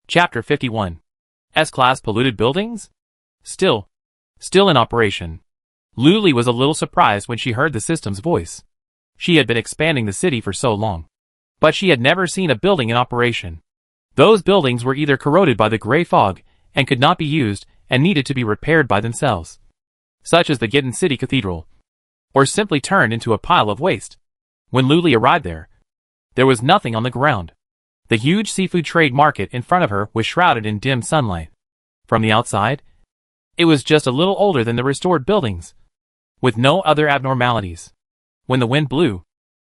Chapter 51. S-Class polluted buildings? Still in operation. Luli was a little surprised when she heard the system's voice. She had been expanding the city for so long, but she had never seen a building in operation. Those buildings were either corroded by the gray fog and could not be used and needed to be repaired by themselves, such as the Gitten City Cathedral, or simply turned into a pile of waste. When Luli arrived there was nothing on the ground. The huge seafood trade market in front of her was shrouded in dim sunlight. From the outside, it was just a little older than the restored buildings, with no other abnormalities. When the wind blew,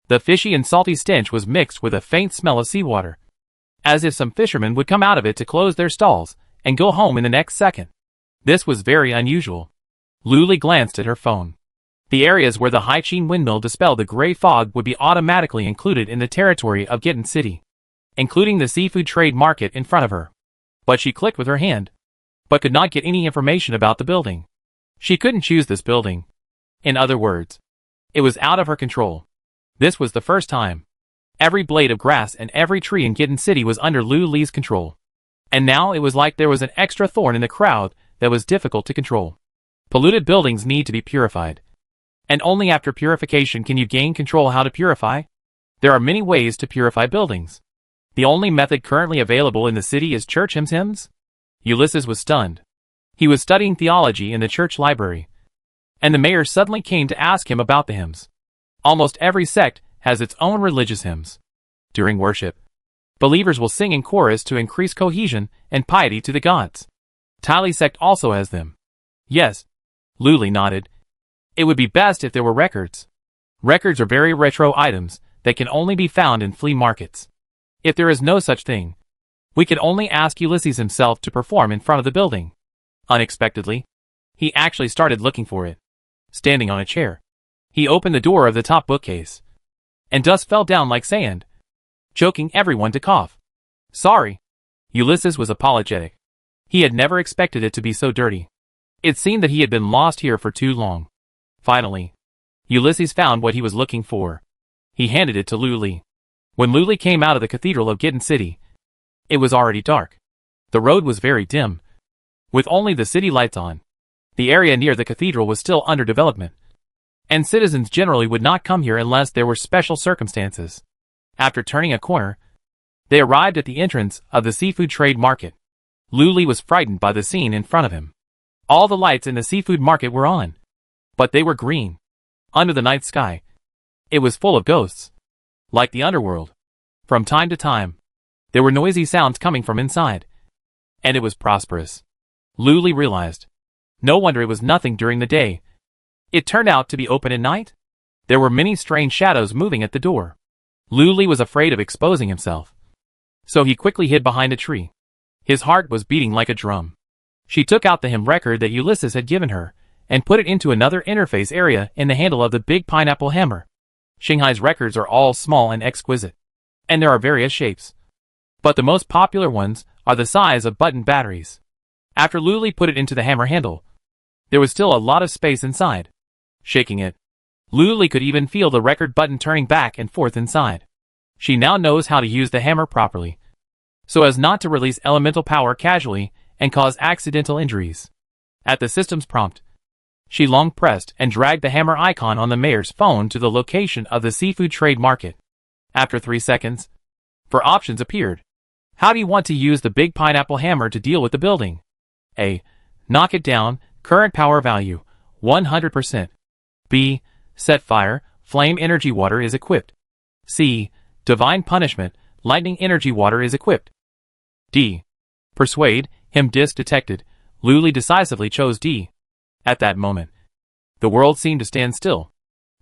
the fishy and salty stench was mixed with a faint smell of seawater, as if some fishermen would come out of it to close their stalls and go home in the next second. This was very unusual. Luli glanced at her phone. The areas where the Haichine windmill dispelled the gray fog would be automatically included in the territory of Gitten City, including the seafood trade market in front of her. But she clicked with her hand, but could not get any information about the building. She couldn't choose this building. In other words, it was out of her control. This was the first time. Every blade of grass and every tree in Gitten City was under Luli's control. And now it was like there was an extra thorn in the crowd that was difficult to control. Polluted buildings need to be purified. And only after purification can you gain control how to purify. There are many ways to purify buildings. The only method currently available in the city is church hymns. Ulysses was stunned. He was studying theology in the church library, and the mayor suddenly came to ask him about the hymns. Almost every sect has its own religious hymns. During worship, believers will sing in chorus to increase cohesion and piety to the gods. Tali sect also has them. Yes, Luli nodded. It would be best if there were records. Records are very retro items that can only be found in flea markets. If there is no such thing, we can only ask Ulysses himself to perform in front of the building. Unexpectedly, he actually started looking for it. Standing on a chair, he opened the door of the top bookcase, and dust fell down like sand, choking everyone to cough. Sorry. Ulysses was apologetic. He had never expected it to be so dirty. It seemed that he had been lost here for too long. Finally, Ulysses found what he was looking for. He handed it to Luli. When Luli came out of the cathedral of Gitten City, it was already dark. The road was very dim, with only the city lights on. The area near the cathedral was still under development, and citizens generally would not come here unless there were special circumstances. After turning a corner, they arrived at the entrance of the seafood trade market. Luli was frightened by the scene in front of him. All the lights in the seafood market were on, but they were green. Under the night sky, it was full of ghosts, like the underworld. From time to time, there were noisy sounds coming from inside, and it was prosperous. Luli realized. No wonder it was nothing during the day. It turned out to be open at night. There were many strange shadows moving at the door. Luli was afraid of exposing himself, so he quickly hid behind a tree. His heart was beating like a drum. She took out the hymn record that Ulysses had given her and put it into another interface area in the handle of the big pineapple hammer. Shanghai's records are all small and exquisite, and there are various shapes, but the most popular ones are the size of button batteries. After Luli put it into the hammer handle, there was still a lot of space inside. Shaking it, Luli could even feel the record button turning back and forth inside. She now knows how to use the hammer properly, so as not to release elemental power casually and cause accidental injuries. At the system's prompt, she long pressed and dragged the hammer icon on the mayor's phone to the location of the seafood trade market. After 3 seconds, four options appeared. How do you want to use the big pineapple hammer to deal with the building? A. Knock it down, current power value, 100%. B. Set fire, flame energy water is equipped. C. Divine punishment, lightning energy water is equipped. D. Persuade, hymn disc detected. Luli decisively chose D. At that moment, the world seemed to stand still.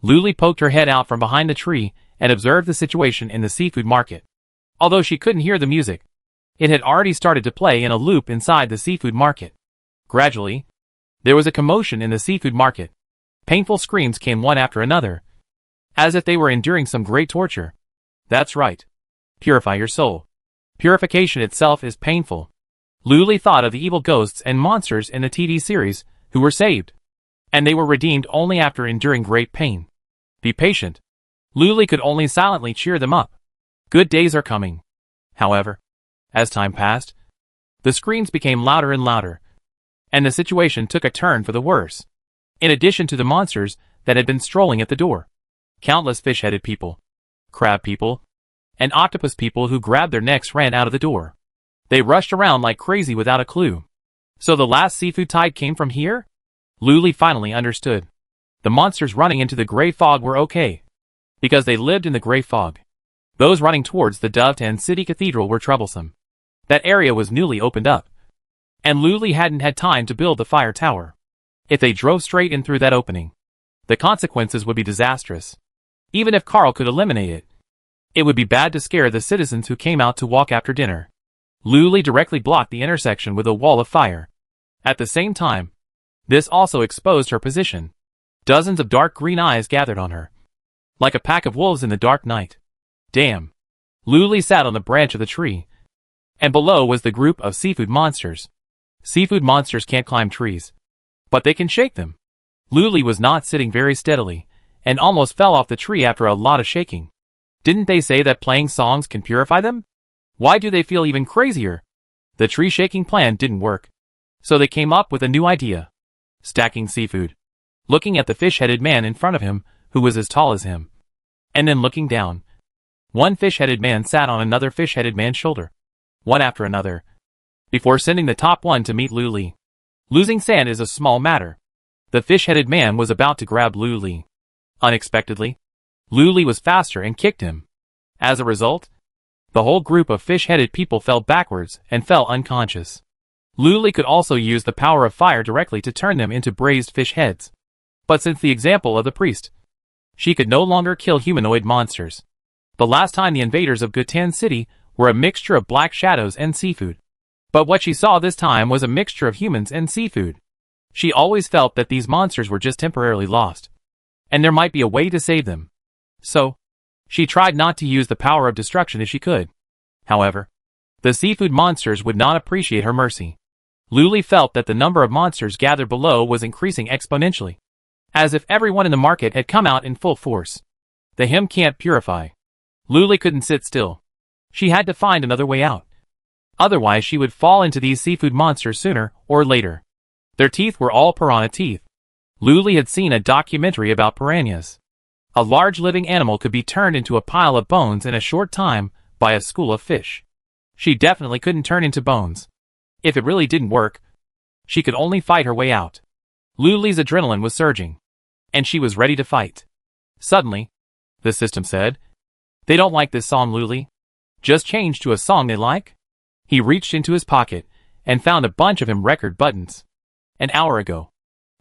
Luli poked her head out from behind the tree and observed the situation in the seafood market. Although she couldn't hear the music, it had already started to play in a loop inside the seafood market. Gradually, there was a commotion in the seafood market. Painful screams came one after another, as if they were enduring some great torture. That's right. Purify your soul. Purification itself is painful. Luli thought of the evil ghosts and monsters in the TV series who were saved, and they were redeemed only after enduring great pain. Be patient. Luli could only silently cheer them up. Good days are coming. However, as time passed, The screams became louder and louder, and the situation took a turn for the worse. In addition to the monsters that had been strolling at the door, countless fish-headed people, crab people, and octopus people who grabbed their necks ran out of the door. They rushed around like crazy without a clue. So the last seafood tide came from here? Luli finally understood. The monsters running into the gray fog were okay, because they lived in the gray fog. Those running towards the Dovetown City Cathedral were troublesome. That area was newly opened up, and Luli hadn't had time to build the fire tower. If they drove straight in through that opening, the consequences would be disastrous. Even if Carl could eliminate it, it would be bad to scare the citizens who came out to walk after dinner. Luli directly blocked the intersection with a wall of fire. At the same time, this also exposed her position. Dozens of dark green eyes gathered on her, like a pack of wolves in the dark night. Damn. Luli sat on the branch of the tree, and below was the group of seafood monsters. Seafood monsters can't climb trees, but they can shake them. Luli was not sitting very steadily, and almost fell off the tree after a lot of shaking. Didn't they say that playing songs can purify them? Why do they feel even crazier? The tree-shaking plan didn't work, so they came up with a new idea. Stacking seafood. Looking at the fish-headed man in front of him, who was as tall as him, and then looking down. One fish-headed man sat on another fish-headed man's shoulder, one after another, before sending the top one to meet Luli. Losing sand is a small matter. The fish-headed man was about to grab Luli. Unexpectedly, Luli was faster and kicked him. As a result, the whole group of fish-headed people fell backwards and fell unconscious. Luli could also use the power of fire directly to turn them into braised fish heads. But since the example of the priest, she could no longer kill humanoid monsters. The last time the invaders of Gutan City were a mixture of black shadows and seafood. But what she saw this time was a mixture of humans and seafood. She always felt that these monsters were just temporarily lost, and there might be a way to save them. So, she tried not to use the power of destruction if she could. However, the seafood monsters would not appreciate her mercy. Luli felt that the number of monsters gathered below was increasing exponentially, as if everyone in the market had come out in full force. The hymn can't purify. Luli couldn't sit still. She had to find another way out. Otherwise she would fall into these seafood monsters sooner or later. Their teeth were all piranha teeth. Luli had seen a documentary about piranhas. A large living animal could be turned into a pile of bones in a short time by a school of fish. She definitely couldn't turn into bones. If it really didn't work, she could only fight her way out. Luli's adrenaline was surging, and she was ready to fight. Suddenly, the system said, "They don't like this song, Luli. Just change to a song they like." He reached into his pocket and found a bunch of him record buttons. An hour ago,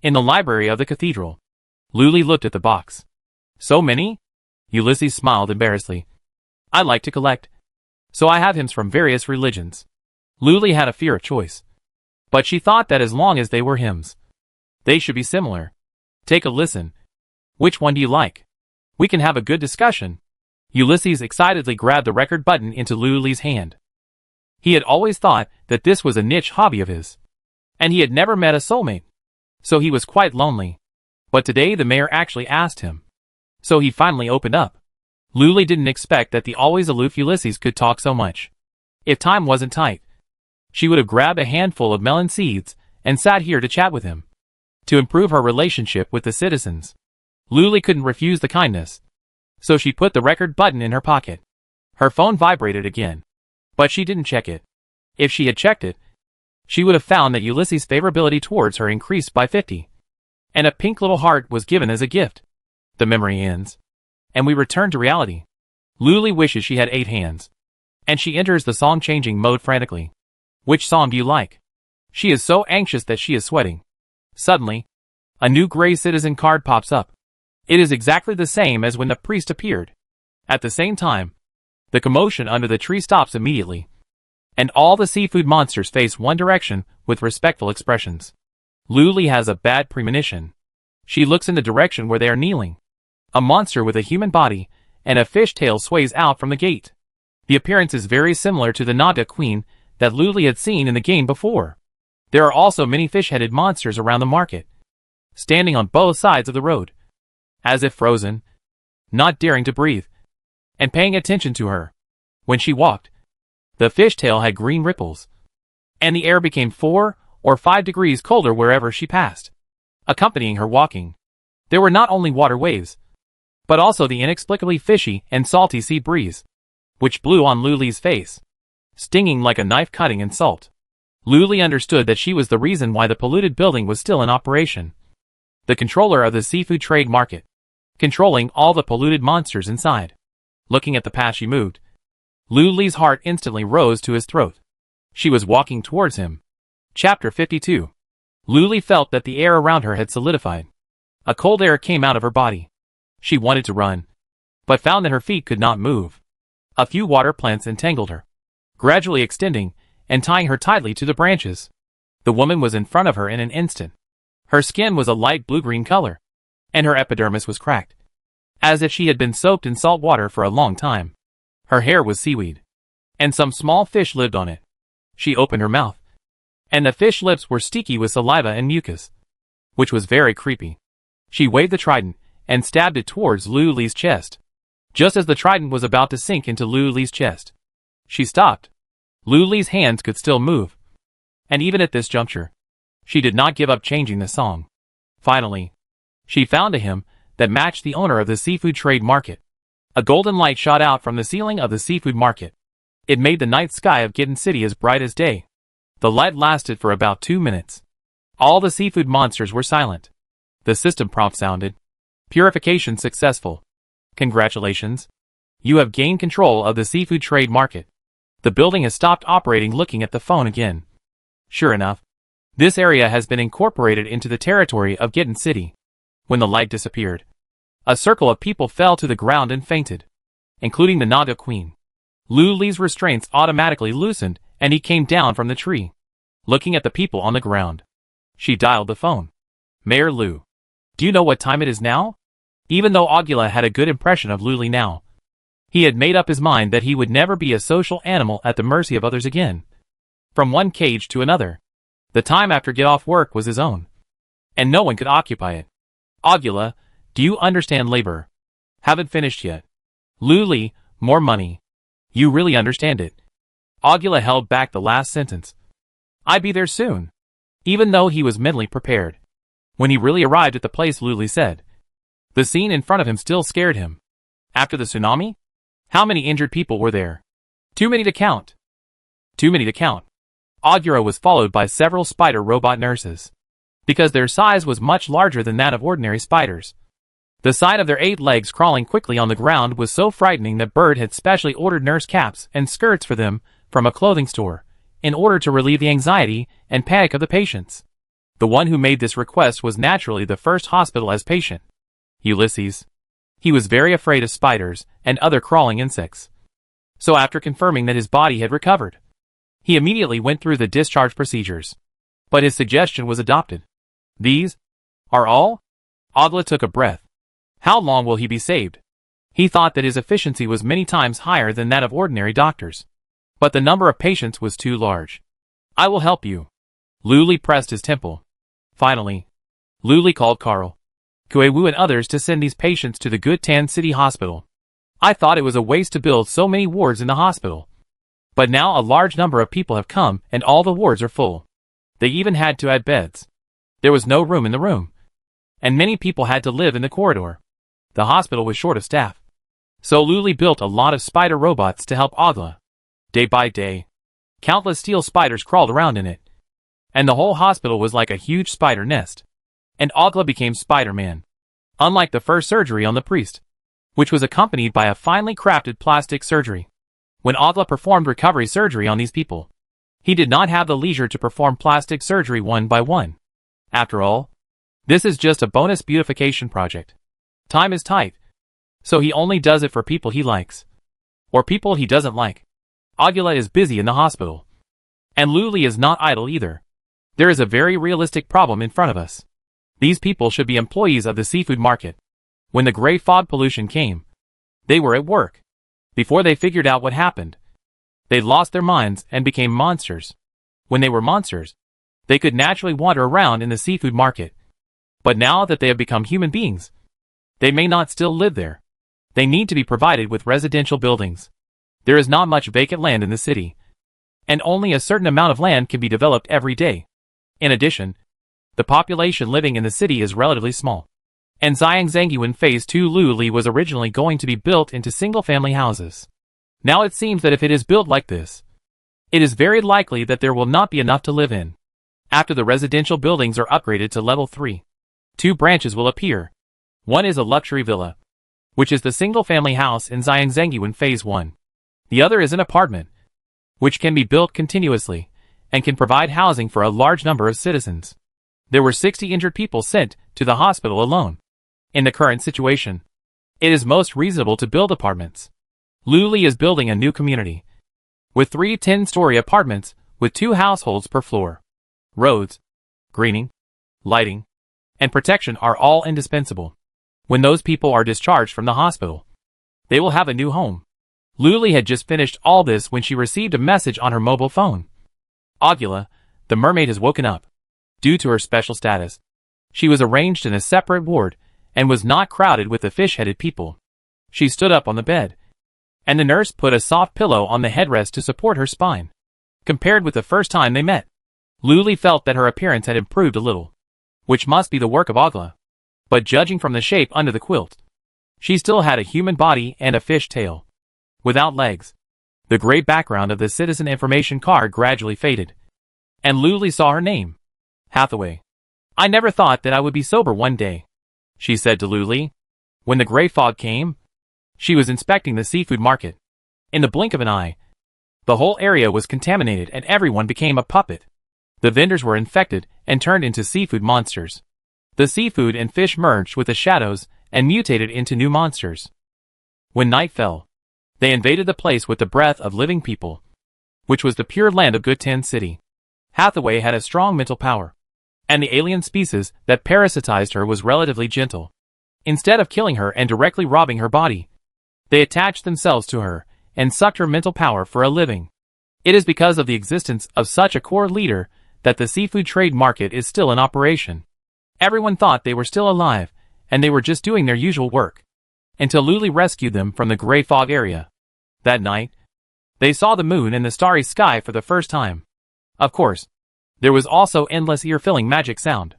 in the library of the cathedral. Luli looked at the box. So many? Ulysses smiled embarrassedly. I like to collect, so I have hymns from various religions. Luli had a fear of choice, but she thought that as long as they were hymns, they should be similar. Take a listen. Which one do you like? We can have a good discussion. Ulysses excitedly grabbed the record button into Luli's hand. He had always thought that this was a niche hobby of his, and he had never met a soulmate, so he was quite lonely. But today the mayor actually asked him, so he finally opened up. Luli didn't expect that the always aloof Ulysses could talk so much. If time wasn't tight, she would have grabbed a handful of melon seeds and sat here to chat with him, to improve her relationship with the citizens. Luli couldn't refuse the kindness, so she put the record button in her pocket. Her phone vibrated again, but she didn't check it. If she had checked it, she would have found that Ulysses' favorability towards her increased by 50, and a pink little heart was given as a gift. The memory ends, and we return to reality. Luli wishes she had 8 hands, and she enters the song-changing mode frantically. Which song do you like? She is so anxious that she is sweating. Suddenly, a new gray citizen card pops up. It is exactly the same as when the priest appeared. At the same time, the commotion under the tree stops immediately, and all the seafood monsters face one direction with respectful expressions. Luli has a bad premonition. She looks in the direction where they are kneeling. A monster with a human body and a fish tail sways out from the gate. The appearance is very similar to the Naga Queen that Luli had seen in the game before. There are also many fish-headed monsters around the market, standing on both sides of the road, as if frozen, not daring to breathe, and paying attention to her. When she walked, the fishtail had green ripples, and the air became 4 or 5 degrees colder wherever she passed. Accompanying her walking, there were not only water waves, but also the inexplicably fishy and salty sea breeze, which blew on Luli's face, stinging like a knife cutting in salt. Luli understood that she was the reason why the polluted building was still in operation. The controller of the seafood trade market, controlling all the polluted monsters inside. Looking at the path she moved, Luli's heart instantly rose to his throat. She was walking towards him. Chapter 52. Luli felt that the air around her had solidified. A cold air came out of her body. She wanted to run, but found that her feet could not move. A few water plants entangled her, gradually extending and tying her tightly to the branches. The woman was in front of her in an instant. Her skin was a light blue-green color, and her epidermis was cracked, as if she had been soaked in salt water for a long time. Her hair was seaweed, and some small fish lived on it. She opened her mouth, and the fish lips were sticky with saliva and mucus, which was very creepy. She waved the trident and stabbed it towards Luli's chest. Just as the trident was about to sink into Luli's chest, she stopped. Luli's hands could still move, and even at this juncture, she did not give up changing the song. Finally, she found a hymn that matched the owner of the seafood trade market. A golden light shot out from the ceiling of the seafood market. It made the night sky of Kitten City as bright as day. The light lasted for about 2 minutes. All the seafood monsters were silent. The system prompt sounded. Purification successful. Congratulations. You have gained control of the seafood trade market. The building has stopped operating. Looking at the phone again. Sure enough, this area has been incorporated into the territory of Kitten City. When the light disappeared, a circle of people fell to the ground and fainted, including the Naga Queen. Luli's restraints automatically loosened and he came down from the tree. Looking at the people on the ground, she dialed the phone. Mayor Lu. Do you know what time it is now? Even though Agula had a good impression of Luli now, he had made up his mind that he would never be a social animal at the mercy of others again. From one cage to another, the time after get off work was his own, and no one could occupy it. Agula, do you understand labor? Haven't finished yet. Luli, more money. You really understand it? Agula held back the last sentence. I'd be there soon. Even though he was mentally prepared. When he really arrived at the place, Luli said. The scene in front of him still scared him. After the tsunami? How many injured people were there? Too many to count. Too many to count. Agura was followed by several spider robot nurses, because their size was much larger than that of ordinary spiders. The sight of their 8 legs crawling quickly on the ground was so frightening that Bird had specially ordered nurse caps and skirts for them from a clothing store, in order to relieve the anxiety and panic of the patients. The one who made this request was naturally the first hospitalized patient, Ulysses. He was very afraid of spiders and other crawling insects. So after confirming that his body had recovered, he immediately went through the discharge procedures. But his suggestion was adopted. These are all? Agla took a breath. How long will he be saved? He thought that his efficiency was many times higher than that of ordinary doctors. But the number of patients was too large. I will help you. Luli pressed his temple. Finally, Luli called Carl, Kuewu and others to send these patients to the Good Tan City Hospital. I thought it was a waste to build so many wards in the hospital. But now a large number of people have come and all the wards are full. They even had to add beds. There was no room in the room, and many people had to live in the corridor. The hospital was short of staff. So Luli built a lot of spider robots to help Agla. Day by day, countless steel spiders crawled around in it, and the whole hospital was like a huge spider nest. And Agla became Spider-Man. Unlike the first surgery on the priest, which was accompanied by a finely crafted plastic surgery. When Agla performed recovery surgery on these people, he did not have the leisure to perform plastic surgery one by one. After all, this is just a bonus beautification project. Time is tight, so he only does it for people he likes, or people he doesn't like. Agula is busy in the hospital, and Luli is not idle either. There is a very realistic problem in front of us. These people should be employees of the seafood market. When the gray fog pollution came, they were at work. Before they figured out what happened, they lost their minds and became monsters. When they were monsters, they could naturally wander around in the seafood market. But now that they have become human beings, they may not still live there. They need to be provided with residential buildings. There is not much vacant land in the city, and only a certain amount of land can be developed every day. In addition, the population living in the city is relatively small. And Zhangzangyuan Phase 2 Luli was originally going to be built into single-family houses. Now it seems that if it is built like this, it is very likely that there will not be enough to live in. After the residential buildings are upgraded to level 3, 2 branches will appear. One is a luxury villa, which is the single-family house in Zhangzangyuan Phase 1. The other is an apartment, which can be built continuously, and can provide housing for a large number of citizens. There were 60 injured people sent to the hospital alone. In the current situation, it is most reasonable to build apartments. Luli is building a new community, with 3 10-story apartments with 2 households per floor. Roads, greening, lighting, and protection are all indispensable. When those people are discharged from the hospital, they will have a new home. Luli had just finished all this when she received a message on her mobile phone. Agula, the mermaid, has woken up. Due to her special status, she was arranged in a separate ward and was not crowded with the fish-headed people. She stood up on the bed, and the nurse put a soft pillow on the headrest to support her spine. Compared with the first time they met, Luli felt that her appearance had improved a little, which must be the work of Agula. But judging from the shape under the quilt, she still had a human body and a fish tail, without legs. The gray background of the citizen information card gradually faded, and Luli saw her name. Hathaway. I never thought that I would be sober one day, she said to Luli. When the gray fog came, she was inspecting the seafood market. In the blink of an eye, the whole area was contaminated and everyone became a puppet. The vendors were infected and turned into seafood monsters. The seafood and fish merged with the shadows and mutated into new monsters. When night fell, they invaded the place with the breath of living people, which was the pure land of Gutan City. Hathaway had a strong mental power, and the alien species that parasitized her was relatively gentle. Instead of killing her and directly robbing her body, they attached themselves to her and sucked her mental power for a living. It is because of the existence of such a core leader that the seafood trade market is still in operation. Everyone thought they were still alive, and they were just doing their usual work, until Luli rescued them from the gray fog area. That night, they saw the moon and the starry sky for the first time. Of course, there was also endless ear-filling magic sound.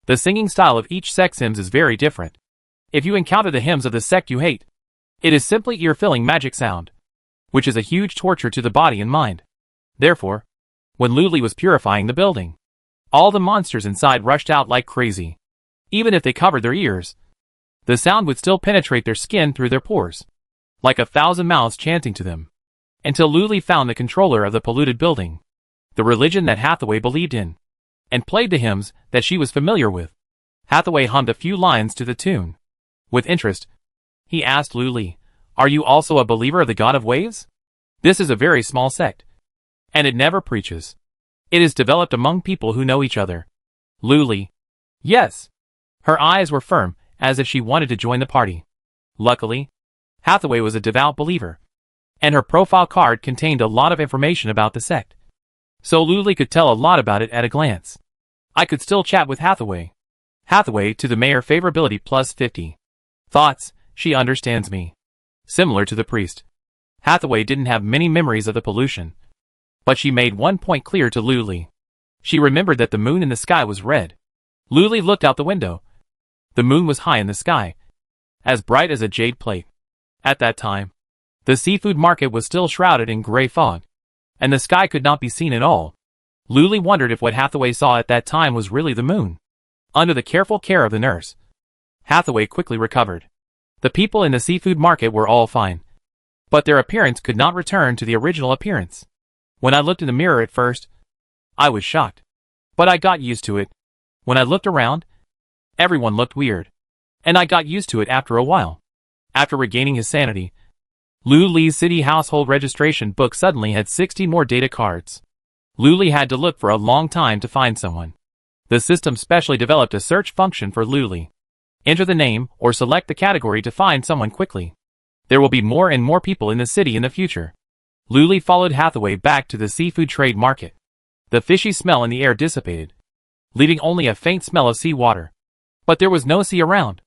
The singing style of each sect's hymns is very different. If you encounter the hymns of the sect you hate, it is simply ear-filling magic sound, which is a huge torture to the body and mind. Therefore, when Luli was purifying the building, all the monsters inside rushed out like crazy. Even if they covered their ears, the sound would still penetrate their skin through their pores, like 1,000 mouths chanting to them, until Luli found the controller of the polluted building, the religion that Hathaway believed in, and played the hymns that she was familiar with. Hathaway hummed a few lines to the tune. With interest, he asked Luli, "Are you also a believer of the god of waves?" This is a very small sect, and it never preaches. It is developed among people who know each other. Luli. Yes. Her eyes were firm, as if she wanted to join the party. Luckily, Hathaway was a devout believer, and her profile card contained a lot of information about the sect. So Luli could tell a lot about it at a glance. I could still chat with Hathaway. Hathaway to the mayor favorability plus 50. Thoughts, she understands me. Similar to the priest, Hathaway didn't have many memories of the pollution, but she made one point clear to Luli. She remembered that the moon in the sky was red. Luli looked out the window. The moon was high in the sky, as bright as a jade plate. At that time, the seafood market was still shrouded in gray fog, and the sky could not be seen at all. Luli wondered if what Hathaway saw at that time was really the moon. Under the careful care of the nurse, Hathaway quickly recovered. The people in the seafood market were all fine, but their appearance could not return to the original appearance. When I looked in the mirror at first, I was shocked, but I got used to it. When I looked around, everyone looked weird, and I got used to it after a while. After regaining his sanity, Luli's city household registration book suddenly had 60 more data cards. Luli had to look for a long time to find someone. The system specially developed a search function for Luli. Enter the name or select the category to find someone quickly. There will be more and more people in the city in the future. Luli followed Hathaway back to the seafood trade market. The fishy smell in the air dissipated, leaving only a faint smell of seawater. But there was no sea around.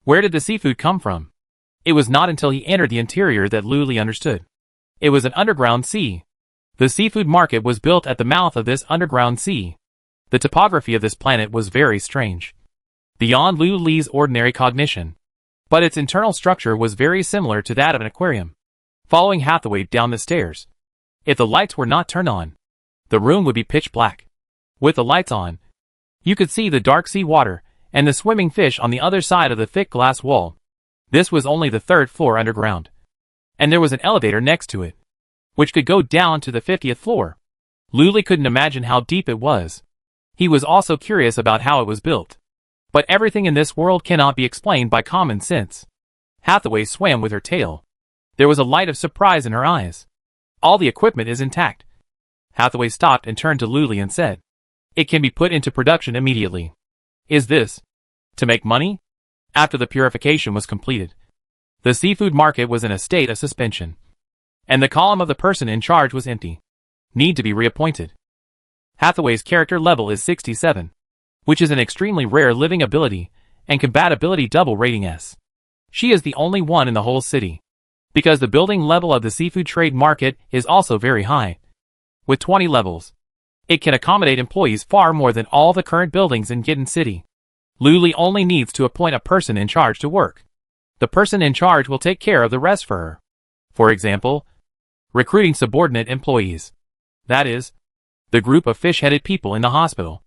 Where did the seafood come from? It was not until he entered the interior that Luli understood. It was an underground sea. The seafood market was built at the mouth of this underground sea. The topography of this planet was very strange, beyond Lu Li's ordinary cognition. But its internal structure was very similar to that of an aquarium. Following Hathaway down the stairs, if the lights were not turned on, the room would be pitch black. With the lights on, you could see the dark sea water and the swimming fish on the other side of the thick glass wall. This was only the 3rd floor underground, and there was an elevator next to it, which could go down to the 50th floor. Lu couldn't imagine how deep it was. He was also curious about how it was built. But everything in this world cannot be explained by common sense. Hathaway swam with her tail. There was a light of surprise in her eyes. All the equipment is intact. Hathaway stopped and turned to Lu and said, "It can be put into production immediately." "Is this to make money?" After the purification was completed, the seafood market was in a state of suspension, and the column of the person in charge was empty. Need to be reappointed. Hathaway's character level is 67, which is an extremely rare living ability, and compatibility double rating S. She is the only one in the whole city, because the building level of the seafood trade market is also very high. With 20 levels, it can accommodate employees far more than all the current buildings in Gitten City. Lu only needs to appoint a person in charge to work. The person in charge will take care of the rest for her. For example, recruiting subordinate employees. That is, the group of fish-headed people in the hospital.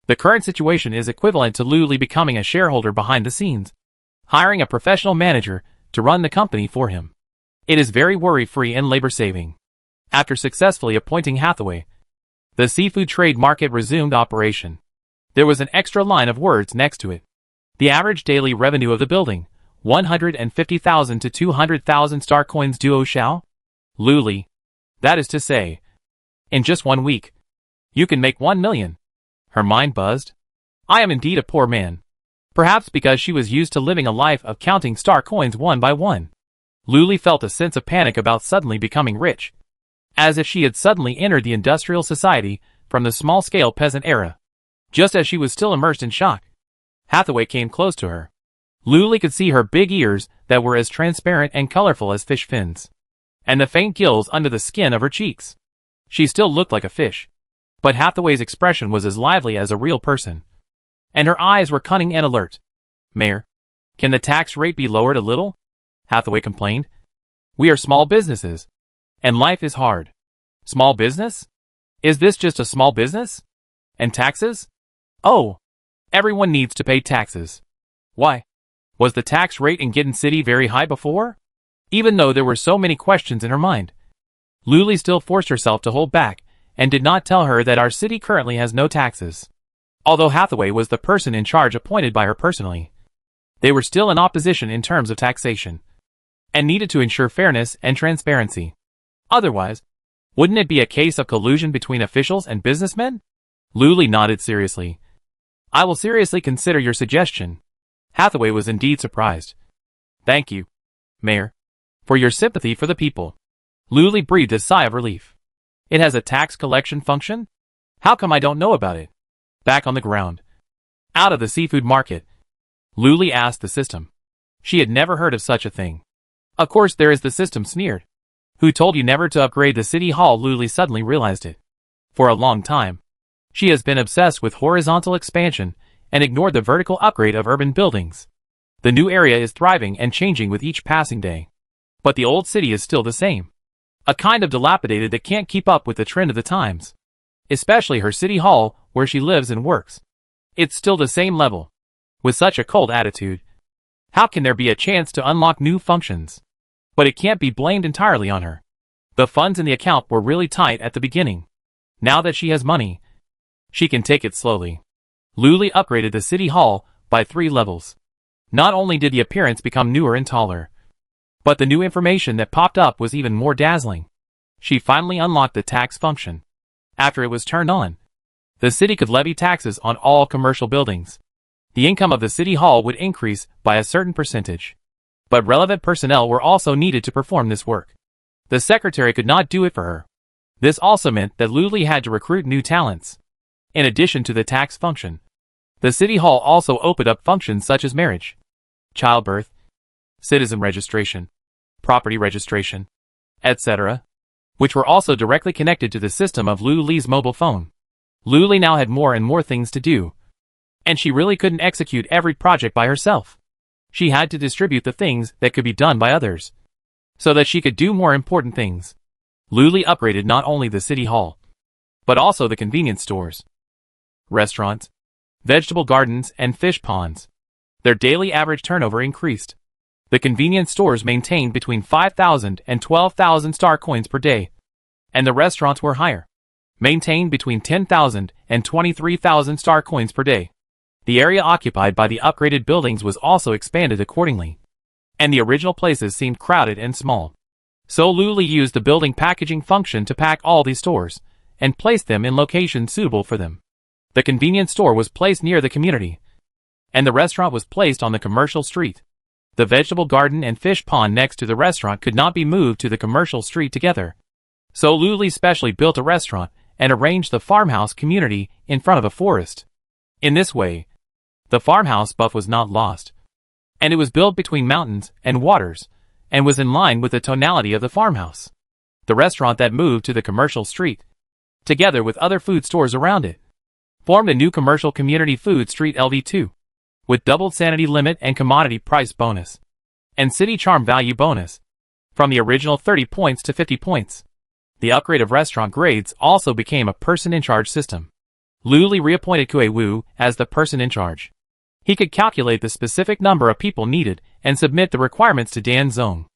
The current situation is equivalent to Lu becoming a shareholder behind the scenes, hiring a professional manager to run the company for him. It is very worry-free and labor-saving. After successfully appointing Hathaway, the seafood trade market resumed operation. There was an extra line of words next to it. The average daily revenue of the building, 150,000 to 200,000 star coins duo shao? Lu. That is to say, in just 1 week, you can make 1 million. Her mind buzzed. I am indeed a poor man. Perhaps because she was used to living a life of counting star coins one by one. Lu felt a sense of panic about suddenly becoming rich, as if she had suddenly entered the industrial society from the small-scale peasant era. Just as she was still immersed in shock, Hathaway came close to her. Lu could see her big ears that were as transparent and colorful as fish fins, and the faint gills under the skin of her cheeks. She still looked like a fish, but Hathaway's expression was as lively as a real person, and her eyes were cunning and alert. "Mayor, can the tax rate be lowered a little?" Hathaway complained. "We are small businesses, and life is hard." "Small business? Is this just a small business? And taxes? Oh, everyone needs to pay taxes. Why? Was the tax rate in Gitten City very high before?" Even though there were so many questions in her mind, Lu still forced herself to hold back and did not tell her that our city currently has no taxes. Although Hathaway was the person in charge appointed by her personally, they were still in opposition in terms of taxation, and needed to ensure fairness and transparency. Otherwise, wouldn't it be a case of collusion between officials and businessmen? Lu nodded seriously. "I will seriously consider your suggestion." Hathaway was indeed surprised. "Thank you, Mayor, for your sympathy for the people." Lu breathed a sigh of relief. "It has a tax collection function? How come I don't know about it?" Back on the ground, out of the seafood market, Lu asked the system. She had never heard of such a thing. "Of course there is," the system sneered. "Who told you never to upgrade the city hall?" Lu suddenly realized it. For a long time, she has been obsessed with horizontal expansion and ignored the vertical upgrade of urban buildings. The new area is thriving and changing with each passing day. But the old city is still the same. A kind of dilapidated that can't keep up with the trend of the times. Especially her city hall, where she lives and works. It's still the same level. With such a cold attitude, how can there be a chance to unlock new functions? But it can't be blamed entirely on her. The funds in the account were really tight at the beginning. Now that she has money, she can take it slowly. Lu upgraded the city hall by 3 levels. Not only did the appearance become newer and taller, but the new information that popped up was even more dazzling. She finally unlocked the tax function. After it was turned on, the city could levy taxes on all commercial buildings. The income of the city hall would increase by a certain percentage. But relevant personnel were also needed to perform this work. The secretary could not do it for her. This also meant that Lu had to recruit new talents. In addition to the tax function, the city hall also opened up functions such as marriage, childbirth, citizen registration, property registration, etc. which were also directly connected to the system of Lu Li's mobile phone. Lu Li now had more and more things to do, and she really couldn't execute every project by herself. She had to distribute the things that could be done by others, so that she could do more important things. Lu Li upgraded not only the city hall, but also the convenience stores, restaurants, vegetable gardens, and fish ponds. Their daily average turnover increased. The convenience stores maintained between 5,000 and 12,000 star coins per day, and the restaurants were higher, maintained between 10,000 and 23,000 star coins per day. The area occupied by the upgraded buildings was also expanded accordingly, and the original places seemed crowded and small. So Lu Li used the building packaging function to pack all these stores, and place them in locations suitable for them. The convenience store was placed near the community, and the restaurant was placed on the commercial street. The vegetable garden and fish pond next to the restaurant could not be moved to the commercial street together. So Lu Li specially built a restaurant and arranged the farmhouse community in front of a forest. In this way, the farmhouse buff was not lost, and it was built between mountains and waters, and was in line with the tonality of the farmhouse. The restaurant that moved to the commercial street, together with other food stores around it, formed a new commercial community food street LV2, with doubled sanity limit and commodity price bonus, and city charm value bonus, from the original 30 points to 50 points. The upgrade of restaurant grades also became a person-in-charge system. Lu Li reappointed Kue Wu as the person in charge. He could calculate the specific number of people needed and submit the requirements to Dan Zong,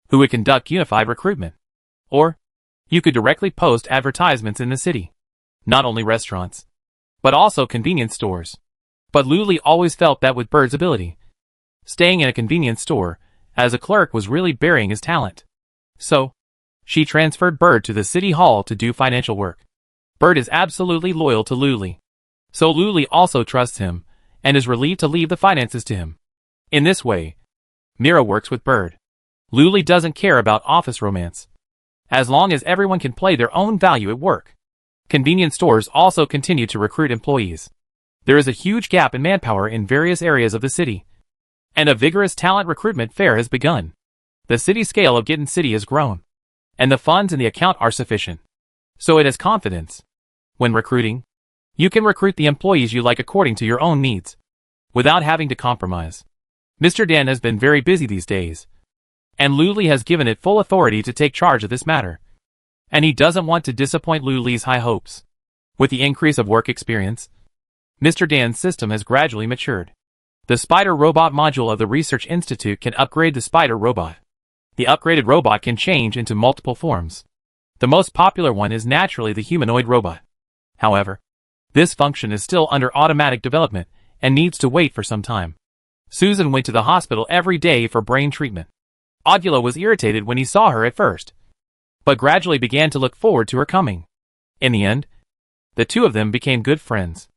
who would conduct unified recruitment. Or, you could directly post advertisements in the city. Not only restaurants, but also convenience stores. But Lu Li always felt that with Bird's ability, staying in a convenience store as a clerk was really burying his talent. So, she transferred Bird to the city hall to do financial work. Bird is absolutely loyal to Lu Li, so Lu Li also trusts him and is relieved to leave the finances to him. In this way, Mira works with Bird. Lu Li doesn't care about office romance, as long as everyone can play their own value at work. Convenience stores also continue to recruit employees. There is a huge gap in manpower in various areas of the city, and a vigorous talent recruitment fair has begun. The city scale of Gitten City has grown, and the funds in the account are sufficient, so it has confidence. When recruiting, you can recruit the employees you like according to your own needs, without having to compromise. Mr. Dan has been very busy these days, and Lu Li has given it full authority to take charge of this matter. And he doesn't want to disappoint Lu Li's high hopes. With the increase of work experience, Mr. Dan's system has gradually matured. The Spider Robot module of the Research Institute can upgrade the Spider Robot. The upgraded robot can change into multiple forms. The most popular one is naturally the humanoid robot. However, this function is still under automatic development and needs to wait for some time. Susan went to the hospital every day for brain treatment. Audula was irritated when he saw her at first, but gradually began to look forward to her coming. In the end, the two of them became good friends.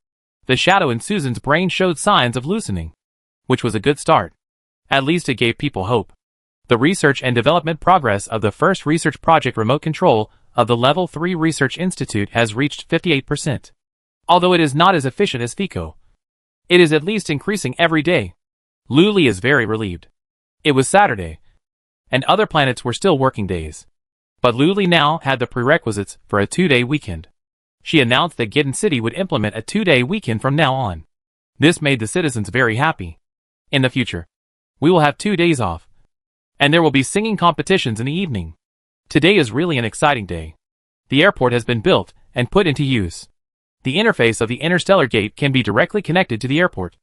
The shadow in Susan's brain showed signs of loosening, which was a good start. At least it gave people hope. The research and development progress of the first research project remote control of the Level 3 Research Institute has reached 58%. Although it is not as efficient as FICO, it is at least increasing every day. Lu Li is very relieved. It was Saturday, and other planets were still working days. But Lu Li now had the prerequisites for a 2-day weekend. She announced that Gitten City would implement a 2-day weekend from now on. This made the citizens very happy. In the future, we will have 2 days off, and there will be singing competitions in the evening. Today is really an exciting day. The airport has been built and put into use. The interface of the interstellar gate can be directly connected to the airport.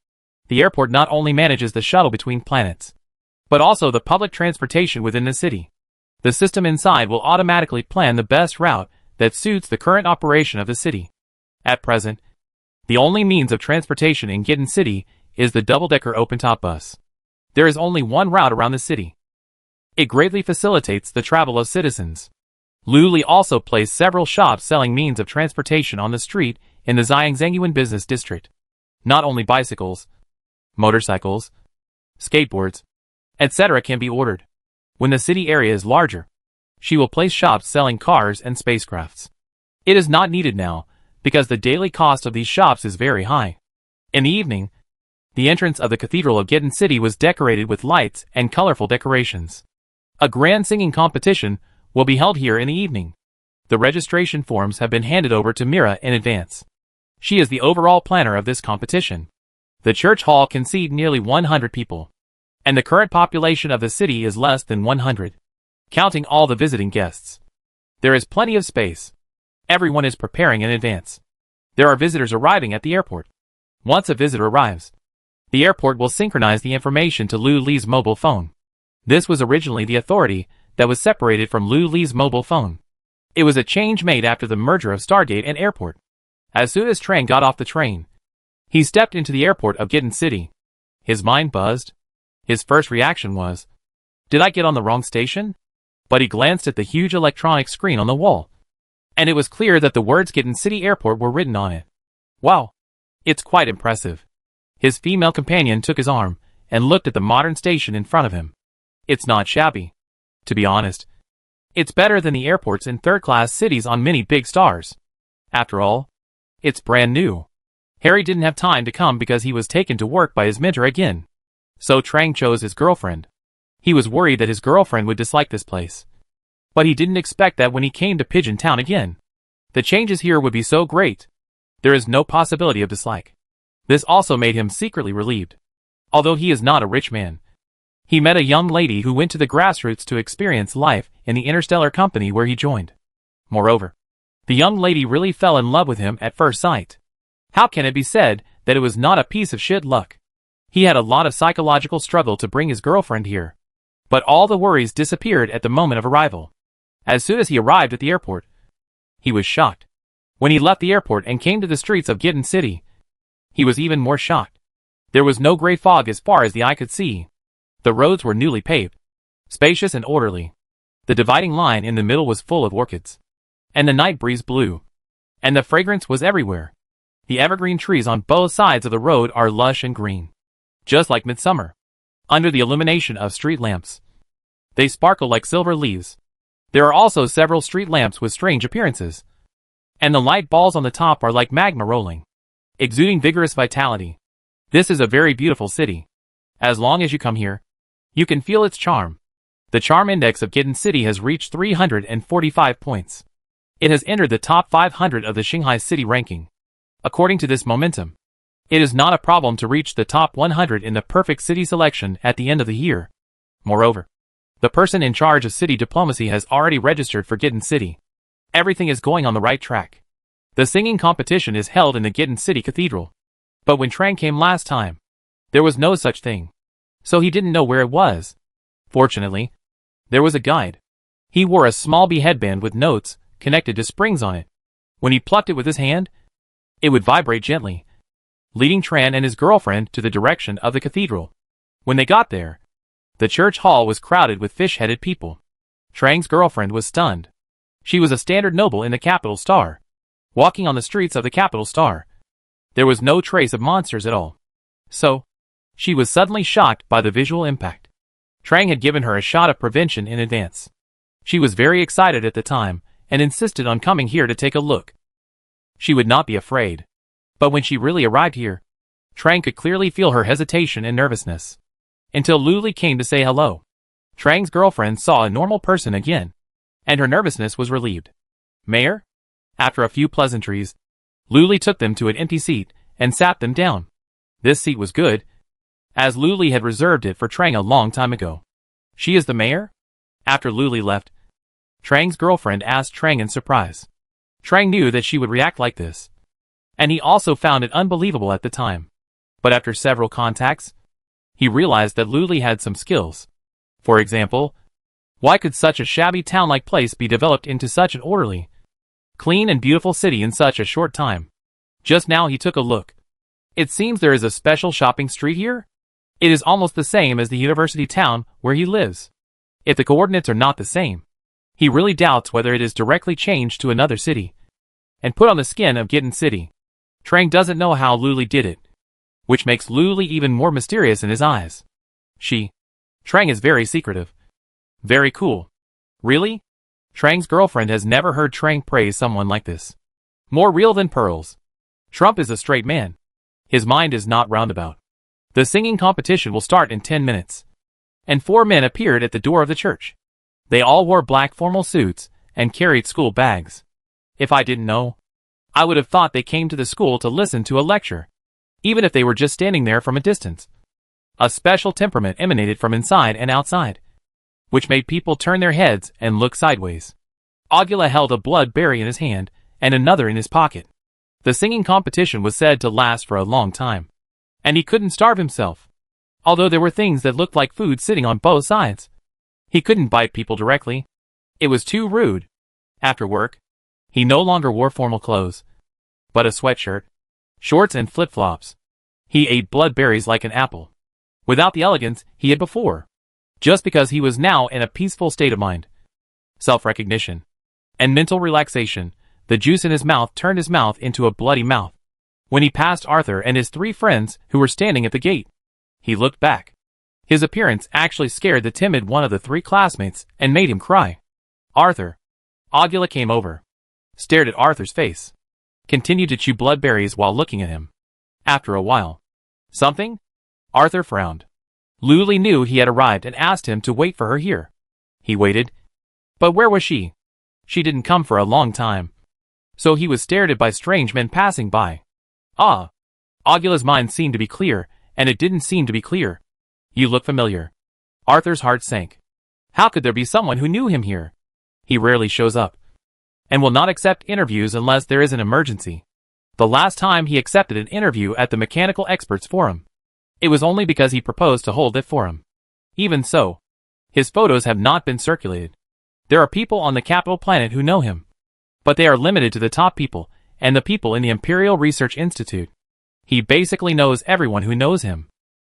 The airport not only manages the shuttle between planets, but also the public transportation within the city. The system inside will automatically plan the best route that suits the current operation of the city. At present, the only means of transportation in Gitten City is the double-decker open-top bus. There is only one route around the city. It greatly facilitates the travel of citizens. Lu Li also placed several shops selling means of transportation on the street in the Zhangzhengyuan business district. Not only bicycles, motorcycles, skateboards, etc. can be ordered. When the city area is larger, she will place shops selling cars and spacecrafts. It is not needed now, because the daily cost of these shops is very high. In the evening, the entrance of the Cathedral of Gitten City was decorated with lights and colorful decorations. A grand singing competition will be held here in the evening. The registration forms have been handed over to Mira in advance. She is the overall planner of this competition. The church hall can seat nearly 100 people, and the current population of the city is less than 100, counting all the visiting guests. There is plenty of space. Everyone is preparing in advance. There are visitors arriving at the airport. Once a visitor arrives, the airport will synchronize the information to Lu Li's mobile phone. This was originally the authority that was separated from Lu Li's mobile phone. It was a change made after the merger of Stargate and airport. As soon as Trang got off the train, he stepped into the airport of Gitten City. His mind buzzed. His first reaction was, "Did I get on the wrong station?" But he glanced at the huge electronic screen on the wall, and it was clear that the words Gitten City Airport were written on it. Wow, it's quite impressive. His female companion took his arm and looked at the modern station in front of him. It's not shabby. To be honest, it's better than the airports in third-class cities on many big stars. After all, it's brand new. Harry didn't have time to come because he was taken to work by his mentor again. So Trang chose his girlfriend. He was worried that his girlfriend would dislike this place. But he didn't expect that when he came to Pigeon Town again. The changes here would be so great. There is no possibility of dislike. This also made him secretly relieved. Although he is not a rich man, he met a young lady who went to the grassroots to experience life in the interstellar company where he joined. Moreover, the young lady really fell in love with him at first sight. How can it be said that it was not a piece of shit luck? He had a lot of psychological struggle to bring his girlfriend here. But all the worries disappeared at the moment of arrival. As soon as he arrived at the airport, he was shocked. When he left the airport and came to the streets of Gitten City, he was even more shocked. There was no gray fog as far as the eye could see. The roads were newly paved, spacious and orderly. The dividing line in the middle was full of orchids, and the night breeze blew, and the fragrance was everywhere. The evergreen trees on both sides of the road are lush and green, just like midsummer, under the illumination of street lamps. They sparkle like silver leaves. There are also several street lamps with strange appearances, and the light balls on the top are like magma rolling, exuding vigorous vitality. This is a very beautiful city. As long as you come here, you can feel its charm. The charm index of Gitten City has reached 345 points. It has entered the top 500 of the Shanghai City ranking. According to this momentum, it is not a problem to reach the top 100 in the perfect city selection at the end of the year. Moreover, the person in charge of city diplomacy has already registered for Gitten City. Everything is going on the right track. The singing competition is held in the Gitten City Cathedral. But when Trang came last time, there was no such thing. So he didn't know where it was. Fortunately, there was a guide. He wore a small bee headband with notes connected to springs on it. When he plucked it with his hand, it would vibrate gently, leading Tran and his girlfriend to the direction of the cathedral. When they got there, the church hall was crowded with fish-headed people. Trang's girlfriend was stunned. She was a standard noble in the capital star. Walking on the streets of the capital star, there was no trace of monsters at all. So, she was suddenly shocked by the visual impact. Trang had given her a shot of prevention in advance. She was very excited at the time, and insisted on coming here to take a look. She would not be afraid. But when she really arrived here, Trang could clearly feel her hesitation and nervousness. Until Luli came to say hello. Trang's girlfriend saw a normal person again, and her nervousness was relieved. Mayor? After a few pleasantries, Luli took them to an empty seat and sat them down. This seat was good, as Luli had reserved it for Trang a long time ago. She is the mayor? After Luli left, Trang's girlfriend asked Trang in surprise. Trang knew that she would react like this, and he also found it unbelievable at the time. But after several contacts, he realized that Luli had some skills. For example, why could such a shabby town-like place be developed into such an orderly, clean and beautiful city in such a short time? Just now he took a look. It seems there is a special shopping street here? It is almost the same as the university town where he lives. If the coordinates are not the same, he really doubts whether it is directly changed to another city and put on the skin of Gitten City. Trang doesn't know how Luli did it, which makes Luli even more mysterious in his eyes. Trang is very secretive. Very cool. Really? Trang's girlfriend has never heard Trang praise someone like this. More real than pearls. Trump is a straight man. His mind is not roundabout. The singing competition will start in 10 minutes. And 4 men appeared at the door of the church. They all wore black formal suits and carried school bags. If I didn't know, I would have thought they came to the school to listen to a lecture, even if they were just standing there from a distance. A special temperament emanated from inside and outside, which made people turn their heads and look sideways. Augula held a bloodberry in his hand and another in his pocket. The singing competition was said to last for a long time, and he couldn't starve himself. Although there were things that looked like food sitting on both sides, he couldn't bite people directly. It was too rude. After work, he no longer wore formal clothes, but a sweatshirt, shorts and flip-flops. He ate bloodberries like an apple, without the elegance he had before, just because he was now in a peaceful state of mind. Self-recognition and mental relaxation. The juice in his mouth turned his mouth into a bloody mouth. When he passed Arthur and his 3 friends who were standing at the gate, he looked back. His appearance actually scared the timid one of the 3 classmates and made him cry. Arthur. Augula came over, stared at Arthur's face, continued to chew bloodberries while looking at him. After a while, something? Arthur frowned. Luli knew he had arrived and asked him to wait for her here. He waited. But where was she? She didn't come for a long time. So he was stared at by strange men passing by. Ah! Augula's mind seemed to be clear, and it didn't seem to be clear. You look familiar. Arthur's heart sank. How could there be someone who knew him here? He rarely shows up, and will not accept interviews unless there is an emergency. The last time he accepted an interview at the Mechanical Experts Forum, it was only because he proposed to hold that forum. Even so, his photos have not been circulated. There are people on the capital planet who know him, but they are limited to the top people and the people in the Imperial Research Institute. He basically knows everyone who knows him,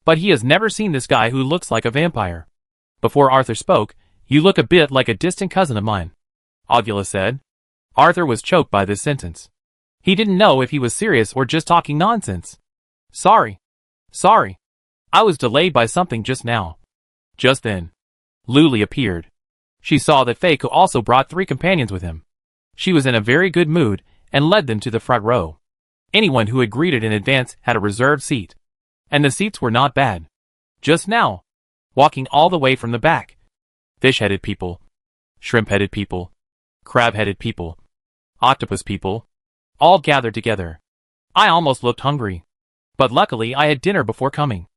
but he has never seen this guy who looks like a vampire. Before Arthur spoke, you look a bit like a distant cousin of mine, Augula said. Arthur was choked by this sentence. He didn't know if he was serious or just talking nonsense. Sorry. I was delayed by something just now. Just then, Luli appeared. She saw that Feiko also brought 3 companions with him. She was in a very good mood and led them to the front row. Anyone who had greeted in advance had a reserved seat, and the seats were not bad. Just now, walking all the way from the back, fish-headed people, shrimp-headed people, crab-headed people, octopus people, all gathered together. I almost looked hungry, but luckily I had dinner before coming.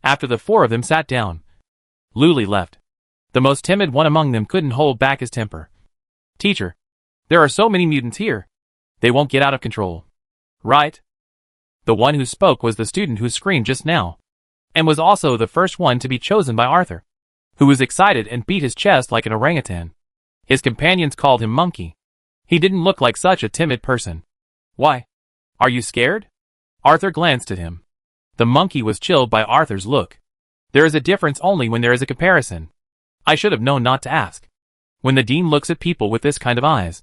After the 4 of them sat down, Luli left. The most timid one among them couldn't hold back his temper. Teacher, there are so many mutants here. They won't get out of control. Right? The one who spoke was the student who screamed just now, and was also the first one to be chosen by Arthur, who was excited and beat his chest like an orangutan. His companions called him Monkey. He didn't look like such a timid person. Why? Are you scared? Arthur glanced at him. The monkey was chilled by Arthur's look. There is a difference only when there is a comparison. I should have known not to ask. When the dean looks at people with this kind of eyes,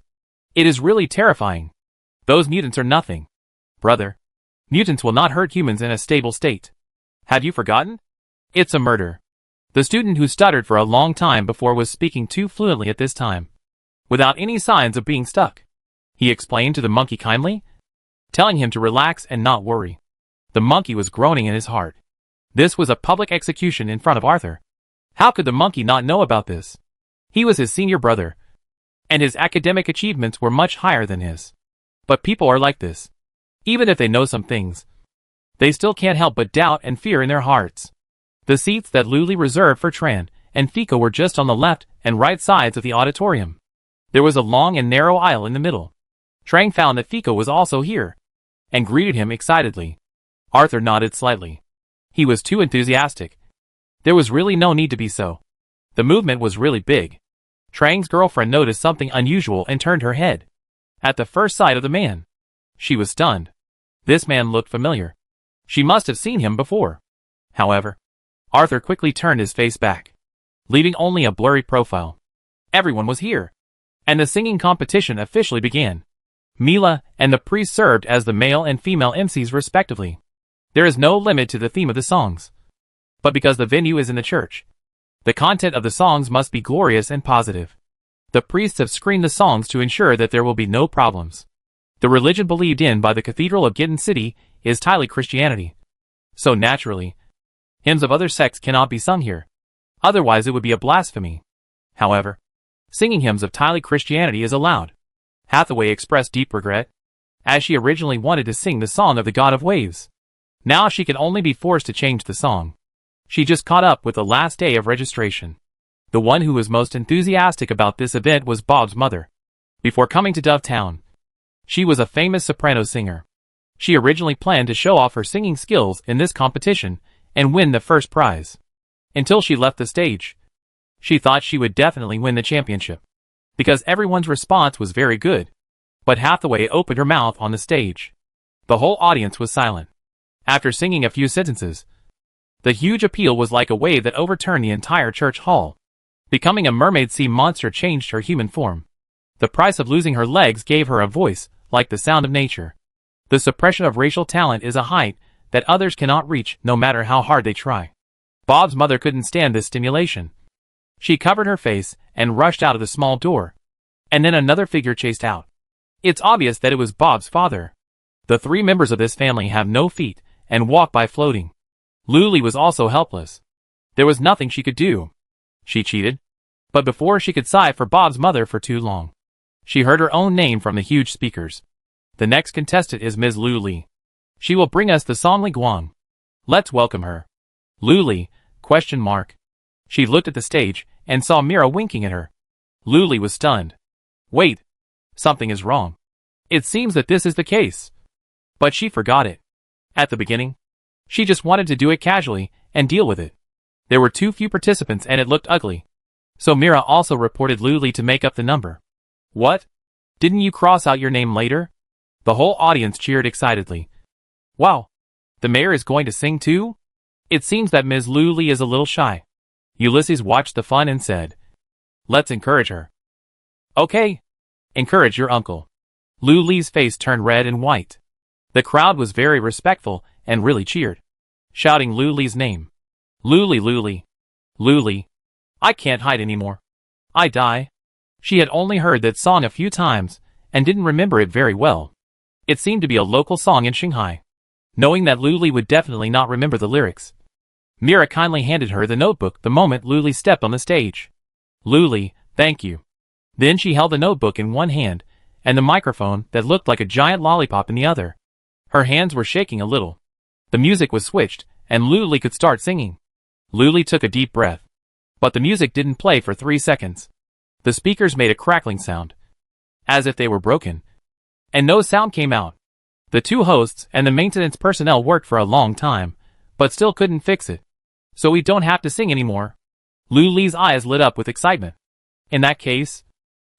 it is really terrifying. Those mutants are nothing. Brother, mutants will not hurt humans in a stable state. Have you forgotten? It's a murder. The student who stuttered for a long time before was speaking too fluently at this time, without any signs of being stuck. He explained to the monkey kindly, telling him to relax and not worry. The monkey was groaning in his heart. This was a public execution in front of Arthur. How could the monkey not know about this? He was his senior brother, and his academic achievements were much higher than his. But people are like this. Even if they know some things, they still can't help but doubt and fear in their hearts. The seats that Luli reserved for Tran and Fiko were just on the left and right sides of the auditorium. There was a long and narrow aisle in the middle. Trang found that Fiko was also here, and greeted him excitedly. Arthur nodded slightly. He was too enthusiastic. There was really no need to be so. The movement was really big. Trang's girlfriend noticed something unusual and turned her head. At the first sight of the man, she was stunned. This man looked familiar. She must have seen him before. However, Arthur quickly turned his face back, leaving only a blurry profile. Everyone was here, and the singing competition officially began. Mila and the priest served as the male and female MCs respectively. There is no limit to the theme of the songs. But because the venue is in the church, the content of the songs must be glorious and positive. The priests have screened the songs to ensure that there will be no problems. The religion believed in by the Cathedral of Gitten City is Thai Christianity. So naturally, hymns of other sects cannot be sung here. Otherwise it would be a blasphemy. However, Singing hymns of Thai Christianity is allowed. Hathaway expressed deep regret, as she originally wanted to sing the song of the God of Waves. Now she can only be forced to change the song. She just caught up with the last day of registration. The one who was most enthusiastic about this event was Bob's mother. Before coming to Dovetown, she was a famous soprano singer. She originally planned to show off her singing skills in this competition and win the first prize. Until she left the stage, she thought she would definitely win the championship, because everyone's response was very good. But Hathaway opened her mouth on the stage. The whole audience was silent. After singing a few sentences, the huge appeal was like a wave that overturned the entire church hall. Becoming a mermaid sea monster changed her human form. The price of losing her legs gave her a voice, like the sound of nature. The suppression of racial talent is a height that others cannot reach, no matter how hard they try. Bob's mother couldn't stand this stimulation. She covered her face and rushed out of the small door. And then another figure chased out. It's obvious that it was Bob's father. The three members of this family have no feet and walk by floating. Luli was also helpless. There was nothing she could do. She cheated. But before she could sigh for Bob's mother for too long, she heard her own name from the huge speakers. The next contestant is Ms. Luli. She will bring us the Song Li Guang. Let's welcome her. Luli, ? She looked at the stage and saw Mira winking at her. Luli was stunned. Wait. Something is wrong. It seems that this is the case. But she forgot it. At the beginning, she just wanted to do it casually and deal with it. There were too few participants and it looked ugly. So Mira also reported Luli to make up the number. What? Didn't you cross out your name later? The whole audience cheered excitedly. Wow. The mayor is going to sing too? It seems that Ms. Luli is a little shy. Ulysses watched the fun and said, let's encourage her. Okay. Encourage your uncle. Luli's face turned red and white. The crowd was very respectful and really cheered, shouting Luli's name. Luli, Luli. Luli. I can't hide anymore. I die. She had only heard that song a few times and didn't remember it very well. It seemed to be a local song in Shanghai. Knowing that Luli would definitely not remember the lyrics, Mira kindly handed her the notebook the moment Luli stepped on the stage. Luli, thank you. Then she held the notebook in one hand and the microphone that looked like a giant lollipop in the other. Her hands were shaking a little. The music was switched and Luli could start singing. Luli took a deep breath. But the music didn't play for 3 seconds. The speakers made a crackling sound, as if they were broken. And no sound came out. The two hosts and the maintenance personnel worked for a long time, but still couldn't fix it. So we don't have to sing anymore. Luli's eyes lit up with excitement. In that case,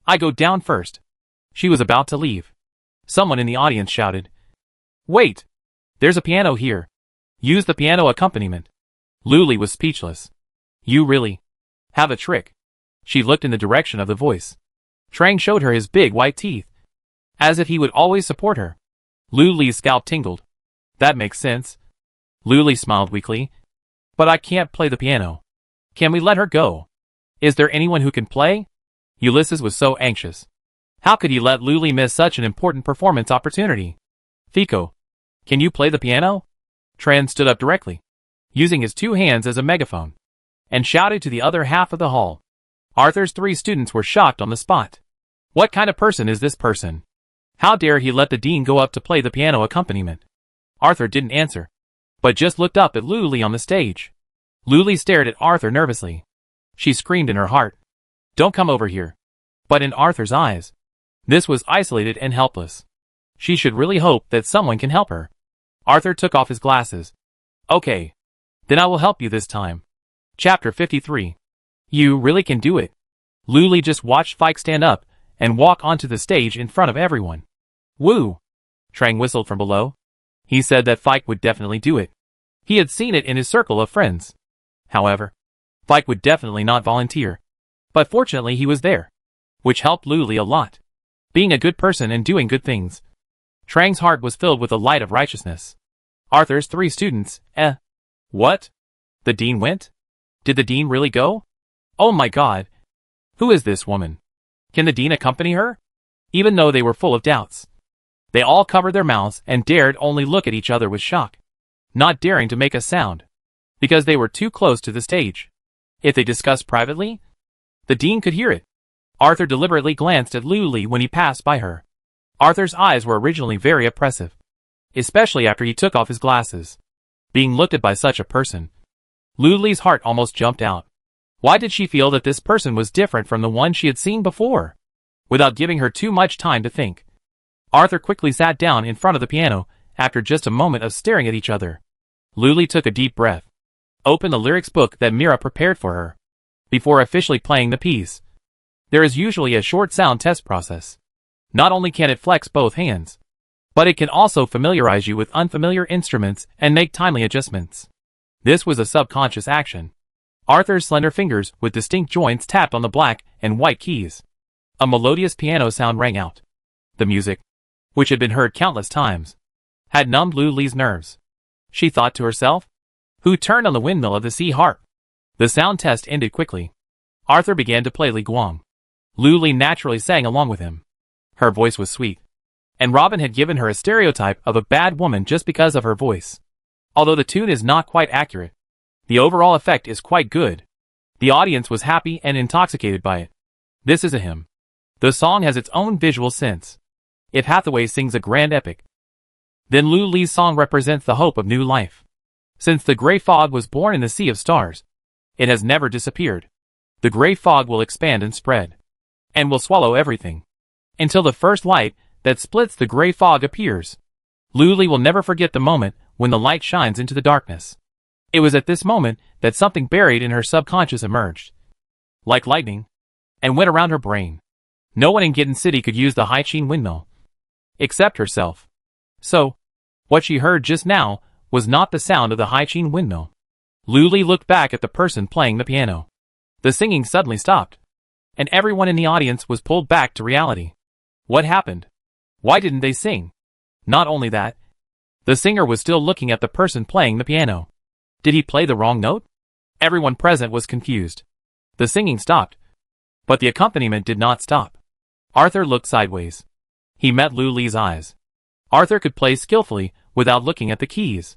I go down first. She was about to leave. Someone in the audience shouted, wait! There's a piano here. Use the piano accompaniment. Luli was speechless. You really have a trick. She looked in the direction of the voice. Trang showed her his big white teeth, as if he would always support her. Luli's scalp tingled. That makes sense. Luli smiled weakly. But I can't play the piano. Can we let her go? Is there anyone who can play? Ulysses was so anxious. How could he let Luli miss such an important performance opportunity? Fico, can you play the piano? Tran stood up directly, using his 2 hands as a megaphone, and shouted to the other half of the hall. Arthur's 3 students were shocked on the spot. What kind of person is this person? How dare he let the dean go up to play the piano accompaniment? Arthur didn't answer, but just looked up at Luli on the stage. Luli stared at Arthur nervously. She screamed in her heart, don't come over here. But in Arthur's eyes, this was isolated and helpless. She should really hope that someone can help her. Arthur took off his glasses. Okay. Then I will help you this time. Chapter 53. You really can do it. Luli just watched Fike stand up and walk onto the stage in front of everyone. Woo! Trang whistled from below. He said that Fike would definitely do it. He had seen it in his circle of friends. However, Fike would definitely not volunteer. But fortunately he was there, which helped Luli a lot. Being a good person and doing good things. Trang's heart was filled with the light of righteousness. Arthur's 3 students, What? The dean went? Did the dean really go? Oh my god. Who is this woman? Can the dean accompany her? Even though they were full of doubts, they all covered their mouths and dared only look at each other with shock, not daring to make a sound, because they were too close to the stage. If they discussed privately, the dean could hear it. Arthur deliberately glanced at Luli when he passed by her. Arthur's eyes were originally very oppressive, especially after he took off his glasses. Being looked at by such a person, Luli's heart almost jumped out. Why did she feel that this person was different from the one she had seen before? Without giving her too much time to think, Arthur quickly sat down in front of the piano after just a moment of staring at each other. Luli took a deep breath, opened the lyrics book that Mira prepared for her, before officially playing the piece. There is usually a short sound test process. Not only can it flex both hands, but it can also familiarize you with unfamiliar instruments and make timely adjustments. This was a subconscious action. Arthur's slender fingers with distinct joints tapped on the black and white keys. A melodious piano sound rang out. The music, which had been heard countless times, had numbed Luli's nerves. She thought to herself, who turned on the windmill of the sea harp? The sound test ended quickly. Arthur began to play Li Guang. Luli naturally sang along with him. Her voice was sweet, and Robin had given her a stereotype of a bad woman just because of her voice. Although the tune is not quite accurate, the overall effect is quite good. The audience was happy and intoxicated by it. This is a hymn. The song has its own visual sense. If Hathaway sings a grand epic, then Luli's song represents the hope of new life. Since the gray fog was born in the sea of stars, it has never disappeared. The gray fog will expand and spread, and will swallow everything, until the first light that splits the gray fog appears. Luli will never forget the moment when the light shines into the darkness. It was at this moment that something buried in her subconscious emerged, like lightning, and went around her brain. No one in Gitten City could use the Haiqin windmill, except herself. So, what she heard just now was not the sound of the Haiqin windmill. Luli looked back at the person playing the piano. The singing suddenly stopped, and everyone in the audience was pulled back to reality. What happened? Why didn't they sing? Not only that, the singer was still looking at the person playing the piano. Did he play the wrong note? Everyone present was confused. The singing stopped, but the accompaniment did not stop. Arthur looked sideways. He met Luli's eyes. Arthur could play skillfully without looking at the keys.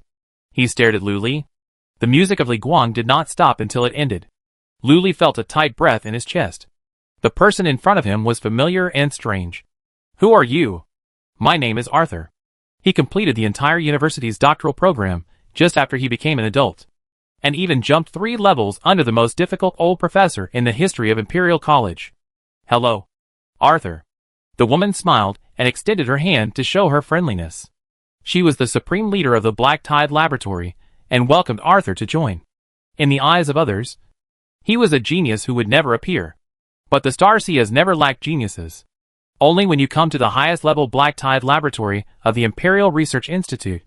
He stared at Luli. The music of Li Guang did not stop until it ended. Luli felt a tight breath in his chest. The person in front of him was familiar and strange. Who are you? My name is Arthur. He completed the entire university's doctoral program just after he became an adult, and even jumped 3 levels under the most difficult old professor in the history of Imperial College. Hello, Arthur. The woman smiled and extended her hand to show her friendliness. She was the supreme leader of the Black Tide Laboratory and welcomed Arthur to join. In the eyes of others, he was a genius who would never appear. But the Star Sea has never lacked geniuses. Only when you come to the highest level Black Tide Laboratory of the Imperial Research Institute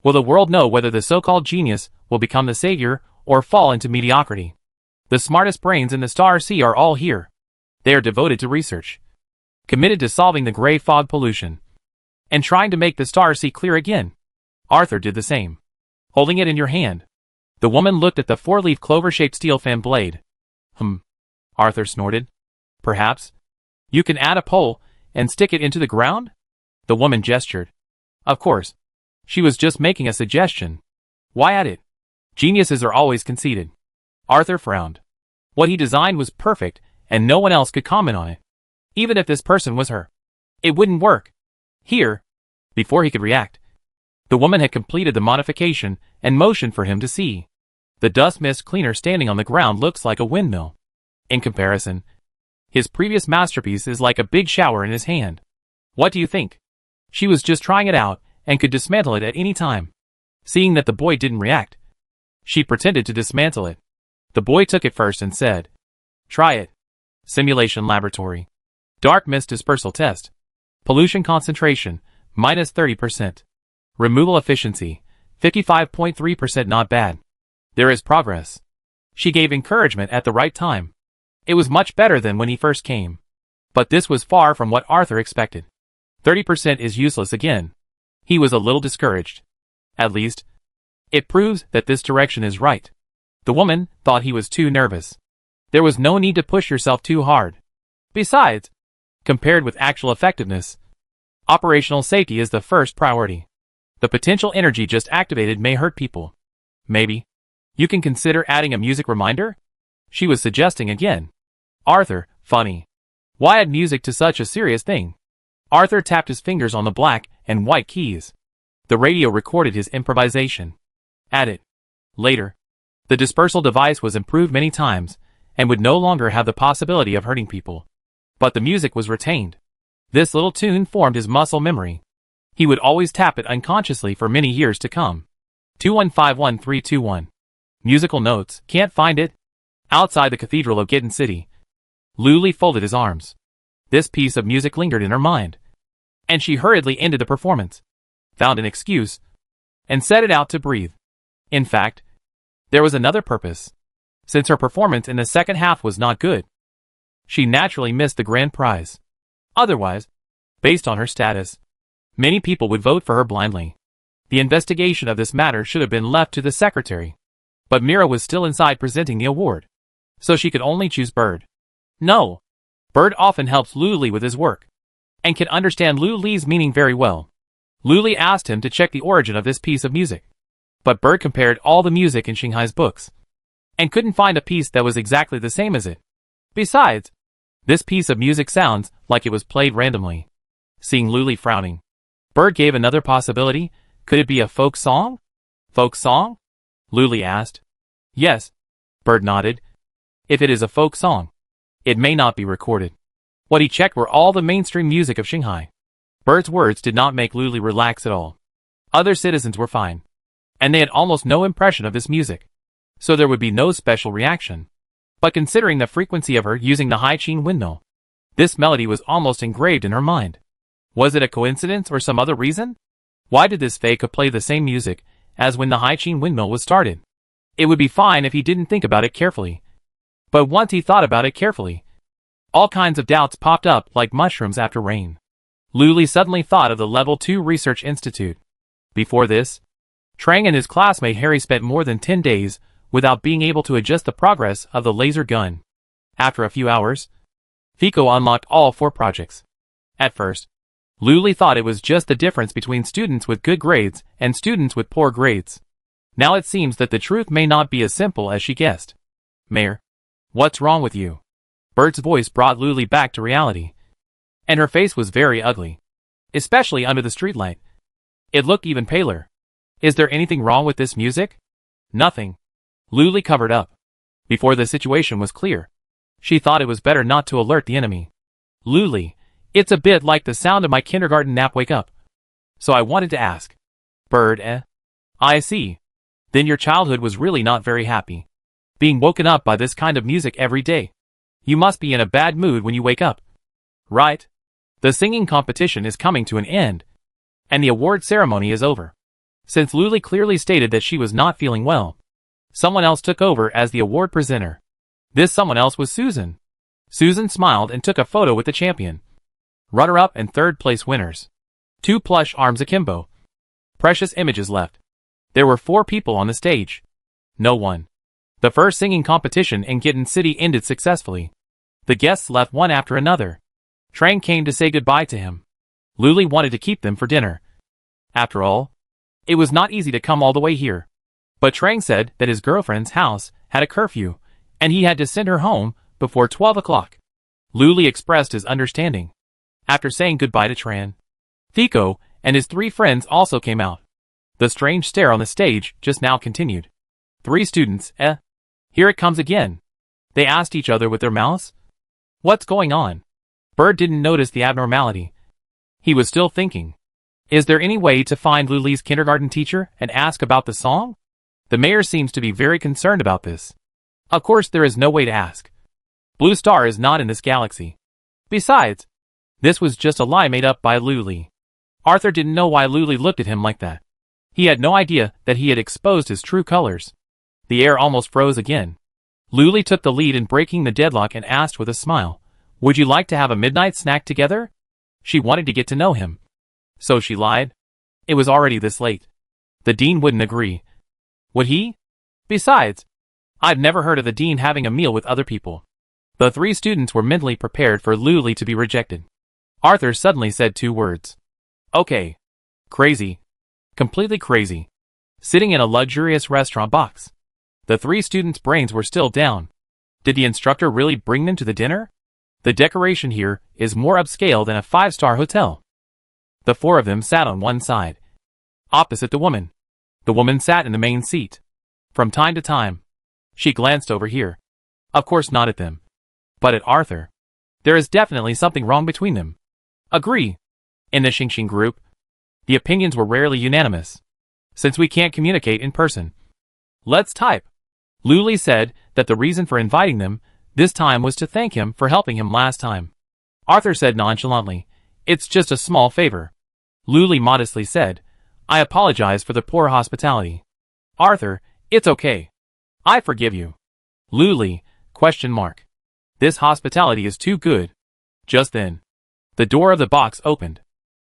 will the world know whether the so-called genius will become the savior or fall into mediocrity. The smartest brains in the Star Sea are all here. They are devoted to research, committed to solving the gray fog pollution, and trying to make the Star Sea clear again. Arthur did the same. Holding it in your hand, the woman looked at the 4-leaf clover-shaped steel fan blade. Arthur snorted. Perhaps you can add a pole and stick it into the ground? The woman gestured. Of course. She was just making a suggestion. Why add it? Geniuses are always conceited. Arthur frowned. What he designed was perfect, and no one else could comment on it. Even if this person was her, it wouldn't work. Here, before he could react, the woman had completed the modification and motioned for him to see. The dust mist cleaner standing on the ground looks like a windmill. In comparison, his previous masterpiece is like a big shower in his hand. What do you think? She was just trying it out and could dismantle it at any time. Seeing that the boy didn't react, she pretended to dismantle it. The boy took it first and said, "Try it." Simulation laboratory. Dark mist dispersal test. Pollution concentration, minus 30%. Removal efficiency, 55.3%. Not bad. There is progress. She gave encouragement at the right time. It was much better than when he first came. But this was far from what Arthur expected. 30% is useless again. He was a little discouraged. At least, it proves that this direction is right. The woman thought he was too nervous. There was no need to push yourself too hard. Besides, compared with actual effectiveness, operational safety is the first priority. The potential energy just activated may hurt people. Maybe you can consider adding a music reminder? She was suggesting again. Arthur, funny. Why add music to such a serious thing? Arthur tapped his fingers on the black and white keys. The radio recorded his improvisation. Added. Later. The dispersal device was improved many times, and would no longer have the possibility of hurting people. But the music was retained. This little tune formed his muscle memory. He would always tap it unconsciously for many years to come. 2151321. Musical notes, can't find it? Outside the Cathedral of Gitten City. Luli folded his arms. This piece of music lingered in her mind. And she hurriedly ended the performance, found an excuse, and set it out to breathe. In fact, there was another purpose. Since her performance in the second half was not good, she naturally missed the grand prize. Otherwise, based on her status, many people would vote for her blindly. The investigation of this matter should have been left to the secretary. But Mira was still inside presenting the award, so she could only choose Bird. No. Bird often helps Luli with his work, and can understand Luli's meaning very well. Luli asked him to check the origin of this piece of music. But Bird compared all the music in Xinghai's books, and couldn't find a piece that was exactly the same as it. Besides, this piece of music sounds like it was played randomly. Seeing Luli frowning, Bird gave another possibility. Could it be a folk song? Folk song? Luli asked. Yes. Bird nodded. If it is a folk song, it may not be recorded. What he checked were all the mainstream music of Xinghai. Bird's words did not make Luli relax at all. Other citizens were fine, and they had almost no impression of this music, so there would be no special reaction. But considering the frequency of her using the Haiqin windmill, this melody was almost engraved in her mind. Was it a coincidence or some other reason? Why did this fake play the same music as when the Haiqin windmill was started? It would be fine if he didn't think about it carefully. But once he thought about it carefully, all kinds of doubts popped up like mushrooms after rain. Luli suddenly thought of the Level 2 Research Institute. Before this, Trang and his classmate Harry spent more than 10 days without being able to adjust the progress of the laser gun. After a few hours, Fico unlocked all 4 projects. At first, Luli thought it was just the difference between students with good grades and students with poor grades. Now it seems that the truth may not be as simple as she guessed. Mayor, what's wrong with you? Bird's voice brought Luli back to reality. And her face was very ugly, especially under the streetlight. It looked even paler. Is there anything wrong with this music? Nothing. Luli covered up. Before the situation was clear, she thought it was better not to alert the enemy. Luli, it's a bit like the sound of my kindergarten nap wake up. So I wanted to ask. Bird, I see. Then your childhood was really not very happy. Being woken up by this kind of music every day. You must be in a bad mood when you wake up. Right? The singing competition is coming to an end, and the award ceremony is over. Since Luli clearly stated that she was not feeling well, someone else took over as the award presenter. This someone else was Susan. Susan smiled and took a photo with the champion, runner-up and third-place winners. 2 plush arms akimbo. Precious images left. There were 4 people on the stage. No one. The first singing competition in Gitten City ended successfully. The guests left one after another. Trang came to say goodbye to him. Luli wanted to keep them for dinner. After all, it was not easy to come all the way here. But Trang said that his girlfriend's house had a curfew, and he had to send her home before 12 o'clock. Luli expressed his understanding. After saying goodbye to Tran, Fico and his 3 friends also came out. The strange stare on the stage just now continued. 3 students, Here it comes again. They asked each other with their mouths. What's going on? Bird didn't notice the abnormality. He was still thinking. Is there any way to find Luli's kindergarten teacher and ask about the song? The mayor seems to be very concerned about this. Of course there is no way to ask. Blue Star is not in this galaxy. Besides, this was just a lie made up by Luli. Arthur didn't know why Luli looked at him like that. He had no idea that he had exposed his true colors. The air almost froze again. Luli took the lead in breaking the deadlock and asked with a smile, Would you like to have a midnight snack together? She wanted to get to know him. So she lied. It was already this late. The dean wouldn't agree. Would he? Besides, I've never heard of the dean having a meal with other people. The 3 students were mentally prepared for Luli to be rejected. Arthur suddenly said 2 words. Okay. Crazy. Completely crazy. Sitting in a luxurious restaurant box. The 3 students' brains were still down. Did the instructor really bring them to the dinner? The decoration here is more upscale than a five-star hotel. The four of them sat on one side, opposite the woman. The woman sat in the main seat. From time to time, she glanced over here. Of course not at them, but at Arthur. There is definitely something wrong between them. Agree. In the Xingxing group, the opinions were rarely unanimous, since we can't communicate in person. Let's type. Luli said that the reason for inviting them this time was to thank him for helping him last time. Arthur said nonchalantly, "It's just a small favor." Luli modestly said, "I apologize for the poor hospitality." Arthur, "It's okay. I forgive you." Luli, ? This hospitality is too good. Just then, the door of the box opened.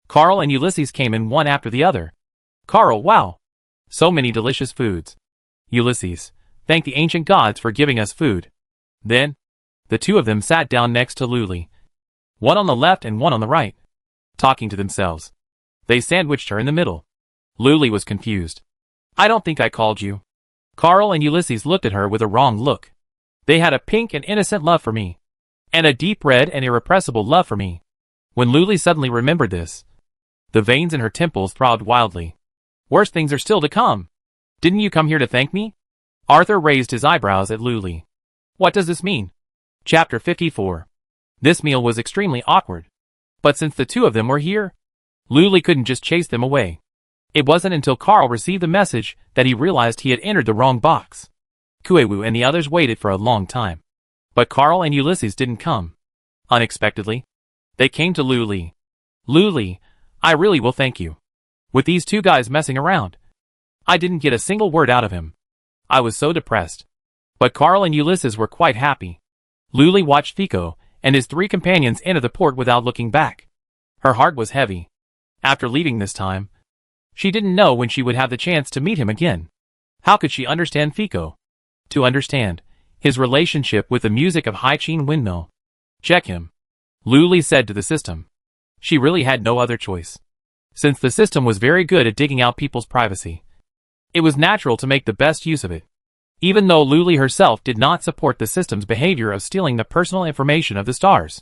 Carl and Ulysses came in one after the other. Carl, "Wow. So many delicious foods." Ulysses, "Thank the ancient gods for giving us food." Then, the two of them sat down next to Luli, one on the left and one on the right, talking to themselves. They sandwiched her in the middle. Luli was confused. "I don't think I called you." Carl and Ulysses looked at her with a wrong look. They had a pink and innocent love for me, and a deep red and irrepressible love for me. When Luli suddenly remembered this, the veins in her temples throbbed wildly. "Worse things are still to come. Didn't you come here to thank me?" Arthur raised his eyebrows at Luli. "What does this mean?" Chapter 54. This meal was extremely awkward. But since the two of them were here, Luli couldn't just chase them away. It wasn't until Carl received the message that he realized he had entered the wrong box. Kuewu and the others waited for a long time. But Carl and Ulysses didn't come. Unexpectedly, they came to Luli. "Luli, I really will thank you. With these two guys messing around, I didn't get a single word out of him. I was so depressed." But Carl and Ulysses were quite happy. Luli watched Fico and his three companions enter the port without looking back. Her heart was heavy. After leaving this time, she didn't know when she would have the chance to meet him again. How could she understand Fico? To understand his relationship with the music of Haiqin Windmill. "Check him," Luli said to the system. She really had no other choice, since the system was very good at digging out people's privacy. It was natural to make the best use of it. Even though Luli herself did not support the system's behavior of stealing the personal information of the stars,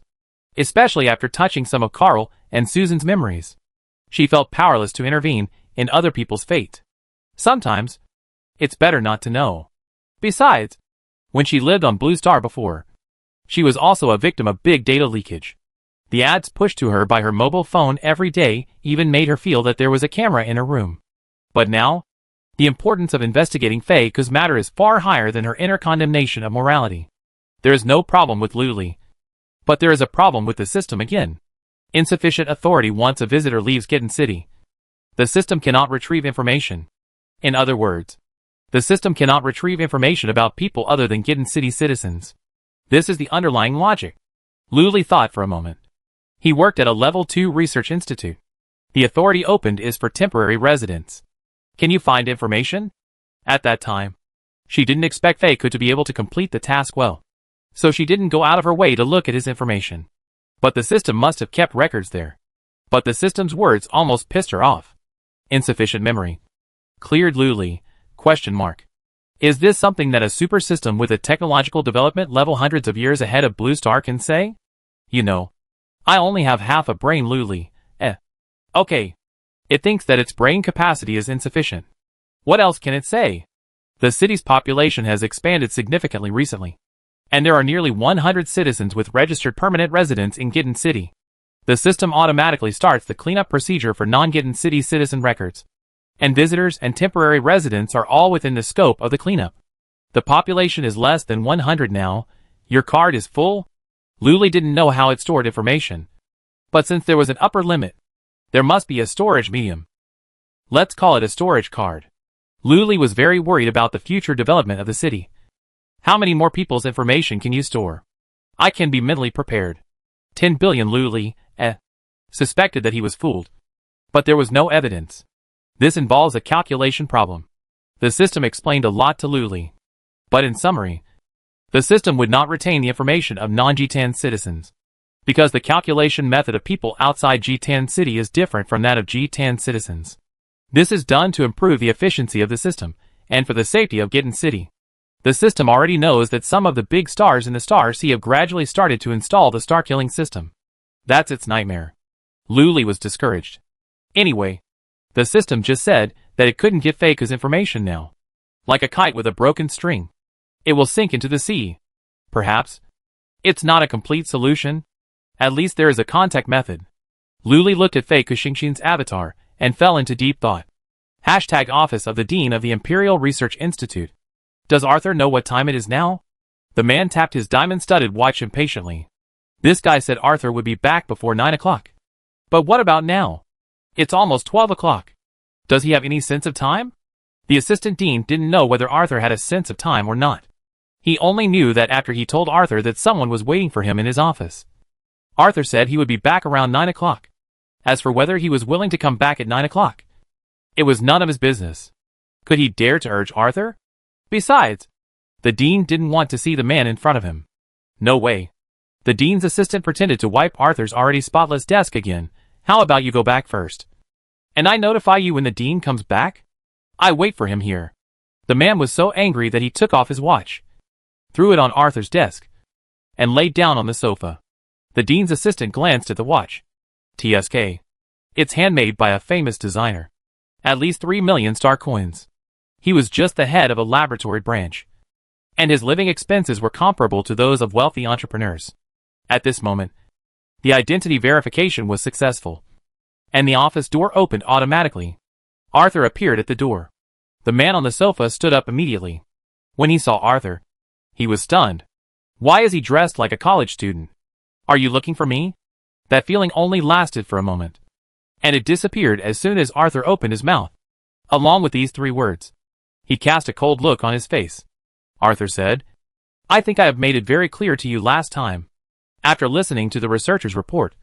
especially after touching some of Carl and Susan's memories. She felt powerless to intervene in other people's fate. Sometimes, it's better not to know. Besides, when she lived on Blue Star before, she was also a victim of big data leakage. The ads pushed to her by her mobile phone every day even made her feel that there was a camera in her room. But now, the importance of investigating Faye's matter is far higher than her inner condemnation of morality. There is no problem with Luli, but there is a problem with the system again. Insufficient authority once a visitor leaves Gitten City. The system cannot retrieve information. In other words, the system cannot retrieve information about people other than Gitten City citizens. This is the underlying logic. Luli thought for a moment. He worked at a Level 2 research institute. The authority opened is for temporary residents. Can you find information? At that time, she didn't expect Faye to be able to complete the task well, so she didn't go out of her way to look at his information. But the system must have kept records there. But the system's words almost pissed her off. Insufficient memory. Cleared Luli, ? Is this something that a super system with a technological development level hundreds of years ahead of Blue Star can say? You know, I only have half a brain, Luli. Okay. It thinks that its brain capacity is insufficient. What else can it say? The city's population has expanded significantly recently, and there are nearly 100 citizens with registered permanent residence in Gitten City. The system automatically starts the cleanup procedure for non-Gitten City citizen records, and visitors and temporary residents are all within the scope of the cleanup. The population is less than 100 now. Your card is full? Luli didn't know how it stored information, but since there was an upper limit, there must be a storage medium. Let's call it a storage card. Luli was very worried about the future development of the city. How many more people's information can you store? I can be mentally prepared. 10 billion, Luli, suspected that he was fooled. But there was no evidence. This involves a calculation problem. The system explained a lot to Luli. But in summary, the system would not retain the information of non-G10 citizens, because the calculation method of people outside G10 City is different from that of G10 citizens. This is done to improve the efficiency of the system, and for the safety of Gitten City. The system already knows that some of the big stars in the star sea have gradually started to install the star-killing system. That's its nightmare. Luli was discouraged. Anyway, the system just said that it couldn't get Fake's information now. Like a kite with a broken string. It will sink into the sea. Perhaps. It's not a complete solution. At least there is a contact method. Luli looked at Fei Kuxingshin's avatar and fell into deep thought. Hashtag Office of the Dean of the Imperial Research Institute. Does Arthur know what time it is now? The man tapped his diamond-studded watch impatiently. This guy said Arthur would be back before 9 o'clock. But what about now? It's almost 12 o'clock. Does he have any sense of time? The assistant dean didn't know whether Arthur had a sense of time or not. He only knew that after he told Arthur that someone was waiting for him in his office. Arthur said he would be back around 9 o'clock. As for whether he was willing to come back at 9 o'clock, it was none of his business. Could he dare to urge Arthur? Besides, the dean didn't want to see the man in front of him. No way. The dean's assistant pretended to wipe Arthur's already spotless desk again. How about you go back first? And I notify you when the dean comes back? I wait for him here. The man was so angry that he took off his watch, threw it on Arthur's desk, and laid down on the sofa. The dean's assistant glanced at the watch. TSK. It's handmade by a famous designer. At least 3 million star coins. He was just the head of a laboratory branch, and his living expenses were comparable to those of wealthy entrepreneurs. At this moment, the identity verification was successful, and the office door opened automatically. Arthur appeared at the door. The man on the sofa stood up immediately. When he saw Arthur, he was stunned. Why is he dressed like a college student? Are you looking for me? That feeling only lasted for a moment, and it disappeared as soon as Arthur opened his mouth. Along with these 3 words, he cast a cold look on his face. Arthur said, I think I have made it very clear to you last time. After listening to the researcher's report,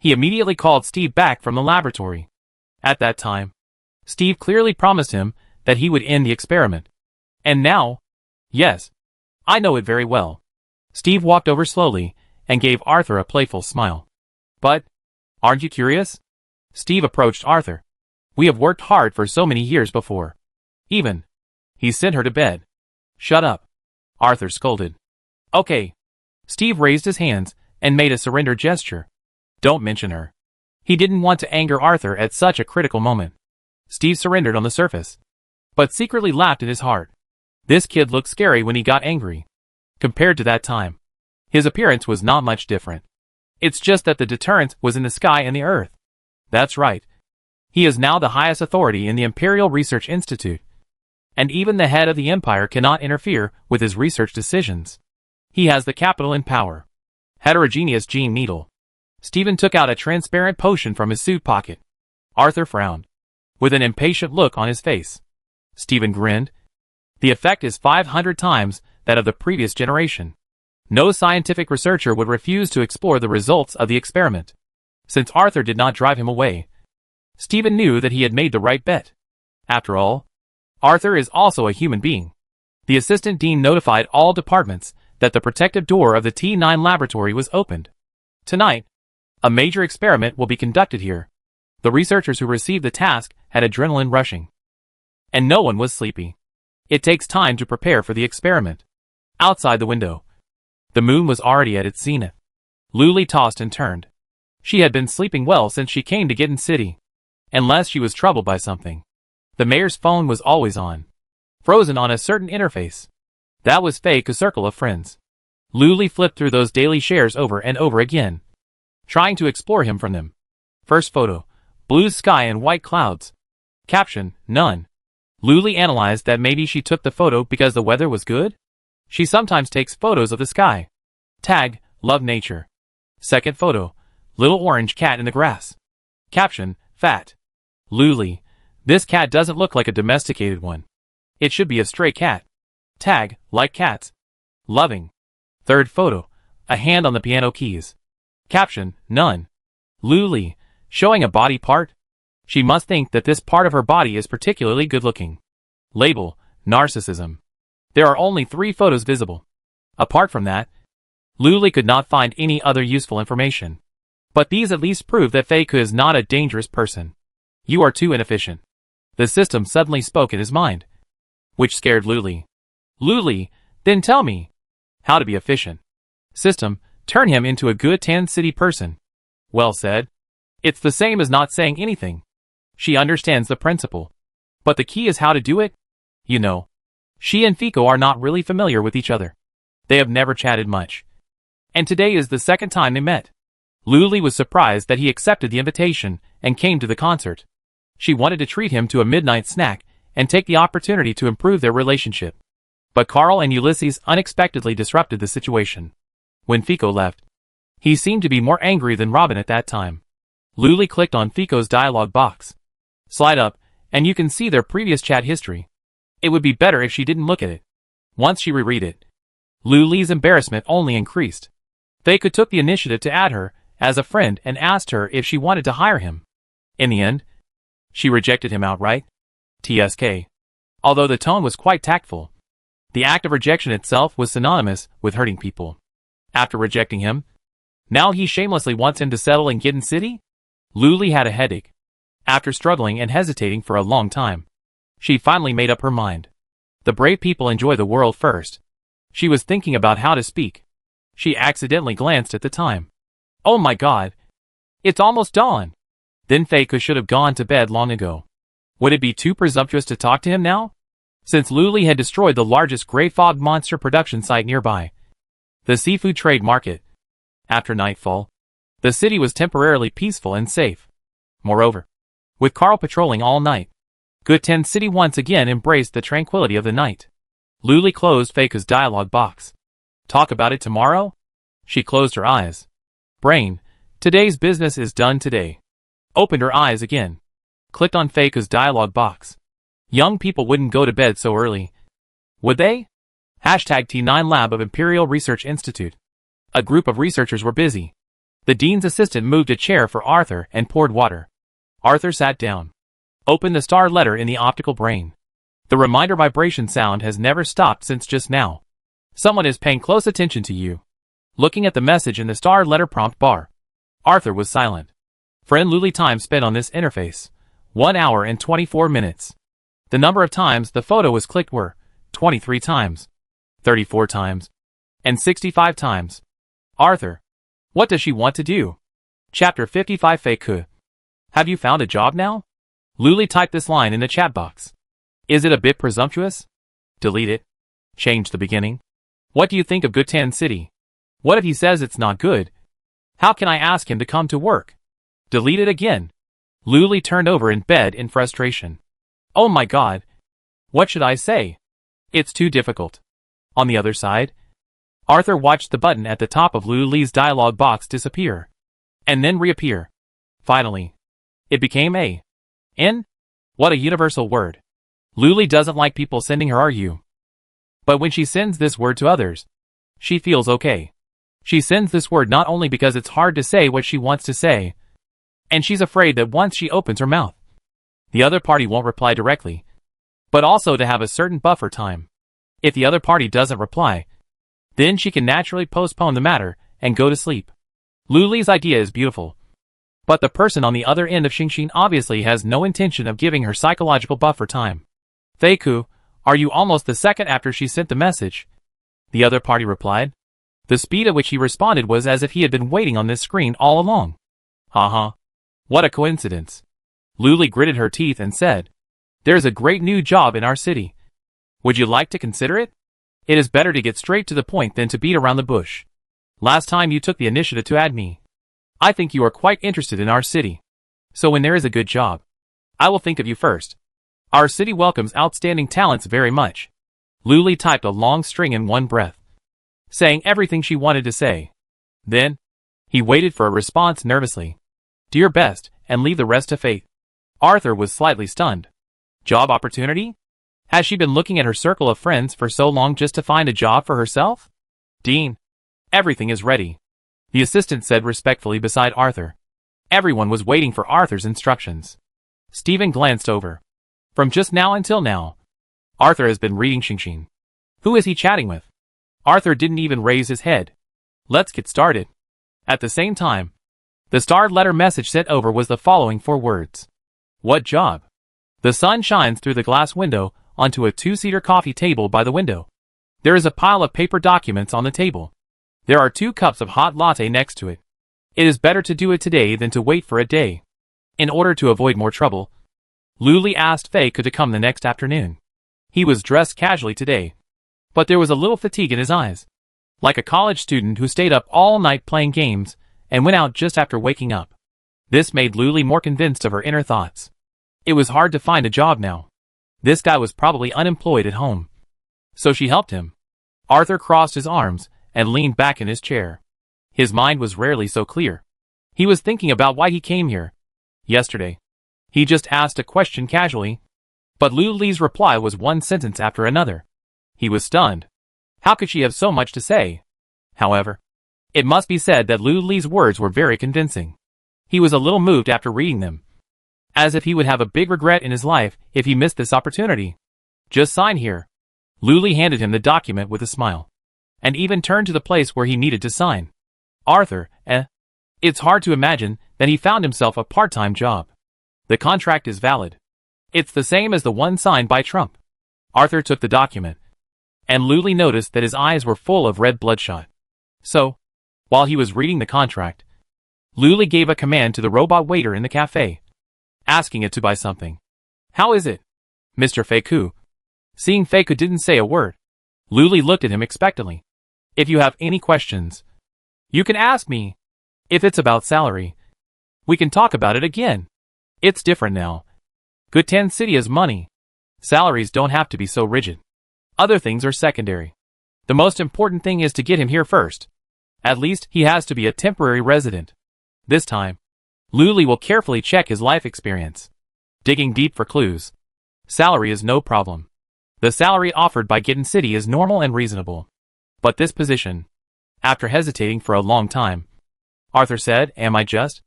he immediately called Steve back from the laboratory. At that time, Steve clearly promised him that he would end the experiment. And now, yes, I know it very well. Steve walked over slowly and gave Arthur a playful smile. But, aren't you curious? Steve approached Arthur. We have worked hard for so many years before. Even, he sent her to bed. Shut up, Arthur scolded. Okay. Steve raised his hands and made a surrender gesture. Don't mention her. He didn't want to anger Arthur at such a critical moment. Steve surrendered on the surface, but secretly laughed in his heart. This kid looked scary when he got angry. Compared to that time, his appearance was not much different. It's just that the deterrence was in the sky and the earth. That's right. He is now the highest authority in the Imperial Research Institute, and even the head of the Empire cannot interfere with his research decisions. He has the capital and power. Heterogeneous gene needle. Stephen took out a transparent potion from his suit pocket. Arthur frowned, with an impatient look on his face. Stephen grinned. The effect is 500 times that of the previous generation. No scientific researcher would refuse to explore the results of the experiment. Since Arthur did not drive him away, Stephen knew that he had made the right bet. After all, Arthur is also a human being. The assistant dean notified all departments that the protective door of the T9 laboratory was opened. Tonight, a major experiment will be conducted here. The researchers who received the task had adrenaline rushing, and no one was sleepy. It takes time to prepare for the experiment. Outside the window, the moon was already at its zenith. Luli tossed and turned. She had been sleeping well since she came to Gitten City, unless she was troubled by something. The mayor's phone was always on, frozen on a certain interface. That was Fake, a circle of friends. Luli flipped through those daily shares over and over again, trying to explore him from them. First photo, blue sky and white clouds. Caption, none. Luli analyzed that maybe she took the photo because the weather was good? She sometimes takes photos of the sky. Tag, love nature. Second photo, little orange cat in the grass. Caption, fat. Luli, this cat doesn't look like a domesticated one. It should be a stray cat. Tag, like cats. Loving. Third photo, a hand on the piano keys. Caption, none. Luli, showing a body part? She must think that this part of her body is particularly good-looking. Label, narcissism. There are only 3 photos visible. Apart from that, Luli could not find any other useful information. But these at least prove that Fei Ku is not a dangerous person. You are too inefficient. The system suddenly spoke in his mind, which scared Luli. Luli, then tell me how to be efficient. System, turn him into a good Tan City person. Well said. It's the same as not saying anything. She understands the principle. But the key is how to do it. You know, she and Fico are not really familiar with each other. They have never chatted much. And today is the second time they met. Luli was surprised that he accepted the invitation and came to the concert. She wanted to treat him to a midnight snack and take the opportunity to improve their relationship. But Carl and Ulysses unexpectedly disrupted the situation. When Fico left, he seemed to be more angry than Robin at that time. Luli clicked on Fico's dialogue box. Slide up, and you can see their previous chat history. It would be better if she didn't look at it. Once she reread it, Luli's embarrassment only increased. Fico took the initiative to add her as a friend and asked her if she wanted to hire him. In the end, she rejected him outright. TSK. Although the tone was quite tactful, the act of rejection itself was synonymous with hurting people. After rejecting him, now he shamelessly wants him to settle in Gitten City? Luli had a headache. After struggling and hesitating for a long time, she finally made up her mind. The brave people enjoy the world first. She was thinking about how to speak. She accidentally glanced at the time. Oh my god! It's almost dawn! Then Fico should have gone to bed long ago. Would it be too presumptuous to talk to him now? Since Luli had destroyed the largest Grey Fog monster production site nearby, the seafood trade market. After nightfall, the city was temporarily peaceful and safe. Moreover, with Carl patrolling all night, Good Ten City once again embraced the tranquility of the night. Luli closed Fico's dialogue box. Talk about it tomorrow? She closed her eyes. Brain, today's business is done today. Opened her eyes again. Clicked on Fico's dialogue box. Young people wouldn't go to bed so early. Would they? Hashtag T9 Lab of Imperial Research Institute. A group of researchers were busy. The dean's assistant moved a chair for Arthur and poured water. Arthur sat down. Opened the star letter in the optical brain. The reminder vibration sound has never stopped since just now. Someone is paying close attention to you. Looking at the message in the star letter prompt bar, Arthur was silent. Friend Luli time spent on this interface, 1 hour and 24 minutes. The number of times the photo was clicked were 23 times, 34 times, and 65 times. Arthur, what does she want to do? Chapter 55 Fico. Have you found a job now? Luli typed this line in the chat box. Is it a bit presumptuous? Delete it. Change the beginning. What do you think of Good Tan City? What if he says it's not good? How can I ask him to come to work? Delete it again. Luli turned over in bed in frustration. Oh my god. What should I say? It's too difficult. On the other side, Arthur watched the button at the top of Luli's dialogue box disappear, and then reappear. Finally, it became a N? What a universal word. Luli doesn't like people sending her "you." But when she sends this word to others, she feels okay. She sends this word not only because it's hard to say what she wants to say, and she's afraid that once she opens her mouth, the other party won't reply directly, but also to have a certain buffer time. If the other party doesn't reply, then she can naturally postpone the matter and go to sleep. Luli's idea is beautiful, but the person on the other end of Xingxin obviously has no intention of giving her psychological buffer time. Fico, are you almost the second after she sent the message? The other party replied. The speed at which he responded was as if he had been waiting on this screen all along. Haha. What a coincidence. Luli gritted her teeth and said, There's a great new job in our city. Would you like to consider it? It is better to get straight to the point than to beat around the bush. Last time you took the initiative to add me. I think you are quite interested in our city. So when there is a good job, I will think of you first. Our city welcomes outstanding talents very much. Luli typed a long string in one breath, saying everything she wanted to say. Then, he waited for a response nervously. Do your best, and leave the rest to fate. Arthur was slightly stunned. Job opportunity? Has she been looking at her circle of friends for so long just to find a job for herself? Dean, everything is ready, the assistant said respectfully beside Arthur. Everyone was waiting for Arthur's instructions. Stephen glanced over. From just now until now, Arthur has been reading Xingxin. Who is he chatting with? Arthur didn't even raise his head. Let's get started. At the same time, the starred letter message sent over was the following 4 words. What job? The sun shines through the glass window onto a 2-seater coffee table by the window. There is a pile of paper documents on the table. There are 2 cups of hot latte next to it. It is better to do it today than to wait for a day. In order to avoid more trouble, Luli asked Faye to come the next afternoon. He was dressed casually today, but there was a little fatigue in his eyes, like a college student who stayed up all night playing games and went out just after waking up. This made Luli more convinced of her inner thoughts. It was hard to find a job now. This guy was probably unemployed at home. So she helped him. Arthur crossed his arms and leaned back in his chair. His mind was rarely so clear. He was thinking about why he came here. Yesterday, he just asked a question casually, but Luli's reply was one sentence after another. He was stunned. How could she have so much to say? However, it must be said that Luli's words were very convincing. He was a little moved after reading them, as if he would have a big regret in his life if he missed this opportunity. Just sign here. Luli handed him the document with a smile, and even turned to the place where he needed to sign. Arthur, It's hard to imagine that he found himself a part-time job. The contract is valid. It's the same as the one signed by Trump. Arthur took the document, and Luli noticed that his eyes were full of red bloodshot. So, while he was reading the contract, Luli gave a command to the robot waiter in the cafe, asking it to buy something. How is it, Mr. Feiku? Seeing Feiku didn't say a word, Luli looked at him expectantly. If you have any questions, you can ask me. If it's about salary, we can talk about it again. It's different now. Gutan City has money. Salaries don't have to be so rigid. Other things are secondary. The most important thing is to get him here first. At least he has to be a temporary resident. This time, Luli will carefully check his life experience, digging deep for clues. Salary is no problem. The salary offered by Gutan City is normal and reasonable. But this position, after hesitating for a long time, Arthur said, am I just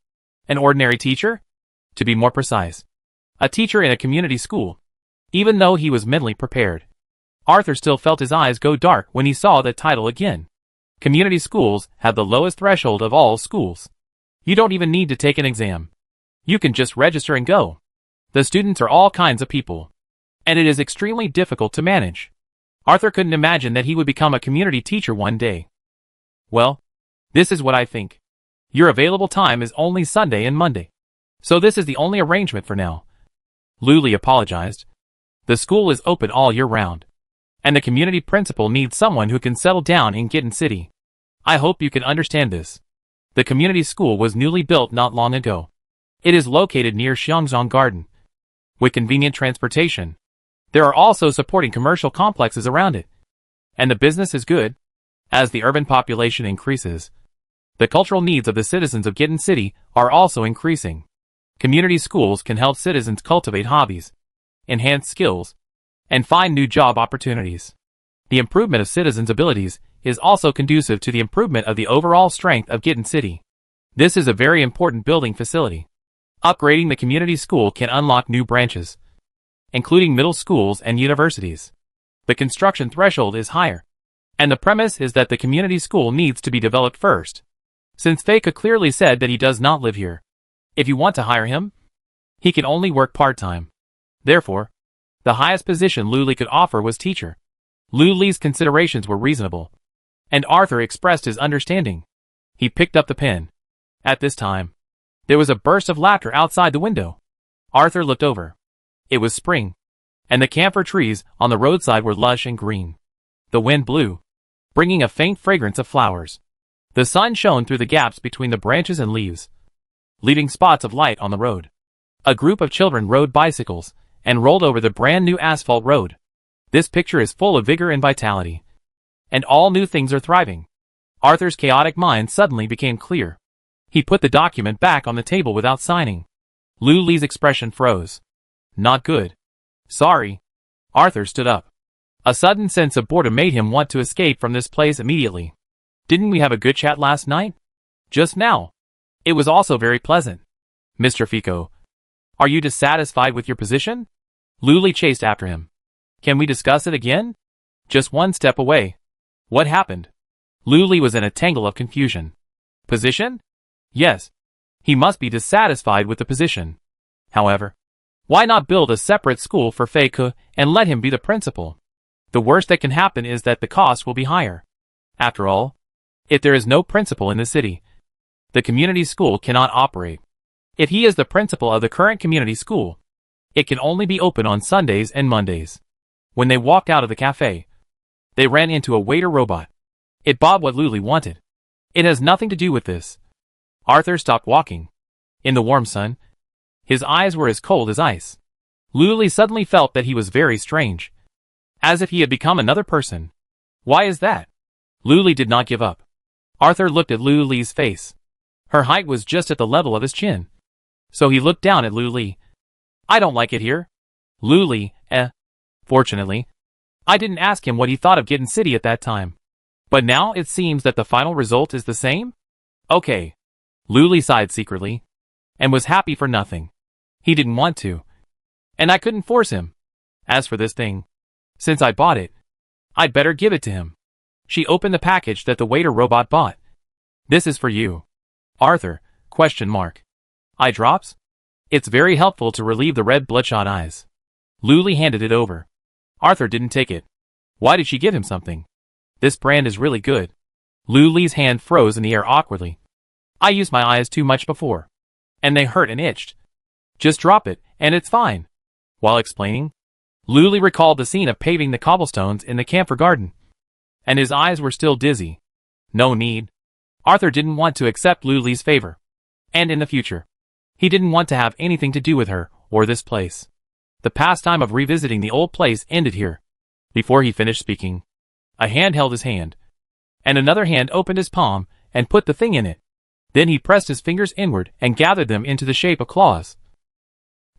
an ordinary teacher? To be more precise, a teacher in a community school. Even though he was mentally prepared, Arthur still felt his eyes go dark when he saw that title again. Community schools have the lowest threshold of all schools. You don't even need to take an exam. You can just register and go. The students are all kinds of people, and it is extremely difficult to manage. Arthur couldn't imagine that he would become a community teacher one day. Well, this is what I think. Your available time is only Sunday and Monday. So this is the only arrangement for now. Luli apologized. The school is open all year round, and the community principal needs someone who can settle down in Gutan City. I hope you can understand this. The community school was newly built not long ago. It is located near Xiangzhong Garden, with convenient transportation. There are also supporting commercial complexes around it, and the business is good. As the urban population increases, the cultural needs of the citizens of Gutan City are also increasing. Community schools can help citizens cultivate hobbies, enhance skills, and find new job opportunities. The improvement of citizens' abilities is also conducive to the improvement of the overall strength of Gutan City. This is a very important building facility. Upgrading the community school can unlock new branches, including middle schools and universities. The construction threshold is higher, and the premise is that the community school needs to be developed first. Since Faika clearly said that he does not live here, if you want to hire him, he can only work part-time. Therefore, the highest position Luli could offer was teacher. Luli's considerations were reasonable, and Arthur expressed his understanding. He picked up the pen. At this time, there was a burst of laughter outside the window. Arthur looked over. It was spring, and the camphor trees on the roadside were lush and green. The wind blew, bringing a faint fragrance of flowers. The sun shone through the gaps between the branches and leaves, leaving spots of light on the road. A group of children rode bicycles and rolled over the brand new asphalt road. This picture is full of vigor and vitality, and all new things are thriving. Arthur's chaotic mind suddenly became clear. He put the document back on the table without signing. Luli's expression froze. Not good. Sorry. Arthur stood up. A sudden sense of boredom made him want to escape from this place immediately. Didn't we have a good chat last night? Just now. It was also very pleasant. Mr. Fico, are you dissatisfied with your position? Luli chased after him. Can we discuss it again? Just one step away. What happened? Luli was in a tangle of confusion. Position? Yes. He must be dissatisfied with the position. However, why not build a separate school for Feiku and let him be the principal? The worst that can happen is that the cost will be higher. After all, if there is no principal in the city, the community school cannot operate. If he is the principal of the current community school, it can only be open on Sundays and Mondays. When they walked out of the cafe, they ran into a waiter robot. It bought what Luli wanted. It has nothing to do with this. Arthur stopped walking. In the warm sun, his eyes were as cold as ice. Luli suddenly felt that he was very strange, as if he had become another person. Why is that? Luli did not give up. Arthur looked at Luli's face. Her height was just at the level of his chin. So he looked down at Luli. I don't like it here. Luli, Fortunately, I didn't ask him what he thought of Getting City at that time. But now it seems that the final result is the same? Okay. Luli sighed secretly, and was happy for nothing. He didn't want to. And I couldn't force him. As for this thing, since I bought it, I'd better give it to him. She opened the package that the waiter robot bought. This is for you. Arthur, ? Eye drops? It's very helpful to relieve the red bloodshot eyes. Luli handed it over. Arthur didn't take it. Why did she give him something? This brand is really good. Luli's hand froze in the air awkwardly. I used my eyes too much before, and they hurt and itched. Just drop it, and it's fine. While explaining, Luli recalled the scene of paving the cobblestones in the camphor garden, and his eyes were still dizzy. No need. Arthur didn't want to accept Luli's favor, and in the future, he didn't want to have anything to do with her or this place. The pastime of revisiting the old place ended here. Before he finished speaking, a hand held his hand, and another hand opened his palm and put the thing in it. Then he pressed his fingers inward and gathered them into the shape of claws,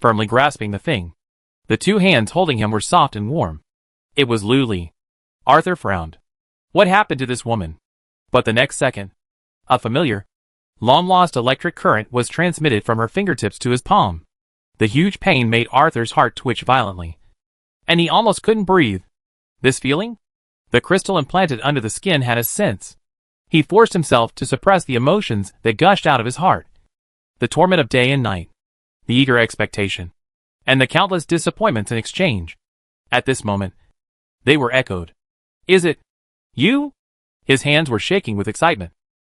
firmly grasping the thing. The two hands holding him were soft and warm. It was Luli. Arthur frowned. What happened to this woman? But the next second, a familiar, long-lost electric current was transmitted from her fingertips to his palm. The huge pain made Arthur's heart twitch violently, and he almost couldn't breathe. This feeling? The crystal implanted under the skin had a sense. He forced himself to suppress the emotions that gushed out of his heart. The torment of day and night, the eager expectation, and the countless disappointments in exchange. At this moment, they were echoed. Is it you? His hands were shaking with excitement.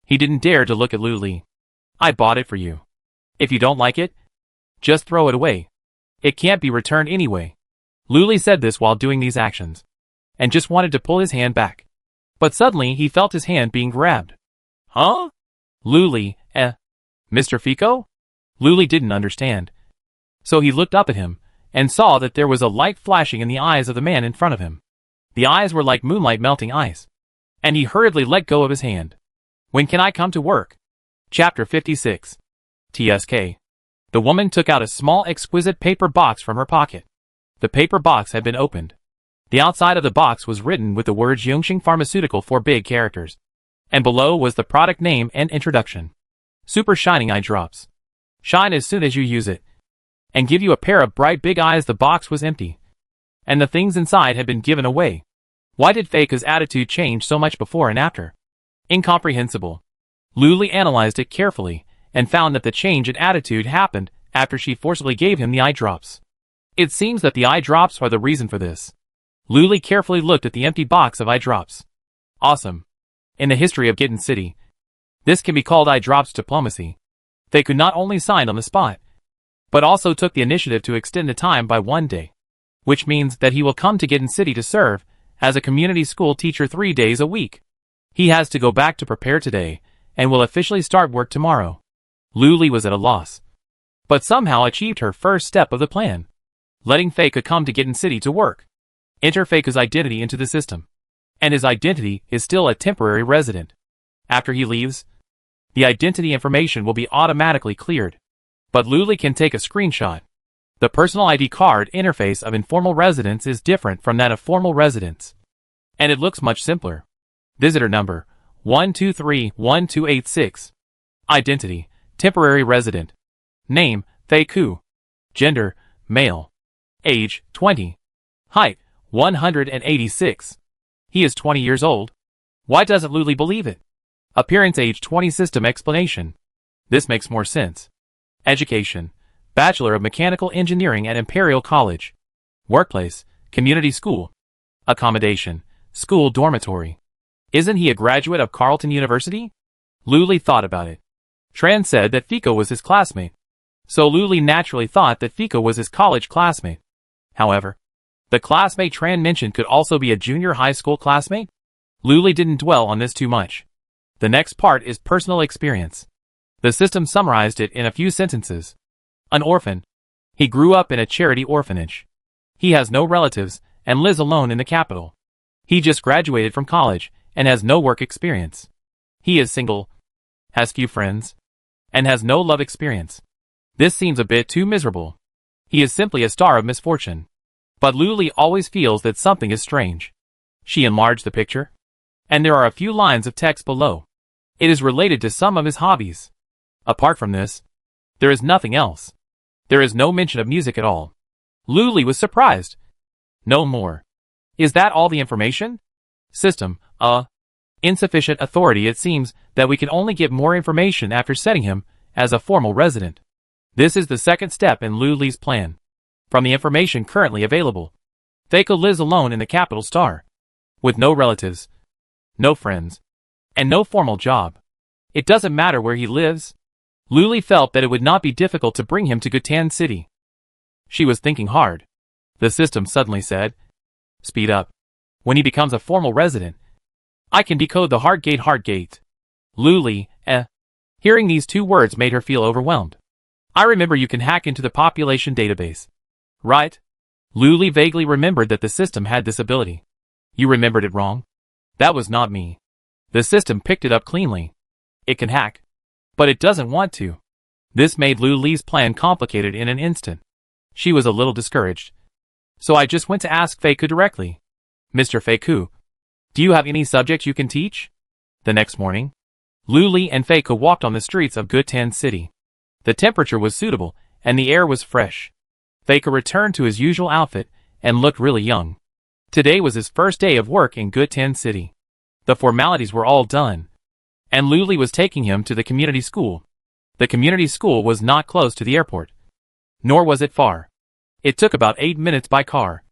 He didn't dare to look at Luli. I bought it for you. If you don't like it, just throw it away. It can't be returned anyway. Luli said this while doing these actions, and just wanted to pull his hand back. But suddenly he felt his hand being grabbed. Huh? Luli, Mr. Fico? Luli didn't understand. So he looked up at him, and saw that there was a light flashing in the eyes of the man in front of him. The eyes were like moonlight melting ice. And he hurriedly let go of his hand. When can I come to work? Chapter 56. TSK. The woman took out a small exquisite paper box from her pocket. The paper box had been opened. The outside of the box was written with the words Yongxing Pharmaceutical for big characters. And below was the product name and introduction. Super Shining Eye Drops. Shine as soon as you use it, and give you a pair of bright big eyes. The box was empty, and the things inside had been given away. Why did Fake's attitude change so much before and after? Incomprehensible. Luli analyzed it carefully, and found that the change in attitude happened after she forcibly gave him the eye drops. It seems that the eye drops are the reason for this. Luli carefully looked at the empty box of eye drops. Awesome. In the history of Getting City, this can be called eye drops diplomacy. They could not only sign on the spot, but also took the initiative to extend the time by 1 day, which means that he will come to Getting City to serve as a community school teacher 3 days a week. He has to go back to prepare today, and will officially start work tomorrow. Luli was at a loss, but somehow achieved her first step of the plan. Letting Faika come to Getting City to work. Enter Faika's identity into the system, and his identity is still a temporary resident. After he leaves, the identity information will be automatically cleared, but Luli can take a screenshot. The personal ID card interface of informal residents is different from that of formal residents, and it looks much simpler. Visitor number 1231286. Identity: temporary resident. Name: Feiku. Gender: male. Age: 20. Height: 186. He is 20 years old. Why doesn't Luli believe it? Appearance: age 20. System explanation. This makes more sense. Education: Bachelor of Mechanical Engineering at Imperial College. Workplace: community school. Accommodation. School dormitory. Isn't he a graduate of Carleton University? Luli thought about it. Tran said that Fiko was his classmate. So Luli naturally thought that Fiko was his college classmate. However, the classmate Tran mentioned could also be a junior high school classmate. Luli didn't dwell on this too much. The next part is personal experience. The system summarized it in a few sentences. An orphan. He grew up in a charity orphanage. He has no relatives and lives alone in the capital. He just graduated from college and has no work experience. He is single, has few friends, and has no love experience. This seems a bit too miserable. He is simply a star of misfortune. But Luli always feels that something is strange. She enlarged the picture, and there are a few lines of text below. It is related to some of his hobbies. Apart from this, there is nothing else. There is no mention of music at all. Luli was surprised. No more. Is that all the information? System, insufficient authority. It seems that we can only get more information after setting him as a formal resident. This is the second step in Luli's plan. From the information currently available, Fako lives alone in the capital star, with no relatives, no friends, and no formal job. It doesn't matter where he lives. Luli felt that it would not be difficult to bring him to Gutan City. She was thinking hard. The system suddenly said, "Speed up. When he becomes a formal resident, I can decode the Heartgate. Luli, Hearing these two words made her feel overwhelmed. I remember you can hack into the population database. Right? Luli vaguely remembered that the system had this ability. You remembered it wrong. That was not me. The system picked it up cleanly. It can hack, but it doesn't want to. This made Luli's plan complicated in an instant. She was a little discouraged. So I just went to ask Fako directly. Mr. Fako, do you have any subject you can teach? The next morning, Luli and Fako walked on the streets of Gutan City. The temperature was suitable, and the air was fresh. Fako returned to his usual outfit and looked really young. Today was his first day of work in Gutan City. The formalities were all done, and Luli was taking him to the community school. The community school was not close to the airport, nor was it far. It took about 8 minutes by car.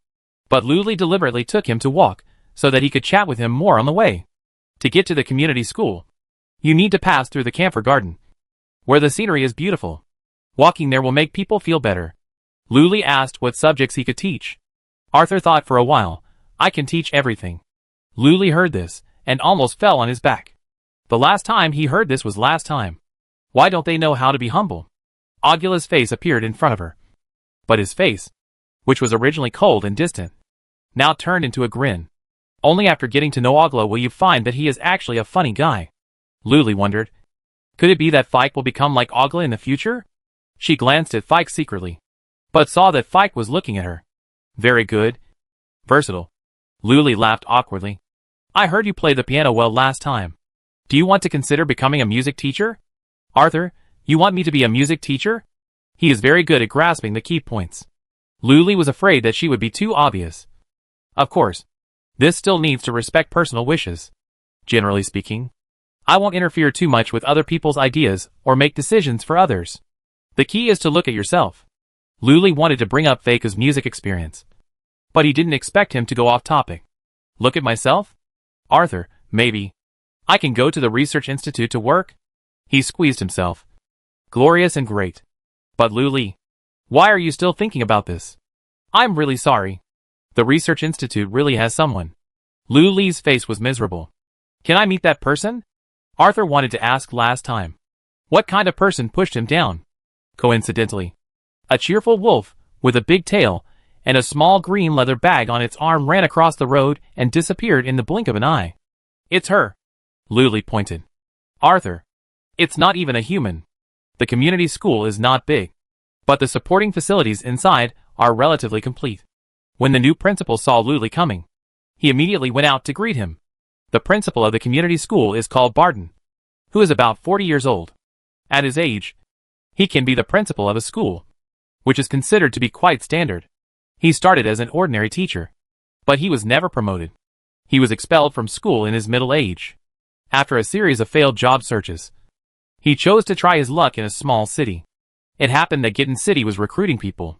But Luli deliberately took him to walk, so that he could chat with him more on the way. To get to the community school, you need to pass through the camphor garden, where the scenery is beautiful. Walking there will make people feel better. Luli asked what subjects he could teach. Arthur thought for a while. I can teach everything. Luli heard this, and almost fell on his back. The last time he heard this was last time. Why don't they know how to be humble? Agula's face appeared in front of her. But his face, which was originally cold and distant, now turned into a grin. Only after getting to know Agula will you find that he is actually a funny guy. Luli wondered. Could it be that Fike will become like Agula in the future? She glanced at Fike secretly, but saw that Fike was looking at her. Very good. Versatile. Luli laughed awkwardly. I heard you play the piano well last time. Do you want to consider becoming a music teacher? Arthur, you want me to be a music teacher? He is very good at grasping the key points. Luli was afraid that she would be too obvious. Of course, this still needs to respect personal wishes. Generally speaking, I won't interfere too much with other people's ideas or make decisions for others. The key is to look at yourself. Luli wanted to bring up Fako's music experience, but he didn't expect him to go off topic. Look at myself? Arthur, maybe I can go to the research institute to work? He squeezed himself. Glorious and great. But Luli, why are you still thinking about this? I'm really sorry. The research institute really has someone. Luli's face was miserable. Can I meet that person? Arthur wanted to ask last time. What kind of person pushed him down? Coincidentally, a cheerful wolf with a big tail and a small green leather bag on its arm ran across the road and disappeared in the blink of an eye. It's her. Luli pointed. Arthur, it's not even a human. The community school is not big, but the supporting facilities inside are relatively complete. When the new principal saw Luli coming, he immediately went out to greet him. The principal of the community school is called Barton, who is about 40 years old. At his age, he can be the principal of a school, which is considered to be quite standard. He started as an ordinary teacher, but he was never promoted. He was expelled from school in his middle age. After a series of failed job searches, he chose to try his luck in a small city. It happened that Gutan City was recruiting people.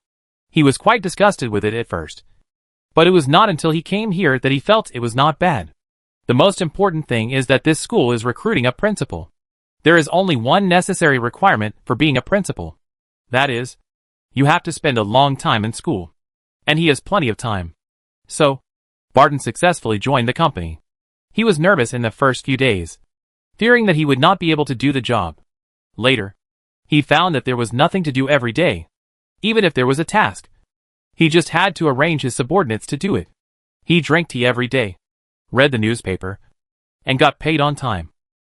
He was quite disgusted with it at first. But it was not until he came here that he felt it was not bad. The most important thing is that this school is recruiting a principal. There is only one necessary requirement for being a principal. That is, you have to spend a long time in school. And he has plenty of time. So, Barton successfully joined the company. He was nervous in the first few days, fearing that he would not be able to do the job. Later, he found that there was nothing to do every day, even if there was a task. He just had to arrange his subordinates to do it. He drank tea every day, read the newspaper, and got paid on time.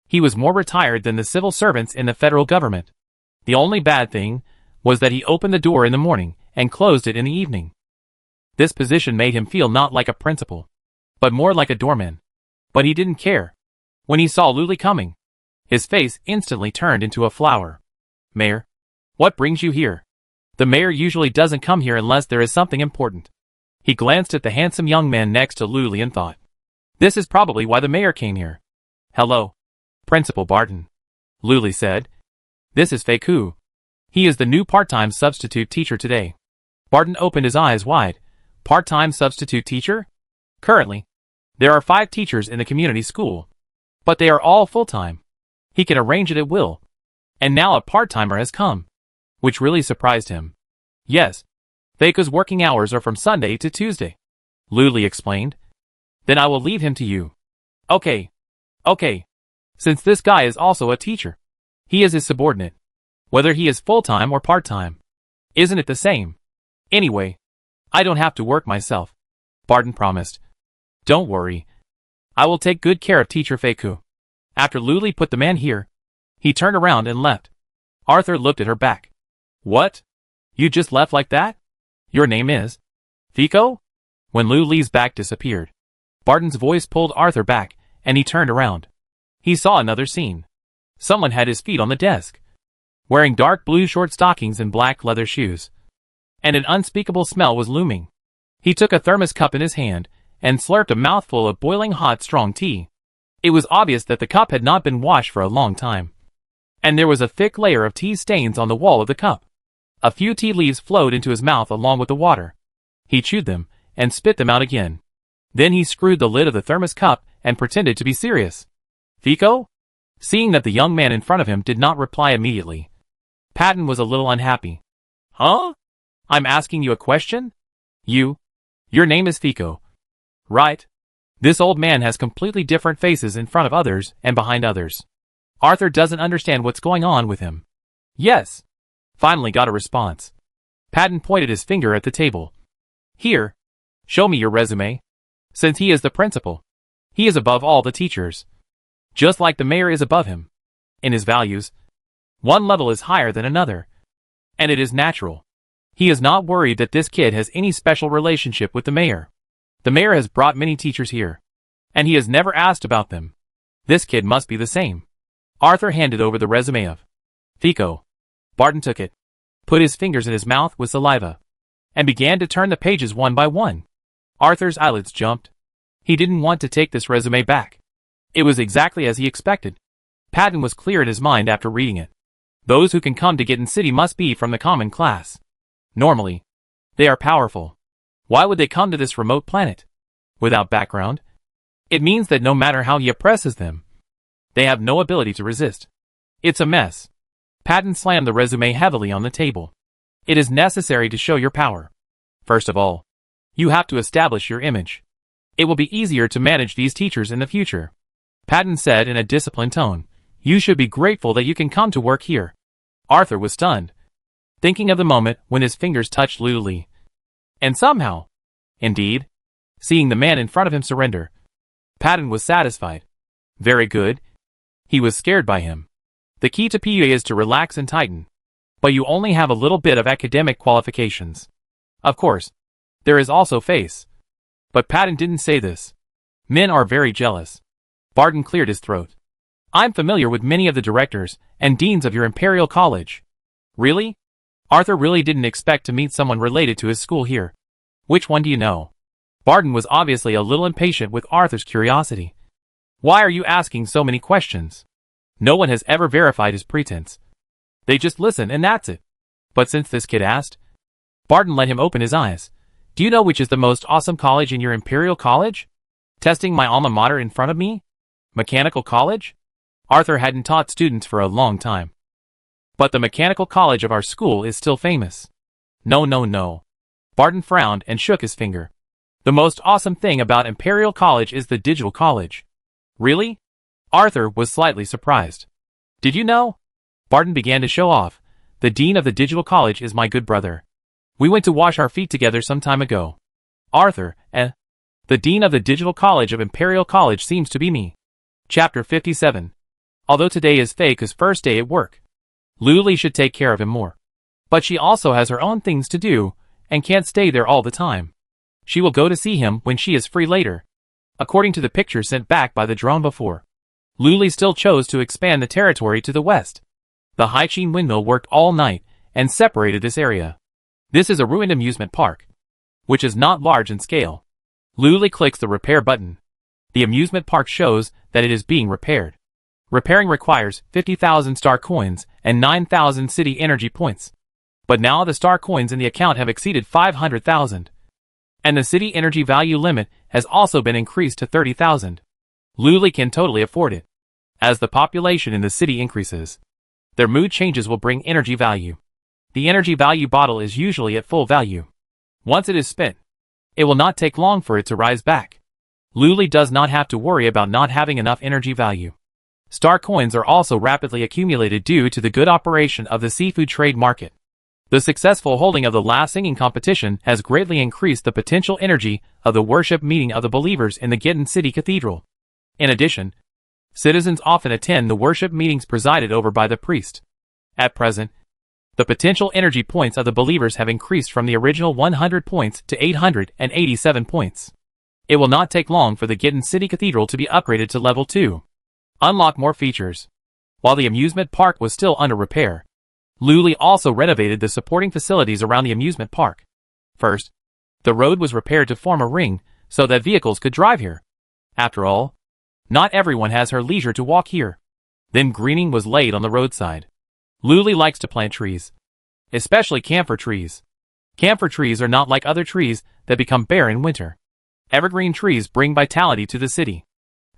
He was more retired than the civil servants in the federal government. The only bad thing was that he opened the door in the morning and closed it in the evening. This position made him feel not like a principal, but more like a doorman. But he didn't care. When he saw Luli coming, his face instantly turned into a flower. "Mayor, what brings you here?" The mayor usually doesn't come here unless there is something important. He glanced at the handsome young man next to Luli and thought, this is probably why the mayor came here. "Hello, Principal Barton," Luli said. "This is Feiku. He is the new part-time substitute teacher today." Barton opened his eyes wide. Part-time substitute teacher? Currently, there are 5 teachers in the community school, but they are all full-time. He can arrange it at will. And now a part-timer has come, which really surprised him. "Yes, Feiku's working hours are from Sunday to Tuesday," Luli explained. "Then I will leave him to you." Okay. Since this guy is also a teacher, he is his subordinate. Whether he is full-time or part-time, isn't it the same? Anyway, I don't have to work myself, Barton promised. "Don't worry. I will take good care of Teacher Feiku." After Luli put the man here, he turned around and left. Arthur looked at her back. "What? You just left like that? Your name is Fiko?" When Luli's back disappeared, Barton's voice pulled Arthur back, and he turned around. He saw another scene. Someone had his feet on the desk, wearing dark blue short stockings and black leather shoes. And an unspeakable smell was looming. He took a thermos cup in his hand and slurped a mouthful of boiling hot strong tea. It was obvious that the cup had not been washed for a long time. And there was a thick layer of tea stains on the wall of the cup. A few tea leaves flowed into his mouth along with the water. He chewed them and spit them out again. Then he screwed the lid of the thermos cup and pretended to be serious. "Fiko?" Seeing that the young man in front of him did not reply immediately, Patton was a little unhappy. "Huh? I'm asking you a question? Your name is Fiko, right?" This old man has completely different faces in front of others and behind others. Arthur doesn't understand what's going on with him. "Yes." Finally got a response. Patton pointed his finger at the table. "Here, show me your resume." Since he is the principal, he is above all the teachers, just like the mayor is above him. In his values, one level is higher than another, and it is natural. He is not worried that this kid has any special relationship with the mayor. The mayor has brought many teachers here, and he has never asked about them. This kid must be the same. Arthur handed over the resume of Fiko. Barton took it, put his fingers in his mouth with saliva, and began to turn the pages one by one. Arthur's eyelids jumped. He didn't want to take this resume back. It was exactly as he expected. Patton was clear in his mind after reading it. Those who can come to Gitten City must be from the common class. Normally, they are powerful. Why would they come to this remote planet? Without background? It means that no matter how he oppresses them, they have no ability to resist. It's a mess. Patton slammed the resume heavily on the table. It is necessary to show your power. First of all, you have to establish your image. It will be easier to manage these teachers in the future. Patton said in a disciplined tone, "You should be grateful that you can come to work here." Arthur was stunned, thinking of the moment when his fingers touched Luli. And somehow, indeed, seeing the man in front of him surrender, Patton was satisfied. Very good. He was scared by him. The key to PUA is to relax and tighten. But you only have a little bit of academic qualifications. Of course, there is also face. But Patton didn't say this. Men are very jealous. Barton cleared his throat. "I'm familiar with many of the directors and deans of your Imperial College." "Really?" Arthur really didn't expect to meet someone related to his school here. "Which one do you know?" Barton was obviously a little impatient with Arthur's curiosity. "Why are you asking so many questions? No one has ever verified his pretense. They just listen and that's it." But since this kid asked, Barton let him open his eyes. Do you know which is the most awesome college in your Imperial College? Testing my alma mater in front of me? Mechanical College? Arthur hadn't taught students for a long time. But the Mechanical College of our school is still famous. No, no, no. Barton frowned and shook his finger. The most awesome thing about Imperial College is the Digital College. Really? Arthur was slightly surprised. Did you know? Barton began to show off. The dean of the Digital College is my good brother. We went to wash our feet together some time ago. Arthur, the dean of the Digital College of Imperial College seems to be me. Chapter 57. Although today is Fake's first day at work, Luli should take care of him more. But she also has her own things to do, and can't stay there all the time. She will go to see him when she is free later. According to the picture sent back by the drone before, Luli still chose to expand the territory to the west. The Haiqin windmill worked all night and separated this area. This is a ruined amusement park, which is not large in scale. Luli clicks the repair button. The amusement park shows that it is being repaired. Repairing requires 50,000 star coins and 9,000 city energy points. But now the star coins in the account have exceeded 500,000. And the city energy value limit has also been increased to 30,000. Luli can totally afford it. As the population in the city increases, their mood changes will bring energy value. The energy value bottle is usually at full value. Once it is spent, it will not take long for it to rise back. Luli does not have to worry about not having enough energy value. Star coins are also rapidly accumulated due to the good operation of the seafood trade market. The successful holding of the last singing competition has greatly increased the potential energy of the worship meeting of the believers in the Gitten City Cathedral. In addition, citizens often attend the worship meetings presided over by the priest. At present, the potential energy points of the believers have increased from the original 100 points to 887 points. It will not take long for the Gitten City Cathedral to be upgraded to level 2. Unlock more features. While the amusement park was still under repair, Luli also renovated the supporting facilities around the amusement park. First, the road was repaired to form a ring so that vehicles could drive here. After all, not everyone has her leisure to walk here. Then greening was laid on the roadside. Luli likes to plant trees, especially camphor trees. Camphor trees are not like other trees that become bare in winter. Evergreen trees bring vitality to the city,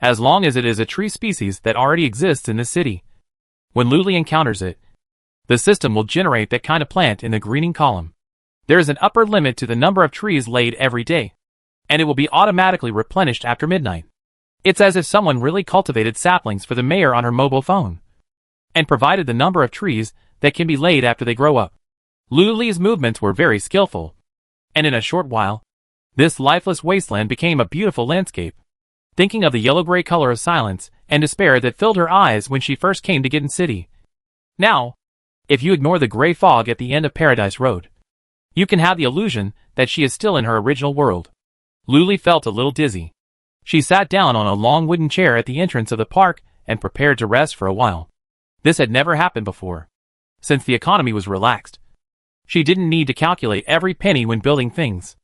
as long as it is a tree species that already exists in the city. When Luli encounters it, the system will generate that kind of plant in the greening column. There is an upper limit to the number of trees laid every day, and it will be automatically replenished after midnight. It's as if someone really cultivated saplings for the mayor on her mobile phone, and provided the number of trees that can be laid after they grow up. Luli's movements were very skillful, and in a short while, this lifeless wasteland became a beautiful landscape. Thinking of the yellow-gray color of silence and despair that filled her eyes when she first came to Gitten City. Now, if you ignore the gray fog at the end of Paradise Road, you can have the illusion that she is still in her original world. Luli felt a little dizzy. She sat down on a long wooden chair at the entrance of the park and prepared to rest for a while. This had never happened before, since the economy was relaxed. She didn't need to calculate every penny when building things.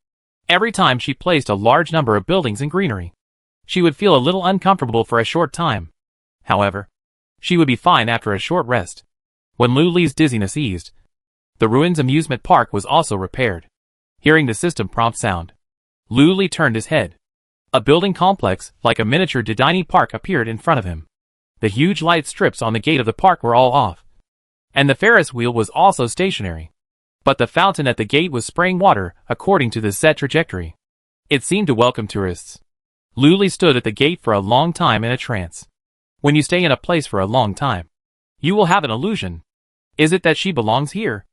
Every time she placed a large number of buildings in greenery, she would feel a little uncomfortable for a short time. However, she would be fine after a short rest. When Luli's dizziness eased, the ruins amusement park was also repaired. Hearing the system prompt sound, Luli turned his head. A building complex like a miniature Disney park appeared in front of him. The huge light strips on the gate of the park were all off, and the Ferris wheel was also stationary. But the fountain at the gate was spraying water according to the set trajectory. It seemed to welcome tourists. Luli stood at the gate for a long time in a trance. When you stay in a place for a long time, you will have an illusion. Is it that she belongs here?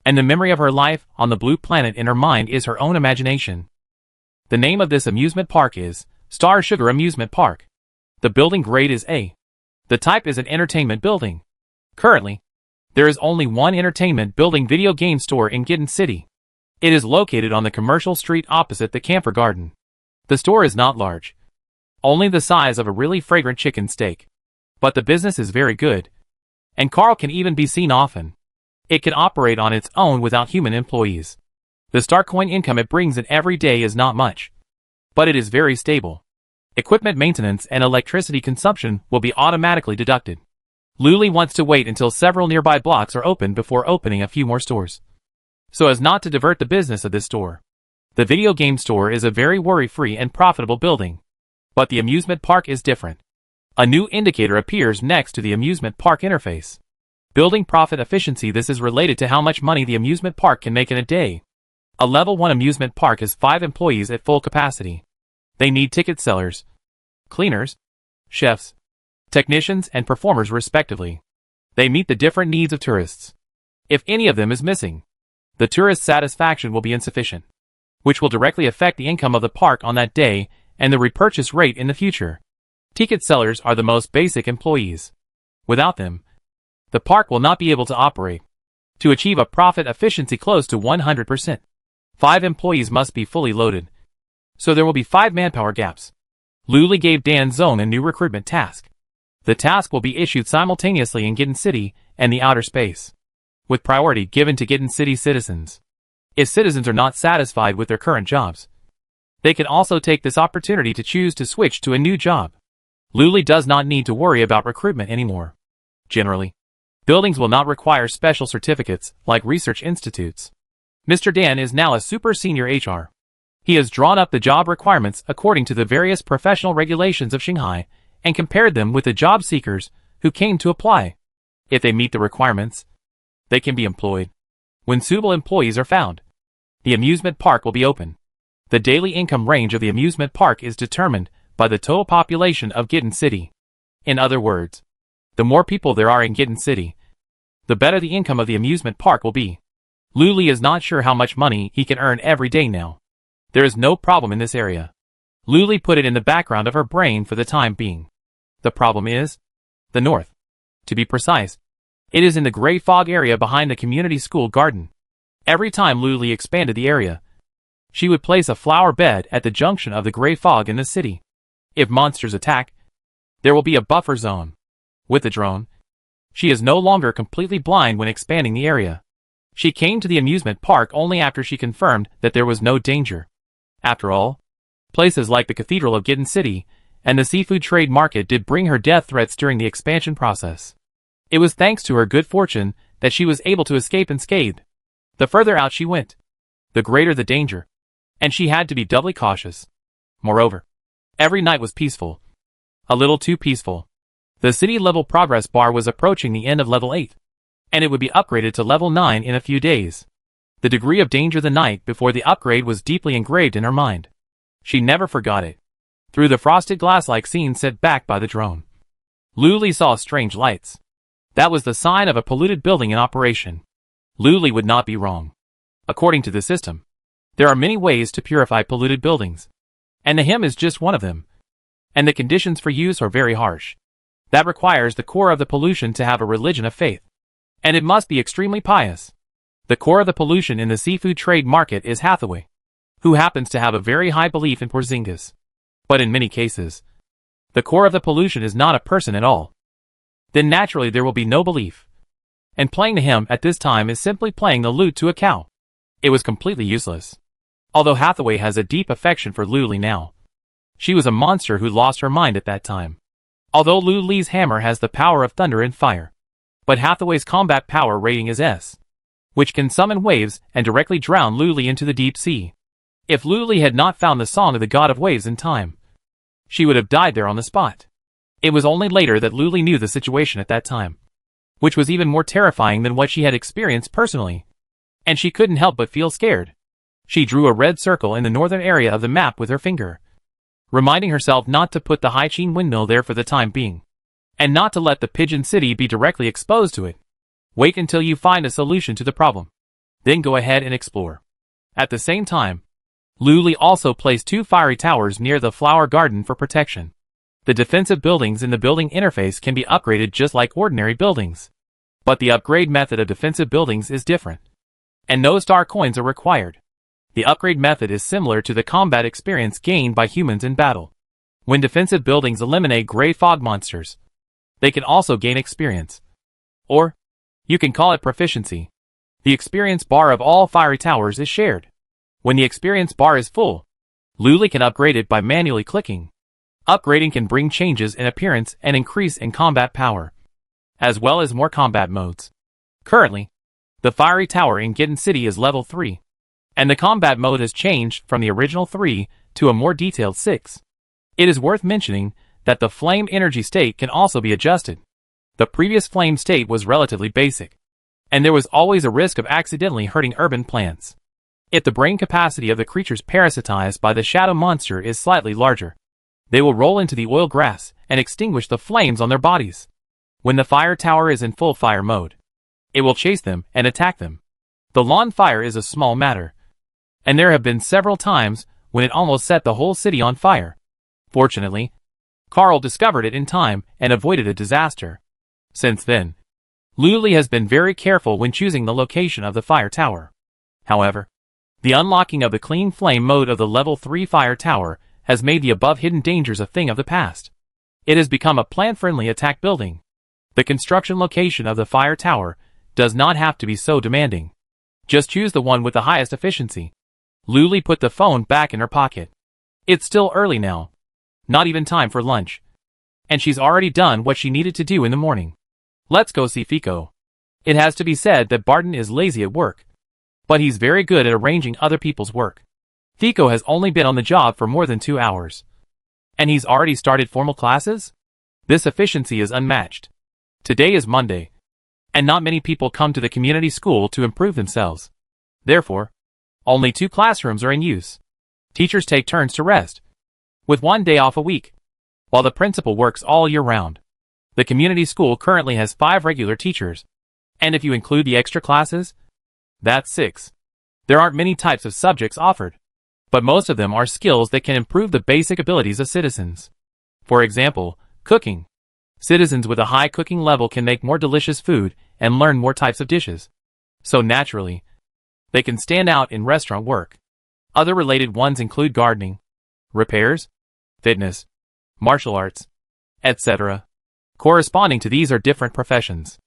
And the memory of her life on the blue planet in her mind is her own imagination. The name of this amusement park is Star Sugar Amusement Park. The building grade is A. The type is an entertainment building. Currently, there is only one entertainment building video game store in Gitten City. It is located on the commercial street opposite the Camphor Garden. The store is not large, only the size of a really fragrant chicken steak. But the business is very good, and Carl can even be seen often. It can operate on its own without human employees. The Starcoin income it brings in every day is not much, but it is very stable. Equipment maintenance and electricity consumption will be automatically deducted. Luli wants to wait until several nearby blocks are open before opening a few more stores, so as not to divert the business of this store. The video game store is a very worry-free and profitable building. But the amusement park is different. A new indicator appears next to the amusement park interface. Building profit efficiency. This is related to how much money the amusement park can make in a day. A level 1 amusement park has 5 employees at full capacity. They need ticket sellers, cleaners, chefs, technicians, and performers respectively. They meet the different needs of tourists. If any of them is missing, the tourist satisfaction will be insufficient, which will directly affect the income of the park on that day and the repurchase rate in the future. Ticket sellers are the most basic employees. Without them, the park will not be able to operate. To achieve a profit efficiency close to 100%, 5 employees must be fully loaded. So there will be 5 manpower gaps. Luli gave Dan Zone a new recruitment task. The task will be issued simultaneously in Gitten City and the outer space, with priority given to Gitten City citizens. If citizens are not satisfied with their current jobs, they can also take this opportunity to choose to switch to a new job. Luli does not need to worry about recruitment anymore. Generally, buildings will not require special certificates like research institutes. Mr. Dan is now a super senior HR. He has drawn up the job requirements according to the various professional regulations of Shanghai and compared them with the job seekers who came to apply. If they meet the requirements, they can be employed. When suitable employees are found, the amusement park will be open. The daily income range of the amusement park is determined by the total population of Gitten City. In other words, the more people there are in Gitten City, the better the income of the amusement park will be. Luli is not sure how much money he can earn every day now. There is no problem in this area. Luli put it in the background of her brain for the time being. The problem is the north. To be precise, it is in the gray fog area behind the community school garden. Every time Luli expanded the area, she would place a flower bed at the junction of the gray fog in the city. If monsters attack, there will be a buffer zone. With the drone, she is no longer completely blind when expanding the area. She came to the amusement park only after she confirmed that there was no danger. After all, places like the Cathedral of Gitten City and the seafood trade market did bring her death threats during the expansion process. It was thanks to her good fortune that she was able to escape unscathed. The further out she went, the greater the danger, and she had to be doubly cautious. Moreover, every night was peaceful. A little too peaceful. The city-level progress bar was approaching the end of level 8, and it would be upgraded to level 9 in a few days. The degree of danger the night before the upgrade was deeply engraved in her mind. She never forgot it. Through the frosted glass-like scene set back by the drone, Luli saw strange lights. That was the sign of a polluted building in operation. Luli would not be wrong. According to the system, there are many ways to purify polluted buildings, and the hymn is just one of them. And the conditions for use are very harsh. That requires the core of the pollution to have a religion of faith, and it must be extremely pious. The core of the pollution in the seafood trade market is Hathaway, who happens to have a very high belief in Porzingas. But in many cases, the core of the pollution is not a person at all. Then naturally there will be no belief. And playing the hymn at this time is simply playing the lute to a cow. It was completely useless. Although Hathaway has a deep affection for Luli now, she was a monster who lost her mind at that time. Although Luli's hammer has the power of thunder and fire, but Hathaway's combat power rating is S, which can summon waves and directly drown Luli into the deep sea. If Luli had not found the song of the god of waves in time, she would have died there on the spot. It was only later that Luli knew the situation at that time, which was even more terrifying than what she had experienced personally. And she couldn't help but feel scared. She drew a red circle in the northern area of the map with her finger, reminding herself not to put the Haiqin windmill there for the time being, and not to let the Pigeon City be directly exposed to it. Wait until you find a solution to the problem. Then go ahead and explore. At the same time, Luli also placed 2 fiery towers near the flower garden for protection. The defensive buildings in the building interface can be upgraded just like ordinary buildings. But the upgrade method of defensive buildings is different, and no star coins are required. The upgrade method is similar to the combat experience gained by humans in battle. When defensive buildings eliminate gray fog monsters, they can also gain experience. Or, you can call it proficiency. The experience bar of all fiery towers is shared. When the experience bar is full, Luli can upgrade it by manually clicking. Upgrading can bring changes in appearance and increase in combat power, as well as more combat modes. Currently, the fiery tower in Gitten City is level 3. and the combat mode has changed from the original 3 to a more detailed 6. It is worth mentioning that the flame energy state can also be adjusted. The previous flame state was relatively basic, and there was always a risk of accidentally hurting urban plants. If the brain capacity of the creatures parasitized by the shadow monster is slightly larger, they will roll into the oil grass and extinguish the flames on their bodies. When the fire tower is in full fire mode, it will chase them and attack them. The lawn fire is a small matter, and there have been several times when it almost set the whole city on fire. Fortunately, Carl discovered it in time and avoided a disaster. Since then, Luli has been very careful when choosing the location of the fire tower. However, the unlocking of the clean flame mode of the level 3 fire tower has made the above hidden dangers a thing of the past. It has become a plant-friendly attack building. The construction location of the fire tower does not have to be so demanding. Just choose the one with the highest efficiency. Luli put the phone back in her pocket. It's still early now. Not even time for lunch. And she's already done what she needed to do in the morning. Let's go see Fico. It has to be said that Barton is lazy at work, but he's very good at arranging other people's work. Fico has only been on the job for more than 2 hours, and he's already started formal classes? This efficiency is unmatched. Today is Monday, and not many people come to the community school to improve themselves. Therefore, only 2 classrooms are in use. Teachers take turns to rest, with 1 day off a week, while the principal works all year round. The community school currently has 5 regular teachers, and if you include the extra classes, that's 6. There aren't many types of subjects offered, but most of them are skills that can improve the basic abilities of citizens. For example, cooking. Citizens with a high cooking level can make more delicious food and learn more types of dishes. So naturally, they can stand out in restaurant work. Other related ones include gardening, repairs, fitness, martial arts, etc. Corresponding to these are different professions.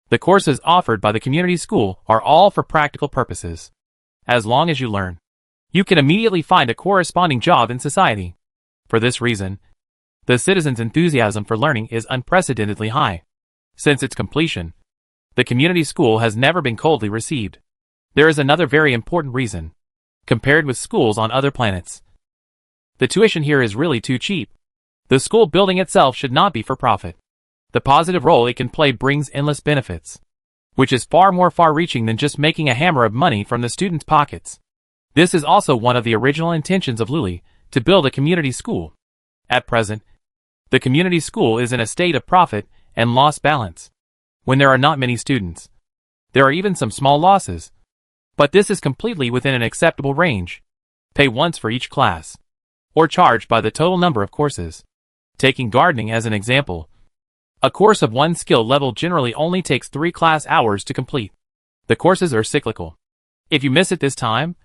The courses offered by the community school are all for practical purposes. As long as you learn, you can immediately find a corresponding job in society. For this reason, the citizens' enthusiasm for learning is unprecedentedly high. Since its completion, the community school has never been coldly received. There is another very important reason. Compared with schools on other planets, the tuition here is really too cheap. The school building itself should not be for profit. The positive role it can play brings endless benefits, which is far more far-reaching than just making a hammer of money from the students' pockets. This is also one of the original intentions of Luli, to build a community school. At present, the community school is in a state of profit and loss balance. When there are not many students, there are even some small losses. But this is completely within an acceptable range. Pay once for each class, or charge by the total number of courses. Taking gardening as an example, a course of 1 skill level generally only takes 3 class hours to complete. The courses are cyclical. If you miss it this time,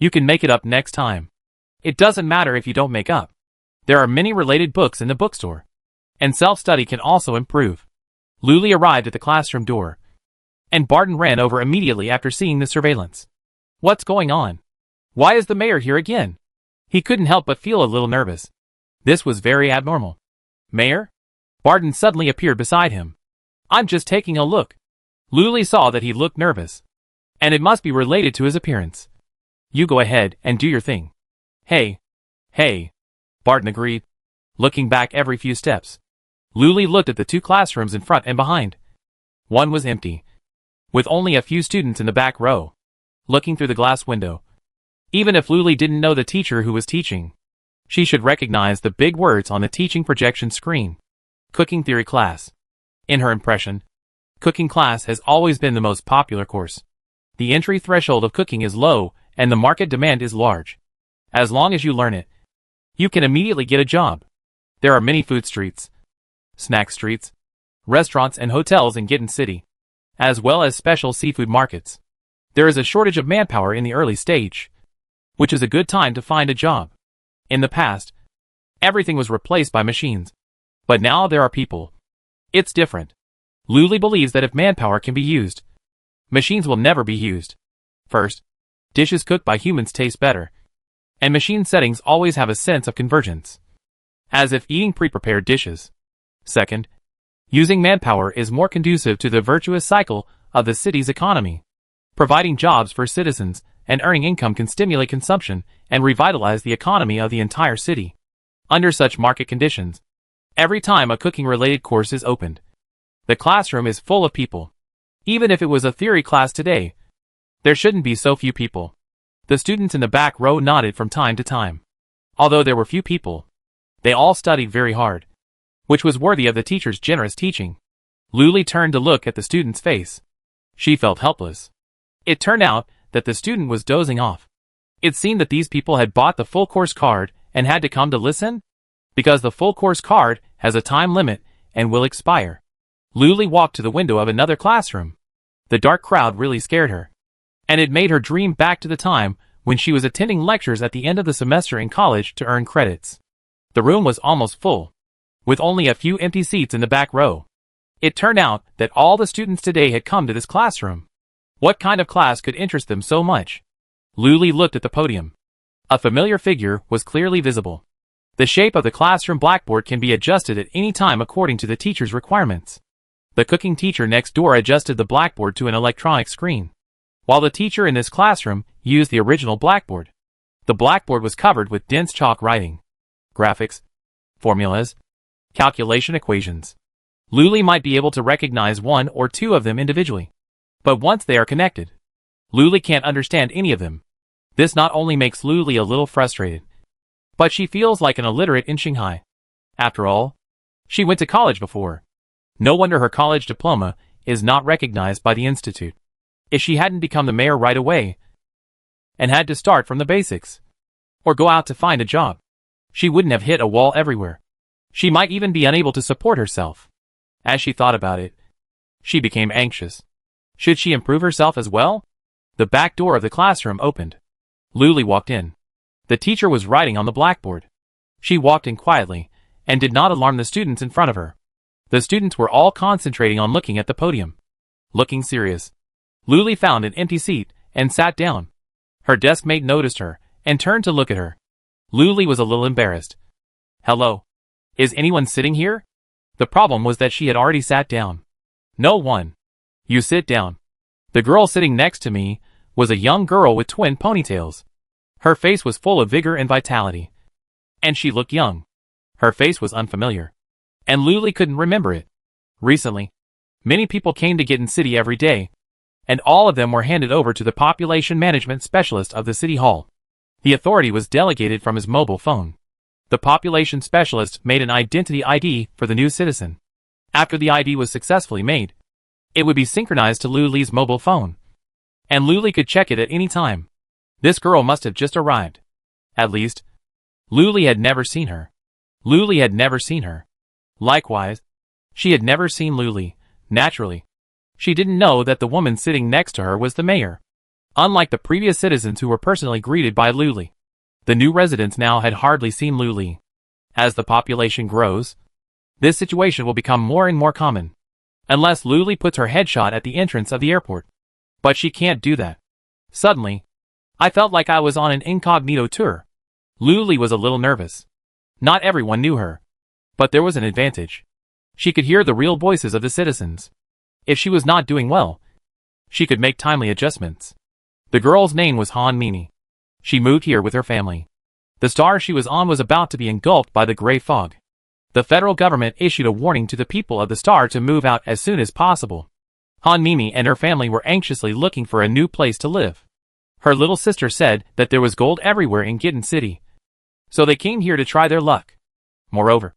you can make it up next time. It doesn't matter if you don't make up. There are many related books in the bookstore, and self-study can also improve. Luli arrived at the classroom door, and Barton ran over immediately after seeing the surveillance. What's going on? Why is the mayor here again? He couldn't help but feel a little nervous. This was very abnormal. Mayor? Barton suddenly appeared beside him. I'm just taking a look. Luli saw that he looked nervous, and it must be related to his appearance. You go ahead and do your thing. Hey. Barton agreed, looking back every few steps. Luli looked at the 2 classrooms in front and behind. One was empty, with only a few students in the back row, looking through the glass window. Even if Luli didn't know the teacher who was teaching, she should recognize the big words on the teaching projection screen. Cooking theory class. In her impression, cooking class has always been the most popular course. The entry threshold of cooking is low, and the market demand is large. As long as you learn it, you can immediately get a job. There are many food streets, snack streets, restaurants and hotels in Gitten City, as well as special seafood markets. There is a shortage of manpower in the early stage, which is a good time to find a job. In the past, everything was replaced by machines, but now there are people. It's different. Luli believes that if manpower can be used, machines will never be used. First, dishes cooked by humans taste better, and machine settings always have a sense of convergence, as if eating pre-prepared dishes. Second, using manpower is more conducive to the virtuous cycle of the city's economy. Providing jobs for citizens and earning income can stimulate consumption and revitalize the economy of the entire city. Under such market conditions, every time a cooking-related course is opened, the classroom is full of people. Even if it was a theory class today, there shouldn't be so few people. The students in the back row nodded from time to time. Although there were few people, they all studied very hard, which was worthy of the teacher's generous teaching. Luli turned to look at the student's face. She felt helpless. It turned out that the student was dozing off. It seemed that these people had bought the full course card and had to come to listen, because the full course card has a time limit and will expire. Luli walked to the window of another classroom. The dark crowd really scared her, and it made her dream back to the time when she was attending lectures at the end of the semester in college to earn credits. The room was almost full, with only a few empty seats in the back row. It turned out that all the students today had come to this classroom. What kind of class could interest them so much? Luli looked at the podium. A familiar figure was clearly visible. The shape of the classroom blackboard can be adjusted at any time according to the teacher's requirements. The cooking teacher next door adjusted the blackboard to an electronic screen, while the teacher in this classroom used the original blackboard. The blackboard was covered with dense chalk writing, graphics, formulas, calculation equations. Luli might be able to recognize one or two of them individually, but once they are connected, Luli can't understand any of them. This not only makes Luli a little frustrated, but she feels like an illiterate in Shanghai. After all, she went to college before. No wonder her college diploma is not recognized by the institute. If she hadn't become the mayor right away and had to start from the basics, or go out to find a job, she wouldn't have hit a wall everywhere. She might even be unable to support herself. As she thought about it, she became anxious. Should she improve herself as well? The back door of the classroom opened. Luli walked in. The teacher was writing on the blackboard. She walked in quietly and did not alarm the students in front of her. The students were all concentrating on looking at the podium, looking serious. Luli found an empty seat and sat down. Her desk mate noticed her and turned to look at her. Luli was a little embarrassed. "Hello. Is anyone sitting here?" The problem was that she had already sat down. "No one." "You sit down." The girl sitting next to me was a young girl with twin ponytails. Her face was full of vigor and vitality, and she looked young. Her face was unfamiliar, and Luli couldn't remember it. Recently, many people came to Gitten City every day, and all of them were handed over to the population management specialist of the city hall. The authority was delegated from his mobile phone. The population specialist made an identity ID for the new citizen. After the ID was successfully made, it would be synchronized to Luli's mobile phone, and Luli could check it at any time. This girl must have just arrived. At least, Luli had never seen her. Luli had never seen her. Likewise, she had never seen Luli. Naturally, she didn't know that the woman sitting next to her was the mayor. Unlike the previous citizens who were personally greeted by Luli, the new residents now had hardly seen Luli. As the population grows, this situation will become more and more common, unless Luli puts her headshot at the entrance of the airport. But she can't do that. Suddenly, I felt like I was on an incognito tour. Luli was a little nervous. Not everyone knew her, but there was an advantage. She could hear the real voices of the citizens. If she was not doing well, she could make timely adjustments. The girl's name was Han Mimi. She moved here with her family. The star she was on was about to be engulfed by the gray fog. The federal government issued a warning to the people of the star to move out as soon as possible. Han Mimi and her family were anxiously looking for a new place to live. Her little sister said that there was gold everywhere in Gitten City, so they came here to try their luck. Moreover,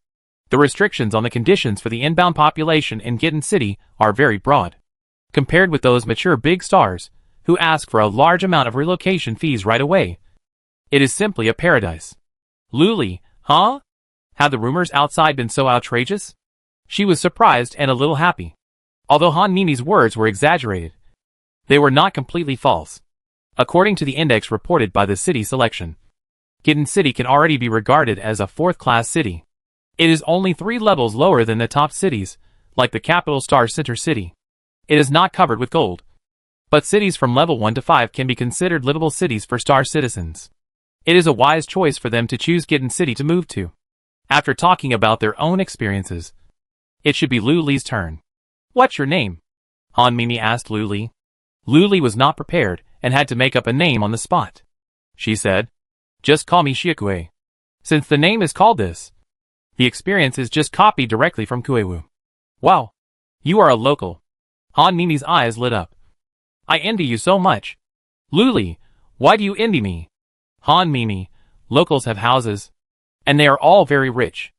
the restrictions on the conditions for the inbound population in Gitten City are very broad, compared with those mature big stars who ask for a large amount of relocation fees right away. It is simply a paradise. Luli, huh? Had the rumors outside been so outrageous? She was surprised and a little happy. Although Han Mimi's words were exaggerated, they were not completely false. According to the index reported by the city selection, Gitten City can already be regarded as a fourth-class city. It is only 3 levels lower than the top cities, like the capital Star Center City. It is not covered with gold, but cities from level 1 to 5 can be considered livable cities for star citizens. It is a wise choice for them to choose Gitten City to move to. After talking about their own experiences, it should be Luli's turn. "What's your name?" Han Mimi asked Luli. Luli was not prepared and had to make up a name on the spot. She said, "Just call me Shiakue. Since the name is called this, the experience is just copied directly from Kuewu." "Wow. You are a local." Han Mimi's eyes lit up. "I envy you so much." "Luli, why do you envy me?" "Han Mimi, locals have houses. And they are all very rich.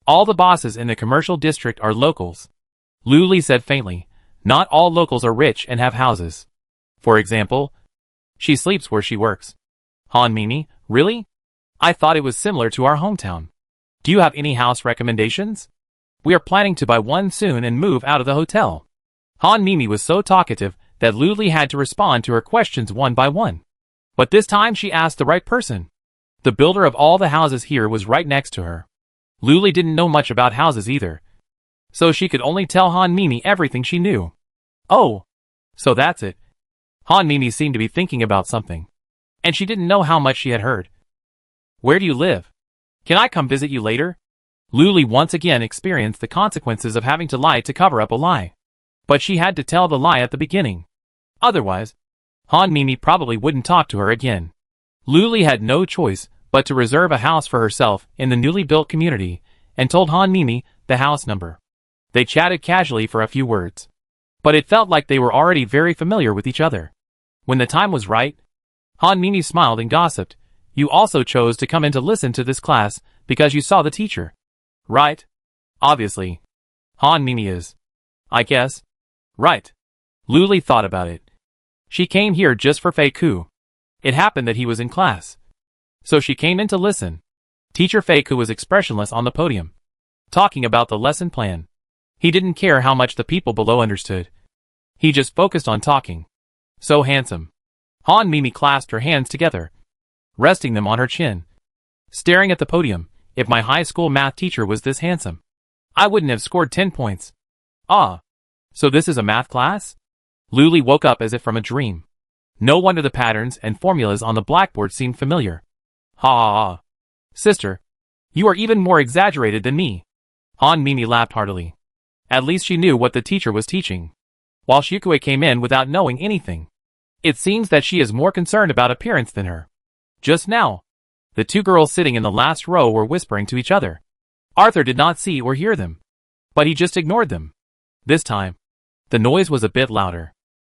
All the bosses in the commercial district are locals." Luli said faintly, "Not all locals are rich and have houses. For example, she sleeps where she works." "Han Mimi, really? I thought it was similar to our hometown. Do you have any house recommendations? We are planning to buy one soon and move out of the hotel." Han Mimi was so talkative that Luli had to respond to her questions one by one. But this time she asked the right person. The builder of all the houses here was right next to her. Luli didn't know much about houses either, so she could only tell Han Mimi everything she knew. "Oh, so that's it." Han Mimi seemed to be thinking about something, and she didn't know how much she had heard. "Where do you live? Can I come visit you later?" Luli once again experienced the consequences of having to lie to cover up a lie. But she had to tell the lie at the beginning. Otherwise, Han Mimi probably wouldn't talk to her again. Luli had no choice but to reserve a house for herself in the newly built community and told Han Mimi the house number. They chatted casually for a few words, but it felt like they were already very familiar with each other. When the time was right, Han Mimi smiled and gossiped. "You also chose to come in to listen to this class because you saw the teacher, right?" "Obviously. Han Mimi is, I guess, right." Luli thought about it. She came here just for Fei Ku. It happened that he was in class, so she came in to listen. Teacher Fei Ku was expressionless on the podium, talking about the lesson plan. He didn't care how much the people below understood. He just focused on talking. So handsome. Han Mimi clasped her hands together, resting them on her chin, staring at the podium. If my high school math teacher was this handsome, I wouldn't have scored 10 points. "Ah, so this is a math class?" Luli woke up as if from a dream. No wonder the patterns and formulas on the blackboard seemed familiar. "Ha ha ha. Sister, you are even more exaggerated than me." Han Mimi laughed heartily. At least she knew what the teacher was teaching, while Shikue came in without knowing anything. It seems that she is more concerned about appearance than her. Just now, the two girls sitting in the last row were whispering to each other. Arthur did not see or hear them, but he just ignored them. This time, the noise was a bit louder.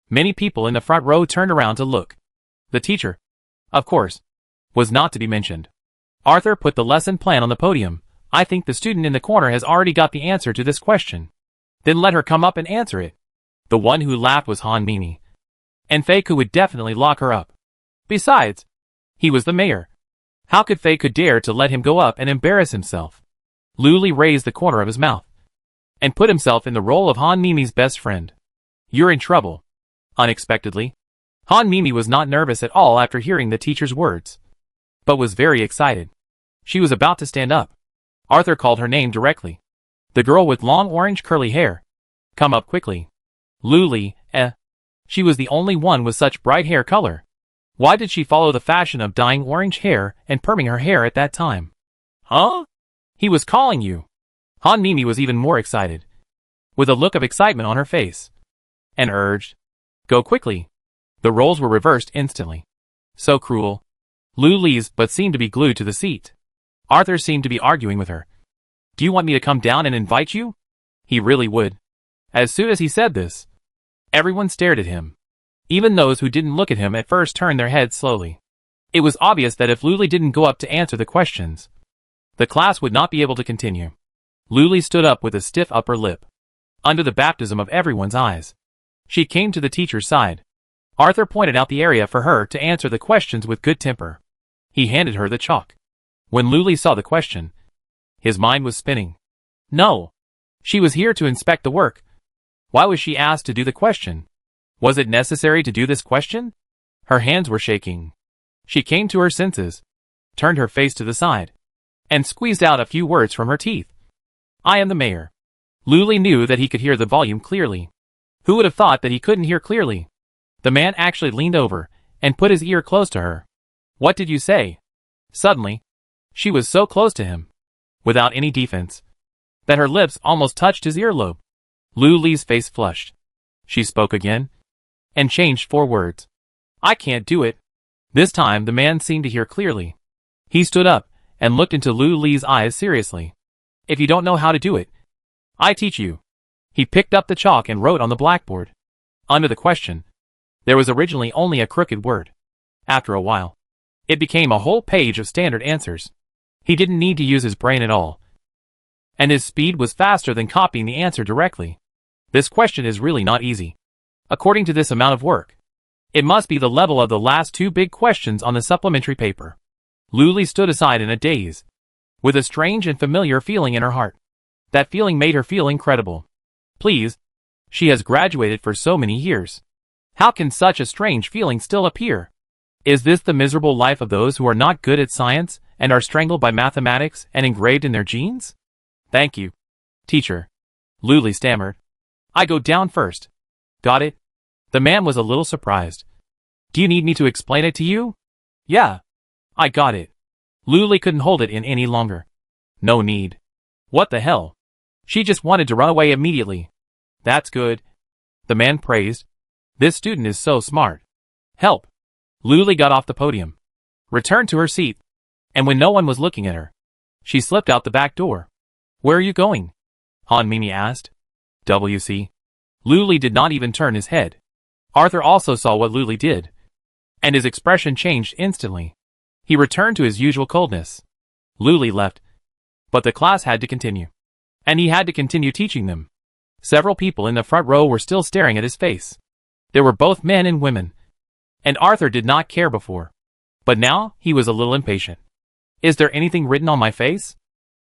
Many people in the front row turned around to look. The teacher, of course, was not to be mentioned. Arthur put the lesson plan on the podium. "I think the student in the corner has already got the answer to this question." "Then let her come up and answer it." The one who laughed was Han Mimi, and Fei Ku would definitely lock her up. Besides, he was the mayor. How could Fei Ku dare to let him go up and embarrass himself? Luli raised the corner of his mouth and put himself in the role of Han Mimi's best friend. "You're in trouble." Unexpectedly, Han Mimi was not nervous at all after hearing the teacher's words, but was very excited. She was about to stand up. Arthur called her name directly. "The girl with long orange curly hair. Come up quickly." Luli, She was the only one with such bright hair color. Why did she follow the fashion of dyeing orange hair and perming her hair at that time? "Huh? He was calling you." Han Mimi was even more excited, with a look of excitement on her face, and urged, "Go quickly." The roles were reversed instantly. So cruel. Luli's but seemed to be glued to the seat. Arthur seemed to be arguing with her. "Do you want me to come down and invite you?" He really would. As soon as he said this, everyone stared at him. Even those who didn't look at him at first turned their heads slowly. It was obvious that if Luli didn't go up to answer the questions, the class would not be able to continue. Luli stood up with a stiff upper lip, under the baptism of everyone's eyes. She came to the teacher's side. Arthur pointed out the area for her to answer the questions with good temper. He handed her the chalk. When Luli saw the question, his mind was spinning. No. She was here to inspect the work. Why was she asked to do the question? Was it necessary to do this question? Her hands were shaking. She came to her senses, turned her face to the side, and squeezed out a few words from her teeth. "I am the mayor." Luli knew that he could hear the volume clearly. Who would have thought that he couldn't hear clearly? The man actually leaned over and put his ear close to her. "What did you say?" Suddenly, she was so close to him, without any defense, that her lips almost touched his earlobe. Luli's face flushed. She spoke again. and changed 4 words. I can't do it. This time the man seemed to hear clearly. He stood up and looked into Lu Li's eyes seriously. If you don't know how to do it, I teach you. He picked up the chalk and wrote on the blackboard. Under the question, there was originally only a crooked word. After a while, it became a whole page of standard answers. He didn't need to use his brain at all, and his speed was faster than copying the answer directly. This question is really not easy. According to this amount of work, it must be the level of the last 2 big questions on the supplementary paper. Lu Li stood aside in a daze, with a strange and familiar feeling in her heart. That feeling made her feel incredible. Please, she has graduated for so many years. How can such a strange feeling still appear? Is this the miserable life of those who are not good at science and are strangled by mathematics and engraved in their genes? Thank you, teacher. Lu Li stammered. I go down first. Got it? The man was a little surprised. Do you need me to explain it to you? Yeah. I got it. Lu Li couldn't hold it in any longer. No need. What the hell? She just wanted to run away immediately. That's good. The man praised. This student is so smart. Help. Lu Li got off the podium, returned to her seat, and when no one was looking at her, she slipped out the back door. Where are you going? Han Mimi asked. WC. Lu Li did not even turn his head. Arthur also saw what Lu Li did, and his expression changed instantly. He returned to his usual coldness. Lu Li left, but the class had to continue, and he had to continue teaching them. Several people in the front row were still staring at his face. There were both men and women, and Arthur did not care before, but now he was a little impatient. Is there anything written on my face?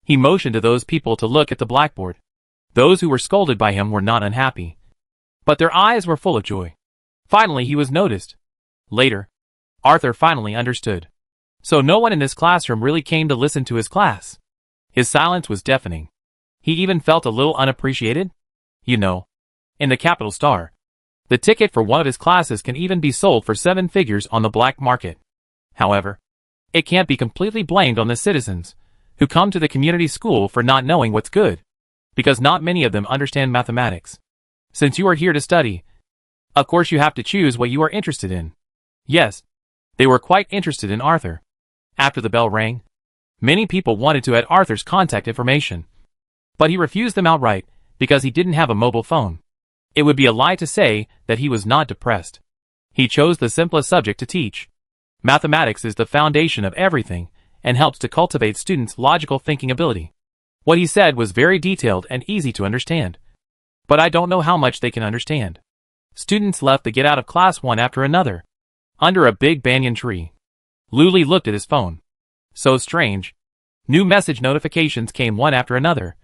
He motioned to those people to look at the blackboard. Those who were scolded by him were not unhappy, but their eyes were full of joy. Finally he was noticed. Later, Arthur finally understood. So no one in this classroom really came to listen to his class. His silence was deafening. He even felt a little unappreciated. You know, in the Capital Star, the ticket for one of his classes can even be sold for 7 figures on the black market. However, it can't be completely blamed on the citizens who come to the community school for not knowing what's good, because not many of them understand mathematics. Since you are here to study, of course you have to choose what you are interested in. Yes, they were quite interested in Arthur. After the bell rang, many people wanted to add Arthur's contact information, but he refused them outright because he didn't have a mobile phone. It would be a lie to say that he was not depressed. He chose the simplest subject to teach. Mathematics is the foundation of everything and helps to cultivate students' logical thinking ability. What he said was very detailed and easy to understand, but I don't know how much they can understand. Students left to get out of class one after another, under a big banyan tree. Lu Li looked at his phone. So strange. New message notifications came one after another,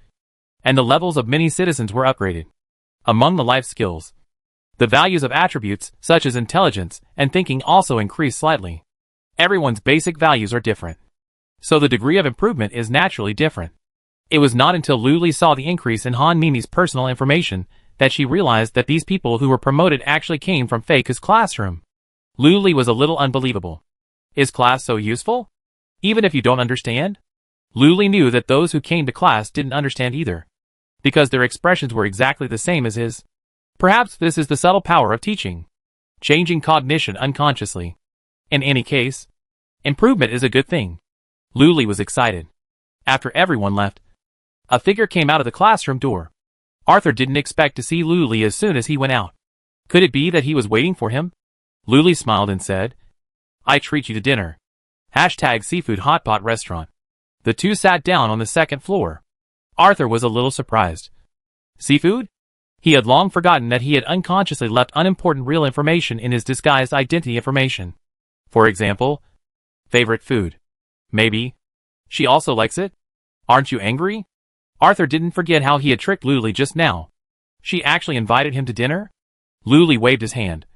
and the levels of many citizens were upgraded. Among the life skills, the values of attributes such as intelligence and thinking also increased slightly. Everyone's basic values are different, so the degree of improvement is naturally different. It was not until Lu Li saw the increase in Han Mimi's personal information that she realized that these people who were promoted actually came from Fake's classroom. Lu Li was a little unbelievable. Is class so useful? Even if you don't understand? Lu Li knew that those who came to class didn't understand either, because their expressions were exactly the same as his. Perhaps this is the subtle power of teaching, changing cognition unconsciously. In any case, improvement is a good thing. Lu Li was excited. After everyone left, a figure came out of the classroom door. Arthur didn't expect to see Lu Li as soon as he went out. Could it be that he was waiting for him? Lu Li smiled and said, I treat you to dinner. #seafood hotpot restaurant. The two sat down on the second floor. Arthur was a little surprised. Seafood? He had long forgotten that he had unconsciously left unimportant real information in his disguised identity information. For example, favorite food. Maybe. She also likes it? Aren't you angry? Arthur didn't forget how he had tricked Lu Li just now. She actually invited him to dinner? Lu Li waved his hand,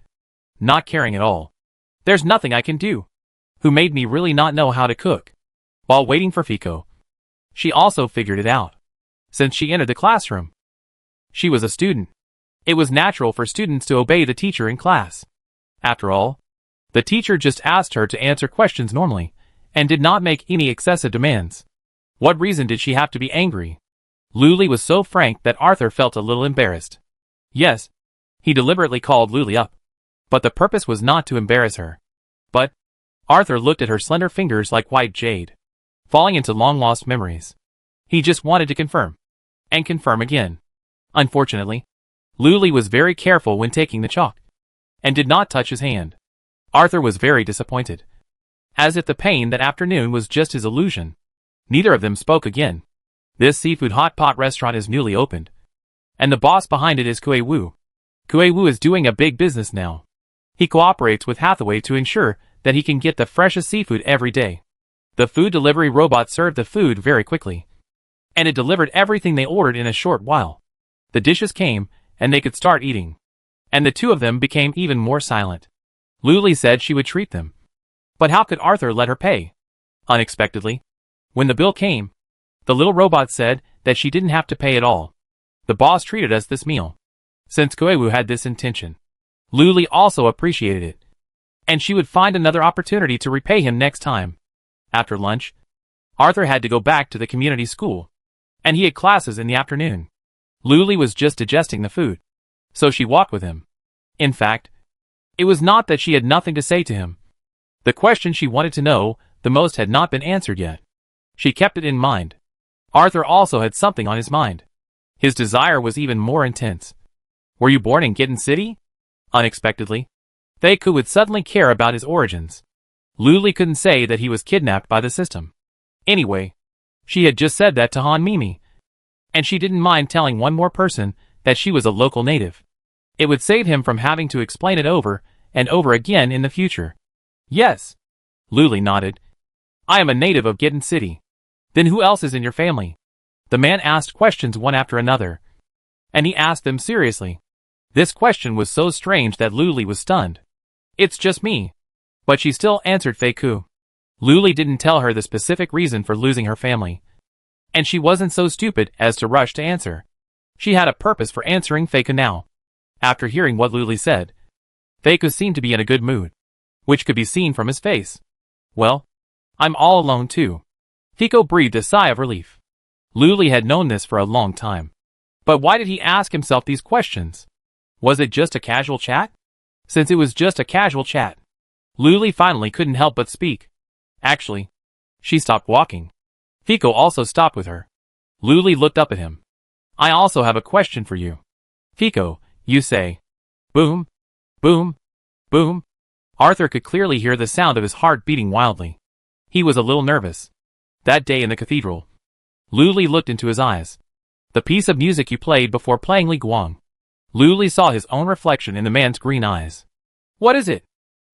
not caring at all. There's nothing I can do. Who made me really not know how to cook? While waiting for Fico, she also figured it out. Since she entered the classroom, she was a student. It was natural for students to obey the teacher in class. After all, the teacher just asked her to answer questions normally, and did not make any excessive demands. What reason did she have to be angry? Lu Li was so frank that Arthur felt a little embarrassed. Yes, he deliberately called Lu Li up. But the purpose was not to embarrass her. But Arthur looked at her slender fingers like white jade, falling into long-lost memories. He just wanted to confirm. And confirm again. Unfortunately, Luli was very careful when taking the chalk, and did not touch his hand. Arthur was very disappointed. As if the pain that afternoon was just his illusion. Neither of them spoke again. This seafood hot pot restaurant is newly opened, and the boss behind it is Kue Wu. Kue Wu is doing a big business now. He cooperates with Hathaway to ensure that he can get the freshest seafood every day. The food delivery robot served the food very quickly, and it delivered everything they ordered in a short while. The dishes came, and they could start eating. And the two of them became even more silent. Luli said she would treat them. But how could Arthur let her pay? Unexpectedly, when the bill came, the little robot said that she didn't have to pay at all. The boss treated us this meal. Since Koewu had this intention, Luli also appreciated it. And she would find another opportunity to repay him next time. After lunch, Arthur had to go back to the community school, and he had classes in the afternoon. Luli was just digesting the food, so she walked with him. In fact, it was not that she had nothing to say to him. The question she wanted to know the most had not been answered yet. She kept it in mind. Arthur also had something on his mind. His desire was even more intense. Were you born in Gitten City? Unexpectedly, Feiku would suddenly care about his origins. Luli couldn't say that he was kidnapped by the system. Anyway, she had just said that to Han Mimi, and she didn't mind telling one more person that she was a local native. It would save him from having to explain it over and over again in the future. Yes. Luli nodded. I am a native of Gitten City. Then who else is in your family? The man asked questions one after another, and he asked them seriously. This question was so strange that Luli was stunned. It's just me. But she still answered Feiku. Luli didn't tell her the specific reason for losing her family, and she wasn't so stupid as to rush to answer. She had a purpose for answering Feiku now. After hearing what Luli said, Feiku seemed to be in a good mood, which could be seen from his face. Well, I'm all alone too. Feiku breathed a sigh of relief. Luli had known this for a long time. But why did he ask himself these questions? Was it just a casual chat? Since it was just a casual chat, Luli finally couldn't help but speak. Actually, she stopped walking. Feiku also stopped with her. Luli looked up at him. I also have a question for you. Feiku, you say. Boom, boom, boom. Arthur could clearly hear the sound of his heart beating wildly. He was a little nervous. That day in the cathedral, Luli looked into his eyes. The piece of music you played before playing Li Guang. Luli saw his own reflection in the man's green eyes. What is it?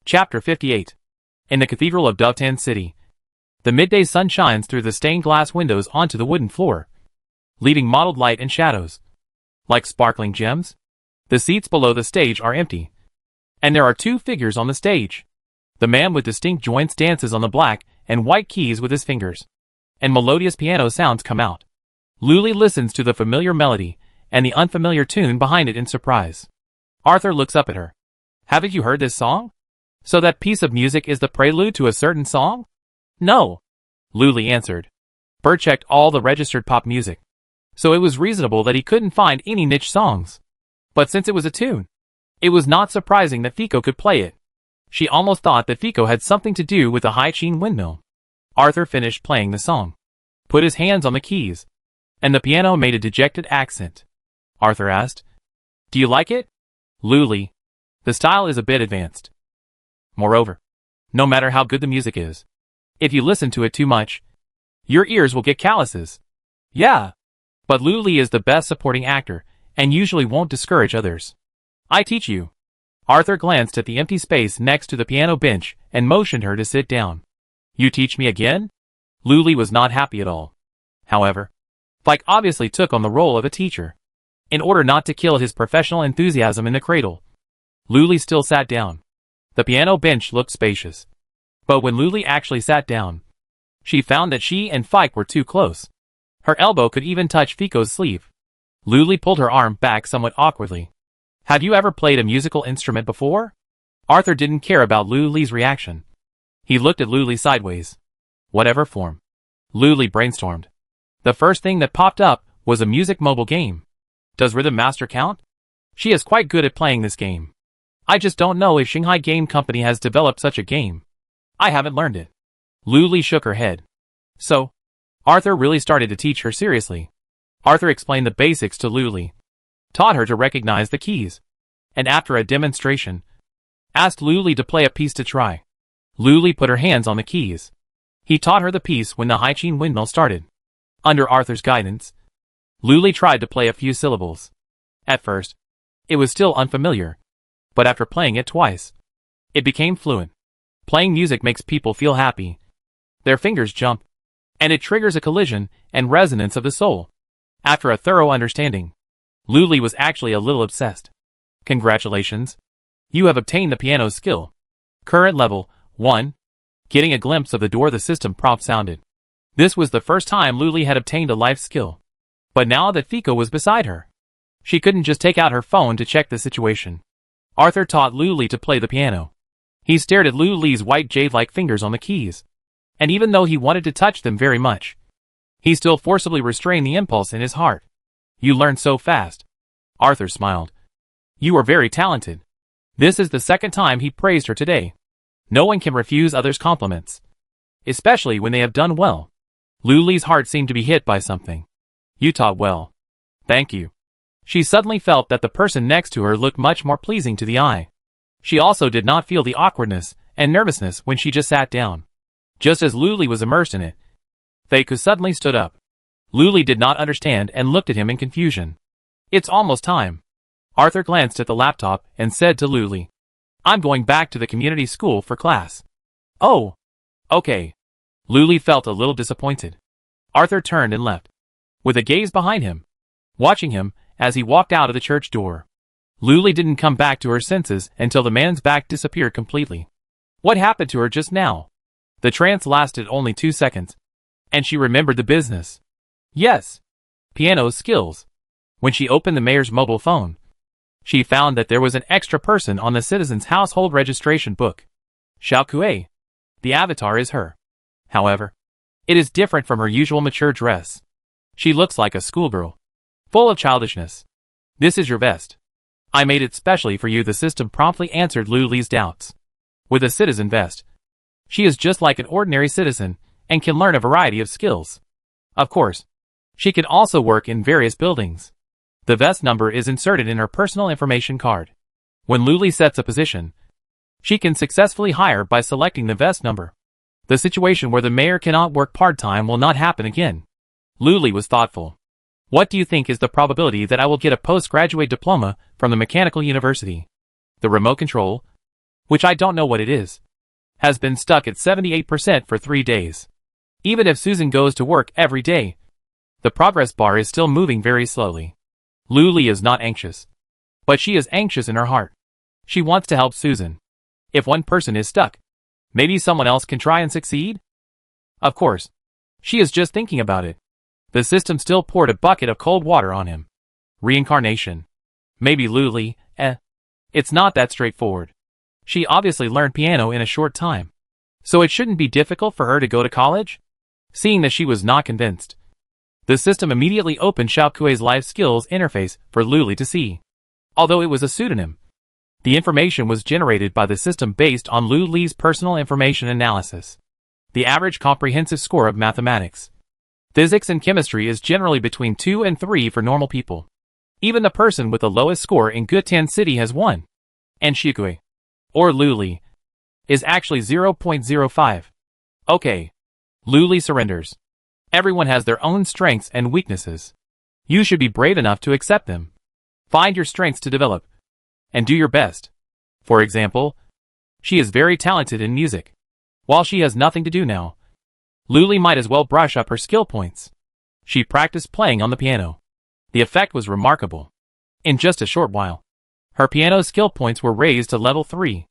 Chapter 58. In the Cathedral of Dovetan City, the midday sun shines through the stained glass windows onto the wooden floor, leaving mottled light and shadows. Like sparkling gems, the seats below the stage are empty, and there are two figures on the stage. The man with distinct joints dances on the black and white keys with his fingers, and melodious piano sounds come out. Luli listens to the familiar melody and the unfamiliar tune behind it in surprise. Arthur looks up at her. Haven't you heard this song? So that piece of music is the prelude to a certain song? No. Luli answered. Bert checked all the registered pop music, so it was reasonable that he couldn't find any niche songs. But since it was a tune, it was not surprising that Feiku could play it. She almost thought that Feiku had something to do with the Haiqin windmill. Arthur finished playing the song, put his hands on the keys, and the piano made a dejected accent. Arthur asked, Do you like it? Luli, the style is a bit advanced. Moreover, no matter how good the music is, if you listen to it too much, your ears will get calluses. Yeah. But Luli is the best supporting actor, and usually won't discourage others. I teach you. Arthur glanced at the empty space next to the piano bench and motioned her to sit down. You teach me again? Luli was not happy at all. However, Fike obviously took on the role of a teacher, in order not to kill his professional enthusiasm in the cradle. Luli still sat down. The piano bench looked spacious. But when Luli actually sat down, she found that she and Fike were too close. Her elbow could even touch Fiko's sleeve. Luli pulled her arm back somewhat awkwardly. Have you ever played a musical instrument before? Arthur didn't care about Luli's reaction. He looked at Luli sideways. Whatever form. Luli brainstormed. The first thing that popped up was a music mobile game. Does Rhythm Master count? She is quite good at playing this game. I just don't know if Shanghai Game Company has developed such a game. I haven't learned it. Luli shook her head. So, Arthur really started to teach her seriously. Arthur explained the basics to Luli, taught her to recognize the keys, and after a demonstration, asked Luli to play a piece to try. Luli put her hands on the keys. He taught her the piece when the Haiqin windmill started. Under Arthur's guidance, Luli tried to play a few syllables. At first, it was still unfamiliar, but after playing it twice, it became fluent. Playing music makes people feel happy. Their fingers jump, and it triggers a collision and resonance of the soul. After a thorough understanding, Luli was actually a little obsessed. Congratulations! You have obtained the piano skill. Current level 1. Getting a glimpse of the door the system prompt sounded. This was the first time Luli had obtained a life skill. But now that Fiko was beside her, she couldn't just take out her phone to check the situation. Arthur taught Luli to play the piano. He stared at Luli's white jade-like fingers on the keys. And even though he wanted to touch them very much, he still forcibly restrained the impulse in his heart. You learned so fast. Arthur smiled. You are very talented. This is the second time he praised her today. No one can refuse others' compliments, especially when they have done well. Luli's heart seemed to be hit by something. You taught well. Thank you. She suddenly felt that the person next to her looked much more pleasing to the eye. She also did not feel the awkwardness and nervousness when she just sat down. Just as Luli was immersed in it, Feiku suddenly stood up. Luli did not understand and looked at him in confusion. It's almost time. Arthur glanced at the laptop and said to Luli, I'm going back to the community school for class. Oh. Okay. Luli felt a little disappointed. Arthur turned and left, with a gaze behind him, watching him as he walked out of the church door. Luli didn't come back to her senses until the man's back disappeared completely. What happened to her just now? The trance lasted only 2 seconds, and she remembered the business. Yes. Piano skills. When she opened the mayor's mobile phone, she found that there was an extra person on the citizen's household registration book. Xiao Kuei. The avatar is her. However, it is different from her usual mature dress. She looks like a schoolgirl, full of childishness. This is your vest. I made it specially for you. The system promptly answered Luli's doubts. With a citizen vest, she is just like an ordinary citizen and can learn a variety of skills. Of course, she can also work in various buildings. The vest number is inserted in her personal information card. When Luli sets a position, she can successfully hire by selecting the vest number. The situation where the mayor cannot work part-time will not happen again. Luli was thoughtful. What do you think is the probability that I will get a postgraduate diploma from the mechanical university? The remote control, which I don't know what it is, has been stuck at 78% for 3 days. Even if Susan goes to work every day, the progress bar is still moving very slowly. Luli is not anxious, but she is anxious in her heart. She wants to help Susan. If one person is stuck, maybe someone else can try and succeed? Of course, she is just thinking about it. The system still poured a bucket of cold water on him. Reincarnation. Maybe Luli, it's not that straightforward. She obviously learned piano in a short time, so it shouldn't be difficult for her to go to college? Seeing that she was not convinced, the system immediately opened Xiao Kuei's life skills interface for Luli to see. Although it was a pseudonym, the information was generated by the system based on Luli's personal information analysis. The average comprehensive score of mathematics, physics and chemistry is generally between 2 and 3 for normal people. Even the person with the lowest score in Gutan City has 1. And Shikui, or Luli, is actually 0.05. Okay. Luli surrenders. Everyone has their own strengths and weaknesses. You should be brave enough to accept them. Find your strengths to develop, and do your best. For example, she is very talented in music. While she has nothing to do now, Luli might as well brush up her skill points. She practiced playing on the piano. The effect was remarkable. In just a short while, her piano skill points were raised to level 3.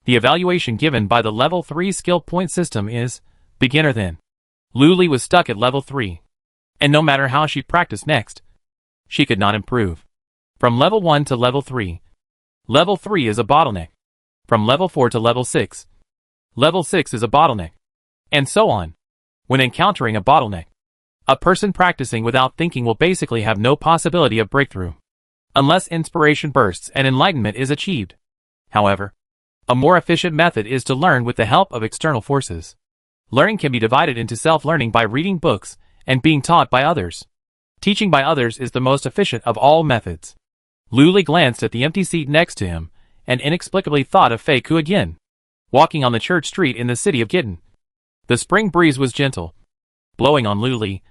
The evaluation given by the level 3 skill point system is beginner then. Luli was stuck at level 3, and no matter how she practiced next, she could not improve. From level 1 to level 3, level 3 is a bottleneck. From level 4 to level 6, level 6 is a bottleneck. And so on. When encountering a bottleneck, a person practicing without thinking will basically have no possibility of breakthrough, unless inspiration bursts and enlightenment is achieved. However, a more efficient method is to learn with the help of external forces. Learning can be divided into self-learning by reading books and being taught by others. Teaching by others is the most efficient of all methods. Luli glanced at the empty seat next to him and inexplicably thought of Fei Ku again, walking on the church street in the city of Gittin. The spring breeze was gentle, blowing on Luli,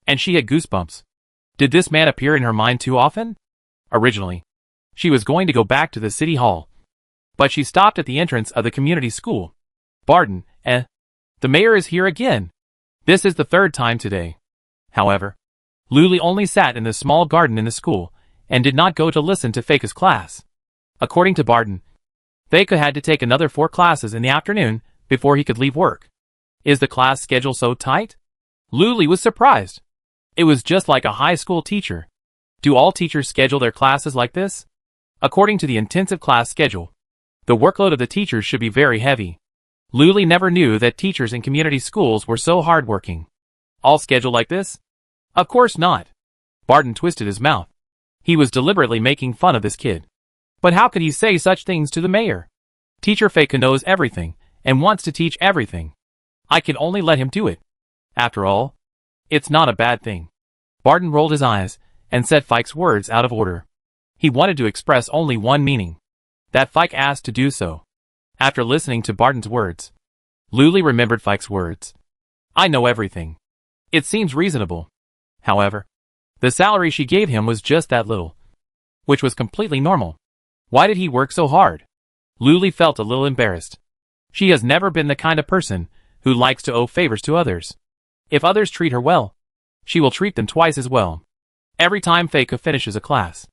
and she had goosebumps. Did this man appear in her mind too often? Originally, she was going to go back to the city hall, but she stopped at the entrance of the community school. Barton, the mayor is here again. This is the third time today. However, Luli only sat in the small garden in the school and did not go to listen to Fei Ku's class. According to Barton, Fei Ku had to take another 4 classes in the afternoon before he could leave work. Is the class schedule so tight? Luli was surprised. It was just like a high school teacher. Do all teachers schedule their classes like this? According to the intensive class schedule, the workload of the teachers should be very heavy. Luli never knew that teachers in community schools were so hardworking. All scheduled like this? Of course not. Barton twisted his mouth. He was deliberately making fun of this kid. But how could he say such things to the mayor? Teacher Fei Ku knows everything and wants to teach everything. I can only let him do it. After all, it's not a bad thing. Barton rolled his eyes and said Fei Ku's words out of order. He wanted to express only one meaning. That Fei Ku asked to do so. After listening to Barton's words, Luli remembered Fei Ku's words. I know everything. It seems reasonable. However, the salary she gave him was just that little, which was completely normal. Why did he work so hard? Luli felt a little embarrassed. She has never been the kind of person who likes to owe favors to others. If others treat her well, she will treat them twice as well. Every time Fei Ku finishes a class,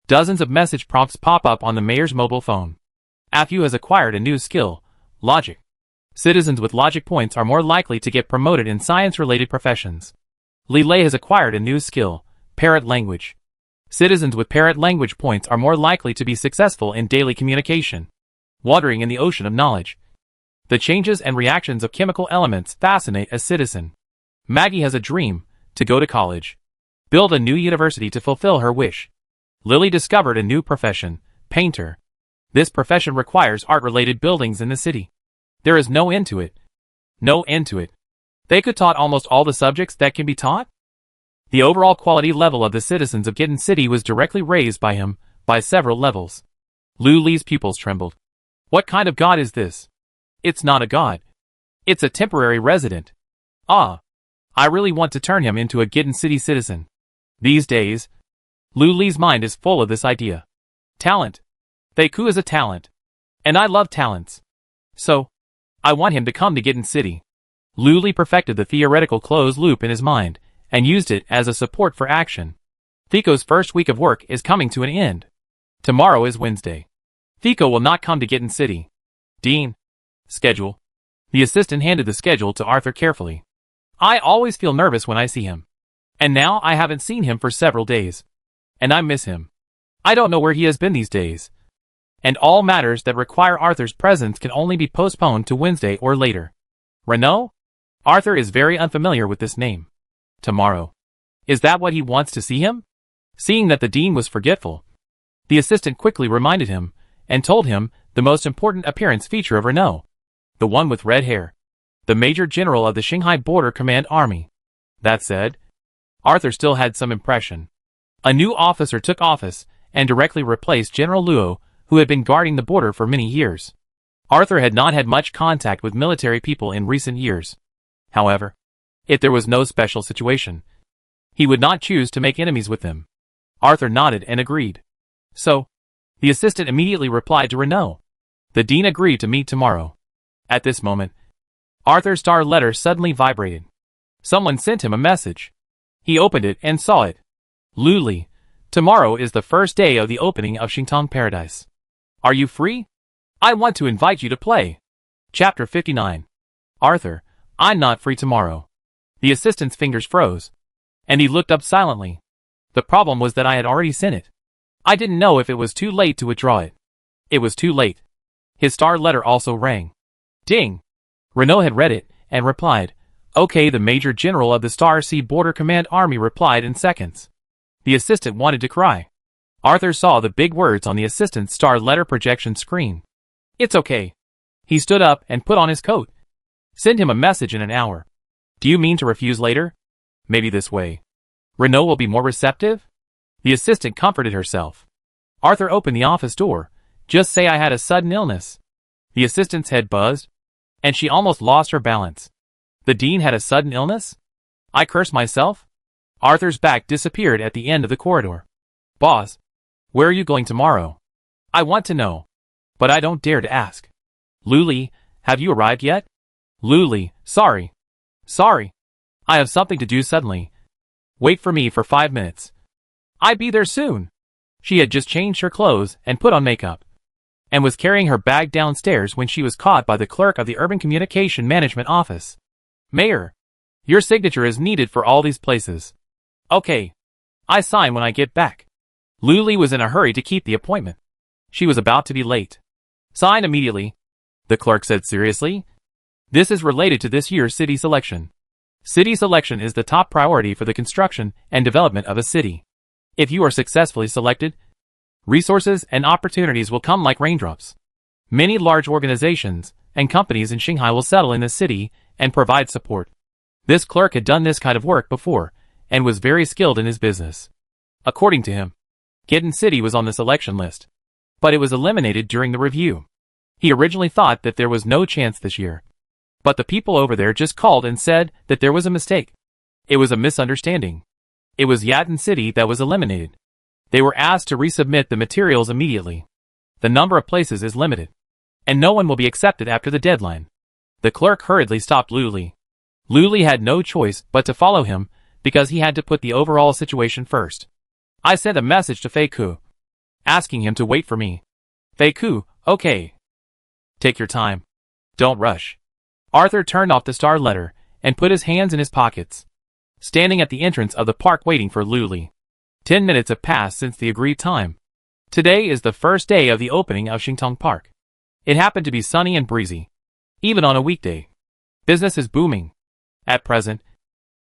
dozens of message prompts pop up on the mayor's mobile phone. Afu has acquired a new skill, logic. Citizens with logic points are more likely to get promoted in science-related professions. Li Lei has acquired a new skill, parrot language. Citizens with parrot language points are more likely to be successful in daily communication. Watering in the ocean of knowledge. The changes and reactions of chemical elements fascinate a citizen. Maggie has a dream, to go to college. Build a new university to fulfill her wish. Lily discovered a new profession, painter. This profession requires art-related buildings in the city. There is no end to it. No end to it. They could taught almost all the subjects that can be taught? The overall quality level of the citizens of Gittin City was directly raised by him, by several levels. Luli's pupils trembled. What kind of god is this? It's not a god. It's a temporary resident. Ah. I really want to turn him into a Gittin City citizen. These days, Luli's mind is full of this idea. Talent. Fei Ku is a talent. And I love talents. So, I want him to come to Gittin City. Luli perfected the theoretical closed loop in his mind, and used it as a support for action. Fico's first week of work is coming to an end. Tomorrow is Wednesday. Fico will not come to Gittin City. Dean. Schedule. The assistant handed the schedule to Arthur carefully. I always feel nervous when I see him. And now I haven't seen him for several days. And I miss him. I don't know where he has been these days. And all matters that require Arthur's presence can only be postponed to Wednesday or later. Renaud? Arthur is very unfamiliar with this name. Tomorrow. Is that what he wants to see him? Seeing that the dean was forgetful, the assistant quickly reminded him, and told him the most important appearance feature of Renaud. The one with red hair. The Major General of the Shanghai Border Command Army. That said, Arthur still had some impression. A new officer took office, and directly replaced General Luo, who had been guarding the border for many years. Arthur had not had much contact with military people in recent years. However, if there was no special situation, he would not choose to make enemies with them. Arthur nodded and agreed. So, the assistant immediately replied to Renaud. The dean agreed to meet tomorrow. At this moment, Arthur's star letter suddenly vibrated. Someone sent him a message. He opened it and saw it. Luli, tomorrow is the first day of the opening of Xingtong Paradise. Are you free? I want to invite you to play. Chapter 59. Arthur, I'm not free tomorrow. The assistant's fingers froze, and he looked up silently. The problem was that I had already sent it. I didn't know if it was too late to withdraw it. It was too late. His star letter also rang. Ding! Renaud had read it, and replied, Okay. The Major General of the Star Sea Border Command Army replied in seconds. The assistant wanted to cry. Arthur saw the big words on the assistant's star letter projection screen. It's okay. He stood up and put on his coat. Send him a message in an hour. Do you mean to refuse later? Maybe this way. Renault will be more receptive? The assistant comforted herself. Arthur opened the office door. Just say I had a sudden illness. The assistant's head buzzed, and she almost lost her balance. The dean had a sudden illness? I cursed myself. Arthur's back disappeared at the end of the corridor. Boss, where are you going tomorrow? I want to know, but I don't dare to ask. Luli, have you arrived yet? Luli, sorry. I have something to do suddenly. Wait for me for 5 minutes. I'll be there soon. She had just changed her clothes and put on makeup, and was carrying her bag downstairs when she was caught by the clerk of the Urban Communication Management Office. Mayor, your signature is needed for all these places. Okay. I sign when I get back. Luli was in a hurry to keep the appointment. She was about to be late. Sign immediately, the clerk said seriously. This is related to this year's city selection. City selection is the top priority for the construction and development of a city. If you are successfully selected, resources and opportunities will come like raindrops. Many large organizations and companies in Shanghai will settle in the city and provide support. This clerk had done this kind of work before and was very skilled in his business. According to him, Kitten City was on the selection list, but it was eliminated during the review. He originally thought that there was no chance this year, but the people over there just called and said that there was a mistake. It was a misunderstanding. It was Yatten City that was eliminated. They were asked to resubmit the materials immediately. The number of places is limited, and no one will be accepted after the deadline. The clerk hurriedly stopped Luli. Luli had no choice but to follow him because he had to put the overall situation first. I sent a message to Fei Ku, asking him to wait for me. Fei Ku, okay. Take your time. Don't rush. Arthur turned off the star letter and put his hands in his pockets, standing at the entrance of the park waiting for Luli. 10 minutes have passed since the agreed time. Today is the first day of the opening of Xingtong Park. It happened to be sunny and breezy, even on a weekday. Business is booming. At present,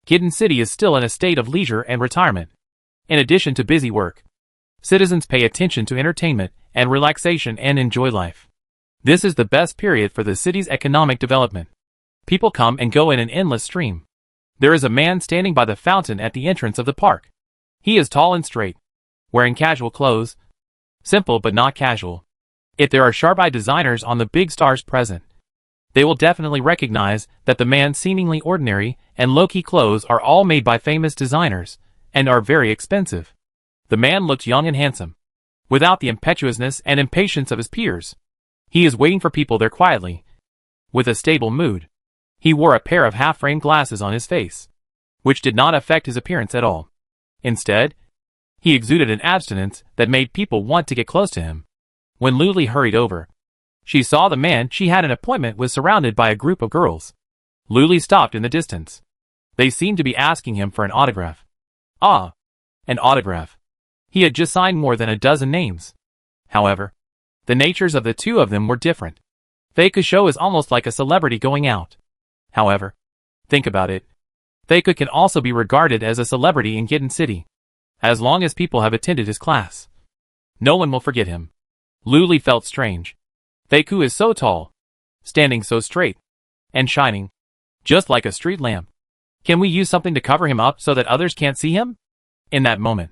Kitten City is still in a state of leisure and retirement. In addition to busy work, citizens pay attention to entertainment and relaxation and enjoy life. This is the best period for the city's economic development. People come and go in an endless stream. There is a man standing by the fountain at the entrance of the park. He is tall and straight, wearing casual clothes. Simple but not casual. If there are sharp-eyed designers on the big stars present, they will definitely recognize that the man's seemingly ordinary and low-key clothes are all made by famous designers and are very expensive. The man looked young and handsome, without the impetuousness and impatience of his peers. He is waiting for people there quietly, with a stable mood. He wore a pair of half-framed glasses on his face, which did not affect his appearance at all. Instead, he exuded an abstinence that made people want to get close to him. When Luli hurried over, she saw the man she had an appointment with surrounded by a group of girls. Luli stopped in the distance. They seemed to be asking him for an autograph. Ah, an autograph. He had just signed more than a dozen names. However, the natures of the two of them were different. Fei Ku is almost like a celebrity going out. However, think about it. Fei Ku can also be regarded as a celebrity in Kitten City. As long as people have attended his class, no one will forget him. Luli felt strange. Fei Ku is so tall, standing so straight, and shining, just like a street lamp. Can we use something to cover him up so that others can't see him? In that moment,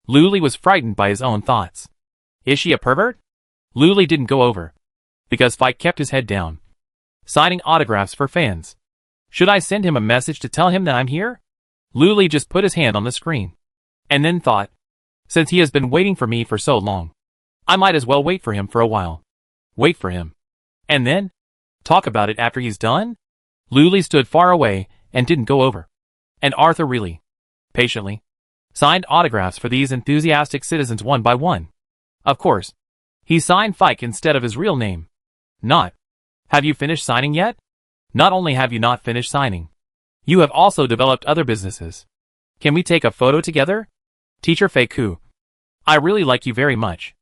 Luli was frightened by his own thoughts. Is she a pervert? Luli didn't go over, because Fei kept his head down, signing autographs for fans. Should I send him a message to tell him that I'm here? Luli just put his hand on the screen, and then thought, since he has been waiting for me for so long, I might as well wait for him for a while. Wait for him. And then? Talk about it after he's done? Luli stood far away and didn't go over. And Arthur really, patiently, signed autographs for these enthusiastic citizens one by one. Of course, he signed Fike instead of his real name. Not. Have you finished signing yet? Not only have you not finished signing, you have also developed other businesses. Can we take a photo together? Teacher Fei Ku, I really like you very much.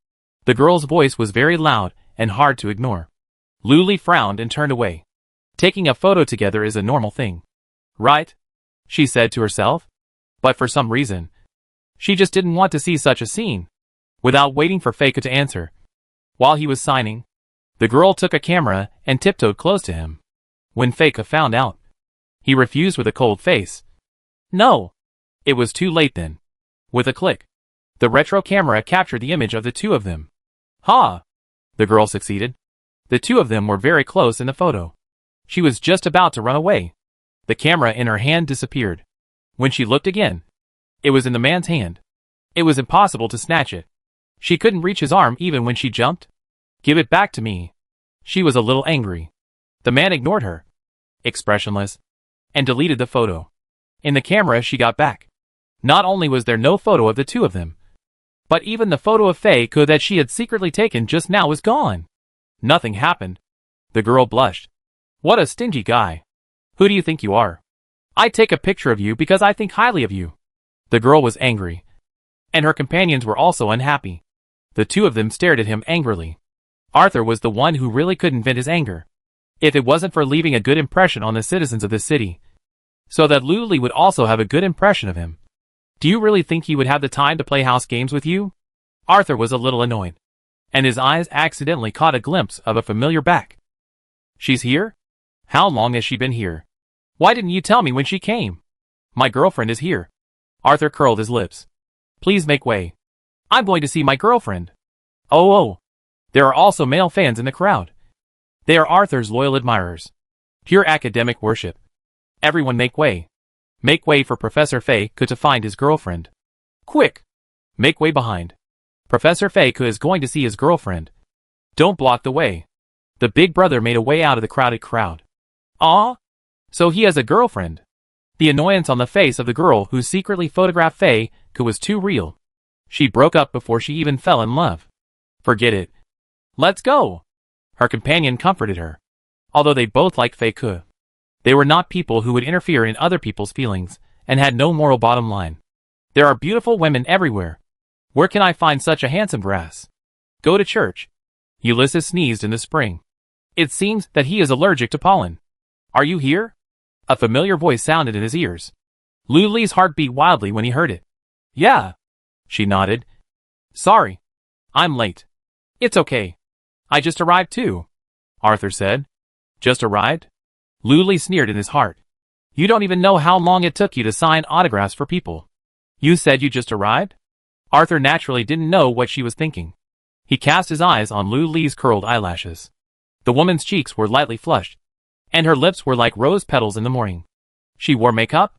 The girl's voice was very loud and hard to ignore. Luli frowned and turned away. Taking a photo together is a normal thing, right? She said to herself. But for some reason, she just didn't want to see such a scene. without waiting for Fei to answer. While he was signing, the girl took a camera and tiptoed close to him. When Fei found out, he refused with a cold face. No. It was too late then. With a click, the retro camera captured the image of the two of them. Ha! The girl succeeded. The two of them were very close in the photo. She was just about to run away. The camera in her hand disappeared. When she looked again, it was in the man's hand. It was impossible to snatch it. She couldn't reach his arm even when she jumped. Give it back to me. She was a little angry. The man ignored her, expressionless, and deleted the photo. In the camera she got back, not only was there no photo of the two of them, but even the photo of Fei that she had secretly taken just now was gone. Nothing happened. The girl blushed. What a stingy guy. Who do you think you are? I take a picture of you because I think highly of you. The girl was angry, and her companions were also unhappy. The two of them stared at him angrily. Arthur was the one who really couldn't vent his anger. If it wasn't for leaving a good impression on the citizens of the city, so that Luli would also have a good impression of him. Do you really think he would have the time to play house games with you? Arthur was a little annoyed, and his eyes accidentally caught a glimpse of a familiar back. She's here? How long has she been here? Why didn't you tell me when she came? My girlfriend is here. Arthur curled his lips. Please make way. I'm going to see my girlfriend. Oh. There are also male fans in the crowd. They are Arthur's loyal admirers. Pure academic worship. Everyone make way. Make way for Professor Fei to find his girlfriend. Quick! Make way behind. Professor Fei is going to see his girlfriend. Don't block the way. The big brother made a way out of the crowded crowd. Ah? So he has a girlfriend. The annoyance on the face of the girl who secretly photographed Fei was too real. She broke up before she even fell in love. Forget it. Let's go. Her companion comforted her. Although they both liked Fei, they were not people who would interfere in other people's feelings, and had no moral bottom line. There are beautiful women everywhere. Where can I find such a handsome grass? Go to church. Ulysses sneezed in the spring. It seems that he is allergic to pollen. Are you here? A familiar voice sounded in his ears. Luli's heart beat wildly when he heard it. Yeah. She nodded. Sorry. I'm late. It's okay. I just arrived too. Arthur said. Just arrived? Luli sneered in his heart. You don't even know how long it took you to sign autographs for people. You said you just arrived? Arthur naturally didn't know what she was thinking. He cast his eyes on Luli's curled eyelashes. The woman's cheeks were lightly flushed, and her lips were like rose petals in the morning. She wore makeup.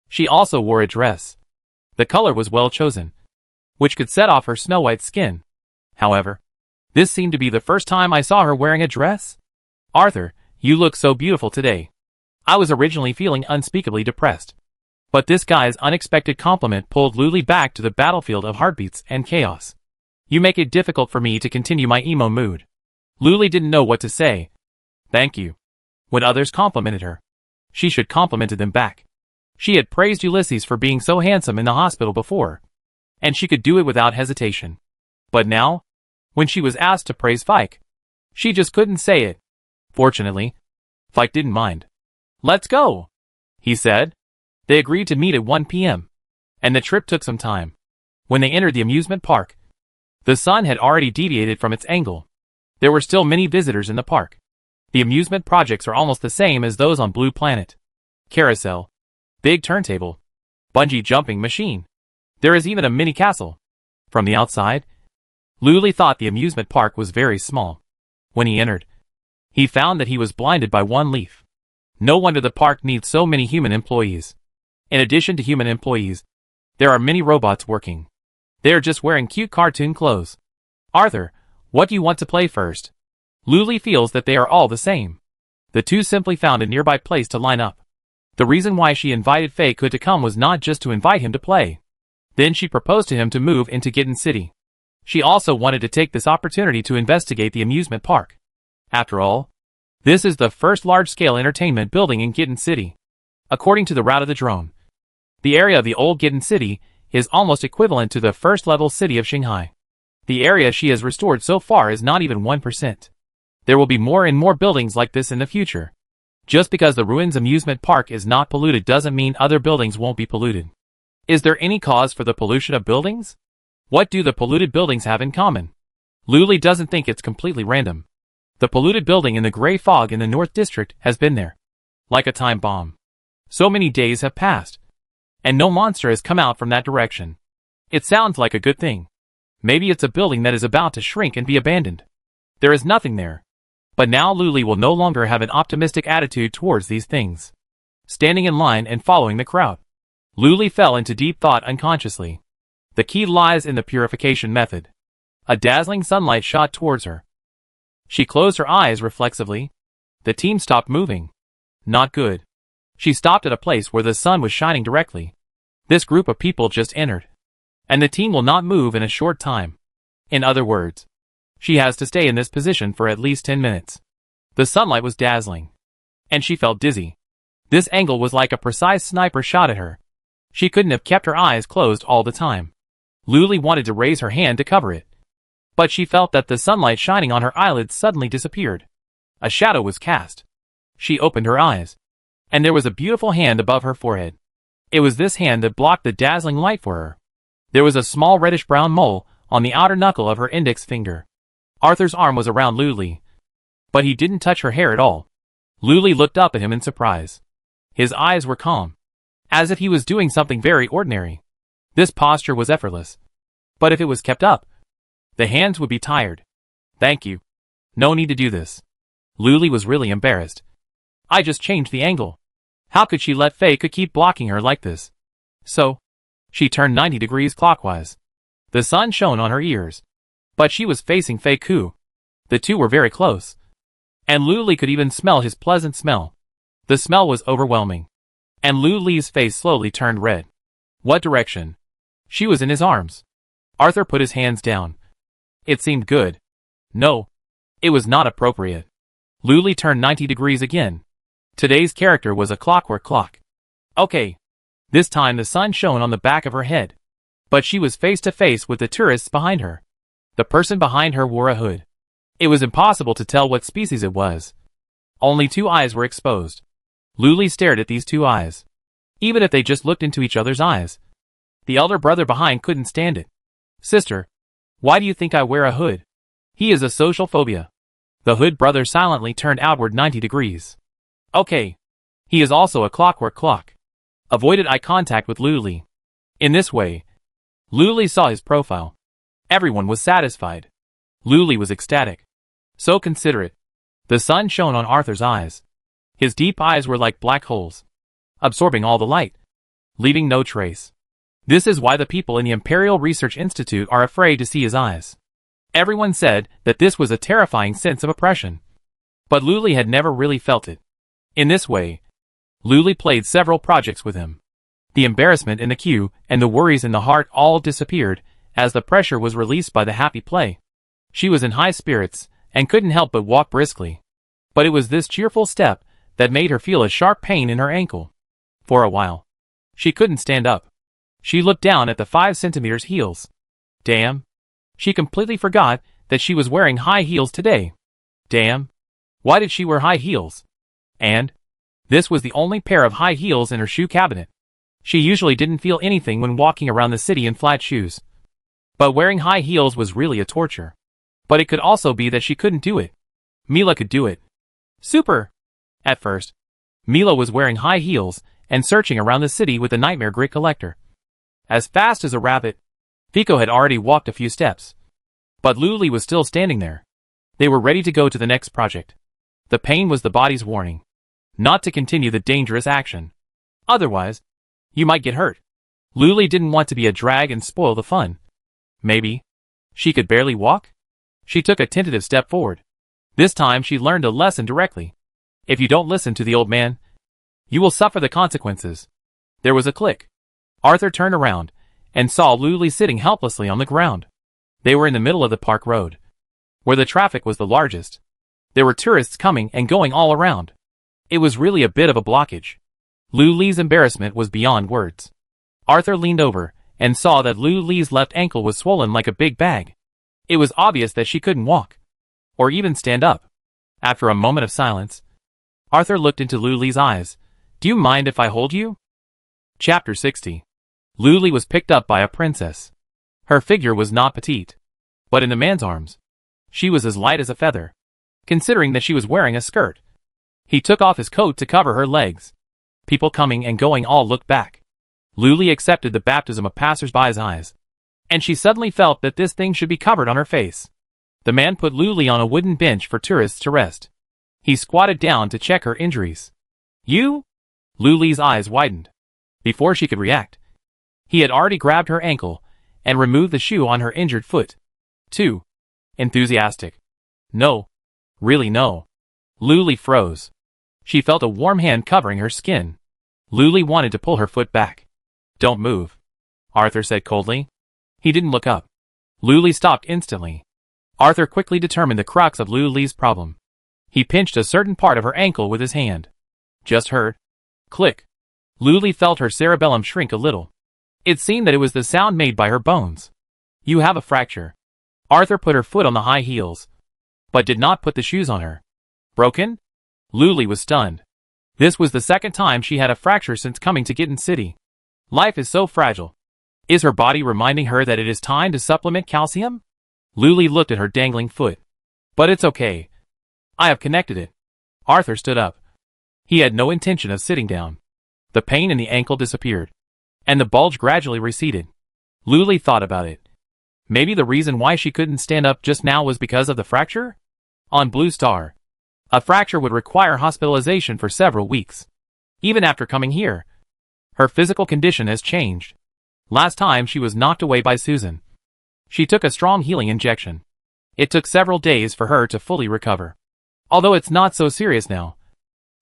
She also wore a dress. The color was well chosen, which could set off her snow-white skin. However, this seemed to be the first time I saw her wearing a dress. Arthur, you look so beautiful today. I was originally feeling unspeakably depressed, but this guy's unexpected compliment pulled Luli back to the battlefield of heartbeats and chaos. You make it difficult for me to continue my emo mood. Luli didn't know what to say. Thank you. When others complimented her, she should complimented them back. She had praised Ulysses for being so handsome in the hospital before, and she could do it without hesitation. But now, when she was asked to praise Fike, she just couldn't say it. Fortunately, Fike didn't mind. Let's go, he said. They agreed to meet at 1 p.m., and the trip took some time. When they entered the amusement park, the sun had already deviated from its angle. There were still many visitors in the park. The amusement projects are almost the same as those on Blue Planet. Carousel, big turntable, bungee jumping machine. There is even a mini castle. From the outside, Luli thought the amusement park was very small. When he entered, he found that he was blinded by one leaf. No wonder the park needs so many human employees. In addition to human employees, there are many robots working. They are just wearing cute cartoon clothes. Arthur, what do you want to play first? Luli feels that they are all the same. The two simply found a nearby place to line up. The reason why she invited Fei to come was not just to invite him to play. Then she proposed to him to move into Gitten City. She also wanted to take this opportunity to investigate the amusement park. After all, this is the first large-scale entertainment building in Gitten City. According to the route of the drone, the area of the old Gitten City is almost equivalent to the first-level city of Shanghai. The area she has restored so far is not even 1%. There will be more and more buildings like this in the future. Just because the ruins amusement park is not polluted doesn't mean other buildings won't be polluted. Is there any cause for the pollution of buildings? What do the polluted buildings have in common? Luli doesn't think it's completely random. The polluted building in the gray fog in the North District has been there. Like a time bomb. So many days have passed. And no monster has come out from that direction. It sounds like a good thing. Maybe it's a building that is about to shrink and be abandoned. There is nothing there. But now Luli will no longer have an optimistic attitude towards these things. Standing in line and following the crowd. Luli fell into deep thought unconsciously. The key lies in the purification method. A dazzling sunlight shot towards her. She closed her eyes reflexively. The team stopped moving. Not good. She stopped at a place where the sun was shining directly. This group of people just entered. And the team will not move in a short time. In other words, she has to stay in this position for at least 10 minutes. The sunlight was dazzling. And she felt dizzy. This angle was like a precise sniper shot at her. She couldn't have kept her eyes closed all the time. Luli wanted to raise her hand to cover it. But she felt that the sunlight shining on her eyelids suddenly disappeared. A shadow was cast. She opened her eyes. And there was a beautiful hand above her forehead. It was this hand that blocked the dazzling light for her. There was a small reddish-brown mole on the outer knuckle of her index finger. Arthur's arm was around Luli. But he didn't touch her hair at all. Luli looked up at him in surprise. His eyes were calm. As if he was doing something very ordinary. This posture was effortless. But if it was kept up, the hands would be tired. Thank you. No need to do this. Luli was really embarrassed. I just changed the angle. How could she let Faye keep blocking her like this? So, she turned 90 degrees clockwise. The sun shone on her ears. But she was facing Faye Ku. The two were very close. And Luli could even smell his pleasant smell. The smell was overwhelming. And Luli's face slowly turned red. What direction? She was in his arms. Arthur put his hands down. It seemed good. No. It was not appropriate. Luli turned 90 degrees again. Today's character was a clockwork clock. Okay. This time the sun shone on the back of her head. But she was face to face with the tourists behind her. The person behind her wore a hood. It was impossible to tell what species it was. Only two eyes were exposed. Luli stared at these two eyes. Even if they just looked into each other's eyes. The elder brother behind couldn't stand it. Sister, why do you think I wear a hood? He is a social phobia. The hood brother silently turned outward 90 degrees. Okay. He is also a clockwork clock. Avoided eye contact with Luli. In this way, Luli saw his profile. Everyone was satisfied. Luli was ecstatic. So considerate. The sun shone on Arthur's eyes. His deep eyes were like black holes. Absorbing all the light. Leaving no trace. This is why the people in the Imperial Research Institute are afraid to see his eyes. Everyone said that this was a terrifying sense of oppression. But Luli had never really felt it. In this way, Luli played several projects with him. The embarrassment in the queue and the worries in the heart all disappeared as the pressure was released by the happy play. She was in high spirits and couldn't help but walk briskly. But it was this cheerful step that made her feel a sharp pain in her ankle. For a while, she couldn't stand up. She looked down at the 5 centimeters heels. Damn. She completely forgot that she was wearing high heels today. Damn. Why did she wear high heels? And this was the only pair of high heels in her shoe cabinet. She usually didn't feel anything when walking around the city in flat shoes. But wearing high heels was really a torture. But it could also be that she couldn't do it. Mila could do it. Super! At first, Mila was wearing high heels and searching around the city with the nightmare grit collector. As fast as a rabbit, Fico had already walked a few steps. But Luli was still standing there. They were ready to go to the next project. The pain was the body's warning. Not to continue the dangerous action. Otherwise, you might get hurt. Luli didn't want to be a drag and spoil the fun. Maybe she could barely walk? She took a tentative step forward. This time she learned a lesson directly. If you don't listen to the old man, you will suffer the consequences. There was a click. Arthur turned around and saw Luli sitting helplessly on the ground. They were in the middle of the park road, where the traffic was the largest. There were tourists coming and going all around. It was really a bit of a blockage. Luli's embarrassment was beyond words. Arthur leaned over and saw that Luli's left ankle was swollen like a big bag. It was obvious that she couldn't walk, or even stand up. After a moment of silence, Arthur looked into Luli's eyes. Do you mind if I hold you? Chapter 60. Luli was picked up by a princess. Her figure was not petite, but in the man's arms, she was as light as a feather, considering that she was wearing a skirt. He took off his coat to cover her legs. People coming and going all looked back. Luli accepted the baptism of passers-by's eyes, and she suddenly felt that this thing should be covered on her face. The man put Luli on a wooden bench for tourists to rest. He squatted down to check her injuries. You? Luli's eyes widened. Before she could react, he had already grabbed her ankle and removed the shoe on her injured foot. Too enthusiastic. No. Really no. Luli froze. She felt a warm hand covering her skin. Luli wanted to pull her foot back. Don't move, Arthur said coldly. He didn't look up. Luli stopped instantly. Arthur quickly determined the crux of Luli's problem. He pinched a certain part of her ankle with his hand. Just heard. Click. Luli felt her cerebellum shrink a little. It seemed that it was the sound made by her bones. You have a fracture. Arthur put her foot on the high heels, but did not put the shoes on her. Broken? Luli was stunned. This was the second time she had a fracture since coming to Gitten City. Life is so fragile. Is her body reminding her that it is time to supplement calcium? Luli looked at her dangling foot. But it's okay. I have connected it. Arthur stood up. He had no intention of sitting down. The pain in the ankle disappeared, and the bulge gradually receded. Luli thought about it. Maybe the reason why she couldn't stand up just now was because of the fracture? On Blue Star, a fracture would require hospitalization for several weeks. Even after coming here, her physical condition has changed. Last time she was knocked away by Susan. She took a strong healing injection. It took several days for her to fully recover. Although it's not so serious now.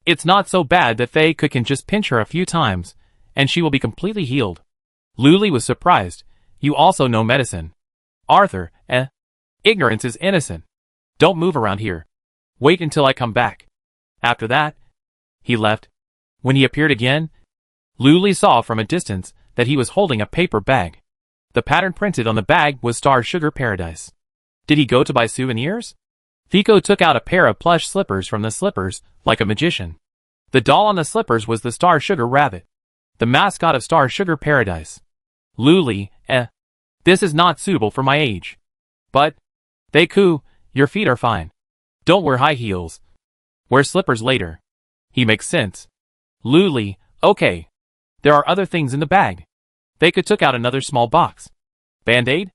It's not so bad that Faye can just pinch her a few times, and she will be completely healed. Luli was surprised. You also know medicine. Arthur, ignorance is innocent. Don't move around here. Wait until I come back. After that, he left. When he appeared again, Luli saw from a distance that he was holding a paper bag. The pattern printed on the bag was Star Sugar Paradise. Did he go to buy souvenirs? Fico took out a pair of plush slippers from the slippers, like a magician. The doll on the slippers was the Star Sugar Rabbit, the mascot of Star Sugar Paradise. Luli, this is not suitable for my age. But, Feiku, your feet are fine. Don't wear high heels. Wear slippers later. He makes sense. Luli, okay. There are other things in the bag. Feiku took out another small box. Band-Aid?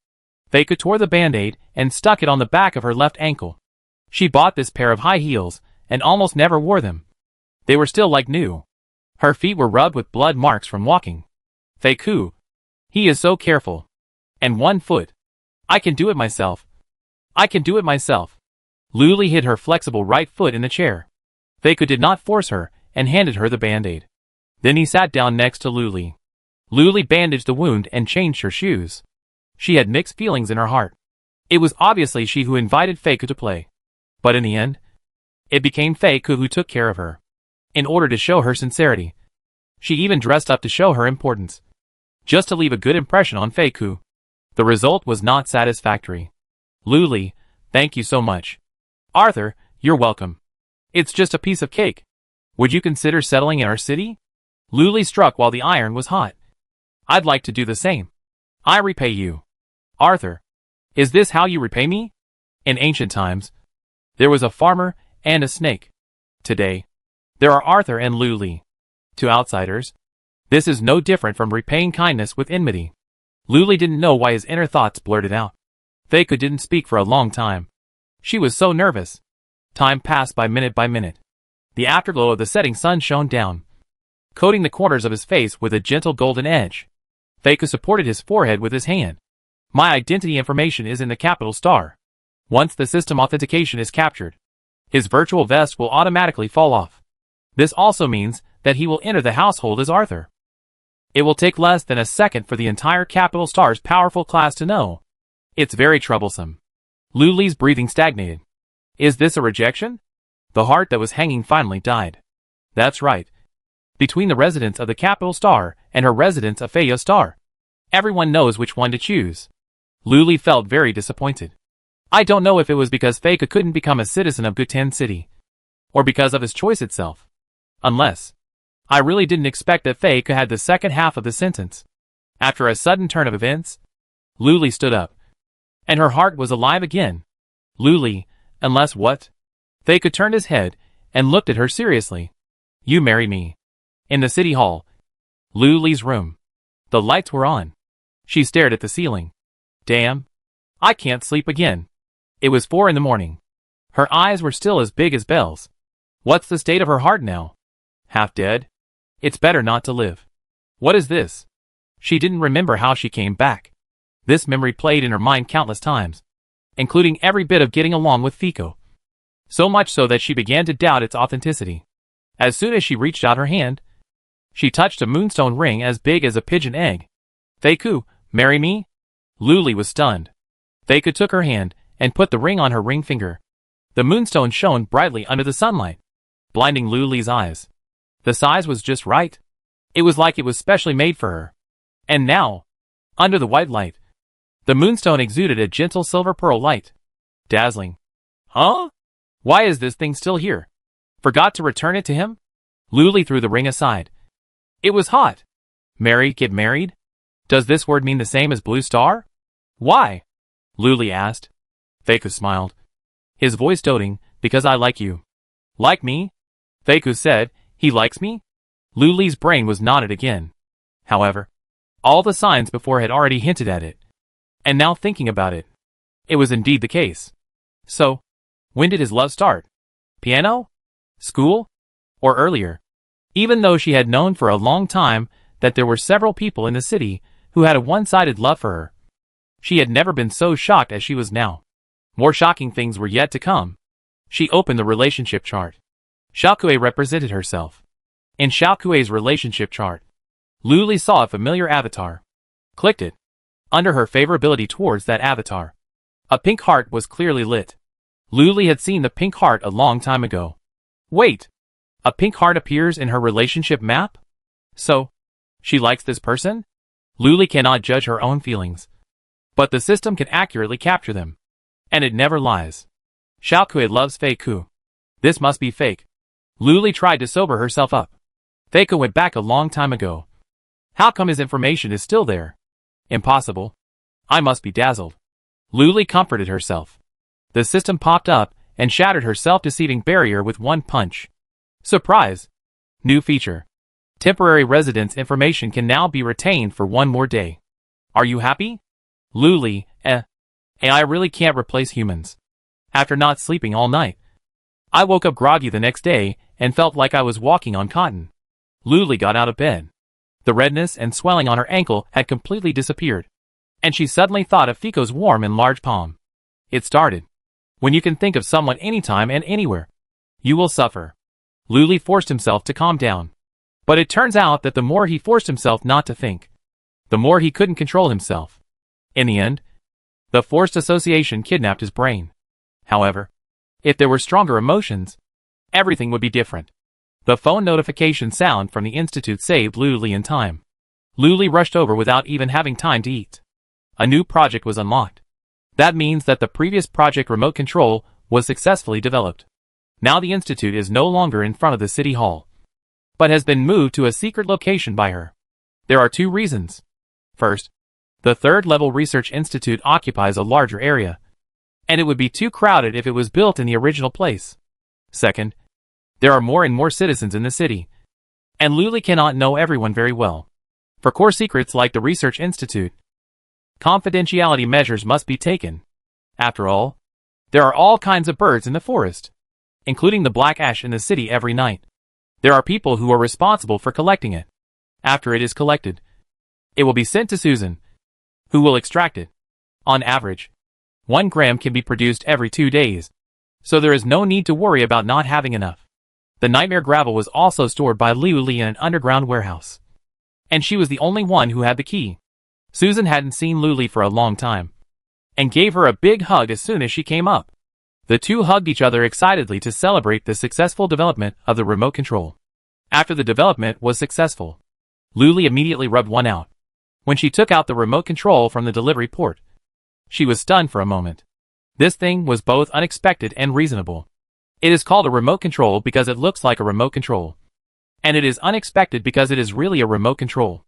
Feiku tore the Band-Aid and stuck it on the back of her left ankle. She bought this pair of high heels and almost never wore them. They were still like new. Her feet were rubbed with blood marks from walking. Feiku. He is so careful. And one foot. I can do it myself. I can do it myself. Luli hid her flexible right foot in the chair. Feiku did not force her and handed her the Band-Aid. Then he sat down next to Luli. Luli bandaged the wound and changed her shoes. She had mixed feelings in her heart. It was obviously she who invited Feiku to play. But in the end, it became Feiku who took care of her. In order to show her sincerity, she even dressed up to show her importance. Just to leave a good impression on Feiku. The result was not satisfactory. Luli, thank you so much. Arthur, you're welcome. It's just a piece of cake. Would you consider settling in our city? Luli struck while the iron was hot. I'd like to do the same. I repay you. Arthur, is this how you repay me? In ancient times, there was a farmer and a snake. Today, there are Arthur and Luli. To outsiders, this is no different from repaying kindness with enmity. Luli didn't know why his inner thoughts blurted out. Feiku didn't speak for a long time. She was so nervous. Time passed by minute by minute. The afterglow of the setting sun shone down, coating the corners of his face with a gentle golden edge. Feiku supported his forehead with his hand. My identity information is in the capital star. Once the system authentication is captured, his virtual vest will automatically fall off. This also means that he will enter the household as Arthur. It will take less than a second for the entire capital star's powerful class to know. It's very troublesome. Luli's breathing stagnated. Is this a rejection? The heart that was hanging finally died. That's right. Between the residents of the capital star and her residents of Faya Star, everyone knows which one to choose. Luli felt very disappointed. I don't know if it was because Feiku couldn't become a citizen of Guten City, or because of his choice itself. Unless, I really didn't expect that Feiku had the second half of the sentence. After a sudden turn of events, Luli stood up. And her heart was alive again. Luli, unless what? Feiko turned his head and looked at her seriously. You marry me. In the city hall. Luli's room. The lights were on. She stared at the ceiling. Damn. I can't sleep again. It was 4 in the morning. Her eyes were still as big as bells. What's the state of her heart now? Half dead? It's better not to live. What is this? She didn't remember how she came back. This memory played in her mind countless times, including every bit of getting along with Feiko. So much so that she began to doubt its authenticity. As soon as she reached out her hand, she touched a moonstone ring as big as a pigeon egg. Feiko, marry me? Luli was stunned. Feiko took her hand and put the ring on her ring finger. The moonstone shone brightly under the sunlight, blinding Luli's eyes. The size was just right. It was like it was specially made for her. And now, under the white light, the moonstone exuded a gentle silver pearl light. Dazzling. Huh? Why is this thing still here? Forgot to return it to him? Luli threw the ring aside. It was hot. Get married? Does this word mean the same as blue star? Why? Luli asked. Feiko smiled, his voice doting, because I like you. Like me? Feiko said, he likes me? Luli's brain was knotted again. However, all the signs before had already hinted at it. And now thinking about it, it was indeed the case. So, when did his love start? Piano? School? Or earlier? Even though she had known for a long time that there were several people in the city who had a one-sided love for her, she had never been so shocked as she was now. More shocking things were yet to come. She opened the relationship chart. Xiaokui represented herself. In Xiaokui's relationship chart, Luli saw a familiar avatar. Clicked it. Under her favorability towards that avatar, a pink heart was clearly lit. Luli had seen the pink heart a long time ago. Wait! A pink heart appears in her relationship map? So, she likes this person? Luli cannot judge her own feelings, but the system can accurately capture them. And it never lies. Xiaokui loves Feiko. This must be fake. Luli tried to sober herself up. Feiko went back a long time ago. How come his information is still there? Impossible. I must be dazzled. Luli comforted herself. The system popped up and shattered her self-deceiving barrier with one punch. Surprise! New feature. Temporary residence information can now be retained for 1 more day. Are you happy? Luli, I really can't replace humans. After not sleeping all night, I woke up groggy the next day and felt like I was walking on cotton. Luli got out of bed. The redness and swelling on her ankle had completely disappeared, and she suddenly thought of Feiko's warm and large palm. It started. When you can think of someone anytime and anywhere, you will suffer. Luli forced himself to calm down. But it turns out that the more he forced himself not to think, the more he couldn't control himself. In the end, the forced association kidnapped his brain. However, if there were stronger emotions, everything would be different. The phone notification sound from the institute saved Luli in time. Luli rushed over without even having time to eat. A new project was unlocked. That means that the previous project remote control was successfully developed. Now the institute is no longer in front of the city hall, but has been moved to a secret location by her. There are 2 reasons. First, the 3rd-level research institute occupies a larger area, and it would be too crowded if it was built in the original place. Second, there are more and more citizens in the city, and Luli cannot know everyone very well. For core secrets like the research institute, confidentiality measures must be taken. After all, there are all kinds of birds in the forest, including the black ash in the city every night. There are people who are responsible for collecting it. After it is collected, it will be sent to Susan, who will extract it. On average, 1 gram can be produced every 2 days, so there is no need to worry about not having enough. The nightmare gravel was also stored by Luli in an underground warehouse, and she was the only one who had the key. Susan hadn't seen Luli for a long time, and gave her a big hug as soon as she came up. The 2 hugged each other excitedly to celebrate the successful development of the remote control. After the development was successful, Luli immediately rubbed one out. When she took out the remote control from the delivery port, she was stunned for a moment. This thing was both unexpected and reasonable. It is called a remote control because it looks like a remote control, and it is unexpected because it is really a remote control.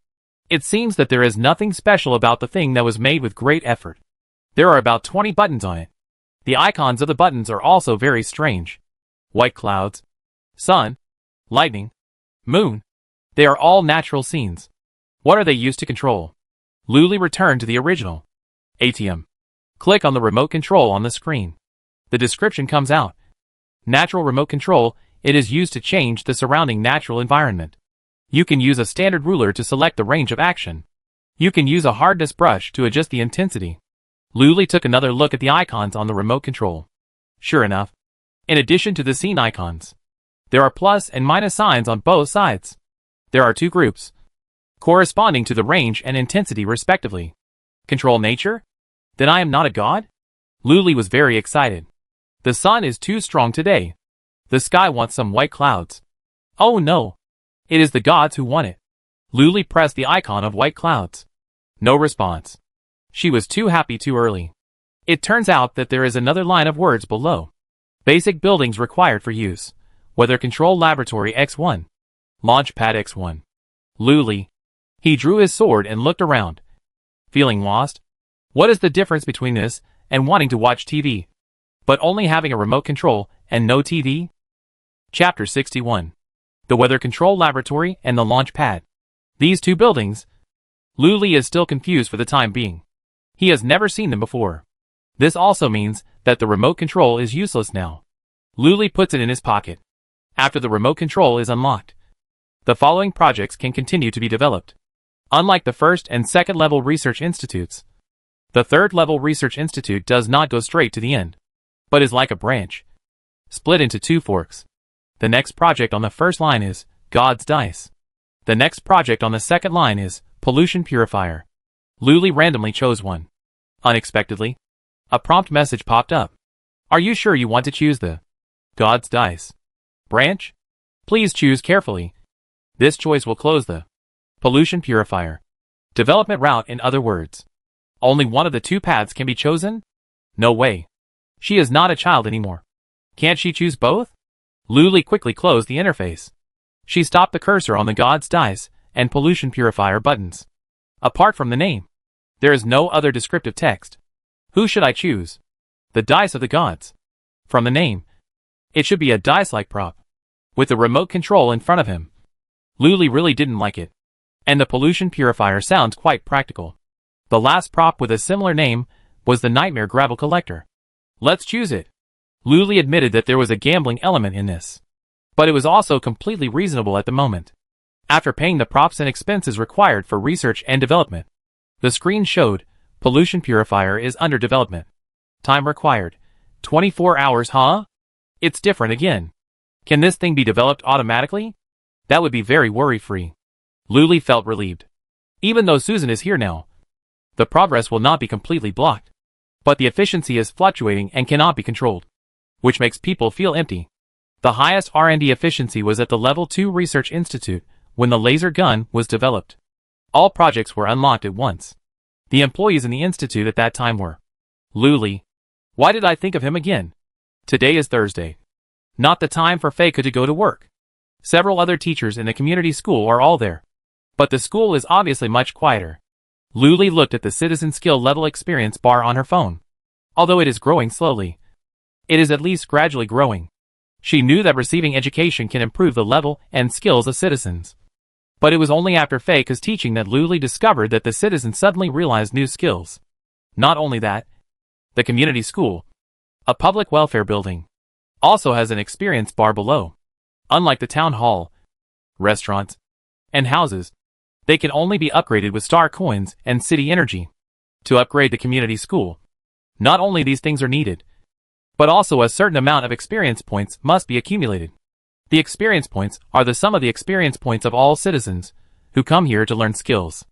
It seems that there is nothing special about the thing that was made with great effort. There are about 20 buttons on it. The icons of the buttons are also very strange. White clouds, sun, lightning, moon. They are all natural scenes. What are they used to control? Luli returned to the original. ATM. Click on the remote control on the screen. The description comes out. Natural remote control, it is used to change the surrounding natural environment. You can use a standard ruler to select the range of action. You can use a hardness brush to adjust the intensity. Luli took another look at the icons on the remote control. Sure enough, in addition to the scene icons, there are plus and minus signs on both sides. There are two groups, corresponding to the range and intensity respectively. Control nature? Then I am not a god? Luli was very excited. The sun is too strong today. The sky wants some white clouds. Oh no! It is the gods who want it. Luli pressed the icon of white clouds. No response. She was too happy too early. It turns out that there is another line of words below. Basic buildings required for use. Weather Control Laboratory X1. Launchpad X1. Luli. He drew his sword and looked around. Feeling lost? What is the difference between this and wanting to watch TV, but only having a remote control and no TV? Chapter 61. The Weather Control Laboratory and the Launch Pad. These two buildings. Luli is still confused for the time being. He has never seen them before. This also means that the remote control is useless now. Luli puts it in his pocket. After the remote control is unlocked, the following projects can continue to be developed. Unlike the first and second level research institutes, the third level research institute does not go straight to the end, but is like a branch, split into two forks. The next project on the first line is God's Dice. The next project on the second line is Pollution Purifier. Luli randomly chose one. Unexpectedly, a prompt message popped up. Are you sure you want to choose the God's Dice branch? Please choose carefully. This choice will close the Pollution Purifier development route. In other words, only one of the two paths can be chosen? No way. She is not a child anymore. Can't she choose both? Luli quickly closed the interface. She stopped the cursor on the God's Dice and Pollution Purifier buttons. Apart from the name, there is no other descriptive text. Who should I choose? The dice of the gods. From the name, it should be a dice-like prop, with the remote control in front of him. Luli really didn't like it. And the Pollution Purifier sounds quite practical. The last prop with a similar name was the Nightmare Gravel Collector. Let's choose it. Luli admitted that there was a gambling element in this, but it was also completely reasonable at the moment. After paying the props and expenses required for research and development, the screen showed Pollution Purifier is under development. Time required 24 hours, huh? It's different again. Can this thing be developed automatically? That would be very worry-free. Luli felt relieved. Even though Susan is here now, the progress will not be completely blocked. But the efficiency is fluctuating and cannot be controlled, which makes people feel empty. The highest R&D efficiency was at the Level 2 Research Institute when the laser gun was developed. All projects were unlocked at once. The employees in the institute at that time were Luli. Why did I think of him again? Today is Thursday. Not the time for Faika to go to work. Several other teachers in the community school are all there. But the school is obviously much quieter. Luli looked at the citizen skill level experience bar on her phone. Although it is growing slowly, it is at least gradually growing. She knew that receiving education can improve the level and skills of citizens. But it was only after Faika's teaching that Luli discovered that the citizens suddenly realized new skills. Not only that, the community school, a public welfare building, also has an experience bar below. Unlike the town hall, restaurants, and houses, they can only be upgraded with star coins and city energy. To upgrade the community school, not only these things are needed, but also a certain amount of experience points must be accumulated. The experience points are the sum of the experience points of all citizens who come here to learn skills.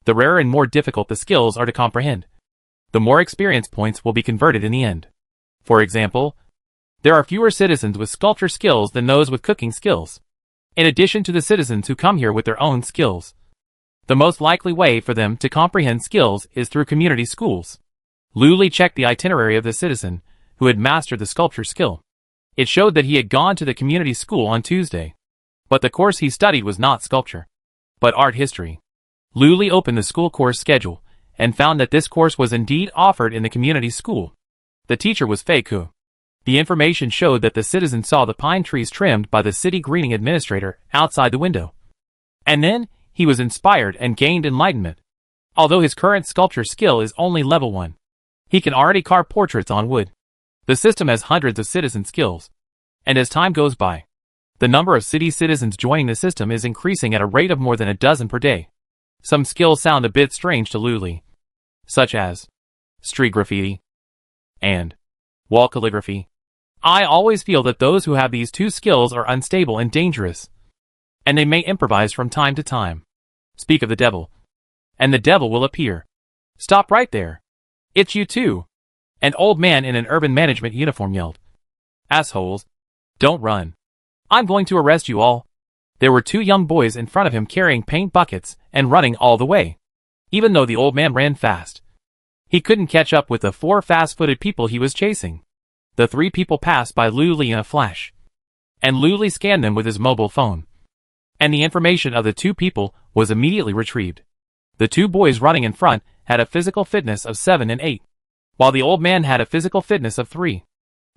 The rarer and more difficult the skills are to comprehend, the more experience points will be converted in the end. For example, there are fewer citizens with sculpture skills than those with cooking skills. In addition to the citizens who come here with their own skills, the most likely way for them to comprehend skills is through community schools. Luli checked the itinerary of the citizen who had mastered the sculpture skill. It showed that he had gone to the community school on Tuesday. But the course he studied was not sculpture, but art history. Luli opened the school course schedule and found that this course was indeed offered in the community school. The teacher was Feiku. The information showed that the citizens saw the pine trees trimmed by the city greening administrator outside the window. And then, he was inspired and gained enlightenment. Although his current sculpture skill is only level 1, he can already carve portraits on wood. The system has hundreds of citizen skills. And as time goes by, the number of city citizens joining the system is increasing at a rate of more than a dozen per day. Some skills sound a bit strange to Luli, such as street graffiti and wall calligraphy. I always feel that those who have these two skills are unstable and dangerous, and they may improvise from time to time. Speak of the devil, and the devil will appear. Stop right there. It's you too. An old man in an urban management uniform yelled. Assholes. Don't run. I'm going to arrest you all. There were 2 young boys in front of him carrying paint buckets and running all the way. Even though the old man ran fast, he couldn't catch up with the 4 fast-footed people he was chasing. The 3 people passed by Luli in a flash, and Luli scanned them with his mobile phone. And the information of the 2 people was immediately retrieved. The 2 boys running in front had a physical fitness of 7 and 8, while the old man had a physical fitness of 3.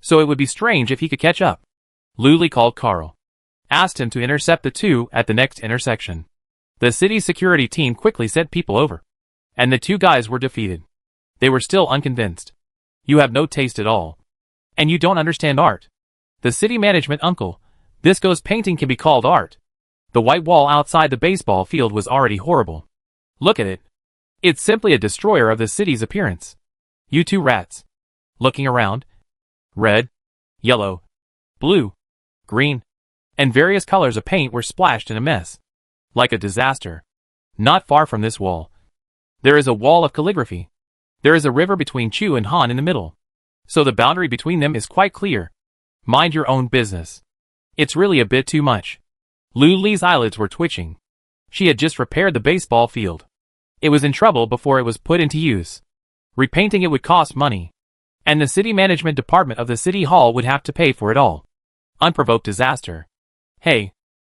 So it would be strange if he could catch up. Luli called Carl, asked him to intercept the 2 at the next intersection. The city's security team quickly sent people over, and the 2 guys were defeated. They were still unconvinced. You have no taste at all. And you don't understand art. The city management uncle, this ghost painting can be called art. The white wall outside the baseball field was already horrible. Look at it. It's simply a destroyer of the city's appearance. You 2 rats. Looking around. Red, yellow, blue, green, and various colors of paint were splashed in a mess. Like a disaster. Not far from this wall, there is a wall of calligraphy. There is a river between Chu and Han in the middle. So the boundary between them is quite clear. Mind your own business. It's really a bit too much. Luli's eyelids were twitching. She had just repaired the baseball field. It was in trouble before it was put into use. Repainting it would cost money, and the city management department of the city hall would have to pay for it all. Unprovoked disaster. Hey,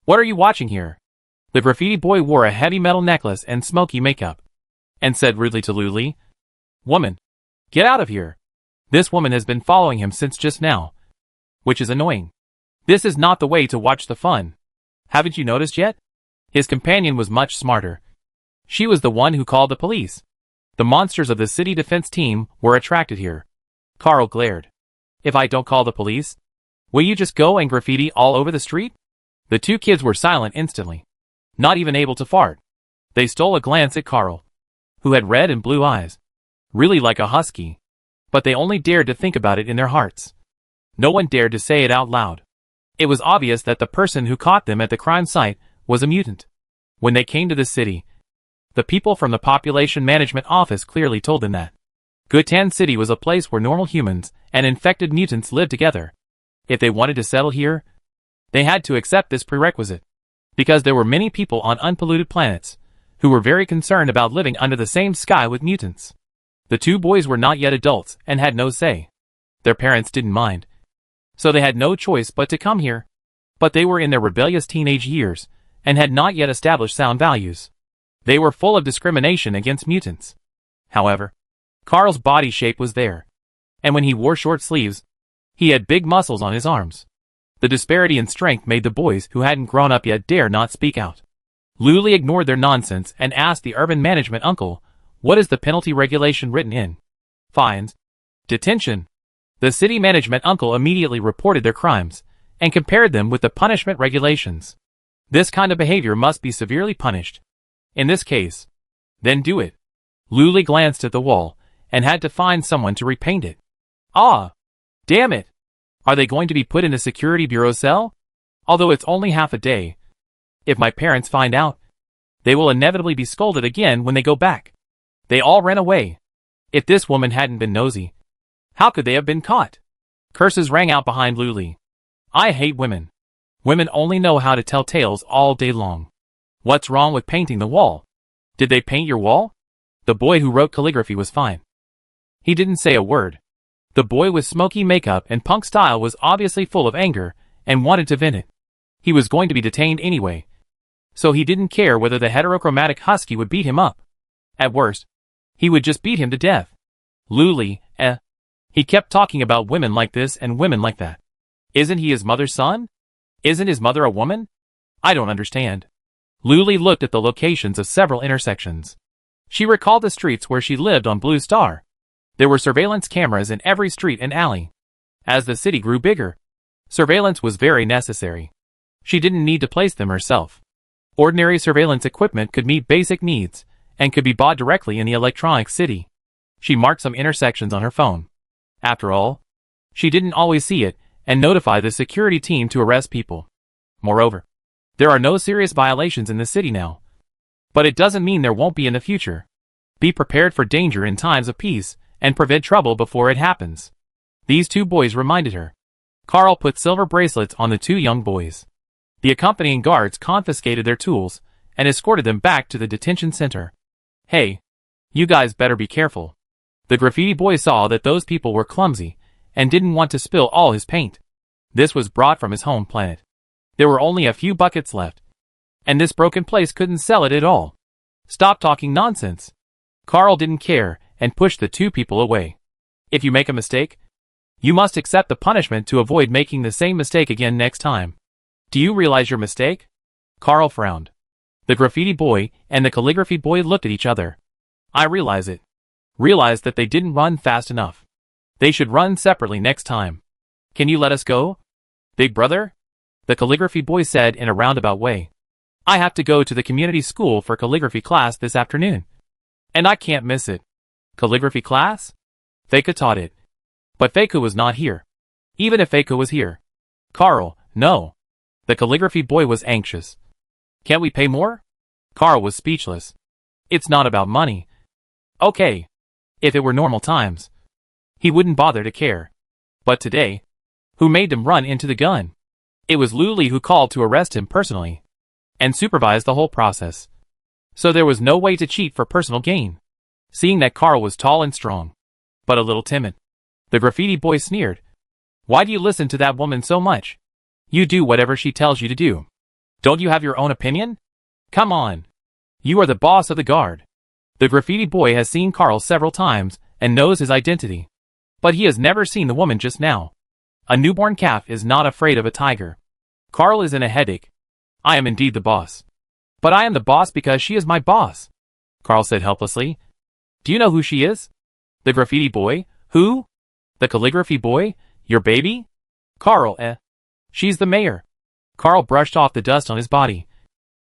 what are you watching here? The graffiti boy wore a heavy metal necklace and smoky makeup, and said rudely to Luli, Woman, get out of here. This woman has been following him since just now, which is annoying. This is not the way to watch the fun. Haven't you noticed yet? His companion was much smarter. She was the one who called the police. The monsters of the city defense team were attracted here. Carl glared. If I don't call the police, will you just go and graffiti all over the street? The 2 kids were silent instantly, not even able to fart. They stole a glance at Carl, who had red and blue eyes, really like a husky, but they only dared to think about it in their hearts. No one dared to say it out loud. It was obvious that the person who caught them at the crime site was a mutant. When they came to the city, the people from the population management office clearly told them that Gutan City was a place where normal humans and infected mutants lived together. If they wanted to settle here, they had to accept this prerequisite, because there were many people on unpolluted planets who were very concerned about living under the same sky with mutants. The 2 boys were not yet adults and had no say. Their parents didn't mind, so they had no choice but to come here. But they were in their rebellious teenage years and had not yet established sound values. They were full of discrimination against mutants. However, Carl's body shape was there, and when he wore short sleeves, he had big muscles on his arms. The disparity in strength made the boys who hadn't grown up yet dare not speak out. Luli ignored their nonsense and asked the urban management uncle, what is the penalty regulation written in? Fines? Detention? The city management uncle immediately reported their crimes and compared them with the punishment regulations. This kind of behavior must be severely punished. In this case, then do it. Luli glanced at the wall and had to find someone to repaint it. Ah! Damn it! Are they going to be put in a security bureau cell? Although it's only half a day. If my parents find out, they will inevitably be scolded again when they go back. They all ran away. If this woman hadn't been nosy, how could they have been caught? Curses rang out behind Luli. I hate women. Women only know how to tell tales all day long. What's wrong with painting the wall? Did they paint your wall? The boy who wrote calligraphy was fine. He didn't say a word. The boy with smoky makeup and punk style was obviously full of anger and wanted to vent it. He was going to be detained anyway, so he didn't care whether the heterochromatic husky would beat him up. At worst, he would just beat him to death. Luli, he kept talking about women like this and women like that. Isn't he his mother's son? Isn't his mother a woman? I don't understand. Luli looked at the locations of several intersections. She recalled the streets where she lived on Blue Star. There were surveillance cameras in every street and alley. As the city grew bigger, surveillance was very necessary. She didn't need to place them herself. Ordinary surveillance equipment could meet basic needs and could be bought directly in the electronic city. She marked some intersections on her phone. After all, she didn't always see it and notify the security team to arrest people. Moreover, there are no serious violations in the city now. But it doesn't mean there won't be in the future. Be prepared for danger in times of peace and prevent trouble before it happens. These two boys reminded her. Carl put silver bracelets on the two young boys. The accompanying guards confiscated their tools and escorted them back to the detention center. Hey, you guys better be careful. The graffiti boy saw that those people were clumsy and didn't want to spill all his paint. This was brought from his home planet. There were only a few buckets left, and this broken place couldn't sell it at all. Stop talking nonsense. Carl didn't care and pushed the two people away. If you make a mistake, you must accept the punishment to avoid making the same mistake again next time. Do you realize your mistake? Carl frowned. The graffiti boy and the calligraphy boy looked at each other. I realize it. Realized that they didn't run fast enough. They should run separately next time. Can you let us go? Big brother? The calligraphy boy said in a roundabout way. I have to go to the community school for calligraphy class this afternoon. And I can't miss it. Calligraphy class? Feka taught it. But Feka was not here. Even if Feka was here. Carl, no. The calligraphy boy was anxious. Can't we pay more? Carl was speechless. It's not about money. Okay. If it were normal times, he wouldn't bother to care. But today, who made them run into the gun? It was Luli who called to arrest him personally and supervised the whole process. So there was no way to cheat for personal gain. Seeing that Carl was tall and strong, but a little timid, the graffiti boy sneered. Why do you listen to that woman so much? You do whatever she tells you to do. Don't you have your own opinion? Come on. You are the boss of the guard. The graffiti boy has seen Carl several times and knows his identity. But he has never seen the woman just now. A newborn calf is not afraid of a tiger. Carl is in a headache. I am indeed the boss. But I am the boss because she is my boss. Carl said helplessly. Do you know who she is? The graffiti boy? Who? The calligraphy boy? Your baby? Carl, She's the mayor. Carl brushed off the dust on his body.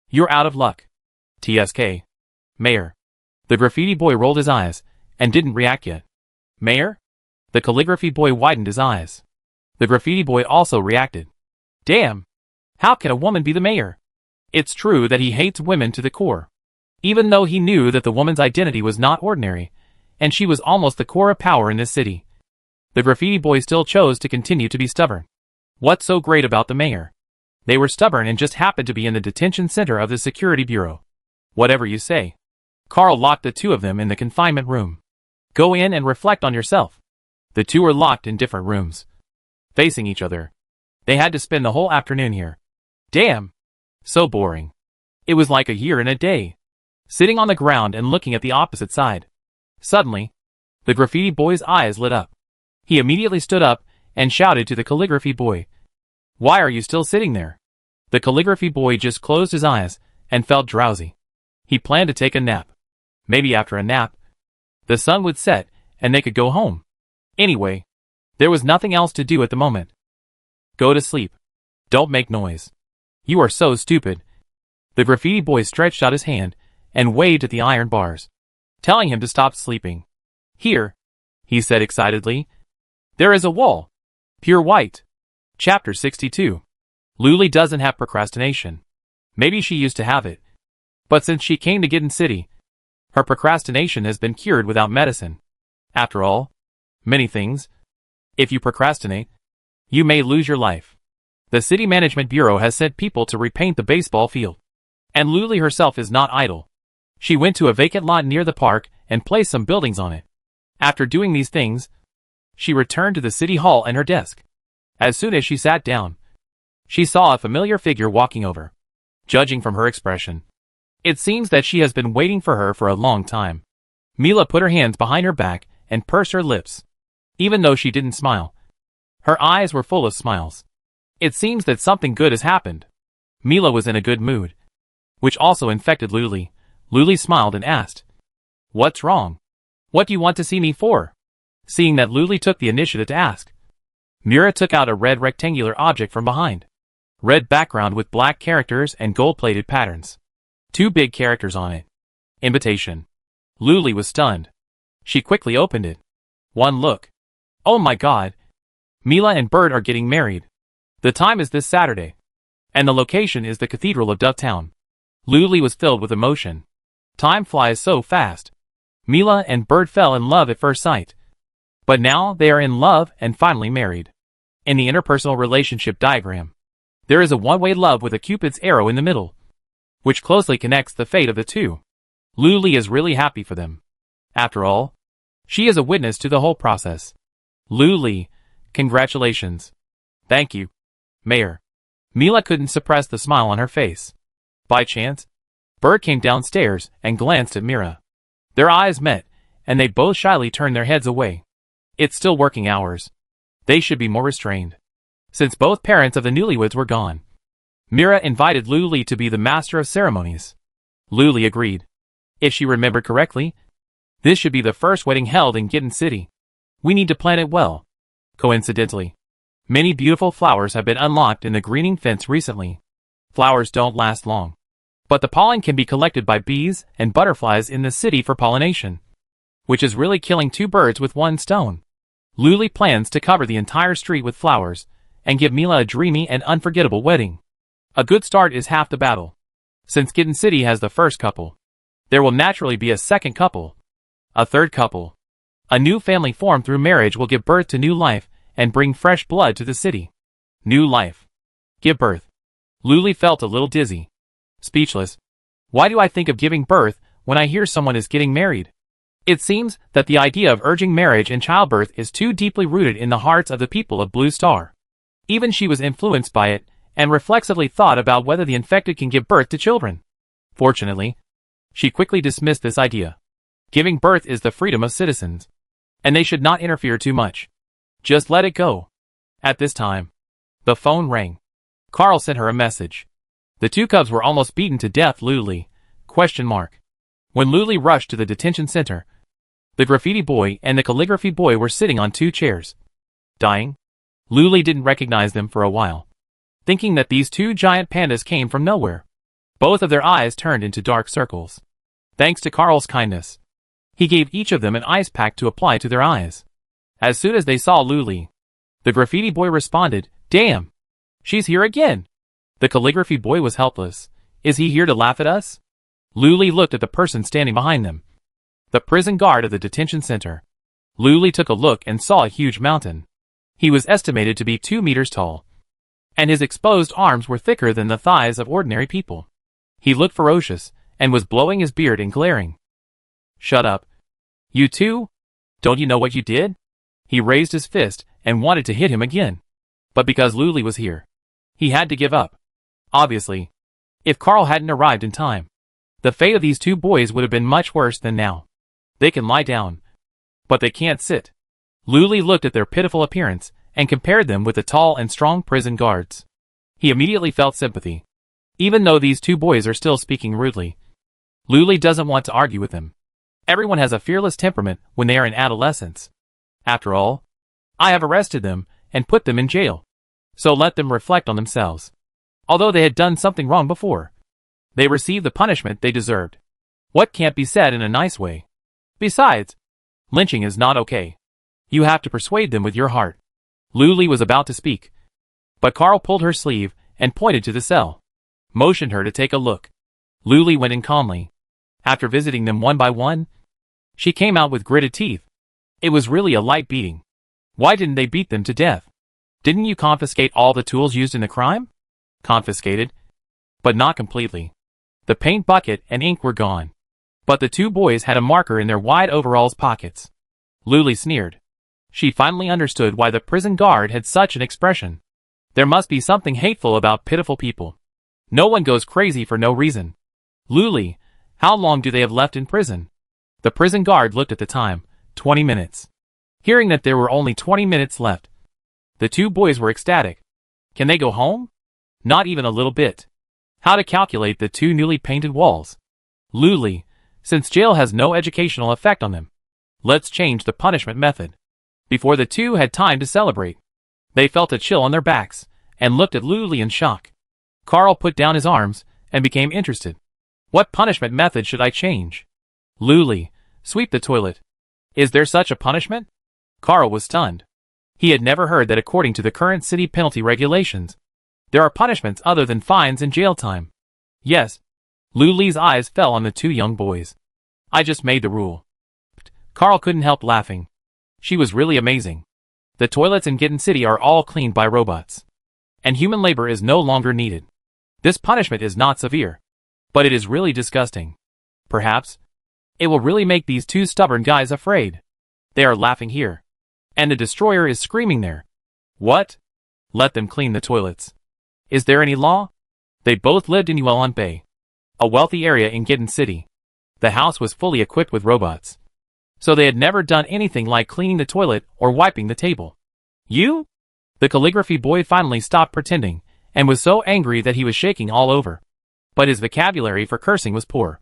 You're out of luck. TSK. Mayor. The graffiti boy rolled his eyes and didn't react yet. Mayor? The calligraphy boy widened his eyes. The graffiti boy also reacted. Damn! How can a woman be the mayor? It's true that he hates women to the core. Even though he knew that the woman's identity was not ordinary, and she was almost the core of power in this city. The graffiti boy still chose to continue to be stubborn. What's so great about the mayor? They were stubborn and just happened to be in the detention center of the security bureau. Whatever you say. Carl locked the two of them in the confinement room. Go in and reflect on yourself. The two were locked in different rooms, facing each other. They had to spend the whole afternoon here. Damn! So boring. It was like a year and a day. Sitting on the ground and looking at the opposite side. Suddenly, the graffiti boy's eyes lit up. He immediately stood up and shouted to the calligraphy boy. Why are you still sitting there? The calligraphy boy just closed his eyes and felt drowsy. He planned to take a nap. Maybe after a nap, the sun would set and they could go home. Anyway, there was nothing else to do at the moment. Go to sleep. Don't make noise. You are so stupid. The graffiti boy stretched out his hand and waved at the iron bars, telling him to stop sleeping. Here, he said excitedly. There is a wall. Pure white. Chapter 62. Luli doesn't have procrastination. Maybe she used to have it. But since she came to Gitten City, her procrastination has been cured without medicine. After all, many things. If you procrastinate, you may lose your life. The City Management Bureau has sent people to repaint the baseball field. And Luli herself is not idle. She went to a vacant lot near the park and placed some buildings on it. After doing these things, she returned to the city hall and her desk. As soon as she sat down, she saw a familiar figure walking over. judging from her expression. It seems that she has been waiting for her for a long time. Mila put her hands behind her back and pursed her lips. Even though she didn't smile, her eyes were full of smiles. It seems that something good has happened. Mila was in a good mood, which also infected Luli. Luli smiled and asked, "What's wrong? What do you want to see me for?" Seeing that Luli took the initiative to ask, Mira took out a red rectangular object from behind. Red background with black characters and gold-plated patterns. 2 big characters on it. Invitation. Luli was stunned. She quickly opened it. One look. Oh my god. Mila and Bird are getting married. The time is this Saturday. And the location is the Cathedral of Ducktown. Luli was filled with emotion. Time flies so fast. Mila and Bird fell in love at first sight. But now they are in love and finally married. In the interpersonal relationship diagram, there is a one-way love with a Cupid's arrow in the middle, which closely connects the fate of the two. Luli is really happy for them. After all, she is a witness to the whole process. Luli, congratulations. Thank you, Mayor. Mila couldn't suppress the smile on her face. By chance, Bird came downstairs and glanced at Mira. Their eyes met, and they both shyly turned their heads away. It's still working hours. They should be more restrained. Since both parents of the newlyweds were gone, Mira invited Luli to be the master of ceremonies. Luli agreed. If she remembered correctly, this should be the first wedding held in Gitten City. We need to plan it well. Coincidentally, many beautiful flowers have been unlocked in the greening fence recently. Flowers don't last long, but the pollen can be collected by bees and butterflies in the city for pollination, which is really killing 2 birds with 1 stone. Luli plans to cover the entire street with flowers and give Mila a dreamy and unforgettable wedding. A good start is half the battle. Since Gitten City has the first couple, there will naturally be a second couple, a third couple. A new family formed through marriage will give birth to new life and bring fresh blood to the city. New life. Give birth. Luli felt a little dizzy. Speechless. Why do I think of giving birth when I hear someone is getting married? It seems that the idea of urging marriage and childbirth is too deeply rooted in the hearts of the people of Blue Star. Even she was influenced by it and reflexively thought about whether the infected can give birth to children. Fortunately, she quickly dismissed this idea. Giving birth is the freedom of citizens, and they should not interfere too much. Just let it go. At this time, the phone rang. Carl sent her a message. The 2 cubs were almost beaten to death. Luli? ? When Luli rushed to the detention center, the graffiti boy and the calligraphy boy were sitting on 2 chairs. Dying? Luli didn't recognize them for a while, thinking that these 2 giant pandas came from nowhere. Both of their eyes turned into dark circles. Thanks to Carl's kindness, he gave each of them an ice pack to apply to their eyes. As soon as they saw Luli, the graffiti boy responded, "Damn! She's here again!" The calligraphy boy was helpless. Is he here to laugh at us? Luli looked at the person standing behind them. The prison guard of the detention center. Luli took a look and saw a huge mountain. He was estimated to be 2 meters tall, and his exposed arms were thicker than the thighs of ordinary people. He looked ferocious, and was blowing his beard and glaring. "Shut up. You two? Don't you know what you did?" He raised his fist and wanted to hit him again. But because Luli was here, he had to give up. Obviously, if Carl hadn't arrived in time, the fate of these 2 boys would have been much worse than now. They can lie down, but they can't sit. Luli looked at their pitiful appearance and compared them with the tall and strong prison guards. He immediately felt sympathy. Even though these 2 boys are still speaking rudely, Luli doesn't want to argue with them. Everyone has a fearless temperament when they are in adolescence. After all, I have arrested them and put them in jail. So let them reflect on themselves. Although they had done something wrong before, they received the punishment they deserved. What can't be said in a nice way? Besides, lynching is not okay. You have to persuade them with your heart. Luli was about to speak, but Carl pulled her sleeve and pointed to the cell, motioned her to take a look. Luli went in calmly. After visiting them one by one, she came out with gritted teeth. It was really a light beating. Why didn't they beat them to death? Didn't you confiscate all the tools used in the crime? Confiscated, but not completely. The paint bucket and ink were gone, but the 2 boys had a marker in their wide overalls pockets. Luli sneered. She finally understood why the prison guard had such an expression. There must be something hateful about pitiful people. No one goes crazy for no reason. Luli, how long do they have left in prison? The prison guard looked at the time, 20 minutes. Hearing that there were only 20 minutes left, the two boys were ecstatic. Can they go home? Not even a little bit. How to calculate the two newly painted walls? Luli, since jail has no educational effect on them, let's change the punishment method. Before the two had time to celebrate, they felt a chill on their backs and looked at Luli in shock. Carl put down his arms and became interested. What punishment method should I change? Luli, sweep the toilet. Is there such a punishment? Carl was stunned. He had never heard that according to the current city penalty regulations, there are punishments other than fines and jail time. Yes. Luli's eyes fell on the two young boys. I just made the rule. Carl couldn't help laughing. She was really amazing. The toilets in Gitten City are all cleaned by robots, and human labor is no longer needed. This punishment is not severe, but it is really disgusting. Perhaps it will really make these two stubborn guys afraid. They are laughing here, and the destroyer is screaming there. What? Let them clean the toilets. Is there any law? They both lived in Yuan Bay, a wealthy area in Gitten City. The house was fully equipped with robots, so they had never done anything like cleaning the toilet or wiping the table. You? The calligraphy boy finally stopped pretending and was so angry that he was shaking all over. But his vocabulary for cursing was poor,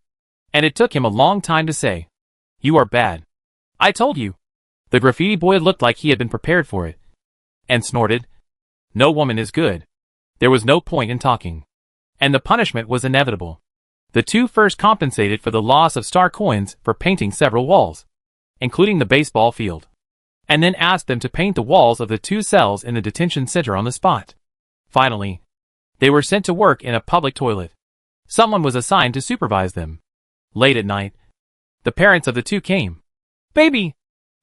and it took him a long time to say, "You are bad. I told you." The graffiti boy looked like he had been prepared for it, and snorted, "No woman is good." There was no point in talking, and the punishment was inevitable. The two first compensated for the loss of star coins for painting several walls, including the baseball field, and then asked them to paint the walls of the two cells in the detention center on the spot. Finally, they were sent to work in a public toilet. Someone was assigned to supervise them. Late at night, the parents of the two came. "Baby!"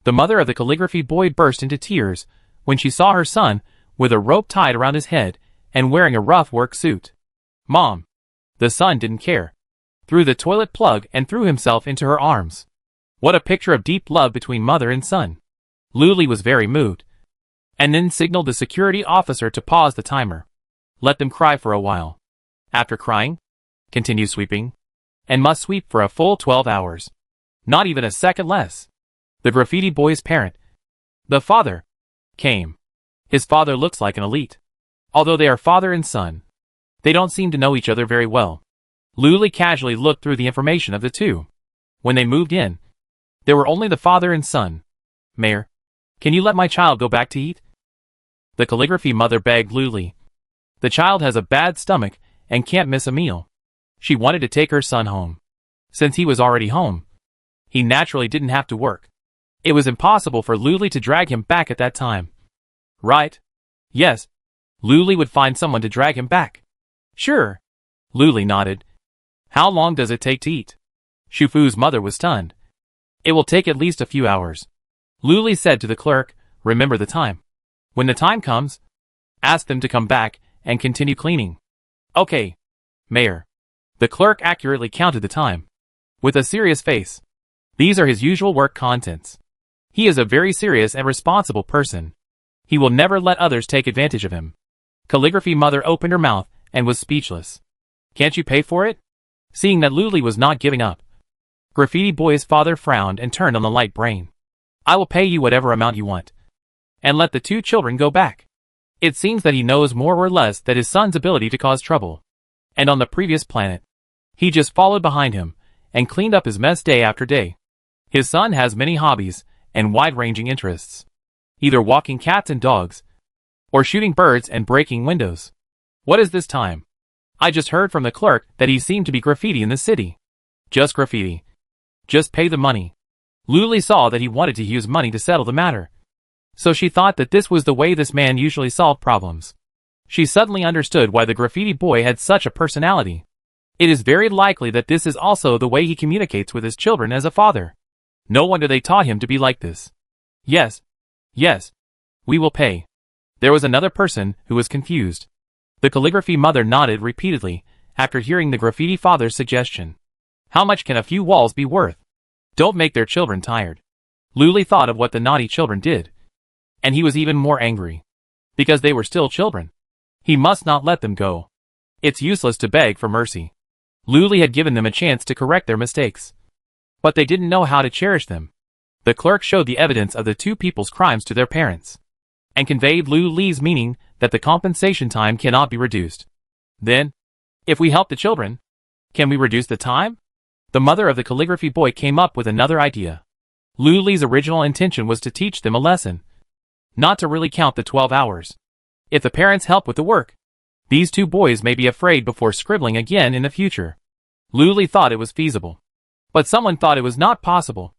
The mother of the calligraphy boy burst into tears when she saw her son with a rope tied around his head and wearing a rough work suit. "Mom!" The son didn't care, threw the toilet plug and threw himself into her arms. What a picture of deep love between mother and son. Luli was very moved, and then signaled the security officer to pause the timer. Let them cry for a while. After crying, continue sweeping, and must sweep for a full 12 hours. Not even a second less. The graffiti boy's parent, the father, came. His father looks like an elite. Although they are father and son, they don't seem to know each other very well. Luli casually looked through the information of the two. When they moved in, there were only the father and son. "Mayor, can you let my child go back to eat?" The calligraphy mother begged Luli. The child has a bad stomach and can't miss a meal. She wanted to take her son home. Since he was already home, he naturally didn't have to work. It was impossible for Luli to drag him back at that time. Right? Yes. Luli would find someone to drag him back. Sure. Luli nodded. How long does it take to eat? Shufu's mother was stunned. It will take at least a few hours. Luli said to the clerk, remember the time. When the time comes, ask them to come back and continue cleaning. Okay, Mayor. The clerk accurately counted the time. With a serious face. These are his usual work contents. He is a very serious and responsible person. He will never let others take advantage of him. Calligraphy mother opened her mouth and was speechless. Can't you pay for it? Seeing that Luli was not giving up, Graffiti Boy's father frowned and turned on the light brain. I will pay you whatever amount you want. And let the two children go back. It seems that he knows more or less that his son's ability to cause trouble. And on the previous planet, he just followed behind him and cleaned up his mess day after day. His son has many hobbies and wide-ranging interests. Either walking cats and dogs, or shooting birds and breaking windows. What is this time? I just heard from the clerk that he seemed to be graffiti in the city. Just graffiti. Just pay the money. Luli saw that he wanted to use money to settle the matter. So she thought that this was the way this man usually solved problems. She suddenly understood why the graffiti boy had such a personality. It is very likely that this is also the way he communicates with his children as a father. No wonder they taught him to be like this. Yes. Yes. We will pay. There was another person who was confused. The calligraphy mother nodded repeatedly after hearing the graffiti father's suggestion. How much can a few walls be worth? Don't make their children tired. Luli thought of what the naughty children did. And he was even more angry. Because they were still children. He must not let them go. It's useless to beg for mercy. Luli had given them a chance to correct their mistakes. But they didn't know how to cherish them. The clerk showed the evidence of the two people's crimes to their parents, and conveyed Luli's meaning that the compensation time cannot be reduced. Then, if we help the children, can we reduce the time? The mother of the calligraphy boy came up with another idea. Luli's original intention was to teach them a lesson, not to really count the 12 hours. If the parents help with the work, these two boys may be afraid before scribbling again in the future. Luli thought it was feasible, but someone thought it was not possible.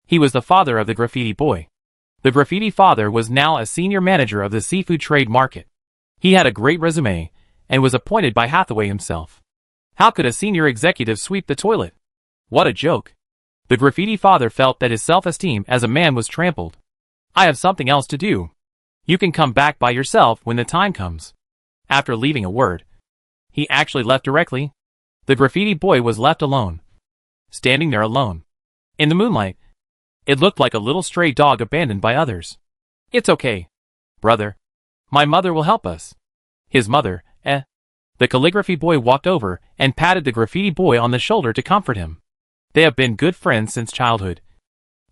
He was the father of the graffiti boy. The graffiti father was now a senior manager of the seafood trade market. He had a great resume, and was appointed by Hathaway himself. How could a senior executive sweep the toilet? What a joke. The graffiti father felt that his self-esteem as a man was trampled. I have something else to do. You can come back by yourself when the time comes. After leaving a word, he actually left directly. The graffiti boy was left alone. Standing there alone. In the moonlight, it looked like a little stray dog abandoned by others. It's okay, brother. My mother will help us. His mother, The calligraphy boy walked over and patted the graffiti boy on the shoulder to comfort him. They have been good friends since childhood.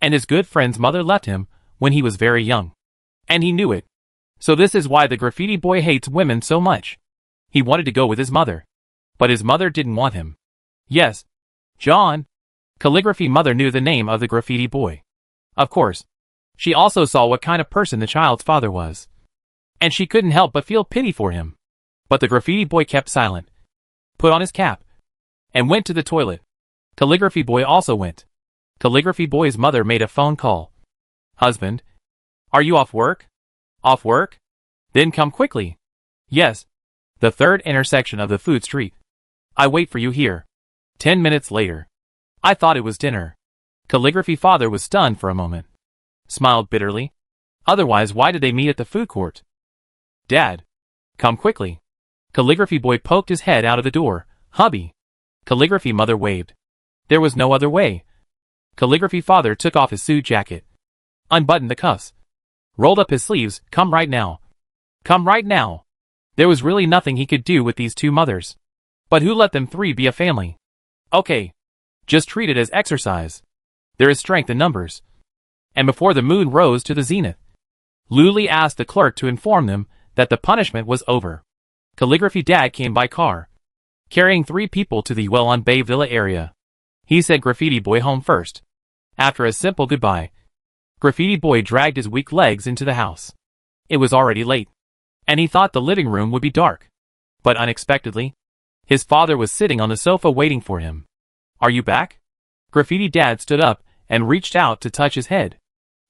And his good friend's mother left him when he was very young. And he knew it. So this is why the graffiti boy hates women so much. He wanted to go with his mother. But his mother didn't want him. Yes, John. Calligraphy mother knew the name of the graffiti boy. Of course. She also saw what kind of person the child's father was. And she couldn't help but feel pity for him. But the graffiti boy kept silent, put on his cap, and went to the toilet. Calligraphy boy also went. Calligraphy boy's mother made a phone call. Husband, are you off work? Off work? Then come quickly. Yes. The third intersection of the food street. I wait for you here. 10 minutes later. I thought it was dinner. Calligraphy father was stunned for a moment. Smiled bitterly. Otherwise, why did they meet at the food court? Dad. Come quickly. Calligraphy boy poked his head out of the door. Hubby. Calligraphy mother waved. There was no other way. Calligraphy father took off his suit jacket, unbuttoned the cuffs, rolled up his sleeves. Come right now. Come right now. There was really nothing he could do with these two mothers. But who let them three be a family? Okay. Just treat it as exercise. There is strength in numbers. And before the moon rose to the zenith, Luli asked the clerk to inform them that the punishment was over. Calligraphy dad came by car, carrying 3 people to the Well on Bay Villa area. He sent graffiti boy home first. After a simple goodbye, graffiti boy dragged his weak legs into the house. It was already late, and he thought the living room would be dark. But unexpectedly, his father was sitting on the sofa waiting for him. Are you back? Graffiti dad stood up and reached out to touch his head,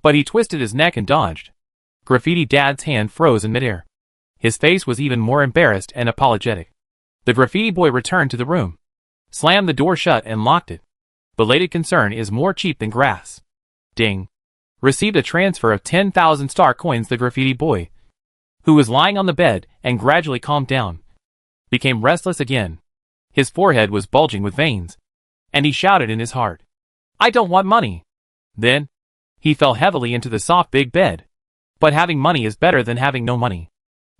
but he twisted his neck and dodged. Graffiti dad's hand froze in midair. His face was even more embarrassed and apologetic. The graffiti boy returned to the room, slammed the door shut and locked it. Belated concern is more cheap than grass. Ding. Received a transfer of 10,000 star coins. The graffiti boy, who was lying on the bed and gradually calmed down, became restless again. His forehead was bulging with veins, and he shouted in his heart, I don't want money. Then, he fell heavily into the soft big bed. But having money is better than having no money.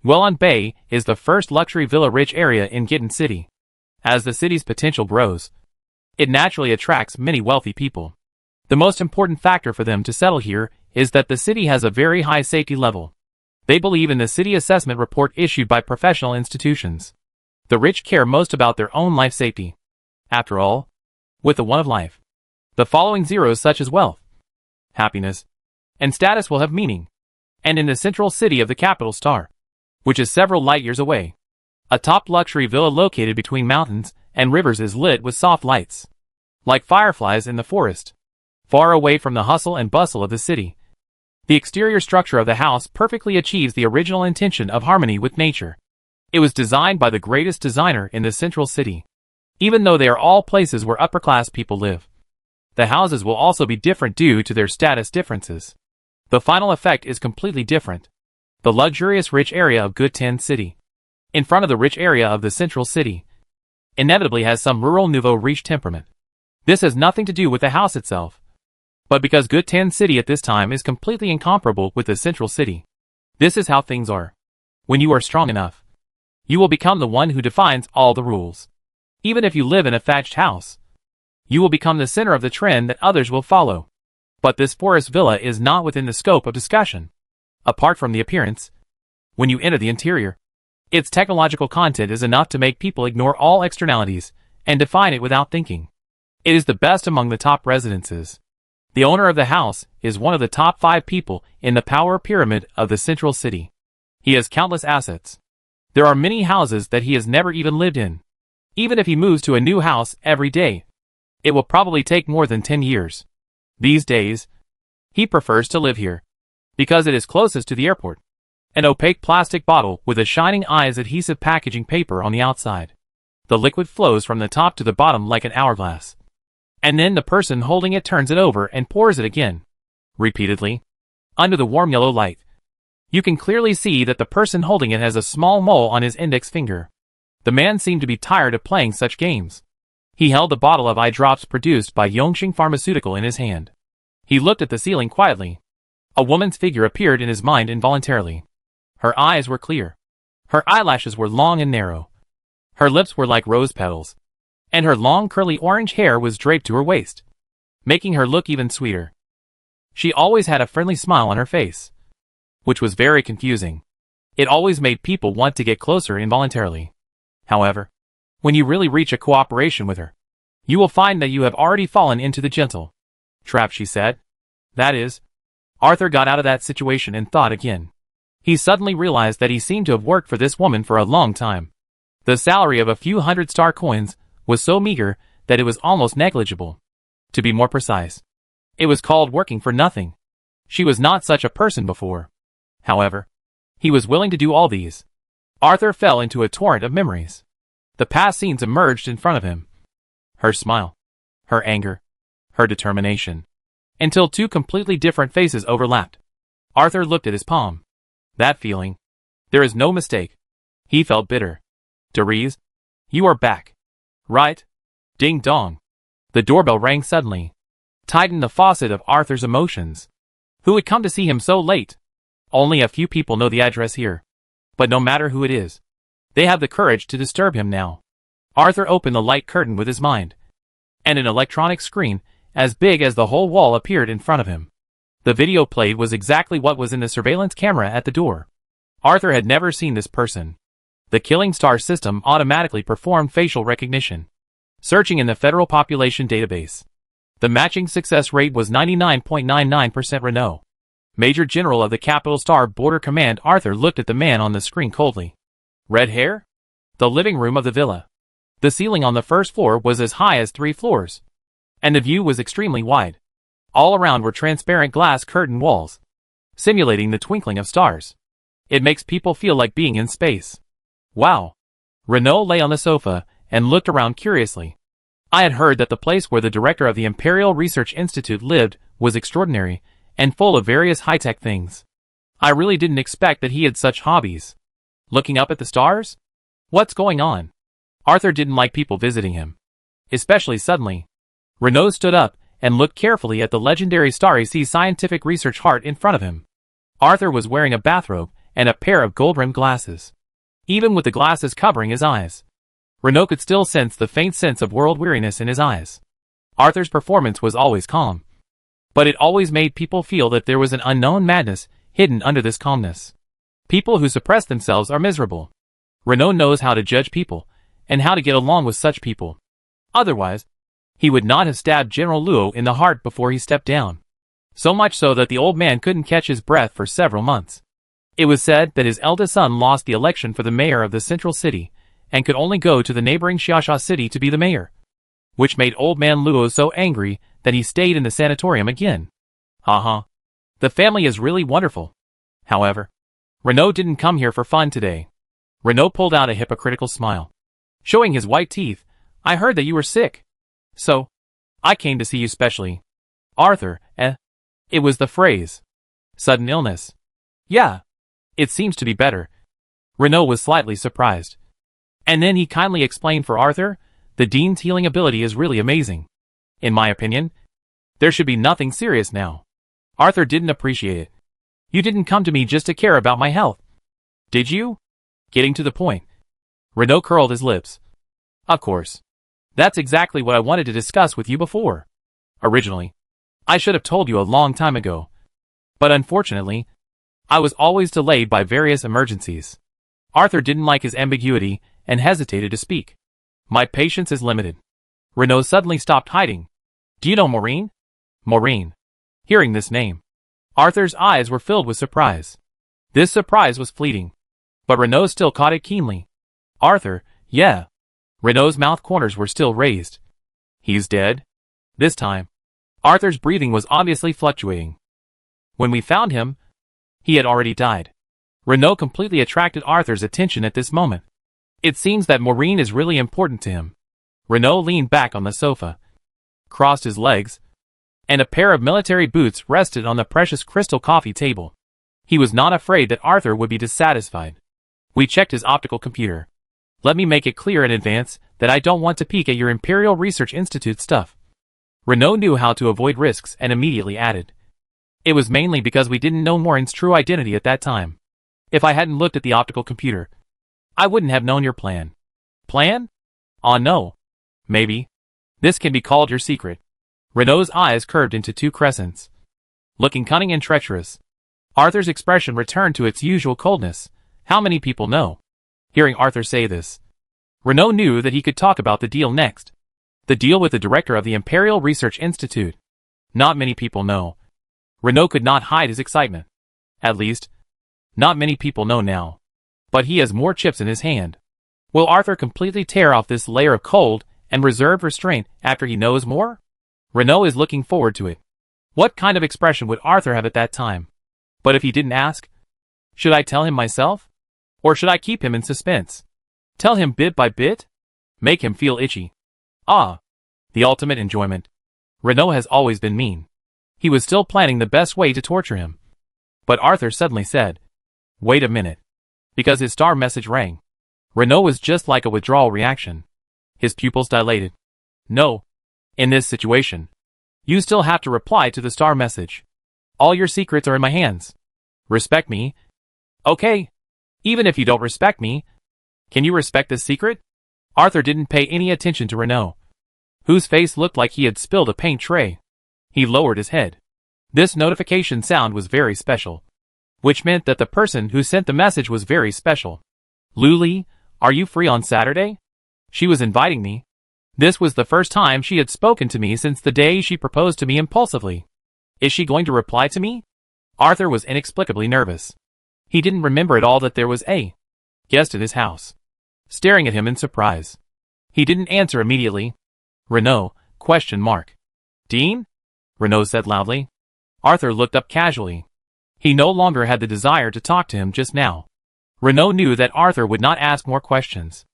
Well on Bay is the first luxury villa-rich area in Gittin City. As the city's potential grows, it naturally attracts many wealthy people. The most important factor for them to settle here is that the city has a very high safety level. They believe in the city assessment report issued by professional institutions. The rich care most about their own life safety. After all, with the one of life, the following zeros such as wealth, happiness, and status will have meaning. And in the central city of the capital star, which is several light years away, a top luxury villa located between mountains and rivers is lit with soft lights, like fireflies in the forest, far away from the hustle and bustle of the city. The exterior structure of the house perfectly achieves the original intention of harmony with nature. It was designed by the greatest designer in the central city. Even though they are all places where upper-class people live, the houses will also be different due to their status differences. The final effect is completely different. The luxurious rich area of Gittin City, in front of the rich area of the central city, inevitably has some rural nouveau riche temperament. This has nothing to do with the house itself, but because Gittin City at this time is completely incomparable with the central city. This is how things are. When you are strong enough, You will become the one who defines all the rules. Even if you live in a thatched house, you will become the center of the trend that others will follow. But this forest villa is not within the scope of discussion. Apart from the appearance, when you enter the interior, its technological content is enough to make people ignore all externalities and define it without thinking. It is the best among the top residences. The owner of the house is one of the top 5 people in the power pyramid of the central city. He has countless assets. There are many houses that he has never even lived in. Even if he moves to a new house every day, it will probably take more than 10 years. These days, he prefers to live here because it is closest to the airport. An opaque plastic bottle with a shining eyes adhesive packaging paper on the outside. The liquid flows from the top to the bottom like an hourglass. And then the person holding it turns it over and pours it again. Repeatedly. Under the warm yellow light, you can clearly see that the person holding it has a small mole on his index finger. The man seemed to be tired of playing such games. He held the bottle of eye drops produced by Yongxing Pharmaceutical in his hand. He looked at the ceiling quietly. A woman's figure appeared in his mind involuntarily. Her eyes were clear. Her eyelashes were long and narrow. Her lips were like rose petals. And her long curly orange hair was draped to her waist, making her look even sweeter. She always had a friendly smile on her face, which was very confusing. It always made people want to get closer involuntarily. However, when you really reach a cooperation with her, you will find that you have already fallen into the gentle trap, she said. That is, Arthur got out of that situation and thought again. He suddenly realized that he seemed to have worked for this woman for a long time. The salary of a few hundred star coins was so meager that it was almost negligible. To be more precise, it was called working for nothing. She was not such a person before. However, he was willing to do all these. Arthur fell into a torrent of memories. The past scenes emerged in front of him. Her smile, her anger, her determination, until 2 completely different faces overlapped. Arthur looked at his palm. That feeling. There is no mistake. He felt bitter. Therese, you are back. Right? Ding dong. The doorbell rang suddenly. Tightened the faucet of Arthur's emotions. Who had come to see him so late? Only a few people know the address here. But no matter who it is, they have the courage to disturb him now. Arthur opened the light curtain with his mind, and an electronic screen, as big as the whole wall, appeared in front of him. The video played was exactly what was in the surveillance camera at the door. Arthur had never seen this person. The Killing Star system automatically performed facial recognition, searching in the federal population database. The matching success rate was 99.99%. Renault, Major General of the Capital Star Border Command. Arthur looked at the man on the screen coldly. Red hair? The living room of the villa. The ceiling on the first floor was as high as 3 floors, and the view was extremely wide. All around were transparent glass curtain walls, simulating the twinkling of stars. It makes people feel like being in space. Wow. Renault lay on the sofa and looked around curiously. I had heard that the place where the director of the Imperial Research Institute lived was extraordinary and full of various high-tech things. I really didn't expect that he had such hobbies. Looking up at the stars? What's going on? Arthur didn't like people visiting him, especially suddenly. Renault stood up and looked carefully at the legendary Starry Sea Scientific Research Heart in front of him. Arthur was wearing a bathrobe and a pair of gold-rimmed glasses. Even with the glasses covering his eyes, Renault could still sense the faint sense of world weariness in his eyes. Arthur's performance was always calm, but it always made people feel that there was an unknown madness hidden under this calmness. People who suppress themselves are miserable. Renault knows how to judge people and how to get along with such people. Otherwise, he would not have stabbed General Luo in the heart before he stepped down. So much so that the old man couldn't catch his breath for several months. It was said that his eldest son lost the election for the mayor of the central city and could only go to the neighboring Xiaosha city to be the mayor, which made old man Luo so angry that he stayed in the sanatorium again. Haha. The family is really wonderful. However, Renault didn't come here for fun today. Renault pulled out a hypocritical smile, showing his white teeth. I heard that you were sick, so I came to see you specially. Arthur, It was the phrase. Sudden illness. Yeah. It seems to be better. Renault was slightly surprised. And then he kindly explained for Arthur, the Dean's healing ability is really amazing. In my opinion, there should be nothing serious now. Arthur didn't appreciate it. You didn't come to me just to care about my health, did you? Getting to the point, Renaud curled his lips. Of course. That's exactly what I wanted to discuss with you before. Originally. I should have told you a long time ago. But unfortunately, I was always delayed by various emergencies. Arthur didn't like his ambiguity and hesitated to speak. My patience is limited. Renaud suddenly stopped hiding. Do you know Maureen? Maureen. Hearing this name, Arthur's eyes were filled with surprise. This surprise was fleeting, but Renaud still caught it keenly. Arthur, yeah. Renaud's mouth corners were still raised. He's dead? This time, Arthur's breathing was obviously fluctuating. When we found him, he had already died. Renaud completely attracted Arthur's attention at this moment. It seems that Maureen is really important to him. Renaud leaned back on the sofa, crossed his legs, and a pair of military boots rested on the precious crystal coffee table. He was not afraid that Arthur would be dissatisfied. We checked his optical computer. Let me make it clear in advance that I don't want to peek at your Imperial Research Institute stuff. Renaud knew how to avoid risks and immediately added. It was mainly because we didn't know Maureen's true identity at that time. If I hadn't looked at the optical computer, I wouldn't have known your plan. Plan? Oh no. Maybe. This can be called your secret. Renaud's eyes curved into two crescents, looking cunning and treacherous. Arthur's expression returned to its usual coldness. How many people know? Hearing Arthur say this, Renaud knew that he could talk about the deal next. The deal with the director of the Imperial Research Institute. Not many people know. Renaud could not hide his excitement. At least, not many people know now. But he has more chips in his hand. Will Arthur completely tear off this layer of cold and reserved restraint after he knows more? Renaud is looking forward to it. What kind of expression would Arthur have at that time? But if he didn't ask, should I tell him myself? Or should I keep him in suspense? Tell him bit by bit? Make him feel itchy. Ah, the ultimate enjoyment. Renaud has always been mean. He was still planning the best way to torture him. But Arthur suddenly said, wait a minute. Because his star message rang. Renaud was just like a withdrawal reaction. His pupils dilated. No. In this situation, you still have to reply to the star message. All your secrets are in my hands. Respect me. Okay. Even if you don't respect me, can you respect this secret? Arthur didn't pay any attention to Renaud, whose face looked like he had spilled a paint tray. He lowered his head. This notification sound was very special, which meant that the person who sent the message was very special. Luli, are you free on Saturday? She was inviting me. This was the first time she had spoken to me since the day she proposed to me impulsively. Is she going to reply to me? Arthur was inexplicably nervous. He didn't remember at all that there was a guest in his house, staring at him in surprise. He didn't answer immediately. Renaud, ? Dean? Renaud said loudly. Arthur looked up casually. He no longer had the desire to talk to him just now. Renaud knew that Arthur would not ask more questions,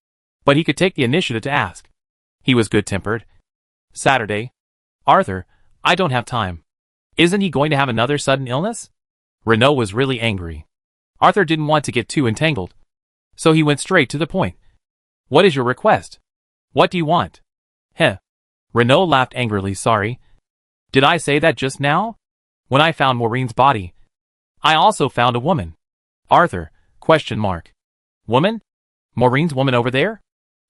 but he could take the initiative to ask. He was good-tempered. Saturday? Arthur, I don't have time. Isn't he going to have another sudden illness? Renaud was really angry. Arthur didn't want to get too entangled, so he went straight to the point. What is your request? What do you want? Heh. Renaud laughed angrily. Sorry. Did I say that just now? When I found Maureen's body, I also found a woman. Arthur, ? Woman? Maureen's woman over there?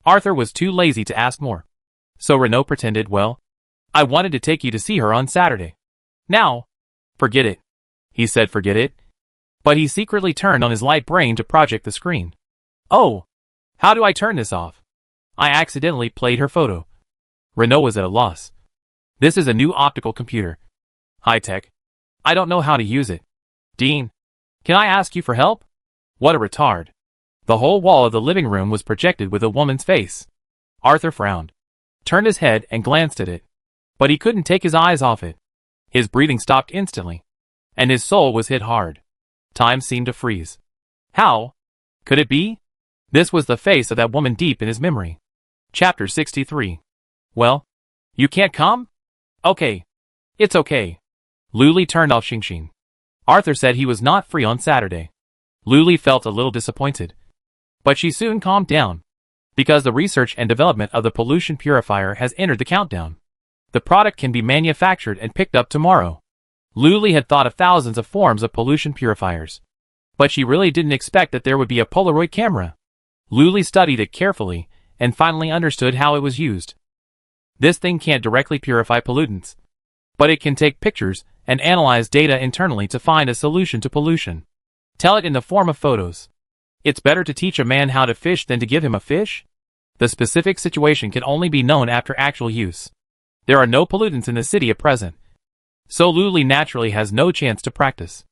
Arthur was too lazy to ask more. So Renaud pretended, well, I wanted to take you to see her on Saturday. Now, forget it. He said forget it. But he secretly turned on his light brain to project the screen. Oh, how do I turn this off? I accidentally played her photo. Renaud was at a loss. This is a new optical computer. High-tech. I don't know how to use it. Dean, can I ask you for help? What a retard. The whole wall of the living room was projected with a woman's face. Arthur frowned, turned his head and glanced at it. But he couldn't take his eyes off it. His breathing stopped instantly, and his soul was hit hard. Time seemed to freeze. How could it be? This was the face of that woman deep in his memory. Chapter 63. Well, you can't come? Okay. It's okay. Luli turned off Xingxing. Arthur said he was not free on Saturday. Luli felt a little disappointed, but she soon calmed down, because the research and development of the pollution purifier has entered the countdown. The product can be manufactured and picked up tomorrow. Luli had thought of thousands of forms of pollution purifiers, but she really didn't expect that there would be a Polaroid camera. Luli studied it carefully, and finally understood how it was used. This thing can't directly purify pollutants, but it can take pictures and analyze data internally to find a solution to pollution. Tell it in the form of photos. It's better to teach a man how to fish than to give him a fish? The specific situation can only be known after actual use. There are no pollutants in the city at present, so Luli naturally has no chance to practice.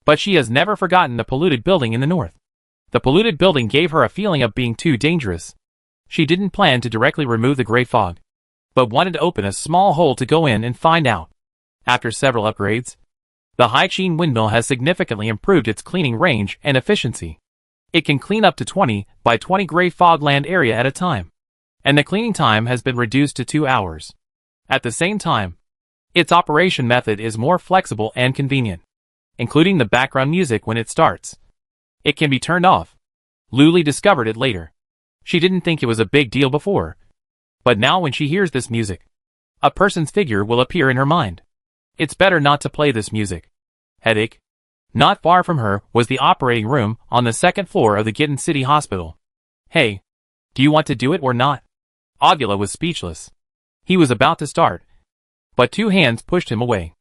But she has never forgotten the polluted building in the north. The polluted building gave her a feeling of being too dangerous. She didn't plan to directly remove the gray fog, but wanted to open a small hole to go in and find out. After several upgrades, the Haiqin windmill has significantly improved its cleaning range and efficiency. It can clean up to 20 by 20 gray fog land area at a time, and the cleaning time has been reduced to 2 hours. At the same time, its operation method is more flexible and convenient, including the background music when it starts. It can be turned off. Luli discovered it later. She didn't think it was a big deal before, but now when she hears this music, a person's figure will appear in her mind. It's better not to play this music. Headache. Not far from her was the operating room on the second floor of the Gitten City Hospital. Hey, do you want to do it or not? Agula was speechless. He was about to start, but 2 hands pushed him away.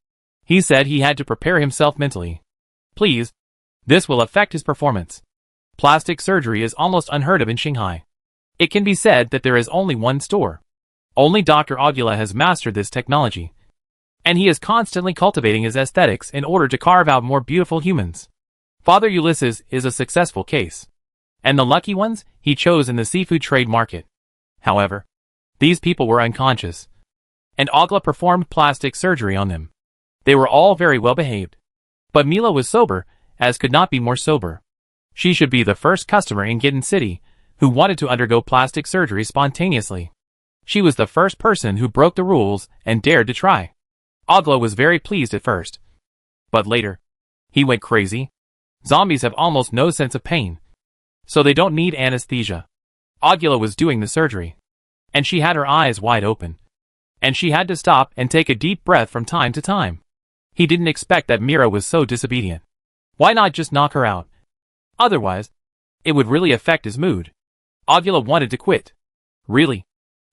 He said he had to prepare himself mentally. Please, this will affect his performance. Plastic surgery is almost unheard of in Shanghai. It can be said that there is only one store. Only Dr. Agula has mastered this technology, and he is constantly cultivating his aesthetics in order to carve out more beautiful humans. Father Ulysses is a successful case, and the lucky ones he chose in the seafood trade market. However, these people were unconscious, and Agla performed plastic surgery on them. They were all very well behaved, but Mila was sober, as could not be more sober. She should be the first customer in Gitten City who wanted to undergo plastic surgery spontaneously. She was the first person who broke the rules and dared to try. Agla was very pleased at first, but later, he went crazy. Zombies have almost no sense of pain, so they don't need anesthesia. Agula was doing the surgery, and she had her eyes wide open, and she had to stop and take a deep breath from time to time. He didn't expect that Mira was so disobedient. Why not just knock her out? Otherwise, it would really affect his mood. Agula wanted to quit. Really?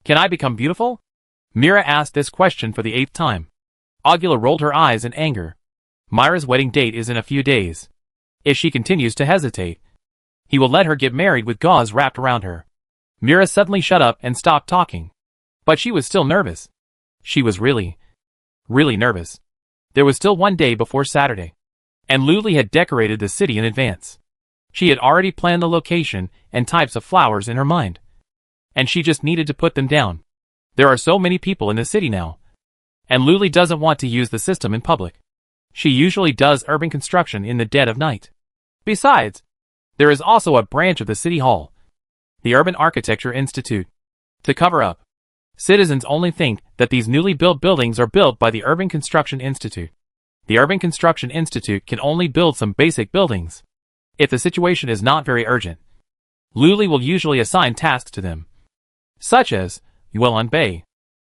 Can I become beautiful? Mira asked this question for the 8th time. Agula rolled her eyes in anger. Myra's wedding date is in a few days. If she continues to hesitate, he will let her get married with gauze wrapped around her. Mira suddenly shut up and stopped talking. But she was still nervous. She was really nervous. There was still 1 day before Saturday, and Luli had decorated the city in advance. She had already planned the location and types of flowers in her mind, and she just needed to put them down. There are so many people in the city now, and Luli doesn't want to use the system in public. She usually does urban construction in the dead of night. Besides, there is also a branch of the City Hall, the Urban Architecture Institute, to cover up. Citizens only think that these newly built buildings are built by the Urban Construction Institute. The Urban Construction Institute can only build some basic buildings. If the situation is not very urgent, Luli will usually assign tasks to them, such as Yuan Bay.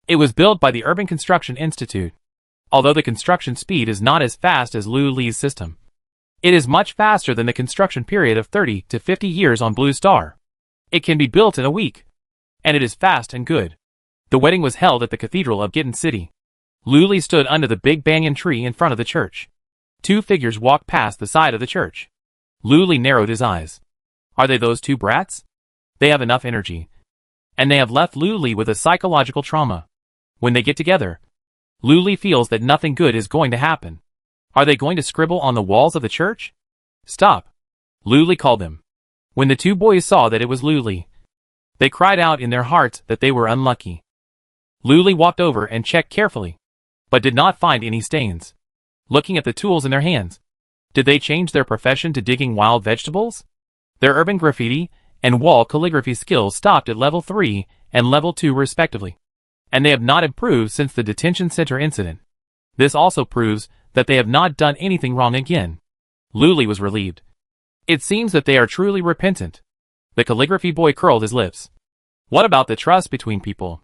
It was built by the Urban Construction Institute. Although the construction speed is not as fast as Luli's system, it is much faster than the construction period of 30 to 50 years on Blue Star. It can be built in a week, and it is fast and good. The wedding was held at the Cathedral of Gitten City. Luli stood under the big banyan tree in front of the church. 2 figures walked past the side of the church. Luli narrowed his eyes. Are they those 2 brats? They have enough energy, and they have left Luli with a psychological trauma. When they get together, Luli feels that nothing good is going to happen. Are they going to scribble on the walls of the church? Stop! Luli called them. When the 2 boys saw that it was Luli, they cried out in their hearts that they were unlucky. Luli walked over and checked carefully, but did not find any stains. Looking at the tools in their hands, did they change their profession to digging wild vegetables? Their urban graffiti and wall calligraphy skills stopped at level 3 and level 2 respectively, and they have not improved since the detention center incident. This also proves that they have not done anything wrong again. Luli was relieved. It seems that they are truly repentant. The calligraphy boy curled his lips. What about the trust between people?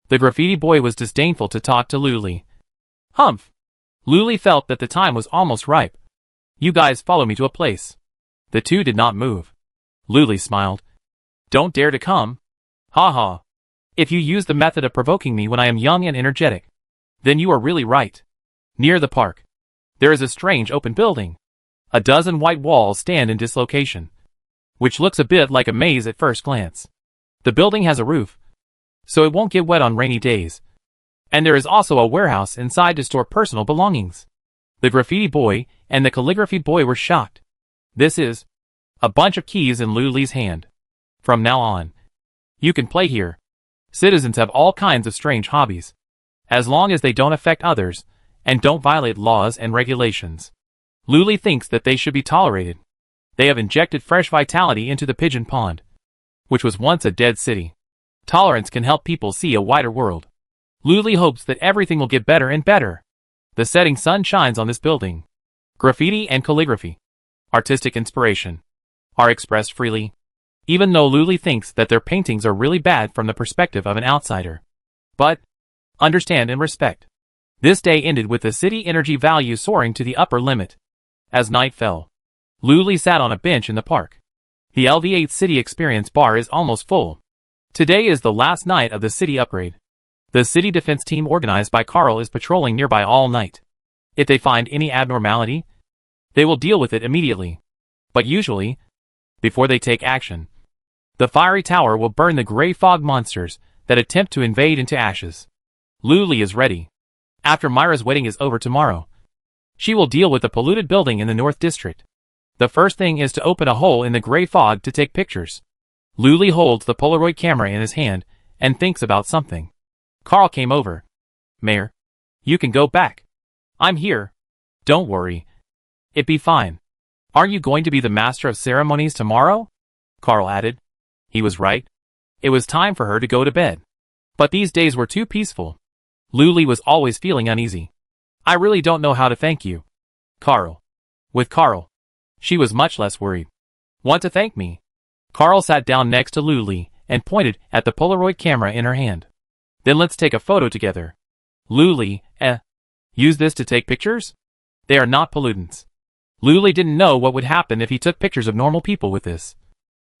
The graffiti boy was disdainful to talk to Luli. Humph! Luli felt that the time was almost ripe. You guys follow me to a place. The 2 did not move. Luli smiled. Don't dare to come. Ha ha. If you use the method of provoking me when I am young and energetic, then you are really right. Near the park, there is a strange open building. A dozen white walls stand in dislocation, which looks a bit like a maze at first glance. The building has a roof, so it won't get wet on rainy days. And there is also a warehouse inside to store personal belongings. The graffiti boy and the calligraphy boy were shocked. This is a bunch of keys in Luli's hand. From now on, you can play here. Citizens have all kinds of strange hobbies, as long as they don't affect others and don't violate laws and regulations. Luli thinks that they should be tolerated. They have injected fresh vitality into the pigeon pond, which was once a dead city. Tolerance can help people see a wider world. Luli hopes that everything will get better and better. The setting sun shines on this building. Graffiti and calligraphy, artistic inspiration, are expressed freely, even though Luli thinks that their paintings are really bad from the perspective of an outsider. But understand and respect. This day ended with the city energy value soaring to the upper limit. As night fell, Luli sat on a bench in the park. The LV8 City Experience bar is almost full. Today is the last night of the city upgrade. The city defense team organized by Carl is patrolling nearby all night. If they find any abnormality, they will deal with it immediately. But usually, before they take action, the fiery tower will burn the gray fog monsters that attempt to invade into ashes. Luli is ready. After Myra's wedding is over tomorrow, she will deal with the polluted building in the North District. The first thing is to open a hole in the gray fog to take pictures. Luli holds the Polaroid camera in his hand and thinks about something. Carl came over. Mayor, you can go back. I'm here. Don't worry. It'll be fine. Aren't you going to be the master of ceremonies tomorrow? Carl added. He was right. It was time for her to go to bed. But these days were too peaceful. Luli was always feeling uneasy. I really don't know how to thank you, Carl. With Carl, she was much less worried. Want to thank me? Carl sat down next to Luli and pointed at the Polaroid camera in her hand. Then let's take a photo together. Luli, use this to take pictures? They are not pollutants. Luli didn't know what would happen if he took pictures of normal people with this.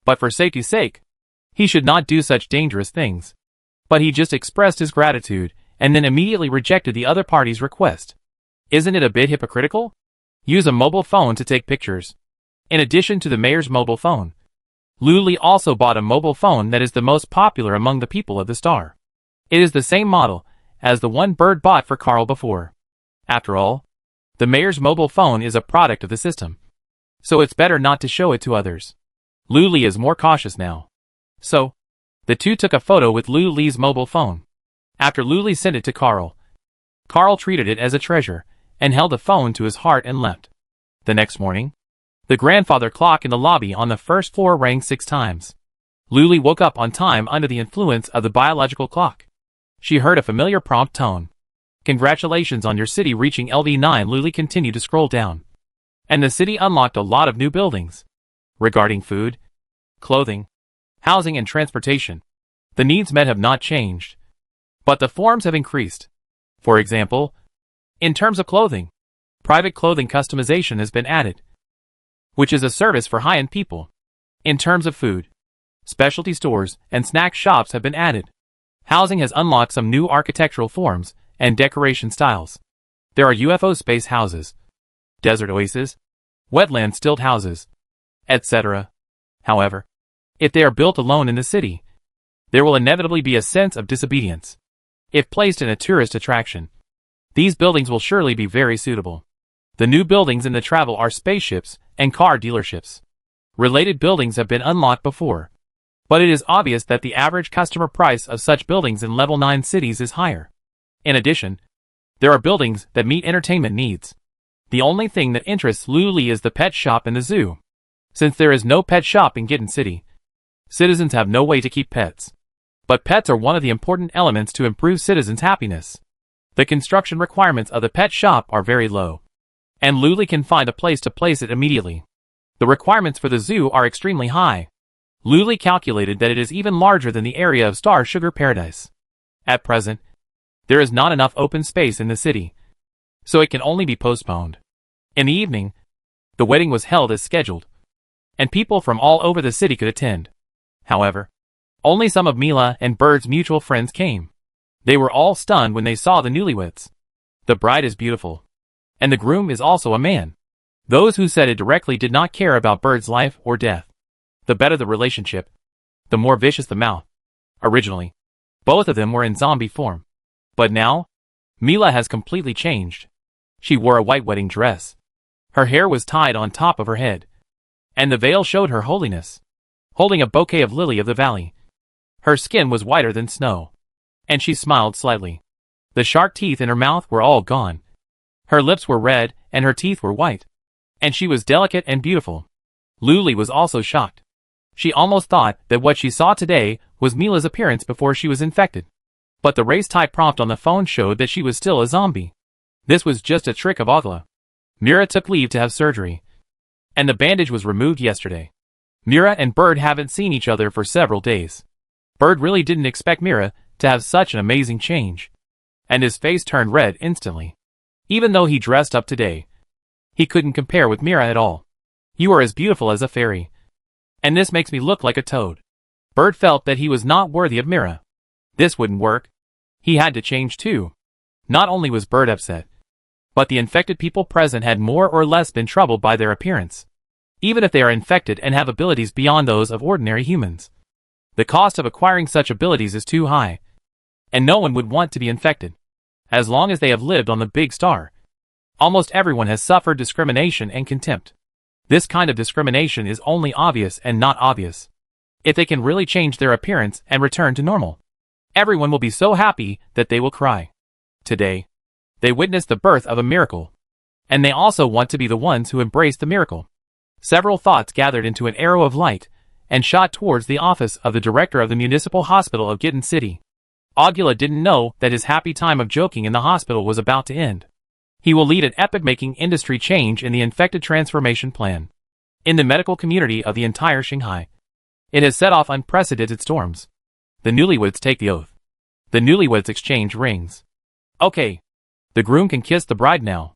But for safety's sake, he should not do such dangerous things. But he just expressed his gratitude and then immediately rejected the other party's request. Isn't it a bit hypocritical? Use a mobile phone to take pictures. In addition to the mayor's mobile phone, Luli also bought a mobile phone that is the most popular among the people of the star. It is the same model as the one Bird bought for Carl before. After all, the mayor's mobile phone is a product of the system, so it's better not to show it to others. Luli is more cautious now. So, the two took a photo with Luli's mobile phone. After Luli sent it to Carl, Carl treated it as a treasure and held the phone to his heart and left. The next morning, the grandfather clock in the lobby on the first floor rang 6 times. Luli woke up on time under the influence of the biological clock. She heard a familiar prompt tone. Congratulations on your city reaching LV9. Luli continued to scroll down. And the city unlocked a lot of new buildings. Regarding food, clothing, housing and transportation, the needs met have not changed, but the forms have increased. For example, in terms of clothing, private clothing customization has been added, which is a service for high-end people. In terms of food, specialty stores and snack shops have been added. Housing has unlocked some new architectural forms and decoration styles. There are UFO space houses, desert oases, wetland stilt houses, etc. However, if they are built alone in the city, there will inevitably be a sense of disobedience. If placed in a tourist attraction, these buildings will surely be very suitable. The new buildings in the travel are spaceships and car dealerships. Related buildings have been unlocked before, but it is obvious that the average customer price of such buildings in level 9 cities is higher. In addition, there are buildings that meet entertainment needs. The only thing that interests Luli is the pet shop and the zoo. Since there is no pet shop in Gitten City, citizens have no way to keep pets. But pets are one of the important elements to improve citizens' happiness. The construction requirements of the pet shop are very low, and Luli can find a place to place it immediately. The requirements for the zoo are extremely high. Luli calculated that it is even larger than the area of Star Sugar Paradise. At present, there is not enough open space in the city, so it can only be postponed. In the evening, the wedding was held as scheduled, and people from all over the city could attend. However, only some of Mila and Bird's mutual friends came. They were all stunned when they saw the newlyweds. The bride is beautiful. And the groom is also a man. Those who said it directly did not care about Bird's life or death. The better the relationship, the more vicious the mouth. Originally, both of them were in zombie form. But now, Mila has completely changed. She wore a white wedding dress. Her hair was tied on top of her head. And the veil showed her holiness, holding a bouquet of lily of the valley. Her skin was whiter than snow. And she smiled slightly. The shark teeth in her mouth were all gone. Her lips were red, and her teeth were white. And she was delicate and beautiful. Luli was also shocked. She almost thought that what she saw today was Mila's appearance before she was infected. But the race type prompt on the phone showed that she was still a zombie. This was just a trick of Agla. Mira took leave to have surgery. And the bandage was removed yesterday. Mira and Bird haven't seen each other for several days. Bird really didn't expect Mira to have such an amazing change. And his face turned red instantly. Even though he dressed up today, he couldn't compare with Mira at all. You are as beautiful as a fairy. And this makes me look like a toad. Bird felt that he was not worthy of Mira. This wouldn't work. He had to change too. Not only was Bird upset, but the infected people present had more or less been troubled by their appearance. Even if they are infected and have abilities beyond those of ordinary humans. The cost of acquiring such abilities is too high. And no one would want to be infected. As long as they have lived on the big star. Almost everyone has suffered discrimination and contempt. This kind of discrimination is only obvious and not obvious. If they can really change their appearance and return to normal, everyone will be so happy that they will cry. Today, they witnessed the birth of a miracle. And they also want to be the ones who embrace the miracle. Several thoughts gathered into an arrow of light and shot towards the office of the director of the municipal hospital of Gitten City. Aguila didn't know that his happy time of joking in the hospital was about to end. He will lead an epoch-making industry change in the infected transformation plan. In the medical community of the entire Shanghai, it has set off unprecedented storms. The newlyweds take the oath. The newlyweds exchange rings. Okay. The groom can kiss the bride now.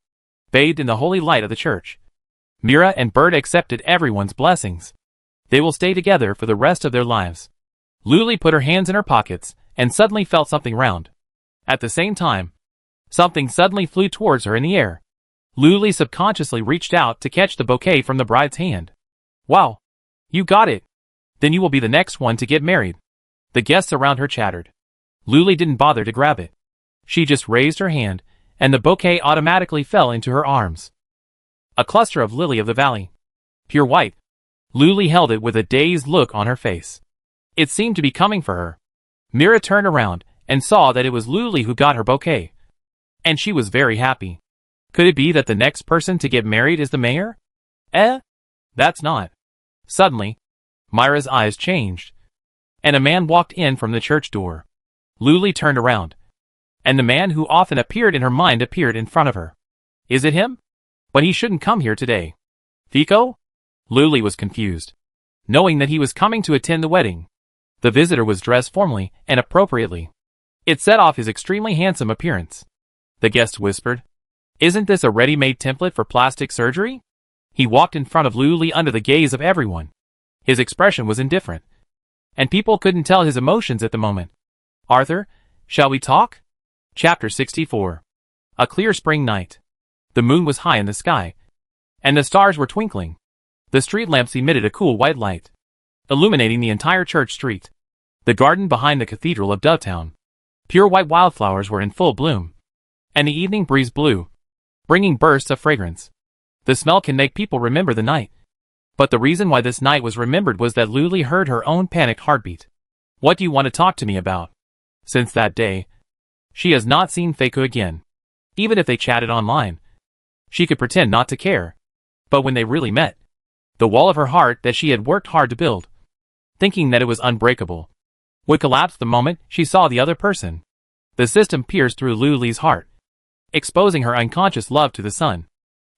Bathed in the holy light of the church. Mira and Bird accepted everyone's blessings. They will stay together for the rest of their lives. Luli put her hands in her pockets and suddenly felt something round. At the same time, something suddenly flew towards her in the air. Luli subconsciously reached out to catch the bouquet from the bride's hand. Wow! You got it! Then you will be the next one to get married. The guests around her chattered. Luli didn't bother to grab it. She just raised her hand, and the bouquet automatically fell into her arms. A cluster of lily of the valley. Pure white. Luli held it with a dazed look on her face. It seemed to be coming for her. Mira turned around and saw that it was Luli who got her bouquet. And she was very happy. Could it be that the next person to get married is the mayor? That's not. Suddenly, Myra's eyes changed. And a man walked in from the church door. Luli turned around. And the man who often appeared in her mind appeared in front of her. Is it him? But he shouldn't come here today. Fico? Luli was confused. Knowing that he was coming to attend the wedding. The visitor was dressed formally and appropriately. It set off his extremely handsome appearance. The guest whispered. Isn't this a ready-made template for plastic surgery? He walked in front of Luli under the gaze of everyone. His expression was indifferent. And people couldn't tell his emotions at the moment. Arthur, shall we talk? Chapter 64. A clear spring night. The moon was high in the sky. And the stars were twinkling. The street lamps emitted a cool white light, illuminating the entire church street. The garden behind the cathedral of Dovetown. Pure white wildflowers were in full bloom. And the evening breeze blew, bringing bursts of fragrance. The smell can make people remember the night. But the reason why this night was remembered was that Luli heard her own panicked heartbeat. What do you want to talk to me about? Since that day, she has not seen Faku again. Even if they chatted online, she could pretend not to care. But when they really met, the wall of her heart that she had worked hard to build, thinking that it was unbreakable, would collapse the moment she saw the other person. The system pierced through Luli's heart, exposing her unconscious love to the sun,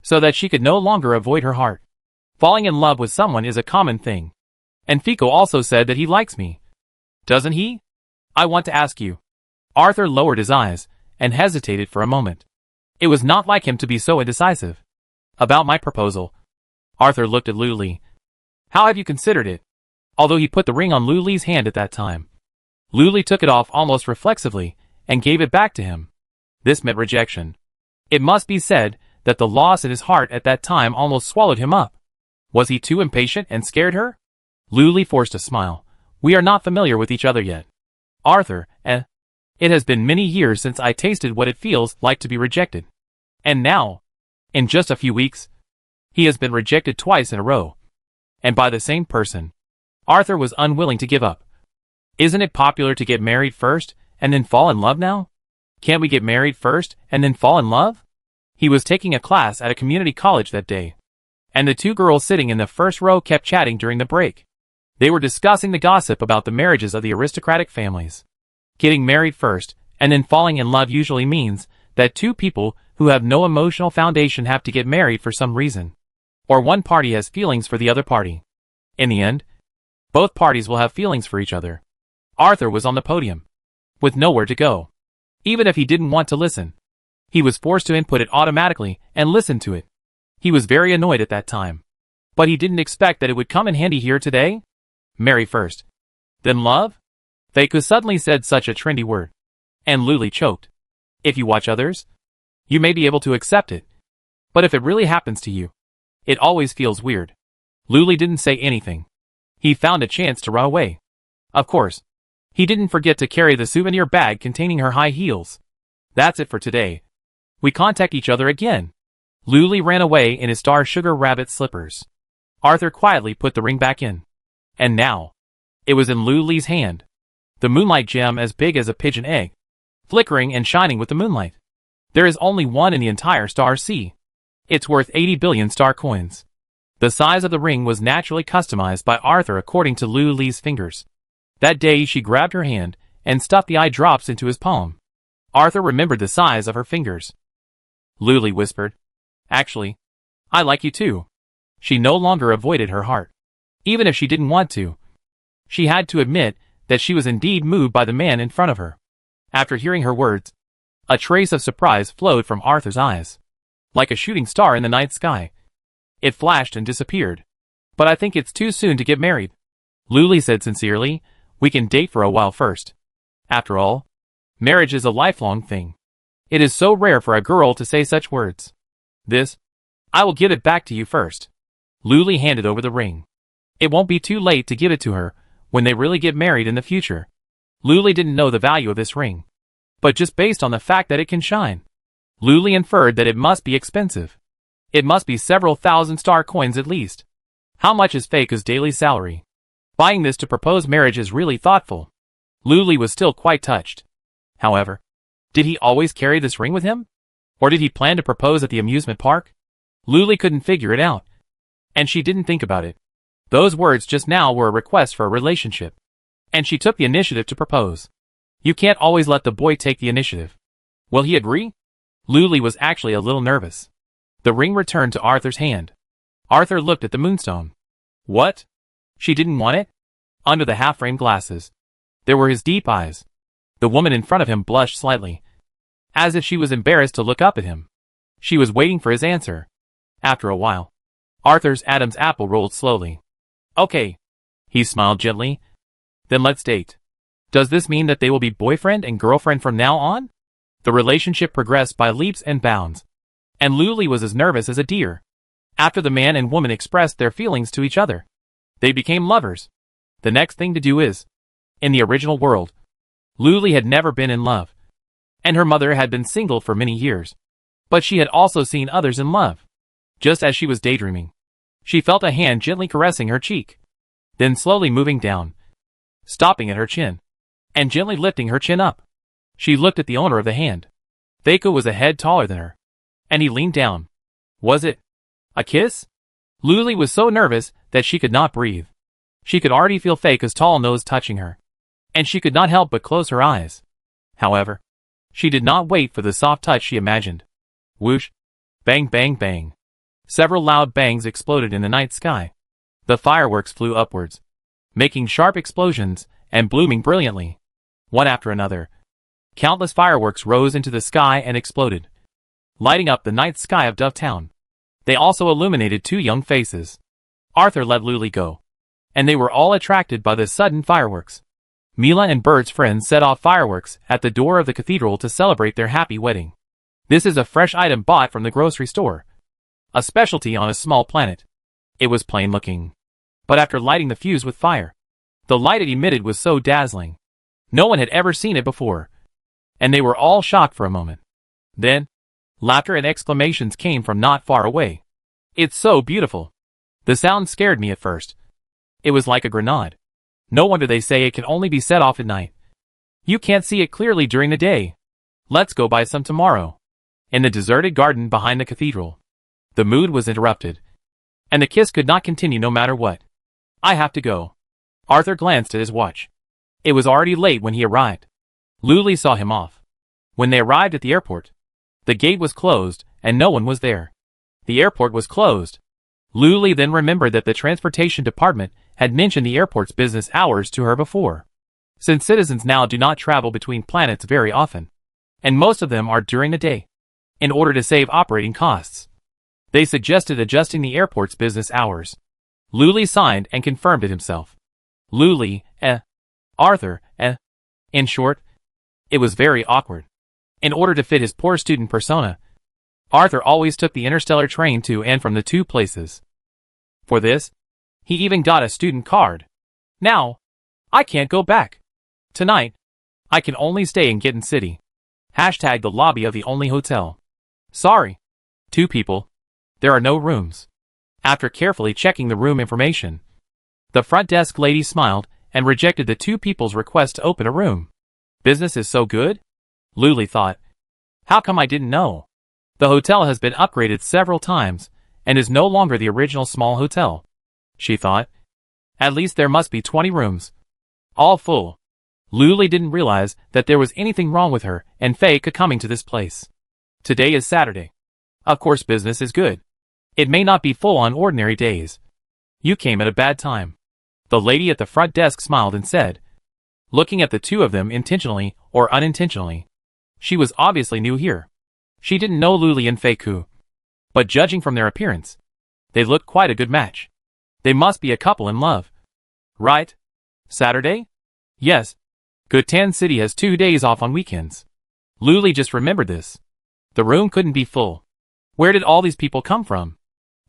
so that she could no longer avoid her heart. Falling in love with someone is a common thing. And Fico also said that he likes me. Doesn't he? I want to ask you. Arthur lowered his eyes and hesitated for a moment. It was not like him to be so indecisive. About my proposal. Arthur looked at Luli. How have you considered it? although he put the ring on Luli's hand at that time. Luli took it off almost reflexively and gave it back to him. This meant rejection. It must be said that the loss in his heart at that time almost swallowed him up. Was he too impatient and scared her? Luli forced a smile. We are not familiar with each other yet. Arthur, it has been many years since I tasted what it feels like to be rejected. And now, in just a few weeks, he has been rejected twice in a row. And by the same person. Arthur was unwilling to give up. Isn't it popular to get married first and then fall in love now? Can't we get married first and then fall in love? He was taking a class at a community college that day, and the two girls sitting in the first row kept chatting during the break. They were discussing the gossip about the marriages of the aristocratic families. Getting married first and then falling in love usually means that two people who have no emotional foundation have to get married for some reason. Or one party has feelings for the other party. In the end, both parties will have feelings for each other. Arthur was on the podium, with nowhere to go. Even if he didn't want to listen, he was forced to input it automatically and listen to it. He was very annoyed at that time. But he didn't expect that it would come in handy here today. Marry first, then love? Feiku suddenly said such a trendy word. And Luli choked. If you watch others, you may be able to accept it. But if it really happens to you, it always feels weird. Luli didn't say anything. He found a chance to run away. Of course, he didn't forget to carry the souvenir bag containing her high heels. That's it for today. We contact each other again. Luli ran away in his Star Sugar Rabbit slippers. Arthur quietly put the ring back in. And now, it was in Luli's hand. The moonlight gem as big as a pigeon egg, flickering and shining with the moonlight. There is only one in the entire Star Sea. It's worth 80 billion star coins. The size of the ring was naturally customized by Arthur according to Luli's fingers. That day she grabbed her hand and stuffed the eye drops into his palm. Arthur remembered the size of her fingers. Luli whispered, Actually, I like you too. She no longer avoided her heart. Even if she didn't want to. She had to admit that she was indeed moved by the man in front of her. After hearing her words, a trace of surprise flowed from Arthur's eyes. Like a shooting star in the night sky. It flashed and disappeared. But I think it's too soon to get married. Luli said sincerely, we can date for a while first. After all, marriage is a lifelong thing. It is so rare for a girl to say such words. I will give it back to you first. Luli handed over the ring. It won't be too late to give it to her when they really get married in the future. Luli didn't know the value of this ring. But just based on the fact that it can shine, Luli inferred that it must be expensive. It must be several thousand star coins at least. How much is Feiku's daily salary? Buying this to propose marriage is really thoughtful. Luli was still quite touched. However, did he always carry this ring with him? Or did he plan to propose at the amusement park? Luli couldn't figure it out. And she didn't think about it. Those words just now were a request for a relationship. And she took the initiative to propose. You can't always let the boy take the initiative. Will he agree? Luli was actually a little nervous. The ring returned to Arthur's hand. Arthur looked at the moonstone. What? She didn't want it? Under the half-framed glasses, there were his deep eyes. The woman in front of him blushed slightly, as if she was embarrassed to look up at him. She was waiting for his answer. After a while, Arthur's Adam's apple rolled slowly. Okay. He smiled gently. Then let's date. Does this mean that they will be boyfriend and girlfriend from now on? The relationship progressed by leaps and bounds. And Luli was as nervous as a deer. After the man and woman expressed their feelings to each other, they became lovers. The next thing to do is, in the original world, Luli had never been in love. And her mother had been single for many years. But she had also seen others in love. Just as she was daydreaming, she felt a hand gently caressing her cheek. Then slowly moving down, stopping at her chin, and gently lifting her chin up. She looked at the owner of the hand. Feiku was a head taller than her. And he leaned down. Was it a kiss? Luli was so nervous that she could not breathe. She could already feel Feiku's tall nose touching her. And she could not help but close her eyes. However, she did not wait for the soft touch she imagined. Whoosh! Bang bang bang. Several loud bangs exploded in the night sky. The fireworks flew upwards, making sharp explosions and blooming brilliantly. One after another, countless fireworks rose into the sky and exploded, lighting up the night sky of Dove Town. They also illuminated two young faces. Arthur let Luli go. and they were all attracted by the sudden fireworks. Mila and Bert's friends set off fireworks at the door of the cathedral to celebrate their happy wedding. This is a fresh item bought from the grocery store. A specialty on a small planet. It was plain looking. But after lighting the fuse with fire, the light it emitted was so dazzling. No one had ever seen it before. And they were all shocked for a moment. Then, laughter and exclamations came from not far away. It's so beautiful. The sound scared me at first. It was like a grenade. No wonder they say it can only be set off at night. You can't see it clearly during the day. Let's go buy some tomorrow. In the deserted garden behind the cathedral, the mood was interrupted, and the kiss could not continue no matter what. I have to go. Arthur glanced at his watch. It was already late when he arrived. Luli saw him off. When they arrived at the airport, the gate was closed and no one was there. The airport was closed. Luli then remembered that the transportation department had mentioned the airport's business hours to her before. Since citizens now do not travel between planets very often, and most of them are during the day, in order to save operating costs, they suggested adjusting the airport's business hours. Luli signed and confirmed it himself. Luli, Arthur, In short, it was very awkward. In order to fit his poor student persona, Arthur always took the interstellar train to and from the two places. For this, he even got a student card. Now, I can't go back. Tonight, I can only stay in Gitten City. Hashtag the lobby of the only hotel. Sorry. 2 people. There are no rooms. After carefully checking the room information, the front desk lady smiled and rejected the 2 people's request to open a room. Business is so good? Luli thought. How come I didn't know? The hotel has been upgraded several times and is no longer the original small hotel, she thought. At least there must be 20 rooms. All full. Luli didn't realize that there was anything wrong with her and Faye coming to this place. Today is Saturday. Of course business is good. It may not be full on ordinary days. You came at a bad time. The lady at the front desk smiled and said, looking at the 2 of them intentionally or unintentionally. She was obviously new here. She didn't know Luli and Feiku. But judging from their appearance, they looked quite a good match. They must be a couple in love. Right? Saturday? Yes. Gitten City has 2 days off on weekends. Luli just remembered this. The room couldn't be full. Where did all these people come from?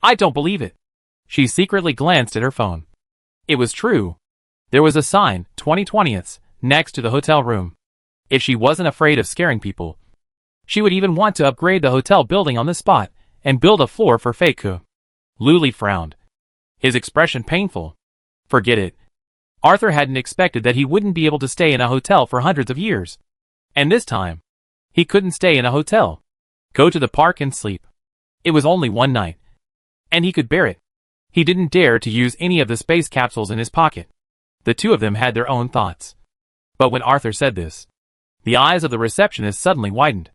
I don't believe it. She secretly glanced at her phone. It was true. There was a sign, 20/20ths, next to the hotel room. If she wasn't afraid of scaring people, she would even want to upgrade the hotel building on the spot and build a floor for Feiku. Luli frowned, his expression painful. Forget it. Arthur hadn't expected that he wouldn't be able to stay in a hotel for hundreds of years. And this time, he couldn't stay in a hotel. Go to the park and sleep. It was only one night. And he could bear it. He didn't dare to use any of the space capsules in his pocket. The 2 of them had their own thoughts. But when Arthur said this, the eyes of the receptionist suddenly widened.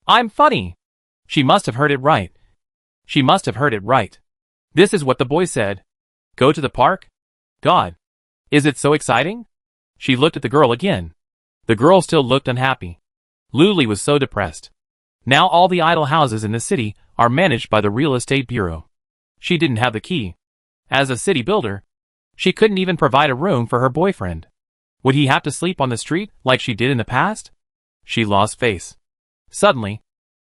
I'm funny. She must have heard it right. She must have heard it right. This is what the boy said. Go to the park? God. Is it so exciting? She looked at the girl again. The girl still looked unhappy. Luli was so depressed. Now all the idle houses in the city are managed by the real estate bureau. She didn't have the key. As a city builder, she couldn't even provide a room for her boyfriend. Would he have to sleep on the street like she did in the past? She lost face. Suddenly,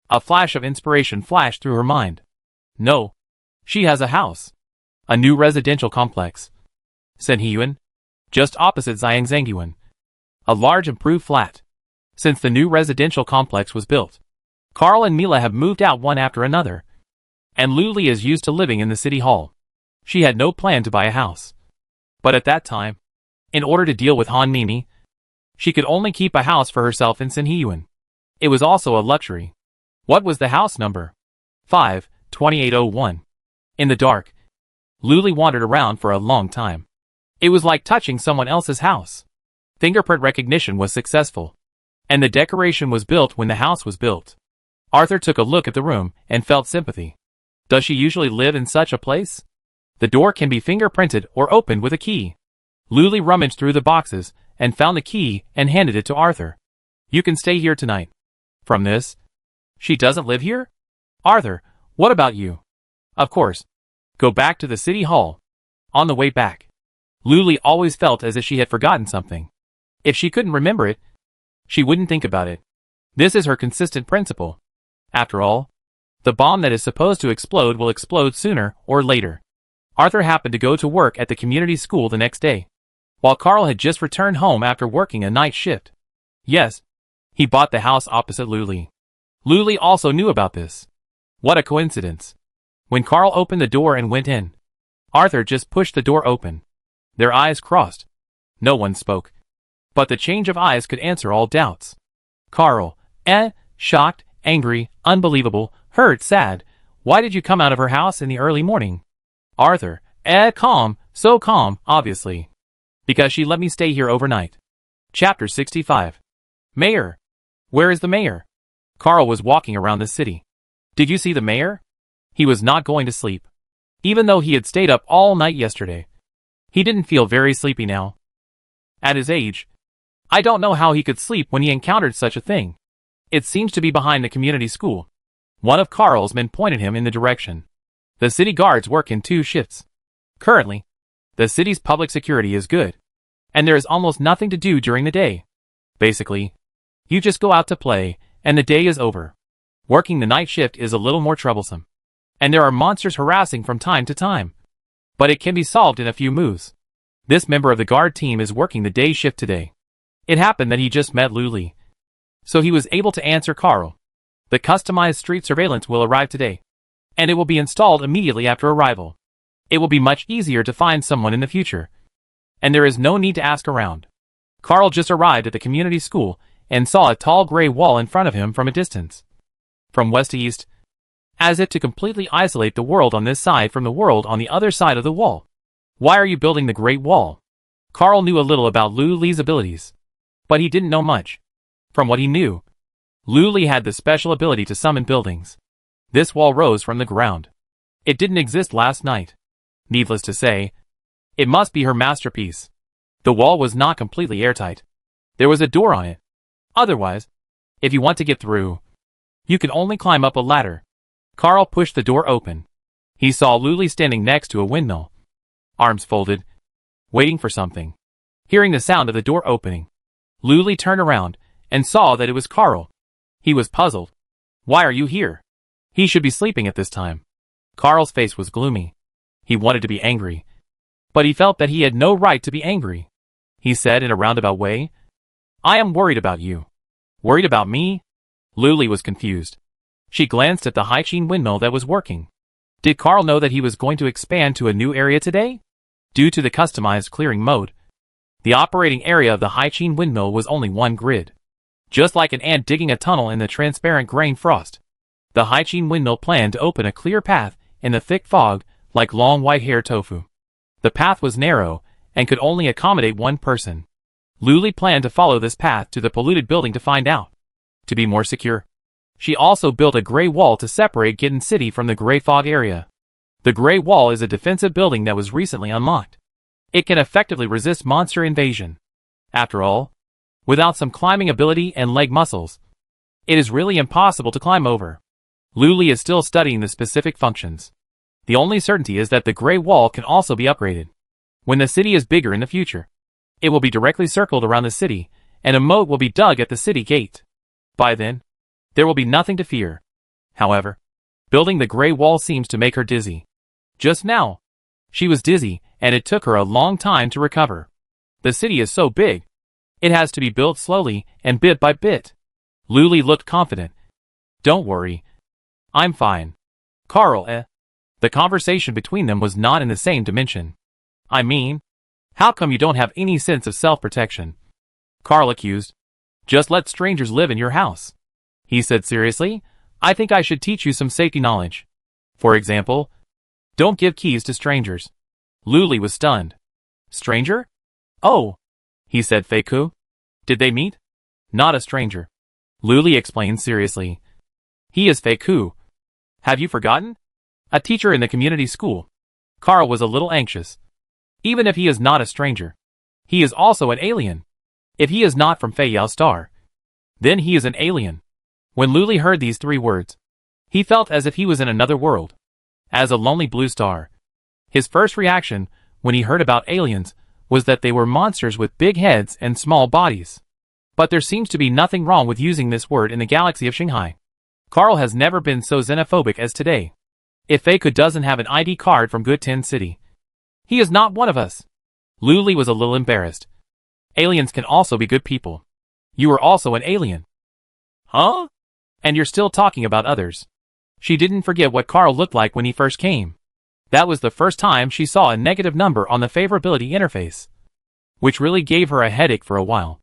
a flash of inspiration flashed through her mind. No. She has a house. A new residential complex. Senhyuan. Just opposite Zhangzangyuan. A large improved flat. Since the new residential complex was built, Carl and Mila have moved out one after another. And Luli is used to living in the city hall. She had no plan to buy a house. But at that time, in order to deal with Han Mimi, she could only keep a house for herself in Senhyuan. It was also a luxury. What was the house number? 52801. In the dark, Luli wandered around for a long time. It was like touching someone else's house. Fingerprint recognition was successful, and the decoration was built when the house was built. Arthur took a look at the room and felt sympathy. Does she usually live in such a place? The door can be fingerprinted or opened with a key. Luli rummaged through the boxes and found the key and handed it to Arthur. You can stay here tonight. From this, she doesn't live here? Arthur, what about you? Of course. Go back to the city hall. On the way back, Luli always felt as if she had forgotten something. If she couldn't remember it, she wouldn't think about it. This is her consistent principle. After all, the bomb that is supposed to explode will explode sooner or later. Arthur happened to go to work at the community school the next day, while Carl had just returned home after working a night shift. Yes, he bought the house opposite Luli. Luli also knew about this. What a coincidence. When Carl opened the door and went in, Arthur just pushed the door open. Their eyes crossed. No one spoke. But the change of eyes could answer all doubts. Carl, shocked, angry, unbelievable, hurt, sad. Why did you come out of her house in the early morning? Arthur, calm, so calm, obviously. Because she let me stay here overnight. Chapter 65. Mayor. Where is the mayor? Carl was walking around the city. Did you see the mayor? He was not going to sleep. Even though he had stayed up all night yesterday. He didn't feel very sleepy now. At his age, I don't know how he could sleep when he encountered such a thing. It seems to be behind the community school. One of Carl's men pointed him in the direction. The city guards work in 2 shifts. Currently, the city's public security is good, and there is almost nothing to do during the day. Basically, you just go out to play, and the day is over. Working the night shift is a little more troublesome, and there are monsters harassing from time to time. But it can be solved in a few moves. This member of the guard team is working the day shift today. It happened that he just met Luli, so he was able to answer Carl. The customized street surveillance will arrive today, and it will be installed immediately after arrival. It will be much easier to find someone in the future, and there is no need to ask around. Carl just arrived at the community school and saw a tall gray wall in front of him from a distance. From west to east, as if to completely isolate the world on this side from the world on the other side of the wall. Why are you building the Great Wall? Carl knew a little about Luli's abilities, but he didn't know much. From what he knew, Luli had the special ability to summon buildings. This wall rose from the ground. It didn't exist last night. Needless to say, it must be her masterpiece. The wall was not completely airtight. There was a door on it. Otherwise, if you want to get through, you can only climb up a ladder. Carl pushed the door open. He saw Luli standing next to a windmill, arms folded, waiting for something. Hearing the sound of the door opening, Luli turned around and saw that it was Carl. He was puzzled. Why are you here? He should be sleeping at this time. Carl's face was gloomy. He wanted to be angry, but he felt that he had no right to be angry. He said in a roundabout way, I am worried about you. Worried about me? Luli was confused. She glanced at the high-chain windmill that was working. Did Carl know that he was going to expand to a new area today? Due to the customized clearing mode, the operating area of the high-chain windmill was only one grid. Just like an ant digging a tunnel in the transparent grain frost, the high-chain windmill planned to open a clear path in the thick fog like long white-haired tofu. The path was narrow and could only accommodate one person. Luli planned to follow this path to the polluted building to find out. To be more secure, she also built a gray wall to separate Gitten City from the gray fog area. The gray wall is a defensive building that was recently unlocked. It can effectively resist monster invasion. After all, without some climbing ability and leg muscles, it is really impossible to climb over. Luli is still studying the specific functions. The only certainty is that the gray wall can also be upgraded. When the city is bigger in the future, it will be directly circled around the city, and a moat will be dug at the city gate. By then, there will be nothing to fear. However, building the gray wall seems to make her dizzy. Just now, she was dizzy, and it took her a long time to recover. The city is so big, it has to be built slowly and bit by bit. Luli looked confident. Don't worry. I'm fine. Carl, The conversation between them was not in the same dimension. I mean, how come you don't have any sense of self-protection? Carl accused. Just let strangers live in your house. He said seriously, I think I should teach you some safety knowledge. For example, don't give keys to strangers. Luli was stunned. Stranger? Oh, he said Feiku. Did they meet? Not a stranger. Luli explained seriously. He is Feiku. Have you forgotten? A teacher in the community school. Carl was a little anxious. Even if he is not a stranger, he is also an alien. If he is not from Feiyao Star, then he is an alien. When Luli heard these 3 words, he felt as if he was in another world. As a lonely blue star, his first reaction when he heard about aliens was that they were monsters with big heads and small bodies. But there seems to be nothing wrong with using this word in the galaxy of Shanghai. Carl has never been so xenophobic as today. If Faku doesn't have an ID card from Good Tin City, he is not one of us. Luli was a little embarrassed. Aliens can also be good people. You are also an alien. Huh? And you're still talking about others. She didn't forget what Carl looked like when he first came. That was the first time she saw a negative number on the favorability interface, which really gave her a headache for a while.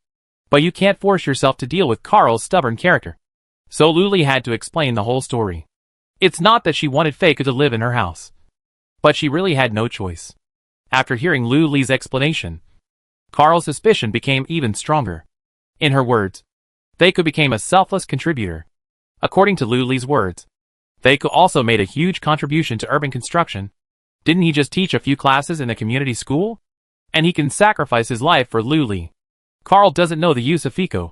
But you can't force yourself to deal with Carl's stubborn character. So Luli had to explain the whole story. It's not that she wanted Faku to live in her house, but she really had no choice. After hearing Luli's explanation, Carl's suspicion became even stronger. In her words, Faku became a selfless contributor. According to Luli's words, Faku also made a huge contribution to urban construction. Didn't he just teach a few classes in a community school? And he can sacrifice his life for Luli. Carl doesn't know the use of Faku,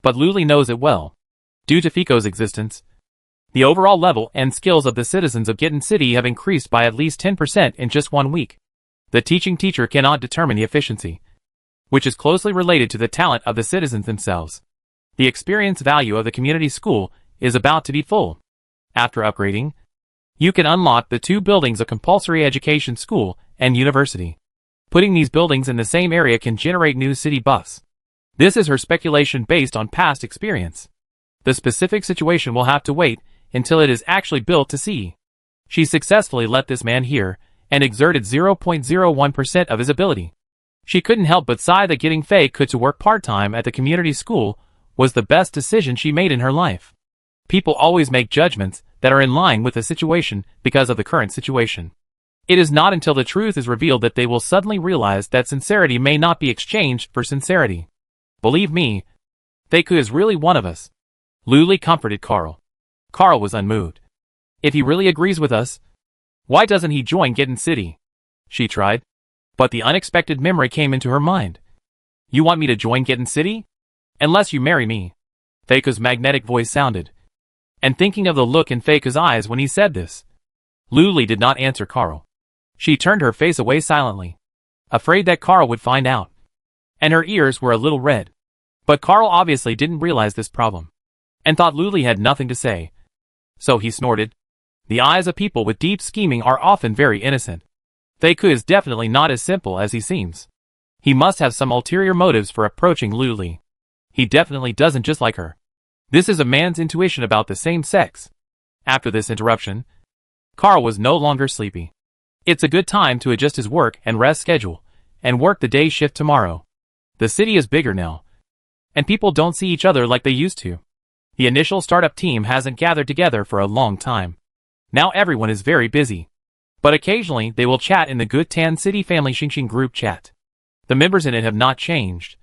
but Luli knows it well. Due to Faku's existence, the overall level and skills of the citizens of Gitten City have increased by at least 10% in just 1 week. The teaching teacher cannot determine the efficiency, which is closely related to the talent of the citizens themselves. The experience value of the community school is about to be full. After upgrading, you can unlock the 2 buildings of compulsory education school and university. Putting these buildings in the same area can generate new city buffs. This is her speculation based on past experience. The specific situation will have to wait until it is actually built to see. She successfully let this man hear and exerted 0.01% of his ability. She couldn't help but sigh that getting Faku to work part-time at the community school was the best decision she made in her life. People always make judgments that are in line with the situation because of the current situation. It is not until the truth is revealed that they will suddenly realize that sincerity may not be exchanged for sincerity. Believe me, Faku is really one of us. Luli comforted Carl. Carl was unmoved. If he really agrees with us, why doesn't he join Gitten City? She tried, but the unexpected memory came into her mind. You want me to join Gitten City? Unless you marry me. Faku's magnetic voice sounded. And thinking of the look in Faku's eyes when he said this, Luli did not answer Carl. She turned her face away silently, afraid that Carl would find out. And her ears were a little red. But Carl obviously didn't realize this problem, and thought Luli had nothing to say. So he snorted. The eyes of people with deep scheming are often very innocent. Faku is definitely not as simple as he seems. He must have some ulterior motives for approaching Luli. He definitely doesn't just like her. This is a man's intuition about the same sex. After this interruption, Carl was no longer sleepy. It's a good time to adjust his work and rest schedule, and work the day shift tomorrow. The city is bigger now, and people don't see each other like they used to. The initial startup team hasn't gathered together for a long time. Now everyone is very busy. But occasionally they will chat in the Good Tin City Family Xingxing group chat. The members in it have not changed.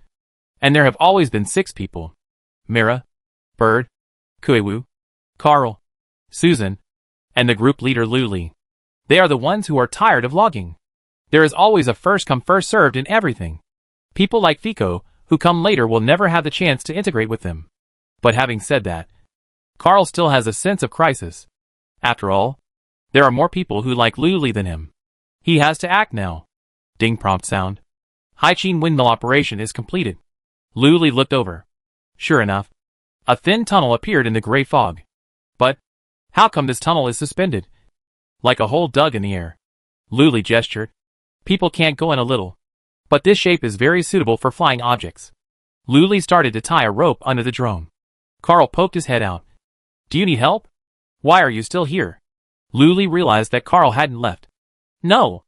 And there have always been 6 people. Mira, Bird, Kuewu, Carl, Susan, and the group leader Luli. They are the ones who are tired of logging. There is always a first come first served in everything. People like Faku, who come later, will never have the chance to integrate with them. But having said that, Carl still has a sense of crisis. After all, there are more people who like Luli than him. He has to act now. Ding prompt sound. Haiqin windmill operation is completed. Luli looked over. Sure enough, a thin tunnel appeared in the gray fog. But how come this tunnel is suspended? Like a hole dug in the air. Luli gestured. People can't go in a little. But this shape is very suitable for flying objects. Luli started to tie a rope under the drone. Carl poked his head out. Do you need help? Why are you still here? Luli realized that Carl hadn't left. No.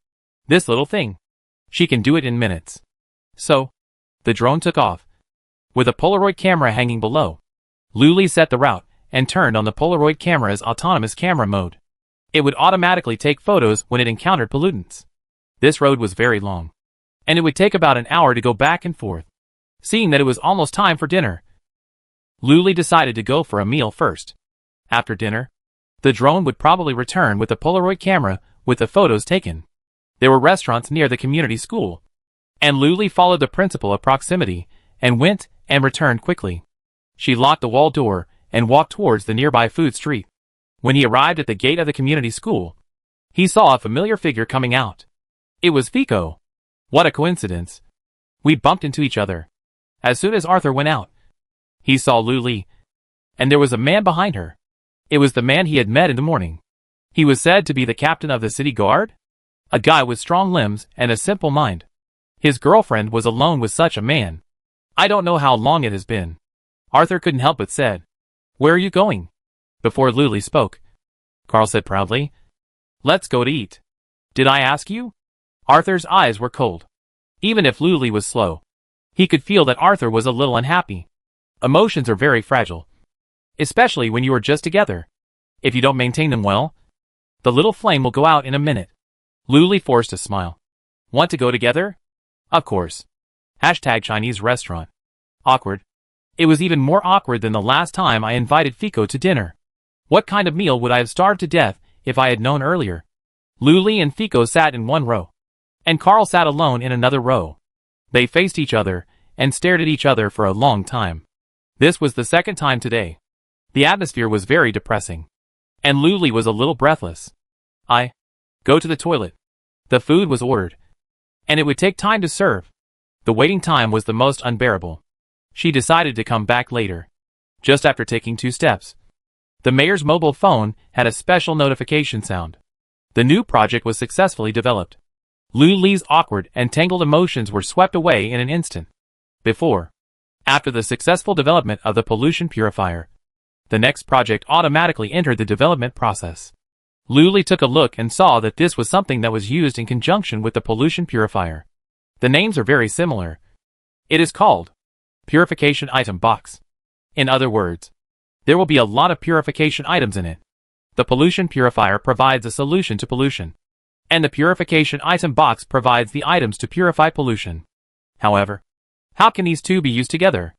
This little thing. She can do it in minutes. So, the drone took off. With a Polaroid camera hanging below, Luli set the route and turned on the Polaroid camera's autonomous camera mode. It would automatically take photos when it encountered pollutants. This road was very long, and it would take about an hour to go back and forth. Seeing that it was almost time for dinner, Luli decided to go for a meal first. After dinner, the drone would probably return with a Polaroid camera with the photos taken. There were restaurants near the community school, and Luli followed the principle of proximity and went and returned quickly. She locked the wall door and walked towards the nearby food street. When he arrived at the gate of the community school, he saw a familiar figure coming out. It was Faku. What a coincidence. We bumped into each other. As soon as Arthur went out, he saw Luli, and there was a man behind her. It was the man he had met in the morning. He was said to be the captain of the city guard? A guy with strong limbs and a simple mind. His girlfriend was alone with such a man. I don't know how long it has been. Arthur couldn't help but said, "Where are you going?" Before Luli spoke, Carl said proudly, "Let's go to eat." "Did I ask you?" Arthur's eyes were cold. Even if Luli was slow, he could feel that Arthur was a little unhappy. Emotions are very fragile, especially when you are just together. If you don't maintain them well, the little flame will go out in a minute. Luli forced a smile. "Want to go together?" "Of course." #Chinese restaurant. Awkward. It was even more awkward than the last time I invited Fico to dinner. What kind of meal would I have starved to death if I had known earlier? Luli and Fico sat in one row, and Carl sat alone in another row. They faced each other and stared at each other for a long time. This was the second time today. The atmosphere was very depressing, and Luli was a little breathless. Go to the toilet." The food was ordered, and it would take time to serve. The waiting time was the most unbearable. She decided to come back later. Just after taking 2 steps, the mayor's mobile phone had a special notification sound. The new project was successfully developed. Luli's awkward and tangled emotions were swept away in an instant. After the successful development of the pollution purifier, the next project automatically entered the development process. Luli took a look and saw that this was something that was used in conjunction with the pollution purifier. The names are very similar. It is called Purification Item Box. In other words, there will be a lot of purification items in it. The pollution purifier provides a solution to pollution, and the purification item box provides the items to purify pollution. However, how can these two be used together?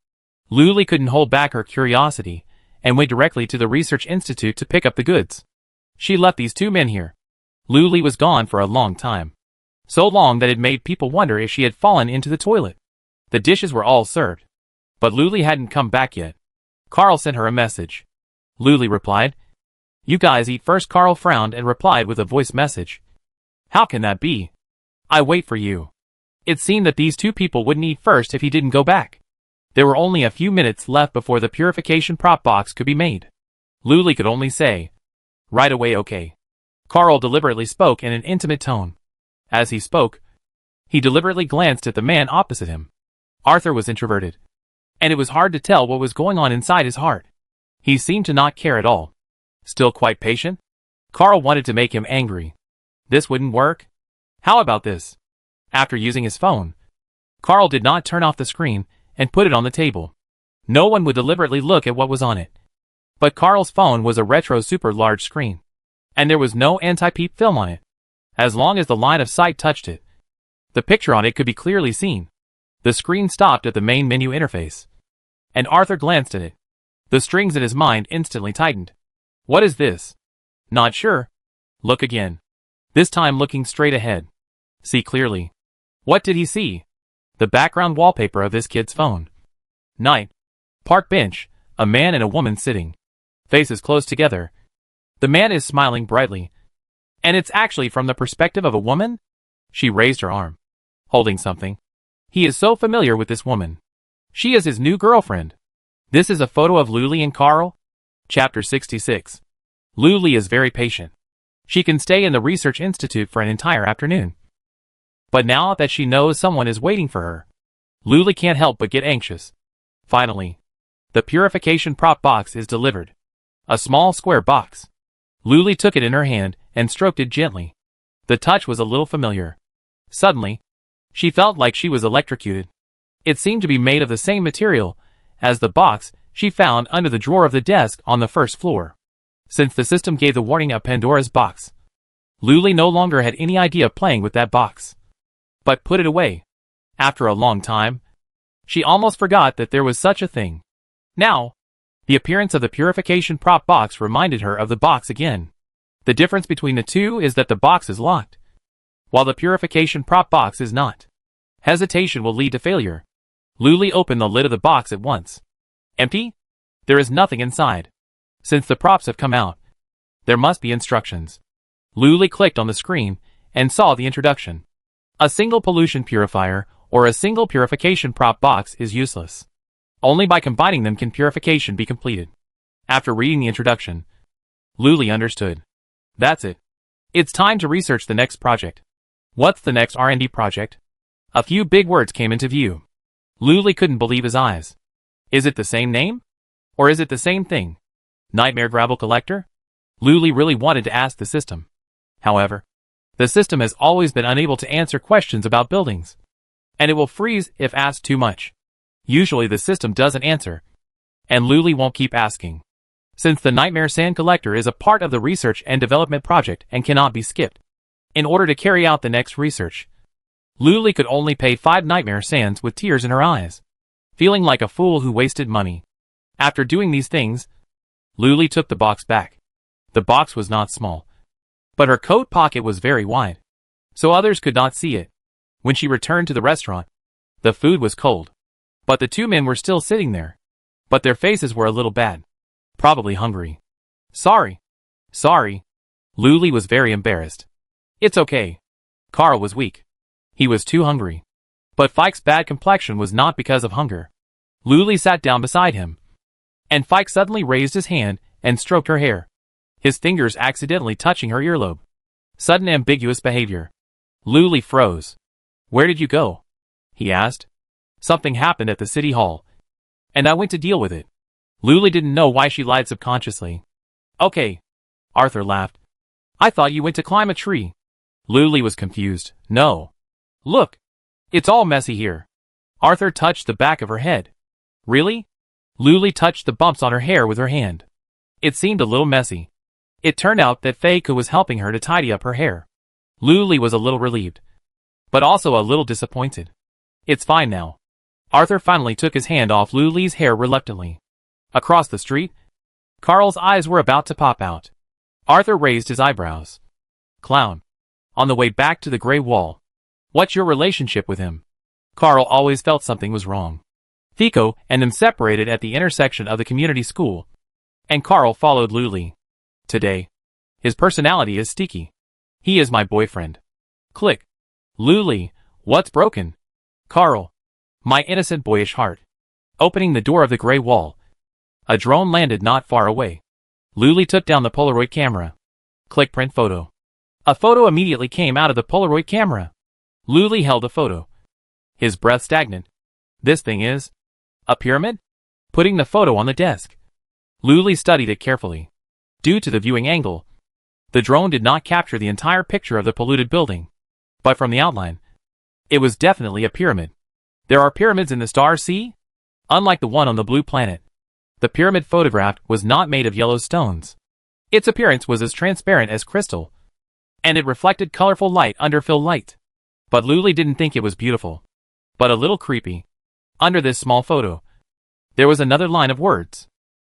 Luli couldn't hold back her curiosity and went directly to the research institute to pick up the goods. She left these 2 men here. Luli was gone for a long time. So long that it made people wonder if she had fallen into the toilet. The dishes were all served, but Luli hadn't come back yet. Carl sent her a message. Luli replied, "You guys eat first." Carl frowned and replied with a voice message. "How can that be? I wait for you." It seemed that these 2 people wouldn't eat first if he didn't go back. There were only a few minutes left before the purification prop box could be made. Luli could only say, "Right away, okay." Carl deliberately spoke in an intimate tone. As he spoke, he deliberately glanced at the man opposite him. Arthur was introverted, and it was hard to tell what was going on inside his heart. He seemed to not care at all. Still quite patient? Carl wanted to make him angry. This wouldn't work? How about this? After using his phone, Carl did not turn off the screen and put it on the table. No one would deliberately look at what was on it. But Carl's phone was a retro super large screen, and there was no anti-peep film on it. As long as the line of sight touched it, the picture on it could be clearly seen. The screen stopped at the main menu interface, and Arthur glanced at it. The strings in his mind instantly tightened. What is this? Not sure. Look again. This time looking straight ahead. See clearly. What did he see? The background wallpaper of this kid's phone. Night. Park bench, a man and a woman sitting. Faces close together. The man is smiling brightly. And it's actually from the perspective of a woman? She raised her arm, holding something. He is so familiar with this woman. She is his new girlfriend. This is a photo of Luli and Carl. Chapter 66. Luli is very patient. She can stay in the research institute for an entire afternoon. But now that she knows someone is waiting for her, Luli can't help but get anxious. Finally, the purification prop box is delivered. A small square box. Luli took it in her hand and stroked it gently. The touch was a little familiar. Suddenly, she felt like she was electrocuted. It seemed to be made of the same material as the box she found under the drawer of the desk on the first floor. Since the system gave the warning of Pandora's box, Luli no longer had any idea of playing with that box, but put it away. After a long time, she almost forgot that there was such a thing. Now, the appearance of the purification prop box reminded her of the box again. The difference between the two is that the box is locked, while the purification prop box is not. Hesitation will lead to failure. Luli opened the lid of the box at once. Empty? There is nothing inside. Since the props have come out, there must be instructions. Luli clicked on the screen and saw the introduction. A single pollution purifier or a single purification prop box is useless. Only by combining them can purification be completed. After reading the introduction, Luli understood. That's it. It's time to research the next project. What's the next R&D project? A few big words came into view. Luli couldn't believe his eyes. Is it the same name? Or is it the same thing? Nightmare Gravel Collector? Luli really wanted to ask the system. However, the system has always been unable to answer questions about buildings. And it will freeze if asked too much. Usually the system doesn't answer. And Luli won't keep asking. Since the Nightmare Sand Collector is a part of the research and development project and cannot be skipped. In order to carry out the next research, Luli could only pay 5 nightmare sands with tears in her eyes. Feeling like a fool who wasted money. After doing these things, Luli took the box back. The box was not small, but her coat pocket was very wide, so others could not see it. When she returned to the restaurant, the food was cold, but the 2 men were still sitting there. But their faces were a little bad. Probably hungry. Sorry. Luli was very embarrassed. It's okay. Carl was weak. He was too hungry. But Fike's bad complexion was not because of hunger. Luli sat down beside him. And Fike suddenly raised his hand and stroked her hair. His fingers accidentally touching her earlobe. Sudden ambiguous behavior. Luli froze. Where did you go? He asked. Something happened at the city hall. And I went to deal with it. Luli didn't know why she lied subconsciously. Okay. Arthur laughed. I thought you went to climb a tree. Luli was confused. No. Look. It's all messy here. Arthur touched the back of her head. Really? Luli touched the bumps on her hair with her hand. It seemed a little messy. It turned out that Feiko was helping her to tidy up her hair. Luli was a little relieved, but also a little disappointed. It's fine now. Arthur finally took his hand off Luli's hair reluctantly. Across the street, Carl's eyes were about to pop out. Arthur raised his eyebrows. Clown. On the way back to the gray wall. What's your relationship with him? Carl always felt something was wrong. Feiko and him separated at the intersection of the community school, and Carl followed Luli. Today, his personality is sticky. He is my boyfriend. Click. Luli, what's broken? Carl. My innocent boyish heart. Opening the door of the gray wall. A drone landed not far away. Luli took down the Polaroid camera. Click print photo. A photo immediately came out of the Polaroid camera. Luli held a photo. His breath stagnant. This thing is a pyramid? Putting the photo on the desk. Luli studied it carefully. Due to the viewing angle, the drone did not capture the entire picture of the polluted building. But from the outline, it was definitely a pyramid. There are pyramids in the star sea? Unlike the one on the blue planet, the pyramid photographed was not made of yellow stones. Its appearance was as transparent as crystal, and it reflected colorful light under fill light. But Luli didn't think it was beautiful, but a little creepy. Under this small photo, there was another line of words.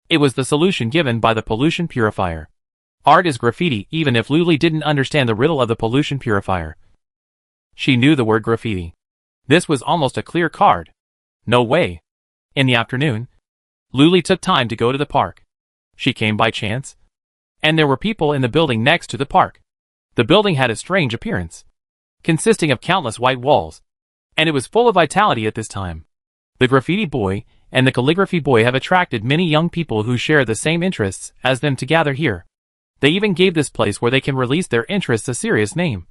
It was the solution given by the pollution purifier. Art is graffiti even if Luli didn't understand the riddle of the pollution purifier. She knew the word graffiti. This was almost a clear card. No way. In the afternoon, Luli took time to go to the park. She came by chance, and there were people in the building next to the park. The building had a strange appearance, consisting of countless white walls, and it was full of vitality at this time. The graffiti boy and the calligraphy boy have attracted many young people who share the same interests as them to gather here. They even gave this place where they can release their interests a serious name.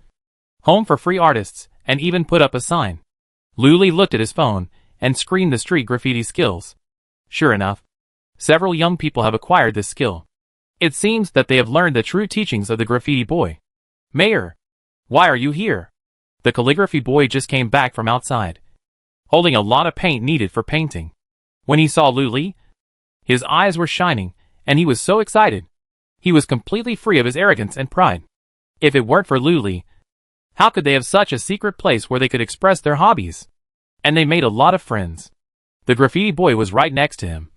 Home for free artists, and even put up a sign. Luli looked at his phone and screened the street graffiti skills. Sure enough, several young people have acquired this skill. It seems that they have learned the true teachings of the graffiti boy. Mayor, why are you here? The calligraphy boy just came back from outside, holding a lot of paint needed for painting. When he saw Luli, his eyes were shining, and he was so excited. He was completely free of his arrogance and pride. If it weren't for Luli, how could they have such a secret place where they could express their hobbies? And they made a lot of friends. The graffiti boy was right next to him,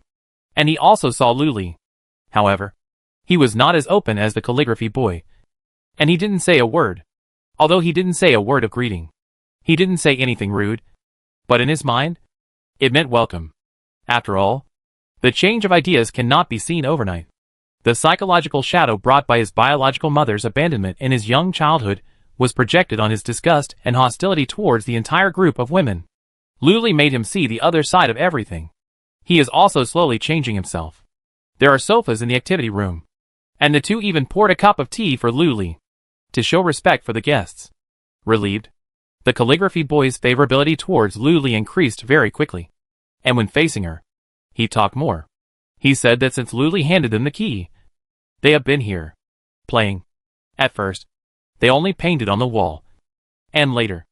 and he also saw Luli. However, he was not as open as the calligraphy boy, and he didn't say a word. Although he didn't say a word of greeting. He didn't say anything rude, but in his mind, it meant welcome. After all, the change of ideas cannot be seen overnight. The psychological shadow brought by his biological mother's abandonment in his young childhood was projected on his disgust and hostility towards the entire group of women. Luli made him see the other side of everything. He is also slowly changing himself. There are sofas in the activity room. And the two even poured a cup of tea for Luli, to show respect for the guests. Relieved, the calligraphy boy's favorability towards Luli increased very quickly. And when facing her, he talked more. He said that since Luli handed them the key, they have been here, playing. At first, they only painted on the wall. And later,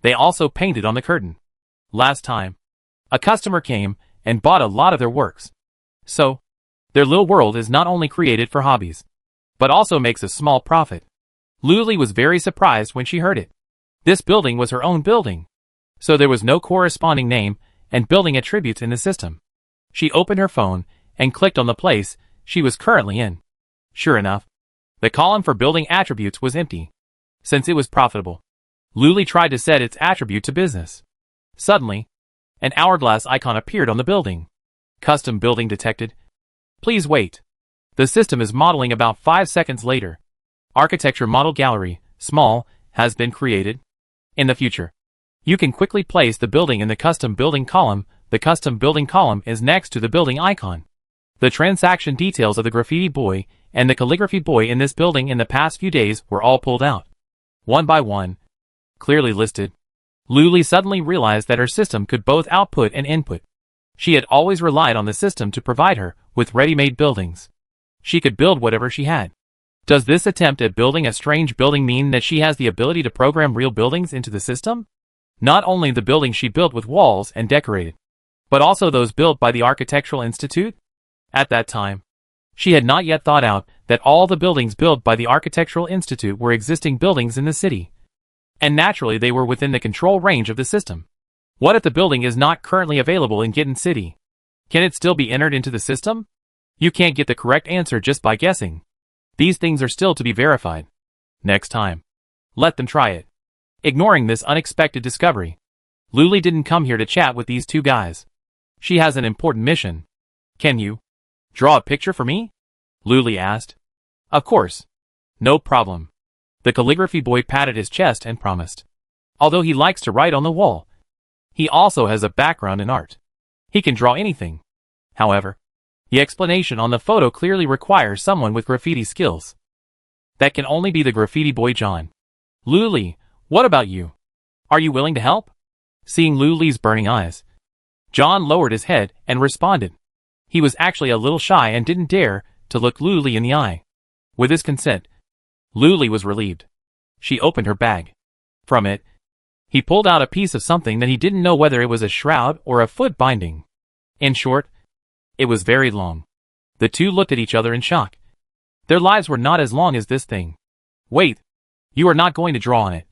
they also painted on the curtain. Last time, a customer came and bought a lot of their works. So, their little world is not only created for hobbies, but also makes a small profit. Luli was very surprised when she heard it. This building was her own building, so there was no corresponding name and building attributes in the system. She opened her phone and clicked on the place she was currently in. Sure enough, the column for building attributes was empty. Since it was profitable, Luli tried to set its attribute to business. Suddenly, an hourglass icon appeared on the building. Custom building detected. Please wait. The system is modeling about 5 seconds later. Architecture model gallery, small, has been created. In the future, you can quickly place the building in the custom building column. The custom building column is next to the building icon. The transaction details of the graffiti boy and the calligraphy boy in this building in the past few days were all pulled out. One by one, clearly listed. Luli suddenly realized that her system could both output and input. She had always relied on the system to provide her with ready-made buildings. She could build whatever she had. Does this attempt at building a strange building mean that she has the ability to program real buildings into the system? Not only the buildings she built with walls and decorated, but also those built by the Architectural Institute? At that time, she had not yet thought out that all the buildings built by the Architectural Institute were existing buildings in the city. And naturally they were within the control range of the system. What if the building is not currently available in Gitten City? Can it still be entered into the system? You can't get the correct answer just by guessing. These things are still to be verified. Next time, let them try it. Ignoring this unexpected discovery, Luli didn't come here to chat with these two guys. She has an important mission. Can you draw a picture for me? Luli asked. Of course. No problem. The calligraphy boy patted his chest and promised. Although he likes to write on the wall, he also has a background in art. He can draw anything. However, the explanation on the photo clearly requires someone with graffiti skills. That can only be the graffiti boy John. Luli, what about you? Are you willing to help? Seeing Luli's burning eyes, John lowered his head and responded. He was actually a little shy and didn't dare to look Luli in the eye. With his consent, Luli was relieved. She opened her bag. From it, he pulled out a piece of something that he didn't know whether it was a shroud or a foot binding. In short, it was very long. The two looked at each other in shock. Their lives were not as long as this thing. Wait, you are not going to draw on it,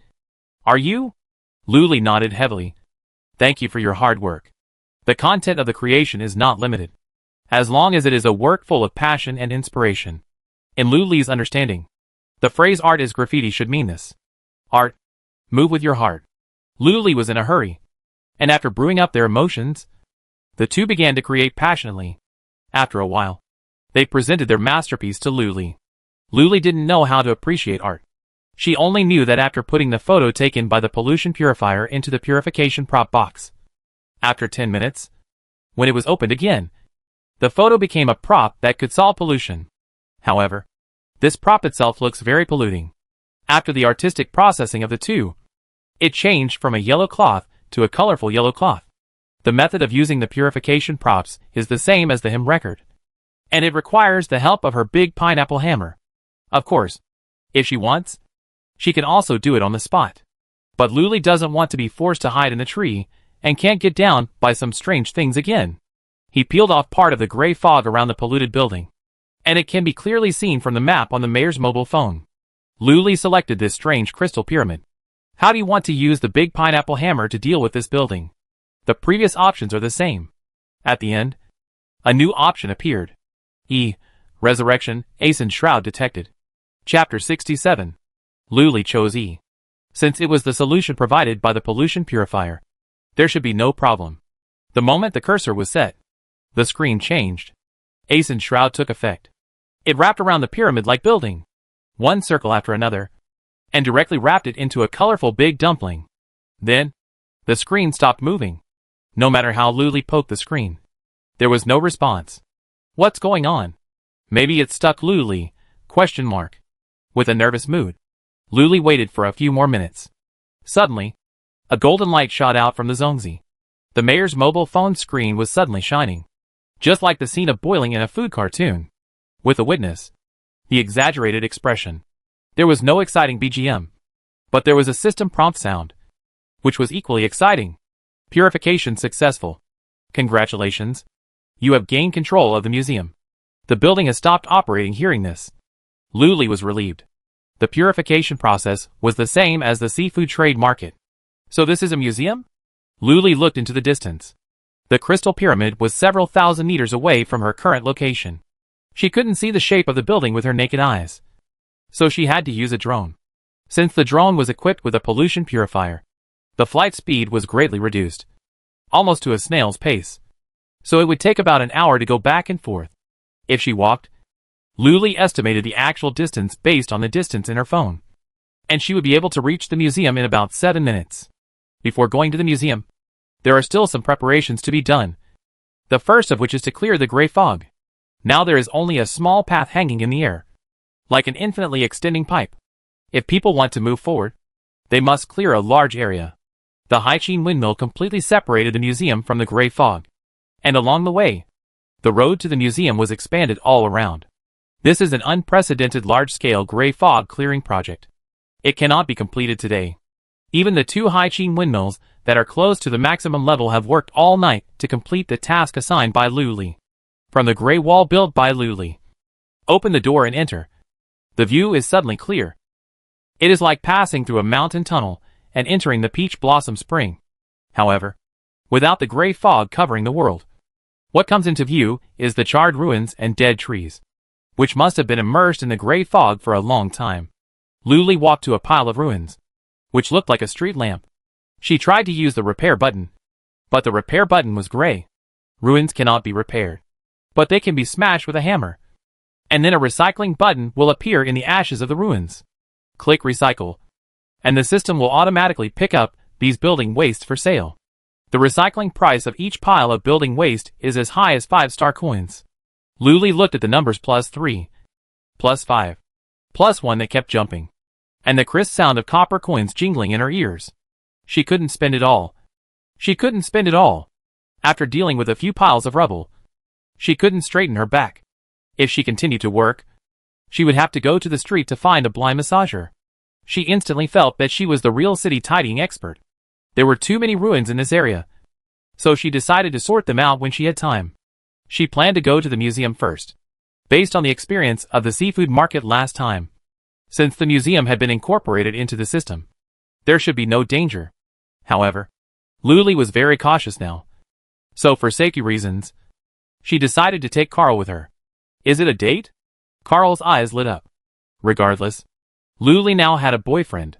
are you? Luli nodded heavily. Thank you for your hard work. The content of the creation is not limited, as long as it is a work full of passion and inspiration. In Luli's understanding, the phrase art is graffiti should mean this. Art, move with your heart. Luli was in a hurry, and after brewing up their emotions, the two began to create passionately. After a while, they presented their masterpiece to Luli. Luli didn't know how to appreciate art. She only knew that after putting the photo taken by the pollution purifier into the purification prop box. After 10 minutes, when it was opened again, the photo became a prop that could solve pollution. However, this prop itself looks very polluting. After the artistic processing of the two, it changed from a yellow cloth to a colorful yellow cloth. The method of using the purification props is the same as the hymn record, and it requires the help of her big pineapple hammer. Of course, if she wants, she can also do it on the spot. But Luli doesn't want to be forced to hide in the tree and can't get down by some strange things again. He peeled off part of the gray fog around the polluted building, and it can be clearly seen from the map on the mayor's mobile phone. Luli selected this strange crystal pyramid. How do you want to use the big pineapple hammer to deal with this building? The previous options are the same. At the end, a new option appeared. Resurrection, Ace and Shroud detected. Chapter 67. Luli chose E. Since it was the solution provided by the pollution purifier, there should be no problem. The moment the cursor was set, the screen changed. Ace and Shroud took effect. It wrapped around the pyramid-like building, one circle after another. and directly wrapped it into a colorful big dumpling. Then, the screen stopped moving. No matter how Luli poked the screen, there was no response. What's going on? Maybe it's stuck, Luli? Question mark. With a nervous mood, Luli waited for a few more minutes. Suddenly, a golden light shot out from the Zongzi. The mayor's mobile phone screen was suddenly shining, just like the scene of boiling in a food cartoon. With a witness, the exaggerated expression. There was no exciting BGM, but there was a system prompt sound, which was equally exciting. Purification successful. Congratulations. You have gained control of the museum. The building has stopped operating. Hearing this, Luli was relieved. The purification process was the same as the seafood trade market. So this is a museum? Luli looked into the distance. The crystal pyramid was several thousand meters away from her current location. She couldn't see the shape of the building with her naked eyes, so she had to use a drone. Since the drone was equipped with a pollution purifier, the flight speed was greatly reduced, almost to a snail's pace, so it would take about an hour to go back and forth. If she walked, Luli estimated the actual distance based on the distance in her phone, and she would be able to reach the museum in about 7 minutes. Before going to the museum, there are still some preparations to be done, the first of which is to clear the gray fog. Now there is only a small path hanging in the air, like an infinitely extending pipe. If people want to move forward, they must clear a large area. The Haiqin windmill completely separated the museum from the gray fog, and along the way, the road to the museum was expanded all around. This is an unprecedented large-scale gray fog clearing project. It cannot be completed today. Even the 2 Haiqin windmills that are close to the maximum level have worked all night to complete the task assigned by Luli. From the gray wall built by Luli, open the door and enter. The view is suddenly clear. It is like passing through a mountain tunnel and entering the peach blossom spring. However, without the gray fog covering the world, what comes into view is the charred ruins and dead trees, which must have been immersed in the gray fog for a long time. Luli walked to a pile of ruins, which looked like a street lamp. She tried to use the repair button, but the repair button was gray. Ruins cannot be repaired, but they can be smashed with a hammer, and then a recycling button will appear in the ashes of the ruins. Click recycle, and the system will automatically pick up these building wastes for sale. The recycling price of each pile of building waste is as high as 5-star coins. Luli looked at the numbers +3, +5, +1 that kept jumping, and the crisp sound of copper coins jingling in her ears. She couldn't spend it all. She couldn't spend it all. After dealing with a few piles of rubble, she couldn't straighten her back. If she continued to work, she would have to go to the street to find a blind massager. She instantly felt that she was the real city tidying expert. There were too many ruins in this area, so she decided to sort them out when she had time. She planned to go to the museum first, based on the experience of the seafood market last time. Since the museum had been incorporated into the system, there should be no danger. However, Luli was very cautious now, so for safety reasons, she decided to take Carl with her. Is it a date? Carl's eyes lit up. Regardless, Luli now had a boyfriend.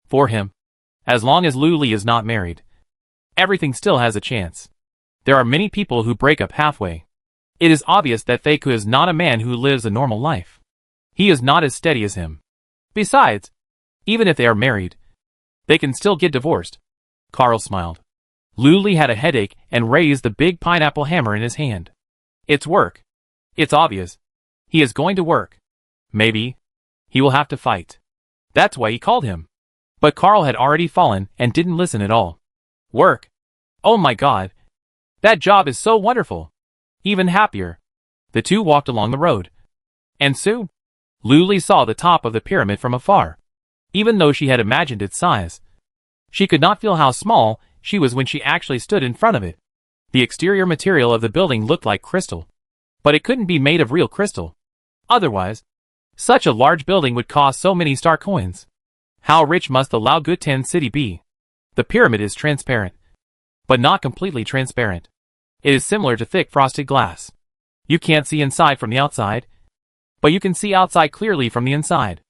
For him, as long as Luli is not married, everything still has a chance. There are many people who break up halfway. It is obvious that Feiku is not a man who lives a normal life. He is not as steady as him. Besides, even if they are married, they can still get divorced. Carl smiled. Luli had a headache and raised the big pineapple hammer in his hand. It's work. It's obvious. He is going to work. Maybe he will have to fight. That's why he called him. But Carl had already fallen and didn't listen at all. Work. Oh my God. That job is so wonderful. Even happier. The two walked along the road. And soon, Luli saw the top of the pyramid from afar. Even though she had imagined its size, she could not feel how small she was when she actually stood in front of it. The exterior material of the building looked like crystal, but it couldn't be made of real crystal. Otherwise, such a large building would cost so many star coins. How rich must the Lao Guten city be? The pyramid is transparent, but not completely transparent. It is similar to thick frosted glass. You can't see inside from the outside, but you can see outside clearly from the inside.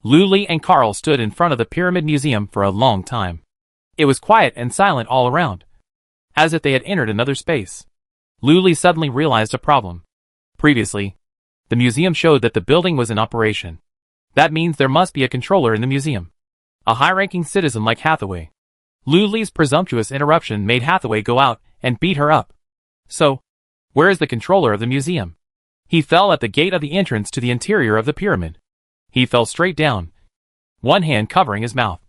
Luli and Carl stood in front of the Pyramid Museum for a long time. It was quiet and silent all around, as if they had entered another space. Luli suddenly realized a problem. Previously, the museum showed that the building was in operation. That means there must be a controller in the museum. A high-ranking citizen like Hathaway. Luli's presumptuous interruption made Hathaway go out and beat her up. So, where is the controller of the museum? He fell at the gate of the entrance to the interior of the pyramid. He fell straight down, one hand covering his mouth,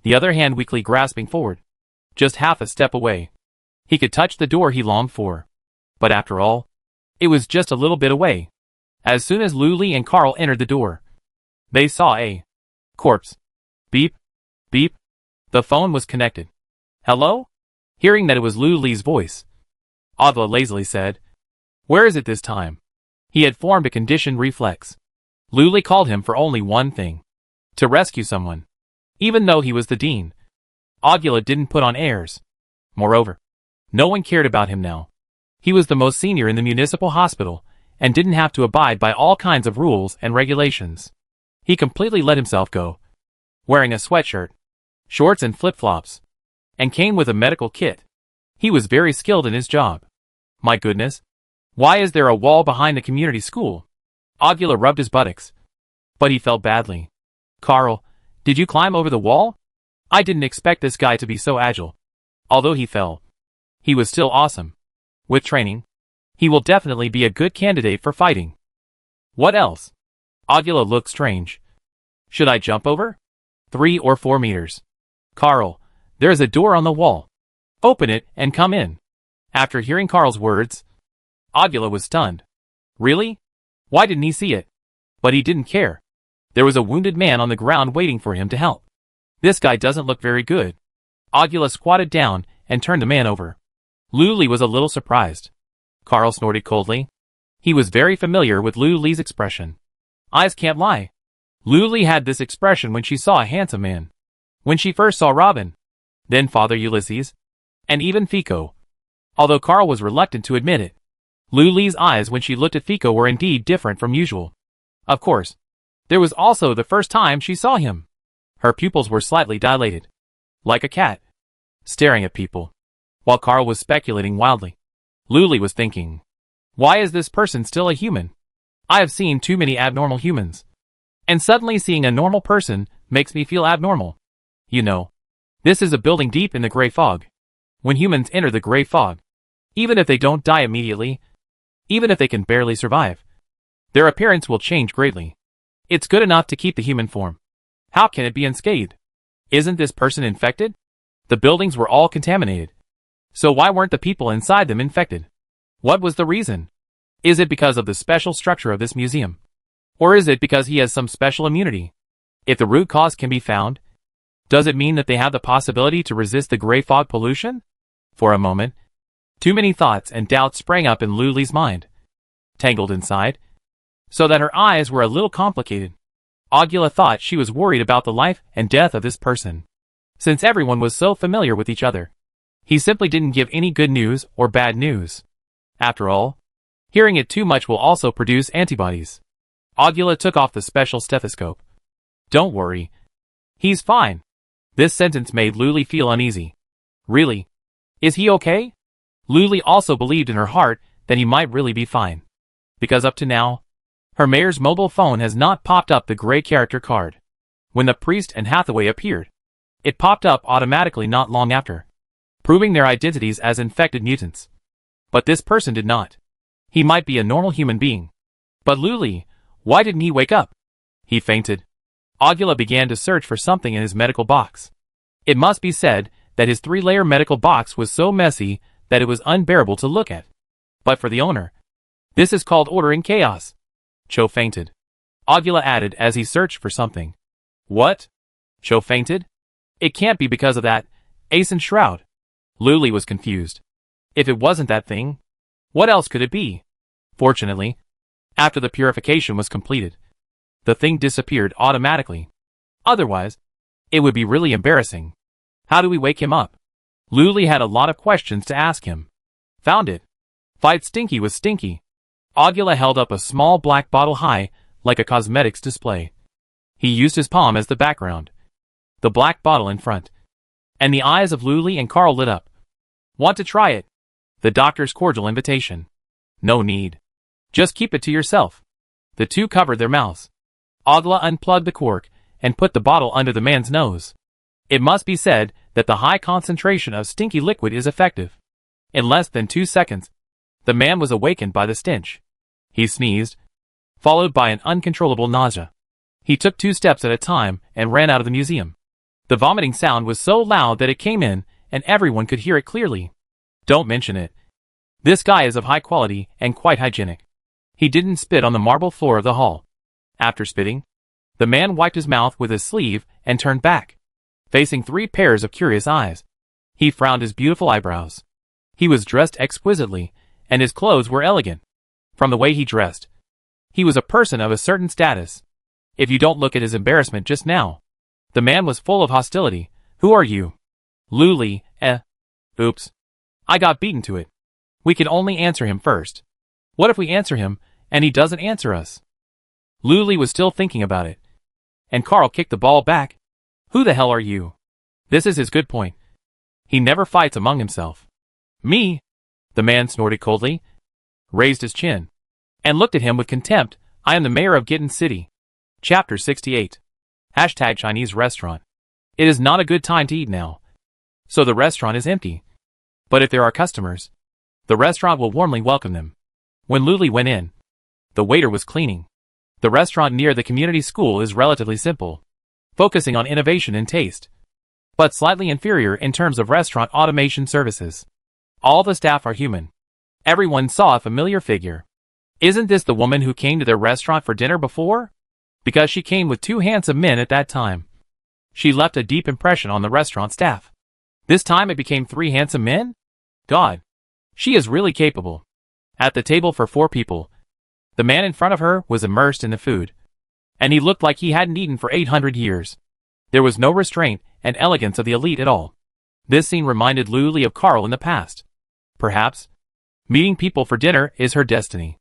the other hand weakly grasping forward, just half a step away. He could touch the door he longed for. But after all, it was just a little bit away. As soon as Luli and Carl entered the door, they saw a corpse. Beep, beep. The phone was connected. Hello? Hearing that it was Luli's voice, Agla lazily said, "Where is it this time?" He had formed a conditioned reflex. Luli called him for only one thing: to rescue someone. Even though he was the dean, Agula didn't put on airs. Moreover, no one cared about him now. He was the most senior in the municipal hospital and didn't have to abide by all kinds of rules and regulations. He completely let himself go, wearing a sweatshirt, shorts and flip-flops, and came with a medical kit. He was very skilled in his job. My goodness, why is there a wall behind the community school? Agula rubbed his buttocks, but he felt badly. Carl, did you climb over the wall? I didn't expect this guy to be so agile. Although he fell, he was still awesome. With training, he will definitely be a good candidate for fighting. What else? Agula looked strange. Should I jump over? 3 or 4 meters. Carl, there is a door on the wall. Open it and come in. After hearing Carl's words, Agula was stunned. Really? Why didn't he see it? But he didn't care. There was a wounded man on the ground waiting for him to help. This guy doesn't look very good. Agula squatted down and turned the man over. Luli was a little surprised. Carl snorted coldly. He was very familiar with Luli's expression. Eyes can't lie. Luli had this expression when she saw a handsome man. When she first saw Robin, then Father Ulysses, and even Fico. Although Carl was reluctant to admit it, Luli's eyes when she looked at Fico were indeed different from usual. Of course, there was also the first time she saw him. Her pupils were slightly dilated, like a cat, staring at people. While Carl was speculating wildly, Luli was thinking, why is this person still a human? I have seen too many abnormal humans. And suddenly seeing a normal person makes me feel abnormal. You know, this is a building deep in the gray fog. When humans enter the gray fog, even if they don't die immediately, even if they can barely survive, their appearance will change greatly. It's good enough to keep the human form. How can it be unscathed? Isn't this person infected? The buildings were all contaminated. So why weren't the people inside them infected? What was the reason? Is it because of the special structure of this museum? Or is it because he has some special immunity? If the root cause can be found, does it mean that they have the possibility to resist the gray fog pollution? For a moment, too many thoughts and doubts sprang up in Luli's mind, tangled inside, so that her eyes were a little complicated. Agula thought she was worried about the life and death of this person. Since everyone was so familiar with each other, he simply didn't give any good news or bad news. After all, hearing it too much will also produce antibodies. Agula took off the special stethoscope. Don't worry. He's fine. This sentence made Luli feel uneasy. Really? Is he okay? Luli also believed in her heart that he might really be fine. Because up to now, her mayor's mobile phone has not popped up the gray character card. When the priest and Hathaway appeared, it popped up automatically not long after, proving their identities as infected mutants. But this person did not. He might be a normal human being. But Luli, why didn't he wake up? He fainted. Agula began to search for something in his medical box. It must be said that his 3-layer medical box was so messy that it was unbearable to look at. But for the owner, this is called order in chaos. Cho fainted. Agula added as he searched for something. What? Cho fainted? It can't be because of that ace and shroud. Luli was confused. If it wasn't that thing, what else could it be? Fortunately, after the purification was completed, the thing disappeared automatically. Otherwise, it would be really embarrassing. How do we wake him up? Luli had a lot of questions to ask him. Found it. Fight Stinky with Stinky. Agula held up a small black bottle high, like a cosmetics display. He used his palm as the background, the black bottle in front, and the eyes of Luli and Carl lit up. Want to try it? The doctor's cordial invitation. No need. Just keep it to yourself. The two covered their mouths. Agula unplugged the cork and put the bottle under the man's nose. It must be said that the high concentration of stinky liquid is effective. In less than 2 seconds, the man was awakened by the stench. He sneezed, followed by an uncontrollable nausea. He took 2 steps at a time and ran out of the museum. The vomiting sound was so loud that it came in, and everyone could hear it clearly. Don't mention it. This guy is of high quality and quite hygienic. He didn't spit on the marble floor of the hall. After spitting, the man wiped his mouth with his sleeve and turned back, facing 3 pairs of curious eyes. He frowned his beautiful eyebrows. He was dressed exquisitely, and his clothes were elegant. From the way he dressed, he was a person of a certain status. If you don't look at his embarrassment just now, the man was full of hostility. Who are you? Luli, Oops. I got beaten to it. We can only answer him first. What if we answer him, and he doesn't answer us? Luli was still thinking about it. And Carl kicked the ball back. Who the hell are you? This is his good point. He never fights among himself. Me? The man snorted coldly, raised his chin, and looked at him with contempt. I am the mayor of Gitten City. Chapter 68. #Chinese restaurant. It is not a good time to eat now. So the restaurant is empty. But if there are customers, the restaurant will warmly welcome them. When Luli went in, the waiter was cleaning. The restaurant near the community school is relatively simple, focusing on innovation and taste, but slightly inferior in terms of restaurant automation services. All the staff are human. Everyone saw a familiar figure. Isn't this the woman who came to their restaurant for dinner before? Because she came with 2 handsome men at that time. She left a deep impression on the restaurant staff. This time it became 3 handsome men? God, she is really capable. At the table for 4 people, the man in front of her was immersed in the food, and he looked like he hadn't eaten for 800 years. There was no restraint and elegance of the elite at all. This scene reminded Luli of Carl in the past. Perhaps meeting people for dinner is her destiny.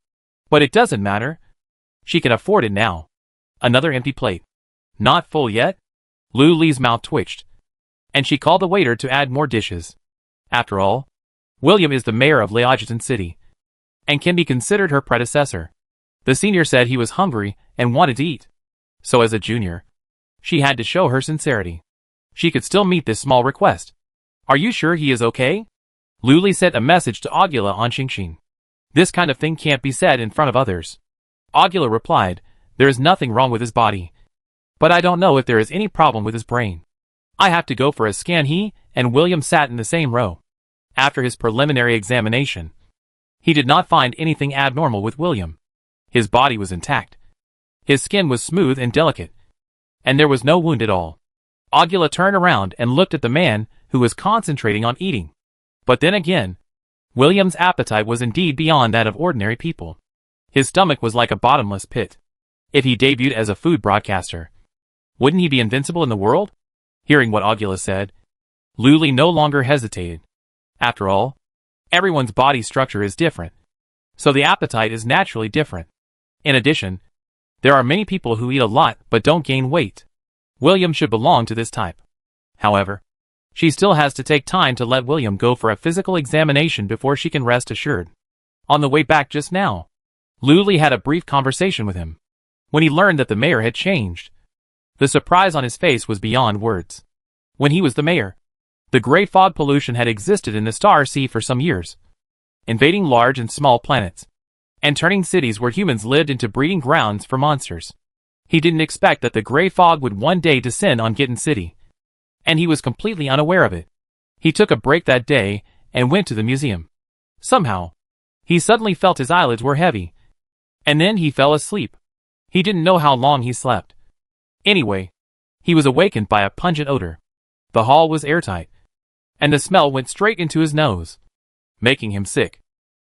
But it doesn't matter. She can afford it now. Another empty plate. Not full yet? Luli's mouth twitched, and she called the waiter to add more dishes. After all, William is the mayor of Gitten City, and can be considered her predecessor. The senior said he was hungry and wanted to eat. So as a junior, she had to show her sincerity. She could still meet this small request. Are you sure he is okay? Luli sent a message to Aguila on Xingxin. This kind of thing can't be said in front of others. Aguila replied, there is nothing wrong with his body, but I don't know if there is any problem with his brain. I have to go for a scan. He and William sat in the same row. After his preliminary examination, he did not find anything abnormal with William. His body was intact. His skin was smooth and delicate, and there was no wound at all. Aguila turned around and looked at the man who was concentrating on eating. But then again, William's appetite was indeed beyond that of ordinary people. His stomach was like a bottomless pit. If he debuted as a food broadcaster, wouldn't he be invincible in the world? Hearing what Aguila said, Luli no longer hesitated. After all, everyone's body structure is different, so the appetite is naturally different. In addition, there are many people who eat a lot but don't gain weight. William should belong to this type. However, she still has to take time to let William go for a physical examination before she can rest assured. On the way back just now, Luli had a brief conversation with him. When he learned that the mayor had changed, the surprise on his face was beyond words. When he was the mayor, the gray fog pollution had existed in the star sea for some years, invading large and small planets, and turning cities where humans lived into breeding grounds for monsters. He didn't expect that the gray fog would one day descend on Gitten City, and he was completely unaware of it. He took a break that day and went to the museum. Somehow, he suddenly felt his eyelids were heavy, and then he fell asleep. He didn't know how long he slept. Anyway, he was awakened by a pungent odor. The hall was airtight, and the smell went straight into his nose, making him sick.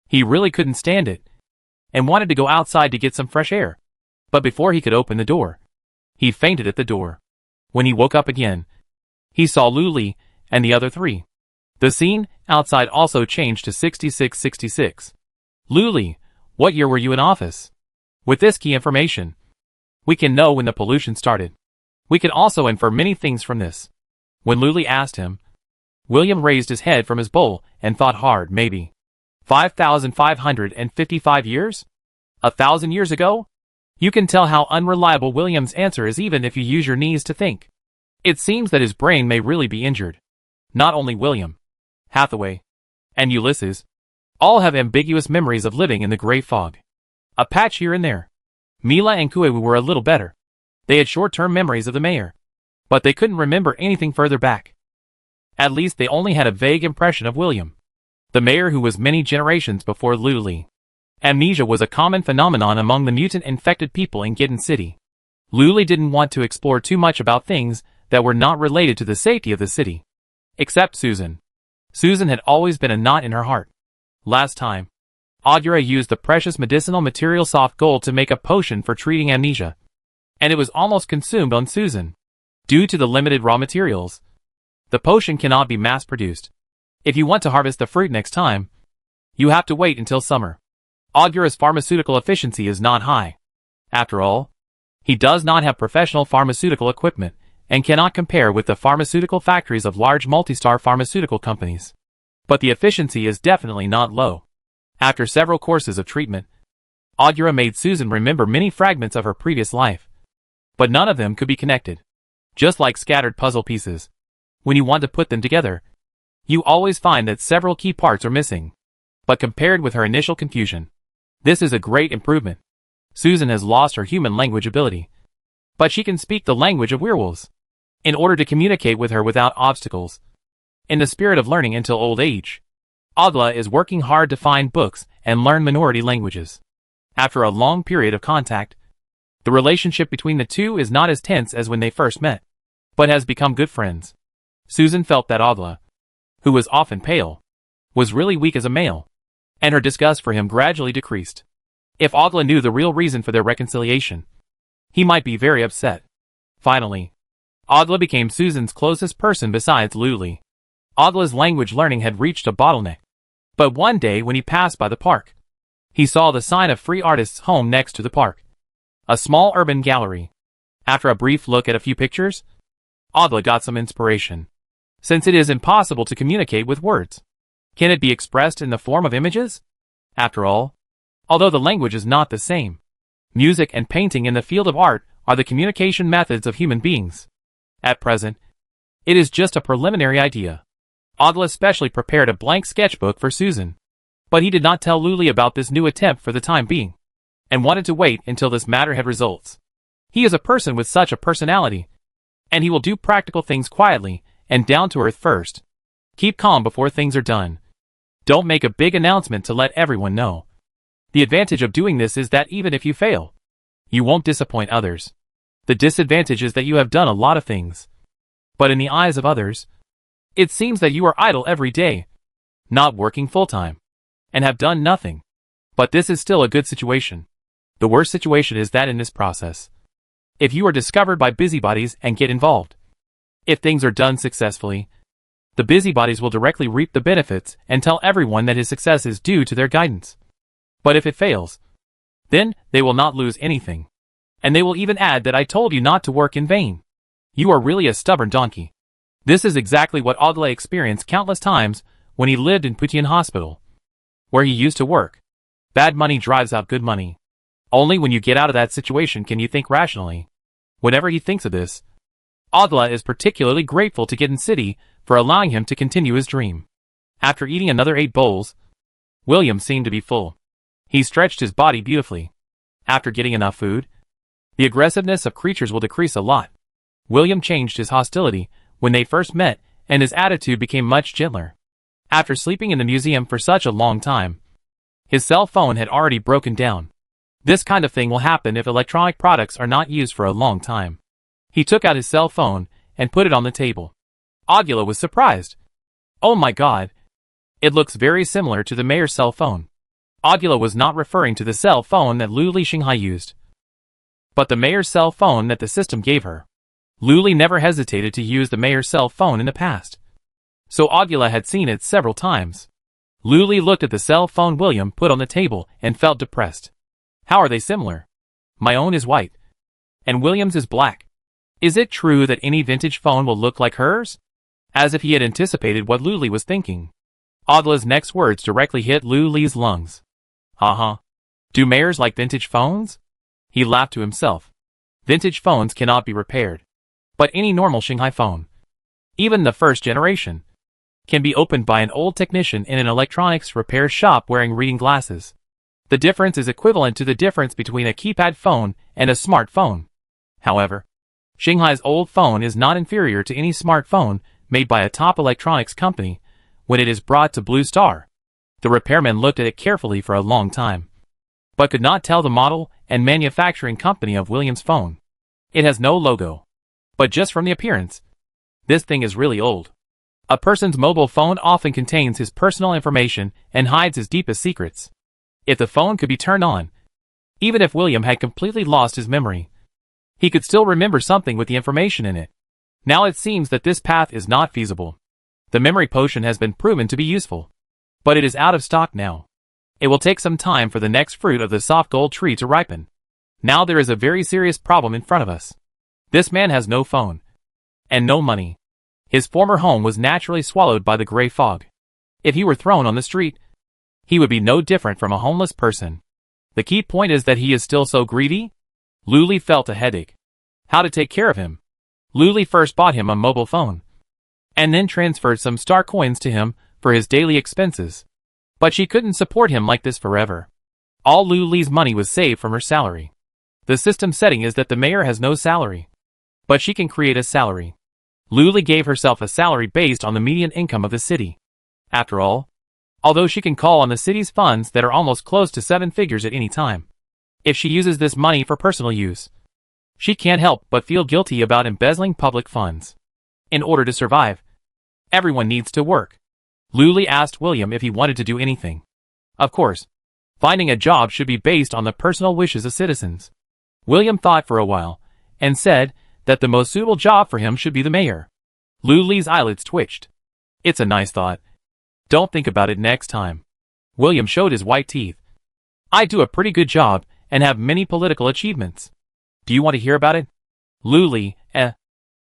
He really couldn't stand it, and wanted to go outside to get some fresh air. But before he could open the door, he fainted at the door. When he woke up again, he saw Luli and the other 3. The scene outside also changed to 6666. Luli, what year were you in office? With this key information, we can know when the pollution started. We can also infer many things from this. When Luli asked him, William raised his head from his bowl and thought hard. Maybe 5,555 years? 1,000 years ago? You can tell how unreliable William's answer is even if you use your knees to think. It seems that his brain may really be injured. Not only William, Hathaway, and Ulysses all have ambiguous memories of living in the gray fog. A patch here and there. Mila and Kuewu were a little better. They had short-term memories of the mayor, but they couldn't remember anything further back. At least they only had a vague impression of William, the mayor who was many generations before Luli. Amnesia was a common phenomenon among the mutant-infected people in Gitten City. Luli didn't want to explore too much about things that were not related to the safety of the city. Except Susan. Susan had always been a knot in her heart. Last time, Augura used the precious medicinal material soft gold to make a potion for treating amnesia, and it was almost consumed on Susan. Due to the limited raw materials, the potion cannot be mass-produced. If you want to harvest the fruit next time, you have to wait until summer. Augura's pharmaceutical efficiency is not high. After all, he does not have professional pharmaceutical equipment and cannot compare with the pharmaceutical factories of large multi-star pharmaceutical companies. But the efficiency is definitely not low. After several courses of treatment, Augura made Susan remember many fragments of her previous life, but none of them could be connected. Just like scattered puzzle pieces. When you want to put them together, you always find that several key parts are missing. But compared with her initial confusion, this is a great improvement. Susan has lost her human language ability, but she can speak the language of werewolves. In order to communicate with her without obstacles, in the spirit of learning until old age, Augura is working hard to find books and learn minority languages. After a long period of contact, the relationship between the two is not as tense as when they first met, but has become good friends. Susan felt that Augura, who was often pale, was really weak as a male, and her disgust for him gradually decreased. If Augura knew the real reason for their reconciliation, he might be very upset. Finally, Augura became Susan's closest person besides Luli. Augura's language learning had reached a bottleneck. But one day when he passed by the park, he saw the sign of Free Artists' Home next to the park. A small urban gallery. After a brief look at a few pictures, Augura got some inspiration. Since it is impossible to communicate with words, can it be expressed in the form of images? After all, although the language is not the same, music and painting in the field of art are the communication methods of human beings. At present, it is just a preliminary idea. Augura especially prepared a blank sketchbook for Susan, but he did not tell Luli about this new attempt for the time being, and wanted to wait until this matter had results. He is a person with such a personality, and he will do practical things quietly and down to earth first. Keep calm before things are done. Don't make a big announcement to let everyone know. The advantage of doing this is that even if you fail, you won't disappoint others. The disadvantage is that you have done a lot of things, but in the eyes of others, it seems that you are idle every day, not working full-time, and have done nothing. But this is still a good situation. The worst situation is that in this process, if you are discovered by busybodies and get involved, if things are done successfully, the busybodies will directly reap the benefits and tell everyone that his success is due to their guidance. But if it fails, then they will not lose anything. And they will even add that I told you not to work in vain. You are really a stubborn donkey. This is exactly what Augura experienced countless times when he lived in Putian Hospital, where he used to work. Bad money drives out good money. Only when you get out of that situation can you think rationally. Whenever he thinks of this, Augura is particularly grateful to Gitten City for allowing him to continue his dream. After eating another 8 bowls, William seemed to be full. He stretched his body beautifully. After getting enough food, the aggressiveness of creatures will decrease a lot. William changed his hostility when they first met, and his attitude became much gentler. After sleeping in the museum for such a long time, his cell phone had already broken down. This kind of thing will happen if electronic products are not used for a long time. He took out his cell phone and put it on the table. Augura was surprised. Oh my god. It looks very similar to the mayor's cell phone. Augura was not referring to the cell phone that Luli Xinghai used, but the mayor's cell phone that the system gave her. Luli never hesitated to use the mayor's cell phone in the past, so Augura had seen it several times. Luli looked at the cell phone William put on the table and felt depressed. How are they similar? My own is white, and William's is black. Is it true that any vintage phone will look like hers? As if he had anticipated what Luli was thinking, Augura's next words directly hit Luli's lungs. Do mayors like vintage phones? He laughed to himself. Vintage phones cannot be repaired. But any normal Shanghai phone, even the first generation, can be opened by an old technician in an electronics repair shop wearing reading glasses. The difference is equivalent to the difference between a keypad phone and a smartphone. However, Shanghai's old phone is not inferior to any smartphone made by a top electronics company when it is brought to Blue Star. The repairman looked at it carefully for a long time, but could not tell the model and manufacturing company of William's phone. It has no logo. But just from the appearance, this thing is really old. A person's mobile phone often contains his personal information and hides his deepest secrets. If the phone could be turned on, even if William had completely lost his memory, he could still remember something with the information in it. Now it seems that this path is not feasible. The memory potion has been proven to be useful, but it is out of stock now. It will take some time for the next fruit of the soft gold tree to ripen. Now there is a very serious problem in front of us. This man has no phone and no money. His former home was naturally swallowed by the gray fog. If he were thrown on the street, he would be no different from a homeless person. The key point is that he is still so greedy. Luli felt a headache. How to take care of him? Luli first bought him a mobile phone, and then transferred some star coins to him for his daily expenses. But she couldn't support him like this forever. All Luli's money was saved from her salary. The system setting is that the mayor has no salary, but she can create a salary. Luli gave herself a salary based on the median income of the city. After all, although she can call on the city's funds that are almost close to 7 figures at any time, if she uses this money for personal use, she can't help but feel guilty about embezzling public funds. In order to survive, everyone needs to work. Luli asked William if he wanted to do anything. Of course, finding a job should be based on the personal wishes of citizens. William thought for a while, and said that the most suitable job for him should be the mayor. Luli's eyelids twitched. It's a nice thought. Don't think about it next time. William showed his white teeth. I do a pretty good job and have many political achievements. Do you want to hear about it? Luli,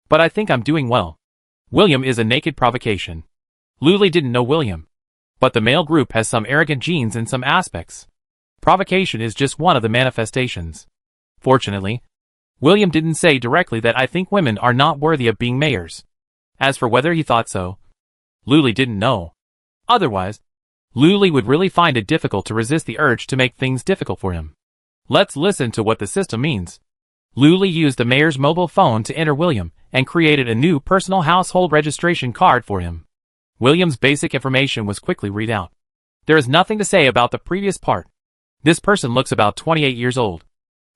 but I think I'm doing well. William is a naked provocation. Luli didn't know William, but the male group has some arrogant genes in some aspects. Provocation is just one of the manifestations. Fortunately, William didn't say directly that I think women are not worthy of being mayors. As for whether he thought so, Luli didn't know. Otherwise, Luli would really find it difficult to resist the urge to make things difficult for him. Let's listen to what the system means. Luli used the mayor's mobile phone to enter William and created a new personal household registration card for him. William's basic information was quickly read out. There is nothing to say about the previous part. This person looks about 28 years old,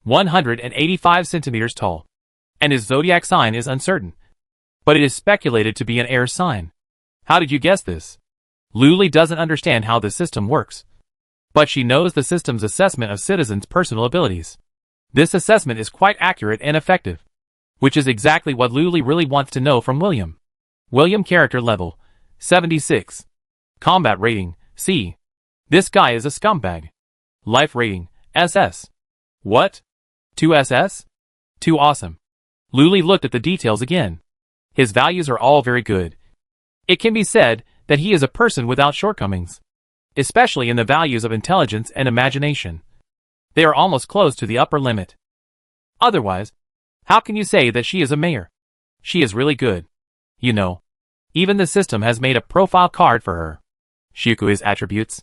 185 centimeters tall, and his zodiac sign is uncertain, but it is speculated to be an air sign. How did you guess this? Luli doesn't understand how the system works, but she knows the system's assessment of citizens' personal abilities. This assessment is quite accurate and effective, which is exactly what Luli really wants to know from William. William character level, 76. Combat rating, C. This guy is a scumbag. Life rating, SS. What? 2 SS? Too awesome. Luli looked at the details again. His values are all very good. It can be said that he is a person without shortcomings, especially in the values of intelligence and imagination. They are almost close to the upper limit. Otherwise, how can you say that she is a mayor? She is really good. You know, even the system has made a profile card for her. Shiku is attributes,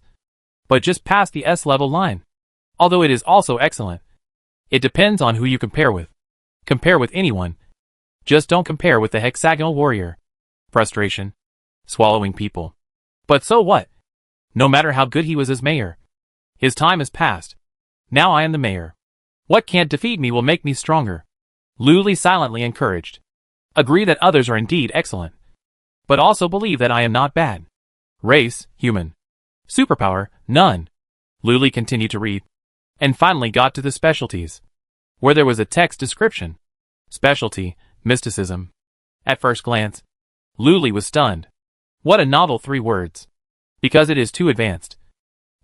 but just past the S-level line. Although it is also excellent. It depends on who you compare with. Compare with anyone. Just don't compare with the hexagonal warrior. Frustration. Swallowing people. But so what? No matter how good he was as mayor, his time has passed. Now I am the mayor. What can't defeat me will make me stronger. Luli silently encouraged. Agree that others are indeed excellent, but also believe that I am not bad. Race, human. Superpower, none. Luli continued to read, and finally got to the specialties, where there was a text description. Specialty, mysticism. At first glance, Luli was stunned. What a novel 3 words. Because it is too advanced.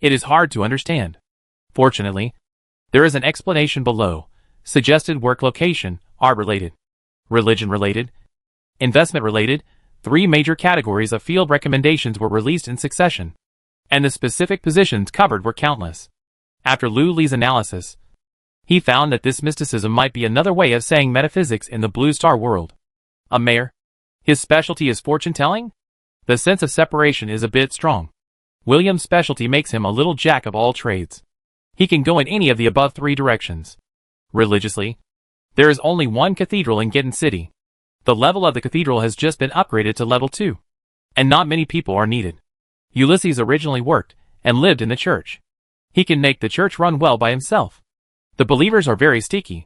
It is hard to understand. Fortunately, there is an explanation below. Suggested work location, art-related, religion-related, investment-related. 3 major categories of field recommendations were released in succession, and the specific positions covered were countless. After Luli's analysis, He found that this mysticism might be another way of saying metaphysics in the Blue Star world. A mayor? His specialty is fortune-telling? The sense of separation is a bit strong. William's specialty makes him a little jack of all trades. He can go in any of the above three directions. Religiously, there is only one cathedral in Gittin City. The level of the cathedral has just been upgraded to level 2. And not many people are needed. Ulysses originally worked and lived in the church. He can make the church run well by himself. The believers are very sticky.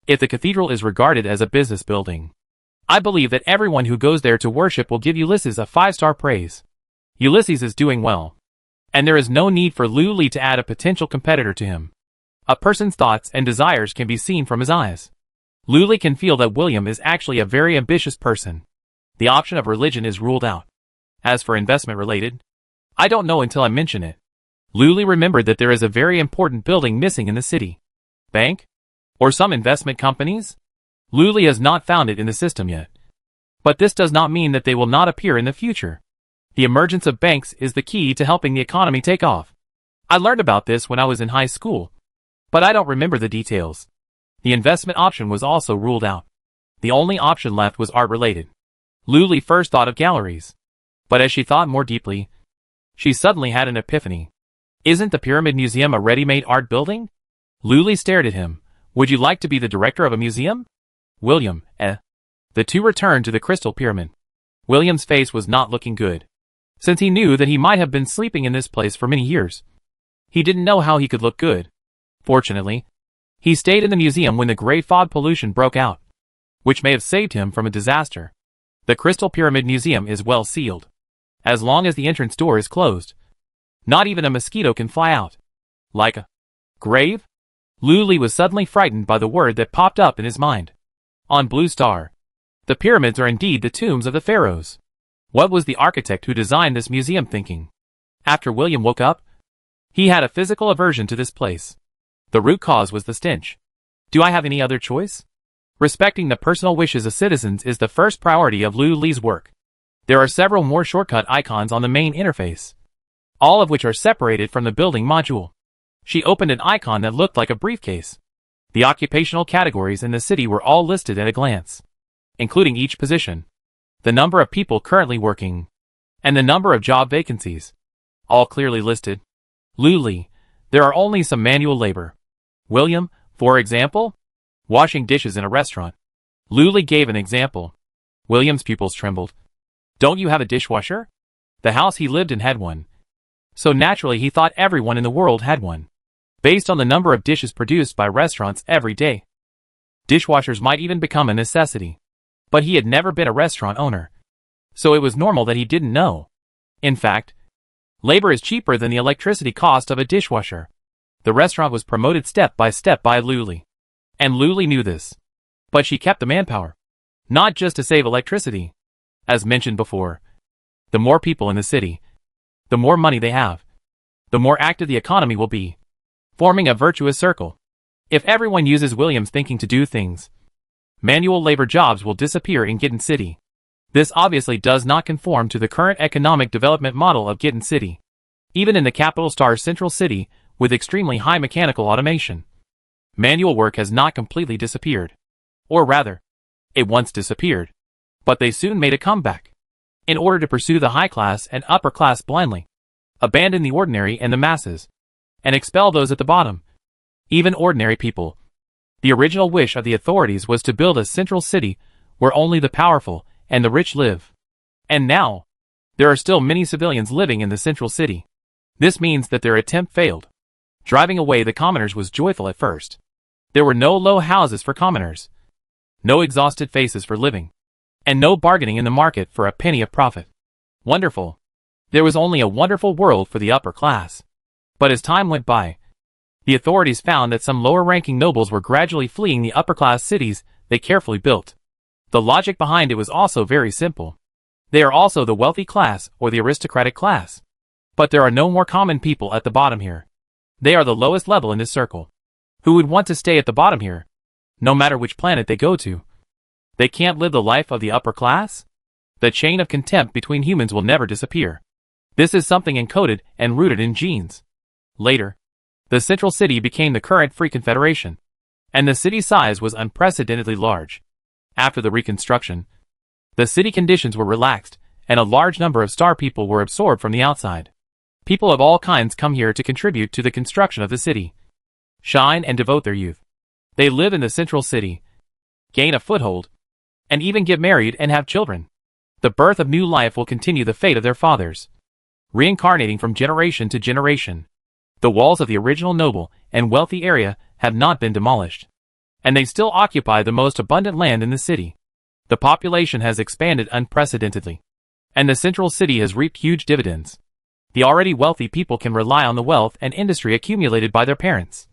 If the cathedral is regarded as a business building, I believe that everyone who goes there to worship will give Ulysses a 5-star praise. Ulysses is doing well. And there is no need for Lu Li to add a potential competitor to him. A person's thoughts and desires can be seen from his eyes. Lu Li can feel that William is actually a very ambitious person. The option of religion is ruled out. As for investment related, I don't know until I mention it. Lu Li remembered that there is a very important building missing in the city. Bank? Or some investment companies? Lu Li has not found it in the system yet. But this does not mean that they will not appear in the future. The emergence of banks is the key to helping the economy take off. I learned about this when I was in high school, but I don't remember the details. The investment option was also ruled out. The only option left was art-related. Lu Li first thought of galleries. But as she thought more deeply, she suddenly had an epiphany. Isn't the Pyramid Museum a ready-made art building? Lu Li stared at him. Would you like to be the director of a museum? William, The two returned to the Crystal Pyramid. William's face was not looking good, since he knew that he might have been sleeping in this place for many years. He didn't know how he could look good. Fortunately, he stayed in the museum when the great fog pollution broke out, which may have saved him from a disaster. The Crystal Pyramid Museum is well sealed. As long as the entrance door is closed, not even a mosquito can fly out. Like a grave? Lu Li was suddenly frightened by the word that popped up in his mind. On Blue Star, the pyramids are indeed the tombs of the pharaohs. What was the architect who designed this museum thinking? After William woke up, he had a physical aversion to this place. The root cause was the stench. Do I have any other choice? Respecting the personal wishes of citizens is the first priority of Lu Li's work. There are several more shortcut icons on the main interface, all of which are separated from the building module. She opened an icon that looked like a briefcase. The occupational categories in the city were all listed at a glance, including each position, the number of people currently working, and the number of job vacancies, all clearly listed. Lu Li, there are only some manual labor. William, for example, washing dishes in a restaurant. Lu Li gave an example. William's pupils trembled. Don't you have a dishwasher? The house he lived in had one. So naturally he thought everyone in the world had one, based on the number of dishes produced by restaurants every day. Dishwashers might even become a necessity. But he had never been a restaurant owner, so it was normal that he didn't know. In fact, labor is cheaper than the electricity cost of a dishwasher. The restaurant was promoted step by step by Lu Li, and Lu Li knew this. But she kept the manpower, not just to save electricity. As mentioned before, the more people in the city, the more money they have, the more active the economy will be, forming a virtuous circle. If everyone uses William's thinking to do things, manual labor jobs will disappear in Gittin City. This obviously does not conform to the current economic development model of Gittin City. Even in the capital star central city, with extremely high mechanical automation, manual work has not completely disappeared. Or rather, it once disappeared, but they soon made a comeback. In order to pursue the high class and upper class blindly, abandon the ordinary and the masses, and expel those at the bottom, even ordinary people. The original wish of the authorities was to build a central city where only the powerful and the rich live. And now, there are still many civilians living in the central city. This means that their attempt failed. Driving away the commoners was joyful at first. There were no low houses for commoners, no exhausted faces for living, and no bargaining in the market for a penny of profit. Wonderful. There was only a wonderful world for the upper class. But as time went by, the authorities found that some lower-ranking nobles were gradually fleeing the upper-class cities they carefully built. The logic behind it was also very simple. They are also the wealthy class or the aristocratic class. But there are no more common people at the bottom here. They are the lowest level in this circle. Who would want to stay at the bottom here? No matter which planet they go to. They can't live the life of the upper class? The chain of contempt between humans will never disappear. This is something encoded and rooted in genes. Later, the central city became the current Free Confederation. and the city size was unprecedentedly large. After the reconstruction, the city conditions were relaxed, and a large number of star people were absorbed from the outside. People of all kinds come here to contribute to the construction of the city, shine and devote their youth. They live in the central city, gain a foothold, and even get married and have children. The birth of new life will continue the fate of their fathers, reincarnating from generation to generation. The walls of the original noble and wealthy area have not been demolished, and they still occupy the most abundant land in the city. The population has expanded unprecedentedly, and the central city has reaped huge dividends. The already wealthy people can rely on the wealth and industry accumulated by their parents,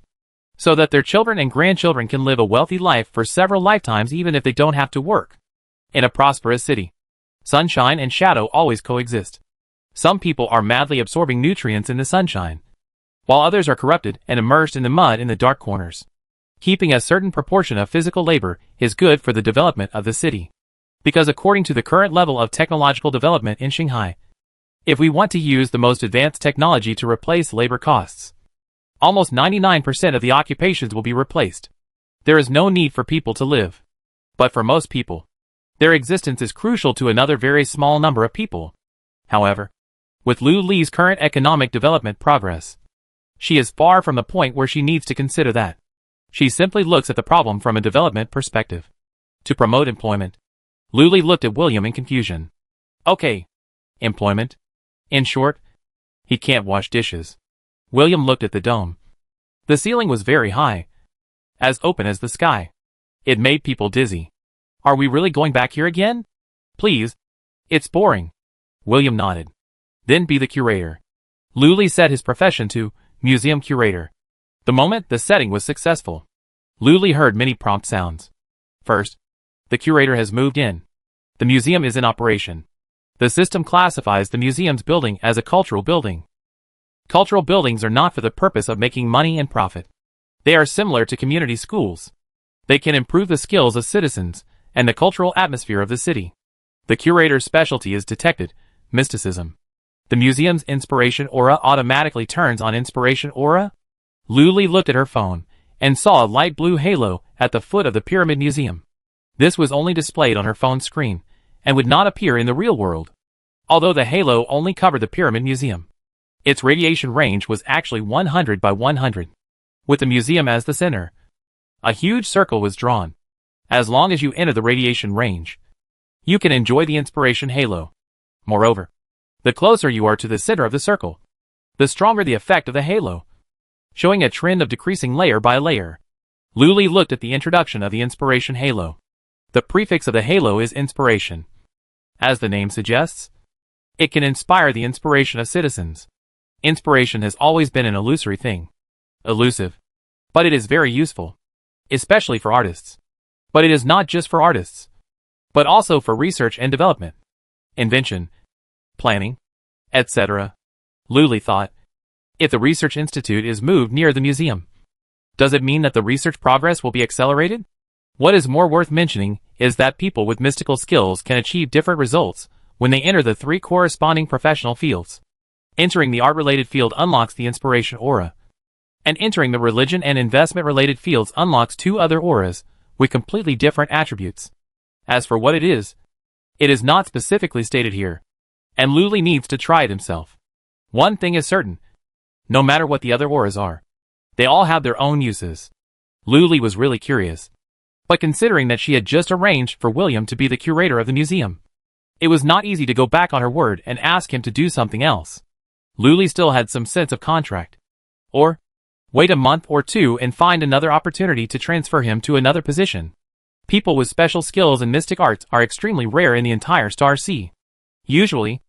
so that their children and grandchildren can live a wealthy life for several lifetimes even if they don't have to work. In a prosperous city, sunshine and shadow always coexist. Some people are madly absorbing nutrients in the sunshine, while others are corrupted and immersed in the mud in the dark corners. Keeping a certain proportion of physical labor is good for the development of the city, because according to the current level of technological development in Shanghai, if we want to use the most advanced technology to replace labor costs, almost 99% of the occupations will be replaced. There is no need for people to live. But for most people, their existence is crucial to another very small number of people. However, with Lu Li's current economic development progress, she is far from the point where she needs to consider that. She simply looks at the problem from a development perspective. To promote employment, Lu Li looked at William in confusion. Okay. Employment? In short, he can't wash dishes. William looked at the dome. The ceiling was very high, as open as the sky. It made people dizzy. Are we really going back here again? Please. It's boring. William nodded. Then be the curator. Lu Li set his profession to museum curator. The moment the setting was successful, Lu Li heard many prompt sounds. First, the curator has moved in. The museum is in operation. The system classifies the museum's building as a cultural building. Cultural buildings are not for the purpose of making money and profit. They are similar to community schools. They can improve the skills of citizens and the cultural atmosphere of the city. The curator's specialty is detected mysticism. The museum's inspiration aura automatically turns on inspiration aura. Lu Li looked at her phone and saw a light blue halo at the foot of the Pyramid Museum. This was only displayed on her phone screen and would not appear in the real world, although the halo only covered the Pyramid Museum. Its radiation range was actually 100 by 100. With the museum as the center, a huge circle was drawn. As long as you enter the radiation range, you can enjoy the inspiration halo. Moreover, the closer you are to the center of the circle, the stronger the effect of the halo, showing a trend of decreasing layer by layer. Lu Li looked at the introduction of the inspiration halo. The prefix of the halo is inspiration. As the name suggests, it can inspire the inspiration of citizens. Inspiration has always been an illusory thing. Elusive. But it is very useful, especially for artists. But it is not just for artists, but also for research and development, invention, planning, etc. Lu Li thought, if the research institute is moved near the museum, does it mean that the research progress will be accelerated? What is more worth mentioning is that people with mystical skills can achieve different results when they enter the three corresponding professional fields. Entering the art-related field unlocks the inspiration aura, and entering the religion and investment-related fields unlocks two other auras with completely different attributes. As for what it is not specifically stated here, and Lu Li needs to try it himself. One thing is certain, no matter what the other auras are, they all have their own uses. Lu Li was really curious, but considering that she had just arranged for William to be the curator of the museum, it was not easy to go back on her word and ask him to do something else. Lu Li still had some sense of contract. Or, wait a month or two and find another opportunity to transfer him to another position. People with special skills in mystic arts are extremely rare in the entire Star Sea. Usually,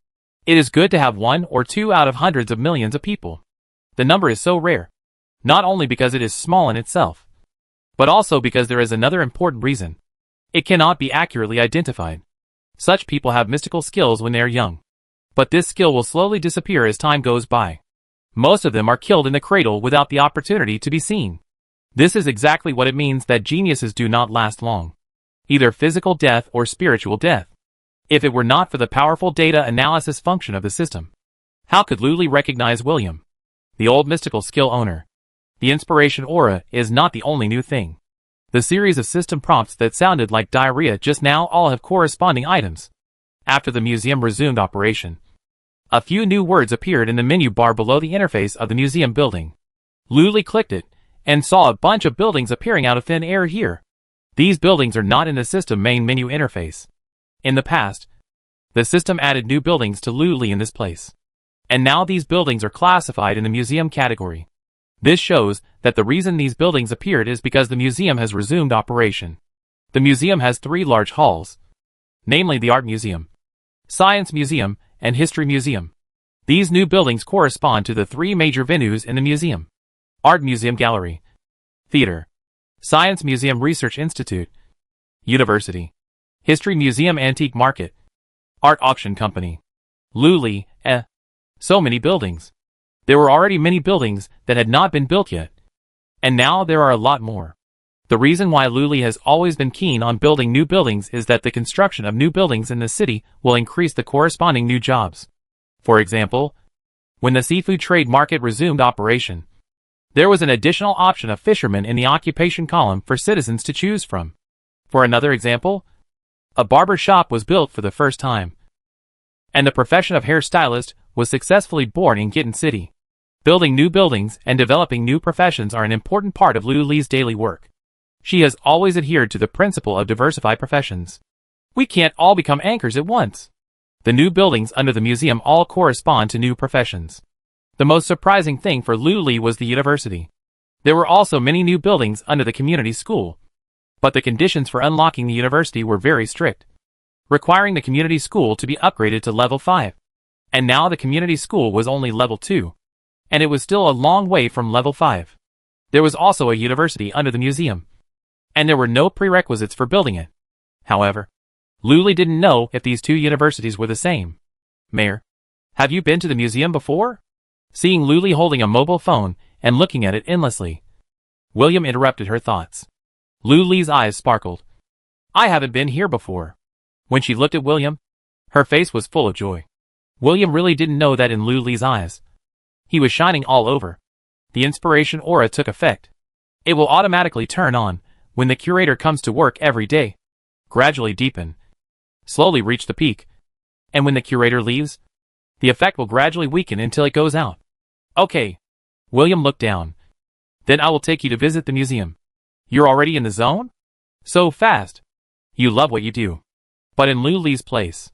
it is good to have one or two out of hundreds of millions of people. The number is so rare, not only because it is small in itself, but also because there is another important reason. It cannot be accurately identified. Such people have mystical skills when they are young, but this skill will slowly disappear as time goes by. Most of them are killed in the cradle without the opportunity to be seen. This is exactly what it means that geniuses do not last long. Either physical death or spiritual death. If it were not for the powerful data analysis function of the system, how could Lu Li recognize William, the old mystical skill owner? The inspiration aura is not the only new thing. The series of system prompts that sounded like diarrhea just now all have corresponding items. After the museum resumed operation, a few new words appeared in the menu bar below the interface of the museum building. Luli clicked it, and saw a bunch of buildings appearing out of thin air here. These buildings are not in the system main menu interface. In the past, the system added new buildings to Luli in this place. And now these buildings are classified in the museum category. This shows that the reason these buildings appeared is because the museum has resumed operation. The museum has 3 large halls, namely the Art Museum, Science Museum, and History Museum. These new buildings correspond to the 3 major venues in the museum: Art Museum Gallery, Theater, Science Museum Research Institute, University, History Museum Antique Market, Art Auction Company. Luli, so many buildings. There were already many buildings that had not been built yet. And now there are a lot more. The reason why Luli has always been keen on building new buildings is that the construction of new buildings in the city will increase the corresponding new jobs. For example, when the seafood trade market resumed operation, there was an additional option of fishermen in the occupation column for citizens to choose from. For another example, a barber shop was built for the first time. And the profession of hairstylist was successfully born in Gitten City. Building new buildings and developing new professions are an important part of Luli's daily work. She has always adhered to the principle of diversified professions. We can't all become anchors at once. The new buildings under the museum all correspond to new professions. The most surprising thing for Luli was the university. There were also many new buildings under the community school. But the conditions for unlocking the university were very strict, requiring the community school to be upgraded to level 5. And now the community school was only level 2. And it was still a long way from level 5. There was also a university under the museum. And there were no prerequisites for building it. However, Luli didn't know if these 2 universities were the same. Mayor, have you been to the museum before? Seeing Luli holding a mobile phone and looking at it endlessly, William interrupted her thoughts. Luli's eyes sparkled. I haven't been here before. When she looked at William, her face was full of joy. William really didn't know that in Luli's eyes. He was shining all over. The inspiration aura took effect. It will automatically turn on when the curator comes to work every day, gradually deepen, slowly reach the peak, and when the curator leaves, the effect will gradually weaken until it goes out. Okay. William looked down. Then I will take you to visit the museum. You're already in the zone? So fast. You love what you do. But in Luli's place,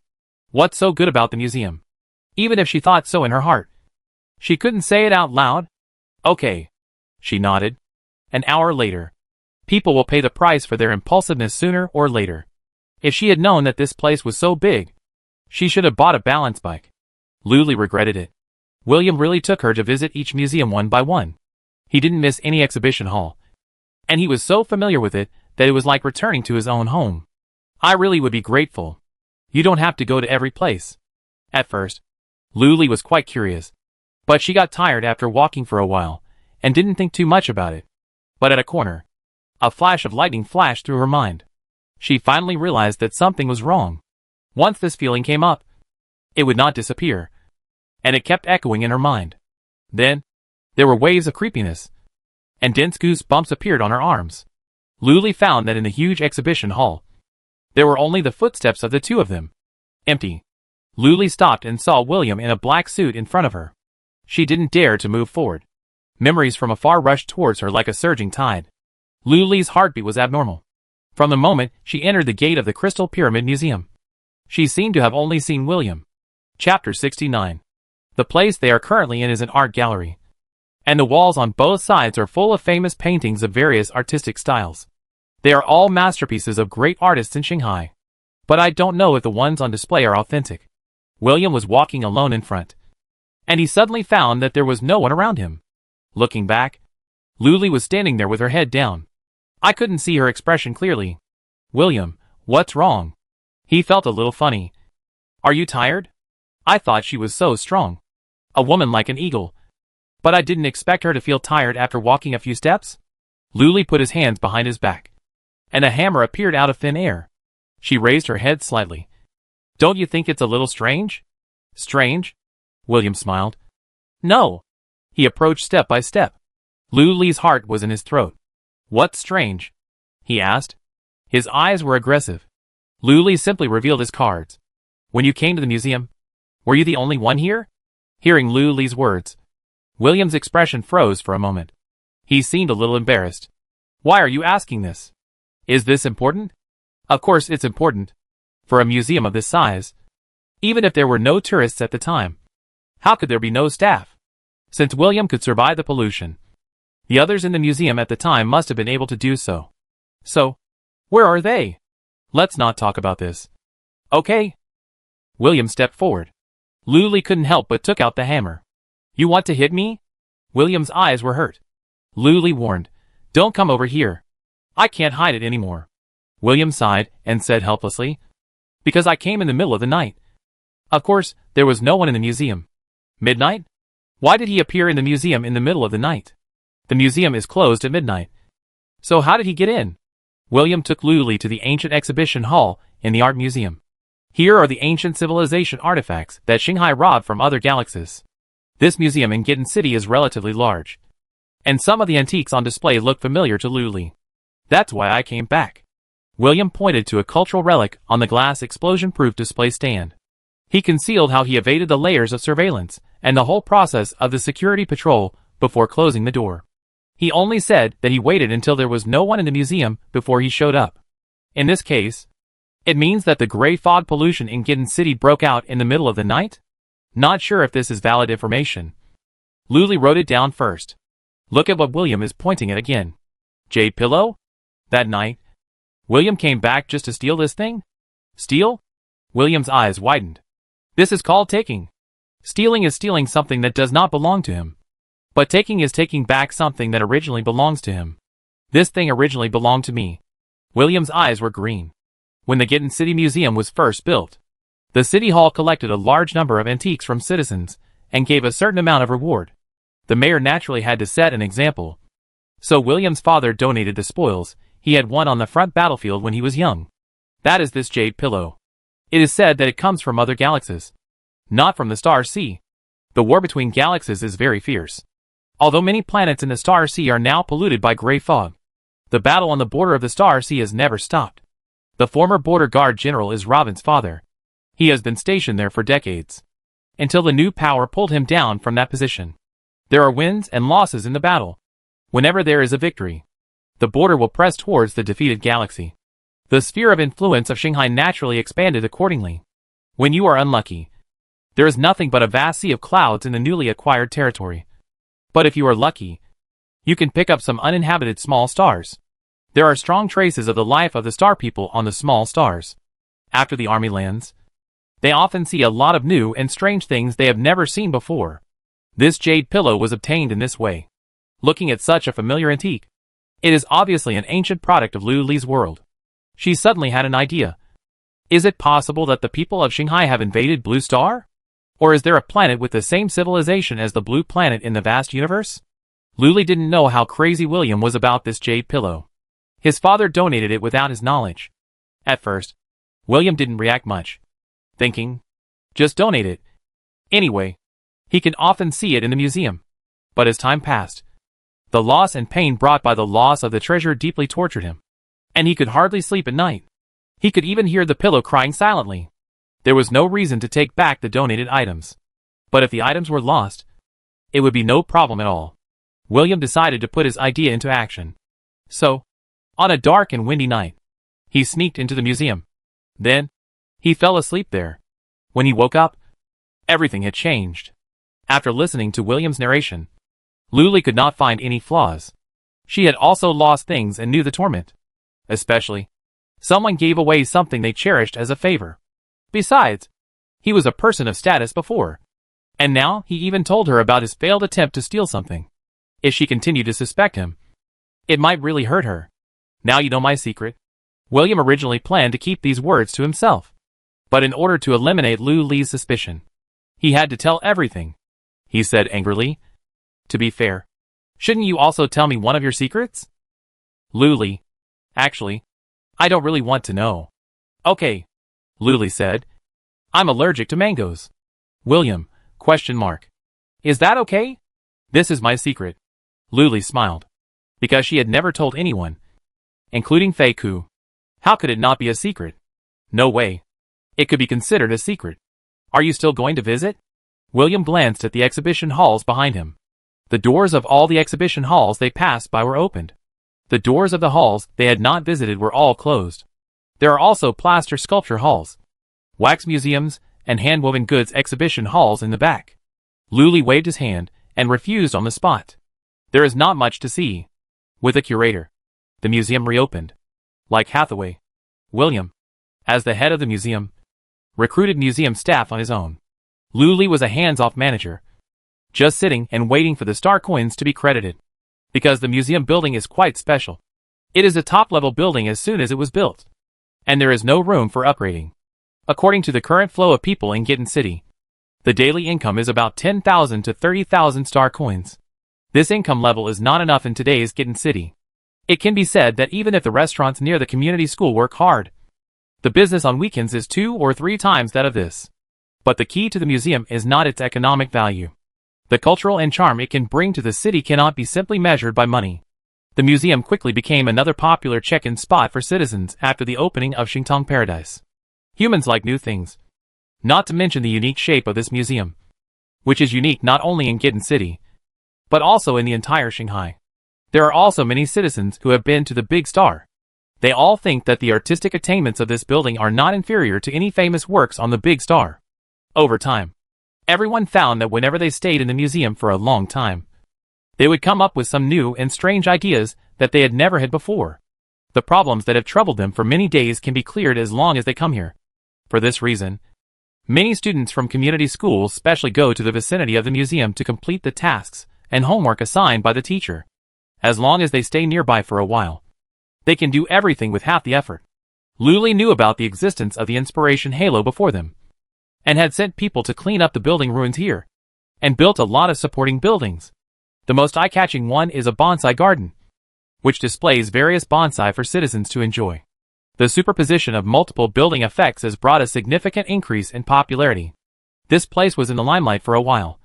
what's so good about the museum? Even if she thought so in her heart, she couldn't say it out loud. Okay. She nodded. An hour later. People will pay the price for their impulsiveness sooner or later. If she had known that this place was so big, she should have bought a balance bike. Luli regretted it. William really took her to visit each museum one by one. He didn't miss any exhibition hall. And he was so familiar with it that it was like returning to his own home. I really would be grateful. You don't have to go to every place. At first, Luli was quite curious. But she got tired after walking for a while, and didn't think too much about it. But at a corner, a flash of lightning flashed through her mind. She finally realized that something was wrong. Once this feeling came up, it would not disappear. And it kept echoing in her mind. Then, there were waves of creepiness, and dense goosebumps appeared on her arms. Luli found that in the huge exhibition hall, there were only the footsteps of the 2 of them. Empty. Luli stopped and saw William in a black suit in front of her. She didn't dare to move forward. Memories from afar rushed towards her like a surging tide. Luli's heartbeat was abnormal. From the moment she entered the gate of the Crystal Pyramid Museum, she seemed to have only seen William. Chapter 69. The place they are currently in is an art gallery, and the walls on both sides are full of famous paintings of various artistic styles. They are all masterpieces of great artists in Shanghai. But I don't know if the ones on display are authentic. William was walking alone in front, and he suddenly found that there was no one around him. Looking back, Luli was standing there with her head down. I couldn't see her expression clearly. William, what's wrong? He felt a little funny. Are you tired? I thought she was so strong. A woman like an eagle. But I didn't expect her to feel tired after walking a few steps. Luli put his hands behind his back, and a hammer appeared out of thin air. She raised her head slightly. Don't you think it's a little strange? Strange? William smiled. No. He approached step by step. Luli's heart was in his throat. What's strange? he asked. His eyes were aggressive. Luli simply revealed his cards. When you came to the museum, were you the only one here? Hearing Luli's words, William's expression froze for a moment. He seemed a little embarrassed. Why are you asking this? Is this important? Of course it's important. For a museum of this size. Even if there were no tourists at the time. How could there be no staff? Since William could survive the pollution, the others in the museum at the time must have been able to do so. So, where are they? Let's not talk about this. Okay. William stepped forward. Luli couldn't help but took out the hammer. You want to hit me? William's eyes were hurt. Luli warned, Don't come over here. I can't hide it anymore. William sighed and said helplessly, Because I came in the middle of the night. Of course, there was no one in the museum. Midnight? Why did he appear in the museum in the middle of the night? The museum is closed at midnight. So how did he get in? William took Luli to the ancient exhibition hall in the art museum. Here are the ancient civilization artifacts that Shanghai robbed from other galaxies. This museum in Gitten City is relatively large. And some of the antiques on display look familiar to Luli. That's why I came back. William pointed to a cultural relic on the glass explosion-proof display stand. He concealed how he evaded the layers of surveillance and the whole process of the security patrol before closing the door. He only said that he waited until there was no one in the museum before he showed up. In this case, it means that the gray fog pollution in Gitten City broke out in the middle of the night? Not sure if this is valid information. Luli wrote it down first. Look at what William is pointing at again. Jade pillow? That night, William came back just to steal this thing? Steal? William's eyes widened. This is called taking. Stealing is stealing something that does not belong to him. But taking is taking back something that originally belongs to him. This thing originally belonged to me. William's eyes were green. When the Gitten City Museum was first built, the City Hall collected a large number of antiques from citizens and gave a certain amount of reward. The mayor naturally had to set an example. So William's father donated the spoils he had won on the front battlefield when he was young. That is this jade pillow. It is said that it comes from other galaxies, not from the star sea. The war between galaxies is very fierce. Although many planets in the star sea are now polluted by gray fog, the battle on the border of the star sea has never stopped. The former border guard general is Robin's father. He has been stationed there for decades, until the new power pulled him down from that position. There are wins and losses in the battle. Whenever there is a victory, the border will press towards the defeated galaxy. The sphere of influence of Shanghai naturally expanded accordingly. When you are unlucky, there is nothing but a vast sea of clouds in the newly acquired territory. But if you are lucky, you can pick up some uninhabited small stars. There are strong traces of the life of the star people on the small stars. After the army lands, they often see a lot of new and strange things they have never seen before. This jade pillow was obtained in this way. Looking at such a familiar antique, it is obviously an ancient product of Luli's world. She suddenly had an idea. Is it possible that the people of Shanghai have invaded Blue Star? Or is there a planet with the same civilization as the Blue Planet in the vast universe? Luli didn't know how crazy William was about this jade pillow. His father donated it without his knowledge. At first, William didn't react much, thinking, just donate it. Anyway, he can often see it in the museum. But as time passed, the loss and pain brought by the loss of the treasure deeply tortured him, and he could hardly sleep at night. He could even hear the pillow crying silently. There was no reason to take back the donated items. But if the items were lost, it would be no problem at all. William decided to put his idea into action. So, on a dark and windy night, he sneaked into the museum. Then, he fell asleep there. When he woke up, everything had changed. After listening to William's narration, Luli could not find any flaws. She had also lost things and knew the torment. Especially, someone gave away something they cherished as a favor. Besides, he was a person of status before. And now he even told her about his failed attempt to steal something. If she continued to suspect him, it might really hurt her. Now you know my secret. William originally planned to keep these words to himself. But in order to eliminate Luli's suspicion, he had to tell everything. He said angrily, To be fair, shouldn't you also tell me one of your secrets? Luli, actually, I don't really want to know. Okay, Luli said. I'm allergic to mangoes. William, ? Is that okay? This is my secret. Luli smiled. Because she had never told anyone, including Fei Ku. How could it not be a secret? No way. It could be considered a secret. Are you still going to visit? William glanced at the exhibition halls behind him. The doors of all the exhibition halls they passed by were opened. The doors of the halls they had not visited were all closed. There are also plaster sculpture halls, wax museums, and hand-woven goods exhibition halls in the back. Luli waved his hand and refused on the spot. There is not much to see. With a curator, the museum reopened. Like Hathaway, William, as the head of the museum, recruited museum staff on his own. Luli was a hands-off manager, just sitting and waiting for the star coins to be credited. Because the museum building is quite special. It is a top-level building as soon as it was built, and there is no room for upgrading. According to the current flow of people in Gitten City, the daily income is about 10,000 to 30,000 star coins. This income level is not enough in today's Gitten City. It can be said that even if the restaurants near the community school work hard, the business on weekends is 2 or 3 times that of this. But the key to the museum is not its economic value. The cultural and charm it can bring to the city cannot be simply measured by money. The museum quickly became another popular check-in spot for citizens after the opening of Xingtong Paradise. Humans like new things. Not to mention the unique shape of this museum, which is unique not only in Gitten City, but also in the entire Shanghai. There are also many citizens who have been to the Big Star. They all think that the artistic attainments of this building are not inferior to any famous works on the Big Star. Over time, everyone found that whenever they stayed in the museum for a long time, they would come up with some new and strange ideas that they had never had before. The problems that have troubled them for many days can be cleared as long as they come here. For this reason, many students from community schools specially go to the vicinity of the museum to complete the tasks and homework assigned by the teacher. As long as they stay nearby for a while, they can do everything with half the effort. Luli knew about the existence of the inspiration halo before them, and had sent people to clean up the building ruins here, and built a lot of supporting buildings. The most eye-catching one is a bonsai garden, which displays various bonsai for citizens to enjoy. The superposition of multiple building effects has brought a significant increase in popularity. This place was in the limelight for a while,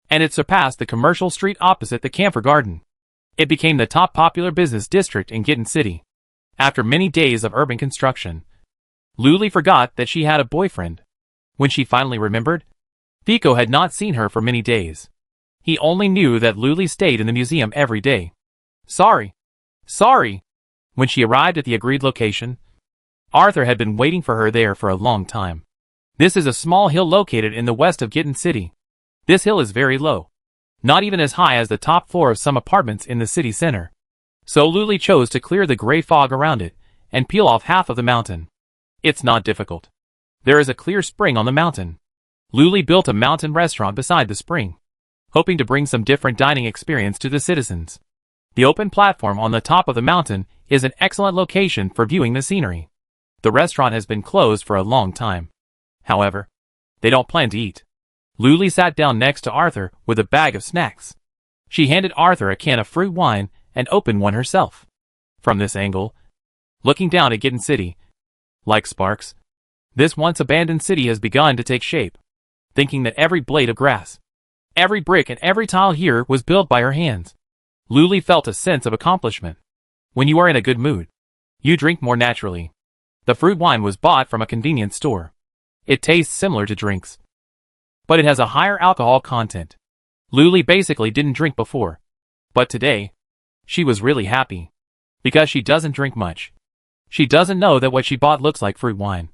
and it surpassed the commercial street opposite the Camphor Garden. It became the top popular business district in Gitten City. After many days of urban construction, Luli forgot that she had a boyfriend. When she finally remembered, Fico had not seen her for many days. He only knew that Luli stayed in the museum every day. Sorry. When she arrived at the agreed location, Arthur had been waiting for her there for a long time. This is a small hill located in the west of Gitten City. This hill is very low, not even as high as the top floor of some apartments in the city center. So Luli chose to clear the gray fog around it and peel off half of the mountain. It's not difficult. There is a clear spring on the mountain. Luli built a mountain restaurant beside the spring, hoping to bring some different dining experience to the citizens. The open platform on the top of the mountain is an excellent location for viewing the scenery. The restaurant has been closed for a long time. However, they don't plan to eat. Luli sat down next to Arthur with a bag of snacks. She handed Arthur a can of fruit wine and opened one herself. From this angle, looking down at Gitten City, like sparks, this once abandoned city has begun to take shape. Thinking that every blade of grass, every brick and every tile here was built by her hands, Luli felt a sense of accomplishment. When you are in a good mood, you drink more naturally. The fruit wine was bought from a convenience store. It tastes similar to drinks, but it has a higher alcohol content. Luli basically didn't drink before, but today, she was really happy. Because she doesn't drink much. She doesn't know that what she bought looks like fruit wine,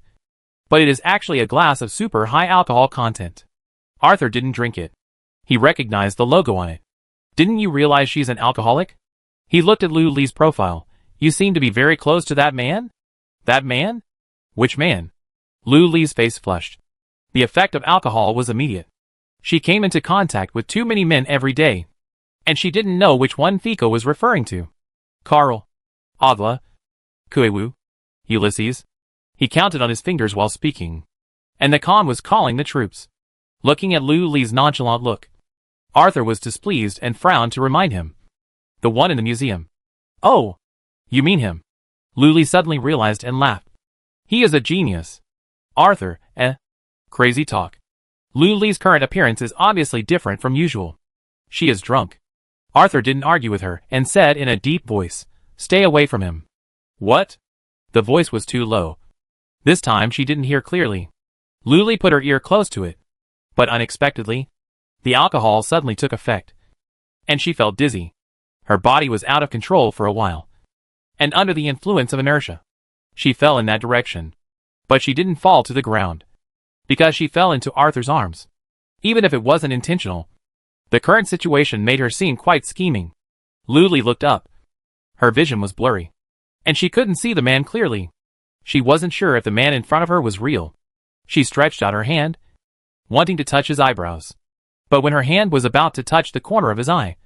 but it is actually a glass of super high alcohol content. Arthur didn't drink it. He recognized the logo on it. Didn't you realize she's an alcoholic? He looked at Luli's profile. You seem to be very close to that man? That man? Which man? Luli's face flushed. The effect of alcohol was immediate. She came into contact with too many men every day, and she didn't know which one Fico was referring to. Carl, Agla, Kuewu, Ulysses. He counted on his fingers while speaking. And the Khan was calling the troops. Looking at Luli's nonchalant look, Arthur was displeased and frowned to remind him. The one in the museum. Oh, you mean him? Luli suddenly realized and laughed. He is a genius. Arthur, crazy talk. Luli's current appearance is obviously different from usual. She is drunk. Arthur didn't argue with her and said in a deep voice, stay away from him. What? The voice was too low. This time she didn't hear clearly. Luli put her ear close to it. But unexpectedly, the alcohol suddenly took effect. And she felt dizzy. Her body was out of control for a while. And under the influence of inertia, she fell in that direction. But she didn't fall to the ground. Because she fell into Arthur's arms. Even if it wasn't intentional. The current situation made her seem quite scheming. Luli looked up. Her vision was blurry. And she couldn't see the man clearly. She wasn't sure if the man in front of her was real. She stretched out her hand, wanting to touch his eyebrows. But when her hand was about to touch the corner of his eye,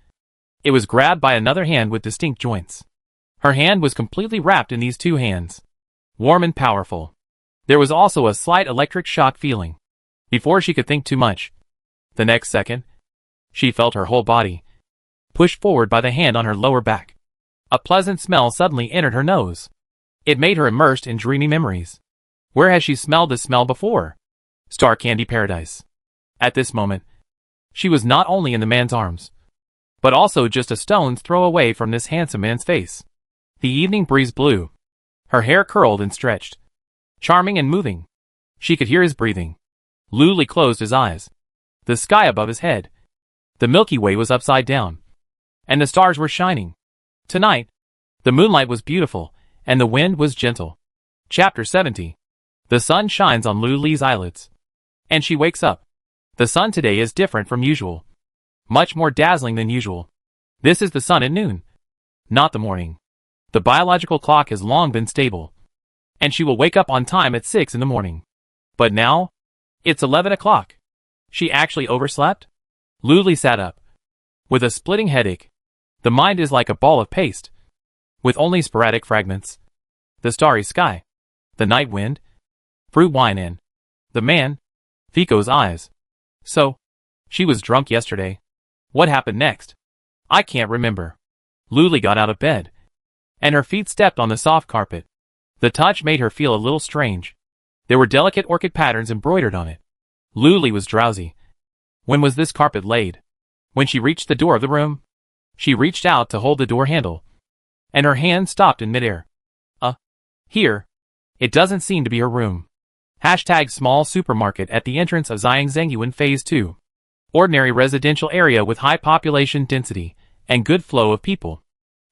it was grabbed by another hand with distinct joints. Her hand was completely wrapped in these two hands. Warm and powerful. There was also a slight electric shock feeling. Before she could think too much, the next second, she felt her whole body pushed forward by the hand on her lower back. A pleasant smell suddenly entered her nose. It made her immersed in dreamy memories. Where had she smelled this smell before? Star Candy Paradise. At this moment, she was not only in the man's arms, but also just a stone's throw away from this handsome man's face. The evening breeze blew. Her hair curled and stretched. Charming and moving. She could hear his breathing. Luli closed his eyes. The sky above his head. The Milky Way was upside down. And the stars were shining. Tonight, the moonlight was beautiful, and the wind was gentle. Chapter 70. The sun shines on Luli's eyelids. And she wakes up. The sun today is different from usual. Much more dazzling than usual. This is the sun at noon. Not the morning. The biological clock has long been stable. And she will wake up on time at 6 in the morning. But now, it's 11 o'clock. She actually overslept? Luli sat up. With a splitting headache. The mind is like a ball of paste. With only sporadic fragments. The starry sky. The night wind. Fruit wine and the man. Fico's eyes. So, she was drunk yesterday. What happened next? I can't remember. Luli got out of bed. And her feet stepped on the soft carpet. The touch made her feel a little strange. There were delicate orchid patterns embroidered on it. Luli was drowsy. When was this carpet laid? When she reached the door of the room, she reached out to hold the door handle. And her hand stopped in midair. Here. It doesn't seem to be her room. Hashtag small supermarket at the entrance of Zhangzhengyuan Phase 2. Ordinary residential area with high population density and good flow of people.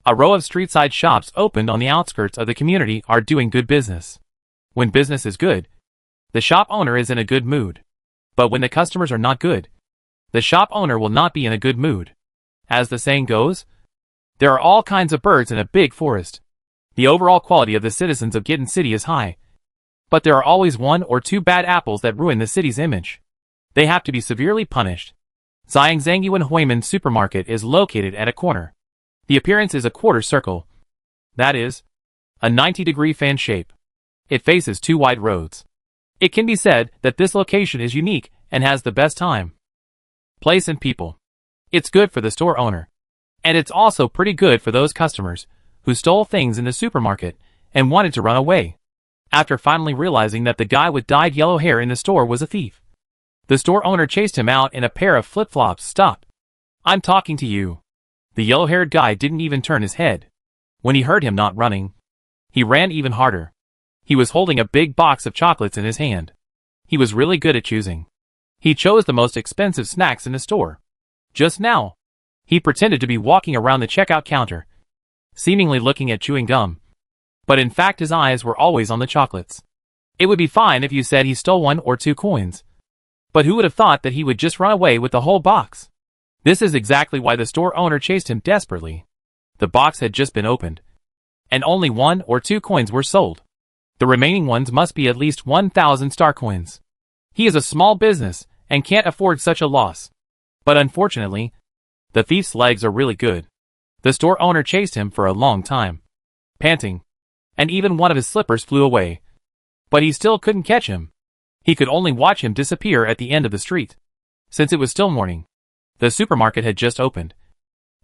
A row of street-side shops opened on the outskirts of the community are doing good business. When business is good, the shop owner is in a good mood. But when the customers are not good, the shop owner will not be in a good mood. As the saying goes, there are all kinds of birds in a big forest. The overall quality of the citizens of Gitten City is high. But there are always one or two bad apples that ruin the city's image. They have to be severely punished. Zhangzhengyuan Huimin Supermarket is located at a corner. The appearance is a quarter circle. That is, a 90-degree fan shape. It faces two wide roads. It can be said that this location is unique and has the best time, place and people. It's good for the store owner. And it's also pretty good for those customers who stole things in the supermarket and wanted to run away. After finally realizing that the guy with dyed yellow hair in the store was a thief. The store owner chased him out in a pair of flip-flops. Stop. I'm talking to you. The yellow-haired guy didn't even turn his head. When he heard him not running, he ran even harder. He was holding a big box of chocolates in his hand. He was really good at choosing. He chose the most expensive snacks in the store. Just now, he pretended to be walking around the checkout counter, seemingly looking at chewing gum. But in fact his eyes were always on the chocolates. It would be fine if you said he stole 1 or 2 coins. But who would have thought that he would just run away with the whole box? This is exactly why the store owner chased him desperately. The box had just been opened. And only 1 or 2 coins were sold. The remaining ones must be at least 1,000 star coins. He is a small business and can't afford such a loss. But unfortunately, the thief's legs are really good. The store owner chased him for a long time, panting, and even one of his slippers flew away. But he still couldn't catch him. He could only watch him disappear at the end of the street. Since it was still morning, the supermarket had just opened,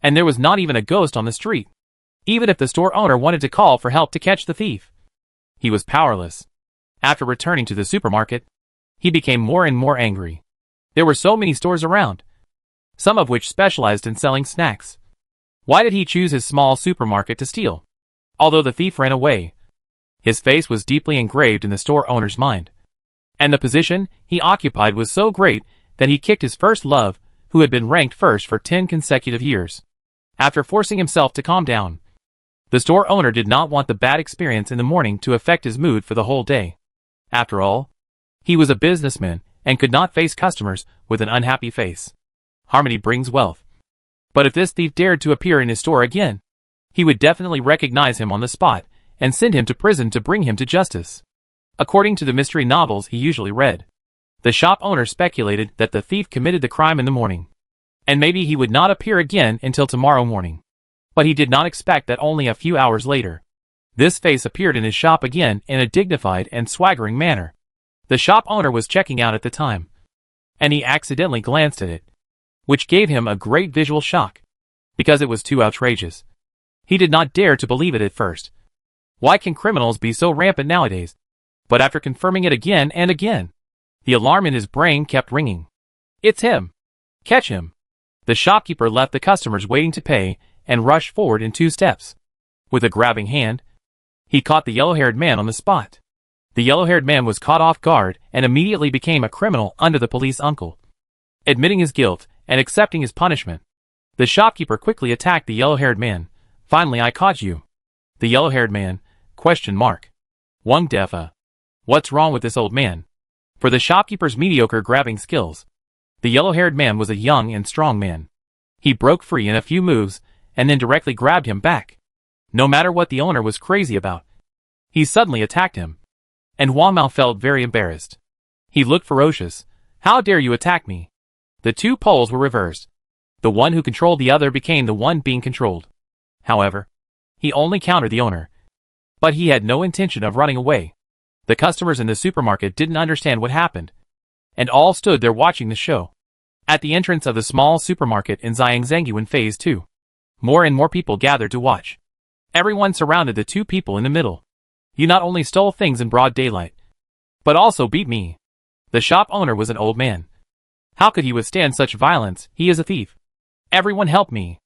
and there was not even a ghost on the street. Even if the store owner wanted to call for help to catch the thief, he was powerless. After returning to the supermarket, he became more and more angry. There were so many stores around, some of which specialized in selling snacks. Why did he choose his small supermarket to steal? Although the thief ran away, his face was deeply engraved in the store owner's mind. And the position he occupied was so great that he kicked his first love, who had been ranked first for 10 consecutive years. After forcing himself to calm down, the store owner did not want the bad experience in the morning to affect his mood for the whole day. After all, he was a businessman and could not face customers with an unhappy face. Harmony brings wealth. But if this thief dared to appear in his store again, he would definitely recognize him on the spot and send him to prison to bring him to justice. According to the mystery novels he usually read, the shop owner speculated that the thief committed the crime in the morning, and maybe he would not appear again until tomorrow morning. But he did not expect that only a few hours later, this face appeared in his shop again in a dignified and swaggering manner. The shop owner was checking out at the time, and he accidentally glanced at it, which gave him a great visual shock, because it was too outrageous. He did not dare to believe it at first. Why can criminals be so rampant nowadays? But after confirming it again and again, the alarm in his brain kept ringing. It's him! Catch him! The shopkeeper left the customers waiting to pay and rushed forward in 2 steps. With a grabbing hand, he caught the yellow-haired man on the spot. The yellow-haired man was caught off guard and immediately became a criminal under the police uncle. Admitting his guilt and accepting his punishment, the shopkeeper quickly attacked the yellow-haired man. Finally, I caught you. The yellow-haired man, ? Wang Defa. What's wrong with this old man? For the shopkeeper's mediocre grabbing skills, the yellow-haired man was a young and strong man. He broke free in a few moves and then directly grabbed him back. No matter what the owner was crazy about, he suddenly attacked him. And Wang Mao felt very embarrassed. He looked ferocious. How dare you attack me? The 2 poles were reversed. The one who controlled the other became the one being controlled. However, he only countered the owner. But he had no intention of running away. The customers in the supermarket didn't understand what happened, and all stood there watching the show. At the entrance of the small supermarket in Xiangzhengyu in Phase 2, more and more people gathered to watch. Everyone surrounded the 2 people in the middle. You not only stole things in broad daylight, but also beat me. The shop owner was an old man. How could he withstand such violence? He is a thief. Everyone help me.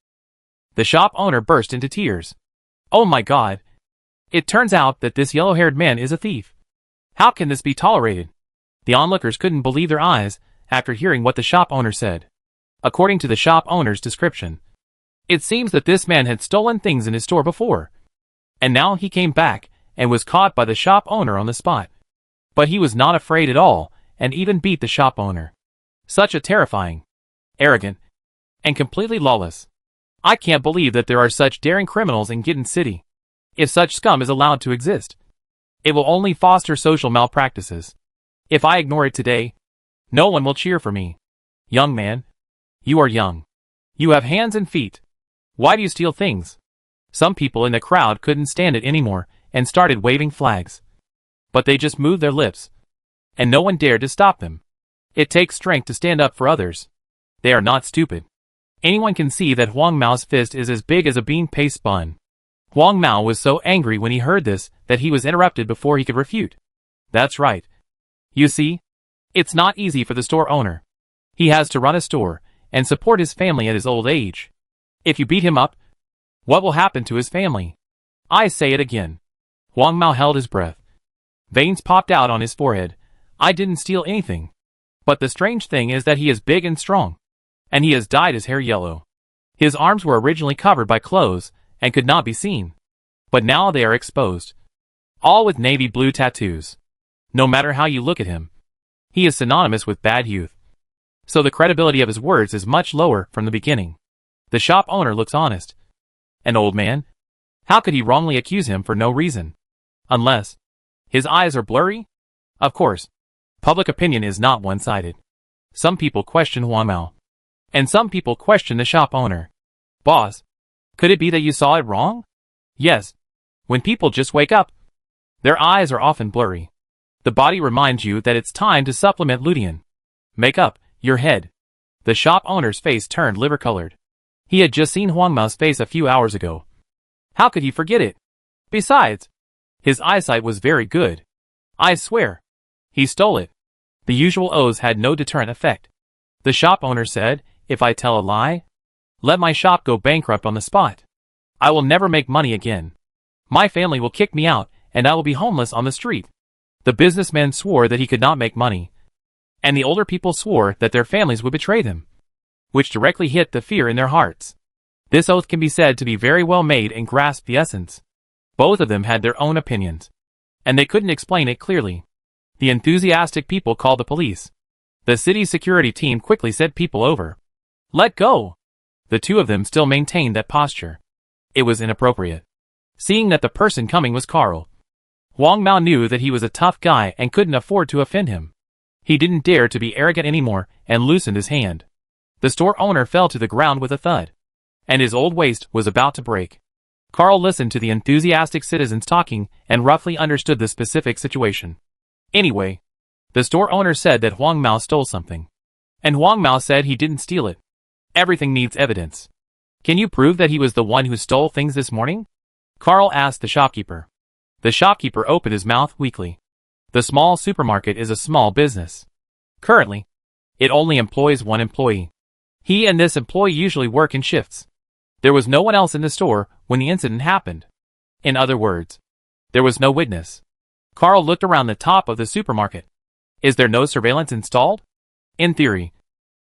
The shop owner burst into tears. Oh my God. It turns out that this yellow-haired man is a thief. How can this be tolerated? The onlookers couldn't believe their eyes after hearing what the shop owner said. According to the shop owner's description, it seems that this man had stolen things in his store before, and now he came back and was caught by the shop owner on the spot. But he was not afraid at all and even beat the shop owner. Such a terrifying, arrogant, and completely lawless. I can't believe that there are such daring criminals in Gitten City. If such scum is allowed to exist, it will only foster social malpractices. If I ignore it today, no one will cheer for me. Young man, you are young. You have hands and feet. Why do you steal things? Some people in the crowd couldn't stand it anymore and started waving flags. But they just moved their lips, and no one dared to stop them. It takes strength to stand up for others. They are not stupid. Anyone can see that Huang Mao's fist is as big as a bean paste bun. Huang Mao was so angry when he heard this that he was interrupted before he could refute. That's right. You see, it's not easy for the store owner. He has to run a store and support his family at his old age. If you beat him up, what will happen to his family? I say it again. Huang Mao held his breath. Veins popped out on his forehead. I didn't steal anything. But the strange thing is that he is big and strong, and he has dyed his hair yellow. His arms were originally covered by clothes and could not be seen, but now they are exposed, all with navy blue tattoos. No matter how you look at him, he is synonymous with bad youth. So the credibility of his words is much lower from the beginning. The shop owner looks honest. An old man? How could he wrongly accuse him for no reason? Unless his eyes are blurry? Of course, public opinion is not one-sided. Some people question Huang Mao, and some people question the shop owner. Boss, could it be that you saw it wrong? Yes. When people just wake up, their eyes are often blurry. The body reminds you that it's time to supplement lutein. Make up your head. The shop owner's face turned liver-colored. He had just seen Huang Mao's face a few hours ago. How could he forget it? Besides, his eyesight was very good. I swear, he stole it. The usual oaths had no deterrent effect. The shop owner said, if I tell a lie, let my shop go bankrupt on the spot. I will never make money again. My family will kick me out, and I will be homeless on the street. The businessman swore that he could not make money, and the older people swore that their families would betray them, which directly hit the fear in their hearts. This oath can be said to be very well made and grasp the essence. Both of them had their own opinions, and they couldn't explain it clearly. The enthusiastic people called the police. The city's security team quickly sent people over. Let go! The two of them still maintained that posture. It was inappropriate. Seeing that the person coming was Carl, Wang Mao knew that he was a tough guy and couldn't afford to offend him. He didn't dare to be arrogant anymore and loosened his hand. The store owner fell to the ground with a thud, and his old waist was about to break. Carl listened to the enthusiastic citizens talking and roughly understood the specific situation. Anyway, the store owner said that Wang Mao stole something, and Wang Mao said he didn't steal it. Everything needs evidence. Can you prove that he was the one who stole things this morning? Carl asked the shopkeeper. The shopkeeper opened his mouth weakly. The small supermarket is a small business. Currently, it only employs one employee. He and this employee usually work in shifts. There was no one else in the store when the incident happened. In other words, there was no witness. Carl looked around the top of the supermarket. Is there no surveillance installed? In theory,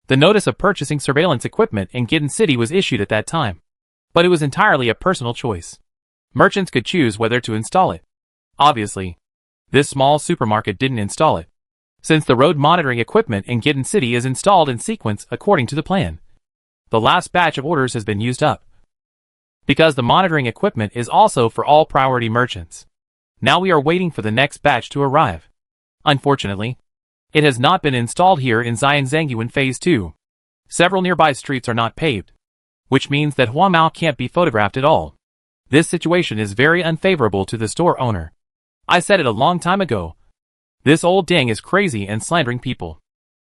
the notice of purchasing surveillance equipment in Gidon City was issued at that time, but it was entirely a personal choice. Merchants could choose whether to install it. Obviously, this small supermarket didn't install it, since the road monitoring equipment in Gidon City is installed in sequence according to the plan. The last batch of orders has been used up, because the monitoring equipment is also for all priority merchants. Now we are waiting for the next batch to arrive. Unfortunately, it has not been installed here in Xianzhangyu in Phase 2. Several nearby streets are not paved, which means that Huang Mao can't be photographed at all. This situation is very unfavorable to the store owner. I said it a long time ago. This old dang is crazy and slandering people.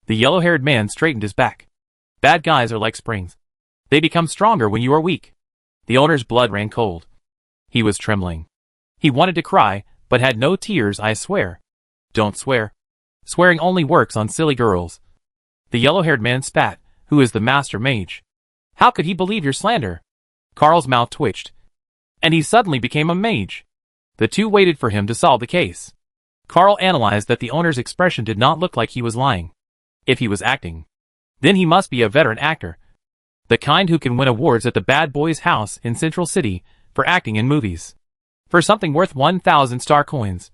The yellow-haired man straightened his back. Bad guys are like springs. They become stronger when you are weak. The owner's blood ran cold. He was trembling. He wanted to cry, but had no tears. I swear. Don't swear. Swearing only works on silly girls. The yellow-haired man spat. Who is the master mage? How could he believe your slander? Carl's mouth twitched, and he suddenly became a mage. The two waited for him to solve the case. Carl analyzed that the owner's expression did not look like he was lying. If he was acting, then he must be a veteran actor. The kind who can win awards at the Bad Boys House in Central City for acting in movies. For something worth 1,000 star coins.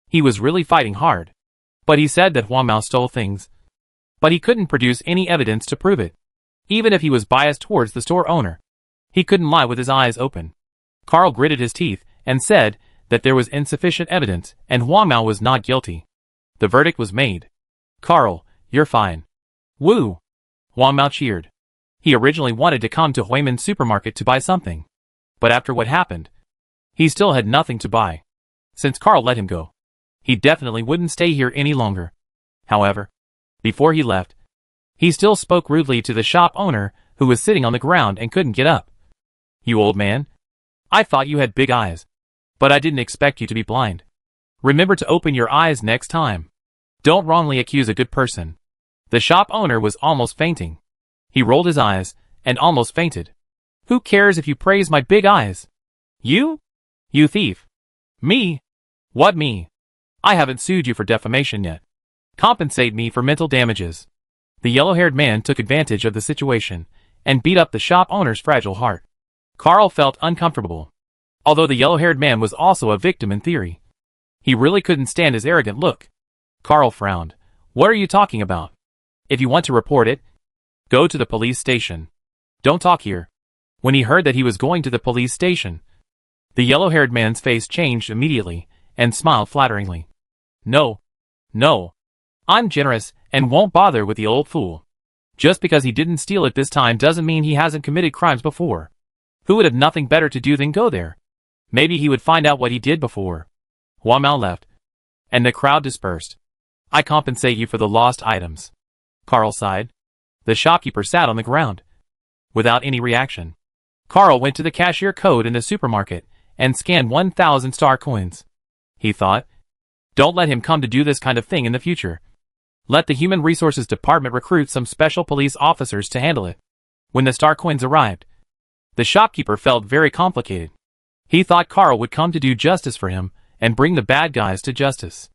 He was really fighting hard. But he said that Huang Mao stole things. But he couldn't produce any evidence to prove it. Even if he was biased towards the store owner, he couldn't lie with his eyes open. Carl gritted his teeth and said that there was insufficient evidence and Huang Mao was not guilty. The verdict was made. Carl, you're fine. Woo! Huang Mao cheered. He originally wanted to come to Huiman's supermarket to buy something. But after what happened, he still had nothing to buy. Since Carl let him go, he definitely wouldn't stay here any longer. However, before he left, he still spoke rudely to the shop owner who was sitting on the ground and couldn't get up. You old man. I thought you had big eyes, but I didn't expect you to be blind. Remember to open your eyes next time. Don't wrongly accuse a good person. The shop owner was almost fainting. He rolled his eyes and almost fainted. Who cares if you praise my big eyes? You? You thief. Me? What me? I haven't sued you for defamation yet. Compensate me for mental damages. The yellow-haired man took advantage of the situation and beat up the shop owner's fragile heart. Carl felt uncomfortable. Although the yellow-haired man was also a victim in theory, he really couldn't stand his arrogant look. Carl frowned. What are you talking about? If you want to report it, go to the police station. Don't talk here. When he heard that he was going to the police station, the yellow-haired man's face changed immediately and smiled flatteringly. No. No. I'm generous and won't bother with the old fool. Just because he didn't steal it this time doesn't mean he hasn't committed crimes before. Who would have nothing better to do than go there? Maybe he would find out what he did before. Huang Mao left, and the crowd dispersed. I compensate you for the lost items. Carl sighed. The shopkeeper sat on the ground, without any reaction. Carl went to the cashier code in the supermarket and scanned 1,000 star coins. He thought, don't let him come to do this kind of thing in the future. Let the Human Resources Department recruit some special police officers to handle it. When the star coins arrived, the shopkeeper felt very complicated. He thought Carl would come to do justice for him and bring the bad guys to justice.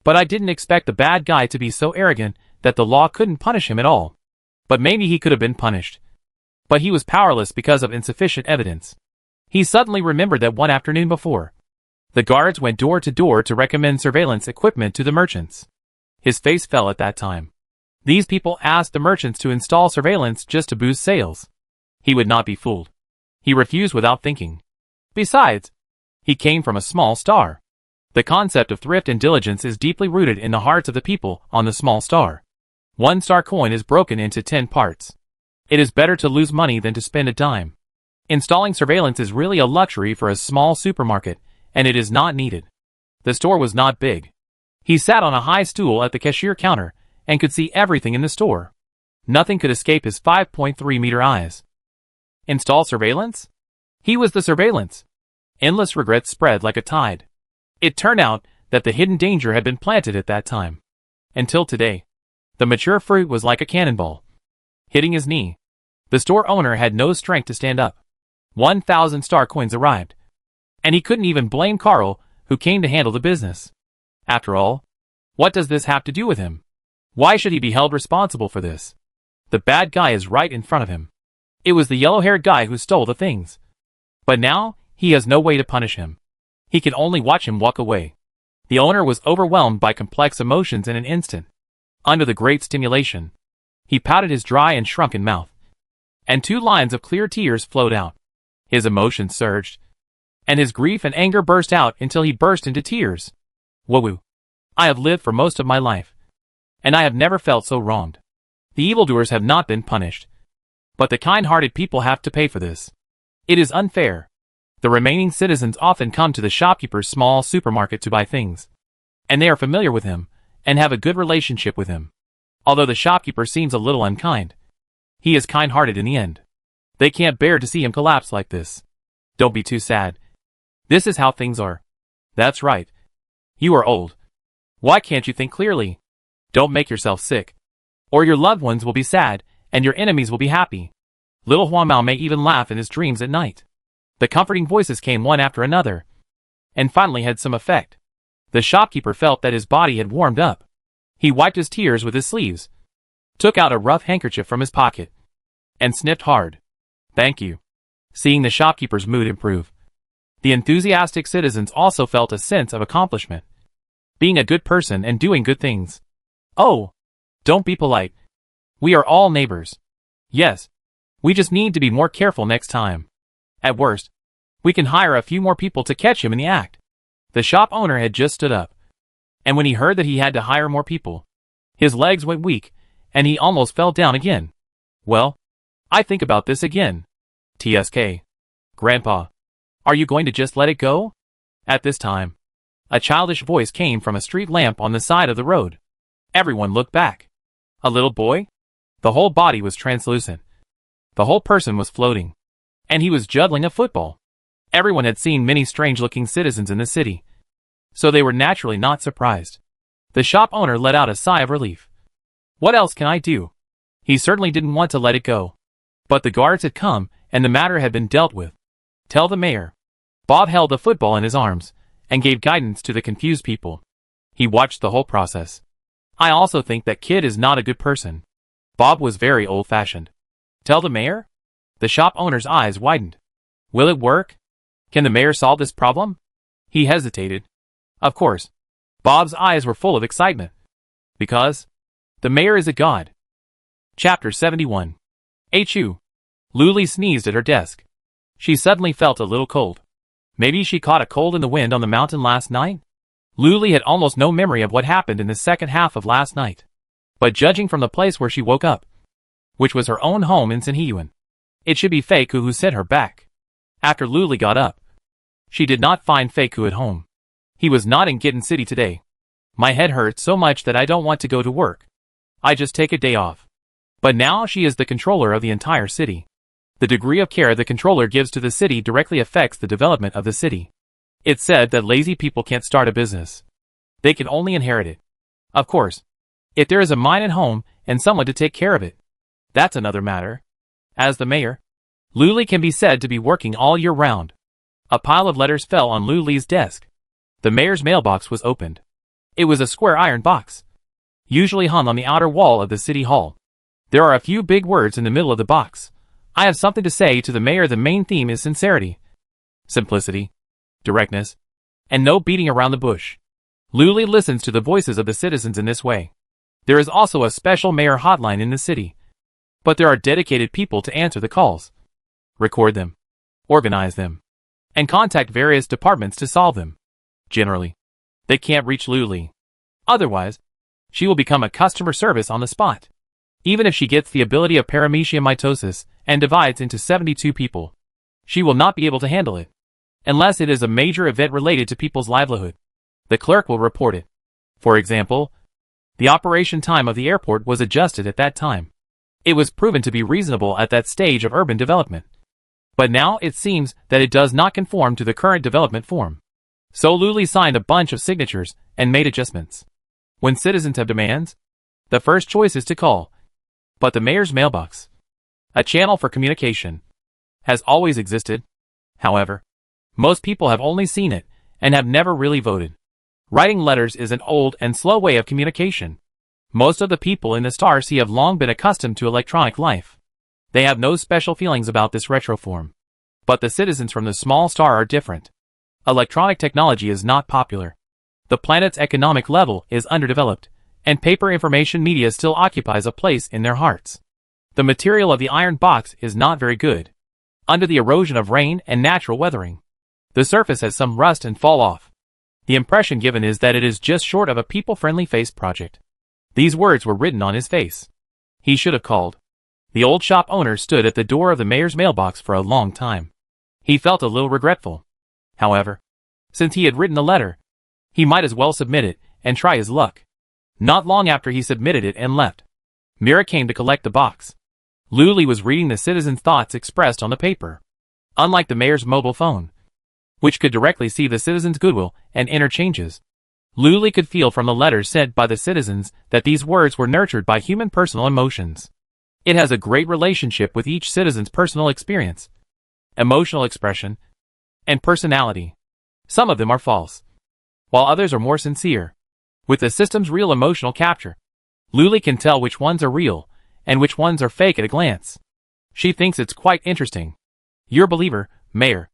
But I didn't expect the bad guy to be so arrogant that the law couldn't punish him at all. But maybe he could have been punished. But he was powerless because of insufficient evidence. He suddenly remembered that one afternoon before, the guards went door to door to recommend surveillance equipment to the merchants. His face fell at that time. These people asked the merchants to install surveillance just to boost sales. He would not be fooled. He refused without thinking. Besides, he came from a small star. The concept of thrift and diligence is deeply rooted in the hearts of the people on the small star. 1 star coin is broken into 10 parts. It is better to lose money than to spend a dime. Installing surveillance is really a luxury for a small supermarket, and it is not needed. The store was not big. He sat on a high stool at the cashier counter and could see everything in the store. Nothing could escape his 5.3-meter eyes. Install surveillance? He was the surveillance. Endless regrets spread like a tide. It turned out that the hidden danger had been planted at that time. Until today, the mature fruit was like a cannonball, hitting his knee. The store owner had no strength to stand up. 1,000 star coins arrived. And he couldn't even blame Carl, who came to handle the business. After all, what does this have to do with him? Why should he be held responsible for this? The bad guy is right in front of him. It was the yellow-haired guy who stole the things. But now, he has no way to punish him. He can only watch him walk away. The owner was overwhelmed by complex emotions in an instant. Under the great stimulation, he pouted his dry and shrunken mouth, and 2 lines of clear tears flowed out. His emotions surged, and his grief and anger burst out until he burst into tears. Whoa! I have lived for most of my life, and I have never felt so wronged. The evildoers have not been punished, but the kind-hearted people have to pay for this. It is unfair. The remaining citizens often come to the shopkeeper's small supermarket to buy things, and they are familiar with him and have a good relationship with him. Although the shopkeeper seems a little unkind, he is kind-hearted in the end. They can't bear to see him collapse like this. Don't be too sad. This is how things are. That's right. You are old. Why can't you think clearly? Don't make yourself sick, or your loved ones will be sad, and your enemies will be happy. Little Huamao may even laugh in his dreams at night. The comforting voices came one after another, and finally had some effect. The shopkeeper felt that his body had warmed up. He wiped his tears with his sleeves, took out a rough handkerchief from his pocket, and sniffed hard. Thank you. Seeing the shopkeeper's mood improve, the enthusiastic citizens also felt a sense of accomplishment. Being a good person and doing good things. Oh, don't be polite. We are all neighbors. Yes, we just need to be more careful next time. At worst, we can hire a few more people to catch him in the act. The shop owner had just stood up, and when he heard that he had to hire more people, his legs went weak, and he almost fell down again. Well, I think about this again. TSK. Grandpa, are you going to just let it go? At this time, a childish voice came from a street lamp on the side of the road. Everyone looked back. A little boy? The whole body was translucent. The whole person was floating, and he was juggling a football. Everyone had seen many strange-looking citizens in the city, so they were naturally not surprised. The shop owner let out a sigh of relief. What else can I do? He certainly didn't want to let it go. But the guards had come, and the matter had been dealt with. Tell the mayor. Bob held the football in his arms, and gave guidance to the confused people. He watched the whole process. I also think that kid is not a good person. Bob was very old-fashioned. Tell the mayor? The shop owner's eyes widened. Will it work? Can the mayor solve this problem? He hesitated. Of course. Bob's eyes were full of excitement. Because the mayor is a god. Chapter 71. Achoo. Luli sneezed at her desk. She suddenly felt a little cold. Maybe she caught a cold in the wind on the mountain last night? Luli had almost no memory of what happened in the second half of last night. But judging from the place where she woke up, which was her own home in Sanhiyuan, it should be Feiku who sent her back. After Luli got up, she did not find Feiku at home. He was not in Gitten City today. My head hurts so much that I don't want to go to work. I just take a day off. But now she is the controller of the entire city. The degree of care the controller gives to the city directly affects the development of the city. It's said that lazy people can't start a business. They can only inherit it. Of course, if there is a mine at home and someone to take care of it, that's another matter. As the mayor, Luli can be said to be working all year round. A pile of letters fell on Luli's desk. The mayor's mailbox was opened. It was a square iron box, usually hung on the outer wall of the city hall. There are a few big words in the middle of the box. I have something to say to the mayor. The main theme is sincerity, simplicity, directness, and no beating around the bush. Luli listens to the voices of the citizens in this way. There is also a special mayor hotline in the city, but there are dedicated people to answer the calls, record them, organize them, and contact various departments to solve them. Generally, they can't reach Luli. Otherwise, she will become a customer service on the spot. Even if she gets the ability of parameciomitosis and divides into 72 people, she will not be able to handle it, unless it is a major event related to people's livelihood. The clerk will report it. For example, the operation time of the airport was adjusted at that time. It was proven to be reasonable at that stage of urban development. But now it seems that it does not conform to the current development form. So Luli signed a bunch of signatures and made adjustments. When citizens have demands, the first choice is to call. But the mayor's mailbox, a channel for communication, has always existed. However, most people have only seen it and have never really voted. Writing letters is an old and slow way of communication. Most of the people in the Star Sea have long been accustomed to electronic life. They have no special feelings about this retro form. But the citizens from the small star are different. Electronic technology is not popular. The planet's economic level is underdeveloped, and paper information media still occupies a place in their hearts. The material of the iron box is not very good. Under the erosion of rain and natural weathering, the surface has some rust and fall off. The impression given is that it is just short of a people-friendly face project. These words were written on his face. He should have called. The old shop owner stood at the door of the mayor's mailbox for a long time. He felt a little regretful. However, since he had written the letter, he might as well submit it and try his luck. Not long after he submitted it and left, Mira came to collect the box. Luli was reading the citizens' thoughts expressed on the paper. Unlike the mayor's mobile phone, which could directly see the citizens' goodwill and interchanges, Luli could feel from the letters sent by the citizens that these words were nurtured by human personal emotions. It has a great relationship with each citizen's personal experience, emotional expression, and personality. Some of them are false, while others are more sincere. With the system's real emotional capture, Luli can tell which ones are real and which ones are fake at a glance. She thinks it's quite interesting. Your believer, Mayor.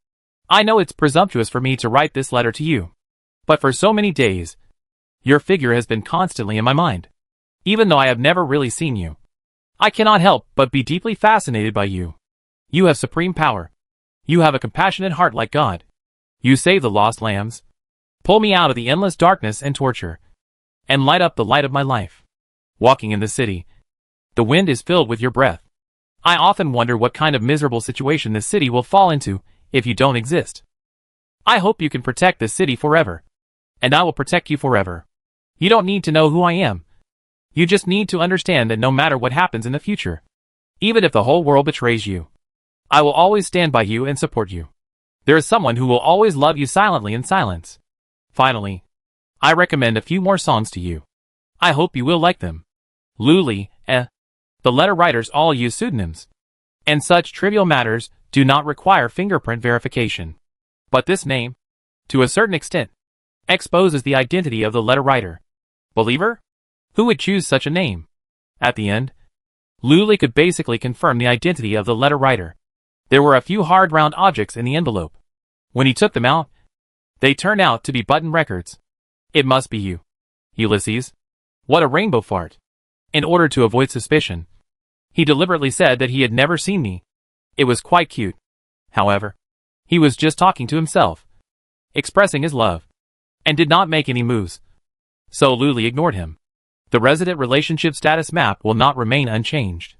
I know it's presumptuous for me to write this letter to you, but for so many days, your figure has been constantly in my mind. Even though I have never really seen you, I cannot help but be deeply fascinated by you. You have supreme power. You have a compassionate heart like God. You save the lost lambs, pull me out of the endless darkness and torture, and light up the light of my life. Walking in the city, the wind is filled with your breath. I often wonder what kind of miserable situation this city will fall into if you don't exist. I hope you can protect this city forever, and I will protect you forever. You don't need to know who I am. You just need to understand that no matter what happens in the future, even if the whole world betrays you, I will always stand by you and support you. There is someone who will always love you silently in silence. Finally, I recommend a few more songs to you. I hope you will like them. Luli, The letter writers all use pseudonyms, and such trivial matters do not require fingerprint verification. But this name, to a certain extent, exposes the identity of the letter writer. Believer? Who would choose such a name? At the end, Luli could basically confirm the identity of the letter writer. There were a few hard round objects in the envelope. When he took them out, they turned out to be button records. It must be you, Ulysses. What a rainbow fart. In order to avoid suspicion, he deliberately said that he had never seen me. It was quite cute. However, he was just talking to himself, expressing his love, and did not make any moves. So Luli ignored him. The resident relationship status map will not remain unchanged,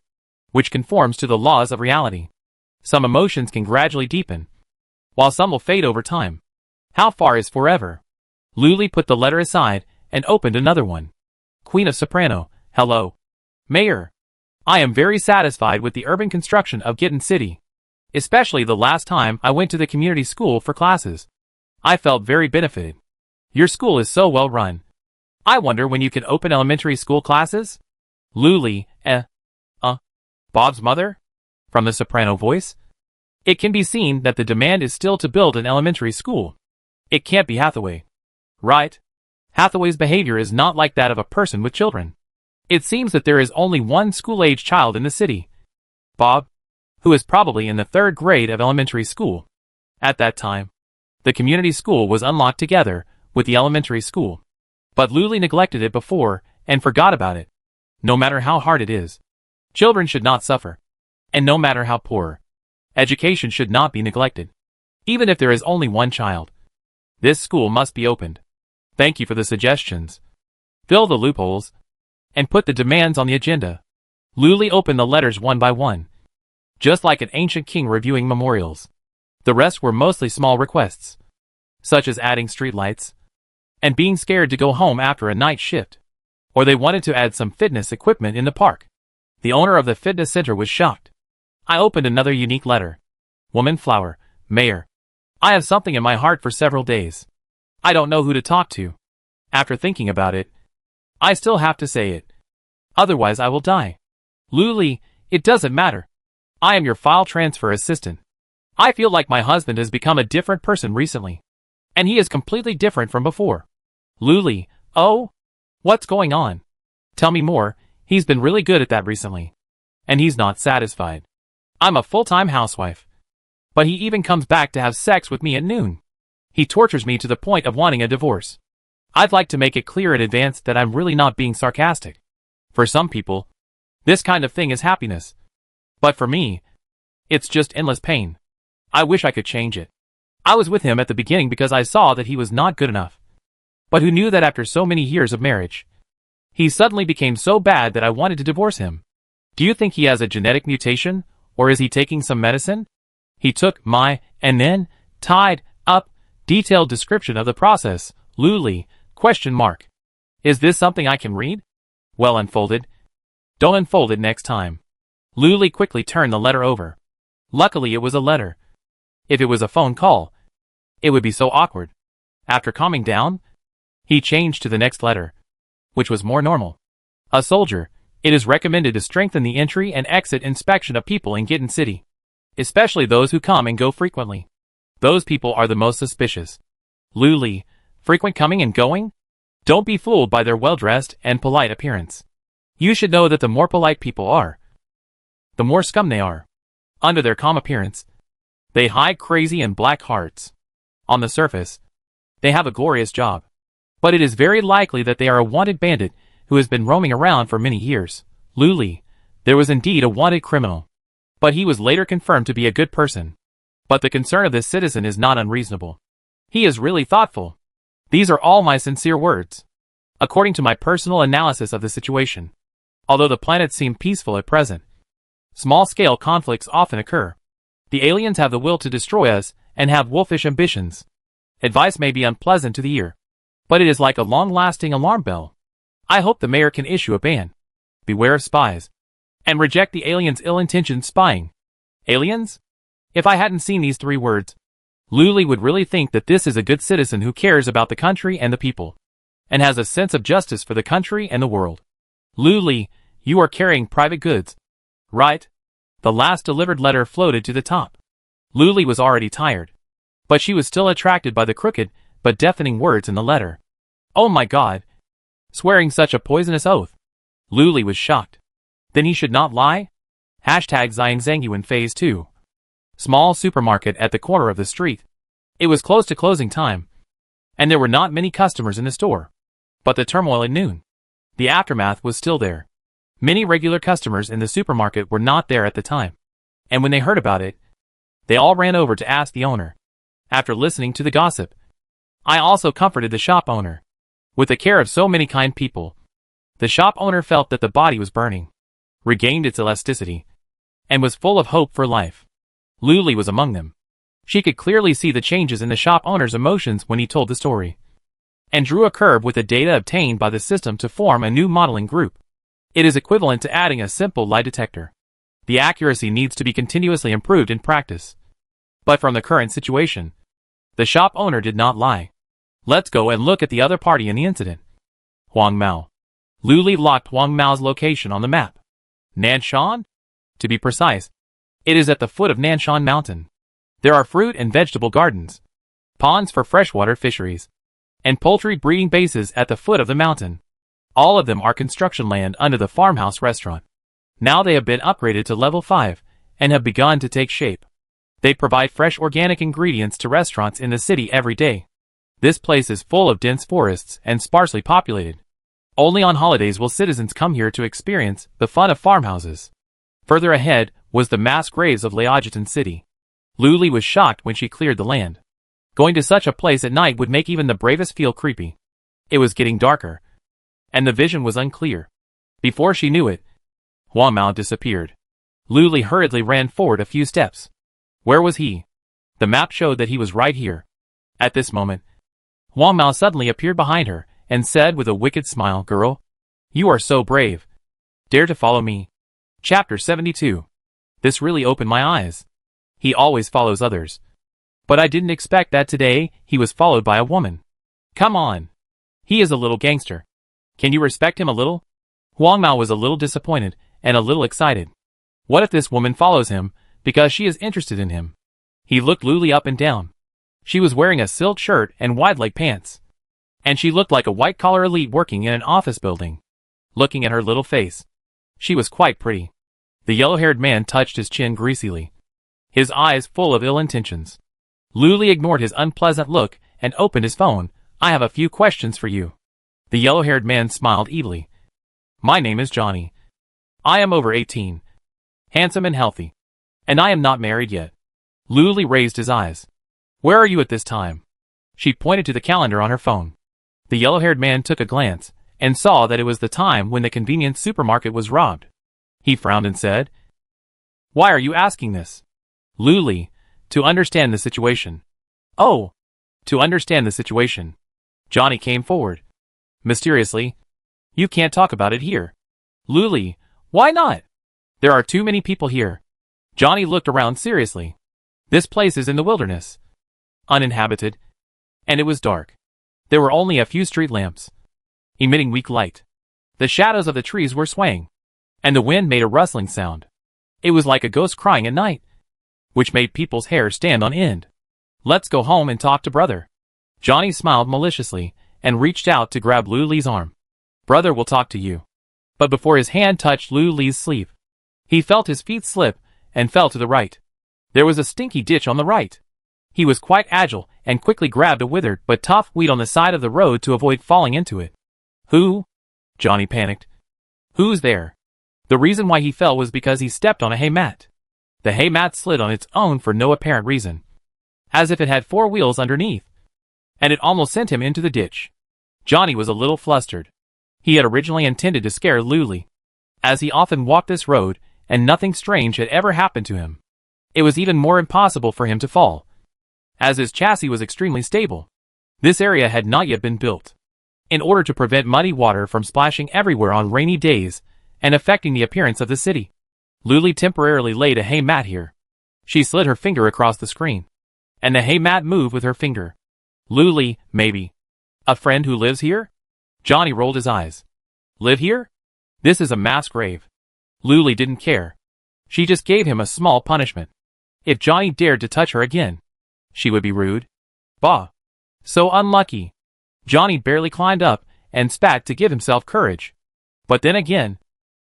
which conforms to the laws of reality. Some emotions can gradually deepen, while some will fade over time. How far is forever? Luli put the letter aside and opened another one. Queen of Soprano, hello. Mayor. I am very satisfied with the urban construction of Gitten City. Especially the last time I went to the community school for classes. I felt very benefited. Your school is so well run. I wonder when you can open elementary school classes? Luli, Bob's mother? From the soprano voice. It can be seen that the demand is still to build an elementary school. It can't be Hathaway. Right? Hathaway's behavior is not like that of a person with children. It seems that there is only one school-age child in the city. Bob, who is probably in the 3rd grade of elementary school. At that time, the community school was unlocked together with the elementary school. But Luli neglected it before and forgot about it. No matter how hard it is, children should not suffer. And no matter how poor, education should not be neglected. Even if there is only one child, this school must be opened. Thank you for the suggestions. Fill the loopholes and put the demands on the agenda. Luli opened the letters one by one, just like an ancient king reviewing memorials. The rest were mostly small requests, such as adding streetlights and being scared to go home after a night shift. Or they wanted to add some fitness equipment in the park. The owner of the fitness center was shocked. I opened another unique letter. Woman Flower, Mayor. I have something in my heart for several days. I don't know who to talk to. After thinking about it, I still have to say it. Otherwise I will die. Luli, it doesn't matter. I am your file transfer assistant. I feel like my husband has become a different person recently. And he is completely different from before. Luli, oh? What's going on? Tell me more. He's been really good at that recently. And he's not satisfied. I'm a full-time housewife. But he even comes back to have sex with me at noon. He tortures me to the point of wanting a divorce. I'd like to make it clear in advance that I'm really not being sarcastic. For some people, this kind of thing is happiness. But for me, it's just endless pain. I wish I could change it. I was with him at the beginning because I saw that he was not good enough. But who knew that after so many years of marriage, he suddenly became so bad that I wanted to divorce him? Do you think he has a genetic mutation, or is he taking some medicine? He took my, and then, tied up, detailed description of the process, Luli, ? Is this something I can read? Well, unfolded. Don't unfold it next time. Luli quickly turned the letter over. Luckily it was a letter. If it was a phone call, it would be so awkward. After calming down, he changed to the next letter, which was more normal. A soldier, it is recommended to strengthen the entry and exit inspection of people in Gitten City, especially those who come and go frequently. Those people are the most suspicious. Luli, frequent coming and going? Don't be fooled by their well-dressed and polite appearance. You should know that the more polite people are, the more scum they are. Under their calm appearance, they hide crazy and black hearts. On the surface, they have a glorious job. But it is very likely that they are a wanted bandit who has been roaming around for many years. Luli, there was indeed a wanted criminal. But he was later confirmed to be a good person. But the concern of this citizen is not unreasonable. He is really thoughtful. These are all my sincere words, according to my personal analysis of the situation. Although the planets seem peaceful at present, small-scale conflicts often occur. The aliens have the will to destroy us and have wolfish ambitions. Advice may be unpleasant to the ear, but it is like a long-lasting alarm bell. I hope the mayor can issue a ban. Beware of spies. And reject the aliens' ill-intentioned spying. Aliens? If I hadn't seen these 3 words, Luli would really think that this is a good citizen who cares about the country and the people, and has a sense of justice for the country and the world. Luli, you are carrying private goods, right? The last delivered letter floated to the top. Luli was already tired, but she was still attracted by the crooked but deafening words in the letter. Oh my God! Swearing such a poisonous oath. Luli was shocked. Then he should not lie? Hashtag Zhangzangyuan Phase 2. Small supermarket at the corner of the street. It was close to closing time, and there were not many customers in the store. But the turmoil at noon, the aftermath was still there. Many regular customers in the supermarket were not there at the time, and when they heard about it, they all ran over to ask the owner. After listening to the gossip, I also comforted the shop owner. With the care of so many kind people, the shop owner felt that the body was burning, regained its elasticity, and was full of hope for life. Luli was among them. She could clearly see the changes in the shop owner's emotions when he told the story, and drew a curve with the data obtained by the system to form a new modeling group. It is equivalent to adding a simple lie detector. The accuracy needs to be continuously improved in practice. But from the current situation, the shop owner did not lie. Let's go and look at the other party in the incident. Huang Mao. Luli locked Huang Mao's location on the map. Nanshan? To be precise, it is at the foot of Nanshan Mountain. There are fruit and vegetable gardens, ponds for freshwater fisheries, and poultry breeding bases at the foot of the mountain. All of them are construction land under the farmhouse restaurant. Now they have been upgraded to level 5 and have begun to take shape. They provide fresh organic ingredients to restaurants in the city every day. This place is full of dense forests and sparsely populated. Only on holidays will citizens come here to experience the fun of farmhouses. Further ahead was the mass graves of Laojitan City. Luli was shocked when she cleared the land. Going to such a place at night would make even the bravest feel creepy. It was getting darker, and the vision was unclear. Before she knew it, Huang Mao disappeared. Luli hurriedly ran forward a few steps. Where was he? The map showed that he was right here. At this moment, Huang Mao suddenly appeared behind her and said with a wicked smile, "Girl, you are so brave. Dare to follow me." Chapter 72. This really opened my eyes. He always follows others. But I didn't expect that today he was followed by a woman. Come on. He is a little gangster. Can you respect him a little? Huang Mao was a little disappointed and a little excited. What if this woman follows him because she is interested in him? He looked Luli up and down. She was wearing a silk shirt and wide-leg pants. And she looked like a white-collar elite working in an office building. Looking at her little face, she was quite pretty. The yellow-haired man touched his chin greasily, his eyes full of ill intentions. Luli ignored his unpleasant look and opened his phone. "I have a few questions for you." The yellow-haired man smiled evilly. "My name is Johnny. I am over 18, handsome and healthy, and I am not married yet." Luli raised his eyes. "Where are you at this time?" She pointed to the calendar on her phone. The yellow-haired man took a glance and saw that it was the time when the convenience supermarket was robbed. He frowned and said, "Why are you asking this?" "Luli, to understand the situation." "Oh, to understand the situation." Johnny came forward. Mysteriously, "You can't talk about it here." "Luli, why not? There are too many people here." Johnny looked around seriously. This place is in the wilderness, uninhabited, and it was dark. There were only a few street lamps, emitting weak light. The shadows of the trees were swaying, and the wind made a rustling sound. It was like a ghost crying at night, which made people's hair stand on end. "Let's go home and talk to brother." Johnny smiled maliciously and reached out to grab Luli's arm. "Brother will talk to you." But before his hand touched Luli's sleeve, he felt his feet slip and fell to the right. There was a stinky ditch on the right. He was quite agile and quickly grabbed a withered but tough weed on the side of the road to avoid falling into it. "Who?" Johnny panicked. "Who's there?" The reason why he fell was because he stepped on a hay mat. The hay mat slid on its own for no apparent reason, as if it had 4 wheels underneath, and it almost sent him into the ditch. Johnny was a little flustered. He had originally intended to scare Luli, as he often walked this road and nothing strange had ever happened to him. It was even more impossible for him to fall, as his chassis was extremely stable. This area had not yet been built. In order to prevent muddy water from splashing everywhere on rainy days and affecting the appearance of the city, Luli temporarily laid a hay mat here. She slid her finger across the screen, and the hay mat moved with her finger. "Luli, maybe. A friend who lives here?" Johnny rolled his eyes. "Live here? This is a mass grave." Luli didn't care. She just gave him a small punishment. If Johnny dared to touch her again, she would be rude. Bah! So unlucky. Johnny barely climbed up and spat to give himself courage. But then again,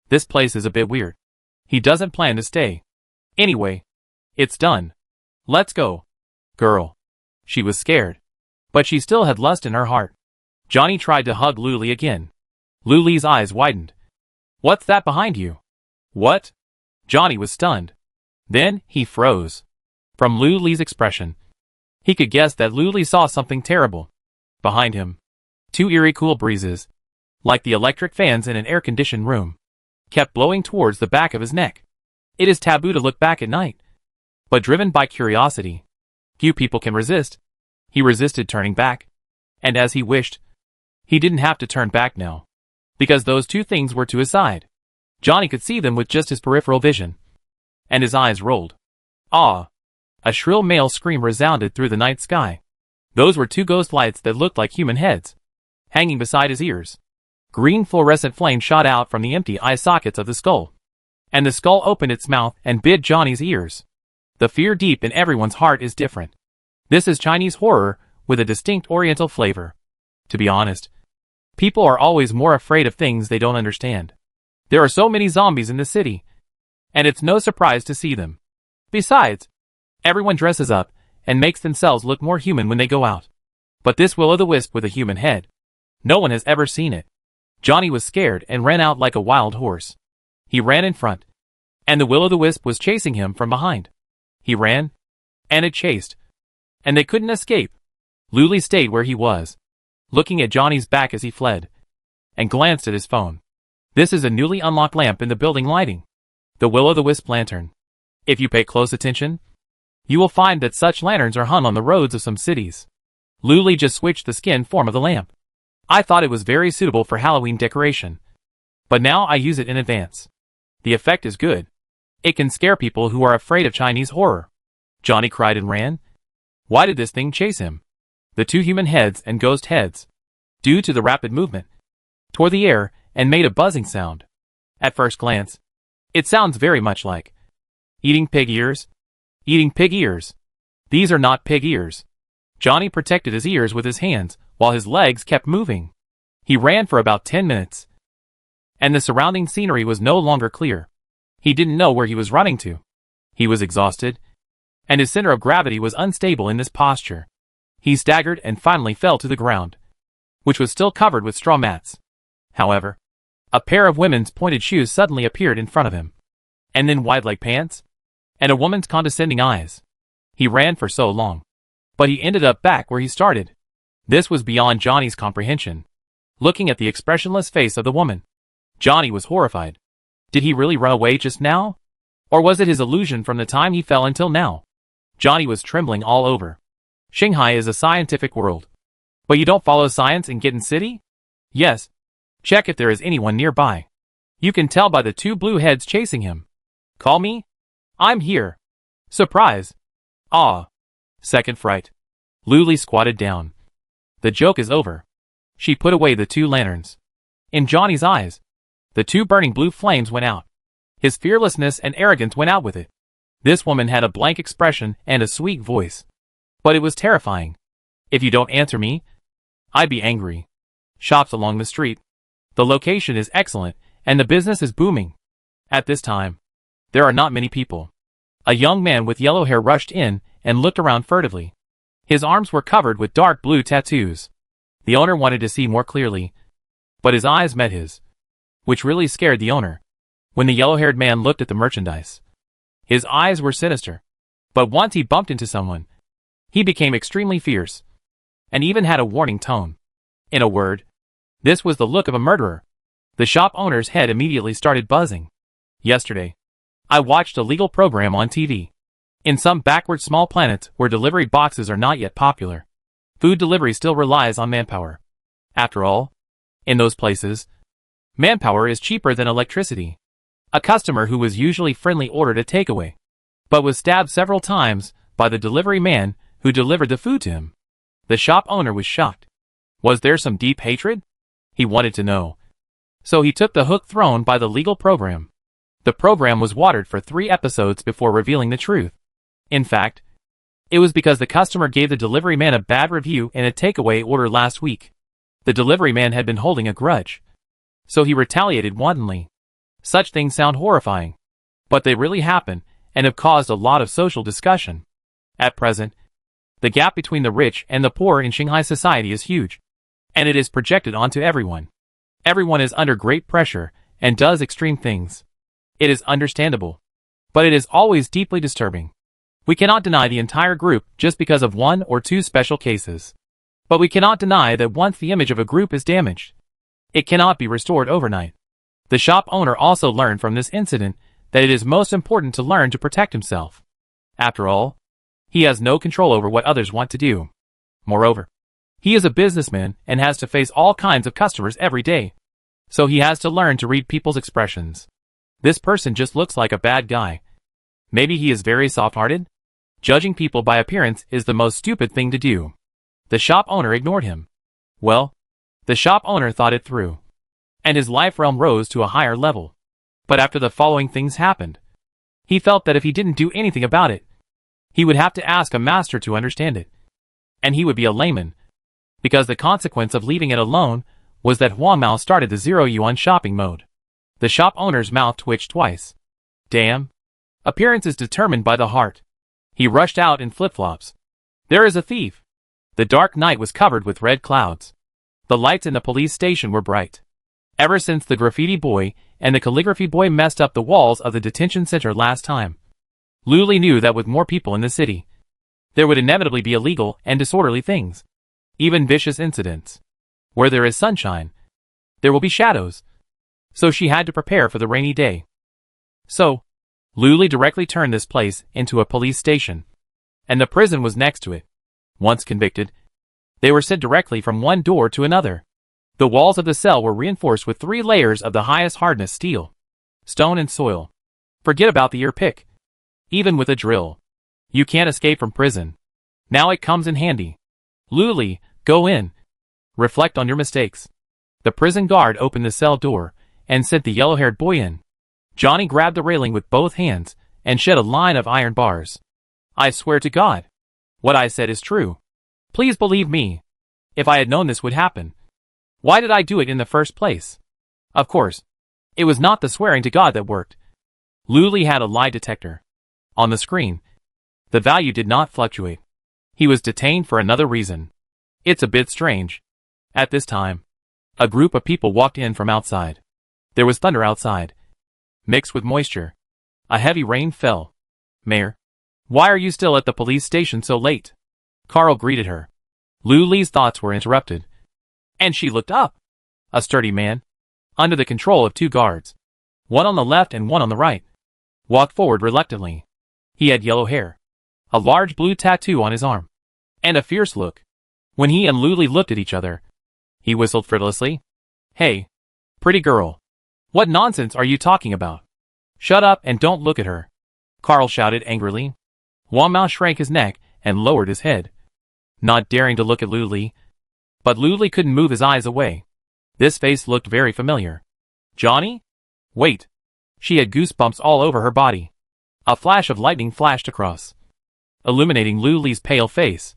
this place is a bit weird. He doesn't plan to stay. Anyway, it's done. Let's go. Girl. She was scared, but she still had lust in her heart. Johnny tried to hug Luli again. Luli's eyes widened. "What's that behind you?" "What?" Johnny was stunned. Then he froze. From Luli's expression, he could guess that Luli saw something terrible. Behind him, 2 eerie cool breezes, like the electric fans in an air-conditioned room, kept blowing towards the back of his neck. It is taboo to look back at night, but driven by curiosity, few people can resist. He resisted turning back, and as he wished, he didn't have to turn back now, because those 2 things were to his side. Johnny could see them with just his peripheral vision, and his eyes rolled. "Ah!" A shrill male scream resounded through the night sky. Those were 2 ghost lights that looked like human heads, hanging beside his ears. Green fluorescent flame shot out from the empty eye sockets of the skull, and the skull opened its mouth and bit Johnny's ears. The fear deep in everyone's heart is different. This is Chinese horror with a distinct Oriental flavor. To be honest, people are always more afraid of things they don't understand. There are so many zombies in the city, and it's no surprise to see them. Besides, everyone dresses up and makes themselves look more human when they go out. But this will-o'-the-wisp with a human head, no one has ever seen it. Johnny was scared and ran out like a wild horse. He ran in front, and the will-o'-the-wisp was chasing him from behind. He ran, and it chased, and they couldn't escape. Luli stayed where he was, looking at Johnny's back as he fled, and glanced at his phone. This is a newly unlocked lamp in the building lighting. The will-o'-the-wisp lantern. If you pay close attention, you will find that such lanterns are hung on the roads of some cities. Luli just switched the skin form of the lamp. I thought it was very suitable for Halloween decoration, but now I use it in advance. The effect is good. It can scare people who are afraid of Chinese horror. Johnny cried and ran. Why did this thing chase him? The two human heads and ghost heads, due to the rapid movement, tore the air and made a buzzing sound. At first glance, it sounds very much like eating pig ears. Eating pig ears. These are not pig ears. Johnny protected his ears with his hands while his legs kept moving. He ran for about 10 minutes, and the surrounding scenery was no longer clear. He didn't know where he was running to. He was exhausted, and his center of gravity was unstable in this posture. He staggered and finally fell to the ground, which was still covered with straw mats. However, a pair of women's pointed shoes suddenly appeared in front of him, and then wide-leg pants, and a woman's condescending eyes. He ran for so long, but he ended up back where he started. This was beyond Johnny's comprehension. Looking at the expressionless face of the woman, Johnny was horrified. Did he really run away just now? Or was it his illusion from the time he fell until now? Johnny was trembling all over. Shanghai is a scientific world. But you don't follow science in Gitten City? Yes. Check if there is anyone nearby. You can tell by the two blue heads chasing him. Call me? I'm here. Surprise. Ah. Second fright. Luli squatted down. The joke is over. She put away the two lanterns. In Johnny's eyes, the two burning blue flames went out. His fearlessness and arrogance went out with it. This woman had a blank expression and a sweet voice. But it was terrifying. If you don't answer me, I'd be angry. Shops along the street. The location is excellent, and the business is booming. At this time, there are not many people. A young man with yellow hair rushed in and looked around furtively. His arms were covered with dark blue tattoos. The owner wanted to see more clearly, but his eyes met his, which really scared the owner. When the yellow-haired man looked at the merchandise, his eyes were sinister. But once he bumped into someone, he became extremely fierce, and even had a warning tone. In a word, this was the look of a murderer. The shop owner's head immediately started buzzing. Yesterday, I watched a legal program on TV. In some backward small planets where delivery boxes are not yet popular, food delivery still relies on manpower. After all, in those places, manpower is cheaper than electricity. A customer who was usually friendly ordered a takeaway, but was stabbed several times by the delivery man who delivered the food to him. The shop owner was shocked. Was there some deep hatred? He wanted to know. So he took the hook thrown by the legal program. The program was watered for 3 episodes before revealing the truth. In fact, it was because the customer gave the delivery man a bad review in a takeaway order last week. The delivery man had been holding a grudge, so he retaliated wantonly. Such things sound horrifying, but they really happen and have caused a lot of social discussion. At present, the gap between the rich and the poor in Shanghai society is huge, and it is projected onto everyone. Everyone is under great pressure and does extreme things. It is understandable, but it is always deeply disturbing. We cannot deny the entire group just because of 1 or 2 special cases. But we cannot deny that once the image of a group is damaged, it cannot be restored overnight. The shop owner also learned from this incident that it is most important to learn to protect himself. After all, he has no control over what others want to do. Moreover, he is a businessman and has to face all kinds of customers every day. So he has to learn to read people's expressions. This person just looks like a bad guy. Maybe he is very soft-hearted? Judging people by appearance is the most stupid thing to do. The shop owner ignored him. Well, the shop owner thought it through, and his life realm rose to a higher level. But after the following things happened, he felt that if he didn't do anything about it, He would have to ask a master to understand it. And he would be a layman. Because the consequence of leaving it alone was that Huang Mao started the 0 yuan shopping mode. The shop owner's mouth twitched twice. Damn. Appearance is determined by the heart. He rushed out in flip-flops. There is a thief. The dark night was covered with red clouds. The lights in the police station were bright. Ever since the graffiti boy and the calligraphy boy messed up the walls of the detention center last time, Lu Li knew that with more people in the city, there would inevitably be illegal and disorderly things. Even vicious incidents. Where there is sunshine, there will be shadows. So she had to prepare for the rainy day. So, Lu Li directly turned this place into a police station. And the prison was next to it. Once convicted, they were sent directly from one door to another. The walls of the cell were reinforced with 3 layers of the highest hardness steel, stone and soil. Forget about the ear pick. Even with a drill, you can't escape from prison. Now it comes in handy. Lu Li, go in. Reflect on your mistakes. The prison guard opened the cell door and sent the yellow-haired boy in. Johnny grabbed the railing with both hands and shed a line of iron bars. I swear to God, what I said is true. Please believe me. If I had known this would happen, why did I do it in the first place? Of course, it was not the swearing to God that worked. Lu Li had a lie detector. On the screen, the value did not fluctuate. He was detained for another reason. It's a bit strange. At this time, a group of people walked in from outside. There was thunder outside, mixed with moisture. A heavy rain fell. Mayor, why are you still at the police station so late? Carl greeted her. Lu Li's thoughts were interrupted. And she looked up. A sturdy man, under the control of 2 guards, one on the left and one on the right, walked forward reluctantly. He had yellow hair, a large blue tattoo on his arm, and a fierce look. When he and Lu Li looked at each other, he whistled frivolously. Hey, pretty girl. What nonsense are you talking about? Shut up and don't look at her. Carl shouted angrily. Huang Mao shrank his neck and lowered his head, not daring to look at Lu Li. But Lu Li couldn't move his eyes away. This face looked very familiar. Johnny? Wait. She had goosebumps all over her body. A flash of lightning flashed across, illuminating Lu Li's pale face,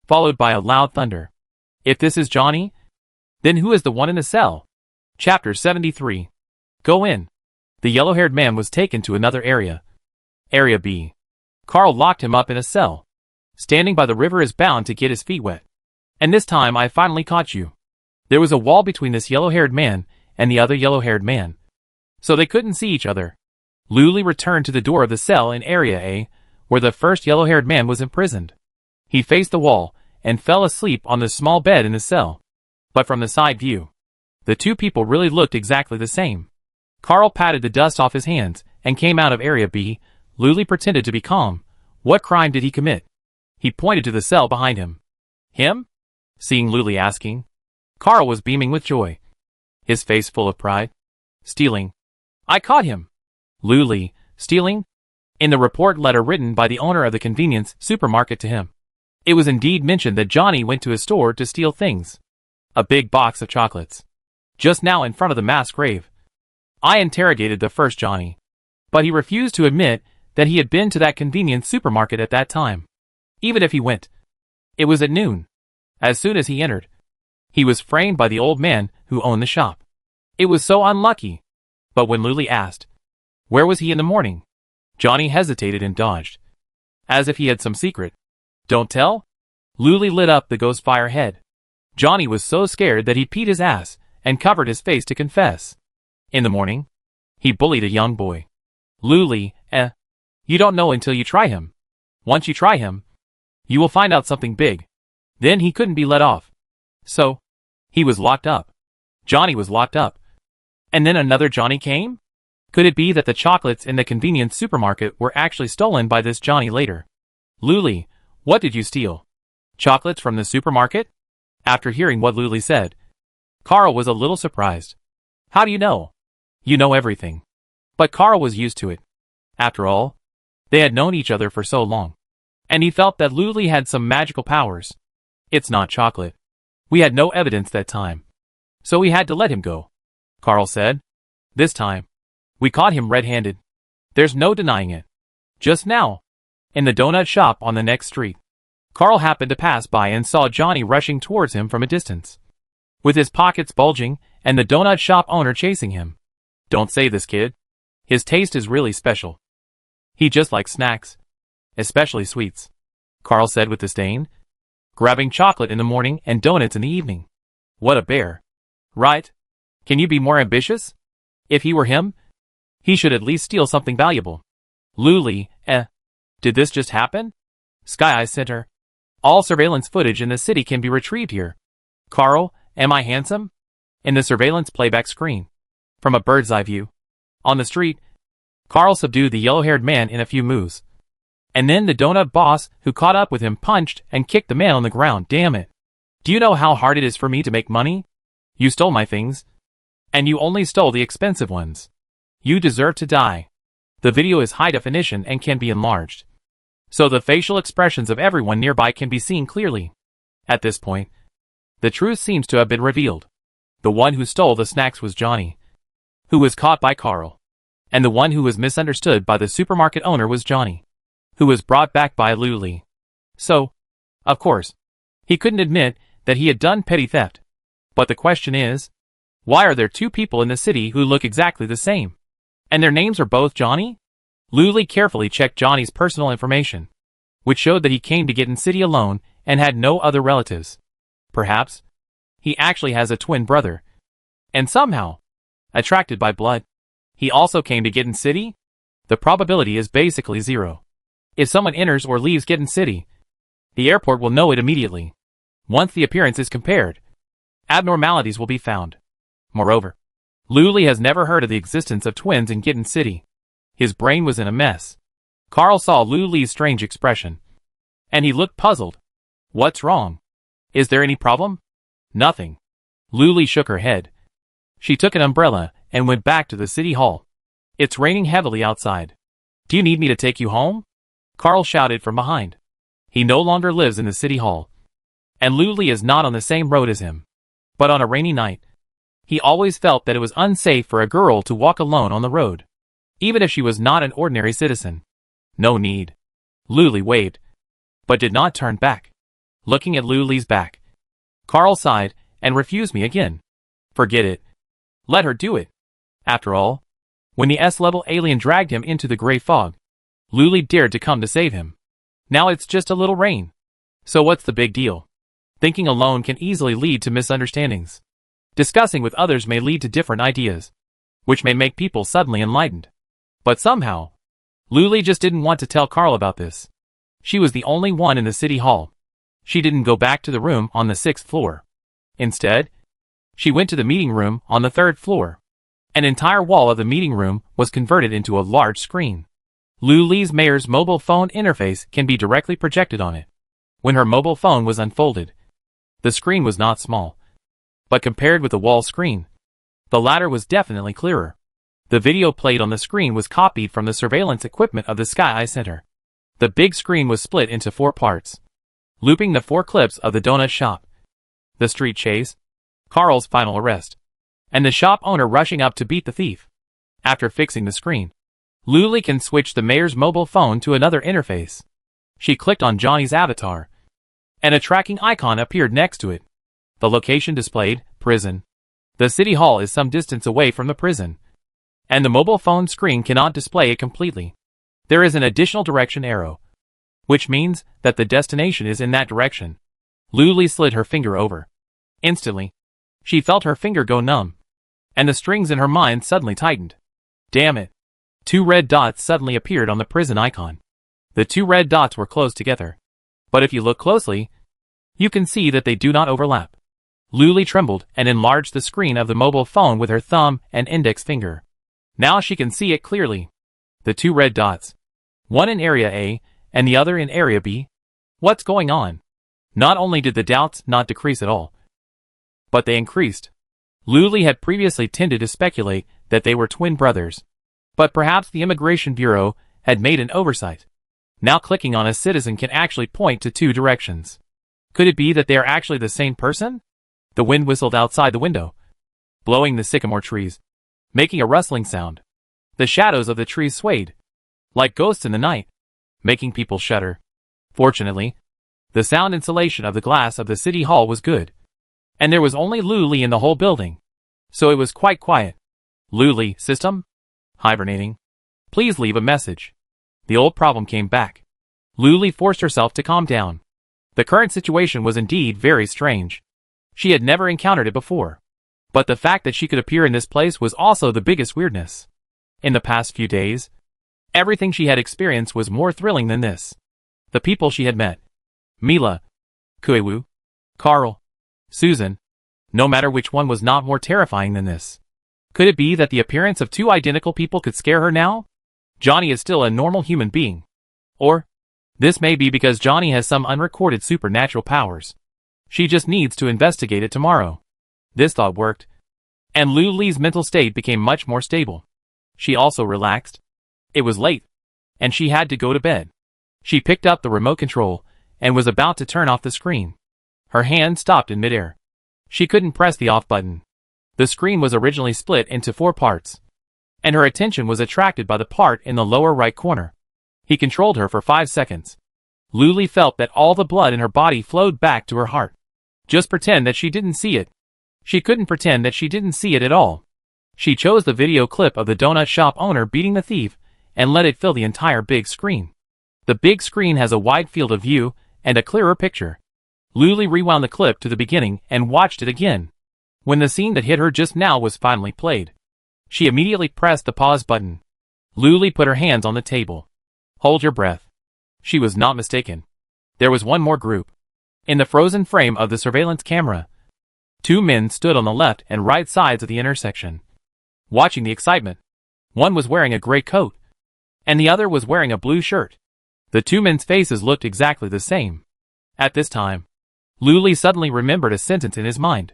followed by a loud thunder. If this is Johnny, then who is the one in the cell? Chapter 73. Go in. The yellow-haired man was taken to another area. Area B. Carl locked him up in a cell. Standing by the river is bound to get his feet wet. And this time I finally caught you. There was a wall between this yellow-haired man and the other yellow-haired man, so they couldn't see each other. Lu Li returned to the door of the cell in Area A, where the first yellow-haired man was imprisoned. He faced the wall and fell asleep on the small bed in the cell. But from the side view, the 2 people really looked exactly the same. Carl patted the dust off his hands and came out of Area B. Lu Li pretended to be calm. What crime did he commit? He pointed to the cell behind him. Him? Seeing Lu Li asking, Carl was beaming with joy, his face full of pride. Stealing. I caught him. Lu Li, stealing? In the report letter written by the owner of the convenience supermarket to him, it was indeed mentioned that Johnny went to his store to steal things. A big box of chocolates. Just now in front of the mass grave. I interrogated the first Johnny, but he refused to admit that he had been to that convenience supermarket at that time. Even if he went, it was at noon. As soon as he entered, he was framed by the old man who owned the shop. It was so unlucky. But when Lu Li asked, where was he in the morning? Johnny hesitated and dodged, as if he had some secret. Don't tell? Lu Li lit up the ghost fire head. Johnny was so scared that he peed his ass and covered his face to confess. In the morning, he bullied a young boy. Lu Li, you don't know until you try him. Once you try him, you will find out something big. Then he couldn't be let off. So, he was locked up. Johnny was locked up. And then another Johnny came? Could it be that the chocolates in the convenience supermarket were actually stolen by this Johnny later? Lu Li, what did you steal? Chocolates from the supermarket? After hearing what Lu Li said, Carl was a little surprised. How do you know? You know everything. But Carl was used to it. After all, they had known each other for so long. And he felt that Lu Li had some magical powers. It's not chocolate. We had no evidence that time. So we had to let him go, Carl said. This time, we caught him red-handed. There's no denying it. Just now. In the donut shop on the next street, Carl happened to pass by and saw Johnny rushing towards him from a distance, with his pockets bulging and the donut shop owner chasing him. Don't say this, kid. His taste is really special. He just likes snacks, especially sweets, Carl said with disdain, grabbing chocolate in the morning and donuts in the evening. What a bear. Right? Can you be more ambitious? If he were him, he should at least steal something valuable. Luli, did this just happen? Sky Eye Center. All surveillance footage in the city can be retrieved here. Carl, am I handsome? In the surveillance playback screen. From a bird's eye view. On the street, Carl subdued the yellow-haired man in a few moves. And then the donut boss, who caught up with him, punched and kicked the man on the ground. Damn it. Do you know how hard it is for me to make money? You stole my things. And you only stole the expensive ones. You deserve to die. The video is high definition and can be enlarged, so the facial expressions of everyone nearby can be seen clearly. At this point, the truth seems to have been revealed. The one who stole the snacks was Johnny, who was caught by Carl. And the one who was misunderstood by the supermarket owner was Johnny, who was brought back by Luli. So, of course, he couldn't admit that he had done petty theft. But the question is, why are there two people in the city who look exactly the same? And their names are both Johnny? Luli carefully checked Johnny's personal information, which showed that he came to get in city alone and had no other relatives. Perhaps he actually has a twin brother, and somehow, attracted by blood, he also came to get in city? The probability is basically zero. If someone enters or leaves Get in City, the airport will know it immediately. Once the appearance is compared, abnormalities will be found. Moreover, Luli has never heard of the existence of twins in Get in City. His brain was in a mess. Carl saw Luli's strange expression, and he looked puzzled. What's wrong? Is there any problem? Nothing. Luli shook her head. She took an umbrella and went back to the city hall. It's raining heavily outside. Do you need me to take you home? Carl shouted from behind. He no longer lives in the city hall, and Luli is not on the same road as him. But on a rainy night, he always felt that it was unsafe for a girl to walk alone on the road, even if she was not an ordinary citizen. No need. Luli waved, but did not turn back. Looking at Luli's back, Carl sighed and refused me again. Forget it. Let her do it. After all, when the S-level alien dragged him into the gray fog, Luli dared to come to save him. Now it's just a little rain. So what's the big deal? Thinking alone can easily lead to misunderstandings. Discussing with others may lead to different ideas, which may make people suddenly enlightened. But somehow, Luli just didn't want to tell Carl about this. She was the only one in the city hall. She didn't go back to the room on the 6th floor. Instead, she went to the meeting room on the 3rd floor. An entire wall of the meeting room was converted into a large screen. Luli's mayor's mobile phone interface can be directly projected on it. When her mobile phone was unfolded, the screen was not small, but compared with the wall screen, the latter was definitely clearer. The video played on the screen was copied from the surveillance equipment of the Sky Eye Center. The big screen was split into 4 parts, looping the 4 clips of the donut shop, the street chase, Carl's final arrest, and the shop owner rushing up to beat the thief. After fixing the screen, Luli can switch the mayor's mobile phone to another interface. She clicked on Johnny's avatar, and a tracking icon appeared next to it. The location displayed, prison. The city hall is some distance away from the prison, and the mobile phone screen cannot display it completely. There is an additional direction arrow, which means that the destination is in that direction. Luli slid her finger over. Instantly, she felt her finger go numb, and the strings in her mind suddenly tightened. Damn it. 2 red dots suddenly appeared on the prison icon. The 2 red dots were close together, but if you look closely, you can see that they do not overlap. Luli trembled and enlarged the screen of the mobile phone with her thumb and index finger. Now she can see it clearly. The 2 red dots. One in Area A, and the other in Area B. What's going on? Not only did the doubts not decrease at all, but they increased. Luli had previously tended to speculate that they were twin brothers, but perhaps the Immigration Bureau had made an oversight. Now clicking on a citizen can actually point to 2 directions. Could it be that they are actually the same person? The wind whistled outside the window, blowing the sycamore trees, making a rustling sound. The shadows of the trees swayed, like ghosts in the night. making people shudder. Fortunately, the sound insulation of the glass of the city hall was good, and there was only Luli in the whole building, so it was quite quiet. Luli, system? Hibernating. Please leave a message. The old problem came back. Luli forced herself to calm down. The current situation was indeed very strange. She had never encountered it before. But the fact that she could appear in this place was also the biggest weirdness. In the past few days, everything she had experienced was more thrilling than this. The people she had met. Mila, Kuewu, Carl, Susan. No matter which one was not more terrifying than this. Could it be that the appearance of two identical people could scare her now? Johnny is still a normal human being. Or, this may be because Johnny has some unrecorded supernatural powers. She just needs to investigate it tomorrow. This thought worked, and Luli's mental state became much more stable. She also relaxed. It was late, and she had to go to bed. She picked up the remote control and was about to turn off the screen. Her hand stopped in midair. She couldn't press the off button. The screen was originally split into 4 parts, and her attention was attracted by the part in the lower right corner. He controlled her for 5 seconds. Luli felt that all the blood in her body flowed back to her heart. Just pretend that she didn't see it. She couldn't pretend that she didn't see it at all. She chose the video clip of the donut shop owner beating the thief and let it fill the entire big screen. The big screen has a wide field of view and a clearer picture. Luli rewound the clip to the beginning and watched it again. When the scene that hit her just now was finally played, she immediately pressed the pause button. Luli put her hands on the table. Hold your breath. She was not mistaken. There was one more group. In the frozen frame of the surveillance camera, 2 men stood on the left and right sides of the intersection, watching the excitement. One was wearing a gray coat, and the other was wearing a blue shirt. The 2 men's faces looked exactly the same. At this time, Luli suddenly remembered a sentence in his mind.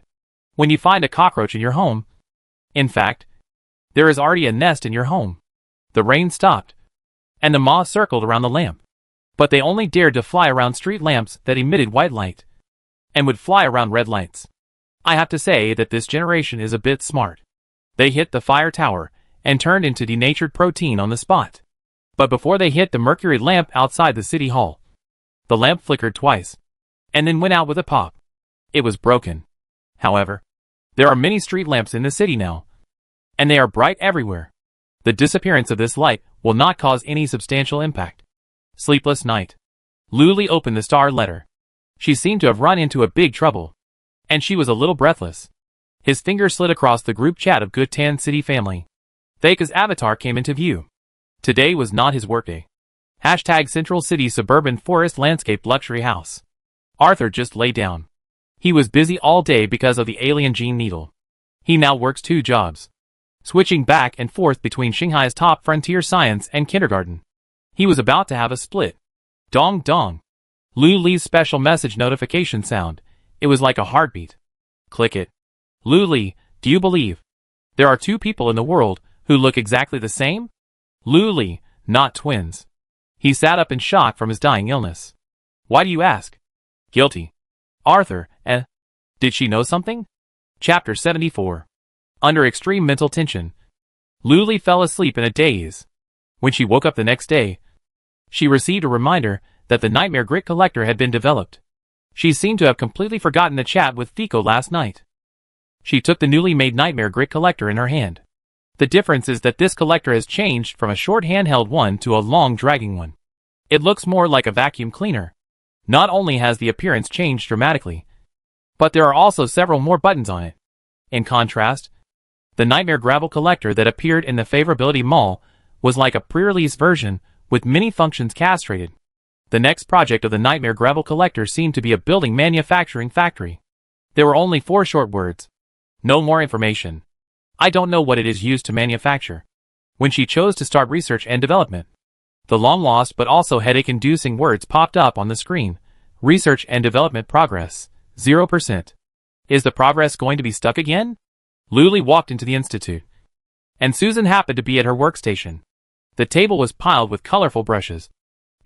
When you find a cockroach in your home, in fact, there is already a nest in your home. The rain stopped, and the moths circled around the lamp. But they only dared to fly around street lamps that emitted white light, and would fly around red lights. I have to say that this generation is a bit smart. They hit the fire tower, and turned into denatured protein on the spot. But before they hit the mercury lamp outside the city hall, the lamp flickered twice, and then went out with a pop. It was broken. However, there are many street lamps in the city now, and they are bright everywhere. The disappearance of this light will not cause any substantial impact. Sleepless night. Luli opened the star letter. She seemed to have run into a big trouble, and she was a little breathless. His finger slid across the group chat of Good Tan City family. Thaka's avatar came into view. Today was not his workday. Hashtag Central City Suburban Forest Landscape Luxury House. Arthur just lay down. He was busy all day because of the alien gene needle. He now works 2 jobs, switching back and forth between Shanghai's top frontier science and kindergarten. He was about to have a split. Dong dong. Luli's special message notification sound. It was like a heartbeat. Click it. Luli, do you believe there are 2 people in the world who look exactly the same? Luli, not twins. He sat up in shock from his dying illness. Why do you ask? Guilty. Arthur, did she know something? Chapter 74. Under extreme mental tension, Luli fell asleep in a daze. When she woke up the next day, she received a reminder that the Nightmare Grit Collector had been developed. She seemed to have completely forgotten the chat with Fico last night. She took the newly made Nightmare Grit Collector in her hand. The difference is that this collector has changed from a short handheld one to a long dragging one. It looks more like a vacuum cleaner. Not only has the appearance changed dramatically, but there are also several more buttons on it. In contrast, the Nightmare Gravel Collector that appeared in the Favorability Mall was like a pre-release version with many functions castrated. The next project of the Nightmare Gravel Collector seemed to be a building manufacturing factory. There were only 4 short words. No more information. I don't know what it is used to manufacture. When she chose to start research and development, the long-lost but also headache-inducing words popped up on the screen. Research and development progress, 0%. Is the progress going to be stuck again? Luli walked into the institute, and Susan happened to be at her workstation. The table was piled with colorful brushes,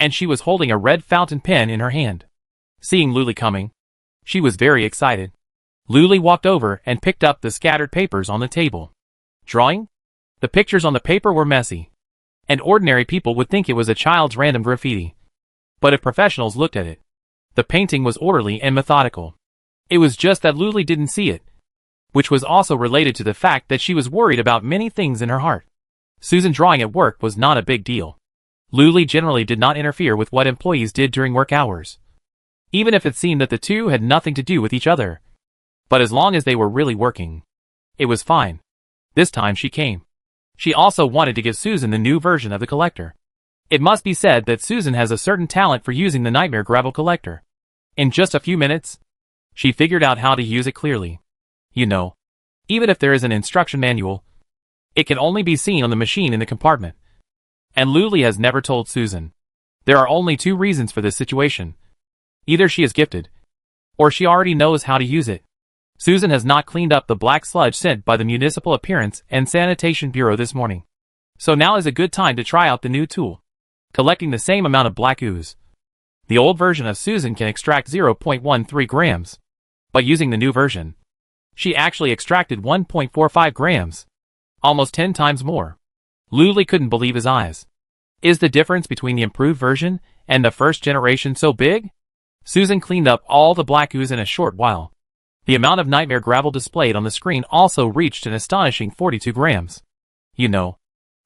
and she was holding a red fountain pen in her hand. Seeing Luli coming, she was very excited. Luli walked over and picked up the scattered papers on the table. Drawing? The pictures on the paper were messy. and ordinary people would think it was a child's random graffiti. But if professionals looked at it, the painting was orderly and methodical. It was just that Luli didn't see it, which was also related to the fact that she was worried about many things in her heart. Susan drawing at work was not a big deal. Luli generally did not interfere with what employees did during work hours, even if it seemed that the two had nothing to do with each other. But as long as they were really working, it was fine. This time she came. She also wanted to give Susan the new version of the collector. It must be said that Susan has a certain talent for using the nightmare gravel collector. In just a few minutes, she figured out how to use it clearly. You know, even if there is an instruction manual, it can only be seen on the machine in the compartment. And Luli has never told Susan. There are only two reasons for this situation. Either she is gifted, or she already knows how to use it. Susan has not cleaned up the black sludge sent by the Municipal Appearance and Sanitation Bureau this morning. So now is a good time to try out the new tool, collecting the same amount of black ooze. The old version of Susan can extract 0.13 grams, but using the new version, she actually extracted 1.45 grams, almost 10 times more. Luli couldn't believe his eyes. Is the difference between the improved version and the first generation so big? Susan cleaned up all the black ooze in a short while. The amount of nightmare gravel displayed on the screen also reached an astonishing 42 grams. You know,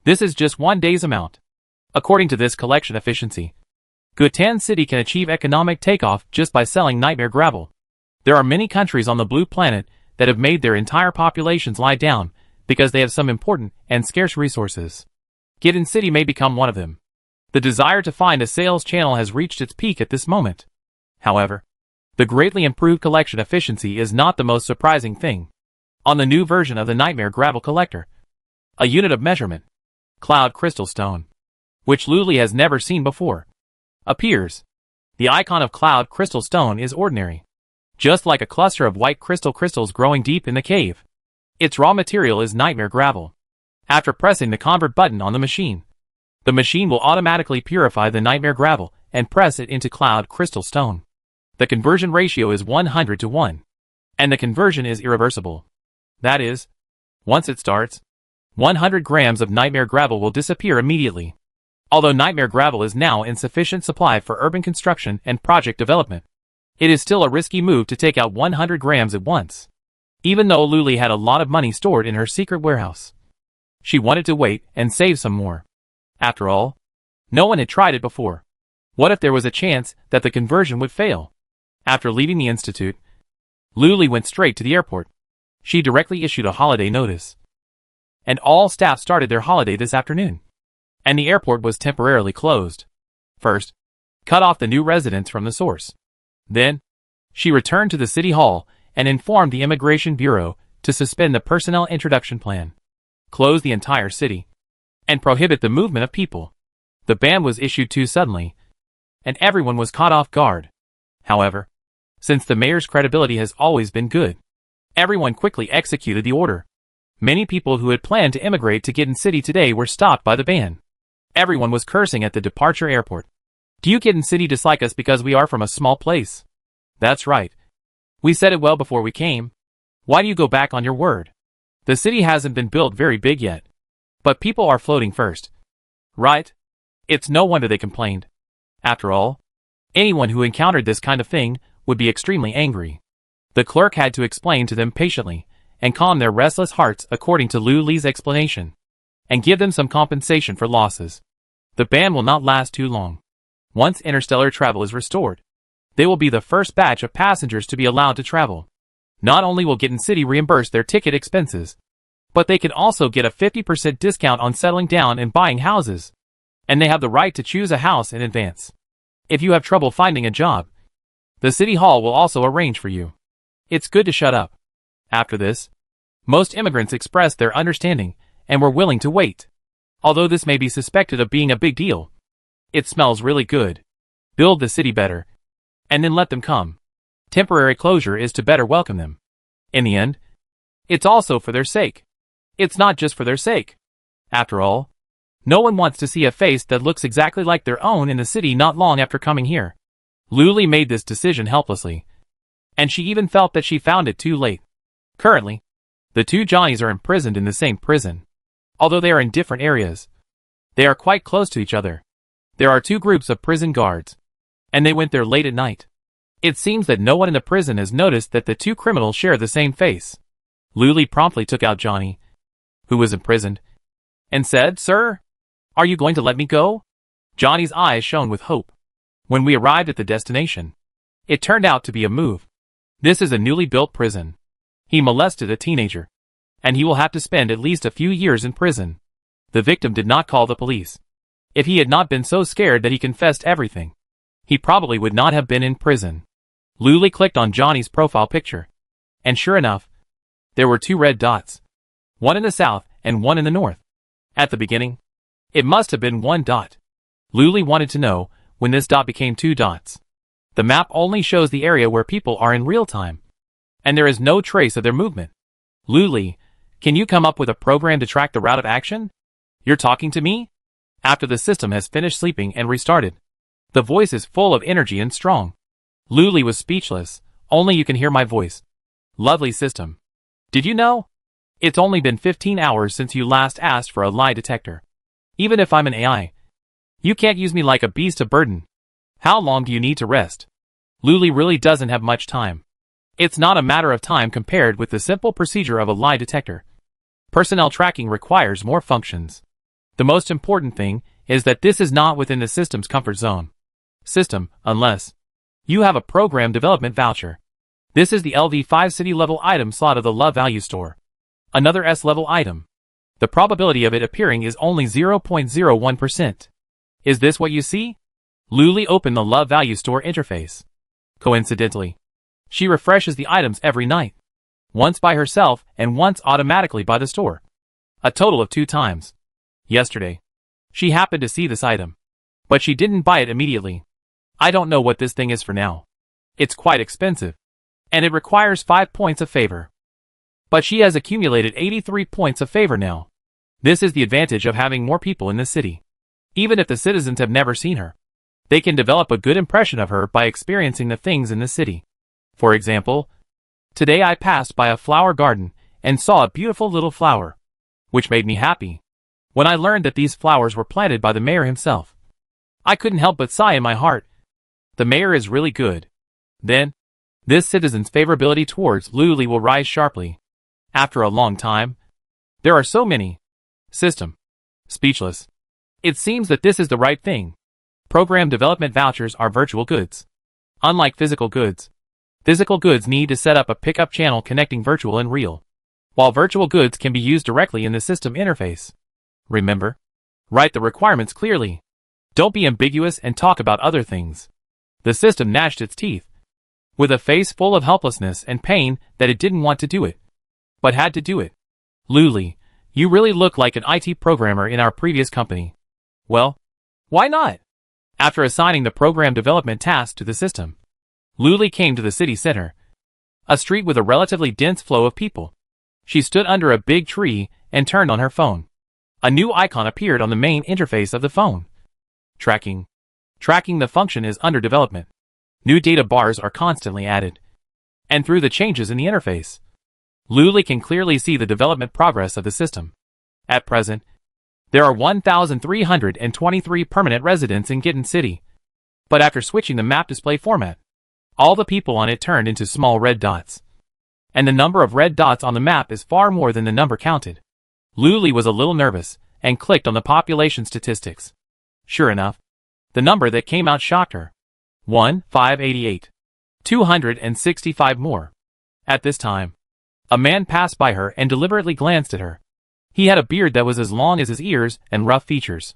this is just one day's amount. According to this collection efficiency, Gutan City can achieve economic takeoff just by selling nightmare gravel. There are many countries on the blue planet that have made their entire populations lie down because they have some important and scarce resources. Gutan City may become one of them. The desire to find a sales channel has reached its peak at this moment. However, the greatly improved collection efficiency is not the most surprising thing. On the new version of the Nightmare Gravel Collector, a unit of measurement, Cloud Crystal Stone, which Luli has never seen before, appears. The icon of Cloud Crystal Stone is ordinary, just like a cluster of white crystals growing deep in the cave. Its raw material is nightmare gravel. After pressing the convert button on the machine will automatically purify the nightmare gravel and press it into Cloud Crystal Stone. The conversion ratio is 100 to 1, and the conversion is irreversible. That is, once it starts, 100 grams of nightmare gravel will disappear immediately. Although nightmare gravel is now in sufficient supply for urban construction and project development, it is still a risky move to take out 100 grams at once. Even though Luli had a lot of money stored in her secret warehouse, she wanted to wait and save some more. After all, no one had tried it before. What if there was a chance that the conversion would fail? After leaving the institute, Luli went straight to the airport. She directly issued a holiday notice, and all staff started their holiday this afternoon, and the airport was temporarily closed. First, cut off the new residents from the source. Then, she returned to the city hall and informed the Immigration Bureau to suspend the personnel introduction plan, close the entire city, and prohibit the movement of people. The ban was issued too suddenly, and everyone was caught off guard. However, since the mayor's credibility has always been good, everyone quickly executed the order. Many people who had planned to immigrate to Gutan City today were stopped by the ban. Everyone was cursing at the departure airport. Do you Gutan City dislike us because we are from a small place? That's right. We said it well before we came. Why do you go back on your word? The city hasn't been built very big yet, but people are floating first. Right? It's no wonder they complained. After all, anyone who encountered this kind of thing would be extremely angry. The clerk had to explain to them patiently and calm their restless hearts according to Luli's explanation, and give them some compensation for losses. The ban will not last too long. Once interstellar travel is restored, they will be the first batch of passengers to be allowed to travel. Not only will Gutan City reimburse their ticket expenses, but they can also get a 50% discount on settling down and buying houses, and they have the right to choose a house in advance. If you have trouble finding a job, the city hall will also arrange for you. It's good to shut up. After this, most immigrants expressed their understanding and were willing to wait. Although this may be suspected of being a big deal, it smells really good. Build the city better, and then let them come. Temporary closure is to better welcome them. In the end, it's also for their sake. It's not just for their sake. After all, no one wants to see a face that looks exactly like their own in the city not long after coming here. Luli made this decision helplessly, and she even felt that she found it too late. Currently, the two Johnnies are imprisoned in the same prison. Although they are in different areas, They are quite close to each other. There are two groups of prison guards, and they went there late at night. It seems that no one in the prison has noticed that the two criminals share the same face. Luli promptly took out Johnny, who was imprisoned, and said, "Sir, are you going to let me go?" Johnny's eyes shone with hope. When we arrived at the destination, it turned out to be a move. This is a newly built prison. He molested a teenager, and he will have to spend at least a few years in prison. The victim did not call the police. If he had not been so scared that he confessed everything, he probably would not have been in prison. Luli clicked on Johnny's profile picture, and sure enough, there were two red dots, one in the south and one in the north. At the beginning, it must have been one dot. Luli wanted to know when this dot became two dots. The map only shows the area where people are in real time, and there is no trace of their movement. Luli, can you come up with a program to track the route of action? You're talking to me? After the system has finished sleeping and restarted, the voice is full of energy and strong. Luli was speechless. Only you can hear my voice. Lovely system. Did you know? It's only been 15 hours since you last asked for a lie detector. Even if I'm an AI, you can't use me like a beast of burden. How long do you need to rest? Luli really doesn't have much time. It's not a matter of time compared with the simple procedure of a lie detector. Personnel tracking requires more functions. The most important thing is that this is not within the system's comfort zone. System, unless you have a program development voucher. This is the LV5 city level item slot of the love value store. Another S level item. The probability of it appearing is only 0.01%. Is this what you see? Luli opened the love value store interface. Coincidentally, she refreshes the items every night. Once by herself and once automatically by the store. A total of 2 times. Yesterday, she happened to see this item, but she didn't buy it immediately. I don't know what this thing is for now. It's quite expensive, and it requires 5 points of favor. But she has accumulated 83 points of favor now. This is the advantage of having more people in the city. Even if the citizens have never seen her, they can develop a good impression of her by experiencing the things in the city. For example, today I passed by a flower garden and saw a beautiful little flower, which made me happy. When I learned that these flowers were planted by the mayor himself, I couldn't help but sigh in my heart. The mayor is really good. Then, this citizen's favorability towards Luli will rise sharply. After a long time, there are so many. System. Speechless. It seems that this is the right thing. Program development vouchers are virtual goods. Unlike physical goods need to set up a pickup channel connecting virtual and real, while virtual goods can be used directly in the system interface. Remember, write the requirements clearly. Don't be ambiguous and talk about other things. The system gnashed its teeth, with a face full of helplessness and pain that it didn't want to do it, but had to do it. Luli, you really look like an IT programmer in our previous company. Well, why not? After assigning the program development task to the system, Luli came to the city center, a street with a relatively dense flow of people. She stood under a big tree and turned on her phone. A new icon appeared on the main interface of the phone. Tracking. Tracking the function is under development. New data bars are constantly added. And through the changes in the interface, Luli can clearly see the development progress of the system. At present, there are 1,323 permanent residents in Gitten City. But after switching the map display format, all the people on it turned into small red dots. And the number of red dots on the map is far more than the number counted. Luli was a little nervous and clicked on the population statistics. Sure enough, the number that came out shocked her. 1,588. 265 more. At this time, a man passed by her and deliberately glanced at her. He had a beard that was as long as his ears and rough features.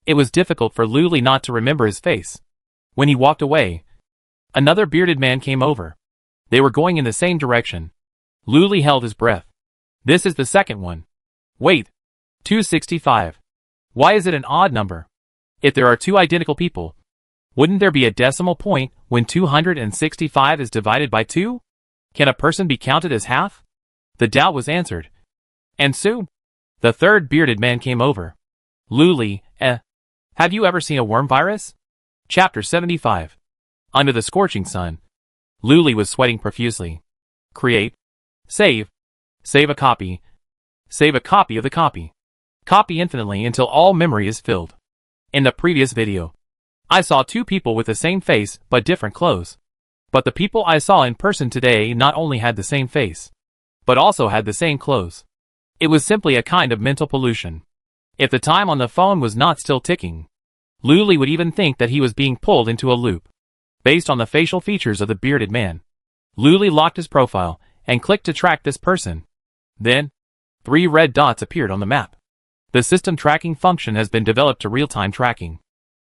It was difficult for Luli not to remember his face. When he walked away, another bearded man came over. They were going in the same direction. Luli held his breath. This is the second one. Wait. 265. Why is it an odd number? If there are two identical people, wouldn't there be a decimal point when 265 is divided by 2? Can a person be counted as half? The doubt was answered. And soon, the third bearded man came over. Luli, have you ever seen a worm virus? Chapter 75. Under the scorching sun, Luli was sweating profusely. Create. Save. Save a copy. Save a copy of the copy. Copy infinitely until all memory is filled. In the previous video, I saw two people with the same face but different clothes. But the people I saw in person today not only had the same face, but also had the same clothes. It was simply a kind of mental pollution. If the time on the phone was not still ticking, Luli would even think that he was being pulled into a loop. Based on the facial features of the bearded man, Luli locked his profile and clicked to track this person. Then, 3 red dots appeared on the map. The system tracking function has been developed to real-time tracking.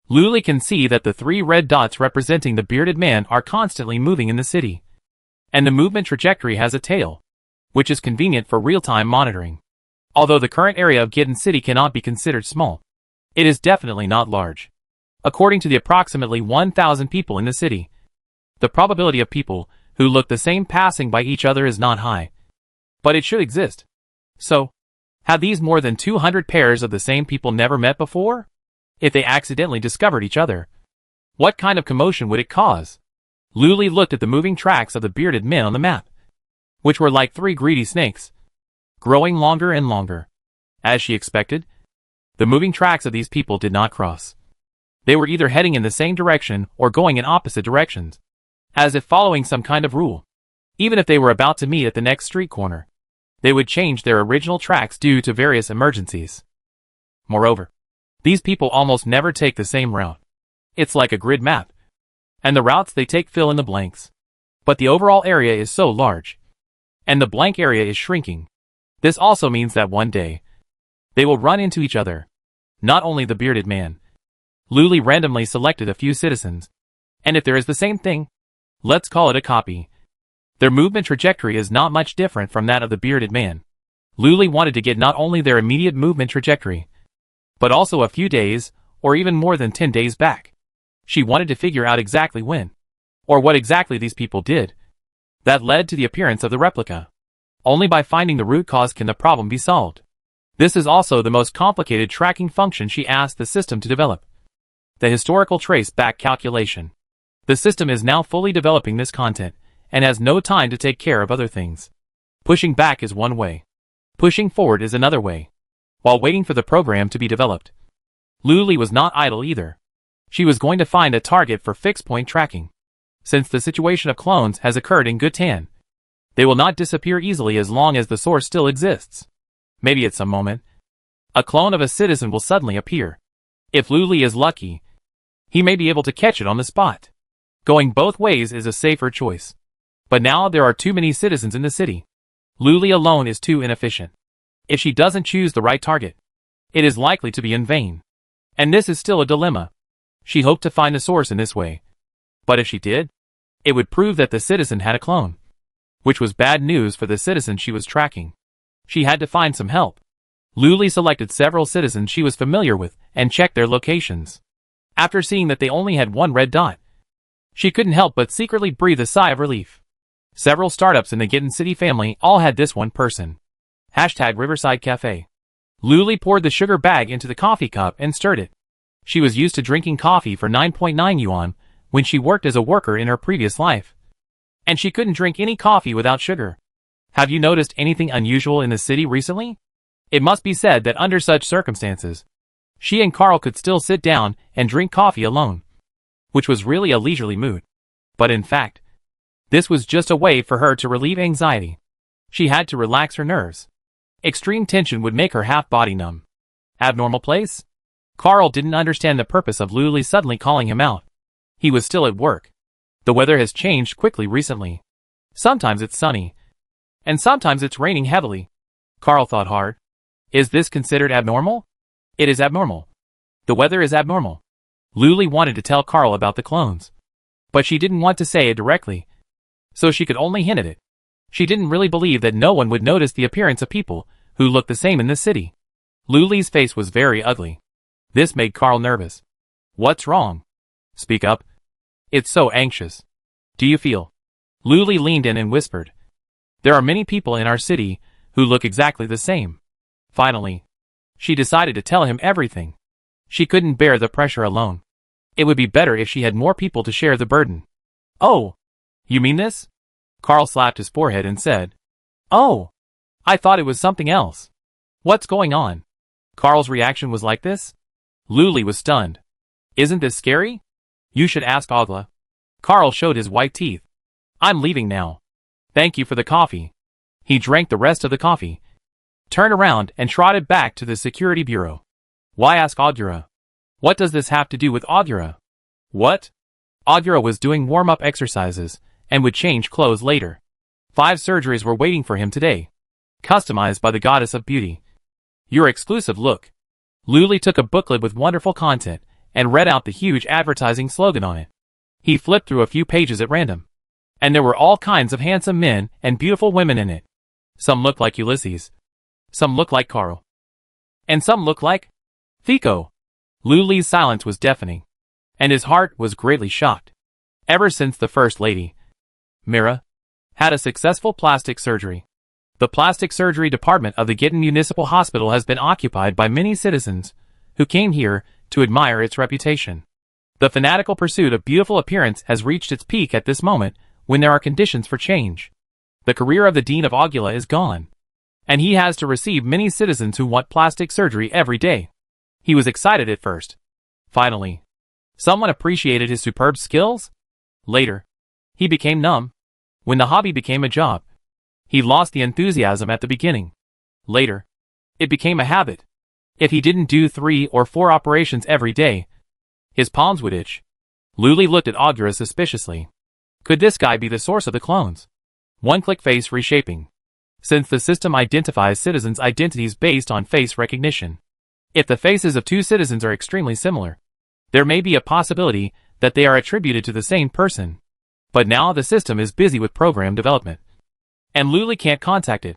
Luli can see that the 3 red dots representing the bearded man are constantly moving in the city. And the movement trajectory has a tail, which is convenient for real-time monitoring. Although the current area of Gitten City cannot be considered small, it is definitely not large. According to the approximately 1,000 people in the city, the probability of people who look the same passing by each other is not high. But it should exist. So, have these more than 200 pairs of the same people never met before? If they accidentally discovered each other, what kind of commotion would it cause? Luli looked at the moving tracks of the bearded men on the map, which were like 3 greedy snakes, growing longer and longer. As she expected, the moving tracks of these people did not cross. They were either heading in the same direction or going in opposite directions, as if following some kind of rule. Even if they were about to meet at the next street corner, they would change their original tracks due to various emergencies. Moreover, these people almost never take the same route. It's like a grid map, and the routes they take fill in the blanks. But the overall area is so large, and the blank area is shrinking. This also means that one day, they will run into each other. Not only the bearded man. Luli randomly selected a few citizens, and if there is the same thing, let's call it a copy. Their movement trajectory is not much different from that of the bearded man. Luli wanted to get not only their immediate movement trajectory, but also a few days, or even more than 10 days back. She wanted to figure out exactly when, or what exactly these people did, that led to the appearance of the replica. Only by finding the root cause can the problem be solved. This is also the most complicated tracking function she asked the system to develop. The historical trace back calculation. The system is now fully developing this content, and has no time to take care of other things. Pushing back is one way. Pushing forward is another way. While waiting for the program to be developed, Luli was not idle either. She was going to find a target for fixed point tracking. Since the situation of clones has occurred in Gutan, they will not disappear easily as long as the source still exists. Maybe at some moment, a clone of a citizen will suddenly appear. If Luli is lucky, he may be able to catch it on the spot. Going both ways is a safer choice. But now there are too many citizens in the city. Luli alone is too inefficient. If she doesn't choose the right target, it is likely to be in vain. And this is still a dilemma. She hoped to find the source in this way. But if she did, it would prove that the citizen had a clone, which was bad news for the citizen she was tracking. She had to find some help. Luli selected several citizens she was familiar with and checked their locations. After seeing that they only had 1 red dot, she couldn't help but secretly breathe a sigh of relief. Several startups in the Gitten City family all had this one person. #Riverside Cafe. Luli poured the sugar bag into the coffee cup and stirred it. She was used to drinking coffee for 9.9 yuan when she worked as a worker in her previous life. And she couldn't drink any coffee without sugar. Have you noticed anything unusual in the city recently? It must be said that under such circumstances, she and Carl could still sit down and drink coffee alone, which was really a leisurely mood. But in fact, this was just a way for her to relieve anxiety. She had to relax her nerves. Extreme tension would make her half-body numb. Abnormal place? Carl didn't understand the purpose of Luli suddenly calling him out. He was still at work. The weather has changed quickly recently. Sometimes it's sunny, and sometimes it's raining heavily. Carl thought hard. Is this considered abnormal? It is abnormal. The weather is abnormal. Luli wanted to tell Carl about the clones, but she didn't want to say it directly, so she could only hint at it. She didn't really believe that no one would notice the appearance of people who looked the same in the city. Luli's face was very ugly. This made Carl nervous. What's wrong? Speak up. It's so anxious. Do you feel? Luli leaned in and whispered. There are many people in our city who look exactly the same. Finally, she decided to tell him everything. She couldn't bear the pressure alone. It would be better if she had more people to share the burden. Oh, you mean this? Carl slapped his forehead and said, Oh, I thought it was something else. What's going on? Carl's reaction was like this? Luli was stunned. Isn't this scary? You should ask Agla. Carl showed his white teeth. I'm leaving now. Thank you for the coffee. He drank the rest of the coffee, turned around and trotted back to the security bureau. Why ask Augura? What does this have to do with Augura? What? Augura was doing warm-up exercises and would change clothes later. 5 surgeries were waiting for him today, customized by the goddess of beauty. Your exclusive look. Luli took a booklet with wonderful content and read out the huge advertising slogan on it. He flipped through a few pages at random, and there were all kinds of handsome men and beautiful women in it. Some looked like Ulysses, some looked like Carl, and some looked like Fico. Luli's silence was deafening, and his heart was greatly shocked. Ever since the First Lady, Mira, had a successful plastic surgery, the plastic surgery department of the Gittin Municipal Hospital has been occupied by many citizens who came here to admire its reputation. The fanatical pursuit of beautiful appearance has reached its peak at this moment when there are conditions for change. The career of the Dean of Augula is gone, and he has to receive many citizens who want plastic surgery every day. He was excited at first. Finally, someone appreciated his superb skills. Later, he became numb. When the hobby became a job, he lost the enthusiasm at the beginning. Later, it became a habit. If he didn't do 3 or 4 operations every day, his palms would itch. Luli looked at Augura suspiciously. Could this guy be the source of the clones? One-click face reshaping. Since the system identifies citizens' identities based on face recognition, if the faces of 2 citizens are extremely similar, there may be a possibility that they are attributed to the same person. But now the system is busy with program development, and Luli can't contact it.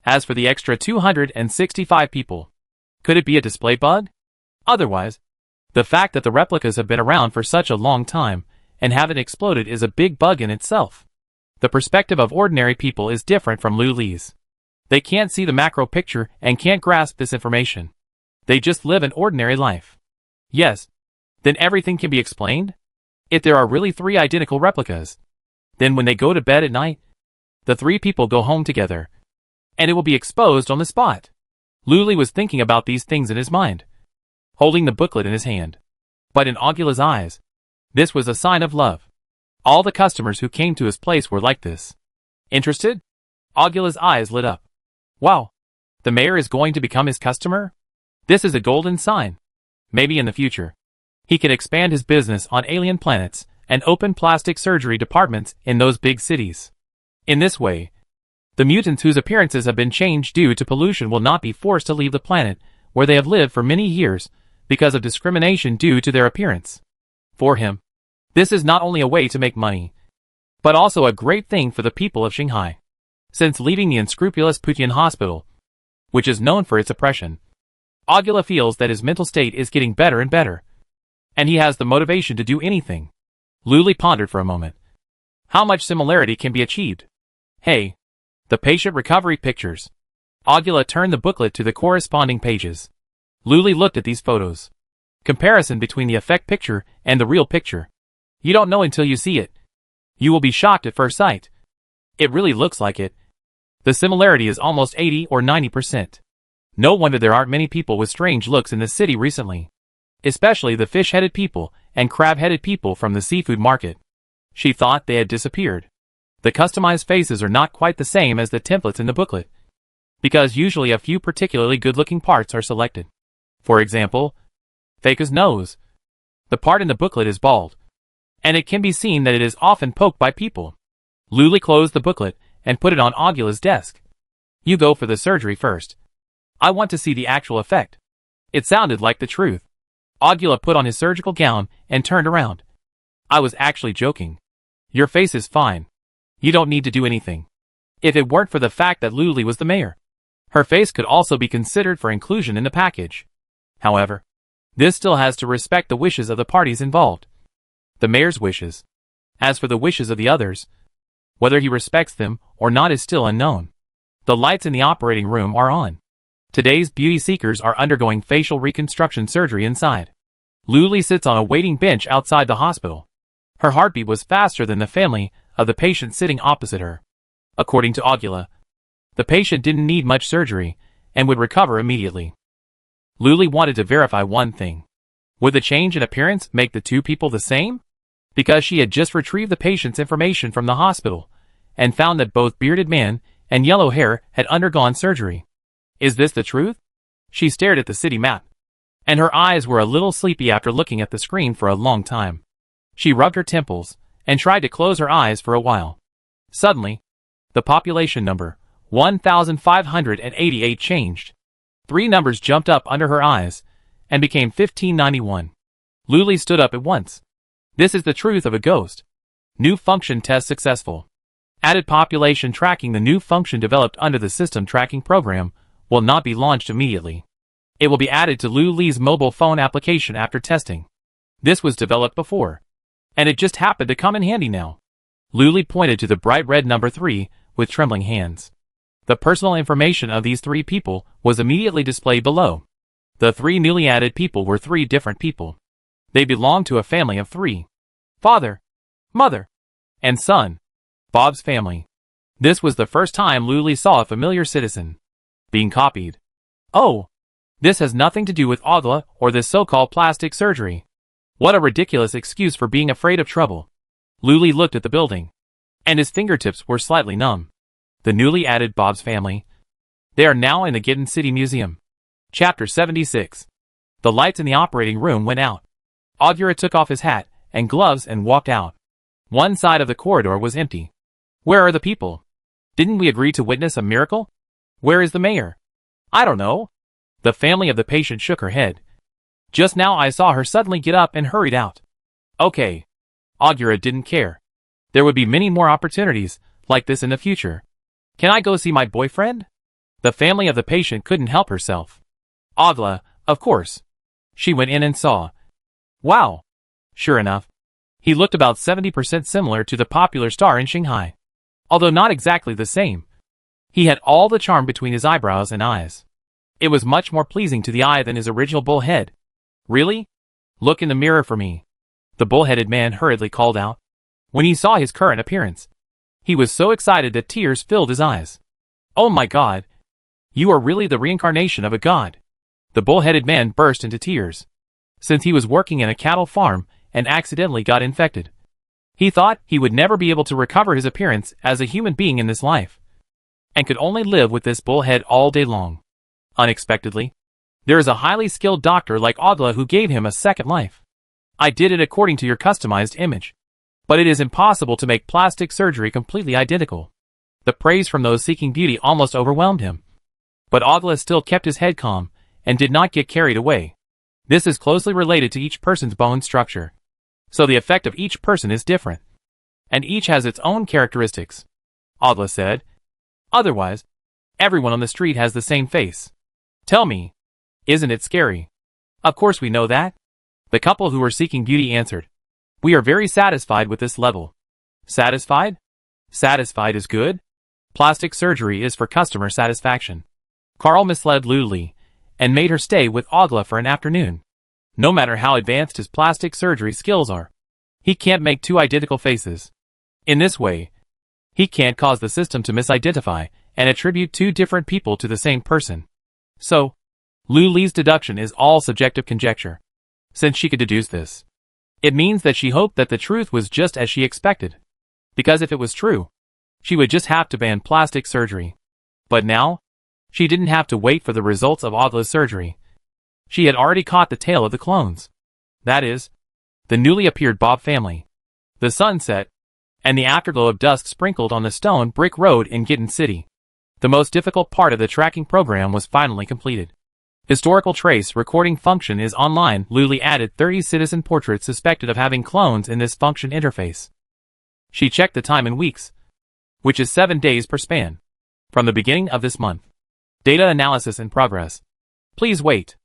As for the extra 265 people, could it be a display bug? Otherwise, the fact that the replicas have been around for such a long time and haven't exploded is a big bug in itself. The perspective of ordinary people is different from Luli's. They can't see the macro picture and can't grasp this information. They just live an ordinary life. Yes. Then everything can be explained? If there are really 3 identical replicas, then when they go to bed at night, the 3 people go home together, and it will be exposed on the spot. Luli was thinking about these things in his mind, holding the booklet in his hand. But in Augula's eyes, this was a sign of love. All the customers who came to his place were like this. Interested? Augula's eyes lit up. Wow! The mayor is going to become his customer? This is a golden sign. Maybe in the future, he can expand his business on alien planets and open plastic surgery departments in those big cities. In this way, the mutants whose appearances have been changed due to pollution will not be forced to leave the planet where they have lived for many years because of discrimination due to their appearance. For him, this is not only a way to make money, but also a great thing for the people of Shanghai. Since leaving the unscrupulous Putian hospital, which is known for its oppression, Augula feels that his mental state is getting better and better, and he has the motivation to do anything. Luli pondered for a moment. How much similarity can be achieved? Hey, the patient recovery pictures. Augula turned the booklet to the corresponding pages. Luli looked at these photos. Comparison between the effect picture and the real picture. You don't know until you see it. You will be shocked at first sight. It really looks like it. The similarity is almost 80 or 90%. No wonder there aren't many people with strange looks in the city recently. Especially the fish-headed people and crab-headed people from the seafood market. She thought they had disappeared. The customized faces are not quite the same as the templates in the booklet, because usually a few particularly good-looking parts are selected. For example, Fake's nose. The part in the booklet is bald, and it can be seen that it is often poked by people. Luli closed the booklet and put it on Augula's desk. You go for the surgery first. I want to see the actual effect. It sounded like the truth. Augula put on his surgical gown and turned around. I was actually joking. Your face is fine. You don't need to do anything. If it weren't for the fact that Luli was the mayor, her face could also be considered for inclusion in the package. However, this still has to respect the wishes of the parties involved. The mayor's wishes. As for the wishes of the others, whether he respects them or not is still unknown. The lights in the operating room are on. Today's beauty seekers are undergoing facial reconstruction surgery inside. Luli sits on a waiting bench outside the hospital. Her heartbeat was faster than the family of the patient sitting opposite her. According to Augula, the patient didn't need much surgery and would recover immediately. Luli wanted to verify one thing. Would the change in appearance make the two people the same? Because she had just retrieved the patient's information from the hospital and found that both bearded man and yellow hair had undergone surgery. Is this the truth? She stared at the city map, and her eyes were a little sleepy after looking at the screen for a long time. She rubbed her temples and tried to close her eyes for a while. Suddenly, the population number, 1,588, changed. 3 numbers jumped up under her eyes and became 1591. Luli stood up at once. This is the truth of a ghost. New function test successful. Added population tracking. The new function developed under the system tracking program will not be launched immediately. It will be added to Luli's mobile phone application after testing. This was developed before, and it just happened to come in handy now. Luli pointed to the bright red number 3 with trembling hands. The personal information of these 3 people was immediately displayed below. The 3 newly added people were 3 different people. They belonged to a family of 3. Father, mother, and son. Bob's family. This was the first time Luli saw a familiar citizen being copied. Oh, this has nothing to do with Agla or this so-called plastic surgery. What a ridiculous excuse for being afraid of trouble. Luli looked at the building, and his fingertips were slightly numb. The newly added Bob's family. They are now in the Gitten City Museum. Chapter 76. The lights in the operating room went out. Augura took off his hat and gloves and walked out. One side of the corridor was empty. Where are the people? Didn't we agree to witness a miracle? Where is the mayor? I don't know. The family of the patient shook her head. Just now I saw her suddenly get up and hurried out. Okay. Augura didn't care. There would be many more opportunities like this in the future. Can I go see my boyfriend? The family of the patient couldn't help herself. Agla, of course. She went in and saw. Wow. Sure enough. He looked about 70% similar to the popular star in Shanghai. Although not exactly the same. He had all the charm between his eyebrows and eyes. It was much more pleasing to the eye than his original bull head. Really? Look in the mirror for me. The bull-headed man hurriedly called out. When he saw his current appearance, he was so excited that tears filled his eyes. Oh my God! You are really the reincarnation of a god. The bull-headed man burst into tears. Since he was working in a cattle farm and accidentally got infected, he thought he would never be able to recover his appearance as a human being in this life, and could only live with this bullhead all day long. Unexpectedly, there is a highly skilled doctor like Agla who gave him a second life. I did it according to your customized image. But it is impossible to make plastic surgery completely identical. The praise from those seeking beauty almost overwhelmed him. But Agla still kept his head calm and did not get carried away. This is closely related to each person's bone structure. So the effect of each person is different. And each has its own characteristics. Agla said. Otherwise, everyone on the street has the same face. Tell me, isn't it scary? Of course we know that. The couple who were seeking beauty answered. We are very satisfied with this level. Satisfied? Satisfied is good. Plastic surgery is for customer satisfaction. Carl misled Luli and made her stay with Agla for an afternoon. No matter how advanced his plastic surgery skills are, he can't make 2 identical faces. In this way, he can't cause the system to misidentify and attribute 2 different people to the same person. So, Luli's deduction is all subjective conjecture. Since she could deduce this, it means that she hoped that the truth was just as she expected. Because if it was true, she would just have to ban plastic surgery. But now, she didn't have to wait for the results of Agla's surgery. She had already caught the tail of the clones. That is, the newly appeared Bob family. The sun set, and the afterglow of dusk sprinkled on the stone brick road in Gitten City. The most difficult part of the tracking program was finally completed. Historical trace recording function is online. Luli added 30 citizen portraits suspected of having clones in this function interface. She checked the time in weeks, which is 7 days per span, from the beginning of this month. Data analysis in progress. Please wait.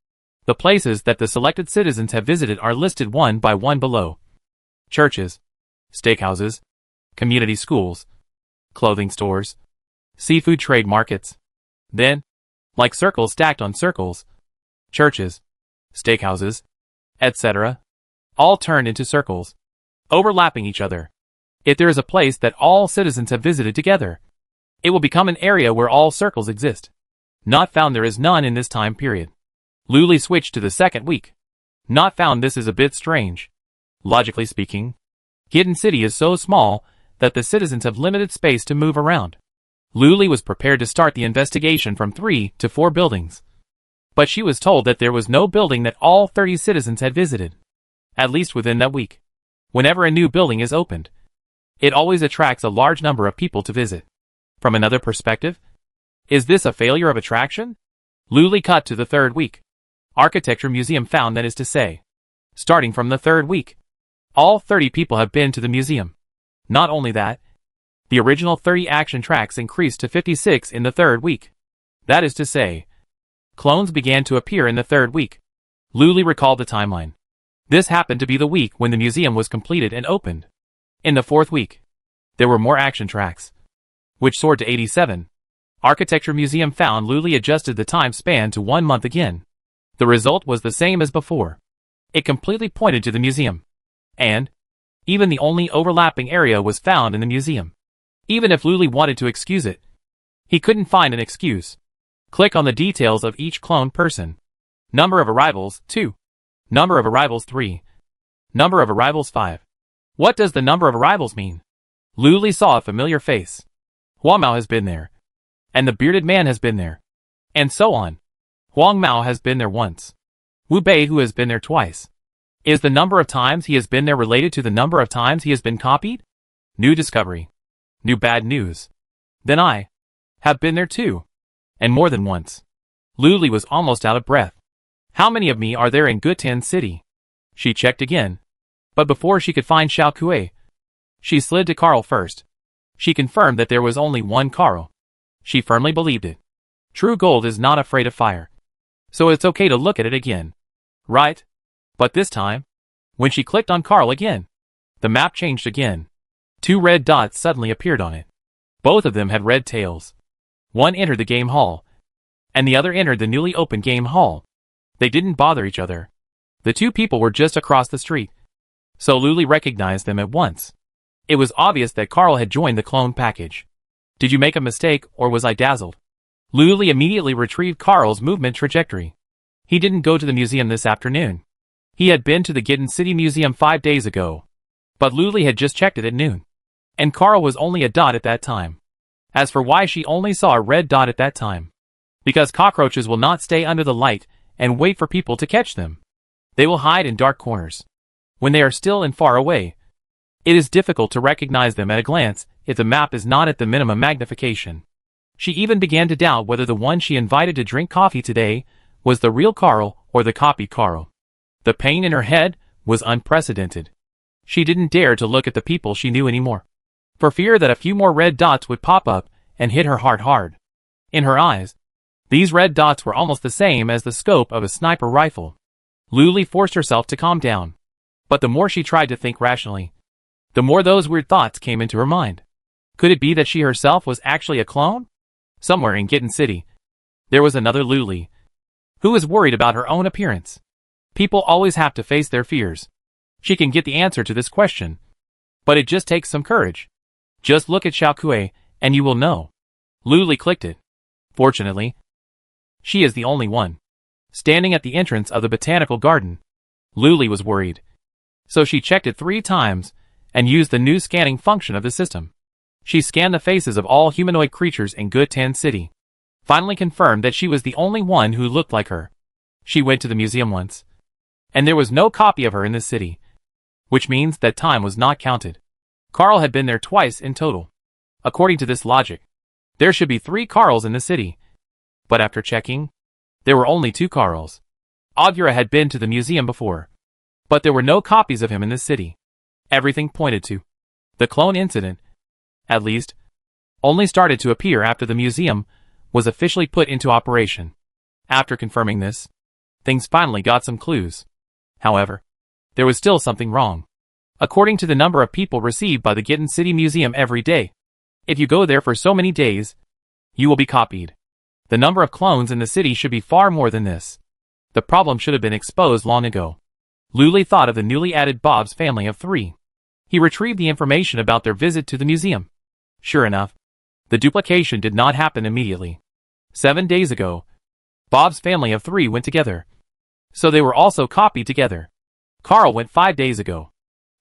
The places that the selected citizens have visited are listed one by one below. Churches, steakhouses, community schools, clothing stores, seafood trade markets. Then, like circles stacked on circles, churches, steakhouses, etc., all turned into circles, overlapping each other. If there is a place that all citizens have visited together, it will become an area where all circles exist. Not found. There is none in this time period. Luli switched to the second week. Not found. This is a bit strange. Logically speaking, Hidden City is so small that the citizens have limited space to move around. Luli was prepared to start the investigation from 3 to 4 buildings. But she was told that there was no building that all 30 citizens had visited. At least within that week. Whenever a new building is opened, it always attracts a large number of people to visit. From another perspective, is this a failure of attraction? Luli cut to the 3rd week. Architecture Museum found, that is to say, starting from the 3rd week, all 30 people have been to the museum. Not only that, the original 30 action tracks increased to 56 in the 3rd week. That is to say, clones began to appear in the 3rd week. Luli recalled the timeline. This happened to be the week when the museum was completed and opened. In the 4th week, there were more action tracks, which soared to 87. Architecture Museum found Luli adjusted the time span to 1 month again. The result was the same as before. It completely pointed to the museum. And even the only overlapping area was found in the museum. Even if Luli wanted to excuse it, he couldn't find an excuse. Click on the details of each clone person. Number of arrivals, 2. Number of arrivals, 3. Number of arrivals, 5. What does the number of arrivals mean? Luli saw a familiar face. Huang Mao has been there. And the bearded man has been there. And so on. Huang Mao has been there once. Wu Bei, who has been there twice. Is the number of times he has been there related to the number of times he has been copied? New discovery. New bad news. Then I have been there too. And more than once. Luli was almost out of breath. How many of me are there in Gutan City? She checked again. But before she could find Xiao Kuei, she slid to Carl first. She confirmed that there was only one Carl. She firmly believed it. True gold is not afraid of fire. So it's okay to look at it again. Right? But this time, when she clicked on Carl again, the map changed again. 2 red dots suddenly appeared on it. Both of them had red tails. One entered the game hall, and the other entered the newly opened game hall. They didn't bother each other. The 2 people were just across the street. So Luli recognized them at once. It was obvious that Carl had joined the clone package. Did you make a mistake, or was I dazzled? Luli immediately retrieved Carl's movement trajectory. He didn't go to the museum this afternoon. He had been to the Hidden City Museum 5 days ago. But Luli had just checked it at noon. And Carl was only a dot at that time. As for why she only saw a red dot at that time. Because cockroaches will not stay under the light and wait for people to catch them. They will hide in dark corners. When they are still and far away, it is difficult to recognize them at a glance if the map is not at the minimum magnification. She even began to doubt whether the one she invited to drink coffee today was the real Carl or the copied Carl. The pain in her head was unprecedented. She didn't dare to look at the people she knew anymore, for fear that a few more red dots would pop up and hit her heart hard. In her eyes, these red dots were almost the same as the scope of a sniper rifle. Luli forced herself to calm down. But the more she tried to think rationally, the more those weird thoughts came into her mind. Could it be that she herself was actually a clone? Somewhere in Hidden City, there was another Luli, who was worried about her own appearance. People always have to face their fears. She can get the answer to this question. But it just takes some courage. Just look at Xiao Kuei, and you will know. Luli clicked it. Fortunately, she is the only one standing at the entrance of the botanical garden. Luli was worried. So she checked it 3 times and used the new scanning function of the system. She scanned the faces of all humanoid creatures in Gutan City. Finally confirmed that she was the only one who looked like her. She went to the museum once, and there was no copy of her in the city, which means that time was not counted. Carl had been there twice in total. According to this logic, there should be 3 Carls in the city. But after checking, there were only 2 Carls. Ogura had been to the museum before, but there were no copies of him in the city. Everything pointed to the clone incident, at least, only started to appear after the museum was officially put into operation. After confirming this, things finally got some clues. However, there was still something wrong. According to the number of people received by the Hidden City Museum every day, if you go there for so many days, you will be copied. The number of clones in the city should be far more than this. The problem should have been exposed long ago. Luli thought of the newly added Bob's family of 3. He retrieved the information about their visit to the museum. Sure enough, the duplication did not happen immediately. 7 days ago, Bob's family of 3 went together, So they were also copied together. Carl went 5 days ago.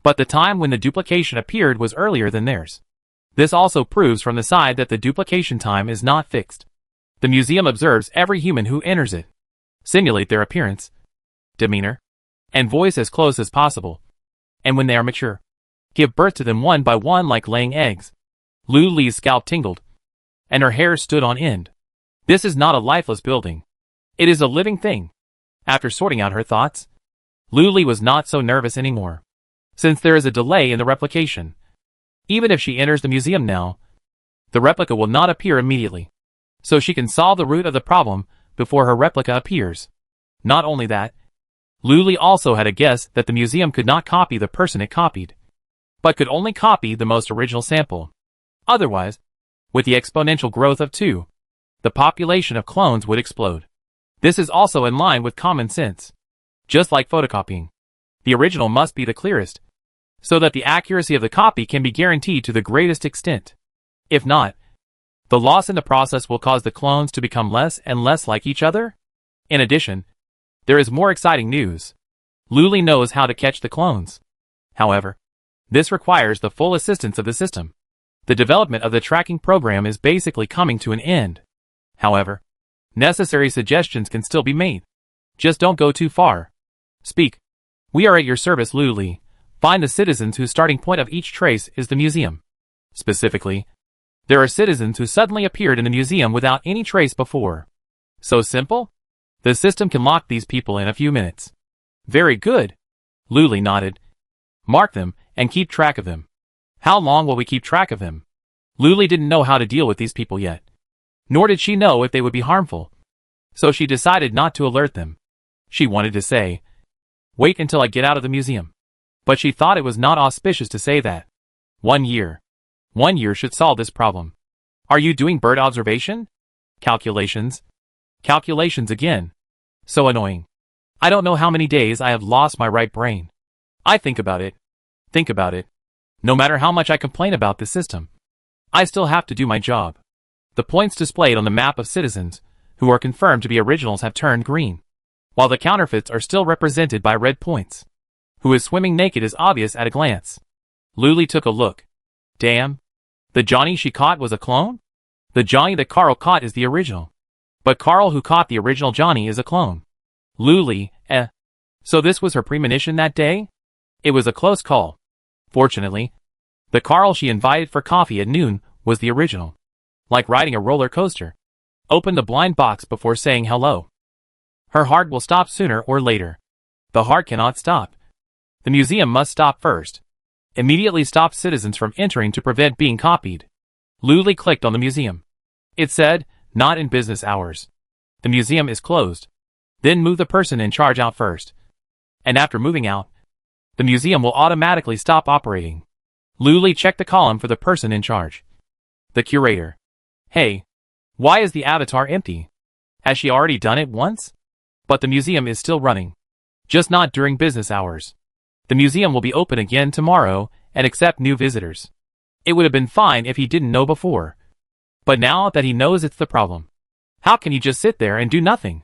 But the time when the duplication appeared was earlier than theirs. This also proves from the side that the duplication time is not fixed. The museum observes every human who enters it. Simulate their appearance, demeanor, and voice as close as possible. And when they are mature, give birth to them one by one like laying eggs. Lu Li's scalp tingled, and her hair stood on end. This is not a lifeless building. It is a living thing. After sorting out her thoughts, Lu Li was not so nervous anymore. Since there is a delay in the replication, even if she enters the museum now, the replica will not appear immediately. So she can solve the root of the problem before her replica appears. Not only that, Lu Li also had a guess that the museum could not copy the person it copied, but could only copy the most original sample. Otherwise, with the exponential growth of 2, the population of clones would explode. This is also in line with common sense. Just like photocopying, the original must be the clearest, so that the accuracy of the copy can be guaranteed to the greatest extent. If not, the loss in the process will cause the clones to become less and less like each other. In addition, there is more exciting news. Lu Li knows how to catch the clones. However, this requires the full assistance of the system. The development of the tracking program is basically coming to an end. However, necessary suggestions can still be made. Just don't go too far. Speak. We are at your service, Lu Li. Find the citizens whose starting point of each trace is the museum. Specifically, there are citizens who suddenly appeared in the museum without any trace before. So simple? The system can lock these people in a few minutes. Very good. Lu Li nodded. Mark them and keep track of them. How long will we keep track of them? Lu Li didn't know how to deal with these people yet. Nor did she know if they would be harmful. So she decided not to alert them. She wanted to say, wait until I get out of the museum. But she thought it was not auspicious to say that. 1 year. 1 year should solve this problem. Are you doing bird observation? Calculations. Calculations again. So annoying. I don't know how many days I have lost my right brain. I think about it. Think about it. No matter how much I complain about the system, I still have to do my job. The points displayed on the map of citizens who are confirmed to be originals have turned green, while the counterfeits are still represented by red points. Who is swimming naked is obvious at a glance. Lu Li took a look. Damn. The Johnny she caught was a clone? The Johnny that Carl caught is the original. But Carl who caught the original Johnny is a clone. Lu Li, So this was her premonition that day? It was a close call. Fortunately, the Carl she invited for coffee at noon was the original. Like riding a roller coaster. Open the blind box before saying hello. Her heart will stop sooner or later. The heart cannot stop. The museum must stop first. Immediately stop citizens from entering to prevent being copied. Lu Li clicked on the museum. It said, not in business hours. The museum is closed. Then move the person in charge out first. And after moving out, the museum will automatically stop operating. Lu Li checked the column for the person in charge. The curator. Hey, why is the avatar empty? Has she already done it once? But the museum is still running. Just not during business hours. The museum will be open again tomorrow and accept new visitors. It would have been fine if he didn't know before. But now that he knows it's the problem, how can he just sit there and do nothing?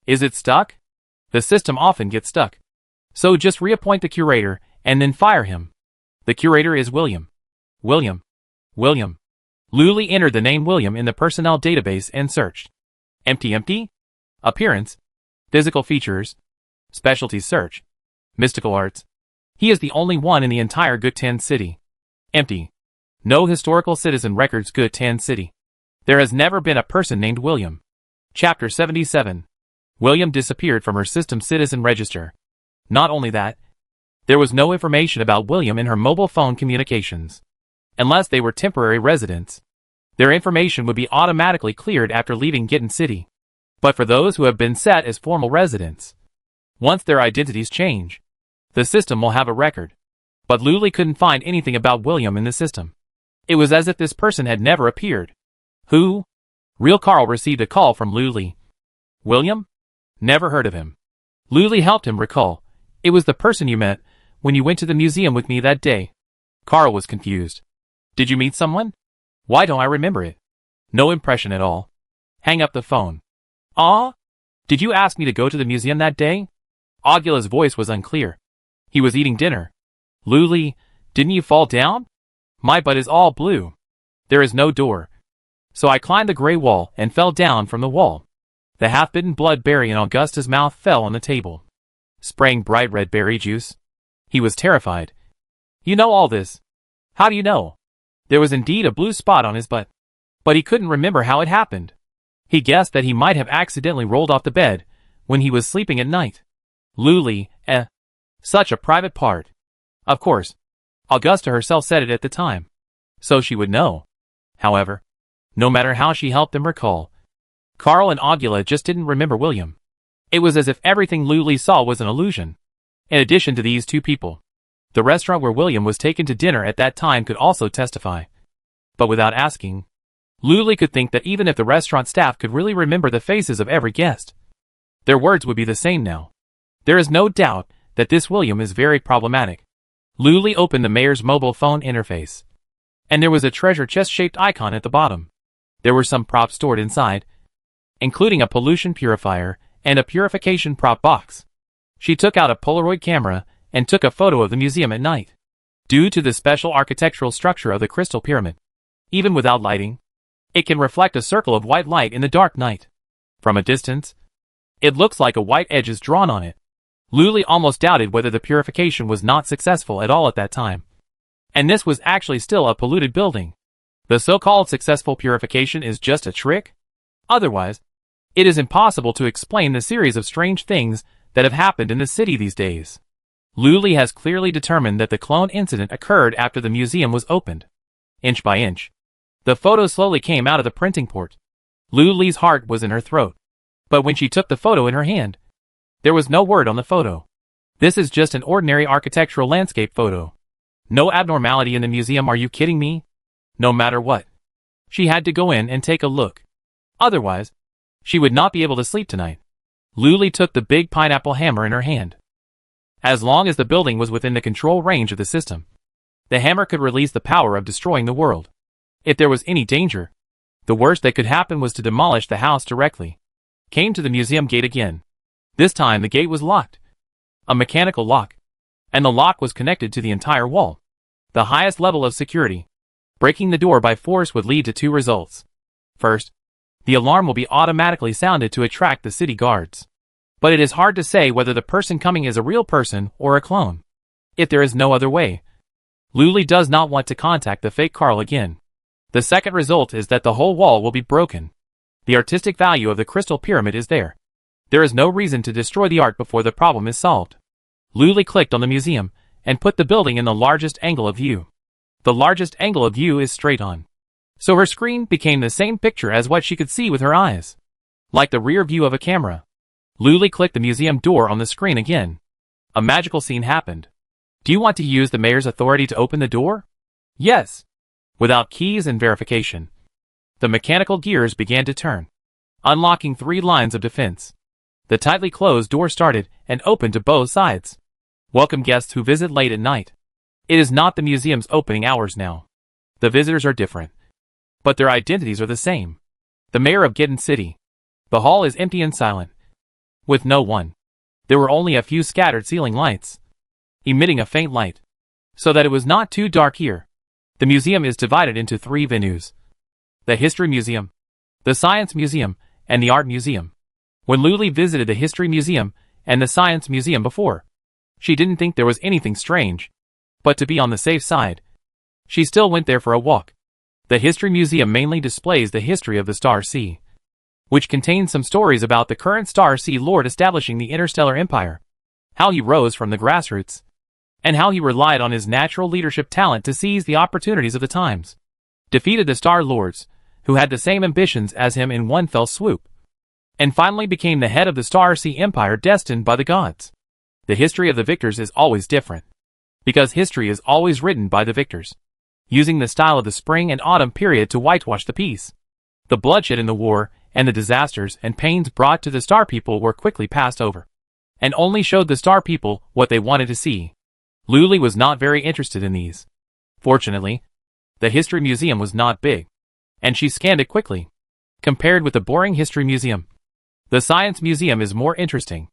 Is it stuck? The system often gets stuck. So just reappoint the curator and then fire him. The curator is William. William. Lu Li entered the name William in the personnel database and searched. Empty. Appearance. Physical features. Specialties search. Mystical arts. He is the only one in the entire Gutan city. Empty. No historical citizen records Gutan city. There has never been a person named William. Chapter 77. William disappeared from her system citizen register. Not only that, there was no information about William in her mobile phone communications. Unless they were temporary residents, their information would be automatically cleared after leaving Gutan city. But for those who have been set as formal residents, once their identities change, the system will have a record. But Lu Li couldn't find anything about William in the system. It was as if this person had never appeared. Who? Real Carl received a call from Lu Li. William? Never heard of him. Lu Li helped him recall. It was the person you met when you went to the museum with me that day. Carl was confused. Did you meet someone? Why don't I remember it? No impression at all. Hang up the phone. Ah? Did you ask me to go to the museum that day? Aguila's voice was unclear. He was eating dinner. Luli, didn't you fall down? My butt is all blue. There is no door. So I climbed the gray wall and fell down from the wall. The half-bitten blood berry in Augusta's mouth fell on the table, spraying bright red berry juice. He was terrified. You know all this. How do you know? There was indeed a blue spot on his butt. But he couldn't remember how it happened. He guessed that he might have accidentally rolled off the bed when he was sleeping at night. Luli, such a private part. Of course, Augusta herself said it at the time, so she would know. However, no matter how she helped them recall, Carl and Aguila just didn't remember William. It was as if everything Luli saw was an illusion. In addition to these two people, the restaurant where William was taken to dinner at that time could also testify. But without asking, Luli could think that even if the restaurant staff could really remember the faces of every guest, their words would be the same now. There is no doubt that this William is very problematic. Luli opened the mayor's mobile phone interface, and there was a treasure chest-shaped icon at the bottom. There were some props stored inside, including a pollution purifier and a purification prop box. She took out a Polaroid camera and took a photo of the museum at night. Due to the special architectural structure of the crystal pyramid, even without lighting, it can reflect a circle of white light in the dark night. From a distance, it looks like a white edge is drawn on it. Luli almost doubted whether the purification was not successful at all at that time. And this was actually still a polluted building. The so-called successful purification is just a trick? Otherwise, it is impossible to explain the series of strange things that have happened in the city these days. Luli has clearly determined that the clone incident occurred after the museum was opened. Inch by inch, the photo slowly came out of the printing port. Luli's heart was in her throat. But when she took the photo in her hand, there was no word on the photo. This is just an ordinary architectural landscape photo. No abnormality in the museum, are you kidding me? No matter what, she had to go in and take a look. Otherwise, she would not be able to sleep tonight. Luli took the big pineapple hammer in her hand. As long as the building was within the control range of the system, the hammer could release the power of destroying the world. If there was any danger, the worst that could happen was to demolish the house directly. Came to the museum gate again. This time the gate was locked. A mechanical lock. And the lock was connected to the entire wall. The highest level of security. Breaking the door by force would lead to two results. First, the alarm will be automatically sounded to attract the city guards. But it is hard to say whether the person coming is a real person or a clone. If there is no other way, Luli does not want to contact the fake Carl again. The second result is that the whole wall will be broken. The artistic value of the crystal pyramid is there. There is no reason to destroy the art before the problem is solved. Luli clicked on the museum and put the building in the largest angle of view. The largest angle of view is straight on. So her screen became the same picture as what she could see with her eyes. Like the rear view of a camera. Luli clicked the museum door on the screen again. A magical scene happened. Do you want to use the mayor's authority to open the door? Yes. Without keys and verification, the mechanical gears began to turn, unlocking 3 lines of defense. The tightly closed door started and opened to both sides. Welcome guests who visit late at night. It is not the museum's opening hours now. The visitors are different, but their identities are the same. The mayor of Gitten City. The hall is empty and silent, with no one. There were only a few scattered ceiling lights, emitting a faint light, so that it was not too dark here. The museum is divided into 3 venues. The History Museum, the Science Museum, and the Art Museum. When Luli visited the History Museum and the Science Museum before, she didn't think there was anything strange. But to be on the safe side, she still went there for a walk. The History Museum mainly displays the history of the Star Sea, which contains some stories about the current Star Sea Lord establishing the Interstellar Empire, how he rose from the grassroots, and how he relied on his natural leadership talent to seize the opportunities of the times, defeated the Star Lords, who had the same ambitions as him in one fell swoop, and finally became the head of the Star Sea Empire destined by the gods. The history of the victors is always different, because history is always written by the victors, using the style of the spring and autumn period to whitewash the peace. The bloodshed in the war and the disasters and pains brought to the Star People were quickly passed over, and only showed the Star People what they wanted to see. Luli was not very interested in these. Fortunately, the History Museum was not big, and she scanned it quickly. Compared with the boring History Museum, the Science Museum is more interesting.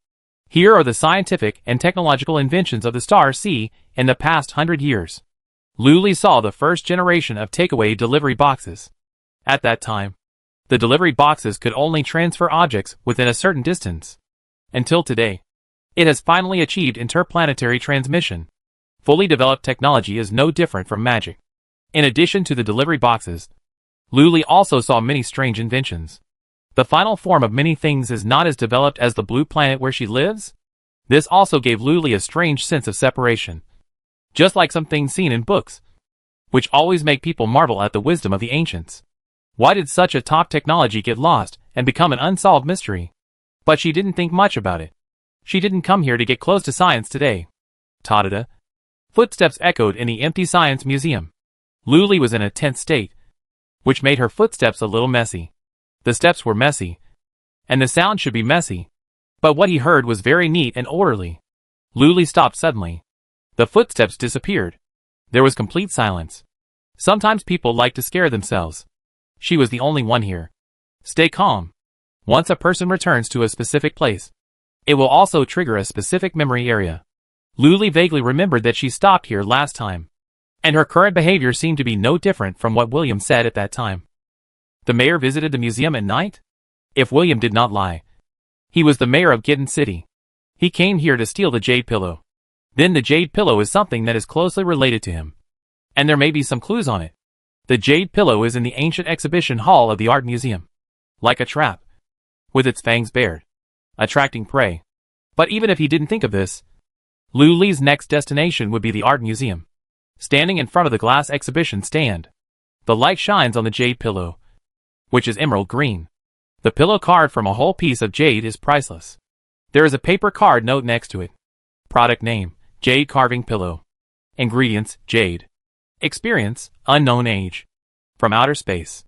Here are the scientific and technological inventions of the Star Sea in the past 100 years. Luli saw the first generation of takeaway delivery boxes. At that time, the delivery boxes could only transfer objects within a certain distance. Until today, it has finally achieved interplanetary transmission. Fully developed technology is no different from magic. In addition to the delivery boxes, Luli also saw many strange inventions. The final form of many things is not as developed as the blue planet where she lives. This also gave Luli a strange sense of separation. Just like some things seen in books, which always make people marvel at the wisdom of the ancients. Why did such a top technology get lost and become an unsolved mystery? But she didn't think much about it. She didn't come here to get close to science today. Ta-da-da. Footsteps echoed in the empty science museum. Luli was in a tense state, which made her footsteps a little messy. The steps were messy, and the sound should be messy. But what he heard was very neat and orderly. Luli stopped suddenly. The footsteps disappeared. There was complete silence. Sometimes people like to scare themselves. She was the only one here. Stay calm. Once a person returns to a specific place, it will also trigger a specific memory area. Luli vaguely remembered that she stopped here last time, and her current behavior seemed to be no different from what William said at that time. The mayor visited the museum at night? If William did not lie, he was the mayor of Gitten City. He came here to steal the jade pillow. Then the jade pillow is something that is closely related to him, and there may be some clues on it. The jade pillow is in the ancient exhibition hall of the art museum, like a trap, with its fangs bared, attracting prey. But even if he didn't think of this, Luli's next destination would be the art museum. Standing in front of the glass exhibition stand, the light shines on the jade pillow, which is emerald green. The pillow carved from a whole piece of jade is priceless. There is a paper card note next to it. Product name, jade carving pillow. Ingredients, jade. Experience, unknown age. From outer space.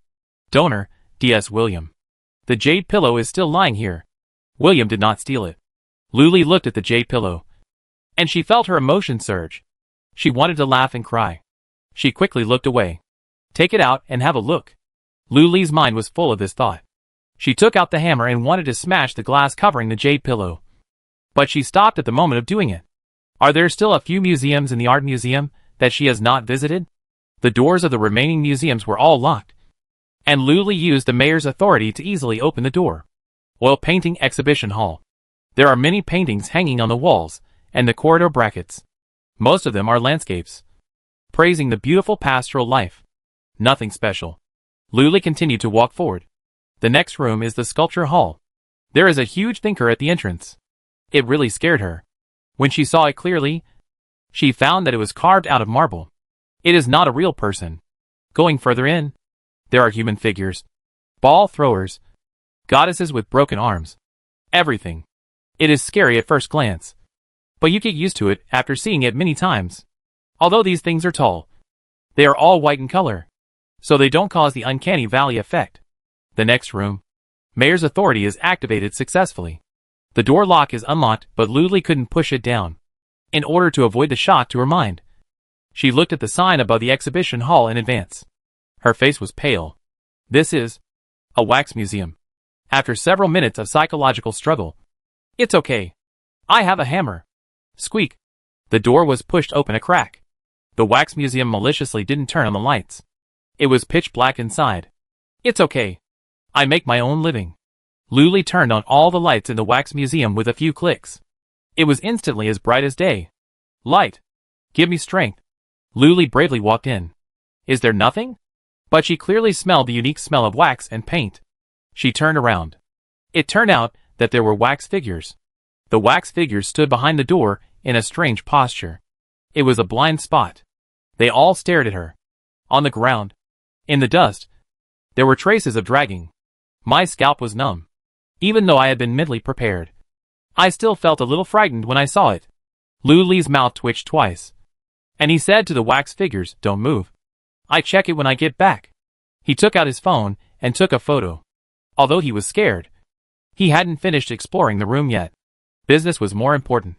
Donor, D.S. William. The jade pillow is still lying here. William did not steal it. Luli looked at the jade pillow, and she felt her emotion surge. She wanted to laugh and cry. She quickly looked away. Take it out and have a look. Luli's mind was full of this thought. She took out the hammer and wanted to smash the glass covering the jade pillow. But she stopped at the moment of doing it. Are there still a few museums in the art museum that she has not visited? The doors of the remaining museums were all locked, and Luli used the mayor's authority to easily open the door. Oil painting exhibition hall. There are many paintings hanging on the walls and the corridor brackets. Most of them are landscapes, praising the beautiful pastoral life. Nothing special. Luli continued to walk forward. The next room is the sculpture hall. There is a huge thinker at the entrance. It really scared her. When she saw it clearly, she found that it was carved out of marble. It is not a real person. Going further in, there are human figures, ball throwers, goddesses with broken arms. Everything. It is scary at first glance, but you get used to it after seeing it many times. Although these things are tall, they are all white in color, so they don't cause the uncanny valley effect. The next room. Mayor's authority is activated successfully. The door lock is unlocked, but Luli couldn't push it down. In order to avoid the shock to her mind, she looked at the sign above the exhibition hall in advance. Her face was pale. This is a wax museum. After several minutes of psychological struggle, it's okay. I have a hammer. Squeak. The door was pushed open a crack. The wax museum maliciously didn't turn on the lights. It was pitch black inside. It's okay. I make my own living. Luli turned on all the lights in the wax museum with a few clicks. It was instantly as bright as day. Light. Give me strength. Luli bravely walked in. Is there nothing? But she clearly smelled the unique smell of wax and paint. She turned around. It turned out that there were wax figures. The wax figures stood behind the door in a strange posture. It was a blind spot. They all stared at her. On the ground, in the dust, there were traces of dragging. My scalp was numb. Even though I had been mentally prepared, I still felt a little frightened when I saw it. Luli's mouth twitched twice, and he said to the wax figures, "Don't move. I check it when I get back." He took out his phone and took a photo. Although he was scared, he hadn't finished exploring the room yet. Business was more important.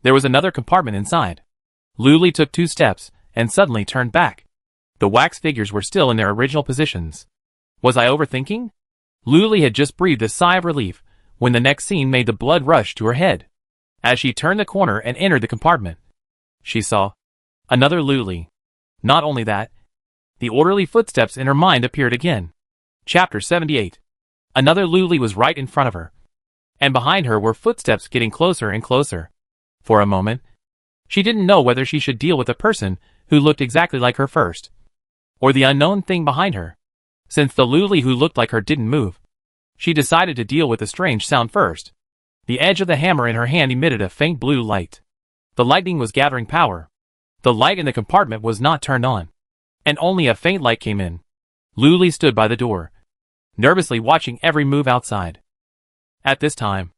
There was another compartment inside. Luli took 2 steps and suddenly turned back. The wax figures were still in their original positions. Was I overthinking? Luli had just breathed a sigh of relief when the next scene made the blood rush to her head. As she turned the corner and entered the compartment, she saw another Luli. Not only that, the orderly footsteps in her mind appeared again. Chapter 78. Another Luli was right in front of her, and behind her were footsteps getting closer and closer. For a moment, she didn't know whether she should deal with a person who looked exactly like her first, or the unknown thing behind her. Since the Luli who looked like her didn't move, she decided to deal with the strange sound first. The edge of the hammer in her hand emitted a faint blue light. The lightning was gathering power. The light in the compartment was not turned on, and only a faint light came in. Luli stood by the door, nervously watching every move outside. At this time,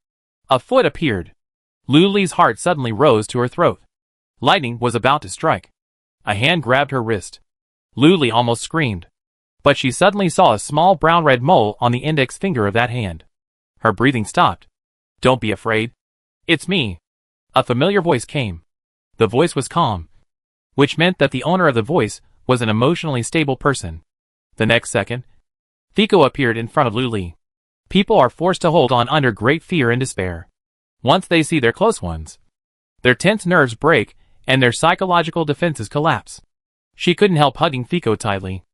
a foot appeared. Luli's heart suddenly rose to her throat. Lightning was about to strike. A hand grabbed her wrist. Luli almost screamed, but she suddenly saw a small brown-red mole on the index finger of that hand. Her breathing stopped. "Don't be afraid. It's me." A familiar voice came. The voice was calm, which meant that the owner of the voice was an emotionally stable person. The next second, Fico appeared in front of Luli. People are forced to hold on under great fear and despair. Once they see their close ones, their tense nerves break and their psychological defenses collapse. She couldn't help hugging Fico tightly.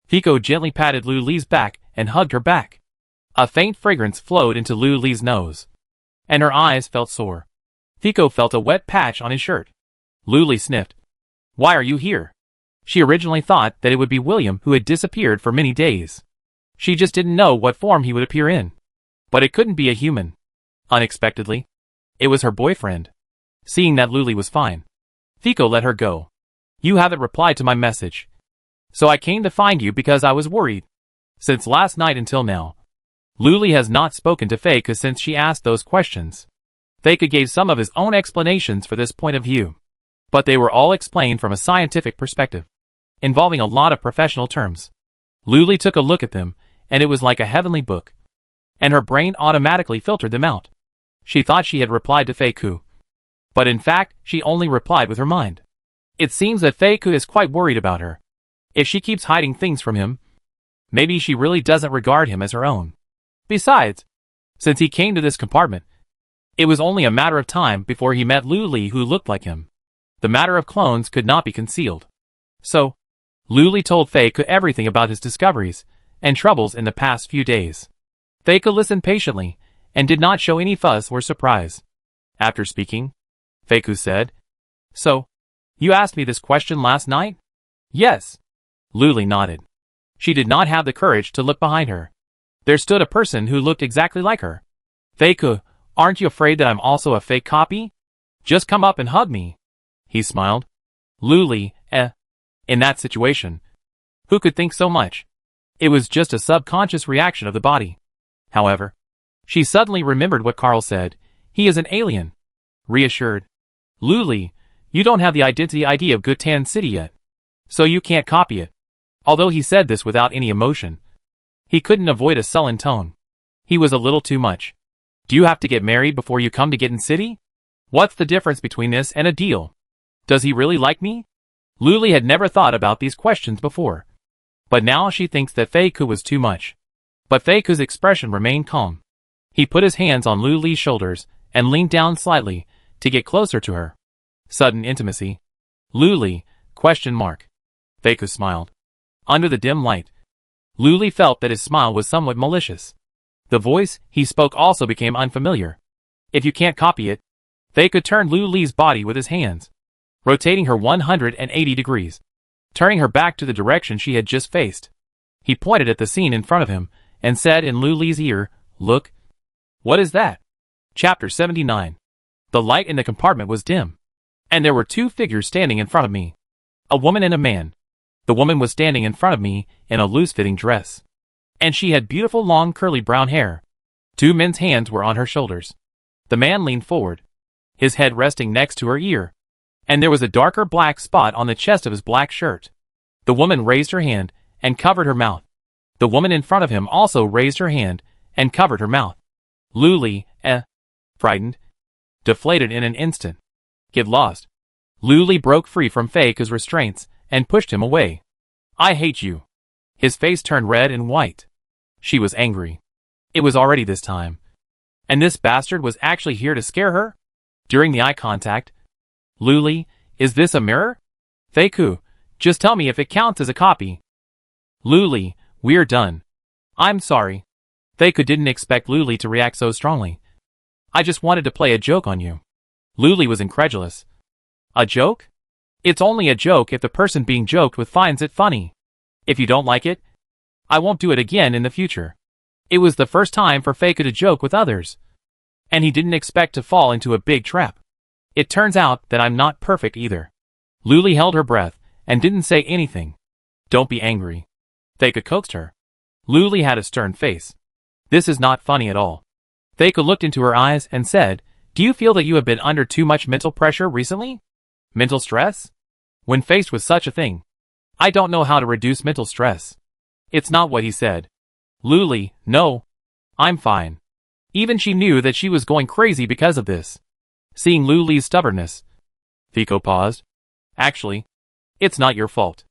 Fico gently patted Luli's back and hugged her back. A faint fragrance flowed into Luli's nose, and her eyes felt sore. Fico felt a wet patch on his shirt. Luli sniffed. "Why are you here?" She originally thought that it would be William who had disappeared for many days. She just didn't know what form he would appear in. But it couldn't be a human. Unexpectedly, it was her boyfriend. Seeing that Luli was fine, Fico let her go. "You haven't replied to my message, so I came to find you because I was worried." Since last night until now, Luli has not spoken to Faika since she asked those questions. Faika gave some of his own explanations for this point of view, but they were all explained from a scientific perspective, involving a lot of professional terms. Luli took a look at them, and it was like a heavenly book, and her brain automatically filtered them out. She thought she had replied to Feiku, but in fact, she only replied with her mind. It seems that Feiku is quite worried about her. If she keeps hiding things from him, maybe she really doesn't regard him as her own. Besides, since he came to this compartment, it was only a matter of time before he met Luli who looked like him. The matter of clones could not be concealed. So, Luli told Feiku everything about his discoveries and troubles in the past few days. Feiku listened patiently and did not show any fuss or surprise. After speaking, Feiku said, "So, you asked me this question last night?" "Yes." Luli nodded. She did not have the courage to look behind her. There stood a person who looked exactly like her. "Feiku, aren't you afraid that I'm also a fake copy? Just come up and hug me." He smiled. Luli, in that situation, who could think so much? It was just a subconscious reaction of the body. However, she suddenly remembered what Carl said. He is an alien. Reassured, "Luli, you don't have the identity ID of Gutan City yet, so you can't copy it." Although he said this without any emotion, he couldn't avoid a sullen tone. He was a little too much. "Do you have to get married before you come to Gutan City? What's the difference between this and a deal? Does he really like me?" Luli had never thought about these questions before, but now she thinks that Feiku was too much. But Feiku's expression remained calm. He put his hands on Luli's shoulders and leaned down slightly to get closer to her. Sudden intimacy. "Luli, ? Feiku smiled. Under the dim light, Luli felt that his smile was somewhat malicious. The voice he spoke also became unfamiliar. "If you can't copy it." Feiku turned Luli's body with his hands, rotating her 180 degrees, turning her back to the direction she had just faced. He pointed at the scene in front of him and said in Luli's ear, "Look." "What is that?" Chapter 79. The light in the compartment was dim, and there were two figures standing in front of me. A woman and a man. The woman was standing in front of me in a loose-fitting dress, and she had beautiful long curly brown hair. Two men's hands were on her shoulders. The man leaned forward, his head resting next to her ear, and there was a darker black spot on the chest of his black shirt. The woman raised her hand and covered her mouth. The woman in front of him also raised her hand and covered her mouth. Luli, frightened, deflated in an instant. "Get lost." Luli broke free from Feiku's restraints and pushed him away. "I hate you." His face turned red and white. She was angry. It was already this time, and this bastard was actually here to scare her? During the eye contact, Luli, is this a mirror? Feiku, just tell me if it counts as a copy. Luli, we're done. I'm sorry. Feiku didn't expect Luli to react so strongly. I just wanted to play a joke on you. Luli was incredulous. A joke? It's only a joke if the person being joked with finds it funny. If you don't like it, I won't do it again in the future. It was the first time for Feiku to joke with others. And he didn't expect to fall into a big trap. It turns out that I'm not perfect either. Luli held her breath and didn't say anything. Don't be angry. Feiku coaxed her. Luli had a stern face. This is not funny at all. Feiku looked into her eyes and said, do you feel that you have been under too much mental pressure recently? Mental stress? When faced with such a thing, I don't know how to reduce mental stress. It's not what he said. Luli, no. I'm fine. Even she knew that she was going crazy because of this. Seeing Luli's stubbornness, Feiku paused. Actually, it's not your fault.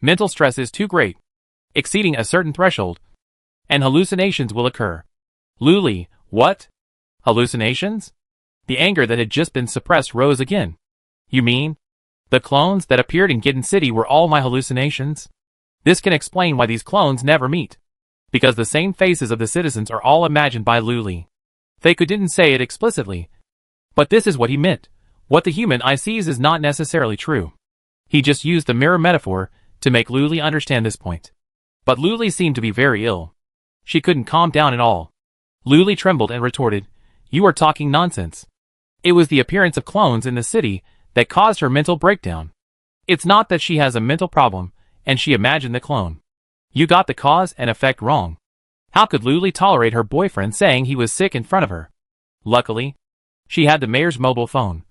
Mental stress is too great, exceeding a certain threshold, and hallucinations will occur. Luli, what? Hallucinations? The anger that had just been suppressed rose again. You mean? The clones that appeared in Gitten City were all my hallucinations? This can explain why these clones never meet. Because the same faces of the citizens are all imagined by Luli. Feiku didn't say it explicitly, but this is what he meant. What the human eye sees is not necessarily true. He just used the mirror metaphor to make Luli understand this point. But Luli seemed to be very ill. She couldn't calm down at all. Luli trembled and retorted, you are talking nonsense. It was the appearance of clones in the city that caused her mental breakdown. It's not that she has a mental problem, and she imagined the clone. You got the cause and effect wrong. How could Luli tolerate her boyfriend saying he was sick in front of her? Luckily, she had the mayor's mobile phone.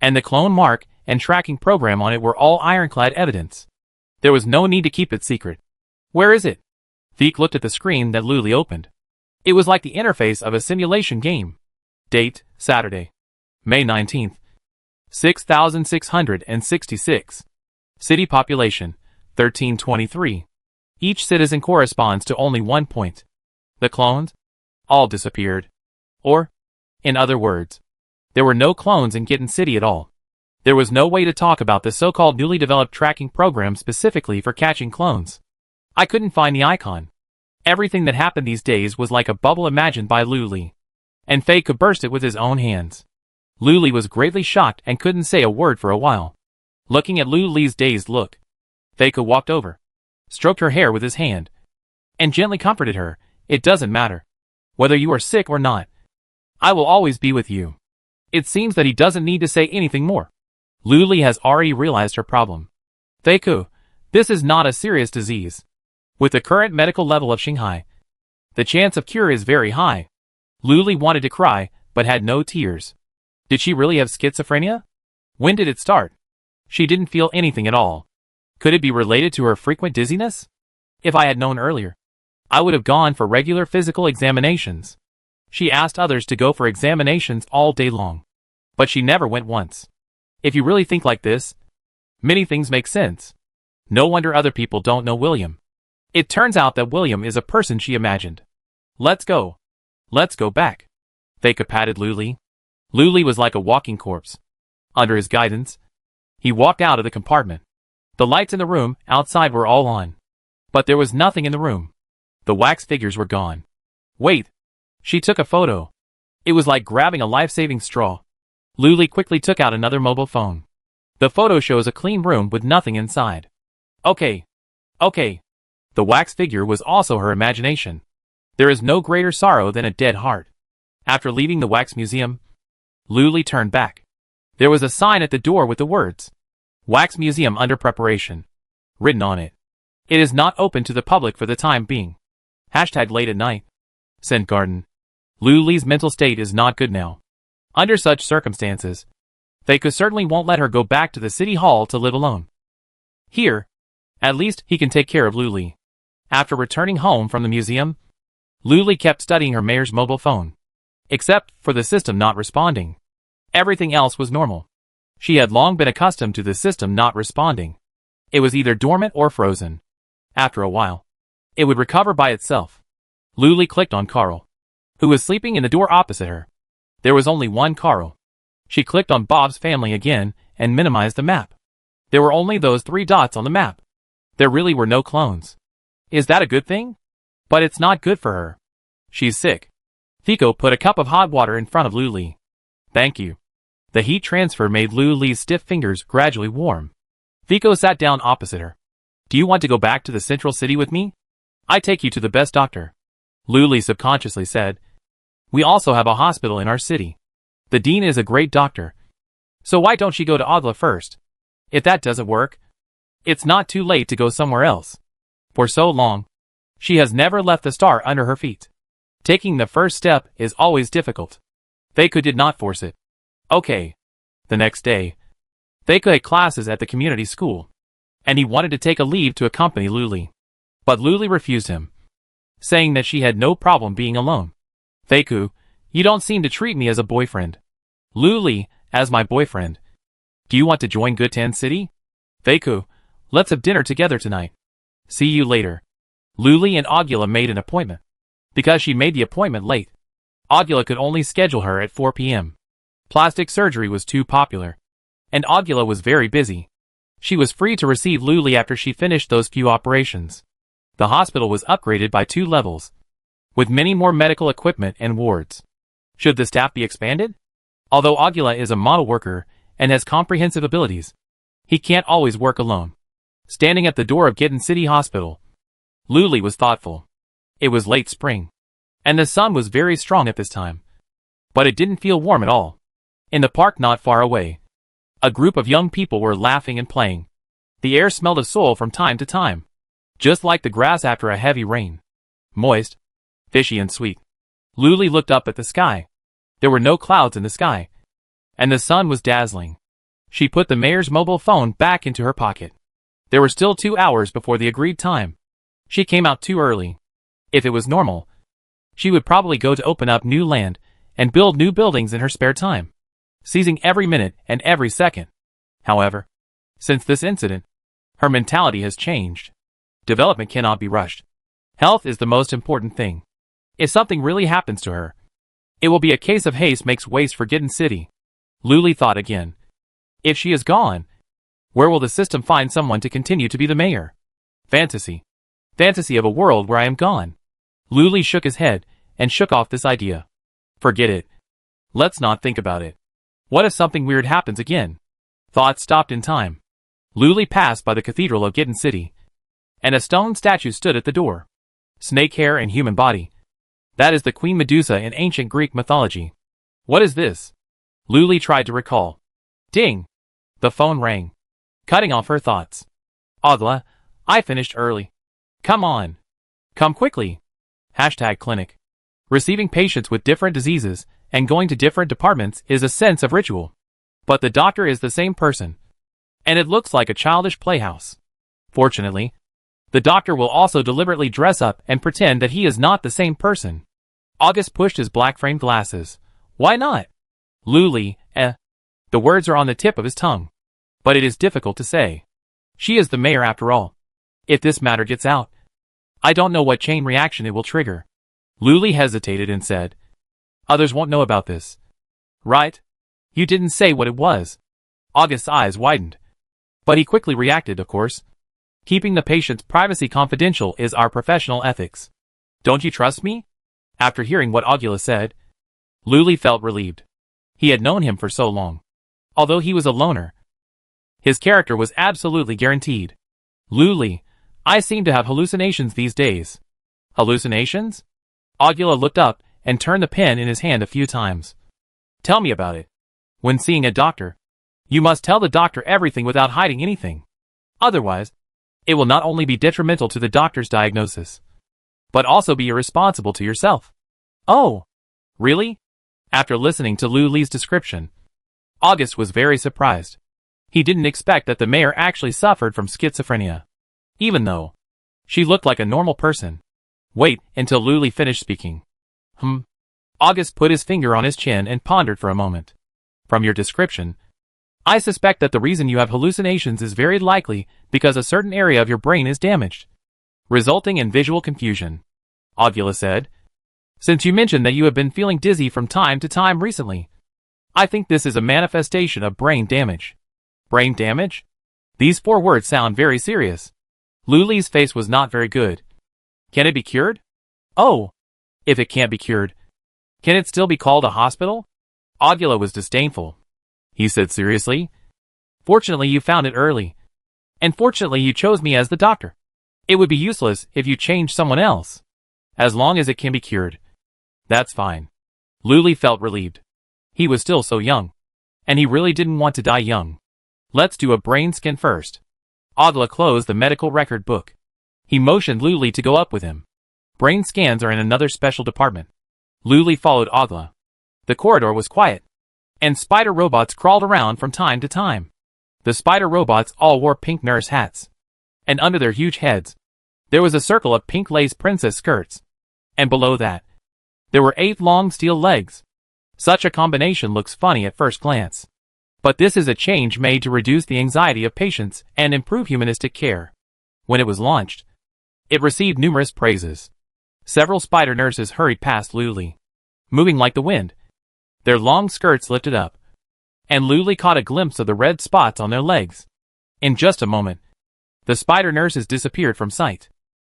And the clone mark and tracking program on it were all ironclad evidence. There was no need to keep it secret. Where is it? Feiku looked at the screen that Luli opened. It was like the interface of a simulation game. Date, Saturday, May 19th. 6,666. City population, 1323. Each citizen corresponds to only 1 point. The clones? All disappeared. Or, in other words, there were no clones in Gitten City at all. There was no way to talk about the so-called newly developed tracking program specifically for catching clones. I couldn't find the icon. Everything that happened these days was like a bubble imagined by Luli. And Feiku burst it with his own hands. Luli was greatly shocked and couldn't say a word for a while. Looking at Luli's dazed look, Feiku walked over, stroked her hair with his hand, and gently comforted her. It doesn't matter. Whether you are sick or not, I will always be with you. It seems that he doesn't need to say anything more. Luli has already realized her problem. Feiku, this is not a serious disease. With the current medical level of Shanghai, the chance of cure is very high. Luli wanted to cry, but had no tears. Did she really have schizophrenia? When did it start? She didn't feel anything at all. Could it be related to her frequent dizziness? If I had known earlier, I would have gone for regular physical examinations. She asked others to go for examinations all day long. But she never went once. If you really think like this, many things make sense. No wonder other people don't know William. It turns out that William is a person she imagined. Let's go. Let's go back. Feiku patted Luli. Luli was like a walking corpse. Under his guidance, he walked out of the compartment. The lights in the room outside were all on. But there was nothing in the room. The wax figures were gone. Wait. She took a photo. It was like grabbing a life-saving straw. Luli quickly took out another mobile phone. The photo shows a clean room with nothing inside. Okay. The wax figure was also her imagination. There is no greater sorrow than a dead heart. After leaving the wax museum, Luli turned back. There was a sign at the door with the words, Wax Museum under preparation, written on it. It is not open to the public for the time being. #late at night. Scent Garden. Luli's mental state is not good now. Under such circumstances, Feiku certainly won't let her go back to the city hall to live alone. Here, at least he can take care of Luli. After returning home from the museum, Luli kept studying her mayor's mobile phone. Except for the system not responding. Everything else was normal. She had long been accustomed to the system not responding. It was either dormant or frozen. After a while, it would recover by itself. Luli clicked on Carl, who was sleeping in the door opposite her. There was only one Carl. She clicked on Bob's family again and minimized the map. There were only those 3 dots on the map. There really were no clones. Is that a good thing? But it's not good for her. She's sick. Fico put a cup of hot water in front of Luli. Thank you. The heat transfer made Luli's stiff fingers gradually warm. Fico sat down opposite her. Do you want to go back to the central city with me? I take you to the best doctor. Luli subconsciously said. We also have a hospital in our city. The dean is a great doctor. So why don't she go to Agla first? If that doesn't work, it's not too late to go somewhere else. For so long, she has never left the star under her feet. Taking the first step is always difficult. Fico did not force it. Okay. The next day, Fico had classes at the community school, and he wanted to take a leave to accompany Luli. But Luli refused him, saying that she had no problem being alone. Fico, you don't seem to treat me as a boyfriend. Luli, as my boyfriend. Do you want to join Gutan City? Fico, let's have dinner together tonight. See you later. Luli and Agula made an appointment. Because she made the appointment late, Agula could only schedule her at 4 p.m. Plastic surgery was too popular, and Agula was very busy. She was free to receive Luli after she finished those few operations. The hospital was upgraded by 2 levels, with many more medical equipment and wards. Should the staff be expanded? Although Agula is a model worker and has comprehensive abilities, he can't always work alone. Standing at the door of Gutan City Hospital, Luli was thoughtful. It was late spring, and the sun was very strong at this time. But it didn't feel warm at all. In the park not far away, a group of young people were laughing and playing. The air smelled of soil from time to time, just like the grass after a heavy rain. Moist, fishy and sweet. Luli looked up at the sky. There were no clouds in the sky, and the sun was dazzling. She put the mayor's mobile phone back into her pocket. There were still 2 hours before the agreed time. She came out too early. If it was normal, she would probably go to open up new land and build new buildings in her spare time, seizing every minute and every second. However, since this incident, her mentality has changed. Development cannot be rushed. Health is the most important thing. If something really happens to her, it will be a case of haste makes waste for Gutan City. Luli thought again. If she is gone, where will the system find someone to continue to be the mayor? Fantasy. Fantasy of a world where I am gone. Luli shook his head and shook off this idea. Forget it. Let's not think about it. What if something weird happens again? Thought stopped in time. Luli passed by the cathedral of Gutan City, and a stone statue stood at the door. Snake hair and human body. That is the Queen Medusa in ancient Greek mythology. What is this? Luli tried to recall. Ding! The phone rang, cutting off her thoughts. Agla, I finished early. Come on. Come quickly. #clinic. Receiving patients with different diseases and going to different departments is a sense of ritual. But the doctor is the same person, and it looks like a childish playhouse. Fortunately, the doctor will also deliberately dress up and pretend that he is not the same person. August pushed his black-framed glasses. Why not? Luli, The words are on the tip of his tongue, but it is difficult to say. She is the mayor after all. If this matter gets out, I don't know what chain reaction it will trigger. Luli hesitated and said, Others won't know about this. Right? You didn't say what it was. August's eyes widened. But he quickly reacted, of course. Keeping the patient's privacy confidential is our professional ethics. Don't you trust me? After hearing what Agula said, Luli felt relieved. He had known him for so long. Although he was a loner, his character was absolutely guaranteed. Luli, I seem to have hallucinations these days. Hallucinations? Agula looked up and turned the pen in his hand a few times. Tell me about it. When seeing a doctor, you must tell the doctor everything without hiding anything. Otherwise, it will not only be detrimental to the doctor's diagnosis, but also be irresponsible to yourself. Oh, really? After listening to Luli's description, August was very surprised. He didn't expect that the mayor actually suffered from schizophrenia, even though she looked like a normal person. Wait until Luli finished speaking. August put his finger on his chin and pondered for a moment. From your description, I suspect that the reason you have hallucinations is very likely because a certain area of your brain is damaged, resulting in visual confusion. Agula said, Since you mentioned that you have been feeling dizzy from time to time recently, I think this is a manifestation of brain damage. Brain damage? These 4 words sound very serious. Luli's face was not very good. Can it be cured? Oh, if it can't be cured, can it still be called a hospital? Augula was disdainful. He said seriously, fortunately you found it early. And fortunately you chose me as the doctor. It would be useless if you changed someone else. As long as it can be cured. That's fine. Luli felt relieved. He was still so young. And he really didn't want to die young. Let's do a brain scan first. Augula closed the medical record book. He motioned Luli to go up with him. Brain scans are in another special department. Luli followed Augula. The corridor was quiet. And spider robots crawled around from time to time. The spider robots all wore pink nurse hats. And under their huge heads, there was a circle of pink lace princess skirts. And below that, there were 8 long steel legs. Such a combination looks funny at first glance. But this is a change made to reduce the anxiety of patients and improve humanistic care. When it was launched, it received numerous praises. Several spider nurses hurried past Luli, moving like the wind, their long skirts lifted up. And Luli caught a glimpse of the red spots on their legs. In just a moment, the spider nurses disappeared from sight.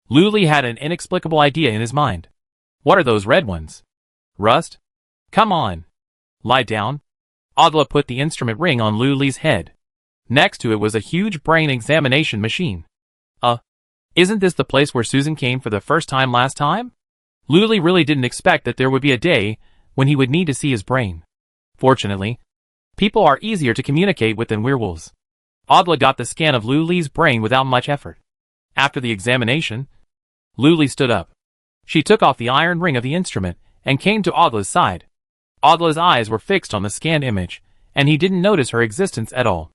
Luli had an inexplicable idea in his mind. What are those red ones? Rust? Come on. Lie down. Augula put the instrument ring on Luli's head. Next to it was a huge brain examination machine. Isn't this the place where Susan came for the first time last time? Luli really didn't expect that there would be a day when he would need to see his brain. Fortunately, people are easier to communicate with than werewolves. Augula got the scan of Luli's brain without much effort. After the examination, Luli stood up. She took off the iron ring of the instrument and came to Augula's side. Augula's eyes were fixed on the scanned image, and he didn't notice her existence at all.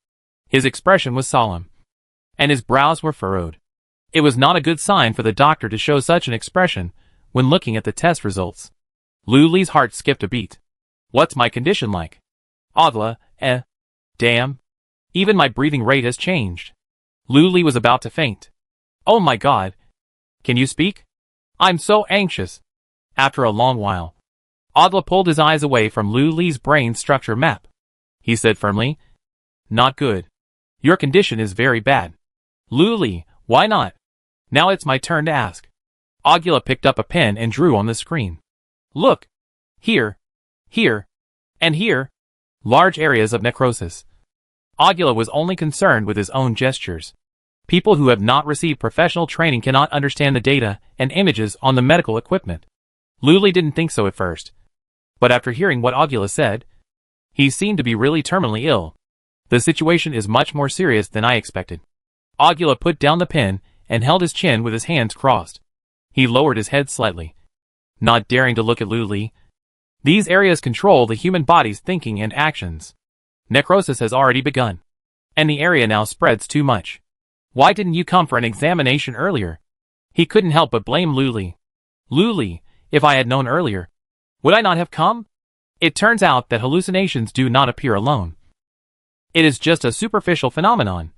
His expression was solemn, and his brows were furrowed. It was not a good sign for the doctor to show such an expression when looking at the test results. Luli's heart skipped a beat. What's my condition like? Augula, damn. Even my breathing rate has changed. Luli was about to faint. Oh my God. Can you speak? I'm so anxious. After a long while, Augula pulled his eyes away from Luli's brain structure map. He said firmly, not good. Your condition is very bad. Luli, why not? Now it's my turn to ask. Augula picked up a pen and drew on the screen. Look. Here. Here. And here. Large areas of necrosis. Augula was only concerned with his own gestures. People who have not received professional training cannot understand the data and images on the medical equipment. Luli didn't think so at first. But after hearing what Augula said, he seemed to be really terminally ill. The situation is much more serious than I expected. Augula put down the pen and held his chin with his hands crossed. He lowered his head slightly, not daring to look at Luli. These areas control the human body's thinking and actions. Necrosis has already begun, and the area now spreads too much. Why didn't you come for an examination earlier? He couldn't help but blame Luli. Luli, if I had known earlier, would I not have come? It turns out that hallucinations do not appear alone. It is just a superficial phenomenon,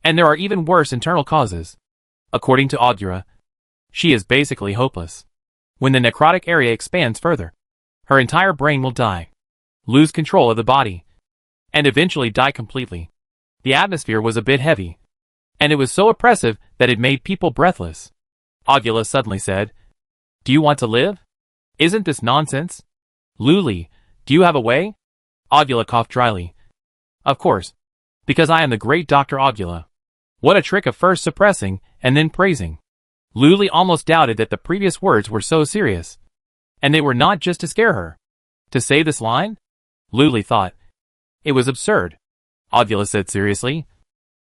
and there are even worse internal causes. According to Augura, she is basically hopeless. When the necrotic area expands further, her entire brain will die, lose control of the body, and eventually die completely. The atmosphere was a bit heavy, and it was so oppressive that it made people breathless. Augula suddenly said, Do you want to live? Isn't this nonsense? Luli, do you have a way? Augula coughed dryly. Of course, because I am the great Dr. Augula. What a trick of first suppressing and then praising. Luli almost doubted that the previous words were so serious. And they were not just to scare her. To say this line? Luli thought. It was absurd. Augula said seriously.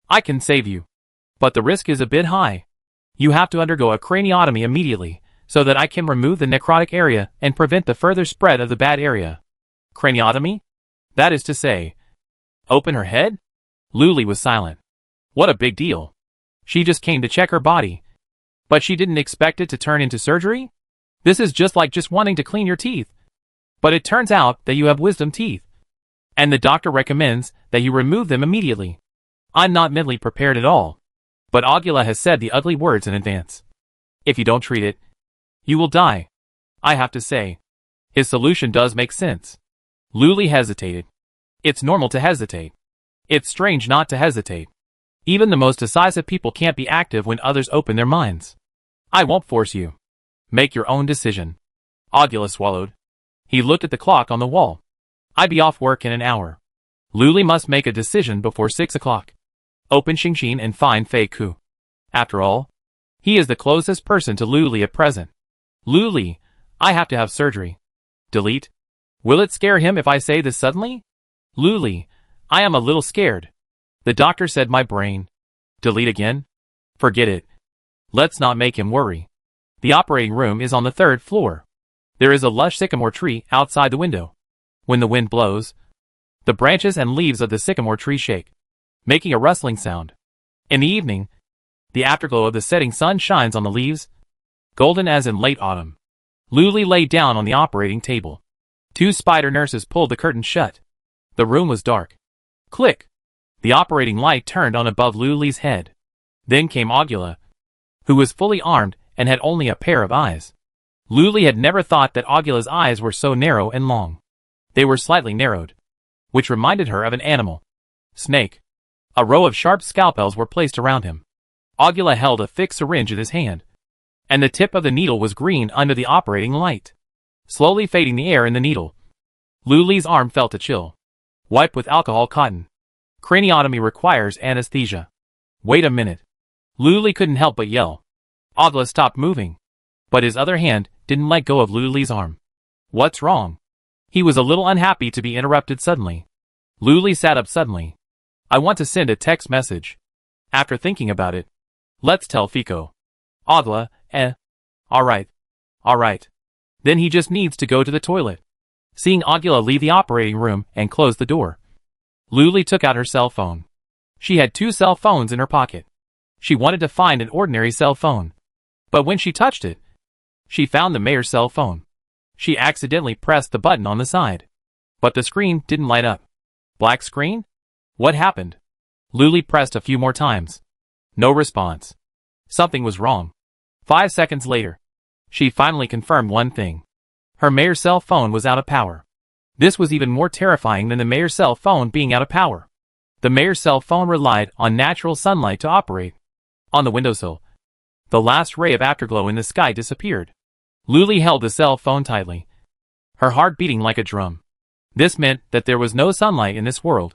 I can save you. But the risk is a bit high. You have to undergo a craniotomy immediately, so that I can remove the necrotic area and prevent the further spread of the bad area. Craniotomy? That is to say, open her head? Luli was silent. What a big deal. She just came to check her body. But she didn't expect it to turn into surgery? This is just like just wanting to clean your teeth. But it turns out that you have wisdom teeth. And the doctor recommends that you remove them immediately. I'm not mentally prepared at all. But Augula has said the ugly words in advance. If you don't treat it, you will die. I have to say, his solution does make sense. Luli hesitated. It's normal to hesitate. It's strange not to hesitate. Even the most decisive people can't be active when others open their minds. I won't force you. Make your own decision. Augula swallowed. He looked at the clock on the wall. I'd be off work in an hour. Luli must make a decision before 6 o'clock. Open Xingxin and find Fei Ku. After all, he is the closest person to Luli at present. Luli, I have to have surgery. Delete. Will it scare him if I say this suddenly? Luli, I am a little scared. The doctor said my brain. Delete again? Forget it. Let's not make him worry. The operating room is on the 3rd floor. There is a lush sycamore tree outside the window. When the wind blows, the branches and leaves of the sycamore tree shake, making a rustling sound. In the evening, the afterglow of the setting sun shines on the leaves, golden as in late autumn. Luli lay down on the operating table. 2 spider nurses pulled the curtains shut. The room was dark. Click! The operating light turned on above Luli's head. Then came Augula, who was fully armed and had only a pair of eyes. Luli had never thought that Augula's eyes were so narrow and long. They were slightly narrowed, which reminded her of an animal. Snake. A row of sharp scalpels were placed around him. Augula held a thick syringe in his hand, and the tip of the needle was green under the operating light, slowly fading the air in the needle. Luli's arm felt a chill. Wipe with alcohol cotton. Craniotomy requires anesthesia. Wait a minute. Luli couldn't help but yell. Augula stopped moving, but his other hand didn't let go of Luli's arm. What's wrong? He was a little unhappy to be interrupted suddenly. Luli sat up suddenly. I want to send a text message. After thinking about it, let's tell Fico. Augula, Alright. Then he just needs to go to the toilet. Seeing Augula leave the operating room and close the door, Luli took out her cell phone. She had 2 cell phones in her pocket. She wanted to find an ordinary cell phone, but when she touched it, she found the mayor's cell phone. She accidentally pressed the button on the side, but the screen didn't light up. Black screen? What happened? Luli pressed a few more times. No response. Something was wrong. 5 seconds later, she finally confirmed one thing. Her mayor's cell phone was out of power. This was even more terrifying than the mayor's cell phone being out of power. The mayor's cell phone relied on natural sunlight to operate. On the windowsill, the last ray of afterglow in the sky disappeared. Luli held the cell phone tightly, her heart beating like a drum. This meant that there was no sunlight in this world.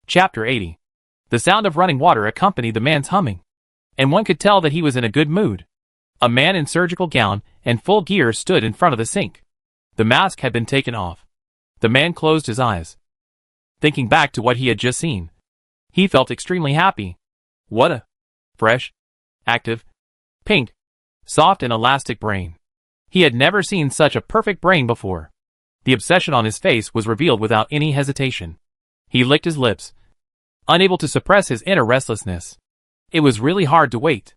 Chapter 80. The sound of running water accompanied the man's humming, and one could tell that he was in a good mood. A man in surgical gown and full gear stood in front of the sink. The mask had been taken off. The man closed his eyes. Thinking back to what he had just seen, he felt extremely happy. What a fresh, active, pink, soft and elastic brain. He had never seen such a perfect brain before. The obsession on his face was revealed without any hesitation. He licked his lips, unable to suppress his inner restlessness. It was really hard to wait.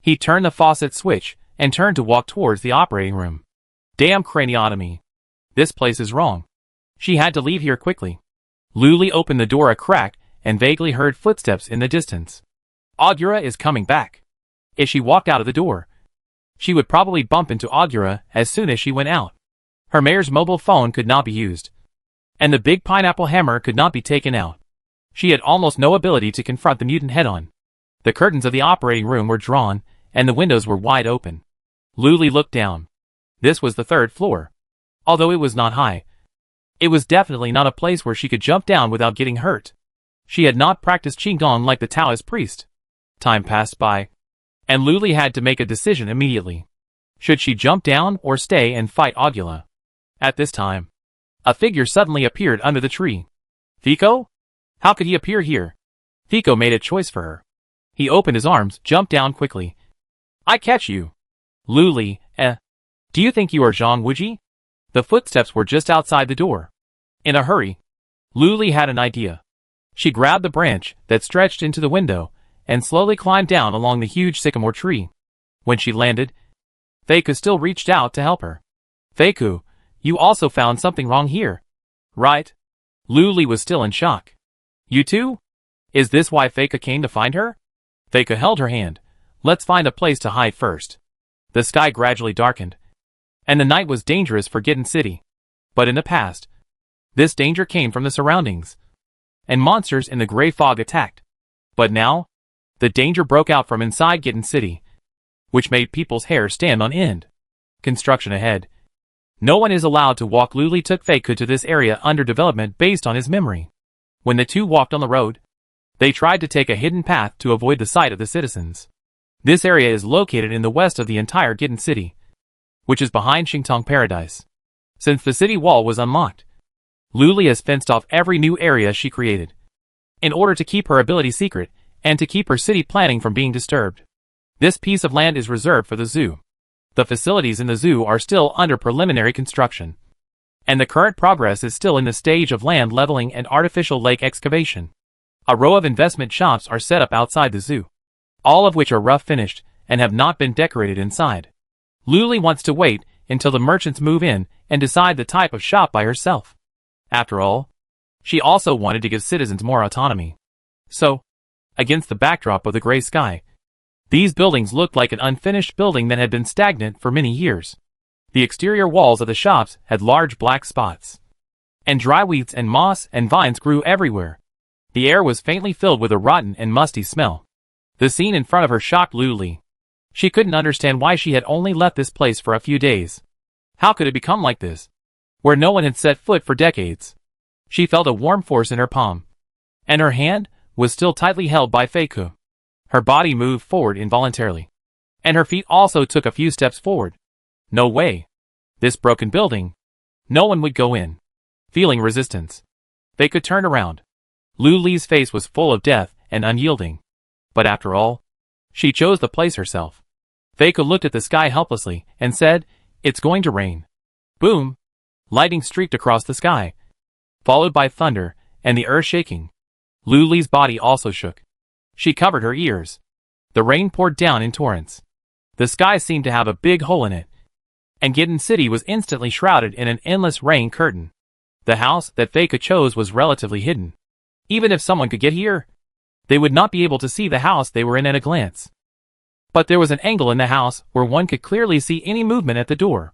He turned the faucet switch and turned to walk towards the operating room. Damn craniotomy. This place is wrong. She had to leave here quickly. Luli opened the door a crack and vaguely heard footsteps in the distance. Augura is coming back. If she walked out of the door, she would probably bump into Augura as soon as she went out. Her mayor's mobile phone could not be used, and the big pineapple hammer could not be taken out. She had almost no ability to confront the mutant head-on. The curtains of the operating room were drawn, and the windows were wide open. Luli looked down. This was the 3rd floor. Although it was not high, it was definitely not a place where she could jump down without getting hurt. She had not practiced Qigong like the Taoist priest. Time passed by, and Luli had to make a decision immediately. Should she jump down or stay and fight Augula? At this time, a figure suddenly appeared under the tree. Fico? How could he appear here? Fico made a choice for her. He opened his arms, jumped down quickly. I catch you. Luli, do you think you are Zhang Wuji? The footsteps were just outside the door. In a hurry, Luli had an idea. She grabbed the branch that stretched into the window and slowly climbed down along the huge sycamore tree. When she landed, Feiku still reached out to help her. Feiku, you also found something wrong here, right? Luli was still in shock. You too? Is this why Feiku came to find her? Feiku held her hand. Let's find a place to hide first. The sky gradually darkened, and the night was dangerous for Gitten City. But in the past, This danger came from the surroundings, and monsters in the gray fog attacked. But now, the danger broke out from inside Gitten City, which made people's hair stand on end. Construction ahead. No one is allowed to walk. Luli took Faku to this area under development based on his memory. When the two walked on the road, they tried to take a hidden path to avoid the sight of the citizens. This area is located in the west of the entire Gitten City, which is behind Xingtong Paradise. Since the city wall was unlocked, Luli has fenced off every new area she created, in order to keep her ability secret and to keep her city planning from being disturbed. This piece of land is reserved for the zoo. The facilities in the zoo are still under preliminary construction, and the current progress is still in the stage of land leveling and artificial lake excavation. A row of investment shops are set up outside the zoo, all of which are rough finished and have not been decorated inside. Luli wants to wait until the merchants move in and decide the type of shop by herself. After all, she also wanted to give citizens more autonomy. So, against the backdrop of the gray sky, these buildings looked like an unfinished building that had been stagnant for many years. The exterior walls of the shops had large black spots, and dry weeds and moss and vines grew everywhere. The air was faintly filled with a rotten and musty smell. The scene in front of her shocked Luli. She couldn't understand why she had only left this place for a few days. How could it become like this, where no one had set foot for decades? She felt a warm force in her palm, and her hand was still tightly held by Faku. Her body moved forward involuntarily, and her feet also took a few steps forward. No way. This broken building. No one would go in. Feeling resistance, they could turn around. Luli's face was full of death and unyielding. But after all, she chose the place herself. Faku looked at the sky helplessly and said, "It's going to rain." Boom! Lightning streaked across the sky, followed by thunder and the earth shaking. Luli's body also shook. She covered her ears. The rain poured down in torrents. The sky seemed to have a big hole in it, and Gitten City was instantly shrouded in an endless rain curtain. The house that Faku chose was relatively hidden. Even if someone could get here, they would not be able to see the house they were in at a glance. But there was an angle in the house where one could clearly see any movement at the door.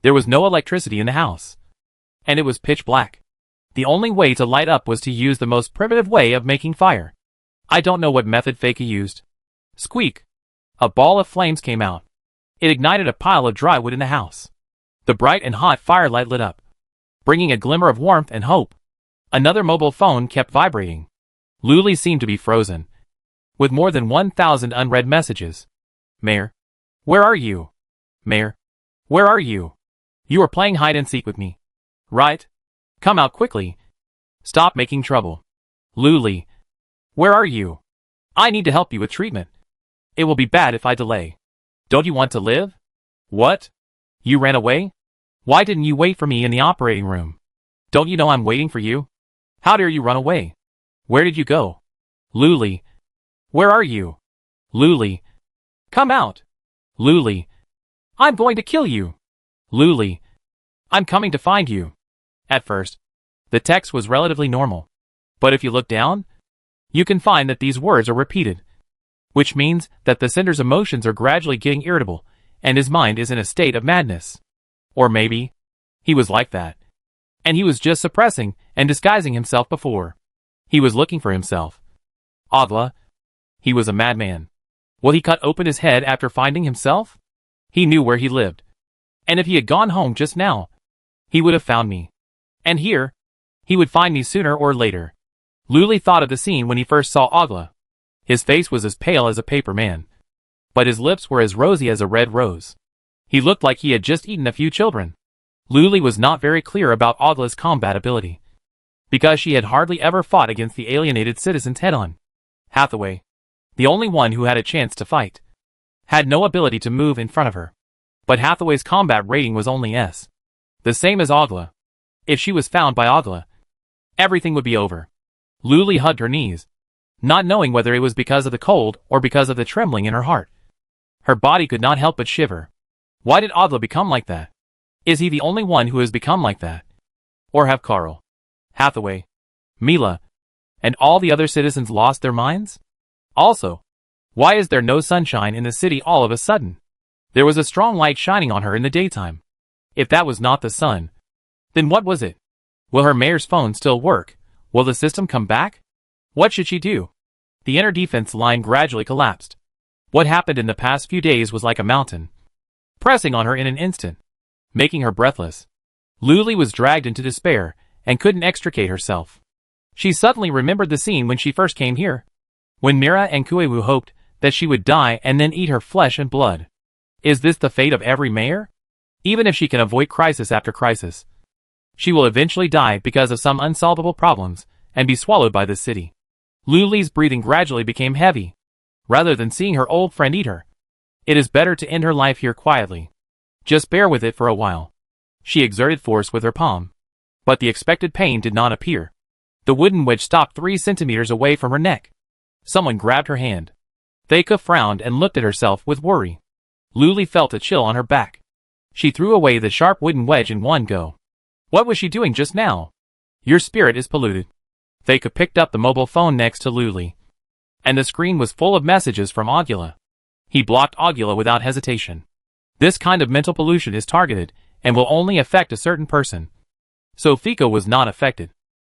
There was no electricity in the house, and it was pitch black. The only way to light up was to use the most primitive way of making fire. I don't know what method Faku used. Squeak! A ball of flames came out. It ignited a pile of dry wood in the house. The bright and hot firelight lit up, bringing a glimmer of warmth and hope. Another mobile phone kept vibrating. Luli seemed to be frozen, with more than 1,000 unread messages. "Mayor? Where are you? Mayor? Where are you? You are playing hide and seek with me, right? Come out quickly. Stop making trouble. Luli, where are you? I need to help you with treatment. It will be bad if I delay. Don't you want to live? What? You ran away? Why didn't you wait for me in the operating room? Don't you know I'm waiting for you? How dare you run away? Where did you go? Luli, where are you? Luli, come out. Luli, I'm going to kill you. Luli, I'm coming to find you." At first, the text was relatively normal. But if you look down, you can find that these words are repeated, which means that the sender's emotions are gradually getting irritable, and his mind is in a state of madness. Or maybe, he was like that, and he was just suppressing and disguising himself before. He was looking for himself. Agla, he was a madman. Will he cut open his head after finding himself? He knew where he lived. And if he had gone home just now, he would have found me. And here, he would find me sooner or later. Luli thought of the scene when he first saw Agla. His face was as pale as a paper man, but his lips were as rosy as a red rose. He looked like he had just eaten a few children. Luli was not very clear about Agla's combat ability, because she had hardly ever fought against the alienated citizens head-on. Hathaway, the only one who had a chance to fight, had no ability to move in front of her. But Hathaway's combat rating was only S. The same as Agla. If she was found by Agla, everything would be over. Luli hugged her knees, not knowing whether it was because of the cold or because of the trembling in her heart. Her body could not help but shiver. Why did Agla become like that? Is he the only one who has become like that? Or have Carl, Hathaway, Mila, and all the other citizens lost their minds? Also, why is there no sunshine in the city all of a sudden? There was a strong light shining on her in the daytime. If that was not the sun, then what was it? Will her mayor's phone still work? Will the system come back? What should she do? The inner defense line gradually collapsed. What happened in the past few days was like a mountain, pressing on her in an instant, making her breathless. Luli was dragged into despair and couldn't extricate herself. She suddenly remembered the scene when she first came here, when Mira and Kuewu hoped that she would die and then eat her flesh and blood. Is this the fate of every mayor? Even if she can avoid crisis after crisis, she will eventually die because of some unsolvable problems and be swallowed by the city. Luli's breathing gradually became heavy. Rather than seeing her old friend eat her, it is better to end her life here quietly. Just bear with it for a while. She exerted force with her palm, but the expected pain did not appear. The wooden wedge stopped 3 centimeters away from her neck. Someone grabbed her hand. Theka frowned and looked at herself with worry. Luli felt a chill on her back. She threw away the sharp wooden wedge in one go. What was she doing just now? Your spirit is polluted. Theka picked up the mobile phone next to Luli, and the screen was full of messages from Ogula. He blocked Ogula without hesitation. This kind of mental pollution is targeted and will only affect a certain person. So Fika was not affected.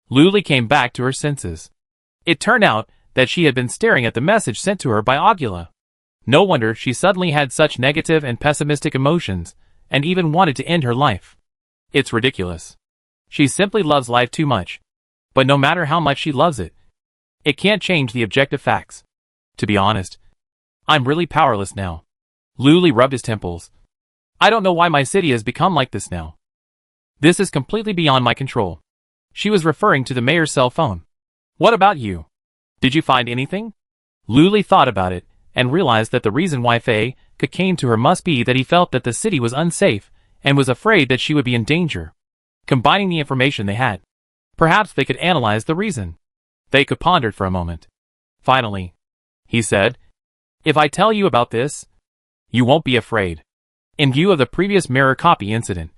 Luli came back to her senses. It turned out that she had been staring at the message sent to her by Ogula. No wonder she suddenly had such negative and pessimistic emotions, and even wanted to end her life. It's ridiculous. She simply loves life too much. But no matter how much she loves it, it can't change the objective facts. To be honest, I'm really powerless now. Luli rubbed his temples. I don't know why my city has become like this now. This is completely beyond my control. She was referring to the mayor's cell phone. What about you? Did you find anything? Luli thought about it, and realized that the reason why Faye came to her must be that he felt that the city was unsafe, and was afraid that she would be in danger. Combining the information they had, perhaps they could analyze the reason. Theka pondered for a moment. Finally, he said, if I tell you about this, you won't be afraid. In view of the previous mirror copy incident,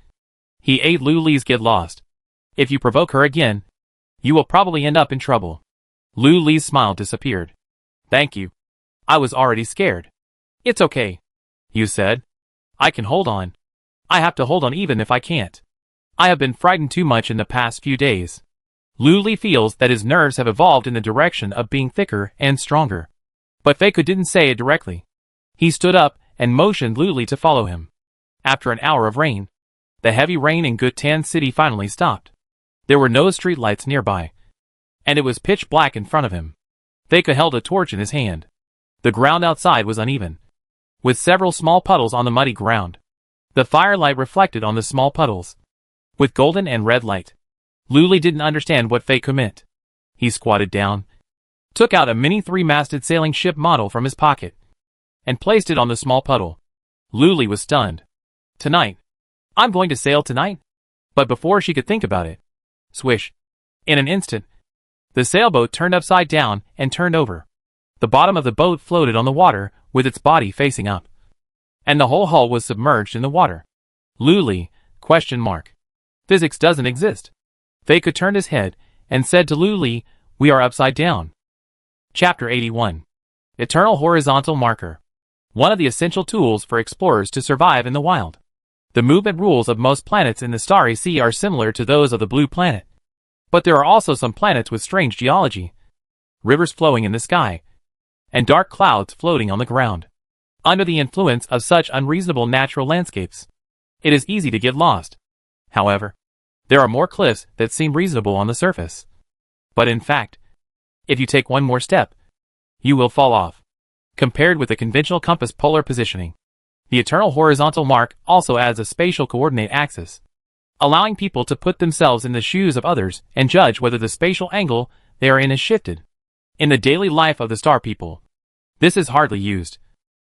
he ate Luli's get lost. If you provoke her again, you will probably end up in trouble. Luli's smile disappeared. Thank you. I was already scared. It's okay, you said. I can hold on. I have to hold on even if I can't. I have been frightened too much in the past few days. Luli feels that his nerves have evolved in the direction of being thicker and stronger. But Feka didn't say it directly. He stood up and motioned Luli to follow him. After an hour of rain, the heavy rain in Gutan City finally stopped. There were no streetlights nearby, and it was pitch black in front of him. Theka held a torch in his hand. The ground outside was uneven, with several small puddles on the muddy ground. The firelight reflected on the small puddles, with golden and red light. Luli didn't understand what Theka meant. He squatted down, took out a mini 3-masted sailing ship model from his pocket, and placed it on the small puddle. Luli was stunned. Tonight. I'm going to sail tonight? But before she could think about it, swish. In an instant, the sailboat turned upside down and turned over. The bottom of the boat floated on the water with its body facing up, and the whole hull was submerged in the water. Luli, ? Physics doesn't exist. Theka turned his head and said to Luli, we are upside down. Chapter 81. Eternal Horizontal Marker. One of the essential tools for explorers to survive in the wild. The movement rules of most planets in the starry sea are similar to those of the blue planet. But there are also some planets with strange geology. Rivers flowing in the sky, and dark clouds floating on the ground. Under the influence of such unreasonable natural landscapes, it is easy to get lost. However, there are more cliffs that seem reasonable on the surface. But in fact, if you take one more step, you will fall off. Compared with the conventional compass polar positioning, the eternal horizontal mark also adds a spatial coordinate axis, allowing people to put themselves in the shoes of others and judge whether the spatial angle they are in is shifted. In the daily life of the star people, this is hardly used.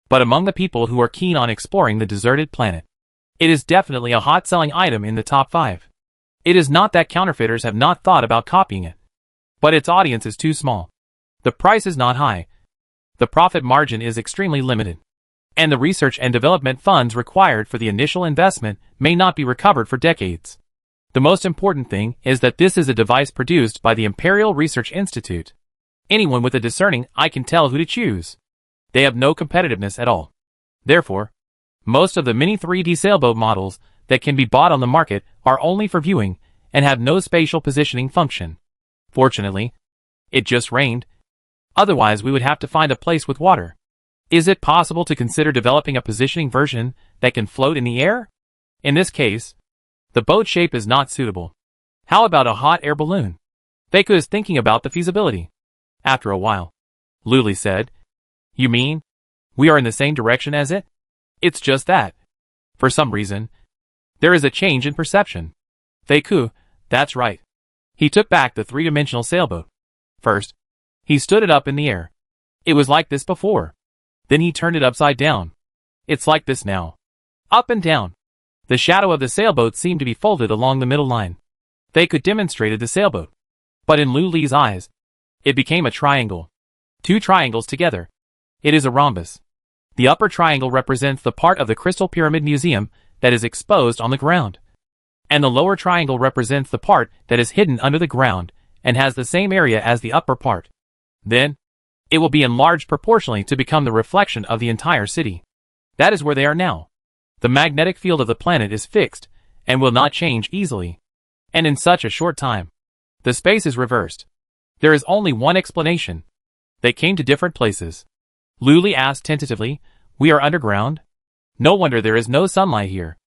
But among the people who are keen on exploring the deserted planet, it is definitely a hot-selling item in the top 5. It is not that counterfeiters have not thought about copying it, but its audience is too small. The price is not high. The profit margin is extremely limited, and the research and development funds required for the initial investment may not be recovered for decades. The most important thing is that this is a device produced by the Imperial Research Institute. Anyone with a discerning eye can tell who to choose. They have no competitiveness at all. Therefore, most of the mini 3D sailboat models that can be bought on the market are only for viewing and have no spatial positioning function. Fortunately, it just rained. Otherwise we would have to find a place with water. Is it possible to consider developing a positioning version that can float in the air? In this case, the boat shape is not suitable. How about a hot air balloon? Feiko is thinking about the feasibility. After a while, Luli said, "You mean, we are in the same direction as it? It's just that, for some reason, there is a change in perception." Feiko, that's right. He took back the three-dimensional sailboat. First, he stood it up in the air. It was like this before. Then he turned it upside down. It's like this now. Up and down. The shadow of the sailboat seemed to be folded along the middle line. Feiko demonstrated the sailboat. But in Luli's eyes, it became a triangle. Two triangles together. It is a rhombus. The upper triangle represents the part of the Crystal Pyramid Museum that is exposed on the ground. And the lower triangle represents the part that is hidden under the ground and has the same area as the upper part. Then, it will be enlarged proportionally to become the reflection of the entire city. That is where they are now. The magnetic field of the planet is fixed and will not change easily. And in such a short time, the space is reversed. There is only one explanation. They came to different places. Luli asked tentatively, "We are underground? No wonder there is no sunlight here."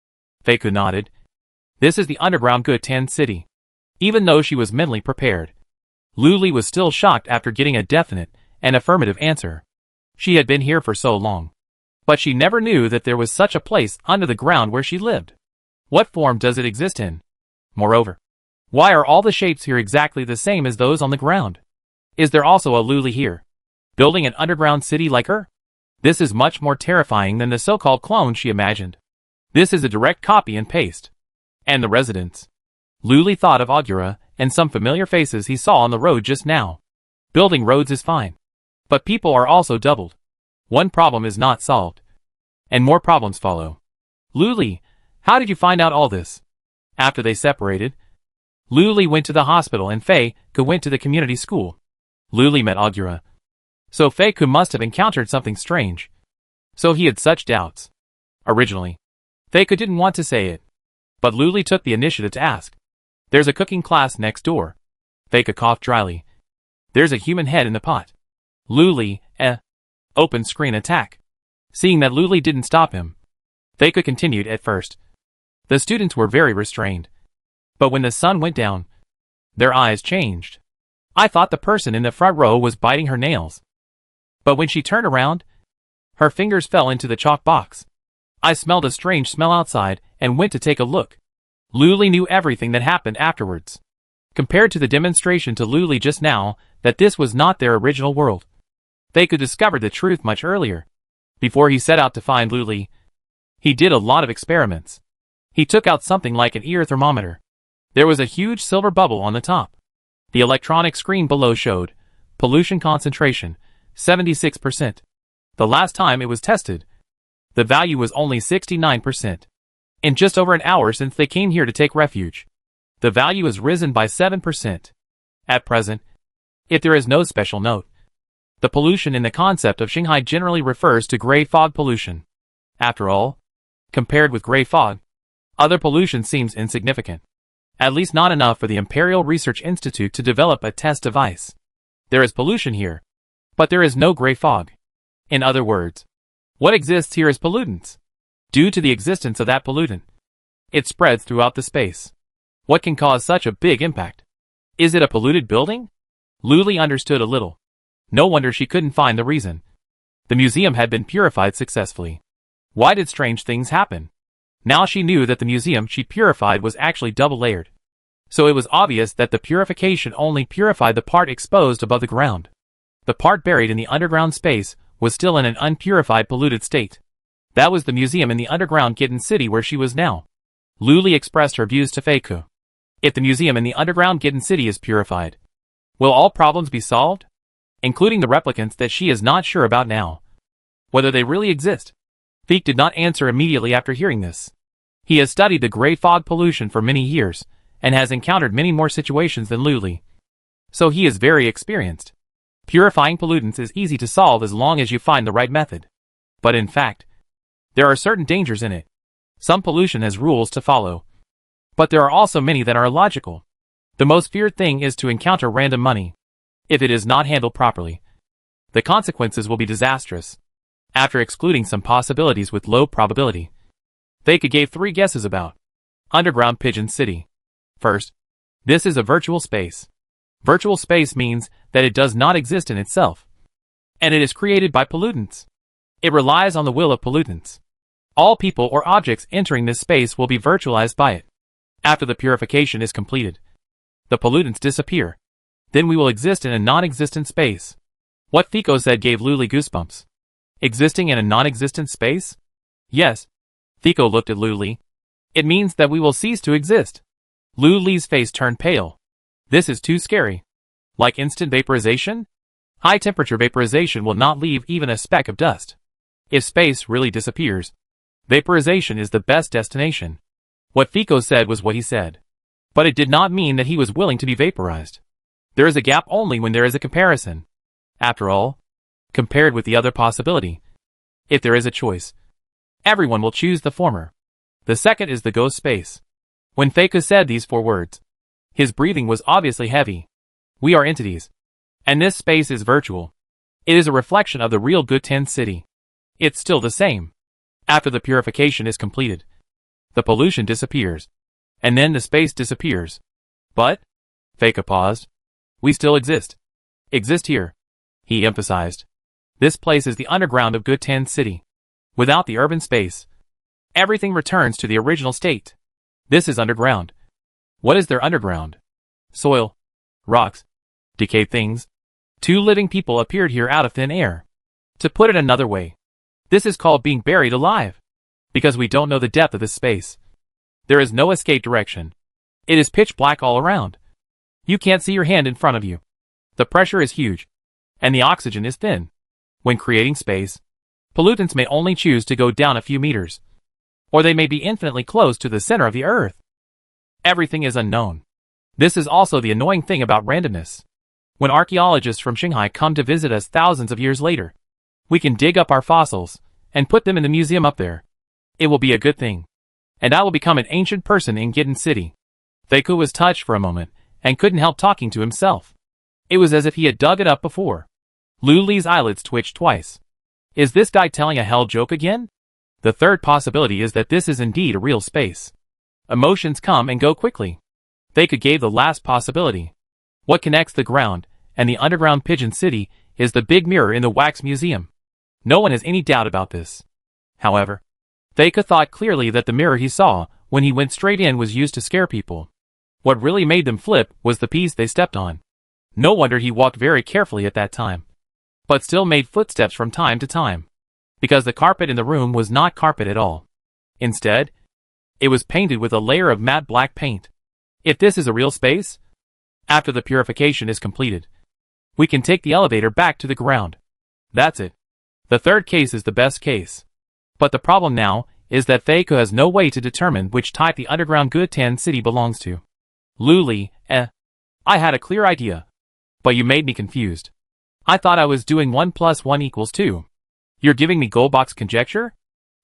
Feiko nodded. This is the underground Gutan city. Even though she was mentally prepared, Luli was still shocked after getting a definite and affirmative answer. She had been here for so long. But she never knew that there was such a place under the ground where she lived. What form does it exist in? Moreover, why are all the shapes here exactly the same as those on the ground? Is there also a Luli here, building an underground city like her? This is much more terrifying than the so-called clone she imagined. This is a direct copy and paste. And the residents. Luli thought of Agura and some familiar faces he saw on the road just now. Building roads is fine. But people are also doubled. One problem is not solved. And more problems follow. Luli, how did you find out all this? After they separated, Luli went to the hospital and Feiko went to the community school. Luli met Agura. So Feiko must have encountered something strange. So he had such doubts. Originally, Feiko didn't want to say it. But Luli took the initiative to ask. There's a cooking class next door. Feiko coughed dryly. There's a human head in the pot. Luli, open screen attack. Seeing that Luli didn't stop him, Feiko continued at first. The students were very restrained. But when the sun went down, their eyes changed. I thought the person in the front row was biting her nails. But when she turned around, her fingers fell into the chalk box. I smelled a strange smell outside and went to take a look. Luli knew everything that happened afterwards. Compared to the demonstration to Luli just now, that this was not their original world. Feiko discovered the truth much earlier. Before he set out to find Luli, he did a lot of experiments. He took out something like an ear thermometer. There was a huge silver bubble on the top. The electronic screen below showed pollution concentration, 76%. The last time it was tested, the value was only 69%. In just over an hour since they came here to take refuge, the value has risen by 7%. At present, if there is no special note, the pollution in the concept of Shanghai generally refers to gray fog pollution. After all, compared with gray fog, other pollution seems insignificant. At least not enough for the Imperial Research Institute to develop a test device. There is pollution here, but there is no gray fog. In other words, what exists here is pollutants. Due to the existence of that pollutant, it spreads throughout the space. What can cause such a big impact? Is it a polluted building? Luli understood a little. No wonder she couldn't find the reason. The museum had been purified successfully. Why did strange things happen? Now she knew that the museum she purified was actually double-layered. So it was obvious that the purification only purified the part exposed above the ground. The part buried in the underground space was still in an unpurified polluted state. That was the museum in the underground Gutan city where she was now. Luli expressed her views to Feiko. If the museum in the underground Gutan city is purified, will all problems be solved? Including the replicants that she is not sure about now. Whether they really exist. Feiko did not answer immediately after hearing this. He has studied the gray fog pollution for many years, and has encountered many more situations than Luli. So he is very experienced. Purifying pollutants is easy to solve as long as you find the right method. But in fact, there are certain dangers in it. Some pollution has rules to follow. But there are also many that are illogical. The most feared thing is to encounter random money. If it is not handled properly, the consequences will be disastrous. After excluding some possibilities with low probability, they gave 3 guesses about underground Pigeon City. First, this is a virtual space. Virtual space means that it does not exist in itself, and it is created by pollutants. It relies on the will of pollutants. All people or objects entering this space will be virtualized by it. After the purification is completed, the pollutants disappear. Then we will exist in a non-existent space. What Fico said gave Luli goosebumps. Existing in a non-existent space? Yes. Fico looked at Luli. It means that we will cease to exist. Luli's face turned pale. This is too scary. Like instant vaporization? High-temperature vaporization will not leave even a speck of dust. If space really disappears, vaporization is the best destination. What Fico said was what he said. But it did not mean that he was willing to be vaporized. There is a gap only when there is a comparison. After all, compared with the other possibility, if there is a choice, everyone will choose the former. The second is the ghost space. When Fico said these 4 words, his breathing was obviously heavy. We are entities, and this space is virtual. It is a reflection of the real Good 10 city. It's still the same. After the purification is completed, the pollution disappears, and then the space disappears. But, Fico paused, we still exist. Exist here, he emphasized. This place is the underground of Good 10 city. Without the urban space, everything returns to the original state. This is underground. What is there underground? Soil, rocks, decayed things. 2 living people appeared here out of thin air. To put it another way, this is called being buried alive. Because we don't know the depth of this space. There is no escape direction. It is pitch black all around. You can't see your hand in front of you. The pressure is huge, and the oxygen is thin. When creating space, pollutants may only choose to go down a few meters, or they may be infinitely close to the center of the Earth. Everything is unknown. This is also the annoying thing about randomness. When archaeologists from Shanghai come to visit us thousands of years later, we can dig up our fossils and put them in the museum up there. It will be a good thing. And I will become an ancient person in Gitten City. Fico was touched for a moment and couldn't help talking to himself. It was as if he had dug it up before. Luli's eyelids twitched twice. Is this guy telling a hell joke again? The third possibility is that this is indeed a real space. Emotions come and go quickly. Fico gave the last possibility. What connects the ground and the underground Pigeon City is the big mirror in the wax museum. No one has any doubt about this. However, Fico thought clearly that the mirror he saw when he went straight in was used to scare people. What really made them flip was the piece they stepped on. No wonder he walked very carefully at that time, but still made footsteps from time to time, because the carpet in the room was not carpet at all. Instead, it was painted with a layer of matte black paint. If this is a real space, after the purification is completed, we can take the elevator back to the ground. That's it. The third case is the best case. But the problem now is that Fico has no way to determine which type the underground Good 10 city belongs to. Luli, I had a clear idea. But you made me confused. I thought I was doing 1 + 1 = 2. You're giving me Goldbox conjecture?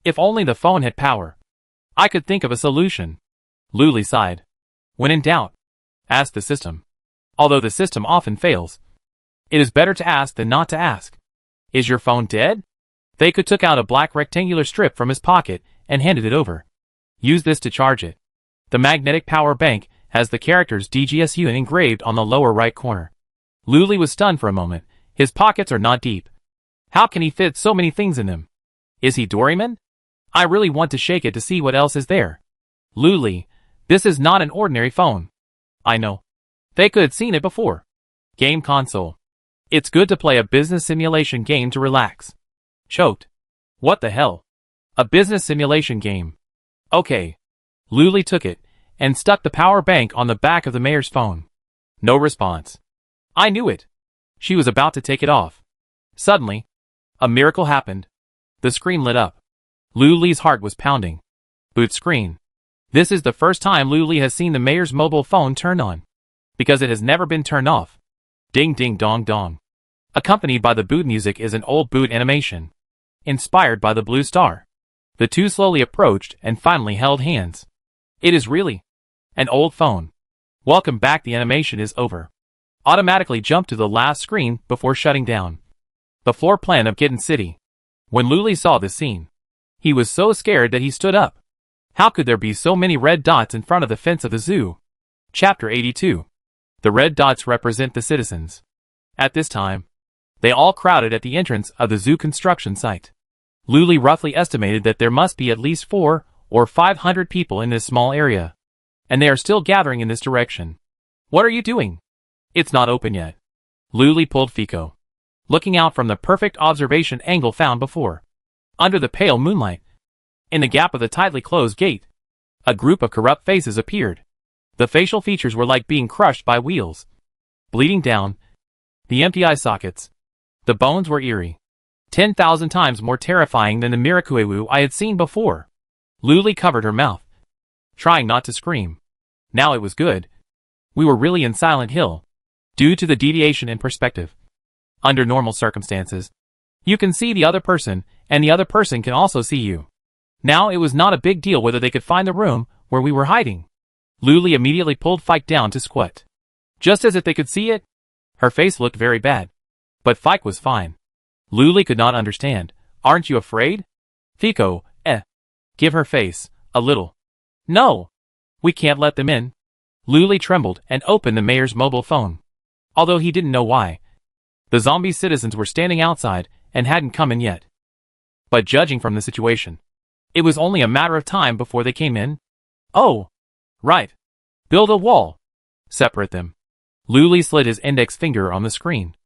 If only the phone had power, I could think of a solution. Luli sighed. When in doubt, ask the system. Although the system often fails, it is better to ask than not to ask. Is your phone dead? Fico took out a black rectangular strip from his pocket and handed it over. Use this to charge it. The magnetic power bank has the characters DGSU engraved on the lower right corner. Luli was stunned for a moment. His pockets are not deep. How can he fit so many things in them? Is he Doraemon? I really want to shake it to see what else is there. Luli, this is not an ordinary phone. I know. Fico had seen it before. Game console. It's good to play a business simulation game to relax. Choked. What the hell? A business simulation game. Okay. Luli took it and stuck the power bank on the back of the mayor's phone. No response. I knew it. She was about to take it off. Suddenly, a miracle happened. The screen lit up. Luli's heart was pounding. Boot screen. This is the first time Luli has seen the mayor's mobile phone turn on, because it has never been turned off. Ding ding dong dong. Accompanied by the boot music is an old boot animation, inspired by the blue star. The two slowly approached and finally held hands. It is really An old phone. Welcome back. The animation is over. Automatically jump to the last screen before shutting down. The floor plan of Kitten City. When Luli saw this scene, he was so scared that he stood up. How could there be so many red dots in front of the fence of the zoo? Chapter 82. The red dots represent the citizens. At this time, they all crowded at the entrance of the zoo construction site. Luli roughly estimated that there must be at least 400 or 500 people in this small area. And they are still gathering in this direction. What are you doing? It's not open yet. Luli pulled Fico, looking out from the perfect observation angle found before. Under the pale moonlight, in the gap of the tightly closed gate, a group of corrupt faces appeared. The facial features were like being crushed by wheels. Bleeding down the empty eye sockets. The bones were eerie. 10,000 times more terrifying than the Miracuewu I had seen before. Luli covered her mouth, trying not to scream. Now it was good. We were really in Silent Hill, due to the deviation in perspective. Under normal circumstances, you can see the other person, and the other person can also see you. Now it was not a big deal whether they could find the room where we were hiding. Luli immediately pulled Fike down to squat. Just as if they could see it. Her face looked very bad. But Fike was fine. Luli could not understand. Aren't you afraid? Fico, give her face, a little. No. We can't let them in. Luli trembled and opened the mayor's mobile phone. Although he didn't know why. The zombie citizens were standing outside and hadn't come in yet. But judging from the situation, it was only a matter of time before they came in. Oh. Right. Build a wall. Separate them. Luli slid his index finger on the screen.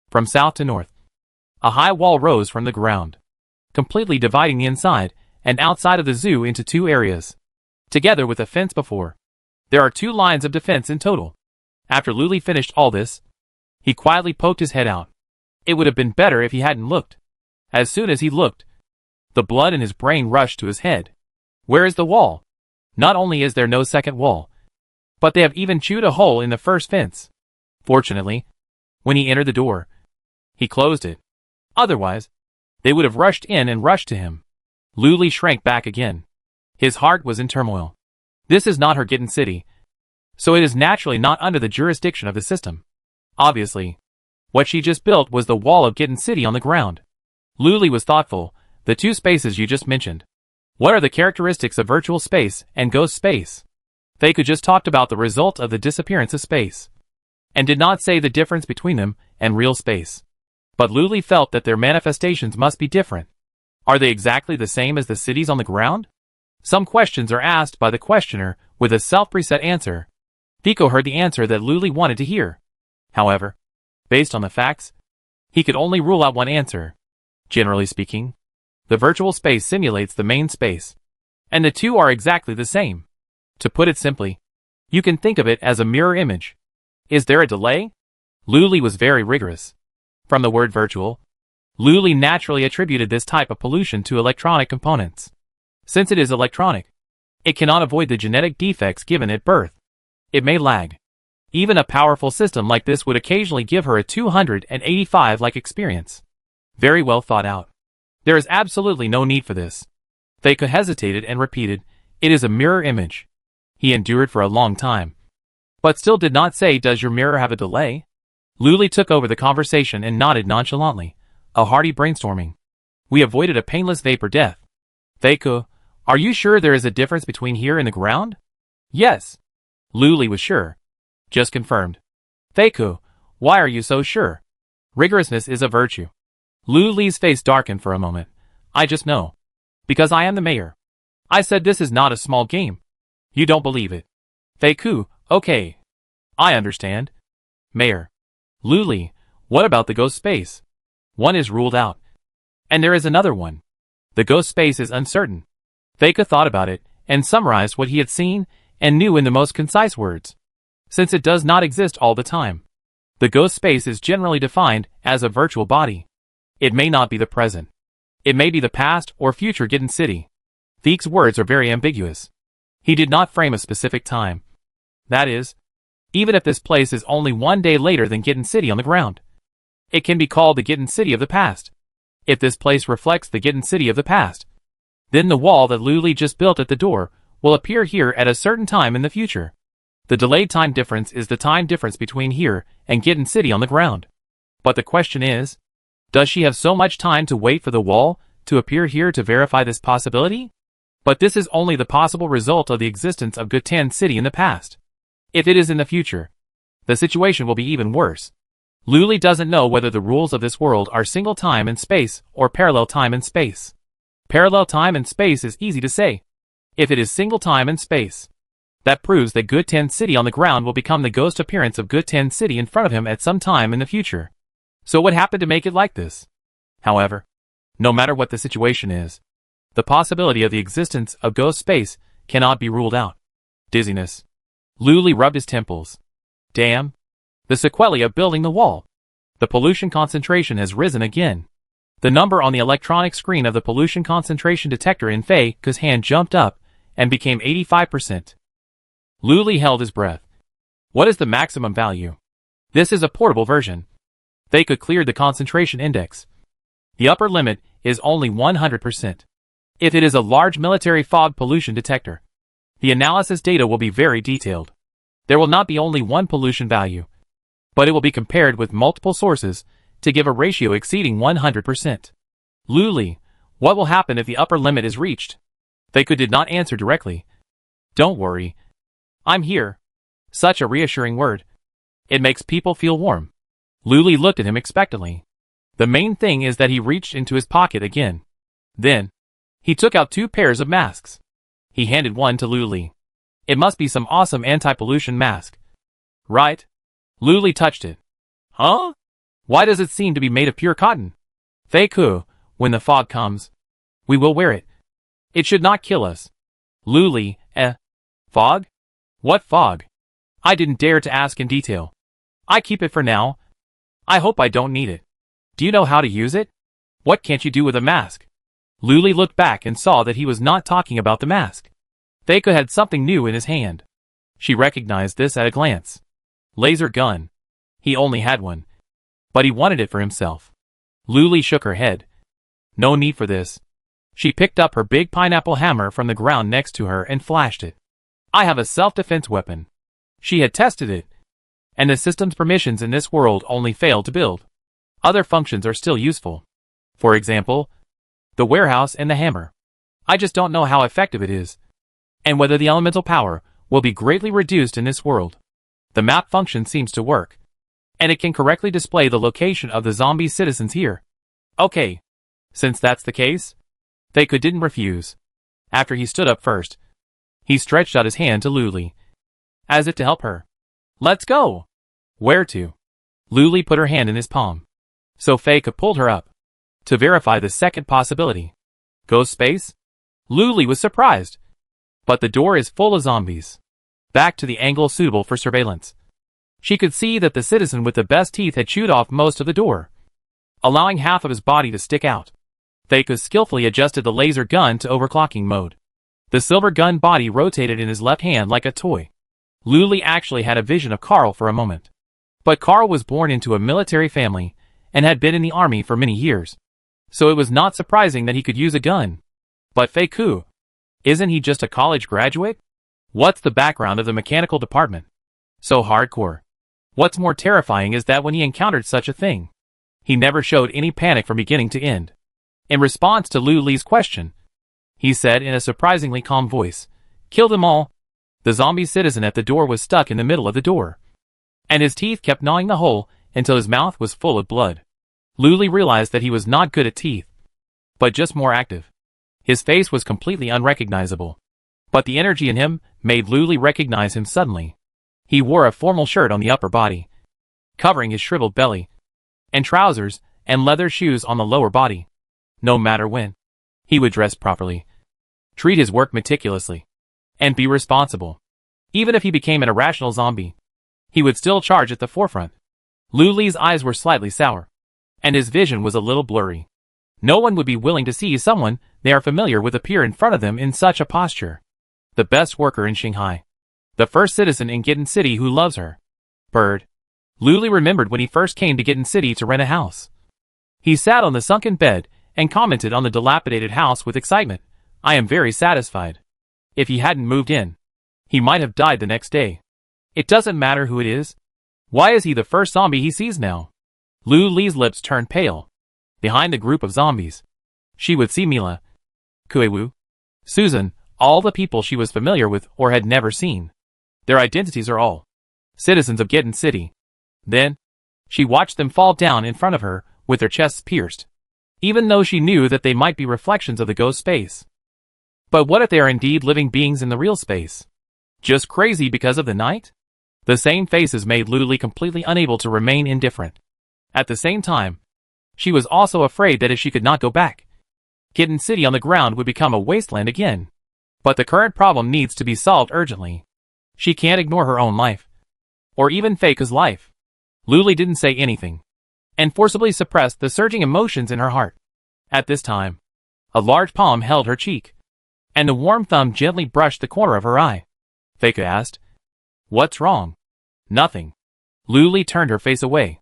From south to north, a high wall rose from the ground, completely dividing the inside and outside of the zoo into 2 areas, together with a fence before. There are 2 lines of defense in total. After Luli finished all this, he quietly poked his head out. It would have been better if he hadn't looked. As soon as he looked, the blood in his brain rushed to his head. Where is the wall? Not only is there no second wall, but they have even chewed a hole in the first fence. Fortunately, when he entered the door, he closed it. Otherwise, they would have rushed in and rushed to him. Luli shrank back again. His heart was in turmoil. This is not her Kitten City, so it is naturally not under the jurisdiction of the system. Obviously, what she just built was the wall of Kitten City on the ground. Luli was thoughtful. The 2 spaces you just mentioned. What are the characteristics of virtual space and ghost space? They could just talked about the result of the disappearance of space, and did not say the difference between them and real space. But Luli felt that their manifestations must be different. Are they exactly the same as the cities on the ground? Some questions are asked by the questioner with a self-preset answer. Fico heard the answer that Luli wanted to hear. However, based on the facts, he could only rule out one answer. Generally speaking, the virtual space simulates the main space, and the 2 are exactly the same. To put it simply, you can think of it as a mirror image. Is there a delay? Luli was very rigorous. From the word virtual, Luli naturally attributed this type of pollution to electronic components. Since it is electronic, it cannot avoid the genetic defects given at birth. It may lag. Even a powerful system like this would occasionally give her a 285-like experience. Very well thought out. There is absolutely no need for this. Feiko hesitated and repeated, "It is a mirror image." He endured for a long time, but still did not say, "Does your mirror have a delay?" Luli took over the conversation and nodded nonchalantly. A hearty brainstorming. We avoided a painless vapor death. Feiko, are you sure there is a difference between here and the ground? Yes. Luli was sure. Just confirmed. Feiko, why are you so sure? Rigorousness is a virtue. Luli's face darkened for a moment. I just know. Because I am the mayor. I said this is not a small game. You don't believe it. Feiko, okay. I understand. Mayor. Luli, what about the ghost space? One is ruled out. And there is another one. The ghost space is uncertain. Feiko thought about it, and summarized what he had seen, and knew in the most concise words. Since it does not exist all the time, the ghost space is generally defined as a virtual body. It may not be the present. It may be the past or future Kitten City. Feiko's words are very ambiguous. He did not frame a specific time. That is, even if this place is only 1 day later than Kitten City on the ground, it can be called the Kitten City of the past. If this place reflects the Kitten City of the past, then the wall that Luli just built at the door will appear here at a certain time in the future. The delayed time difference is the time difference between here and Gitten City on the ground. But the question is, does she have so much time to wait for the wall to appear here to verify this possibility? But this is only the possible result of the existence of Gitten City in the past. If it is in the future, the situation will be even worse. Luli doesn't know whether the rules of this world are single time and space or parallel time and space. Parallel time and space is easy to say. If it is single time and space, that proves that Gitten City on the ground will become the ghost appearance of Gitten City in front of him at some time in the future. So what happened to make it like this? However, no matter what the situation is, the possibility of the existence of ghost space cannot be ruled out. Dizziness. Luli rubbed his temples. Damn. The sequelae of building the wall. The pollution concentration has risen again. The number on the electronic screen of the pollution concentration detector in Fei Ke's hand jumped up and became 85%. Luli held his breath. What is the maximum value? This is a portable version. Fei Ke cleared the concentration index. The upper limit is only 100%. If it is a large military fog pollution detector, the analysis data will be very detailed. There will not be only one pollution value, but it will be compared with multiple sources to give a ratio exceeding 100%. Luli, what will happen if the upper limit is reached? Fei Ke did not answer directly. Don't worry. I'm here. Such a reassuring word. It makes people feel warm. Luli looked at him expectantly. The main thing is that he reached into his pocket again. Then, he took out 2 pairs of masks. He handed one to Luli. It must be some awesome anti-pollution mask. Right? Luli touched it. Huh? Why does it seem to be made of pure cotton? Fei Ke, when the fog comes, we will wear it. It should not kill us. Luli, fog? What fog? I didn't dare to ask in detail. I keep it for now. I hope I don't need it. Do you know how to use it? What can't you do with a mask? Luli looked back and saw that he was not talking about the mask. Fei Ke had something new in his hand. She recognized this at a glance. Laser gun. He only had one. But he wanted it for himself. Luli shook her head. No need for this. She picked up her big pineapple hammer from the ground next to her and flashed it. I have a self-defense weapon. She had tested it. And the system's permissions in this world only failed to build. Other functions are still useful. For example, the warehouse and the hammer. I just don't know how effective it is. And whether the elemental power will be greatly reduced in this world. The map function seems to work. And it can correctly display the location of the zombie citizens here. Okay. Since that's the case, Fei Ke didn't refuse. After he stood up first, he stretched out his hand to Luli, as if to help her. Let's go. Where to? Luli put her hand in his palm. So Fei Ke pulled her up. To verify the second possibility. Ghost space? Luli was surprised. But the door is full of zombies. Back to the angle suitable for surveillance. She could see that the citizen with the best teeth had chewed off most of the door, allowing half of his body to stick out. Fei Ke skillfully adjusted the laser gun to overclocking mode. The silver gun body rotated in his left hand like a toy. Luli actually had a vision of Carl for a moment. But Carl was born into a military family and had been in the army for many years. So it was not surprising that he could use a gun. But Fei Ke, isn't he just a college graduate? What's the background of the mechanical department? So hardcore. What's more terrifying is that when he encountered such a thing, he never showed any panic from beginning to end. In response to Luli's question, he said in a surprisingly calm voice, "Kill them all." The zombie citizen at the door was stuck in the middle of the door, and his teeth kept gnawing the hole until his mouth was full of blood. Luli realized that he was not good at teeth, but just more active. His face was completely unrecognizable, but the energy in him made Luli recognize him suddenly. He wore a formal shirt on the upper body, covering his shriveled belly, and trousers and leather shoes on the lower body. No matter when, he would dress properly, treat his work meticulously, and be responsible. Even if he became an irrational zombie, he would still charge at the forefront. Luli's eyes were slightly sour, and his vision was a little blurry. No one would be willing to see someone they are familiar with appear in front of them in such a posture. The best worker in Shanghai. The first citizen in Gitten City who loves her. Bird. Luli remembered when he first came to Gitten City to rent a house. He sat on the sunken bed and commented on the dilapidated house with excitement. I am very satisfied. If he hadn't moved in, he might have died the next day. It doesn't matter who it is. Why is he the first zombie he sees now? Lu Li's lips turned pale. Behind the group of zombies, she would see Mila, Kuewu, Susan, all the people she was familiar with or had never seen. Their identities are all citizens of Gitten City. Then, she watched them fall down in front of her, with their chests pierced, even though she knew that they might be reflections of the ghost space. But what if they are indeed living beings in the real space? Just crazy because of the night? The same faces made Lu Li completely unable to remain indifferent. At the same time, she was also afraid that if she could not go back, Gitten City on the ground would become a wasteland again. But the current problem needs to be solved urgently. She can't ignore her own life, or even Fake's life. Lu Li didn't say anything, and forcibly suppressed the surging emotions in her heart. At this time, a large palm held her cheek, and a warm thumb gently brushed the corner of her eye. Fake asked, "What's wrong?" "Nothing." Lu Li turned her face away.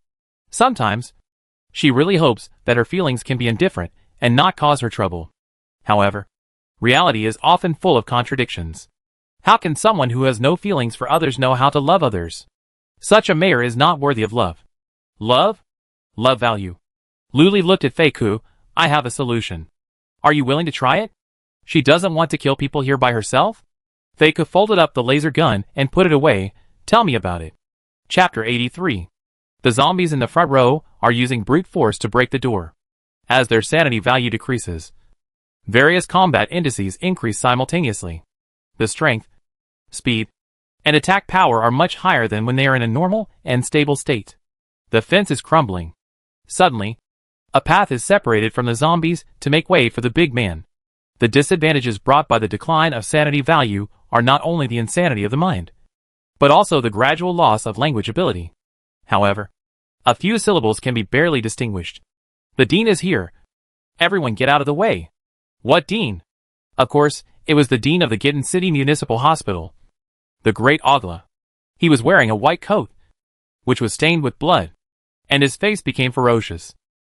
Sometimes, she really hopes that her feelings can be indifferent and not cause her trouble. However, reality is often full of contradictions. How can someone who has no feelings for others know how to love others? Such a mayor is not worthy of love. Love? Love value. Lu Li looked at Feiku. "I have a solution. Are you willing to try it?" "She doesn't want to kill people here by herself?" Feiku folded up the laser gun and put it away. "Tell me about it." Chapter 83. The zombies in the front row are using brute force to break the door. As their sanity value decreases, various combat indices increase simultaneously. The strength, speed, and attack power are much higher than when they are in a normal and stable state. The fence is crumbling. Suddenly, a path is separated from the zombies to make way for the big man. The disadvantages brought by the decline of sanity value are not only the insanity of the mind, but also the gradual loss of language ability. However, a few syllables can be barely distinguished. "The dean is here. Everyone get out of the way." "What dean?" Of course, it was the dean of the Gitten City Municipal Hospital, the great Ogla. He was wearing a white coat, which was stained with blood, and his face became ferocious.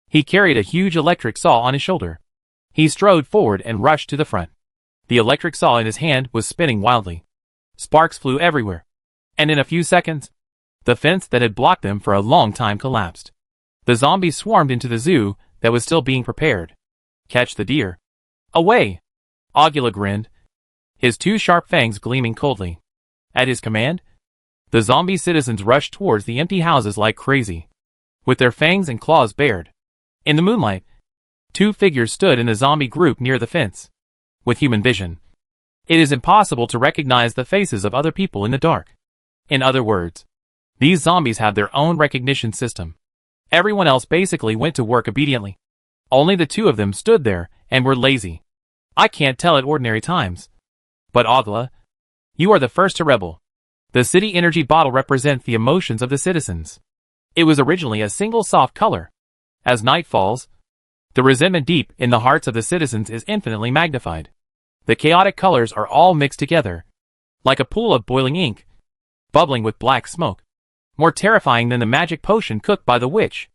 He carried a huge electric saw on his shoulder. He strode forward and rushed to the front. The electric saw in his hand was spinning wildly. Sparks flew everywhere, and in a few seconds, the fence that had blocked them for a long time collapsed. The zombies swarmed into the zoo that was still being prepared. "Catch the deer." "Away!" Ogula grinned, his two sharp fangs gleaming coldly. At his command, the zombie citizens rushed towards the empty houses like crazy, with their fangs and claws bared. In the moonlight, two figures stood in the zombie group near the fence. With human vision, it is impossible to recognize the faces of other people in the dark. In other words, these zombies have their own recognition system. Everyone else basically went to work obediently. Only the two of them stood there and were lazy. I can't tell at ordinary times. But Ogla, you are the first to rebel. The city energy bottle represents the emotions of the citizens. It was originally a single soft color. As night falls, the resentment deep in the hearts of the citizens is infinitely magnified. The chaotic colors are all mixed together, like a pool of boiling ink, bubbling with black smoke. More terrifying than the magic potion cooked by the witch.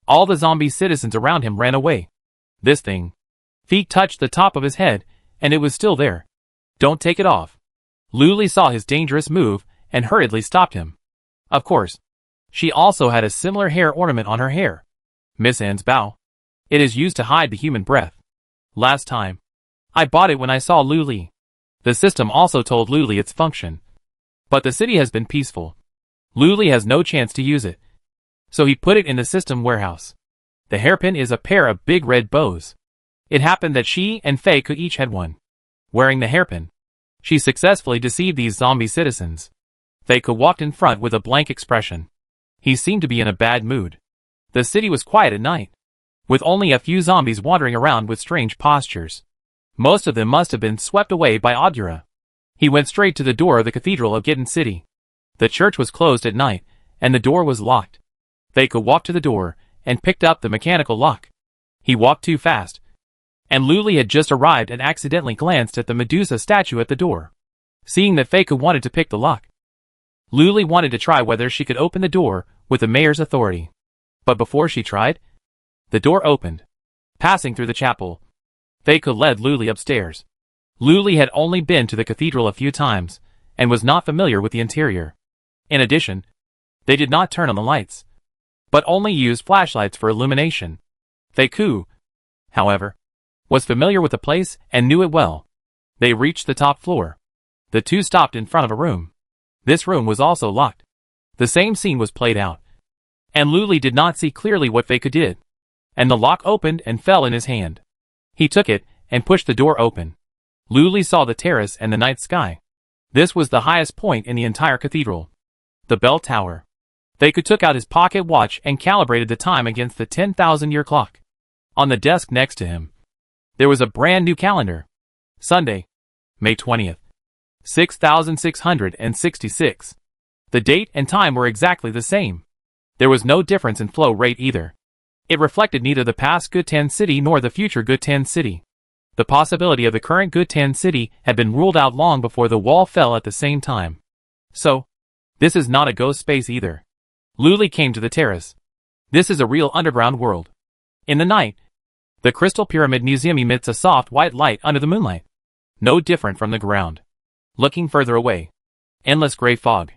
All the zombie citizens around him ran away. This thing. Feet touched the top of his head, and it was still there. "Don't take it off." Lu Li saw his dangerous move and hurriedly stopped him. Of course, she also had a similar hair ornament on her hair. Miss Anne's bow. It is used to hide the human breath. Last time, I bought it when I saw Lu Li. The system also told Lu Li its function. But the city has been peaceful. Lu Li has no chance to use it. So he put it in the system warehouse. The hairpin is a pair of big red bows. It happened that she and Fei each had one. Wearing the hairpin, she successfully deceived these zombie citizens. Fei walked in front with a blank expression. He seemed to be in a bad mood. The city was quiet at night, with only a few zombies wandering around with strange postures. Most of them must have been swept away by Ogura. He went straight to the door of the Cathedral of Gitten City. The church was closed at night, and the door was locked. Fei walked to the door and picked up the mechanical lock. He walked too fast, and Lu Li had just arrived and accidentally glanced at the Medusa statue at the door. Seeing that Fei wanted to pick the lock, Lu Li wanted to try whether she could open the door with the mayor's authority. But before she tried, the door opened. Passing through the chapel, Fei led Lu Li upstairs. Lu Li had only been to the cathedral a few times, and was not familiar with the interior. In addition, they did not turn on the lights, but only used flashlights for illumination. Feiku, however, was familiar with the place and knew it well. They reached the top floor. The two stopped in front of a room. This room was also locked. The same scene was played out, and Luli did not see clearly what Feiku did, and the lock opened and fell in his hand. He took it and pushed the door open. Luli saw the terrace and the night sky. This was the highest point in the entire cathedral. The bell tower. Feiku took out his pocket watch and calibrated the time against the 10,000-year clock. On the desk next to him, there was a brand new calendar. Sunday, May 20th, 6666. The date and time were exactly the same. There was no difference in flow rate either. It reflected neither the past Gutan city nor the future Gutan city. The possibility of the current Gutan city had been ruled out long before the wall fell at the same time. So, this is not a ghost space either. Luli came to the terrace. This is a real underground world. In the night, the Crystal Pyramid Museum emits a soft white light under the moonlight. No different from the ground. Looking further away, endless gray fog.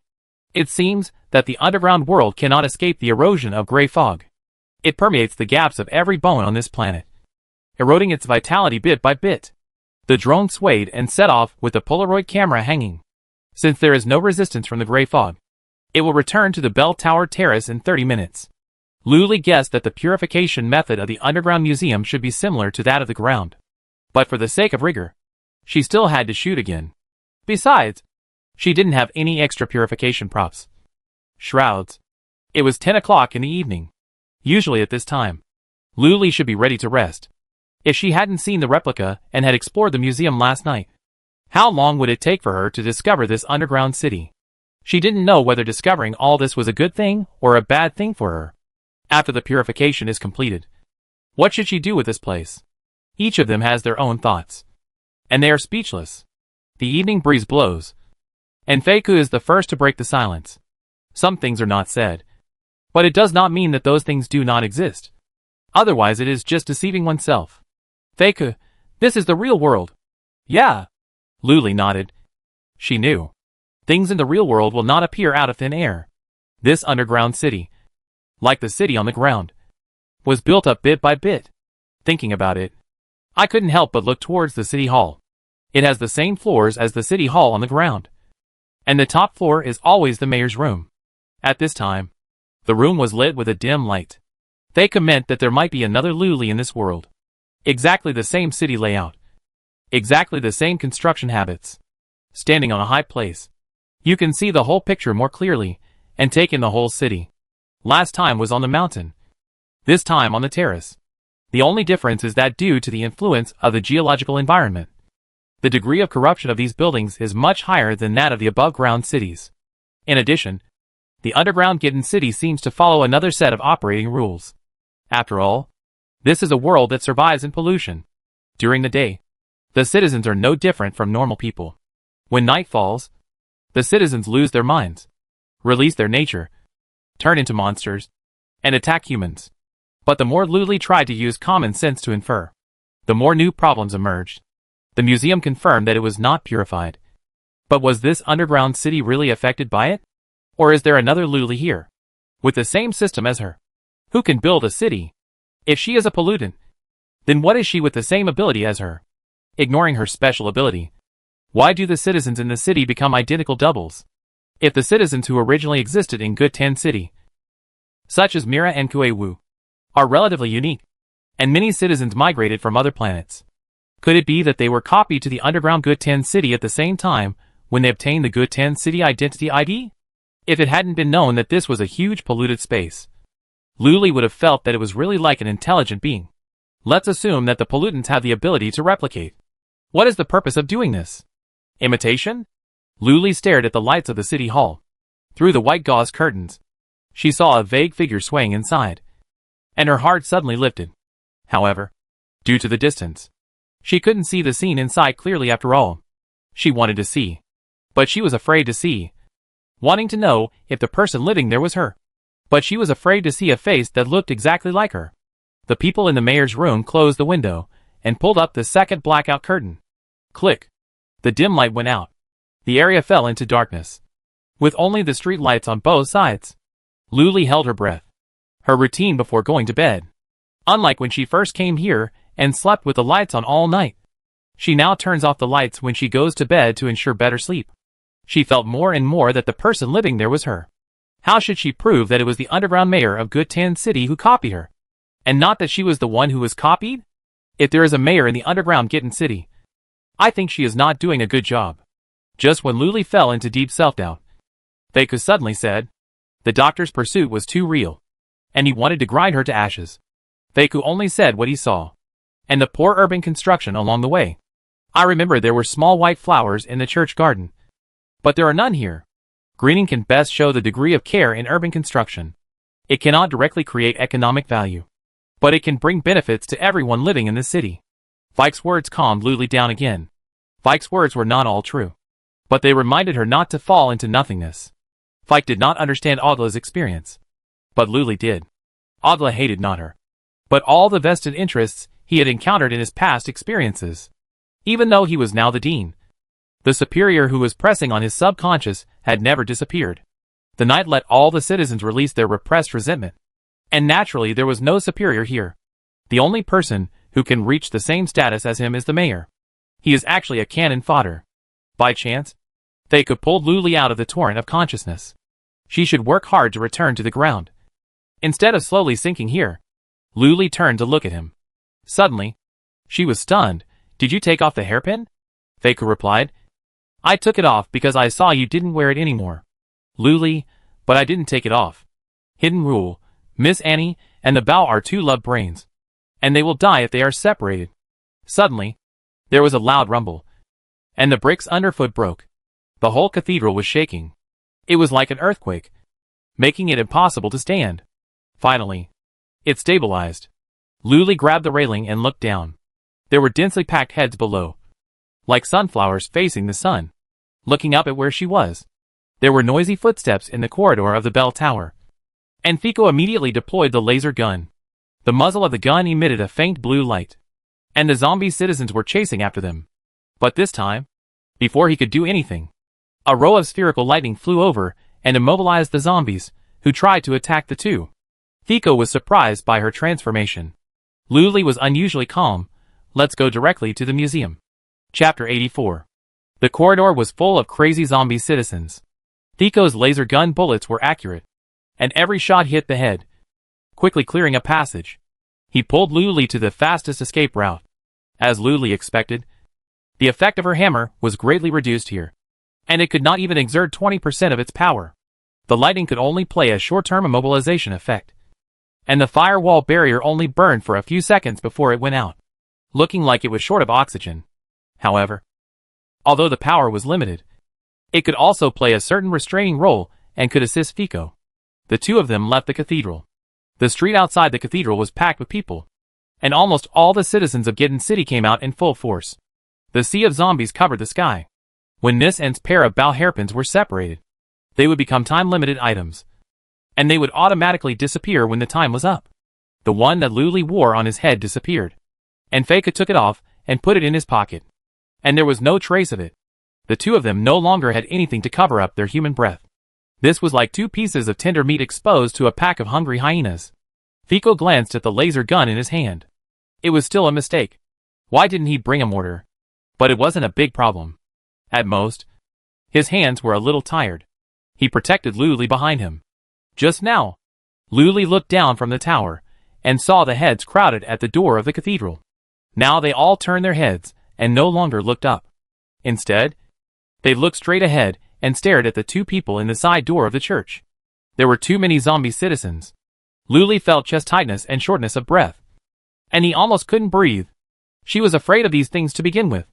It seems that the underground world cannot escape the erosion of gray fog. It permeates the gaps of every bone on this planet, eroding its vitality bit by bit. The drone swayed and set off with the Polaroid camera hanging. Since there is no resistance from the gray fog, it will return to the bell tower terrace in 30 minutes. Luli guessed that the purification method of the underground museum should be similar to that of the ground. But for the sake of rigor, she still had to shoot again. Besides, she didn't have any extra purification props. Shrouds. It was 10 o'clock in the evening. Usually at this time, Luli should be ready to rest. If she hadn't seen the replica and had explored the museum last night, how long would it take for her to discover this underground city? She didn't know whether discovering all this was a good thing or a bad thing for her. After the purification is completed, what should she do with this place? Each of them has their own thoughts, and they are speechless. The evening breeze blows, and Feiku is the first to break the silence. Some things are not said, but it does not mean that those things do not exist. Otherwise it is just deceiving oneself. Feiku, this is the real world. Yeah. Luli nodded. She knew. Things in the real world will not appear out of thin air. This underground city, like the city on the ground, was built up bit by bit. Thinking about it, I couldn't help but look towards the city hall. It has the same floors as the city hall on the ground, and the top floor is always the mayor's room. At this time, the room was lit with a dim light. Feiku meant that there might be another Luli in this world. Exactly the same city layout. Exactly the same construction habits. Standing on a high place, you can see the whole picture more clearly and take in the whole city. Last time was on the mountain. This time on the terrace. The only difference is that due to the influence of the geological environment, the degree of corruption of these buildings is much higher than that of the above-ground cities. In addition, the underground Gitten city seems to follow another set of operating rules. After all, this is a world that survives in pollution. During the day, the citizens are no different from normal people. When night falls, the citizens lose their minds, release their nature, turn into monsters, and attack humans. But the more Luli tried to use common sense to infer, the more new problems emerged. The museum confirmed that it was not purified. But was this underground city really affected by it? Or is there another Luli here, with the same system as her? Who can build a city? If she is a pollutant, then what is she with the same ability as her? Ignoring her special ability, why do the citizens in the city become identical doubles? If the citizens who originally existed in Gutan City, such as Mira and Kuewu, are relatively unique, and many citizens migrated from other planets, could it be that they were copied to the underground Gutan City at the same time when they obtained the Gutan City Identity ID? If it hadn't been known that this was a huge polluted space, Luli would have felt that it was really like an intelligent being. Let's assume that the pollutants have the ability to replicate. What is the purpose of doing this? Imitation? Luli stared at the lights of the city hall. Through the white gauze curtains, she saw a vague figure swaying inside, and her heart suddenly lifted. However, due to the distance, she couldn't see the scene inside clearly after all. She wanted to see, but she was afraid to see, wanting to know if the person living there was her. But she was afraid to see a face that looked exactly like her. The people in the mayor's room closed the window and pulled up the second blackout curtain. Click. The dim light went out. The area fell into darkness. with only the street lights on both sides. Luli held her breath. Her routine before going to bed. Unlike when she first came here and slept with the lights on all night. She now turns off the lights when she goes to bed to ensure better sleep. She felt more and more that the person living there was her. How should she prove that it was the underground mayor of Good Tan City who copied her? And not that she was the one who was copied? If there is a mayor in the underground Gitten City, I think she is not doing a good job. Just when Luli fell into deep self-doubt, Faku suddenly said, the doctor's pursuit was too real, and he wanted to grind her to ashes. Faku only said what he saw, and the poor urban construction along the way. I remember there were small white flowers in the church garden, but there are none here. Greening can best show the degree of care in urban construction. It cannot directly create economic value, but it can bring benefits to everyone living in the city. Fike's words calmed Luli down again. Fike's words were not all true, but they reminded her not to fall into nothingness. Fike did not understand Agla's experience, but Luli did. Agla hated not her, but all the vested interests he had encountered in his past experiences. Even though he was now the dean, the superior who was pressing on his subconscious had never disappeared. The night let all the citizens release their repressed resentment, and naturally there was no superior here. The only person who can reach the same status as him is the mayor. He is actually a cannon fodder. By chance, Faku pulled Luli out of the torrent of consciousness. She should work hard to return to the ground, instead of slowly sinking here. Luli turned to look at him. Suddenly, she was stunned. Did you take off the hairpin? Faku replied. I took it off because I saw you didn't wear it anymore. Luli, but I didn't take it off. Hidden rule, Miss Annie and the Bow are two love brains, and they will die if they are separated. Suddenly, there was a loud rumble, and the bricks underfoot broke. The whole cathedral was shaking. It was like an earthquake, making it impossible to stand. Finally, it stabilized. Luli grabbed the railing and looked down. There were densely packed heads below, like sunflowers facing the sun. Looking up at where she was, there were noisy footsteps in the corridor of the bell tower. And Fico immediately deployed the laser gun. The muzzle of the gun emitted a faint blue light, and the zombie citizens were chasing after them. But this time, before he could do anything, a row of spherical lightning flew over and immobilized the zombies, who tried to attack the two. Fico was surprised by her transformation. Luli was unusually calm. Let's go directly to the museum. Chapter 84. The corridor was full of crazy zombie citizens. Fico's laser gun bullets were accurate, and every shot hit the head, quickly clearing a passage. He pulled Luli to the fastest escape route. As Luli expected, the effect of her hammer was greatly reduced here, and it could not even exert 20% of its power. The lightning could only play a short-term immobilization effect, and the firewall barrier only burned for a few seconds before it went out, looking like it was short of oxygen. However, although the power was limited, it could also play a certain restraining role and could assist Fico. The two of them left the cathedral. The street outside the cathedral was packed with people, and almost all the citizens of Gitten City came out in full force. The sea of zombies covered the sky. When Miss N's pair of bow hairpins were separated, they would become time-limited items, and they would automatically disappear when the time was up. The one that Luli wore on his head disappeared, and Faku took it off and put it in his pocket, and there was no trace of it. The two of them no longer had anything to cover up their human breath. This was like two pieces of tender meat exposed to a pack of hungry hyenas. Fico glanced at the laser gun in his hand. It was still a mistake. Why didn't he bring a mortar? But it wasn't a big problem. At most, his hands were a little tired. He protected Luli behind him. Just now, Luli looked down from the tower and saw the heads crowded at the door of the cathedral. Now they all turned their heads and no longer looked up. Instead, they looked straight ahead and stared at the two people in the side door of the church. There were too many zombie citizens. Luli felt chest tightness and shortness of breath, and he almost couldn't breathe. She was afraid of these things to begin with,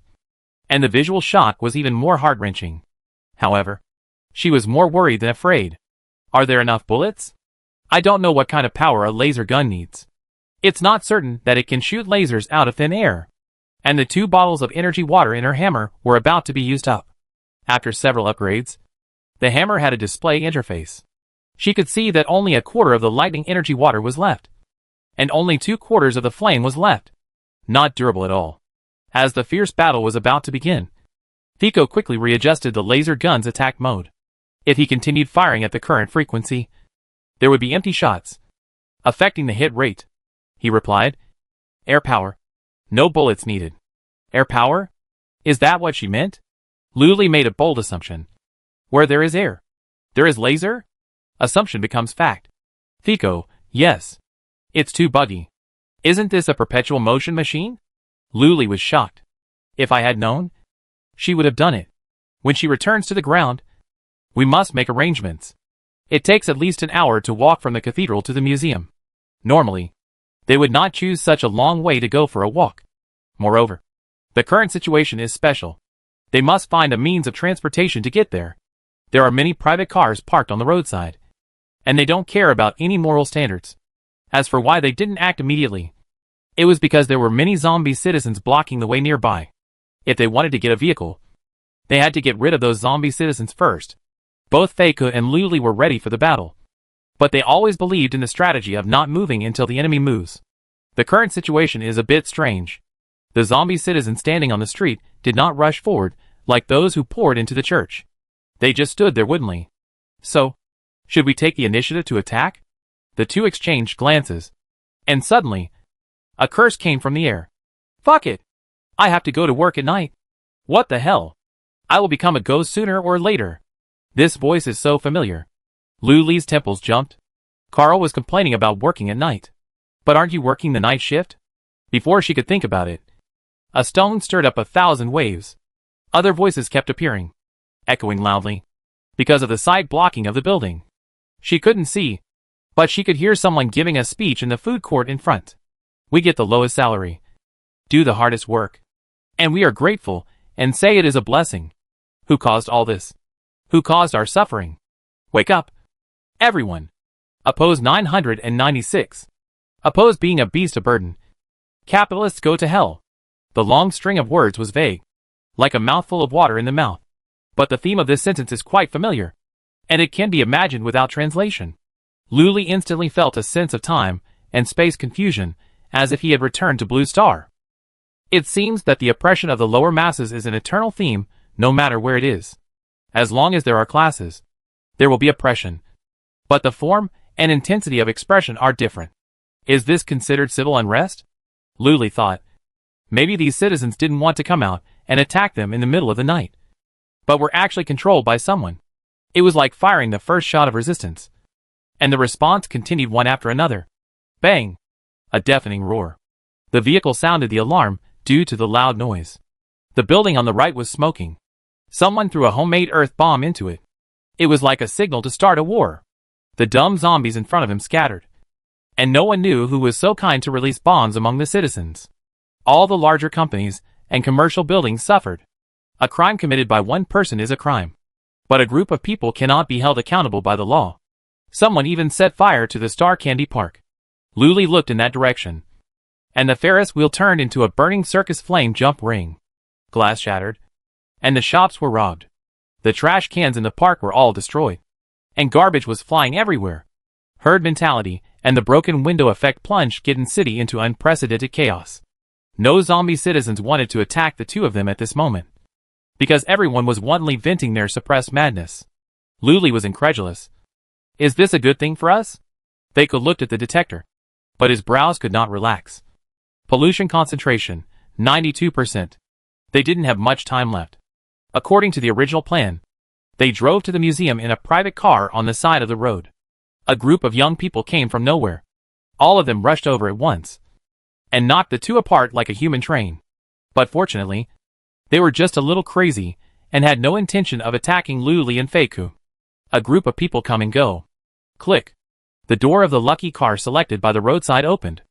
and the visual shock was even more heart-wrenching. However, she was more worried than afraid. Are there enough bullets? I don't know what kind of power a laser gun needs. It's not certain that it can shoot lasers out of thin air. And the 2 bottles of energy water in her hammer were about to be used up. After several upgrades, the hammer had a display interface. She could see that only a quarter of the lightning energy water was left, and only 2/4 of the flame was left. Not durable at all. As the fierce battle was about to begin, Fico quickly readjusted the laser gun's attack mode. If he continued firing at the current frequency, there would be empty shots, affecting the hit rate. He replied, "Air power. No bullets needed." Air power? Is that what she meant? Luli made a bold assumption. Where there is air, there is laser? Assumption becomes fact. Fico, yes. It's too buggy. Isn't this a perpetual motion machine? Luli was shocked. If I had known, she would have done it. When she returns to the ground, we must make arrangements. It takes at least an hour to walk from the cathedral to the museum. Normally, they would not choose such a long way to go for a walk. Moreover, the current situation is special. They must find a means of transportation to get there. There are many private cars parked on the roadside, and they don't care about any moral standards. As for why they didn't act immediately, it was because there were many zombie citizens blocking the way nearby. If they wanted to get a vehicle, they had to get rid of those zombie citizens first. Both Feiku and Luli were ready for the battle, but they always believed in the strategy of not moving until the enemy moves. The current situation is a bit strange. The zombie citizens standing on the street did not rush forward like those who poured into the church. They just stood there woodenly. So, should we take the initiative to attack? The two exchanged glances, and suddenly, a curse came from the air. Fuck it! I have to go to work at night. What the hell? I will become a ghost sooner or later. This voice is so familiar. Luli's temples jumped. Carl was complaining about working at night. But aren't you working the night shift? Before she could think about it, a stone stirred up 1,000 waves. Other voices kept appearing, echoing loudly, because of the side blocking of the building. She couldn't see, but she could hear someone giving a speech in the food court in front. We get the lowest salary, do the hardest work, and we are grateful and say it is a blessing. Who caused all this? Who caused our suffering? Wake up, everyone. Oppose 996. Oppose being a beast of burden. Capitalists go to hell. The long string of words was vague, like a mouthful of water in the mouth. But the theme of this sentence is quite familiar, and it can be imagined without translation. Luli instantly felt a sense of time and space confusion, as if he had returned to Blue Star. It seems that the oppression of the lower masses is an eternal theme, no matter where it is. As long as there are classes, there will be oppression. But the form and intensity of expression are different. Is this considered civil unrest? Luli thought. Maybe these citizens didn't want to come out and attack them in the middle of the night, but were actually controlled by someone. It was like firing the first shot of resistance, and the response continued one after another. Bang! A deafening roar. The vehicle sounded the alarm due to the loud noise. The building on the right was smoking. Someone threw a homemade earth bomb into it. It was like a signal to start a war. The dumb zombies in front of him scattered, and no one knew who was so kind to release bombs among the citizens. All the larger companies and commercial buildings suffered. A crime committed by one person is a crime, but a group of people cannot be held accountable by the law. Someone even set fire to the Star Candy Park. Luli looked in that direction, and the Ferris wheel turned into a burning circus flame jump ring. Glass shattered, and the shops were robbed. The trash cans in the park were all destroyed, and garbage was flying everywhere. Herd mentality and the broken window effect plunged Kitten City into unprecedented chaos. No zombie citizens wanted to attack the two of them at this moment, because everyone was wantonly venting their suppressed madness. Luli was incredulous. Is this a good thing for us? Feiku looked at the detector, but his brows could not relax. Pollution concentration, 92%. They didn't have much time left. According to the original plan, they drove to the museum in a private car on the side of the road. A group of young people came from nowhere. All of them rushed over at once, and knocked the two apart like a human train. But fortunately, they were just a little crazy, and had no intention of attacking Luli and Feiku. A group of people come and go. Click. The door of the lucky car selected by the roadside opened.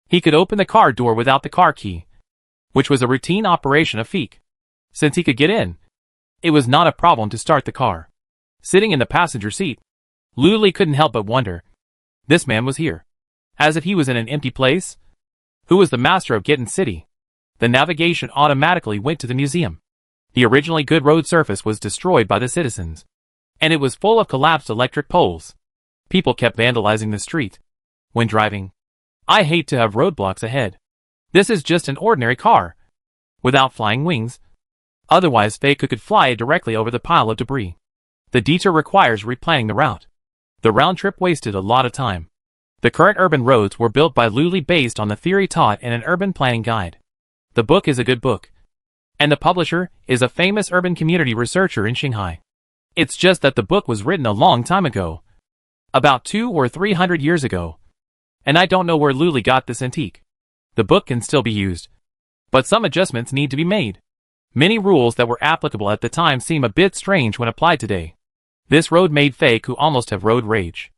He could open the car door without the car key, which was a routine operation of Feek. Since he could get in, it was not a problem to start the car. Sitting in the passenger seat, Luli couldn't help but wonder. This man was here, as if he was in an empty place. Who was the master of Kitten City? The navigation automatically went to the museum. The originally good road surface was destroyed by the citizens, and it was full of collapsed electric poles. People kept vandalizing the street. When driving, I hate to have roadblocks ahead. This is just an ordinary car, without flying wings. Otherwise Feiku could fly directly over the pile of debris. The detour requires replanning the route. The round trip wasted a lot of time. The current urban roads were built by Luli based on the theory taught in an urban planning guide. The book is a good book. And the publisher is a famous urban community researcher in Shanghai. It's just that the book was written a long time ago. About 200 or 300 years ago. And I don't know where Luli got this antique. The book can still be used. But some adjustments need to be made. Many rules that were applicable at the time seem a bit strange when applied today. This road made Fake who almost have road rage.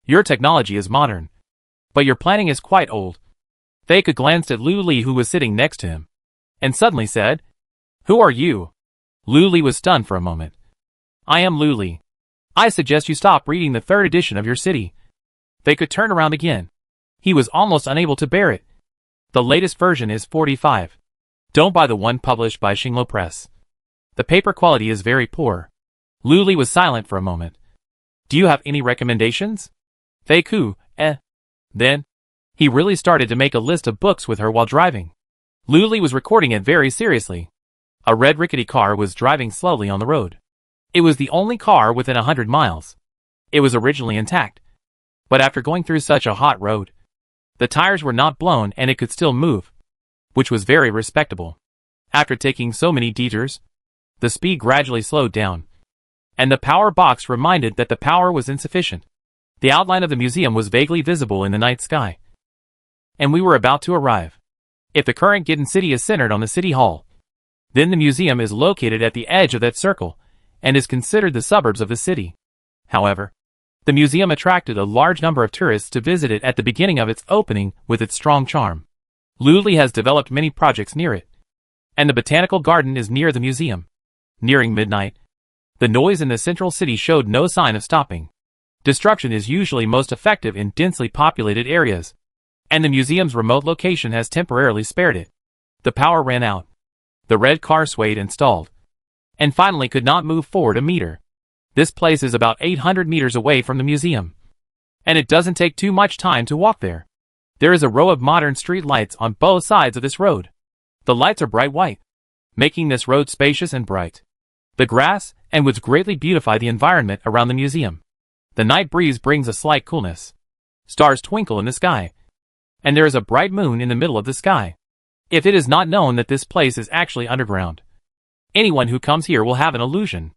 Your technology is modern. But your planning is quite old. Fake glanced at Luli who was sitting next to him. And suddenly said, "Who are you?" Luli was stunned for a moment. "I am Luli. I suggest you stop reading the 3rd edition of your city." Fake could turn around again. He was almost unable to bear it. The latest version is 45. Don't buy the one published by Xinglo Press. The paper quality is very poor. Luli was silent for a moment. "Do you have any recommendations?" Fake who, Then, he really started to make a list of books with her while driving. Luli was recording it very seriously. A red rickety car was driving slowly on the road. It was the only car within 100 miles. It was originally intact. But after going through such a hot road, the tires were not blown and it could still move, which was very respectable. After taking so many detours, the speed gradually slowed down, and the power box reminded that the power was insufficient. The outline of the museum was vaguely visible in the night sky. And we were about to arrive. If the current Gitten city is centered on the city hall, then the museum is located at the edge of that circle, and is considered the suburbs of the city. However, the museum attracted a large number of tourists to visit it at the beginning of its opening with its strong charm. Luli has developed many projects near it, and the botanical garden is near the museum. Nearing midnight, the noise in the central city showed no sign of stopping. Destruction is usually most effective in densely populated areas, and the museum's remote location has temporarily spared it. The power ran out. The red car swayed and stalled, and finally could not move forward a meter. This place is about 800 meters away from the museum, and it doesn't take too much time to walk there. There is a row of modern street lights on both sides of this road. The lights are bright white, making this road spacious and bright. The grass and woods greatly beautify the environment around the museum. The night breeze brings a slight coolness. Stars twinkle in the sky, and there is a bright moon in the middle of the sky. If it is not known that this place is actually underground, anyone who comes here will have an illusion.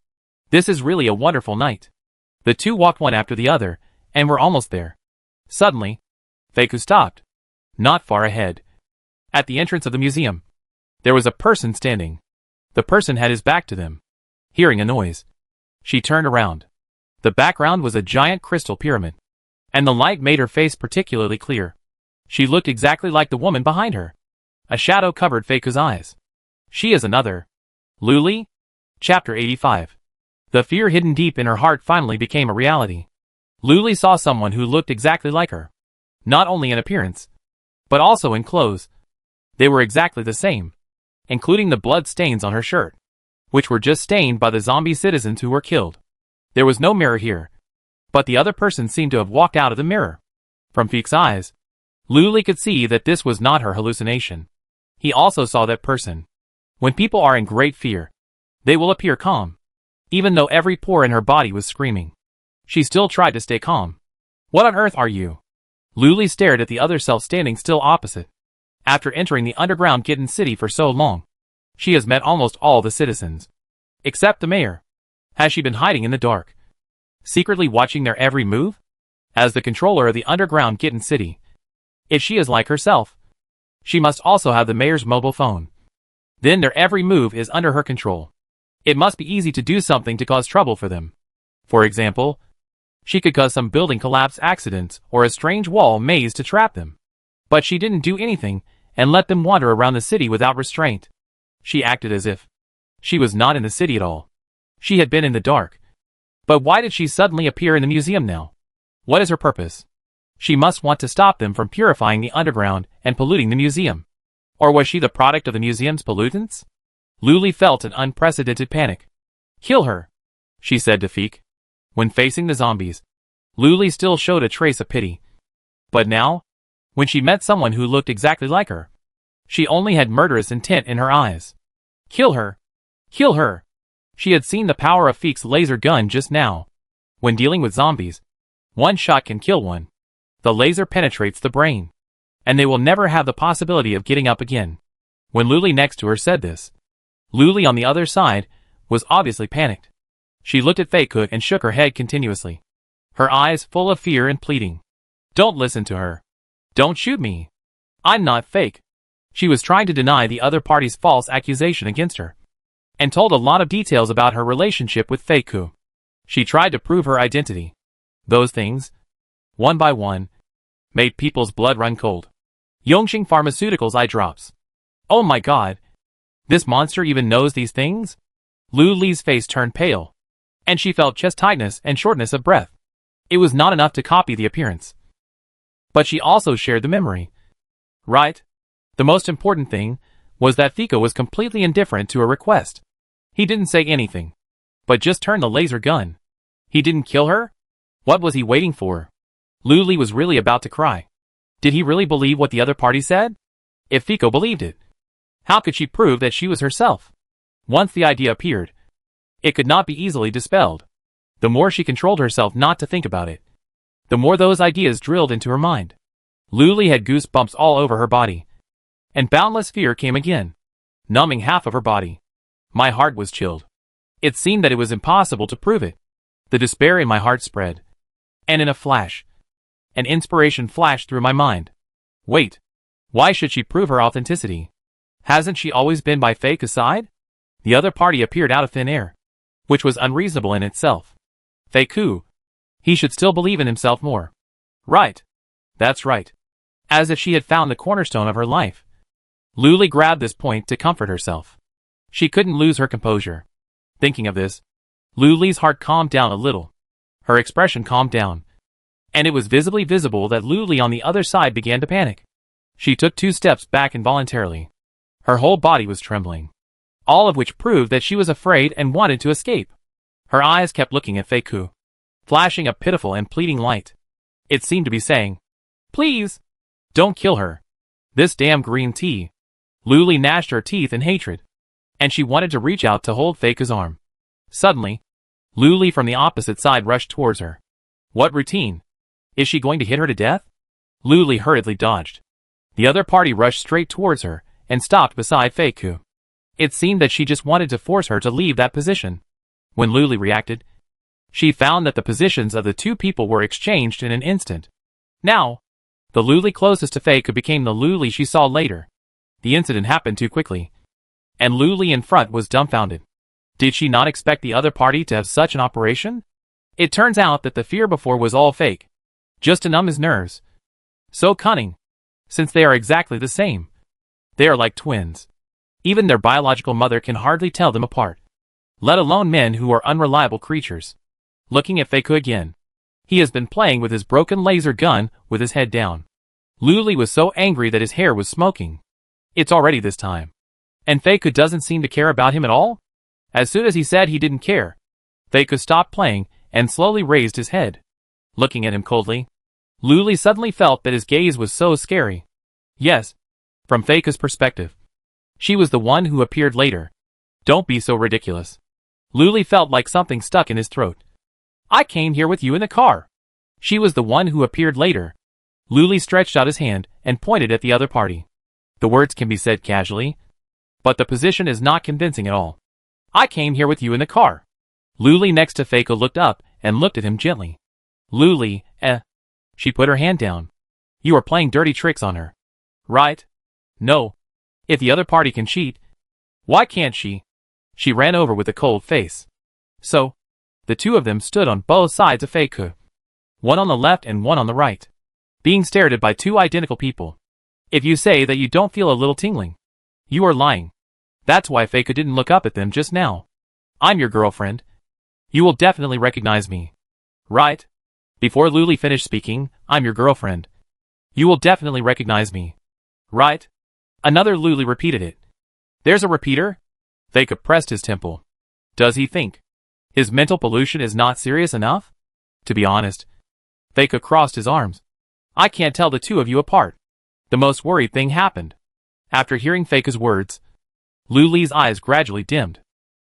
This is really a wonderful night. The two walked one after the other, and were almost there. Suddenly, Feiku stopped. Not far ahead. At the entrance of the museum, there was a person standing. The person had his back to them. Hearing a noise, she turned around. The background was a giant crystal pyramid, and the light made her face particularly clear. She looked exactly like the woman behind her. A shadow covered Feiku's eyes. She is another. Luli? Chapter 85. The fear hidden deep in her heart finally became a reality. Luli saw someone who looked exactly like her. Not only in appearance, but also in clothes. They were exactly the same, including the blood stains on her shirt, which were just stained by the zombie citizens who were killed. There was no mirror here, but the other person seemed to have walked out of the mirror. From Feek's eyes, Luli could see that this was not her hallucination. He also saw that person. When people are in great fear, they will appear calm. Even though every pore in her body was screaming, she still tried to stay calm. What on earth are you? Luli stared at the other self standing still opposite. After entering the underground Gitten city for so long, she has met almost all the citizens, except the mayor. Has she been hiding in the dark, secretly watching their every move? As the controller of the underground Gitten city, if she is like herself, she must also have the mayor's mobile phone. Then their every move is under her control. It must be easy to do something to cause trouble for them. For example, she could cause some building collapse accidents or a strange wall maze to trap them. But she didn't do anything and let them wander around the city without restraint. She acted as if she was not in the city at all. She had been in the dark. But why did she suddenly appear in the museum now? What is her purpose? She must want to stop them from purifying the underground and polluting the museum. Or was she the product of the museum's pollutants? Luli felt an unprecedented panic. Kill her, she said to Feek. When facing the zombies, Luli still showed a trace of pity. But now, when she met someone who looked exactly like her, she only had murderous intent in her eyes. Kill her! Kill her! She had seen the power of Feik's laser gun just now. When dealing with zombies, one shot can kill one. The laser penetrates the brain, and they will never have the possibility of getting up again. When Luli next to her said this, Luli on the other side was obviously panicked. She looked at Feiku and shook her head continuously, her eyes full of fear and pleading. Don't listen to her. Don't shoot me. I'm not fake. She was trying to deny the other party's false accusation against her, and told a lot of details about her relationship with Feiku. She tried to prove her identity. Those things, one by one, made people's blood run cold. Yongxing Pharmaceuticals eye drops. Oh my god. This monster even knows these things? Lu Li's face turned pale, and she felt chest tightness and shortness of breath. It was not enough to copy the appearance, but she also shared the memory. Right? The most important thing was that Fika was completely indifferent to her request. He didn't say anything, but just turned the laser gun. He didn't kill her? What was he waiting for? Lu Li was really about to cry. Did he really believe what the other party said? If Fika believed it, how could she prove that she was herself? Once the idea appeared, it could not be easily dispelled. The more she controlled herself not to think about it, the more those ideas drilled into her mind. Lu Li had goosebumps all over her body, and boundless fear came again, numbing half of her body. My heart was chilled. It seemed that it was impossible to prove it. The despair in my heart spread, and in a flash, an inspiration flashed through my mind. Wait, why should she prove her authenticity? Hasn't she always been by Fei's side? The other party appeared out of thin air, which was unreasonable in itself. Feiku, he should still believe in himself more. Right. That's right. As if she had found the cornerstone of her life. Lu Li grabbed this point to comfort herself. She couldn't lose her composure. Thinking of this, Lu Li's heart calmed down a little. Her expression calmed down, and it was visibly visible that Lu Li on the other side began to panic. She took 2 steps back involuntarily. Her whole body was trembling, all of which proved that she was afraid and wanted to escape. Her eyes kept looking at Feiku, flashing a pitiful and pleading light. It seemed to be saying, "Please, don't kill her. This damn green tea." Lu Li gnashed her teeth in hatred, and she wanted to reach out to hold Feiku's arm. Suddenly, Lu Li from the opposite side rushed towards her. What routine? Is she going to hit her to death? Lu Li hurriedly dodged. The other party rushed straight towards her and stopped beside Feiku. It seemed that she just wanted to force her to leave that position. When Lu Li reacted, she found that the positions of the 2 people were exchanged in an instant. Now, the Lu Li closest to Feiku became the Lu Li she saw later. The incident happened too quickly, and Lu Li in front was dumbfounded. Did she not expect the other party to have such an operation? It turns out that the fear before was all fake, just to numb his nerves. So cunning, since they are exactly the same. They are like twins. Even their biological mother can hardly tell them apart, let alone men who are unreliable creatures. Looking at Feiku again, he has been playing with his broken laser gun with his head down. Lu Li was so angry that his hair was smoking. It's already this time, and Feiku doesn't seem to care about him at all? As soon as he said he didn't care, Feiku stopped playing and slowly raised his head. Looking at him coldly, Lu Li suddenly felt that his gaze was so scary. Yes, from Feiku's perspective, she was the one who appeared later. Don't be so ridiculous. Lu Li felt like something stuck in his throat. I came here with you in the car. She was the one who appeared later. Lu Li stretched out his hand and pointed at the other party. The words can be said casually, but the position is not convincing at all. I came here with you in the car. Lu Li next to Feiku looked up and looked at him gently. Lu Li, She put her hand down. You are playing dirty tricks on her. Right? No. If the other party can cheat, why can't she? She ran over with a cold face. So, the 2 of them stood on both sides of Feiku, one on the left and one on the right, being stared at by 2 identical people. If you say that you don't feel a little tingling, you are lying. That's why Feiku didn't look up at them just now. I'm your girlfriend. You will definitely recognize me. Right? Before Lu Li finished speaking, I'm your girlfriend. You will definitely recognize me. Right? Another Lu Li repeated it. There's a repeater? Feiku pressed his temple. Does he think his mental pollution is not serious enough? To be honest, Feiku crossed his arms. I can't tell the 2 of you apart. The most worried thing happened. After hearing Feiku's words, Lu Li's eyes gradually dimmed.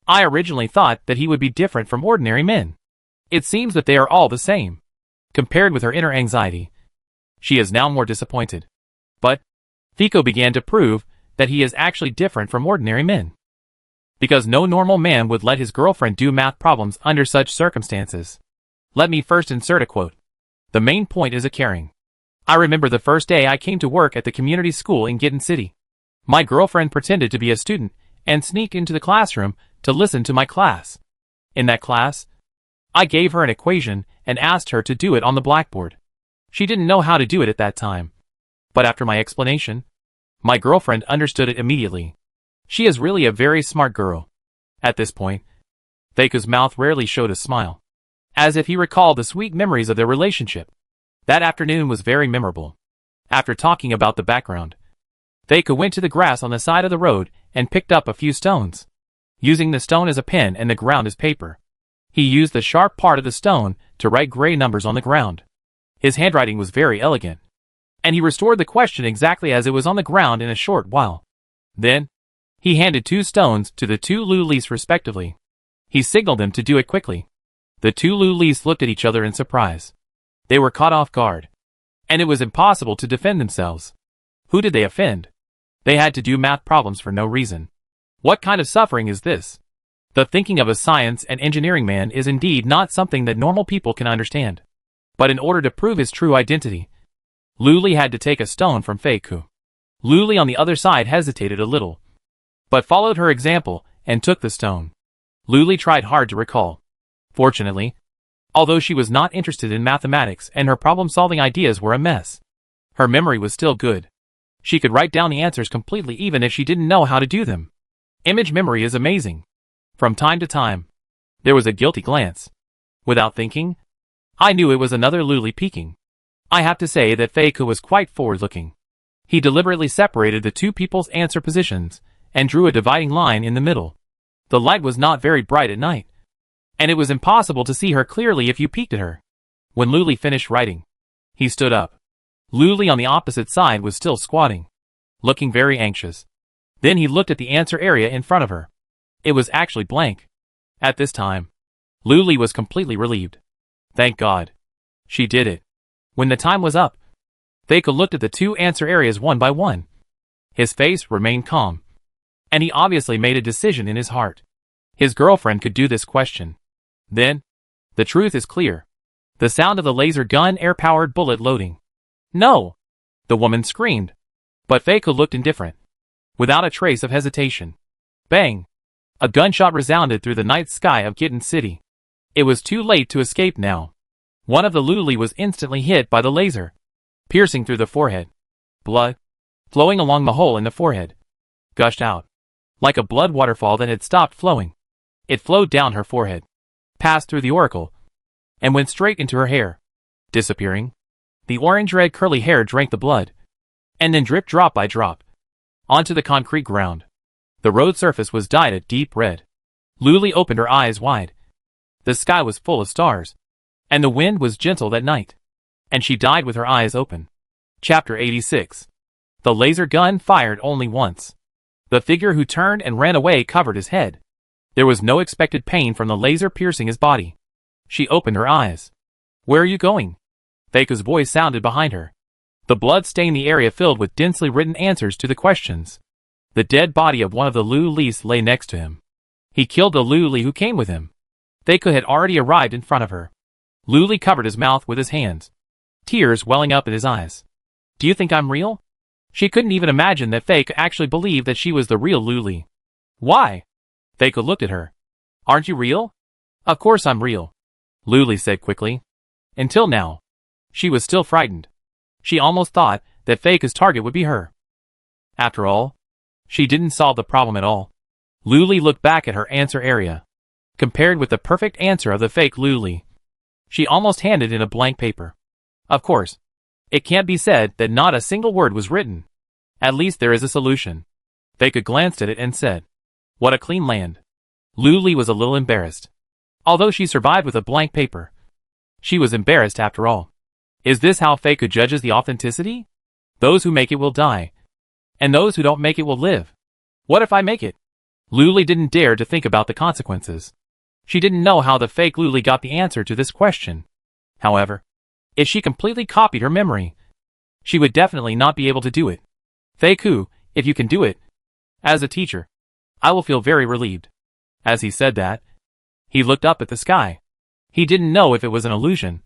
I originally thought that he would be different from ordinary men. It seems that they are all the same. Compared with her inner anxiety, she is now more disappointed. But Fiko began to prove that he is actually different from ordinary men. Because no normal man would let his girlfriend do math problems under such circumstances. Let me first insert a quote. The main point is a caring. I remember the first day I came to work at the community school in Gitten City. My girlfriend pretended to be a student and sneaked into the classroom to listen to my class. In that class, I gave her an equation and asked her to do it on the blackboard. She didn't know how to do it at that time. But after my explanation, my girlfriend understood it immediately. She is really a very smart girl. At this point, Fiko's mouth rarely showed a smile, as if he recalled the sweet memories of their relationship. That afternoon was very memorable. After talking about the background, Fiko went to the grass on the side of the road and picked up a few stones. Using the stone as a pen and the ground as paper, he used the sharp part of the stone to write gray numbers on the ground. His handwriting was very elegant, and he restored the question exactly as it was on the ground in a short while. Then, he handed 2 stones to the 2 Lulis respectively. He signaled them to do it quickly. The 2 Lulis looked at each other in surprise. They were caught off guard, and it was impossible to defend themselves. Who did they offend? They had to do math problems for no reason. What kind of suffering is this? The thinking of a science and engineering man is indeed not something that normal people can understand. But in order to prove his true identity, Luli had to take a stone from Fiko. Luli on the other side hesitated a little, but followed her example and took the stone. Luli tried hard to recall. Fortunately, although she was not interested in mathematics and her problem-solving ideas were a mess, her memory was still good. She could write down the answers completely even if she didn't know how to do them. Image memory is amazing. From time to time, there was a guilty glance. Without thinking, I knew it was another Luli peeking. I have to say that Fiko was quite forward-looking. He deliberately separated the 2 people's answer positions and drew a dividing line in the middle. The light was not very bright at night, and it was impossible to see her clearly if you peeked at her. When Luli finished writing, he stood up. Luli on the opposite side was still squatting, looking very anxious. Then he looked at the answer area in front of her. It was actually blank. At this time, Luli was completely relieved. Thank God. She did it. When the time was up, Fiko looked at the 2 answer areas one by one. His face remained calm, and he obviously made a decision in his heart. His girlfriend could do this question. Then, the truth is clear. The sound of the laser gun air-powered bullet loading. No! The woman screamed. But Fiko looked indifferent. Without a trace of hesitation. Bang! A gunshot resounded through the night sky of Gitten City. It was too late to escape now. One of the Luli was instantly hit by the laser, piercing through the forehead. Blood, flowing along the hole in the forehead, gushed out. Like a blood waterfall that had stopped flowing. It flowed down her forehead, passed through the auricle, and went straight into her hair. Disappearing, the orange-red curly hair drank the blood, and then dripped drop by drop, onto the concrete ground. The road surface was dyed a deep red. Luli opened her eyes wide. The sky was full of stars, and the wind was gentle that night. And she died with her eyes open. Chapter 86. The laser gun fired only once. The figure who turned and ran away covered his head. There was no expected pain from the laser piercing his body. She opened her eyes. Where are you going? Fiko's voice sounded behind her. The blood stained the area filled with densely written answers to the questions. The dead body of one of the Lulis lay next to him. He killed the Luli who came with him. Fiko had already arrived in front of her. Luli covered his mouth with his hands, tears welling up in his eyes. Do you think I'm real? She couldn't even imagine that Fiko actually believed that she was the real Luli. Why? Fiko looked at her. Aren't you real? Of course I'm real, Luli said quickly. Until now, she was still frightened. She almost thought that Fiko's target would be her. After all, she didn't solve the problem at all. Luli looked back at her answer area. Compared with the perfect answer of the fake Luli, she almost handed in a blank paper. Of course, it can't be said that not a single word was written. At least there is a solution. Fiko glanced at it and said, What a clean land. Luli was a little embarrassed. Although she survived with a blank paper, she was embarrassed after all. Is this how Fiko judges the authenticity? Those who make it will die, and those who don't make it will live. What if I make it? Luli didn't dare to think about the consequences. She didn't know how the fake Luli got the answer to this question. However, if she completely copied her memory, she would definitely not be able to do it. Feiku, if you can do it, as a teacher, I will feel very relieved. As he said that, he looked up at the sky. He didn't know if it was an illusion,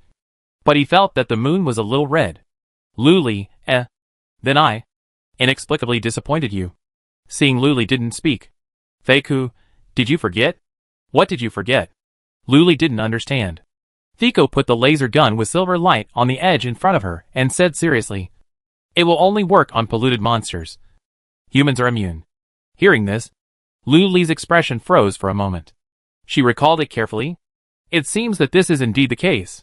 but he felt that the moon was a little red. Luli, then I inexplicably disappointed you. Seeing Luli didn't speak. Feiku, did you forget? What did you forget? Luli didn't understand. Fiko put the laser gun with silver light on the edge in front of her and said seriously, "It will only work on polluted monsters. Humans are immune." Hearing this, Luli's expression froze for a moment. She recalled it carefully. It seems that this is indeed the case.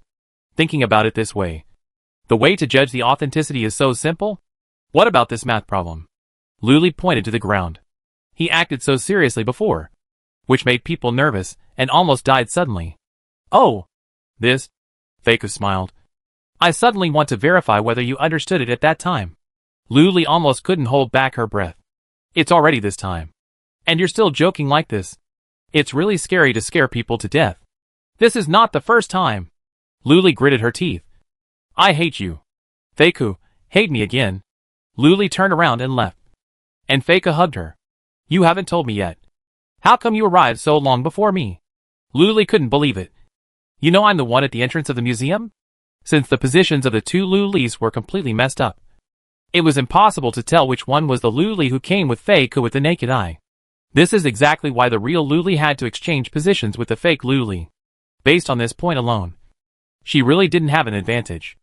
Thinking about it this way, the way to judge the authenticity is so simple. What about this math problem? Luli pointed to the ground. He acted so seriously before, which made people nervous and almost died suddenly. Oh, this? Feiku smiled. I suddenly want to verify whether you understood it at that time. Luli almost couldn't hold back her breath. It's already this time. And you're still joking like this. It's really scary to scare people to death. This is not the first time. Luli gritted her teeth. I hate you. Feiku, hate me again. Luli turned around and left. And Feiku hugged her. You haven't told me yet. How come you arrived so long before me? Luli couldn't believe it. You know I'm the one at the entrance of the museum? Since the positions of the two Lulis were completely messed up, it was impossible to tell which one was the Luli who came with Feiku with the naked eye. This is exactly why the real Luli had to exchange positions with the fake Luli. Based on this point alone, she really didn't have an advantage.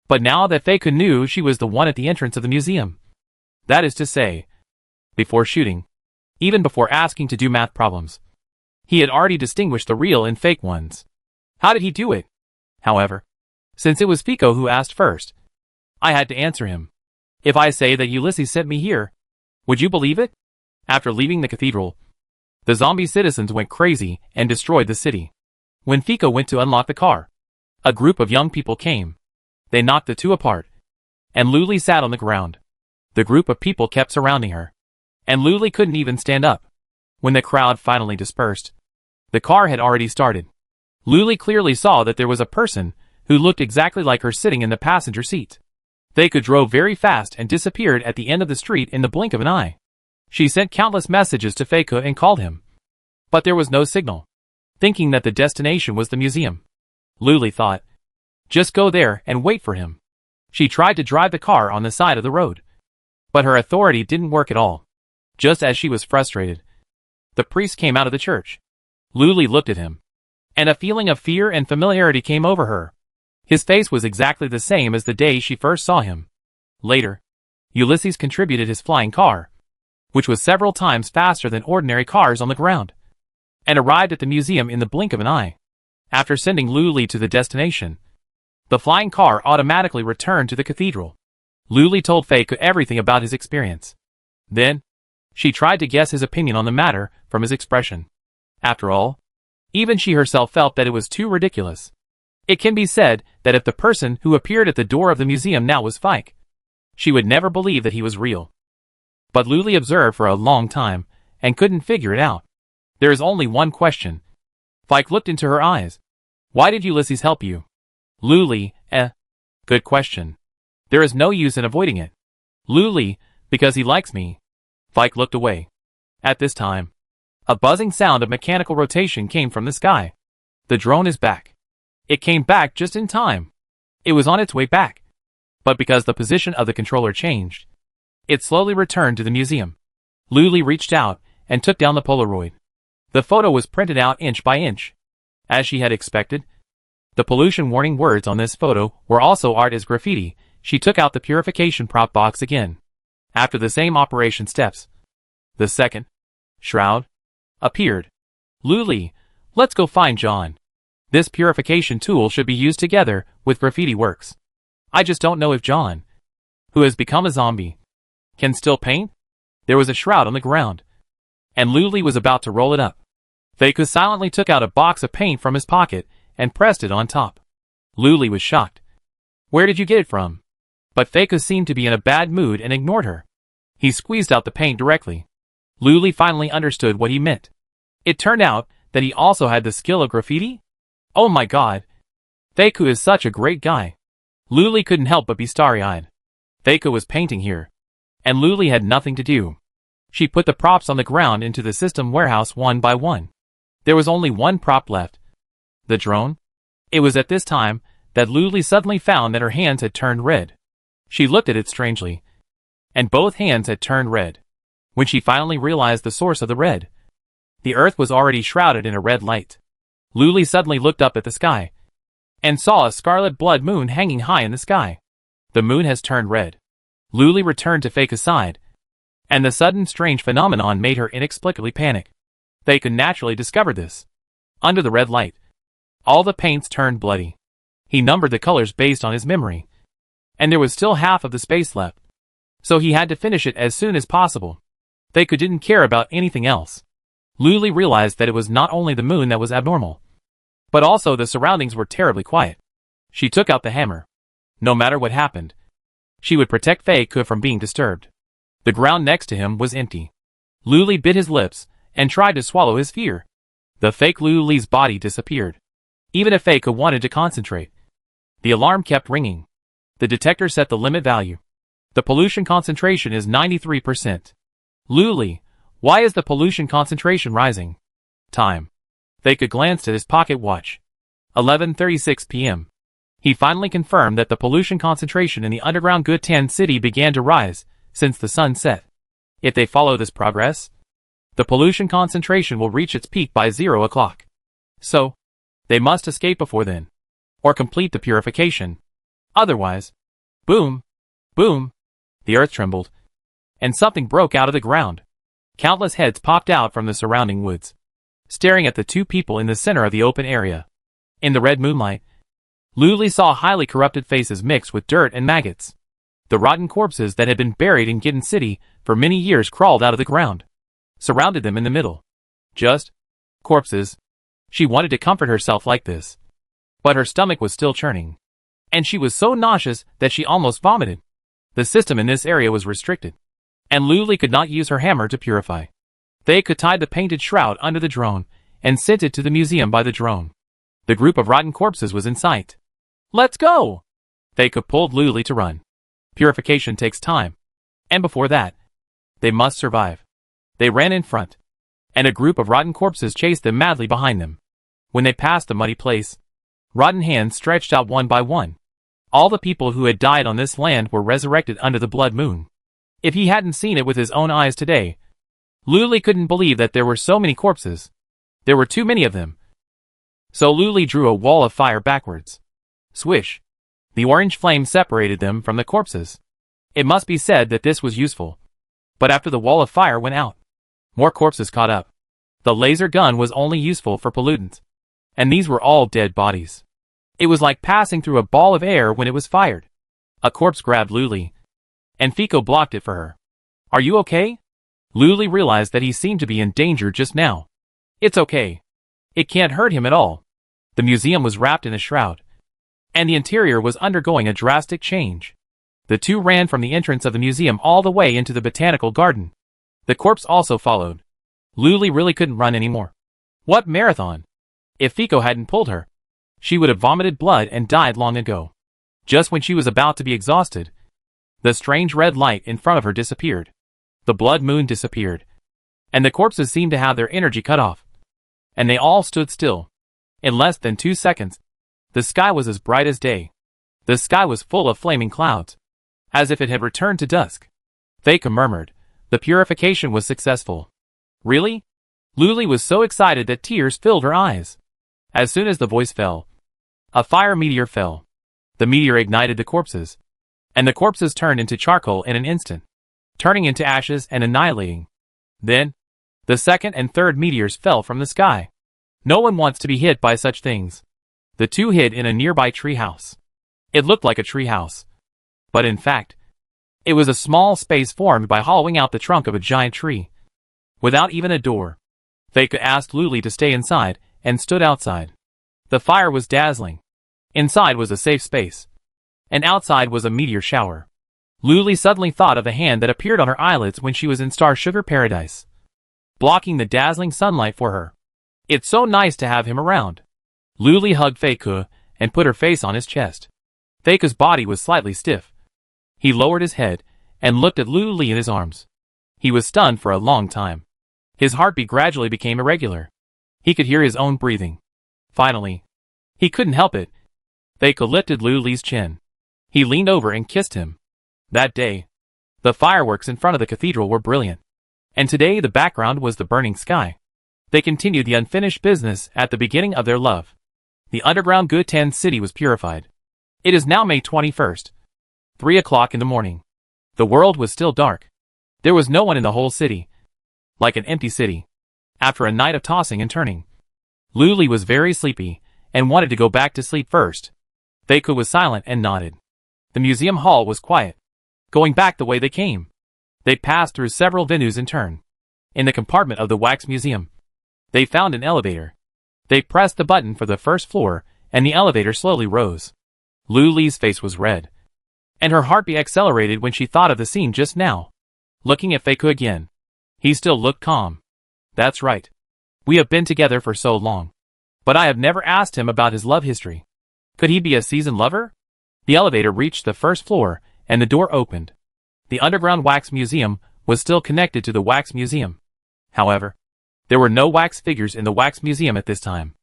But now that Feiku knew she was the one at the entrance of the museum, that is to say, before shooting, even before asking to do math problems, he had already distinguished the real and fake ones. How did he do it? However, since it was Fiko who asked first, I had to answer him. If I say that Ulysses sent me here, would you believe it? After leaving the cathedral, the zombie citizens went crazy and destroyed the city. When Fiko went to unlock the car, a group of young people came. They knocked the two apart, and Luli sat on the ground. The group of people kept surrounding her, and Luli couldn't even stand up. When the crowd finally dispersed, the car had already started. Luli clearly saw that there was a person who looked exactly like her sitting in the passenger seat. Feiku drove very fast and disappeared at the end of the street in the blink of an eye. She sent countless messages to Feiku and called him, but there was no signal. Thinking that the destination was the museum, Luli thought, just go there and wait for him. She tried to drive the car on the side of the road, but her authority didn't work at all. Just as she was frustrated, the priest came out of the church. Luli looked at him, and a feeling of fear and familiarity came over her. His face was exactly the same as the day she first saw him. Later, Ulysses contributed his flying car, which was several times faster than ordinary cars on the ground, and arrived at the museum in the blink of an eye. After sending Luli to the destination, the flying car automatically returned to the cathedral. Luli told Feiku everything about his experience. Then, she tried to guess his opinion on the matter from his expression. After all, even she herself felt that it was too ridiculous. It can be said that if the person who appeared at the door of the museum now was Fike, she would never believe that he was real. But Luli observed for a long time and couldn't figure it out. There is only one question. Fike looked into her eyes. Why did Ulysses help you? Luli, good question. There is no use in avoiding it. Luli, because he likes me. Fike looked away. At this time, a buzzing sound of mechanical rotation came from the sky. The drone is back. It came back just in time. It was on its way back. But because the position of the controller changed, it slowly returned to the museum. Luli reached out and took down the Polaroid. The photo was printed out inch by inch. As she had expected, the pollution warning words on this photo were also art as graffiti. She took out the purification prop box again. After the same operation steps, the second shroud appeared. Luli, let's go find John. This purification tool should be used together with graffiti works. I just don't know if John, who has become a zombie, can still paint. There was a shroud on the ground, and Luli was about to roll it up. Feiku silently took out a box of paint from his pocket and pressed it on top. Luli was shocked. Where did you get it from? But Feiku seemed to be in a bad mood and ignored her. He squeezed out the paint directly. Luli finally understood what he meant. It turned out that he also had the skill of graffiti? Oh my god. Feiku is such a great guy. Luli couldn't help but be starry-eyed. Feiku was painting here. And Luli had nothing to do. She put the props on the ground into the system warehouse one by one. There was only one prop left. The drone? It was at this time that Luli suddenly found that her hands had turned red. She looked at it strangely. And both hands had turned red. When she finally realized the source of the red, the earth was already shrouded in a red light. Luli suddenly looked up at the sky and saw a scarlet blood moon hanging high in the sky. The moon has turned red. Luli returned to Feiku's side, and the sudden strange phenomenon made her inexplicably panic. Feiku naturally discovered this. Under the red light, all the paints turned bloody. He numbered the colors based on his memory, and there was still half of the space left, so he had to finish it as soon as possible. Feiku didn't care about anything else. Luli realized that it was not only the moon that was abnormal, but also the surroundings were terribly quiet. She took out the hammer. No matter what happened, she would protect Feiku from being disturbed. The ground next to him was empty. Luli bit his lips and tried to swallow his fear. The fake Luli's body disappeared. Even if Feiku wanted to concentrate, the alarm kept ringing. The detector set the limit value. The pollution concentration is 93%. Luli, why is the pollution concentration rising? Time. Feiku glanced at his pocket watch. 11:36 p.m. He finally confirmed that the pollution concentration in the underground Gutan city began to rise since the sun set. If they follow this progress, the pollution concentration will reach its peak by 0 o'clock. So, they must escape before then, or complete the purification. Otherwise, boom, boom, the earth trembled, and something broke out of the ground. Countless heads popped out from the surrounding woods, staring at the two people in the center of the open area. In the red moonlight, Luli saw highly corrupted faces mixed with dirt and maggots. The rotten corpses that had been buried in Gitten City for many years crawled out of the ground, surrounded them in the middle. Just corpses. She wanted to comfort herself like this, but her stomach was still churning, and she was so nauseous that she almost vomited. The system in this area was restricted, and Luli could not use her hammer to purify. Feiku tied the painted shroud under the drone and sent it to the museum by the drone. The group of rotten corpses was in sight. Let's go! Feiku pulled Luli to run. Purification takes time, and before that, they must survive. They ran in front, and a group of rotten corpses chased them madly behind them. When they passed the muddy place, rotten hands stretched out one by one. All the people who had died on this land were resurrected under the blood moon. If he hadn't seen it with his own eyes today, Luli couldn't believe that there were so many corpses. There were too many of them. So Luli drew a wall of fire backwards. Swish! The orange flame separated them from the corpses. It must be said that this was useful. But after the wall of fire went out, more corpses caught up. The laser gun was only useful for pollutants, and these were all dead bodies. It was like passing through a ball of air when it was fired. A corpse grabbed Luli, and Feiku blocked it for her. Are you okay? Luli realized that he seemed to be in danger just now. It's okay. It can't hurt him at all. The museum was wrapped in a shroud, and the interior was undergoing a drastic change. The two ran from the entrance of the museum all the way into the botanical garden. The corpse also followed. Luli really couldn't run anymore. What marathon? If Feiku hadn't pulled her, she would have vomited blood and died long ago. Just when she was about to be exhausted, the strange red light in front of her disappeared. The blood moon disappeared, and the corpses seemed to have their energy cut off. And they all stood still. In less than 2 seconds, the sky was as bright as day. The sky was full of flaming clouds, as if it had returned to dusk. Feiku murmured, the purification was successful. Really? Luli was so excited that tears filled her eyes. As soon as the voice fell, a fire meteor fell. The meteor ignited the corpses, and the corpses turned into charcoal in an instant, turning into ashes and annihilating. Then, the second and third meteors fell from the sky. No one wants to be hit by such things. The two hid in a nearby tree house. It looked like a tree house, but in fact, it was a small space formed by hollowing out the trunk of a giant tree. Without even a door, Feiku asked Luli to stay inside and stood outside. The fire was dazzling. Inside was a safe space, and outside was a meteor shower. Luli suddenly thought of the hand that appeared on her eyelids when she was in Star Sugar Paradise. blocking the dazzling sunlight for her. It's so nice to have him around. Luli hugged Feiku and put her face on his chest. Feiku's body was slightly stiff. He lowered his head and looked at Luli in his arms. He was stunned for a long time. His heartbeat gradually became irregular. He could hear his own breathing. Finally, he couldn't help it. Feiku lifted Luli's chin. He leaned over and kissed him. That day, the fireworks in front of the cathedral were brilliant. And today the background was the burning sky. They continued the unfinished business at the beginning of their love. The underground Guten city was purified. It is now May 21st. 3 o'clock in the morning. The world was still dark. There was no one in the whole city. Like an empty city. After a night of tossing and turning, Luli was very sleepy and wanted to go back to sleep first. Feiku was silent and nodded. The museum hall was quiet. Going back the way they came. They passed through several venues in turn. In the compartment of the wax museum, they found an elevator. They pressed the button for the first floor, and the elevator slowly rose. Luli's face was red, and her heartbeat accelerated when she thought of the scene just now. Looking at Feiku again, he still looked calm. That's right. We have been together for so long. But I have never asked him about his love history. Could he be a seasoned lover? The elevator reached the first floor, and the door opened. The underground wax museum was still connected to the wax museum. However, there were no wax figures in the wax museum at this time.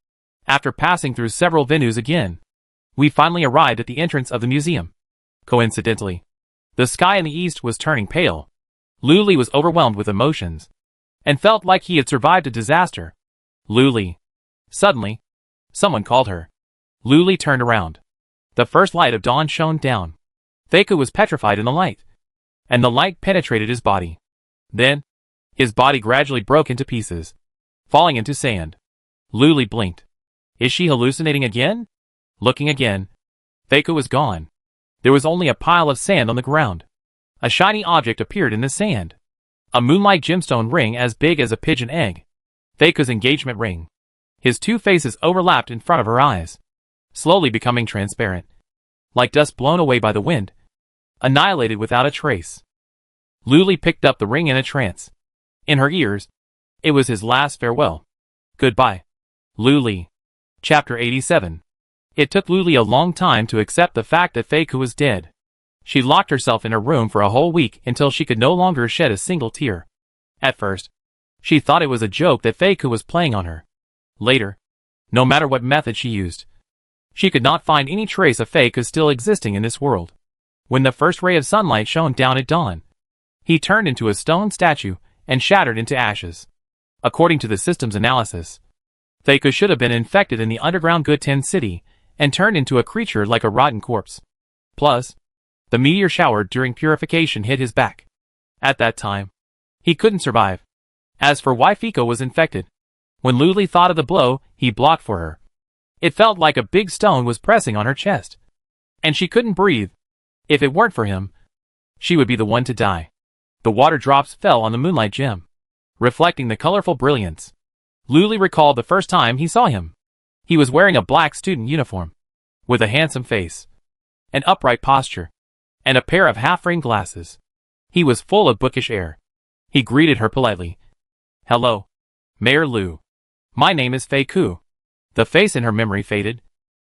After passing through several venues again, we finally arrived at the entrance of the museum. Coincidentally, the sky in the east was turning pale. Luli was overwhelmed with emotions, and felt like he had survived a disaster. Luli. Suddenly, someone called her. Luli turned around. The first light of dawn shone down. Feiku was petrified in the light, and the light penetrated his body. Then, his body gradually broke into pieces, falling into sand. Luli blinked. Is she hallucinating again? Looking again, Feiku was gone. There was only a pile of sand on the ground. A shiny object appeared in the sand. A moonlight gemstone ring as big as a pigeon egg. Feiku's engagement ring. His two faces overlapped in front of her eyes, slowly becoming transparent, like dust blown away by the wind, annihilated without a trace. Luli picked up the ring in a trance. In her ears, it was his last farewell. Goodbye, Luli. Chapter 87. It took Luli a long time to accept the fact that Feiku was dead. She locked herself in her room for a whole week until she could no longer shed a single tear. At first, she thought it was a joke that Feiku was playing on her. Later, no matter what method she used, she could not find any trace of Feiku still existing in this world. When the first ray of sunlight shone down at dawn, he turned into a stone statue and shattered into ashes. According to the system's analysis, Feiku should have been infected in the underground Guten city and turned into a creature like a rotten corpse. Plus, the meteor shower during purification hit his back. At that time, he couldn't survive. As for why Feiku was infected, when Luli thought of the blow he blocked for her, it felt like a big stone was pressing on her chest, and she couldn't breathe. If it weren't for him, she would be the one to die. The water drops fell on the moonlight gem, reflecting the colorful brilliance. Luli recalled the first time he saw him. He was wearing a black student uniform, with a handsome face, an upright posture, and a pair of half-framed glasses. He was full of bookish air. He greeted her politely. Hello, Mayor Lu. My name is Feiku. The face in her memory faded,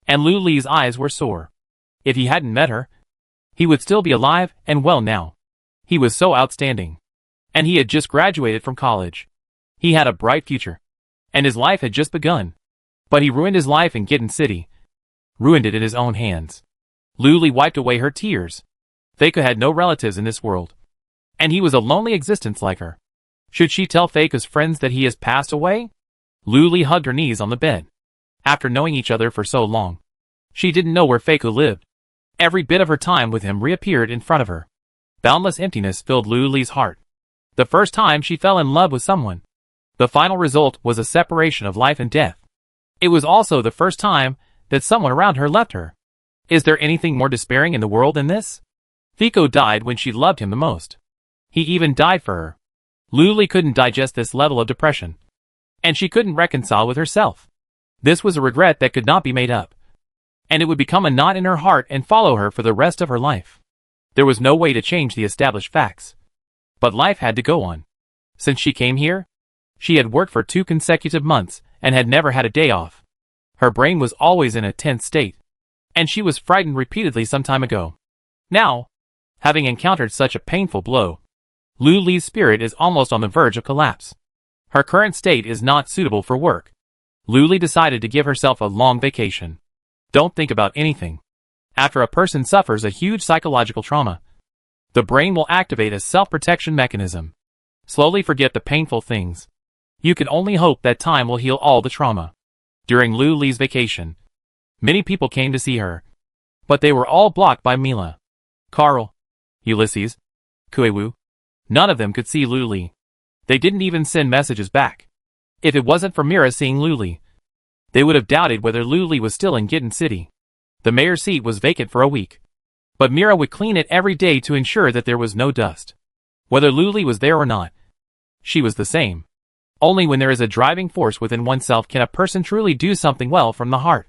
and Luli's eyes were sore. If he hadn't met her, he would still be alive and well now. He was so outstanding. And he had just graduated from college. He had a bright future, and his life had just begun. But he ruined his life in Gitten City. Ruined it in his own hands. Luli wiped away her tears. Feiku had no relatives in this world, and he was a lonely existence like her. Should she tell Feiku's friends that he has passed away? Luli hugged her knees on the bed. After knowing each other for so long, she didn't know where Feiku lived. Every bit of her time with him reappeared in front of her. Boundless emptiness filled Luli's heart. The first time she fell in love with someone. The final result was a separation of life and death. It was also the first time that someone around her left her. Is there anything more despairing in the world than this? Feiku died when she loved him the most. He even died for her. Luli couldn't digest this level of depression, and she couldn't reconcile with herself. This was a regret that could not be made up, and it would become a knot in her heart and follow her for the rest of her life. There was no way to change the established facts, but life had to go on. Since she came here, She had worked for 2 consecutive months and had never had a day off. Her brain was always in a tense state, and she was frightened repeatedly some time ago. Now, having encountered such a painful blow, Lu Li's spirit is almost on the verge of collapse. Her current state is not suitable for work. Lu Li decided to give herself a long vacation. Don't think about anything. After a person suffers a huge psychological trauma, the brain will activate a self-protection mechanism. Slowly forget the painful things. You can only hope that time will heal all the trauma. During Lu Li's vacation, many people came to see her, but they were all blocked by Mila, Carl, Ulysses, Kuewu. None of them could see Lu Li. They didn't even send messages back. If it wasn't for Mira seeing Lu Li, they would have doubted whether Lu Li was still in Gitten City. The mayor's seat was vacant for a week, but Mira would clean it every day to ensure that there was no dust. Whether Lu Li was there or not, she was the same. Only when there is a driving force within oneself can a person truly do something well from the heart.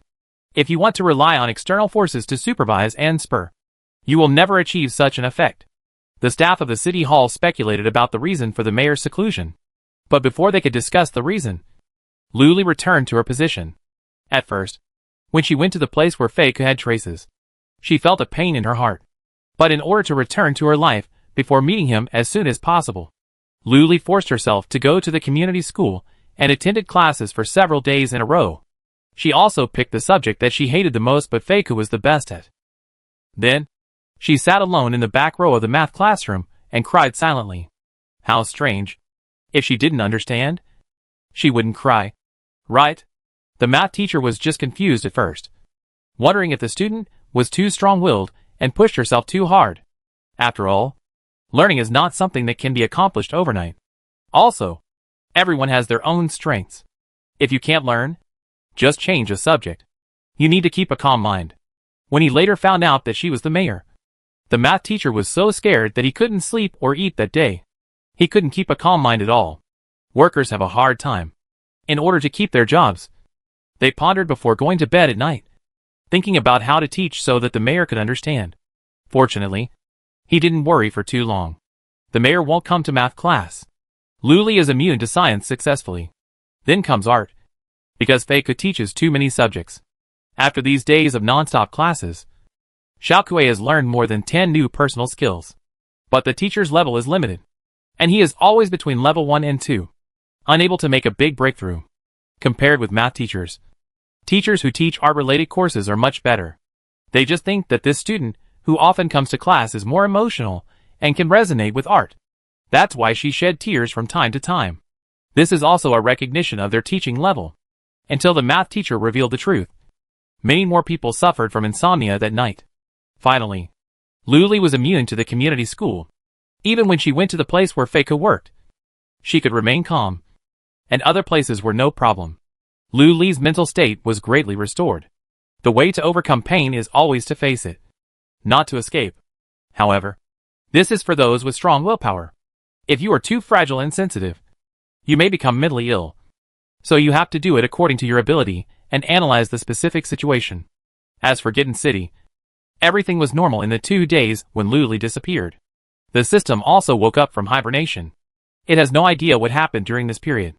If you want to rely on external forces to supervise and spur, you will never achieve such an effect. The staff of the city hall speculated about the reason for the mayor's seclusion, but before they could discuss the reason, Lu Li returned to her position. At first, when she went to the place where Fei Ke had traces, she felt a pain in her heart. But in order to return to her life before meeting him as soon as possible, Lu Li forced herself to go to the community school and attended classes for several days in a row. She also picked the subject that she hated the most but Fei Ke was the best at. Then, she sat alone in the back row of the math classroom and cried silently. How strange. If she didn't understand, she wouldn't cry. Right? The math teacher was just confused at first, wondering if the student was too strong-willed and pushed herself too hard. After all, learning is not something that can be accomplished overnight. Also, everyone has their own strengths. If you can't learn, just change a subject. You need to keep a calm mind. When he later found out that she was the mayor, the math teacher was so scared that he couldn't sleep or eat that day. He couldn't keep a calm mind at all. Workers have a hard time. In order to keep their jobs, they pondered before going to bed at night, thinking about how to teach so that the mayor could understand. Fortunately, he didn't worry for too long. The mayor won't come to math class. Lu Li is immune to science successfully. Then comes art, because Fei Ke teaches too many subjects. After these days of non-stop classes, Xiao Kue has learned more than 10 new personal skills. But the teacher's level is limited, and he is always between level 1 and 2, unable to make a big breakthrough. Compared with math teachers, teachers who teach art-related courses are much better. They just think that this student, who often comes to class, is more emotional and can resonate with art. That's why she shed tears from time to time. This is also a recognition of their teaching level. Until the math teacher revealed the truth, many more people suffered from insomnia that night. Finally, Lu Li was immune to the community school. Even when she went to the place where Fei Ke worked, she could remain calm, and other places were no problem. Lu Li's mental state was greatly restored. The way to overcome pain is always to face it, not to escape. However, this is for those with strong willpower. If you are too fragile and sensitive, you may become mentally ill. So you have to do it according to your ability and analyze the specific situation. As for Gitten City, everything was normal in the 2 days when Lu Li disappeared. The system also woke up from hibernation. It has no idea what happened during this period.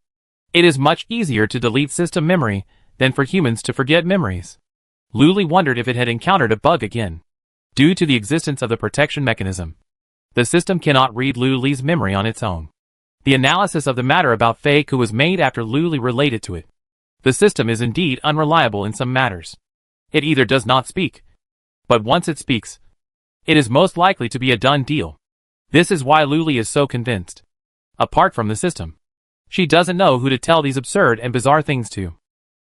It is much easier to delete system memory than for humans to forget memories. Lu Li wondered if it had encountered a bug again. Due to the existence of the protection mechanism, the system cannot read Lu Li's memory on its own. The analysis of the matter about Fei Ke was made after Lu Li related to it. The system is indeed unreliable in some matters. It either does not speak, but once it speaks, it is most likely to be a done deal. This is why Lu Li is so convinced. Apart from the system, she doesn't know who to tell these absurd and bizarre things to.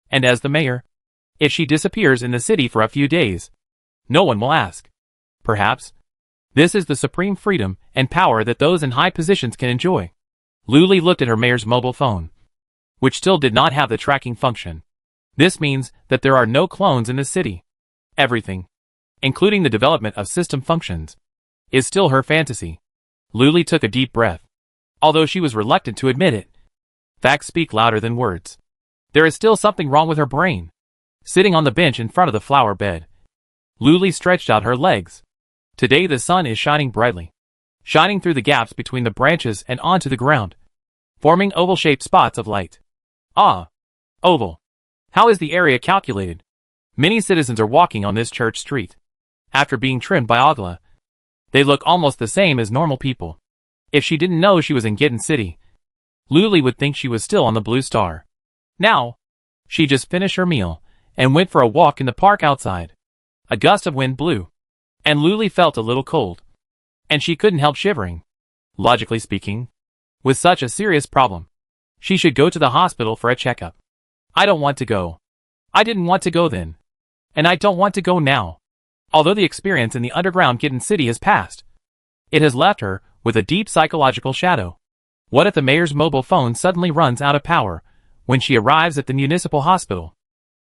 And as the mayor, if she disappears in the city for a few days, no one will ask. Perhaps, this is the supreme freedom and power that those in high positions can enjoy. Lu Li looked at her mayor's mobile phone, which still did not have the tracking function. This means that there are no clones in the city. Everything, including the development of system functions, is still her fantasy. Lu Li took a deep breath. Although she was reluctant to admit it, facts speak louder than words. There is still something wrong with her brain. Sitting on the bench in front of the flower bed, Lu Li stretched out her legs. Today the sun is shining brightly, shining through the gaps between the branches and onto the ground. forming oval-shaped spots of light. Ah, oval. How is the area calculated? Many citizens are walking on this church street. After being trimmed by Agla, they look almost the same as normal people. If she didn't know she was in Gitten City, Luli would think she was still on the Blue Star. Now, she just finished her meal and went for a walk in the park outside. A gust of wind blew, and Luli felt a little cold, and she couldn't help shivering. Logically speaking, with such a serious problem, she should go to the hospital for a checkup. I don't want to go. I didn't want to go then. And I don't want to go now. Although the experience in the underground Gitten City has passed, it has left her with a deep psychological shadow. What if the mayor's mobile phone suddenly runs out of power when she arrives at the municipal hospital?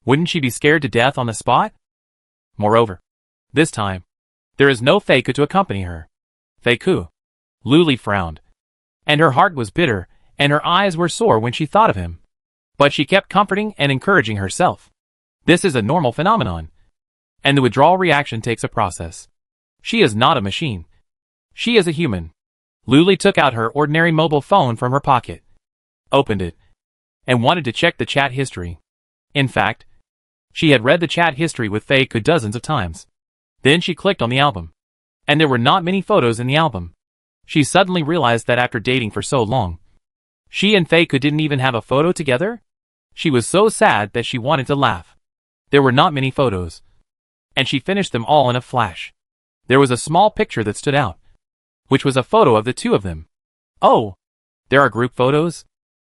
Wouldn't she be scared to death on the spot? Moreover, this time, there is no Feiku to accompany her. Feiku. Luli frowned, and her heart was bitter, and her eyes were sore when she thought of him. But she kept comforting and encouraging herself. This is a normal phenomenon, and the withdrawal reaction takes a process. She is not a machine. She is a human. Luli took out her ordinary mobile phone from her pocket, opened it, and wanted to check the chat history. In fact, she had read the chat history with Feiku dozens of times. Then she clicked on the album, and there were not many photos in the album. She suddenly realized that after dating for so long, she and Feiku didn't even have a photo together. She was so sad that she wanted to laugh. There were not many photos, and she finished them all in a flash. There was a small picture that stood out, which was a photo of the two of them. Oh, there are group photos?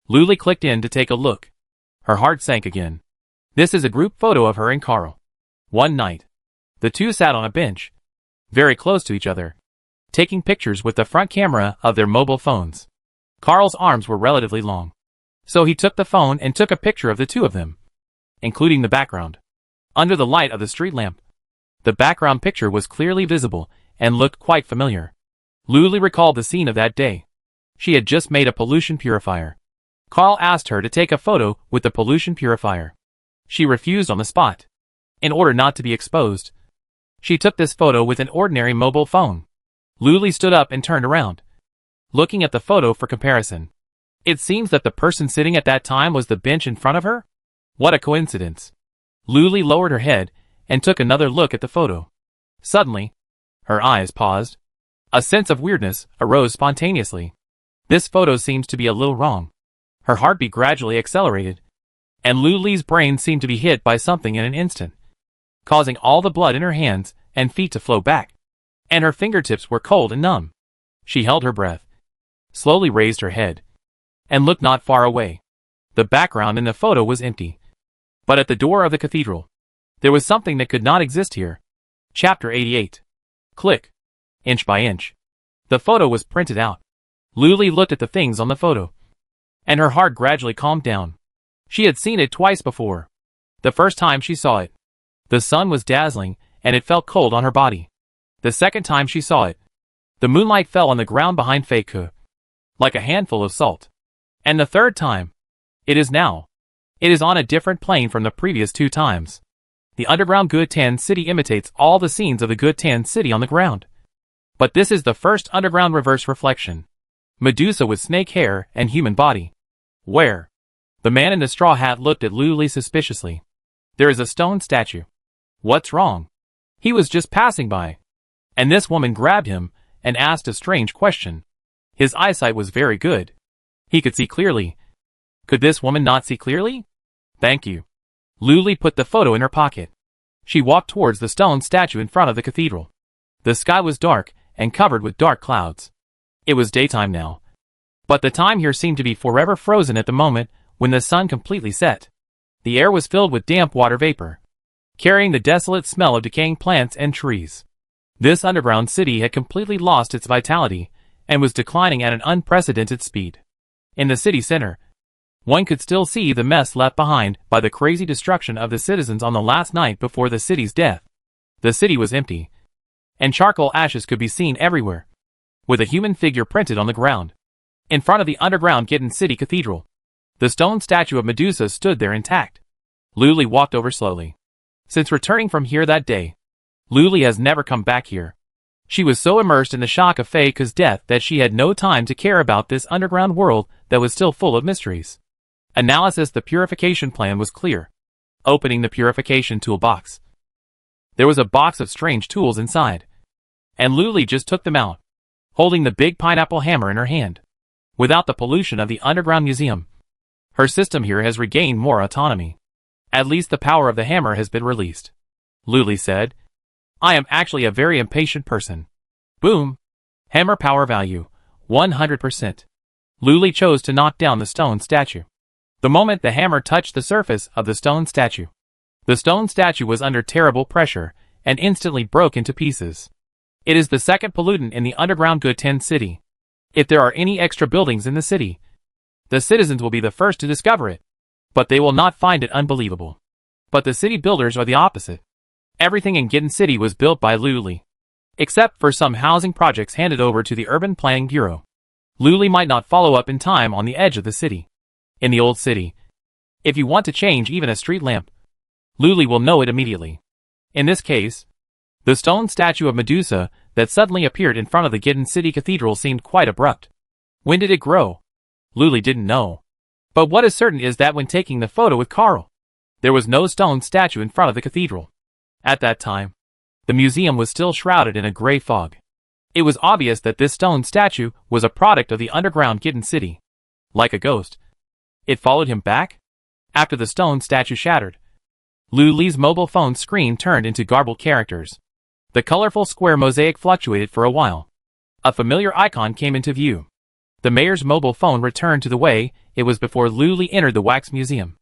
Luli clicked in to take a look. Her heart sank again. This is a group photo of her and Carl. One night, the two sat on a bench, very close to each other, taking pictures with the front camera of their mobile phones. Carl's arms were relatively long, so he took the phone and took a picture of the two of them, including the background. Under the light of the street lamp, the background picture was clearly visible and looked quite familiar. Luli recalled the scene of that day. She had just made a pollution purifier. Carl asked her to take a photo with the pollution purifier. She refused on the spot. In order not to be exposed, she took this photo with an ordinary mobile phone. Luli stood up and turned around, looking at the photo for comparison. It seems that the person sitting at that time was the bench in front of her? What a coincidence. Luli lowered her head and took another look at the photo. Suddenly, her eyes paused. A sense of weirdness arose spontaneously. This photo seems to be a little wrong. Her heartbeat gradually accelerated, and Luli's brain seemed to be hit by something in an instant, causing all the blood in her hands and feet to flow back, and her fingertips were cold and numb. She held her breath, slowly raised her head, and looked not far away. The background in the photo was empty. But at the door of the cathedral, there was something that could not exist here. Chapter 88. Click. Inch by inch. The photo was printed out. Luli looked at the things on the photo, and her heart gradually calmed down. She had seen it twice before. The first time she saw it, the sun was dazzling, and it felt cold on her body. The second time she saw it, the moonlight fell on the ground behind Feiku, like a handful of salt. And the third time, it is now. It is on a different plane from the previous two times. The underground Gitten City imitates all the scenes of the Gitten City on the ground. But this is the first underground reverse reflection. Medusa with snake hair and human body. Where? The man in the straw hat looked at Luli suspiciously. There is a stone statue. What's wrong? He was just passing by. And this woman grabbed him and asked a strange question. His eyesight was very good. He could see clearly. Could this woman not see clearly? Thank you. Luli put the photo in her pocket. She walked towards the stone statue in front of the cathedral. The sky was dark and covered with dark clouds. It was daytime now, but the time here seemed to be forever frozen at the moment when the sun completely set. The air was filled with damp water vapor, carrying the desolate smell of decaying plants and trees. This underground city had completely lost its vitality and was declining at an unprecedented speed. In the city center, one could still see the mess left behind by the crazy destruction of the citizens on the last night before the city's death. The city was empty, and charcoal ashes could be seen everywhere, with a human figure printed on the ground. In front of the underground Gitten City Cathedral, the stone statue of Medusa stood there intact. Luli walked over slowly. Since returning from here that day, Luli has never come back here. She was so immersed in the shock of Feiku's death that she had no time to care about this underground world that was still full of mysteries. Analysis. The purification plan was clear. Opening the purification toolbox. There was a box of strange tools inside. And Luli just took them out, holding the big pineapple hammer in her hand. Without the pollution of the underground museum, her system here has regained more autonomy. At least the power of the hammer has been released. Luli said, I am actually a very impatient person. Boom. Hammer power value, 100%. Luli chose to knock down the stone statue. The moment the hammer touched the surface of the stone statue was under terrible pressure and instantly broke into pieces. It is the second pollutant in the underground Goten city. If there are any extra buildings in the city, the citizens will be the first to discover it. But they will not find it unbelievable. But the city builders are the opposite. Everything in Goten City was built by Luli, except for some housing projects handed over to the Urban Planning Bureau. Luli might not follow up in time on the edge of the city. In the old city, if you want to change even a street lamp, Luli will know it immediately. In this case, the stone statue of Medusa that suddenly appeared in front of the Goten City Cathedral seemed quite abrupt. When did it grow? Luli didn't know. But what is certain is that when taking the photo with Carl, there was no stone statue in front of the cathedral. At that time, the museum was still shrouded in a gray fog. It was obvious that this stone statue was a product of the underground Goten City. Like a ghost, it followed him back. After the stone statue shattered, Luli's mobile phone screen turned into garbled characters. The colorful square mosaic fluctuated for a while. A familiar icon came into view. The mayor's mobile phone returned to the way it was before Luli entered the wax museum.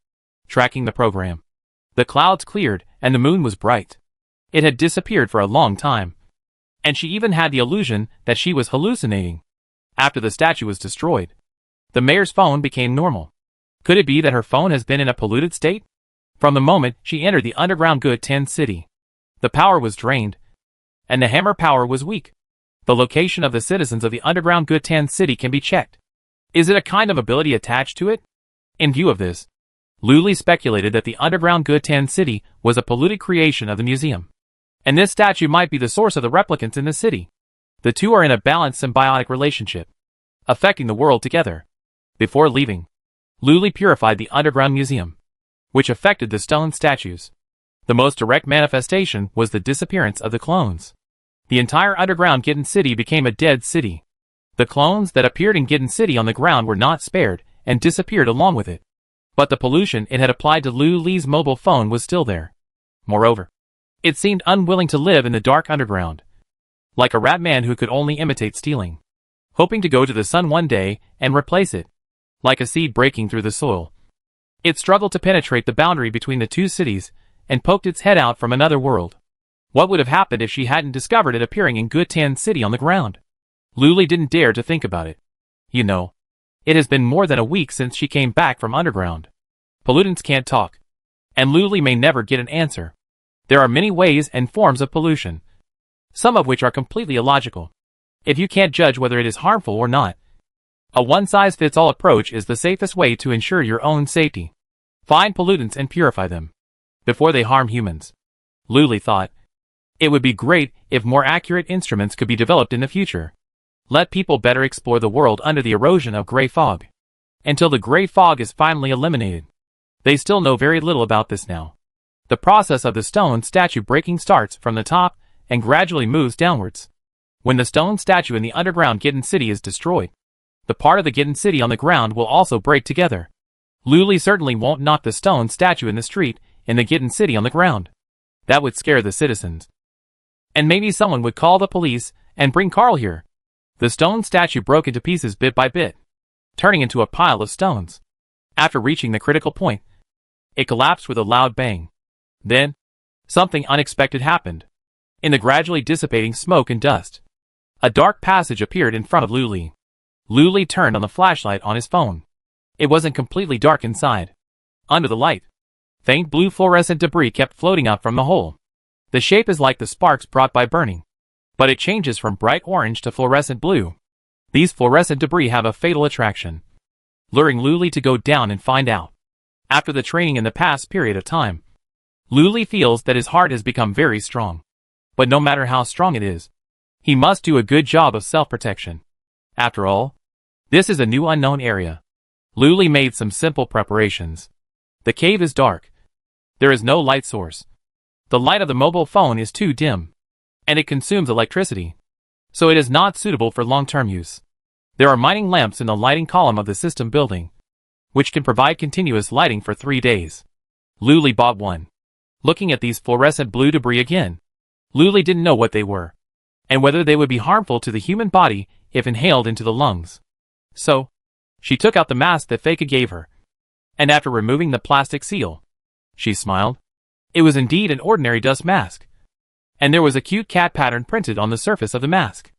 Tracking the program. The clouds cleared and the moon was bright. It had disappeared for a long time. And she even had the illusion that she was hallucinating. After the statue was destroyed, the mayor's phone became normal. Could it be that her phone has been in a polluted state? From the moment she entered the underground Goten City, the power was drained, and the hammer power was weak. The location of the citizens of the underground Goten City can be checked. Is it a kind of ability attached to it? In view of this, Luli speculated that the underground Goten City was a polluted creation of the museum. And this statue might be the source of the replicants in the city. The two are in a balanced symbiotic relationship, affecting the world together. Before leaving, Luli purified the underground museum, which affected the stone statues. The most direct manifestation was the disappearance of the clones. The entire underground Goten City became a dead city. The clones that appeared in Goten City on the ground were not spared and disappeared along with it. But the pollution it had applied to Luli's mobile phone was still there. Moreover, it seemed unwilling to live in the dark underground. Like a rat man who could only imitate stealing, hoping to go to the sun one day and replace it. Like a seed breaking through the soil, it struggled to penetrate the boundary between the two cities and poked its head out from another world. What would have happened if she hadn't discovered it appearing in Goten City on the ground? Luli didn't dare to think about it. You know, it has been more than a week since she came back from underground. Pollutants can't talk, and Luli may never get an answer. There are many ways and forms of pollution, some of which are completely illogical. If you can't judge whether it is harmful or not, a one-size-fits-all approach is the safest way to ensure your own safety. Find pollutants and purify them before they harm humans. Luli thought, it would be great if more accurate instruments could be developed in the future. Let people better explore the world under the erosion of gray fog. Until the gray fog is finally eliminated. They still know very little about this now. The process of the stone statue breaking starts from the top and gradually moves downwards. When the stone statue in the underground Goten City is destroyed, the part of the Goten City on the ground will also break together. Luli certainly won't knock the stone statue in the street in the Goten City on the ground. That would scare the citizens. And maybe someone would call the police and bring Carl here. The stone statue broke into pieces bit by bit, turning into a pile of stones. After reaching the critical point, it collapsed with a loud bang. Then, something unexpected happened. In the gradually dissipating smoke and dust, a dark passage appeared in front of Luli. Luli turned on the flashlight on his phone. It wasn't completely dark inside. Under the light, faint blue fluorescent debris kept floating up from the hole. The shape is like the sparks brought by burning, but it changes from bright orange to fluorescent blue. These fluorescent debris have a fatal attraction, luring Luli to go down and find out. After the training in the past period of time, Luli feels that his heart has become very strong. But no matter how strong it is, he must do a good job of self-protection. After all, this is a new unknown area. Luli made some simple preparations. The cave is dark. There is no light source. The light of the mobile phone is too dim, and it consumes electricity, so it is not suitable for long-term use. There are mining lamps in the lighting column of the system building, which can provide continuous lighting for 3 days. Luli bought one. Looking at these fluorescent blue debris again, Luli didn't know what they were, and whether they would be harmful to the human body if inhaled into the lungs. So, she took out the mask that Faika gave her, and after removing the plastic seal, she smiled. It was indeed an ordinary dust mask, and there was a cute cat pattern printed on the surface of the mask.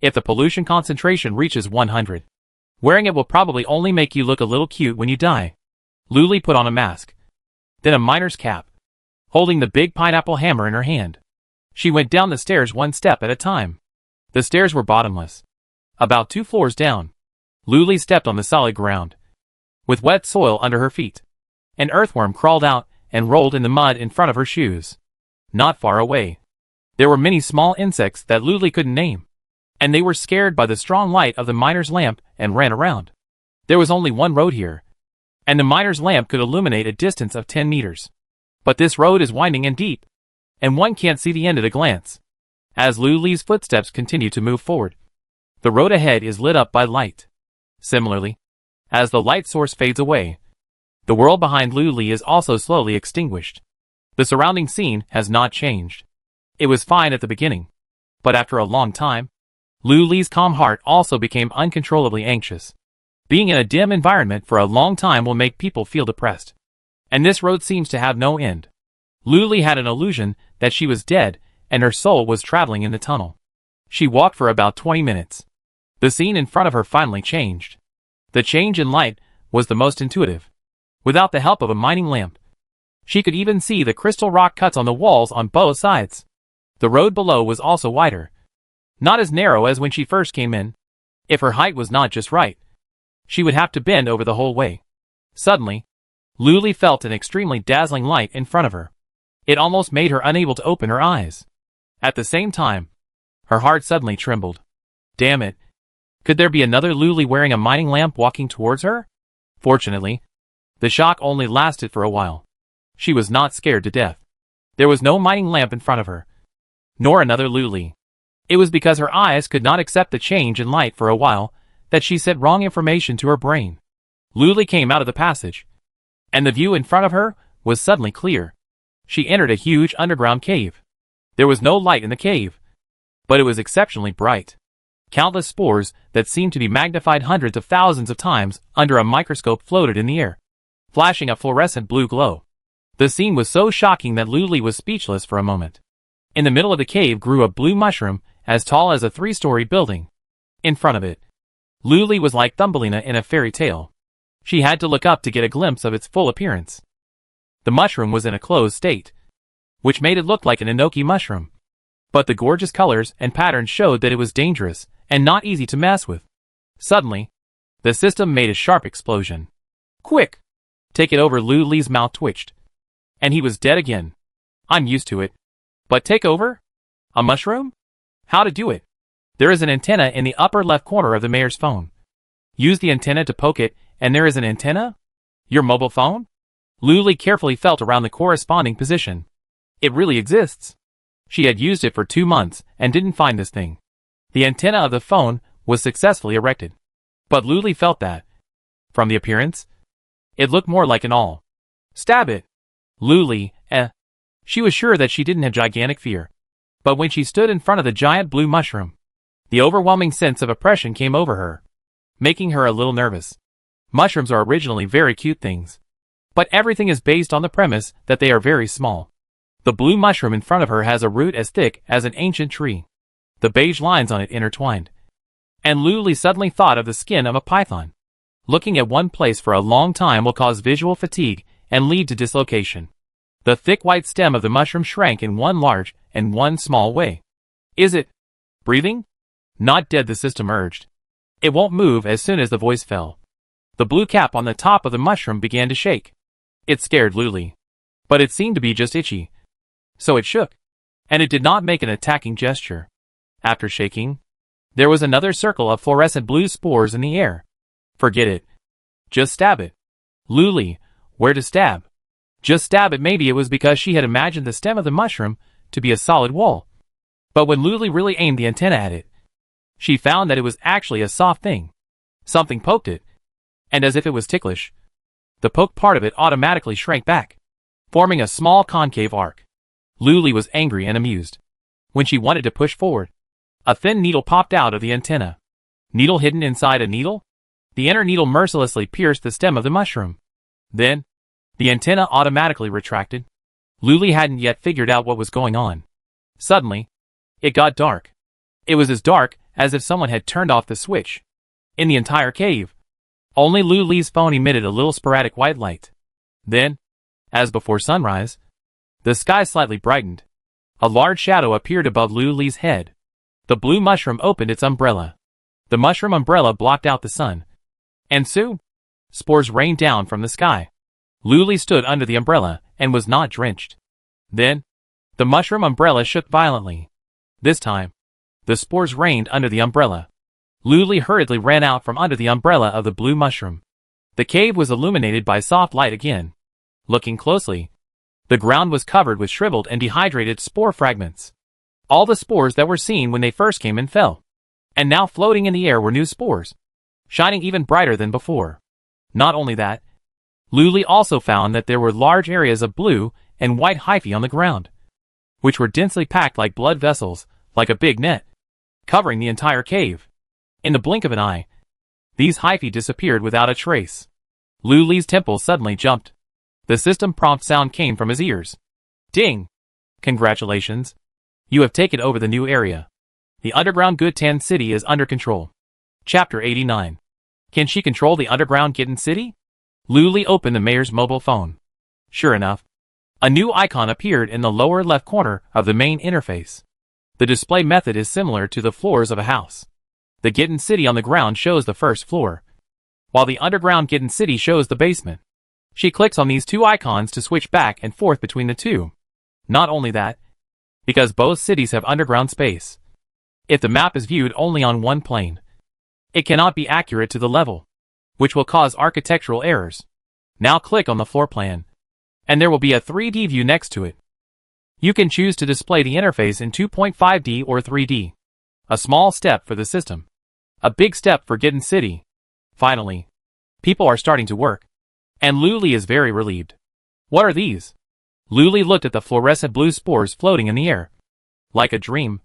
If the pollution concentration reaches 100, wearing it will probably only make you look a little cute when you die. Luli put on a mask, then a miner's cap, holding the big pineapple hammer in her hand. She went down the stairs one step at a time. The stairs were bottomless. About 2 floors down, Luli stepped on the solid ground, with wet soil under her feet. An earthworm crawled out and rolled in the mud in front of her shoes. Not far away, there were many small insects that Luli couldn't name, and they were scared by the strong light of the miner's lamp and ran around. There was only one road here, and the miner's lamp could illuminate a distance of 10 meters. But this road is winding and deep, and one can't see the end at a glance. As Luli's footsteps continue to move forward, the road ahead is lit up by light. Similarly, as the light source fades away, the world behind Luli is also slowly extinguished. The surrounding scene has not changed. It was fine at the beginning, but after a long time, Luli's calm heart also became uncontrollably anxious. Being in a dim environment for a long time will make people feel depressed. And this road seems to have no end. Luli had an illusion that she was dead and her soul was traveling in the tunnel. She walked for about 20 minutes. The scene in front of her finally changed. The change in light was the most intuitive. Without the help of a mining lamp, she could even see the crystal rock cuts on the walls on both sides. The road below was also wider, not as narrow as when she first came in. If her height was not just right, she would have to bend over the whole way. Suddenly, Luli felt an extremely dazzling light in front of her. It almost made her unable to open her eyes. At the same time, her heart suddenly trembled. Damn it! Could there be another Luli wearing a mining lamp walking towards her? Fortunately, the shock only lasted for a while. She was not scared to death. There was no mining lamp in front of her, nor another Luli. It was because her eyes could not accept the change in light for a while that she sent wrong information to her brain. Luli came out of the passage, and the view in front of her was suddenly clear. She entered a huge underground cave. There was no light in the cave, but it was exceptionally bright. Countless spores that seemed to be magnified hundreds of thousands of times under a microscope floated in the air, flashing a fluorescent blue glow. The scene was so shocking that Luli was speechless for a moment. In the middle of the cave grew a blue mushroom as tall as a 3-story building. In front of it, Luli was like Thumbelina in a fairy tale. She had to look up to get a glimpse of its full appearance. The mushroom was in a closed state, which made it look like an enoki mushroom. But the gorgeous colors and patterns showed that it was dangerous and not easy to mess with. Suddenly, the system made a sharp explosion. Quick! Take it over! Luli's mouth twitched, and he was dead again. I'm used to it. But take over? A mushroom? How to do it? There is an antenna in the upper left corner of the mayor's phone. Use the antenna to poke it, and there is an antenna? Your mobile phone? Luli carefully felt around the corresponding position. It really exists. She had used it for 2 months and didn't find this thing. The antenna of the phone was successfully erected. But Luli felt that, from the appearance, it looked more like an awl. Stab it! Luli, She was sure that she didn't have gigantic fear. But when she stood in front of the giant blue mushroom, the overwhelming sense of oppression came over her, making her a little nervous. Mushrooms are originally very cute things, but everything is based on the premise that they are very small. The blue mushroom in front of her has a root as thick as an ancient tree. The beige lines on it intertwined. And Luli suddenly thought of the skin of a python. Looking at one place for a long time will cause visual fatigue and lead to dislocation. The thick white stem of the mushroom shrank in one large and one small way. Is it breathing? Not dead, the system urged. It won't move. As soon as the voice fell, the blue cap on the top of the mushroom began to shake. It scared Luli, but it seemed to be just itchy. So it shook, and it did not make an attacking gesture. After shaking, there was another circle of fluorescent blue spores in the air. Forget it. Just stab it. Luli, where to stab? Just stab it. Maybe it was because she had imagined the stem of the mushroom to be a solid wall. But when Luli really aimed the antenna at it, she found that it was actually a soft thing. Something poked it, and as if it was ticklish, the poked part of it automatically shrank back, forming a small concave arc. Luli was angry and amused. When she wanted to push forward, a thin needle popped out of the antenna. Needle hidden inside a needle? The inner needle mercilessly pierced the stem of the mushroom. Then, the antenna automatically retracted. Luli hadn't yet figured out what was going on. Suddenly, it got dark. It was as dark as if someone had turned off the switch. In the entire cave, only Luli's phone emitted a little sporadic white light. Then, as before sunrise, the sky slightly brightened. A large shadow appeared above Luli's head. The blue mushroom opened its umbrella. The mushroom umbrella blocked out the sun. And soon, spores rained down from the sky. Luli stood under the umbrella and was not drenched. Then, the mushroom umbrella shook violently. This time, the spores rained under the umbrella. Luli hurriedly ran out from under the umbrella of the blue mushroom. The cave was illuminated by soft light again. Looking closely, the ground was covered with shriveled and dehydrated spore fragments. All the spores that were seen when they first came in fell. And now floating in the air were new spores, shining even brighter than before. Not only that, Luli also found that there were large areas of blue and white hyphae on the ground, which were densely packed like blood vessels, like a big net, covering the entire cave. In the blink of an eye, these hyphae disappeared without a trace. Luli's temples suddenly jumped. The system prompt sound came from his ears. Ding! Congratulations! You have taken over the new area. The underground Good-Tan City is under control. Chapter 89. Can she control the underground Gitten City? Luli opened the mayor's mobile phone. Sure enough, a new icon appeared in the lower left corner of the main interface. The display method is similar to the floors of a house. The Gitten City on the ground shows the first floor, while the underground Gitten City shows the basement. She clicks on these two icons to switch back and forth between the two. Not only that, because both cities have underground space, if the map is viewed only on one plane, it cannot be accurate to the level, which will cause architectural errors. Now click on the floor plan, and there will be a 3D view next to it. You can choose to display the interface in 2.5D or 3D. A small step for the system. A big step for Gitten City. Finally, people are starting to work, and Luli is very relieved. What are these? Luli looked at the fluorescent blue spores floating in the air. Like a dream.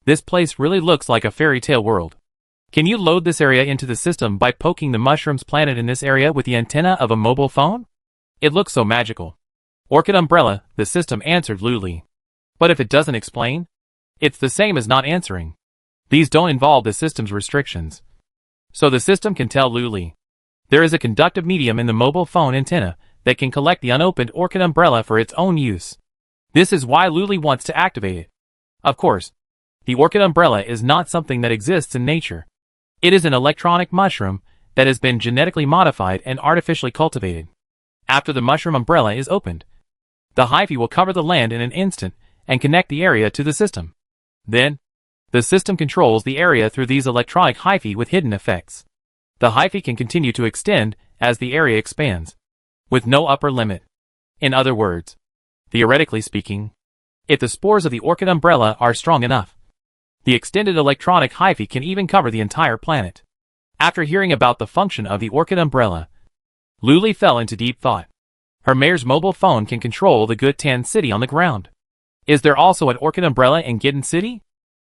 This place really looks like a fairy tale world. Can you load this area into the system by poking the mushrooms planted in this area with the antenna of a mobile phone? It looks so magical. Orchid Umbrella, the system answered Luli. But if it doesn't explain, it's the same as not answering. These don't involve the system's restrictions. So the system can tell Luli. There is a conductive medium in the mobile phone antenna that can collect the unopened Orchid Umbrella for its own use. This is why Luli wants to activate it. Of course, the Orchid Umbrella is not something that exists in nature. It is an electronic mushroom that has been genetically modified and artificially cultivated. After the mushroom umbrella is opened, the hyphae will cover the land in an instant and connect the area to the system. Then, the system controls the area through these electronic hyphae with hidden effects. The hyphae can continue to extend as the area expands, with no upper limit. In other words, theoretically speaking, if the spores of the Orchid Umbrella are strong enough, the extended electronic hyphae can even cover the entire planet. After hearing about the function of the Orchid Umbrella, Luli fell into deep thought. Her mayor's mobile phone can control the Good-Tan City on the ground. Is there also an Orchid Umbrella in Gitten City?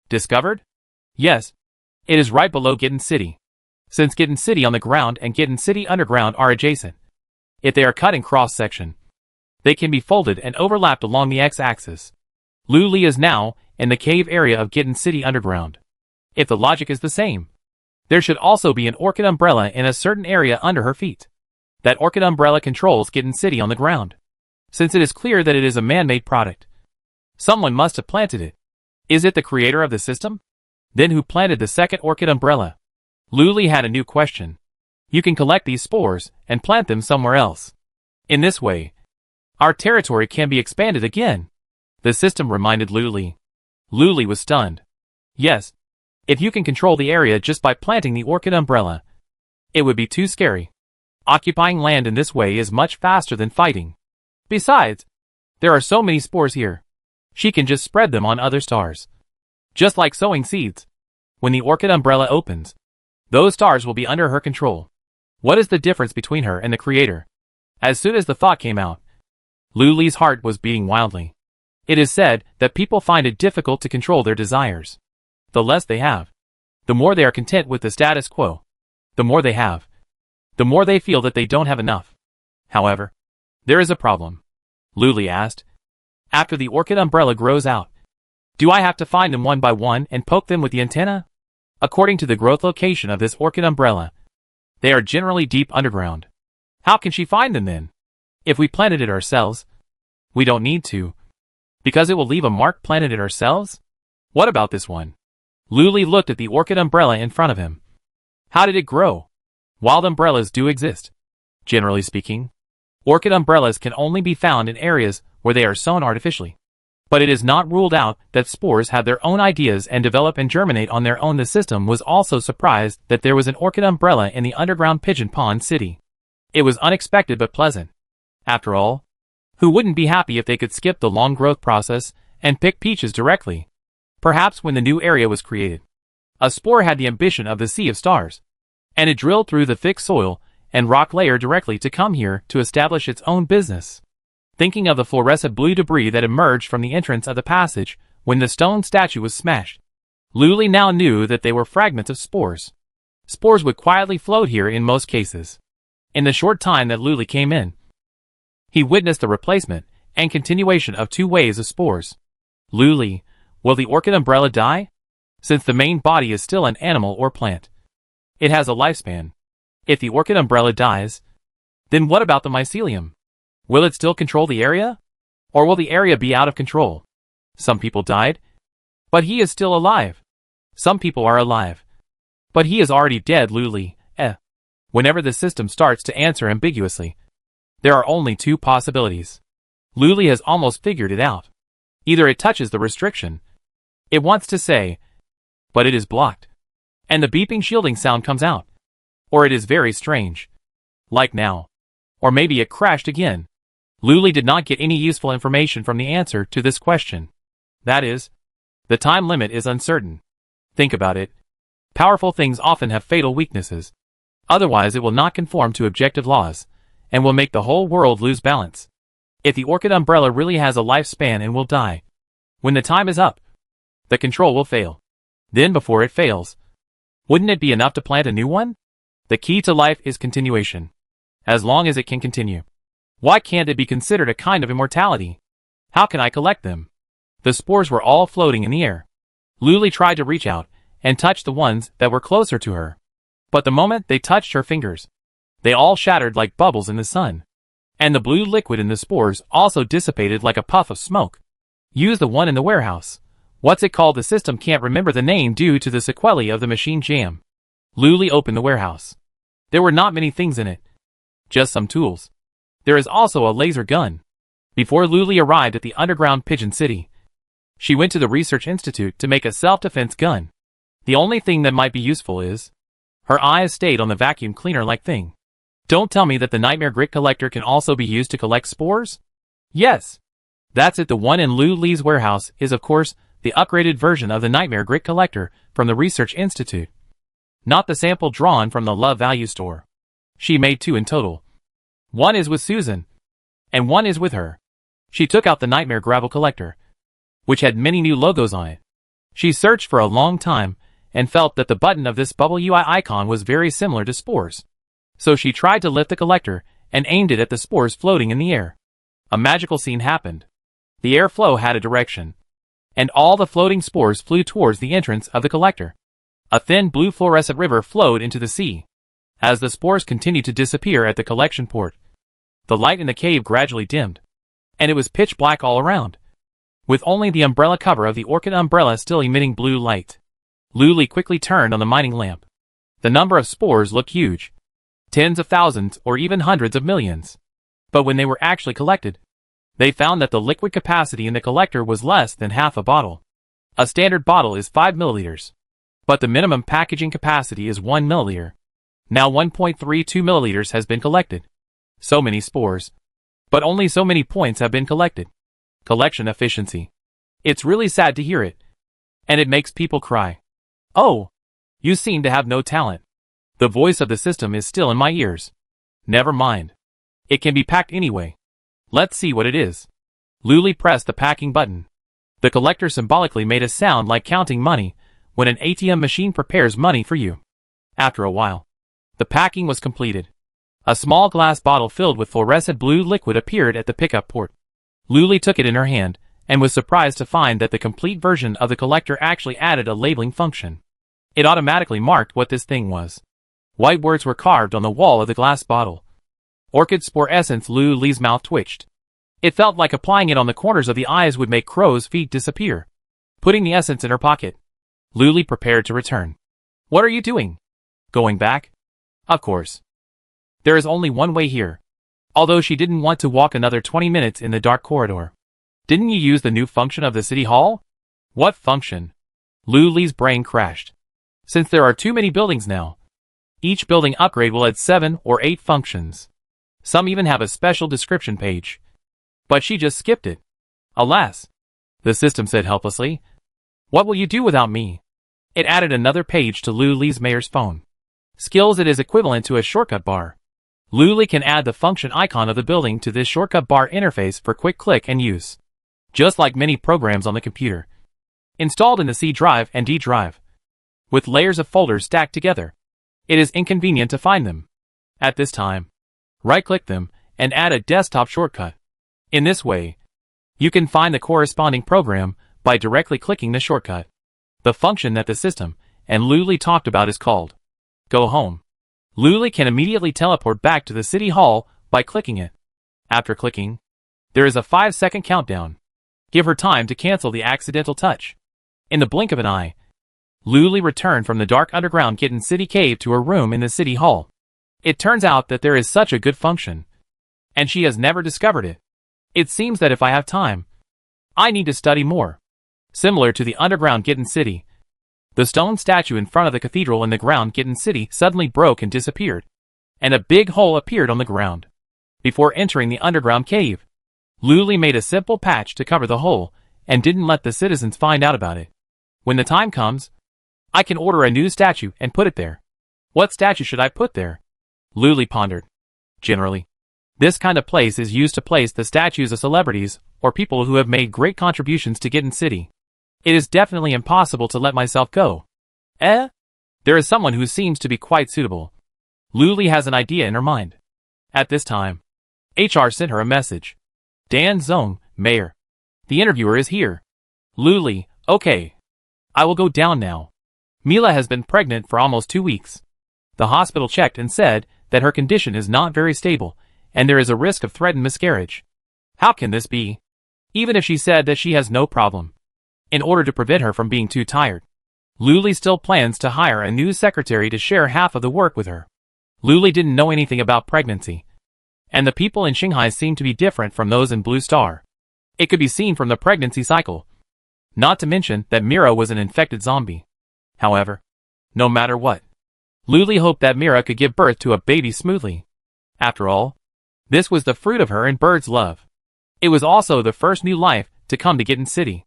Discovered? Yes. It is right below Gitten City. Since Gitten City on the ground and Gitten City underground are adjacent, if they are cut in cross-section, they can be folded and overlapped along the x-axis. Luli is now in the cave area of Gitten City underground. If the logic is the same, there should also be an Orchid Umbrella in a certain area under her feet. That Orchid Umbrella controls Gitten City on the ground. Since it is clear that it is a man-made product, someone must have planted it. Is it the creator of the system? Then who planted the second Orchid Umbrella? Luli had a new question. You can collect these spores and plant them somewhere else. In this way, our territory can be expanded again. The system reminded Luli. Luli was stunned. Yes, if you can control the area just by planting the Orchid Umbrella, it would be too scary. Occupying land in this way is much faster than fighting. Besides, there are so many spores here. She can just spread them on other stars. Just like sowing seeds. When the orchid umbrella opens, those stars will be under her control. What is the difference between her and the creator? As soon as the thought came out, Luli's heart was beating wildly. It is said that people find it difficult to control their desires. The less they have, the more they are content with the status quo. The more they have, the more they feel that they don't have enough. However, there is a problem. Luli asked. After the orchid umbrella grows out, do I have to find them one by one and poke them with the antenna? According to the growth location of this orchid umbrella, they are generally deep underground. How can she find them then? If we planted it ourselves, we don't need to. Because it will leave a mark planted it ourselves? What about this one? Luli looked at the orchid umbrella in front of him. How did it grow? Wild umbrellas do exist. Generally speaking, orchid umbrellas can only be found in areas where they are sown artificially. But it is not ruled out that spores have their own ideas and develop and germinate on their own. The system was also surprised that there was an orchid umbrella in the underground Pigeon Pond City. It was unexpected but pleasant. After all, who wouldn't be happy if they could skip the long growth process and pick peaches directly? Perhaps when the new area was created, a spore had the ambition of the Sea of Stars, and it drilled through the thick soil and rock layer directly to come here to establish its own business. Thinking of the fluorescent blue debris that emerged from the entrance of the passage when the stone statue was smashed, Luli now knew that they were fragments of spores. Spores would quietly float here in most cases. In the short time that Luli came in, he witnessed the replacement and continuation of 2 waves of spores. Luli, will the orchid umbrella die? Since the main body is still an animal or plant, it has a lifespan. If the orchid umbrella dies, then what about the mycelium? Will it still control the area? Or will the area be out of control? Some people died, but he is still alive. Some people are alive, but he is already dead. Luli, Whenever the system starts to answer ambiguously, there are only 2 possibilities. Luli has almost figured it out. Either it touches the restriction. It wants to say, but it is blocked. And the beeping shielding sound comes out. Or it is very strange. Like now. Or maybe it crashed again. Luli did not get any useful information from the answer to this question. That is, the time limit is uncertain. Think about it. Powerful things often have fatal weaknesses. Otherwise it will not conform to objective laws, and will make the whole world lose balance. If the orchid umbrella really has a lifespan and will die, when the time is up, the control will fail. Then before it fails, wouldn't it be enough to plant a new one? The key to life is continuation. As long as it can continue. Why can't it be considered a kind of immortality? How can I collect them? The spores were all floating in the air. Luli tried to reach out and touch the ones that were closer to her. But the moment they touched her fingers, they all shattered like bubbles in the sun. And the blue liquid in the spores also dissipated like a puff of smoke. Use the one in the warehouse. What's it called? The system can't remember the name due to the sequelae of the machine jam. Luli opened the warehouse. There were not many things in it. Just some tools. There is also a laser gun. Before Luli arrived at the underground Pigeon City, she went to the research institute to make a self-defense gun. The only thing that might be useful is, her eyes stayed on the vacuum cleaner-like thing. Don't tell me that the nightmare grit collector can also be used to collect spores? Yes. That's it. The one in Luli's warehouse is of course the upgraded version of the nightmare grit collector from the research institute. Not the sample drawn from the Love Value store. She made 2 in total. One is with Susan, and one is with her. She took out the nightmare gravel collector, which had many new logos on it. She searched for a long time, and felt that the button of this bubble UI icon was very similar to spores. So she tried to lift the collector, and aimed it at the spores floating in the air. A magical scene happened. The airflow had a direction, and all the floating spores flew towards the entrance of the collector. A thin blue fluorescent river flowed into the sea. As the spores continued to disappear at the collection port, the light in the cave gradually dimmed, and it was pitch black all around, with only the umbrella cover of the orchid umbrella still emitting blue light. Luli quickly turned on the mining lamp. The number of spores looked huge. Tens of thousands or even hundreds of millions. But when they were actually collected, they found that the liquid capacity in the collector was less than half a bottle. A standard bottle is 5 milliliters. But the minimum packaging capacity is 1 milliliter. Now 1.32 milliliters has been collected. So many spores. But only so many points have been collected. Collection efficiency. It's really sad to hear it. And it makes people cry. Oh, you seem to have no talent. The voice of the system is still in my ears. Never mind. It can be packed anyway. Let's see what it is. Luli pressed the packing button. The collector symbolically made a sound like counting money when an ATM machine prepares money for you. After a while, the packing was completed. A small glass bottle filled with fluorescent blue liquid appeared at the pickup port. Luli took it in her hand and was surprised to find that the complete version of the collector actually added a labeling function. It automatically marked what this thing was. White words were carved on the wall of the glass bottle. Orchid Spore Essence. Luli's mouth twitched. It felt like applying it on the corners of the eyes would make crow's feet disappear. Putting the essence in her pocket, Luli prepared to return. What are you doing? Going back? Of course. There is only one way here. Although she didn't want to walk another 20 minutes in the dark corridor. Didn't you use the new function of the city hall? What function? Luli's brain crashed. Since there are too many buildings now, each building upgrade will add 7 or 8 functions. Some even have a special description page. But she just skipped it. Alas, the system said helplessly. What will you do without me? It added another page to Luli's mayor's phone. Skills. It is equivalent to a shortcut bar. Luli can add the function icon of the building to this shortcut bar interface for quick click and use. Just like many programs on the computer. Installed in the C drive and D drive. With layers of folders stacked together. It is inconvenient to find them. At this time, right-click them and add a desktop shortcut. In this way, you can find the corresponding program by directly clicking the shortcut. The function that the system and Luli talked about is called Go Home. Luli can immediately teleport back to the city hall by clicking it. After clicking, there is a 5-second countdown. Give her time to cancel the accidental touch. In the blink of an eye, Luli returned from the dark underground Kitten City cave to her room in the city hall. It turns out that there is such a good function, and she has never discovered it. It seems that if I have time, I need to study more. Similar to the underground Kitten City, the stone statue in front of the cathedral in the ground Kitten City suddenly broke and disappeared, and a big hole appeared on the ground. Before entering the underground cave, Luli made a simple patch to cover the hole and didn't let the citizens find out about it. When the time comes, I can order a new statue and put it there. What statue should I put there? Luli pondered. Generally, this kind of place is used to place the statues of celebrities or people who have made great contributions to Kitten City. It is definitely impossible to let myself go. There is someone who seems to be quite suitable. Luli has an idea in her mind. At this time, HR sent her a message. Dan Zong, Mayor. The interviewer is here. Luli, okay. I will go down now. Mila has been pregnant for almost 2 weeks. The hospital checked and said that her condition is not very stable, and there is a risk of threatened miscarriage. How can this be? Even if she said that she has no problem. In order to prevent her from being too tired, Luli still plans to hire a new secretary to share half of the work with her. Luli didn't know anything about pregnancy, and the people in Shanghai seemed to be different from those in Blue Star. It could be seen from the pregnancy cycle. Not to mention that Mira was an infected zombie. However, no matter what, Luli hoped that Mira could give birth to a baby smoothly. After all, this was the fruit of her and Bird's love. It was also the first new life to come to Kitten City.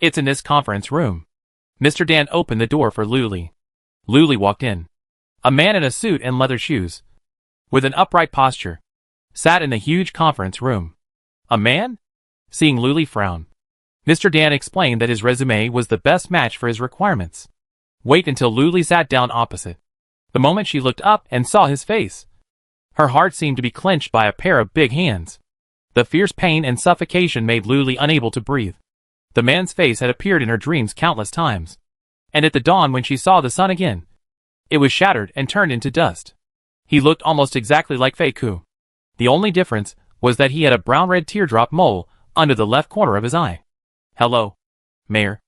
It's in this conference room. Mr. Dan opened the door for Luli. Luli walked in. A man in a suit and leather shoes, with an upright posture, sat in the huge conference room. A man? Seeing Luli frown, Mr. Dan explained that his resume was the best match for his requirements. Wait until Luli sat down opposite. The moment she looked up and saw his face, her heart seemed to be clenched by a pair of big hands. The fierce pain and suffocation made Luli unable to breathe. The man's face had appeared in her dreams countless times, and at the dawn when she saw the sun again, it was shattered and turned into dust. He looked almost exactly like Fei Ku. The only difference was that he had a brown-red teardrop mole under the left corner of his eye. Hello, Mayor.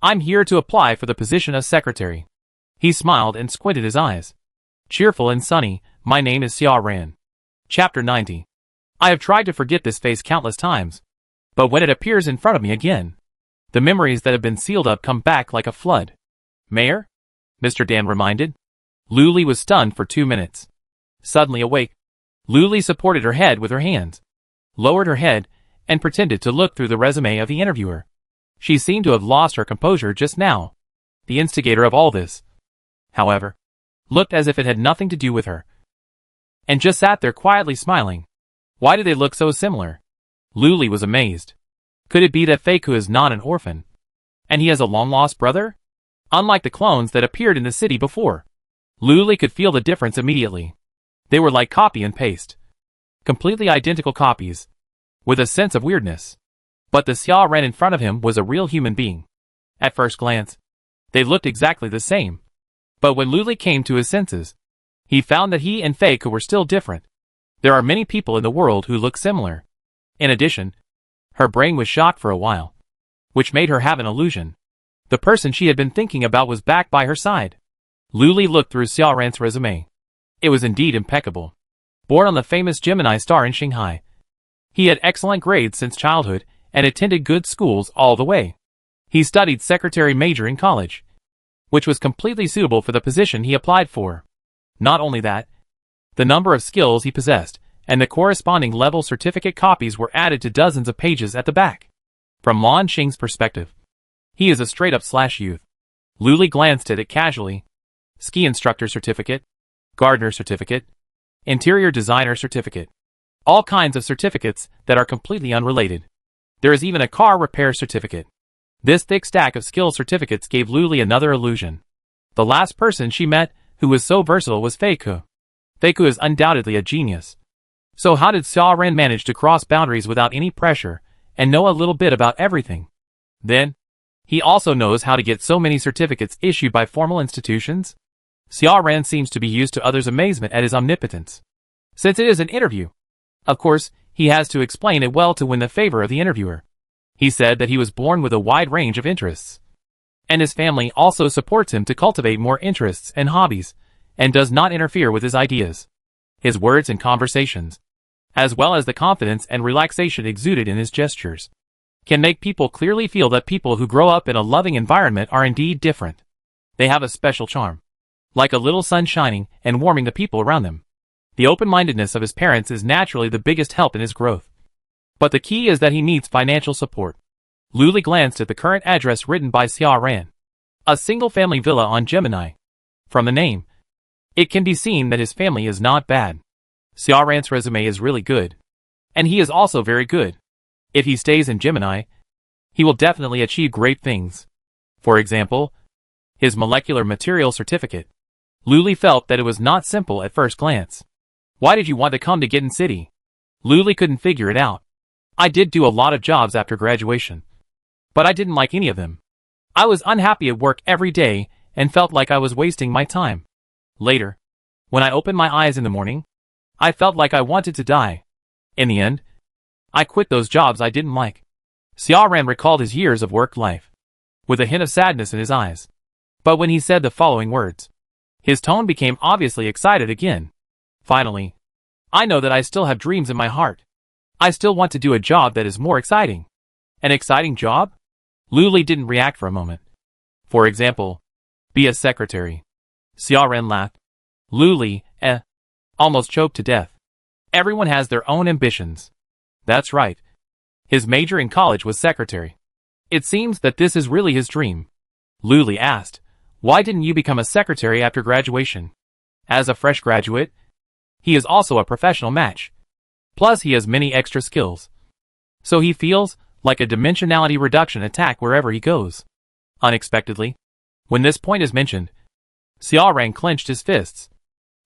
I'm here to apply for the position of secretary. He smiled and squinted his eyes. Cheerful and sunny, my name is Xia Ran. Chapter 90. I have tried to forget this face countless times, but when it appears in front of me again, the memories that have been sealed up come back like a flood. Mayor? Mr. Dan reminded. Luli was stunned for 2 minutes. Suddenly awake, Luli supported her head with her hands, lowered her head, and pretended to look through the resume of the interviewer. She seemed to have lost her composure just now. The instigator of all this, however, looked as if it had nothing to do with her, and just sat there quietly smiling. Why did they look so similar? Luli was amazed. Could it be that Feiku is not an orphan, and he has a long-lost brother? Unlike the clones that appeared in the city before, Luli could feel the difference immediately. They were like copy and paste. Completely identical copies, with a sense of weirdness. But the Xia Ren in front of him was a real human being. At first glance, they looked exactly the same. But when Luli came to his senses, he found that he and Feiku were still different. There are many people in the world who look similar. In addition, her brain was shocked for a while, which made her have an illusion. The person she had been thinking about was back by her side. Luli looked through Xia Ren's resume. It was indeed impeccable. Born on the famous Gemini star in Shanghai, he had excellent grades since childhood and attended good schools all the way. He studied secretary major in college, which was completely suitable for the position he applied for. Not only that, the number of skills he possessed and the corresponding level certificate copies were added to dozens of pages at the back. From Lan Xing's perspective, he is a straight-up youth. Luli glanced at it casually. Ski instructor certificate, gardener certificate, interior designer certificate. All kinds of certificates that are completely unrelated. There is even a car repair certificate. This thick stack of skill certificates gave Luli another illusion. The last person she met who was so versatile was Feiku. Feiku is undoubtedly a genius. So how did Xia Ren manage to cross boundaries without any pressure and know a little bit about everything? Then, he also knows how to get so many certificates issued by formal institutions? Xia Ren seems to be used to others' amazement at his omnipotence. Since it is an interview, of course, he has to explain it well to win the favor of the interviewer. He said that he was born with a wide range of interests, and his family also supports him to cultivate more interests and hobbies, and does not interfere with his ideas. His words and conversations, as well as the confidence and relaxation exuded in his gestures, can make people clearly feel that people who grow up in a loving environment are indeed different. They have a special charm, like a little sun shining and warming the people around them. The open-mindedness of his parents is naturally the biggest help in his growth. But the key is that he needs financial support. Luli glanced at the current address written by Xia Ren. A single-family villa on Gemini. From the name, it can be seen that his family is not bad. Xia Ren's resume is really good. And he is also very good. If he stays in Gemini, he will definitely achieve great things. For example, his molecular material certificate. Luli felt that it was not simple at first glance. Why did you want to come to Gitten City? Luli couldn't figure it out. I did do a lot of jobs after graduation, but I didn't like any of them. I was unhappy at work every day and felt like I was wasting my time. Later, when I opened my eyes in the morning, I felt like I wanted to die. In the end, I quit those jobs I didn't like. Xia Ren recalled his years of work life, with a hint of sadness in his eyes. But when he said the following words, his tone became obviously excited again. Finally, I know that I still have dreams in my heart. I still want to do a job that is more exciting. An exciting job? Luli didn't react for a moment. For example, be a secretary. Xia Ren laughed. Luli, almost choked to death. Everyone has their own ambitions. That's right. His major in college was secretary. It seems that this is really his dream. Luli asked, why didn't you become a secretary after graduation? As a fresh graduate, he is also a professional match. Plus he has many extra skills. So he feels like a dimensionality reduction attack wherever he goes. Unexpectedly, when this point is mentioned, Xia Ren clenched his fists,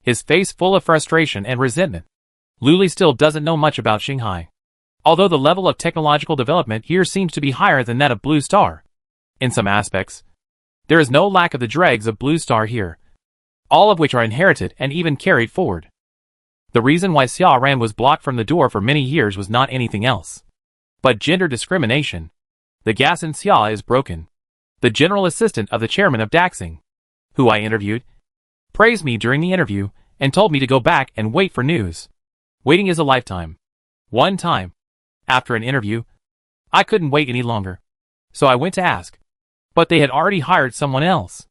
his face full of frustration and resentment. Luli still doesn't know much about Shanghai, although the level of technological development here seems to be higher than that of Blue Star. In some aspects, there is no lack of the dregs of Blue Star here, all of which are inherited and even carried forward. The reason why Xia Ren was blocked from the door for many years was not anything else but gender discrimination. The gas in Xia is broken. The general assistant of the chairman of Daxing, who I interviewed, praised me during the interview and told me to go back and wait for news. Waiting is a lifetime. One time, after an interview, I couldn't wait any longer, so I went to ask. But they had already hired someone else.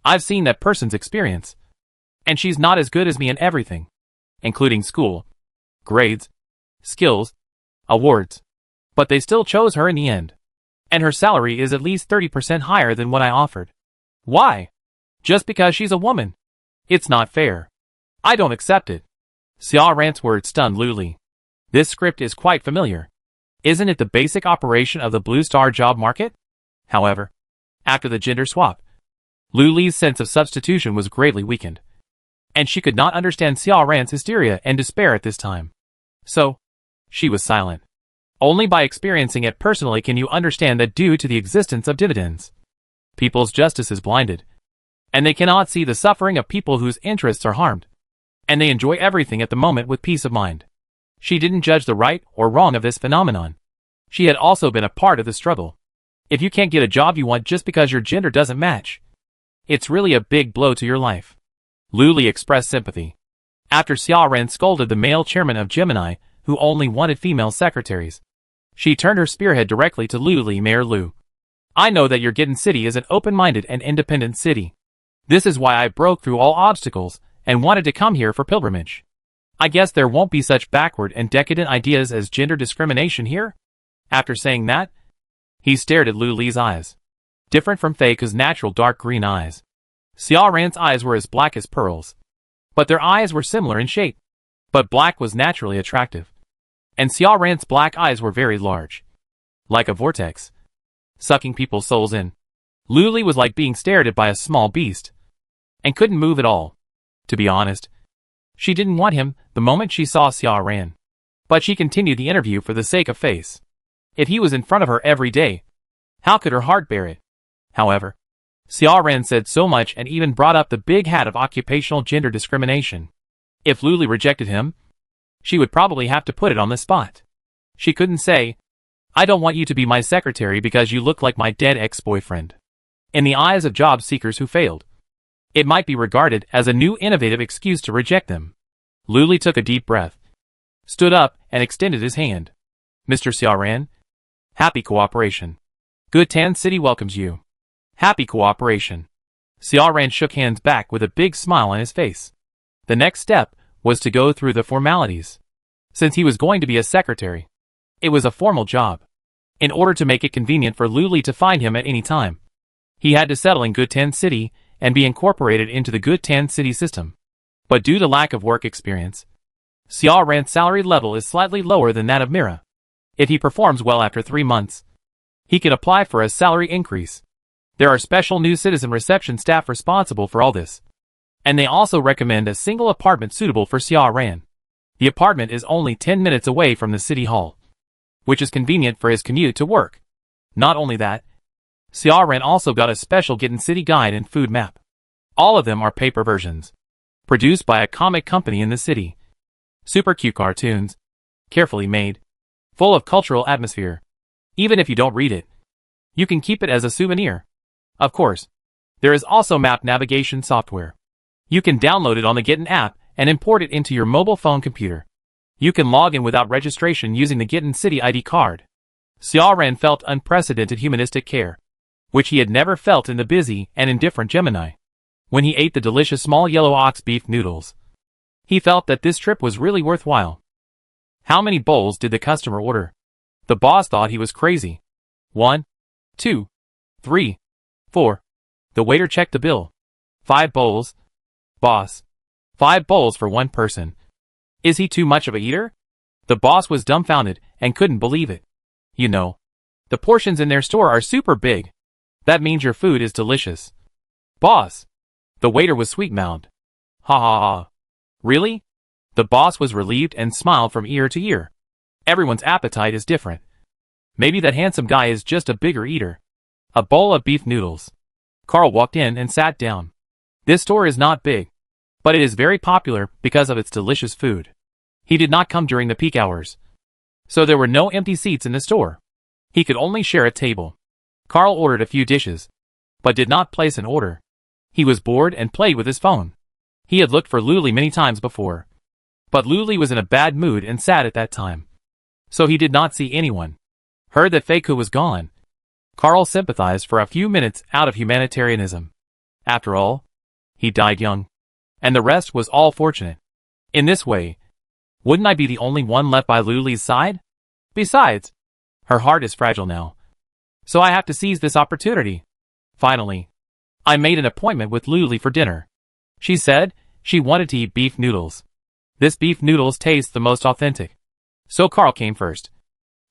I've seen that person's experience. And she's not as good as me in everything, including school, grades, skills, awards. But they still chose her in the end. And her salary is at least 30% higher than what I offered. Why? Just because she's a woman. It's not fair. I don't accept it. Xia Ran's words stunned Luli. This script is quite familiar. Isn't it the basic operation of the Blue Star job market? However, after the gender swap, Luli's sense of substitution was greatly weakened. And she could not understand Xia Ran's hysteria and despair at this time. So, she was silent. Only by experiencing it personally can you understand that due to the existence of dividends, people's justice is blinded. And they cannot see the suffering of people whose interests are harmed. And they enjoy everything at the moment with peace of mind. She didn't judge the right or wrong of this phenomenon. She had also been a part of the struggle. If you can't get a job you want just because your gender doesn't match, it's really a big blow to your life. Luli expressed sympathy. After Xia Ran scolded the male chairman of Gemini, who only wanted female secretaries, she turned her spearhead directly to Luli, Mayor Lu. I know that your Gitten City is an open-minded and independent city. This is why I broke through all obstacles and wanted to come here for pilgrimage. I guess there won't be such backward and decadent ideas as gender discrimination here? After saying that, he stared at Luli's eyes. Different from Fei Ke's natural dark green eyes. Xia Ran's eyes were as black as pearls. But their eyes were similar in shape. But black was naturally attractive. And Xia Ran's black eyes were very large. Like a vortex, sucking people's souls in. Luli was like being stared at by a small beast. And couldn't move at all. To be honest, she didn't want him the moment she saw Xia Ran. But she continued the interview for the sake of face. If he was in front of her every day, how could her heart bear it? However, Xia Ran said so much and even brought up the big hat of occupational gender discrimination. If Luli rejected him, she would probably have to put it on the spot. She couldn't say, I don't want you to be my secretary because you look like my dead ex-boyfriend. In the eyes of job seekers who failed, it might be regarded as a new innovative excuse to reject them. Luli took a deep breath, stood up, and extended his hand. Mr. Xia Ran, happy cooperation. Good Tan City welcomes you. Happy cooperation. Xia Ran shook hands back with a big smile on his face. The next step was to go through the formalities. Since he was going to be a secretary, it was a formal job. In order to make it convenient for Luli to find him at any time, he had to settle in Good Tan City and be incorporated into the Good Tan City system. But due to lack of work experience, Xia Ran's salary level is slightly lower than that of Mira. If he performs well after 3 months, he can apply for a salary increase. There are special new citizen reception staff responsible for all this. And they also recommend a single apartment suitable for Xia Ran. The apartment is only 10 minutes away from the city hall, which is convenient for his commute to work. Not only that, Xia Ran also got a special Gitten City guide and food map. All of them are paper versions, produced by a comic company in the city. Super cute cartoons, carefully made, full of cultural atmosphere. Even if you don't read it, you can keep it as a souvenir. Of course, there is also map navigation software. You can download it on the Gitten app and import it into your mobile phone computer. You can log in without registration using the Gitten City ID card. Xia Ran felt unprecedented humanistic care, which he had never felt in the busy and indifferent Gemini. When he ate the delicious small yellow ox beef noodles, he felt that this trip was really worthwhile. How many bowls did the customer order? The boss thought he was crazy. 1, 2, 3, 4. The waiter checked the bill. 5 bowls. Boss. 5 bowls for one person. Is he too much of a eater? The boss was dumbfounded and couldn't believe it. You know, the portions in their store are super big. That means your food is delicious. Boss. The waiter was sweet-mouthed. Ha ha ha. Really? The boss was relieved and smiled from ear to ear. Everyone's appetite is different. Maybe that handsome guy is just a bigger eater. A bowl of beef noodles. Carl walked in and sat down. This store is not big, but it is very popular because of its delicious food. He did not come during the peak hours, so there were no empty seats in the store. He could only share a table. Carl ordered a few dishes, but did not place an order. He was bored and played with his phone. He had looked for Luli many times before, but Luli was in a bad mood and sad at that time, so he did not see anyone. Heard that Fei Ke was gone. Carl sympathized for a few minutes out of humanitarianism. After all, he died young, and the rest was all fortunate. In this way, wouldn't I be the only one left by Luli's side? Besides, her heart is fragile now, so I have to seize this opportunity. Finally, I made an appointment with Luli for dinner. She said she wanted to eat beef noodles. This beef noodles tastes the most authentic. So Carl came first,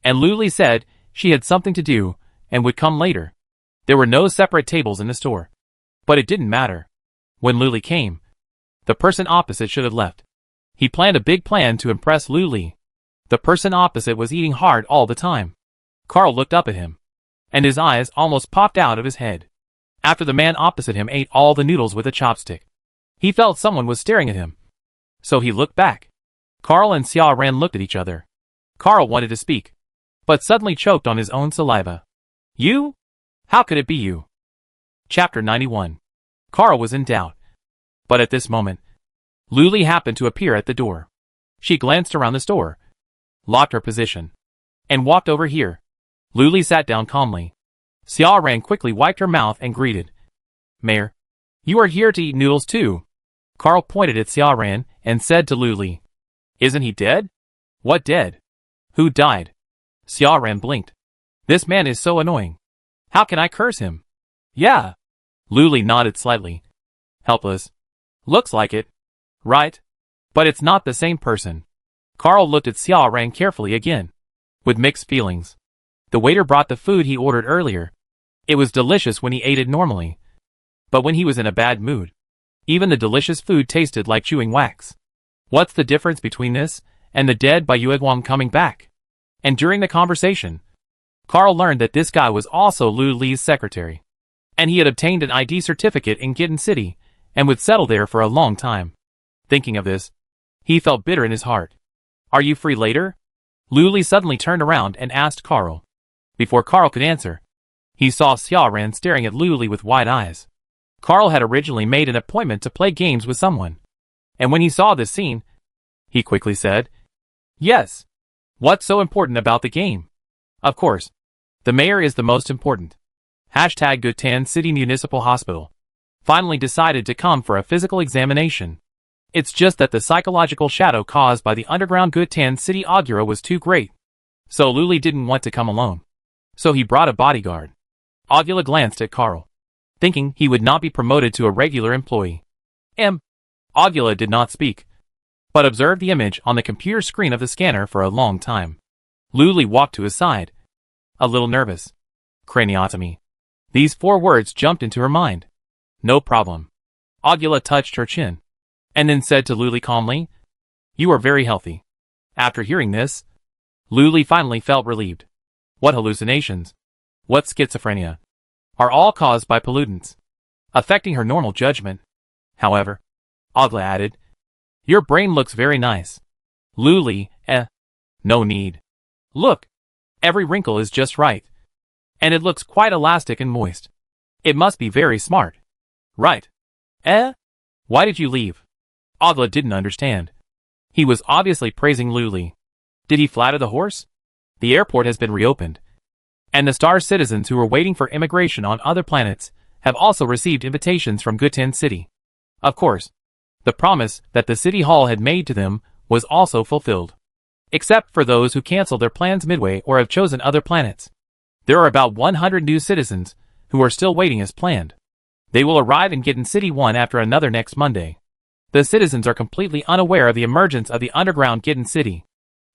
and Luli said she had something to do and would come later. There were no separate tables in the store, but it didn't matter. When Luli came, the person opposite should have left. He planned a big plan to impress Luli. The person opposite was eating hard all the time. Carl looked up at him, and his eyes almost popped out of his head. After the man opposite him ate all the noodles with a chopstick, he felt someone was staring at him. So he looked back. Carl and Xia Ran looked at each other. Carl wanted to speak, but suddenly choked on his own saliva. You? How could it be you? Chapter 91. Carl was in doubt. But at this moment, Luli happened to appear at the door. She glanced around the store, locked her position, and walked over here. Luli sat down calmly. Xia Ran quickly wiped her mouth and greeted. Mayor, you are here to eat noodles too. Carl pointed at Xia Ran and said to Luli. Isn't he dead? What dead? Who died? Xia Ran blinked. This man is so annoying. How can I curse him? Yeah. Luli nodded slightly. Helpless. Looks like it. Right? But it's not the same person. Carl looked at Xia Ran carefully again, with mixed feelings. The waiter brought the food he ordered earlier. It was delicious when he ate it normally, but when he was in a bad mood, even the delicious food tasted like chewing wax. What's the difference between this and the dead by Yueguang coming back? And during the conversation, Carl learned that this guy was also Lu Li's secretary, and he had obtained an ID certificate in Gitten City and would settle there for a long time. Thinking of this, he felt bitter in his heart. Are you free later? Lu Li suddenly turned around and asked Carl. Before Carl could answer, he saw Xia Ran staring at Lu Li with wide eyes. Carl had originally made an appointment to play games with someone, and when he saw this scene, he quickly said, Yes. What's so important about the game? Of course, the mayor is the most important. Hashtag Guten City Municipal Hospital finally decided to come for a physical examination. It's just that the psychological shadow caused by the underground Guten City Augura was too great, so Lu Li didn't want to come alone. So he brought a bodyguard. Augula glanced at Carl, thinking he would not be promoted to a regular employee. Augula did not speak, but observed the image on the computer screen of the scanner for a long time. Lu Li walked to his side, a little nervous. Craniotomy. These 4 words jumped into her mind. No problem. Augula touched her chin, and then said to Lu Li calmly, You are very healthy. After hearing this, Lu Li finally felt relieved. What hallucinations, what schizophrenia, are all caused by pollutants, affecting her normal judgment. However, Augula added, Your brain looks very nice. Lu Li, no need. Look, every wrinkle is just right, and it looks quite elastic and moist. It must be very smart. Right. Why did you leave? Augula didn't understand. He was obviously praising Lu Li. Did he flatter the horse? The airport has been reopened, and the star citizens who were waiting for immigration on other planets have also received invitations from Guten City. Of course, the promise that the city hall had made to them was also fulfilled, except for those who canceled their plans midway or have chosen other planets. There are about 100 new citizens who are still waiting as planned. They will arrive in Gitten City one after another next Monday. The citizens are completely unaware of the emergence of the underground Gitten City.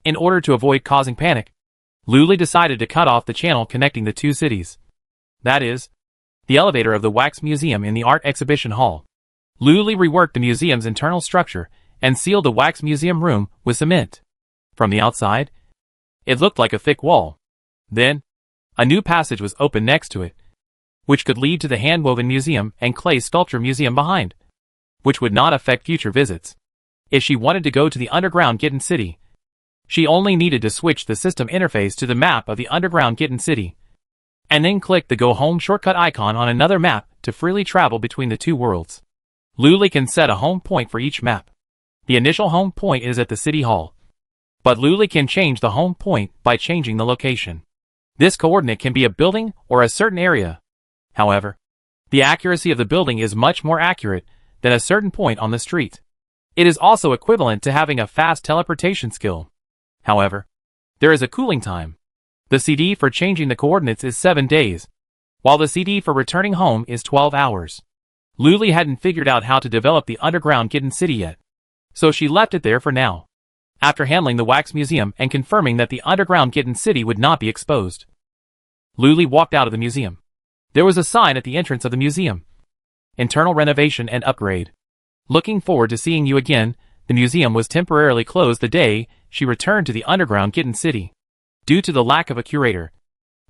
In order to avoid causing panic, Lu Li decided to cut off the channel connecting the 2 cities. That is, the elevator of the Wax Museum in the Art Exhibition Hall. Lu Li reworked the museum's internal structure and sealed the Wax Museum room with cement. From the outside, it looked like a thick wall. Then, a new passage was opened next to it, which could lead to the Hand-Woven Museum and Clay Sculpture Museum behind, which would not affect future visits. If she wanted to go to the underground Gitten City, she only needed to switch the system interface to the map of the underground Gitten City, and then click the Go Home shortcut icon on another map to freely travel between the 2 worlds. Lu Li can set a home point for each map. The initial home point is at the City Hall, but Lu Li can change the home point by changing the location. This coordinate can be a building or a certain area. However, the accuracy of the building is much more accurate than a certain point on the street. It is also equivalent to having a fast teleportation skill. However, there is a cooling time. The CD for changing the coordinates is 7 days, while the CD for returning home is 12 hours. Luli hadn't figured out how to develop the underground Kitten City yet, so she left it there for now. After handling the wax museum and confirming that the underground Kitten City would not be exposed, Luli walked out of the museum. There was a sign at the entrance of the museum. Internal renovation and upgrade. Looking forward to seeing you again. The museum was temporarily closed the day she returned to the underground Kitten City. Due to the lack of a curator,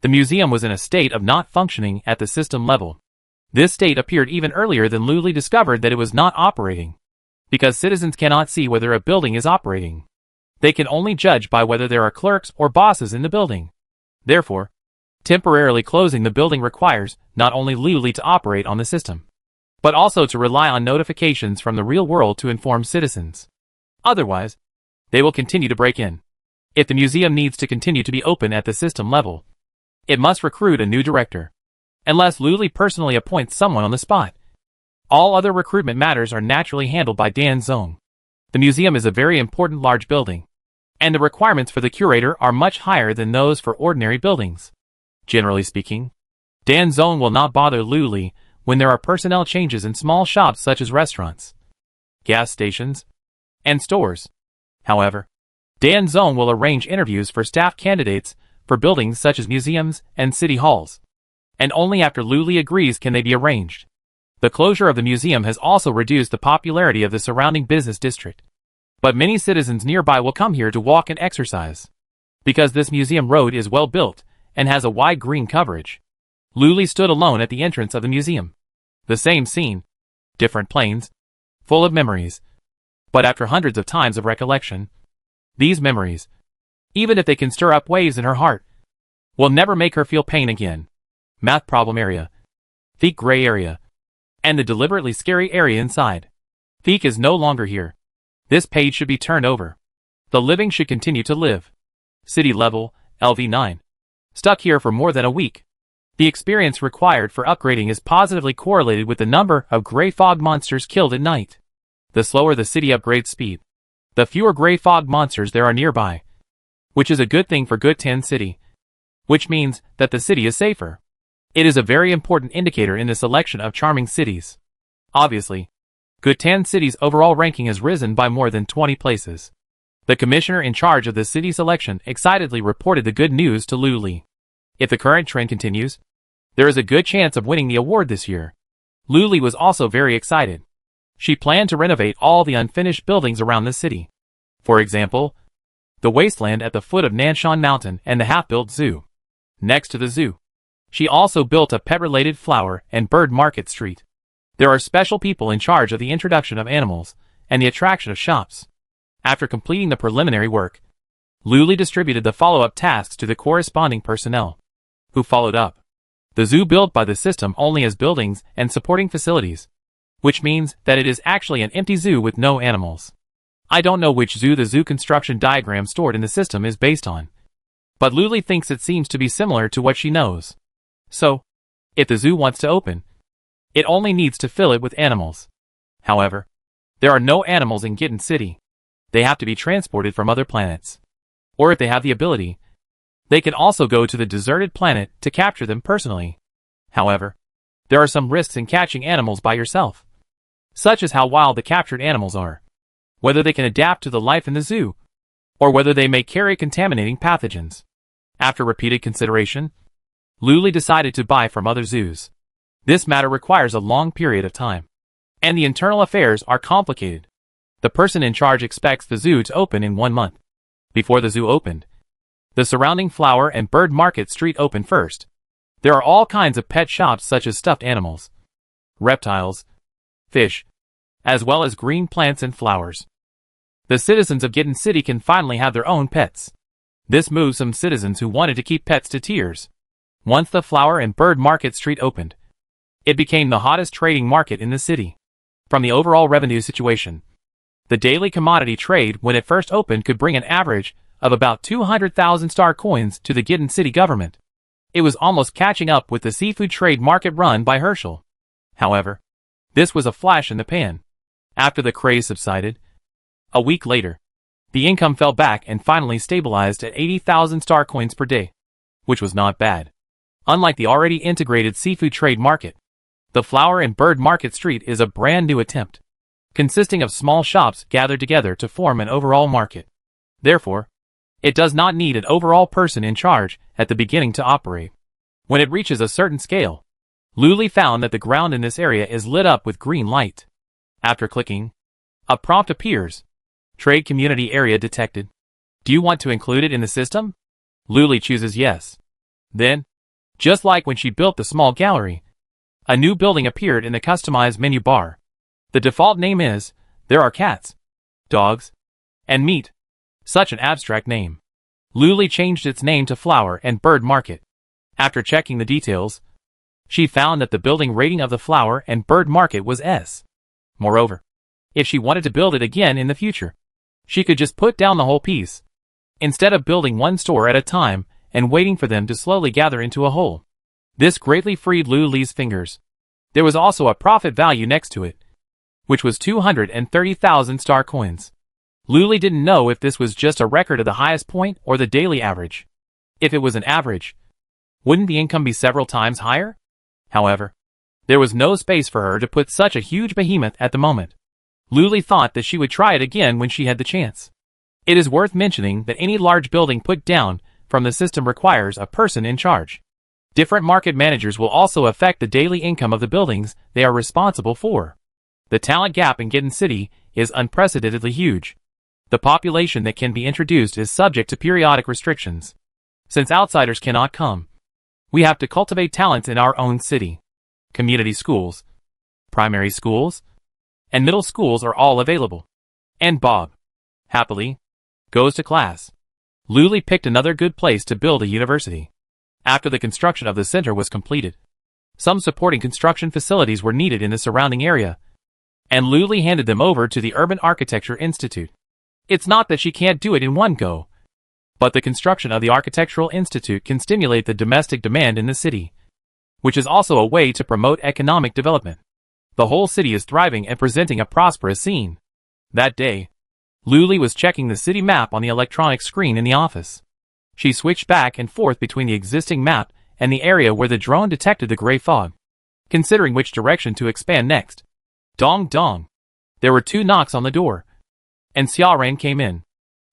the museum was in a state of not functioning at the system level. This state appeared even earlier than Luli discovered that it was not operating. Because citizens cannot see whether a building is operating. They can only judge by whether there are clerks or bosses in the building. Therefore, temporarily closing the building requires not only Luli to operate on the system, but also to rely on notifications from the real world to inform citizens. Otherwise, they will continue to break in. If the museum needs to continue to be open at the system level, it must recruit a new director. Unless Luli personally appoints someone on the spot. All other recruitment matters are naturally handled by Dan Zong. The museum is a very important large building, and the requirements for the curator are much higher than those for ordinary buildings. Generally speaking, Dan Zong will not bother Luli when there are personnel changes in small shops such as restaurants, gas stations, and stores. However, Dan Zong will arrange interviews for staff candidates for buildings such as museums and city halls, and only after Luli agrees can they be arranged. The closure of the museum has also reduced the popularity of the surrounding business district. But many citizens nearby will come here to walk and exercise. Because this museum road is well built and has a wide green coverage. Luli stood alone at the entrance of the museum. The same scene, different planes, full of memories. But after hundreds of times of recollection, these memories, even if they can stir up waves in her heart, will never make her feel pain again. Math problem area, thick gray area, and the deliberately scary area inside. Thick is no longer here. This page should be turned over. The living should continue to live. City level, LV9. Stuck here for more than a week. The experience required for upgrading is positively correlated with the number of gray fog monsters killed at night. The slower the city upgrade speed, the fewer gray fog monsters there are nearby. Which is a good thing for Good 10 City. Which means that the city is safer. It is a very important indicator in the selection of charming cities. Obviously, Good 10 City's overall ranking has risen by more than 20 places. The commissioner in charge of the city selection excitedly reported the good news to Luli. If the current trend continues, there is a good chance of winning the award this year. Luli was also very excited. She planned to renovate all the unfinished buildings around the city. For example, the wasteland at the foot of Nanshan Mountain and the half-built zoo. Next to the zoo, she also built a pet-related flower and bird market street. There are special people in charge of the introduction of animals and the attraction of shops. After completing the preliminary work, Luli distributed the follow-up tasks to the corresponding personnel, who followed up. The zoo built by the system only has buildings and supporting facilities, which means that it is actually an empty zoo with no animals. I don't know which zoo the zoo construction diagram stored in the system is based on, but Luli thinks it seems to be similar to what she knows. So, if the zoo wants to open, it only needs to fill it with animals. However, there are no animals in Kitten City. They have to be transported from other planets. Or if they have the ability, they can also go to the deserted planet to capture them personally. However, there are some risks in catching animals by yourself, such as how wild the captured animals are, whether they can adapt to the life in the zoo, or whether they may carry contaminating pathogens. After repeated consideration, Luli decided to buy from other zoos. This matter requires a long period of time, and the internal affairs are complicated. The person in charge expects the zoo to open in 1 month. Before the zoo opened, the surrounding flower and bird market street opened first. There are all kinds of pet shops such as stuffed animals, reptiles, fish, as well as green plants and flowers. The citizens of Kitten City can finally have their own pets. This moves some citizens who wanted to keep pets to tears. Once the flower and bird market street opened, it became the hottest trading market in the city. From the overall revenue situation, the daily commodity trade when it first opened could bring an average of about 200,000 star coins to the Kitten City government. It was almost catching up with the seafood trade market run by Herschel. However, This was a flash in the pan. After the craze subsided, a week later, the income fell back and finally stabilized at 80,000 star coins per day, which was not bad. Unlike the already integrated seafood trade market, the flower and bird market street is a brand new attempt, consisting of small shops gathered together to form an overall market. Therefore, it does not need an overall person in charge at the beginning to operate. When it reaches a certain scale, Luli found that the ground in this area is lit up with green light. After clicking, a prompt appears. Trade community area detected. Do you want to include it in the system? Luli chooses yes. Then, just like when she built the small gallery, a new building appeared in the customized menu bar. The default name is, there are cats, dogs, and meat. Such an abstract name. Luli changed its name to Flower and Bird Market. After checking the details, she found that the building rating of the Flower and Bird Market was S. Moreover, if she wanted to build it again in the future, she could just put down the whole piece, instead of building one store at a time and waiting for them to slowly gather into a whole. This greatly freed Luli's fingers. There was also a profit value next to it, which was 230,000 star coins. Luli didn't know if this was just a record of the highest point or the daily average. If it was an average, wouldn't the income be several times higher? However, there was no space for her to put such a huge behemoth at the moment. Luli thought that she would try it again when she had the chance. It is worth mentioning that any large building put down from the system requires a person in charge. Different market managers will also affect the daily income of the buildings they are responsible for. The talent gap in Gitten City is unprecedentedly huge. The population that can be introduced is subject to periodic restrictions. Since outsiders cannot come, we have to cultivate talents in our own city. Community schools, primary schools, and middle schools are all available. And Bob, happily, goes to class. Luli picked another good place to build a university. After the construction of the center was completed, some supporting construction facilities were needed in the surrounding area, and Luli handed them over to the Urban Architecture Institute. It's not that she can't do it in one go, but the construction of the Architectural Institute can stimulate the domestic demand in the city, which is also a way to promote economic development. The whole city is thriving and presenting a prosperous scene. That day, Luli was checking the city map on the electronic screen in the office. She switched back and forth between the existing map and the area where the drone detected the gray fog, considering which direction to expand next. Dong dong. There were 2 knocks on the door, and Xiaoran came in.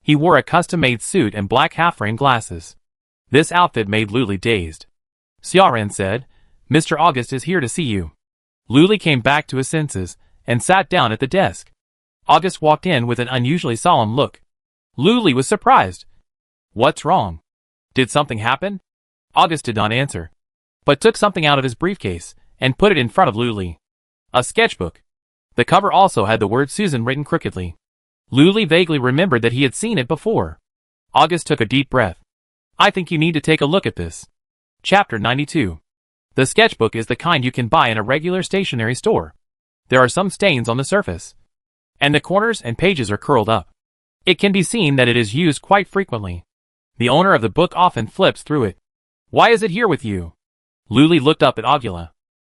He wore a custom-made suit and black half-frame glasses. This outfit made Luli dazed. Xiaoran said, "Mr. August is here to see you." Luli came back to his senses and sat down at the desk. August walked in with an unusually solemn look. Luli was surprised. "What's wrong? Did something happen?" August did not answer, but took something out of his briefcase and put it in front of Luli. A sketchbook. The cover also had the word Susan written crookedly. Luli vaguely remembered that he had seen it before. August took a deep breath. "I think you need to take a look at this." Chapter 92. The sketchbook is the kind you can buy in a regular stationery store. There are some stains on the surface, and the corners and pages are curled up. It can be seen that it is used quite frequently. The owner of the book often flips through it. "Why is it here with you?" Luli looked up at Augula.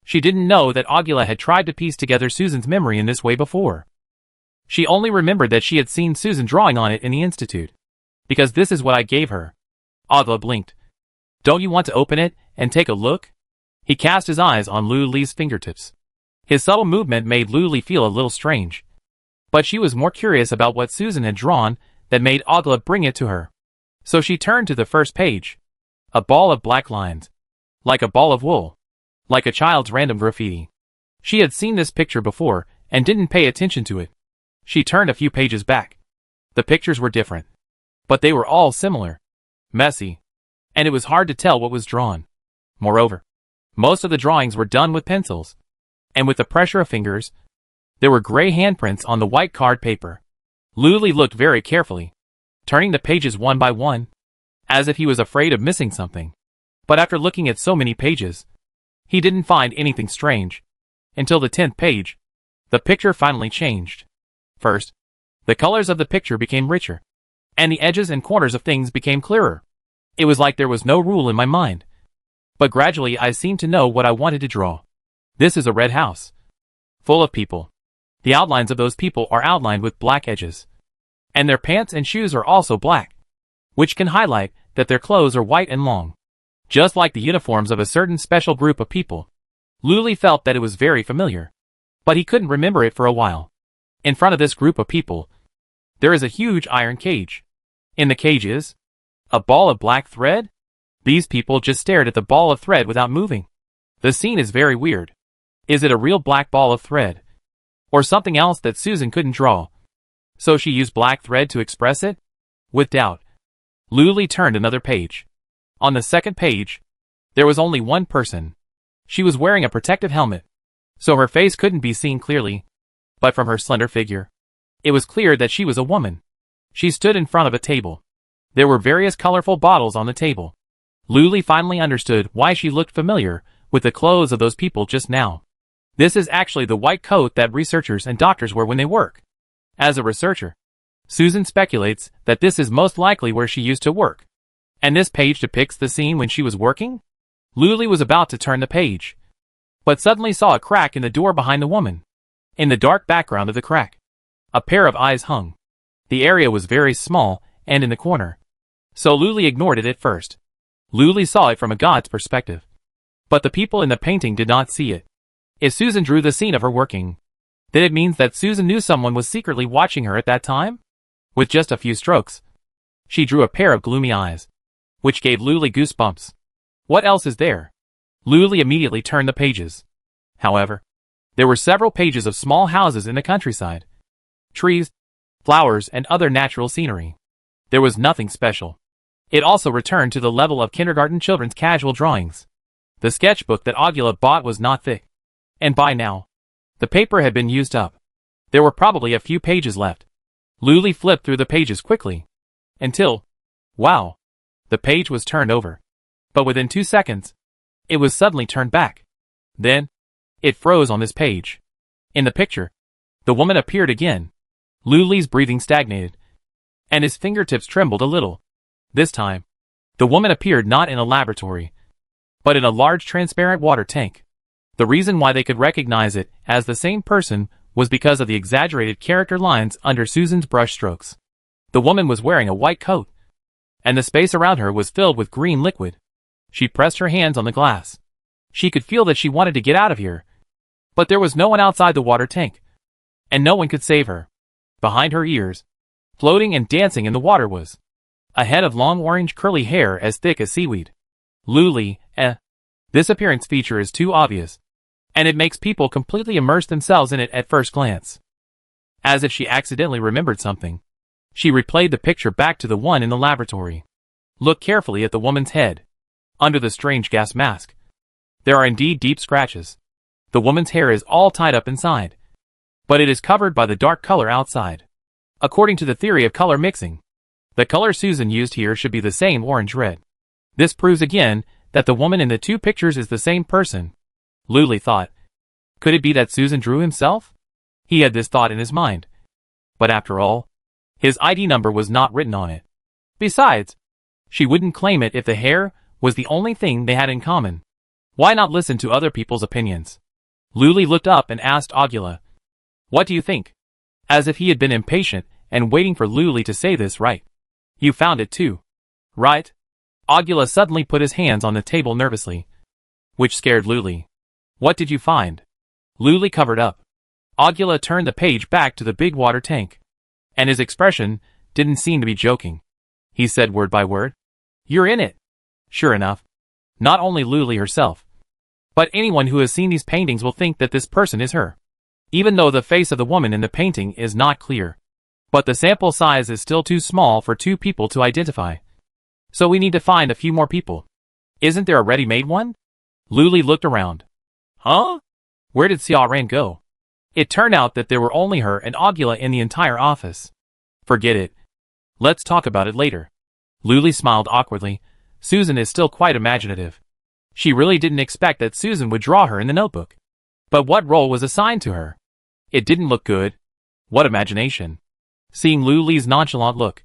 She didn't know that Augula had tried to piece together Susan's memory in this way before. She only remembered that she had seen Susan drawing on it in the institute. "Because this is what I gave her." Augula blinked. "Don't you want to open it and take a look?" He cast his eyes on Luli's fingertips. His subtle movement made Luli feel a little strange, but she was more curious about what Susan had drawn that made Augula bring it to her. So she turned to the first page. A ball of black lines. Like a ball of wool. Like a child's random graffiti. She had seen this picture before and didn't pay attention to it. She turned a few pages back. The pictures were different, but they were all similar. Messy. And it was hard to tell what was drawn. Moreover, most of the drawings were done with pencils, and with the pressure of fingers, there were gray handprints on the white card paper. Luli looked very carefully, turning the pages one by one, as if he was afraid of missing something. But after looking at so many pages, he didn't find anything strange. Until the 10th page, the picture finally changed. First, the colors of the picture became richer, and the edges and corners of things became clearer. It was like there was no rule in my mind. But gradually I seemed to know what I wanted to draw. This is a red house. full of people. The outlines of those people are outlined with black edges. And their pants and shoes are also black, which can highlight that their clothes are white and long, just like the uniforms of a certain special group of people. Luli felt that it was very familiar, but he couldn't remember it for a while. In front of this group of people, there is a huge iron cage. In the cage is a ball of black thread. These people just stared at the ball of thread without moving. The scene is very weird. Is it a real black ball of thread? Or something else that Susan couldn't draw? So she used black thread to express it? With doubt, Luli turned another page. On the second page, there was only one person. She was wearing a protective helmet, so her face couldn't be seen clearly, but from her slender figure, it was clear that she was a woman. She stood in front of a table. There were various colorful bottles on the table. Luli finally understood why she looked familiar with the clothes of those people just now. This is actually the white coat that researchers and doctors wear when they work. As a researcher, Susan speculates that this is most likely where she used to work. And this page depicts the scene when she was working? Luli was about to turn the page, but suddenly saw a crack in the door behind the woman. In the dark background of the crack, a pair of eyes hung. The area was very small and in the corner, so Luli ignored it at first. Luli saw it from a god's perspective, but the people in the painting did not see it. If Susan drew the scene of her working, then it means that Susan knew someone was secretly watching her at that time? With just a few strokes, she drew a pair of gloomy eyes, which gave Luli goosebumps. What else is there? Luli immediately turned the pages. However, there were several pages of small houses in the countryside. Trees, flowers, and other natural scenery. There was nothing special. It also returned to the level of kindergarten children's casual drawings. The sketchbook that Augula bought was not thick, and by now, the paper had been used up. There were probably a few pages left. Luli flipped through the pages quickly, until, wow, the page was turned over. But within 2 seconds, it was suddenly turned back. Then, it froze on this page. In the picture, the woman appeared again. Luli's breathing stagnated, and his fingertips trembled a little. This time, the woman appeared not in a laboratory, but in a large transparent water tank. The reason why they could recognize it as the same person was because of the exaggerated character lines under Susan's brush strokes. The woman was wearing a white coat, and the space around her was filled with green liquid. She pressed her hands on the glass. She could feel that she wanted to get out of here, but there was no one outside the water tank, and no one could save her. Behind her ears, floating and dancing in the water was a head of long orange curly hair as thick as seaweed. Luli, this appearance feature is too obvious, and it makes people completely immerse themselves in it at first glance. As if she accidentally remembered something, she replayed the picture back to the one in the laboratory. Look carefully at the woman's head. Under the strange gas mask, there are indeed deep scratches. The woman's hair is all tied up inside, but it is covered by the dark color outside. According to the theory of color mixing, the color Susan used here should be the same orange-red. This proves again that the woman in the two pictures is the same person. Luli thought, could it be that Susan drew himself? He had this thought in his mind. But after all, his ID number was not written on it. Besides, she wouldn't claim it if the hair was the only thing they had in common. Why not listen to other people's opinions? Luli looked up and asked Augula, what do you think? As if he had been impatient and waiting for Luli to say this right. You found it too, right? Augula suddenly put his hands on the table nervously, which scared Luli. What did you find? Luli covered up. Augula turned the page back to the big water tank, and his expression didn't seem to be joking. He said word by word, you're in it. Sure enough, not only Luli herself, but anyone who has seen these paintings will think that this person is her. Even though the face of the woman in the painting is not clear. But the sample size is still too small for two people to identify. So we need to find a few more people. Isn't there a ready-made one? Luli looked around. Huh? Where did Xiaoran go? It turned out that there were only her and Augula in the entire office. Forget it. Let's talk about it later. Luli smiled awkwardly. Susan is still quite imaginative. She really didn't expect that Susan would draw her in the notebook. But what role was assigned to her? It didn't look good. What imagination. Seeing Luli's nonchalant look,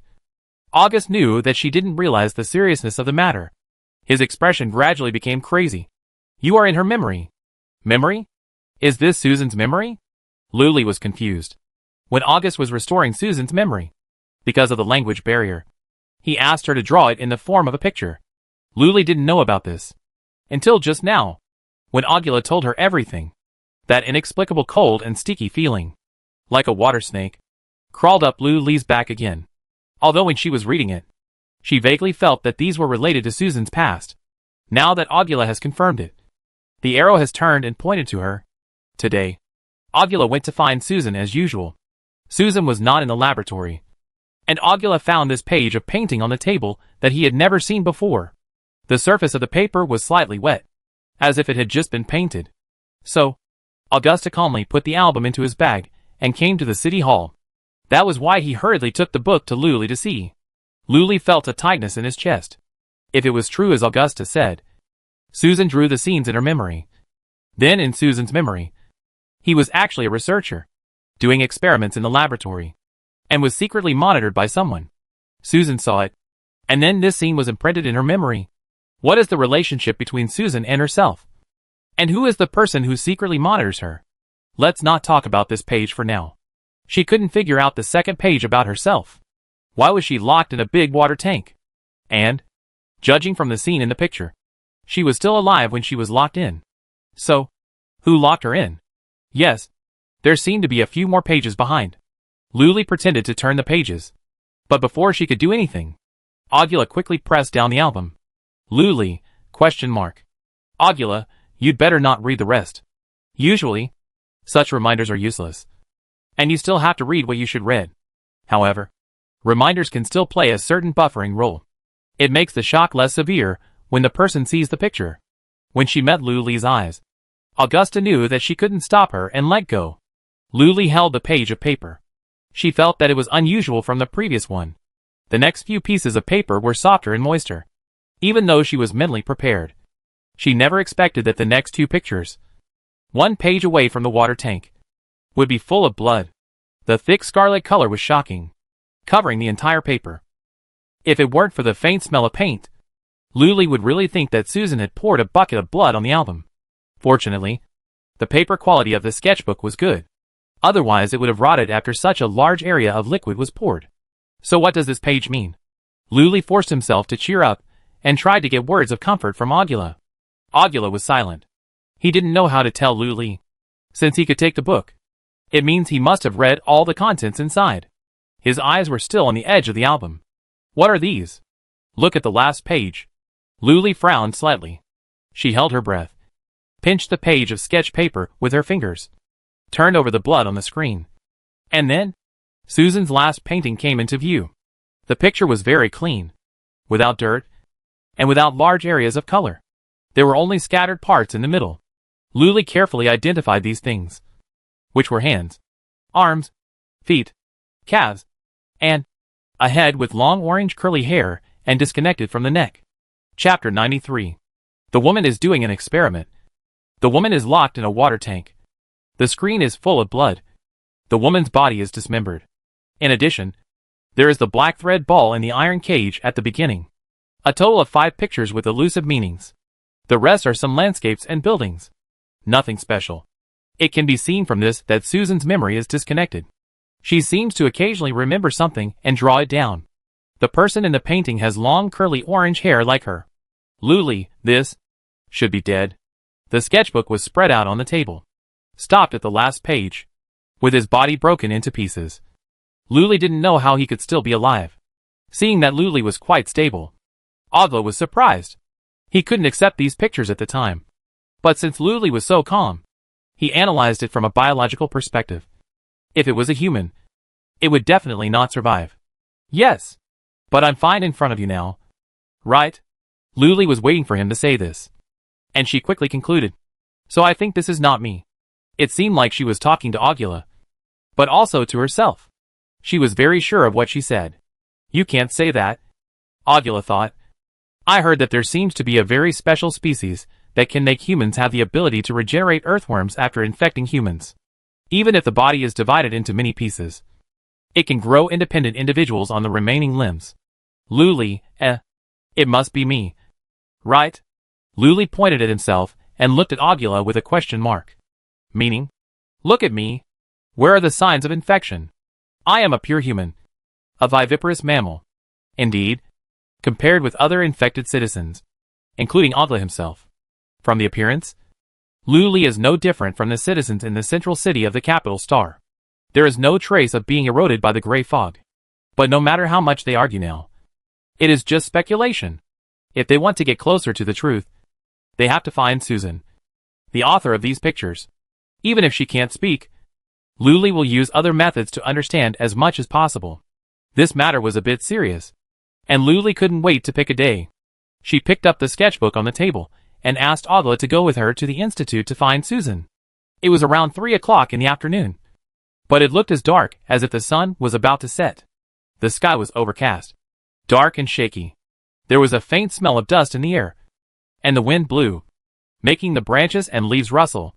August knew that she didn't realize the seriousness of the matter. His expression gradually became crazy. You are in her memory. Memory? Is this Susan's memory? Luli was confused. When August was restoring Susan's memory, because of the language barrier, he asked her to draw it in the form of a picture. Luli didn't know about this until just now, when Augula told her everything. That inexplicable cold and sticky feeling, like a water snake, crawled up Luli's back again. Although when she was reading it, she vaguely felt that these were related to Susan's past. Now that Augula has confirmed it, the arrow has turned and pointed to her. Today, Augula went to find Susan as usual. Susan was not in the laboratory, and Augula found this page of painting on the table that he had never seen before. The surface of the paper was slightly wet, as if it had just been painted. So, Augusta calmly put the album into his bag and came to the city hall. That was why he hurriedly took the book to Luli to see. Luli felt a tightness in his chest. If it was true as Augusta said, Susan drew the scenes in her memory. Then in Susan's memory, he was actually a researcher, doing experiments in the laboratory, and was secretly monitored by someone. Susan saw it, and then this scene was imprinted in her memory. What is the relationship between Susan and herself? And who is the person who secretly monitors her? Let's not talk about this page for now. She couldn't figure out the second page about herself. Why was she locked in a big water tank? And, judging from the scene in the picture, she was still alive when she was locked in. So, who locked her in? Yes, there seemed to be a few more pages behind. Luli pretended to turn the pages. But before she could do anything, Augula quickly pressed down the album. Luli, ? Augula, you'd better not read the rest. Usually, such reminders are useless. And you still have to read what you should read. However, reminders can still play a certain buffering role. It makes the shock less severe when the person sees the picture. When she met Luli's eyes, Augusta knew that she couldn't stop her and let go. Luli held the page of paper. She felt that it was unusual from the previous one. The next few pieces of paper were softer and moister. Even though she was mentally prepared, she never expected that the next two pictures, one page away from the water tank, would be full of blood. The thick scarlet color was shocking, covering the entire paper. If it weren't for the faint smell of paint, Luli would really think that Susan had poured a bucket of blood on the album. Fortunately, the paper quality of the sketchbook was good. Otherwise it would have rotted after such a large area of liquid was poured. So what does this page mean? Luli forced himself to cheer up and tried to get words of comfort from Augula. Augula was silent. He didn't know how to tell Luli. Since he could take the book, it means he must have read all the contents inside. His eyes were still on the edge of the album. What are these? Look at the last page. Luli frowned slightly. She held her breath, pinched the page of sketch paper with her fingers, turned over the blood on the screen. And then, Susan's last painting came into view. The picture was very clean, without dirt, and without large areas of color. There were only scattered parts in the middle. Luli carefully identified these things, which were hands, arms, feet, calves, and a head with long orange curly hair and disconnected from the neck. Chapter 93. The woman is doing an experiment. The woman is locked in a water tank. The screen is full of blood. The woman's body is dismembered. In addition, there is the black thread ball in the iron cage at the beginning. A total of 5 pictures with elusive meanings. The rest are some landscapes and buildings. Nothing special. It can be seen from this that Susan's memory is disconnected. She seems to occasionally remember something and draw it down. The person in the painting has long curly orange hair like her. Luli, this, should be dead. The sketchbook was spread out on the table, stopped at the last page, with his body broken into pieces. Luli didn't know how he could still be alive. Seeing that Luli was quite stable, Augula was surprised. He couldn't accept these pictures at the time. But since Luli was so calm, he analyzed it from a biological perspective. If it was a human, it would definitely not survive. Yes, but I'm fine in front of you now. Right? Luli was waiting for him to say this. And she quickly concluded. So I think this is not me. It seemed like she was talking to Augula, but also to herself. She was very sure of what she said. You can't say that, Augula thought. I heard that there seems to be a very special species that can make humans have the ability to regenerate earthworms after infecting humans. Even if the body is divided into many pieces, it can grow independent individuals on the remaining limbs. Luli, it must be me. Right? Luli pointed at himself and looked at Augula with a question mark. Meaning? Look at me. Where are the signs of infection? I am a pure human. A viviparous mammal. Indeed, compared with other infected citizens, including Ogla himself. From the appearance, Luli is no different from the citizens in the central city of the capital star. There is no trace of being eroded by the gray fog. But no matter how much they argue now, it is just speculation. If they want to get closer to the truth, they have to find Susan, the author of these pictures. Even if she can't speak, Luli will use other methods to understand as much as possible. This matter was a bit serious, and Luli couldn't wait to pick a day. She picked up the sketchbook on the table and asked Ogla to go with her to the institute to find Susan. It was around 3 o'clock in the afternoon, but it looked as dark as if the sun was about to set. The sky was overcast, dark and shaky. There was a faint smell of dust in the air, and the wind blew, making the branches and leaves rustle.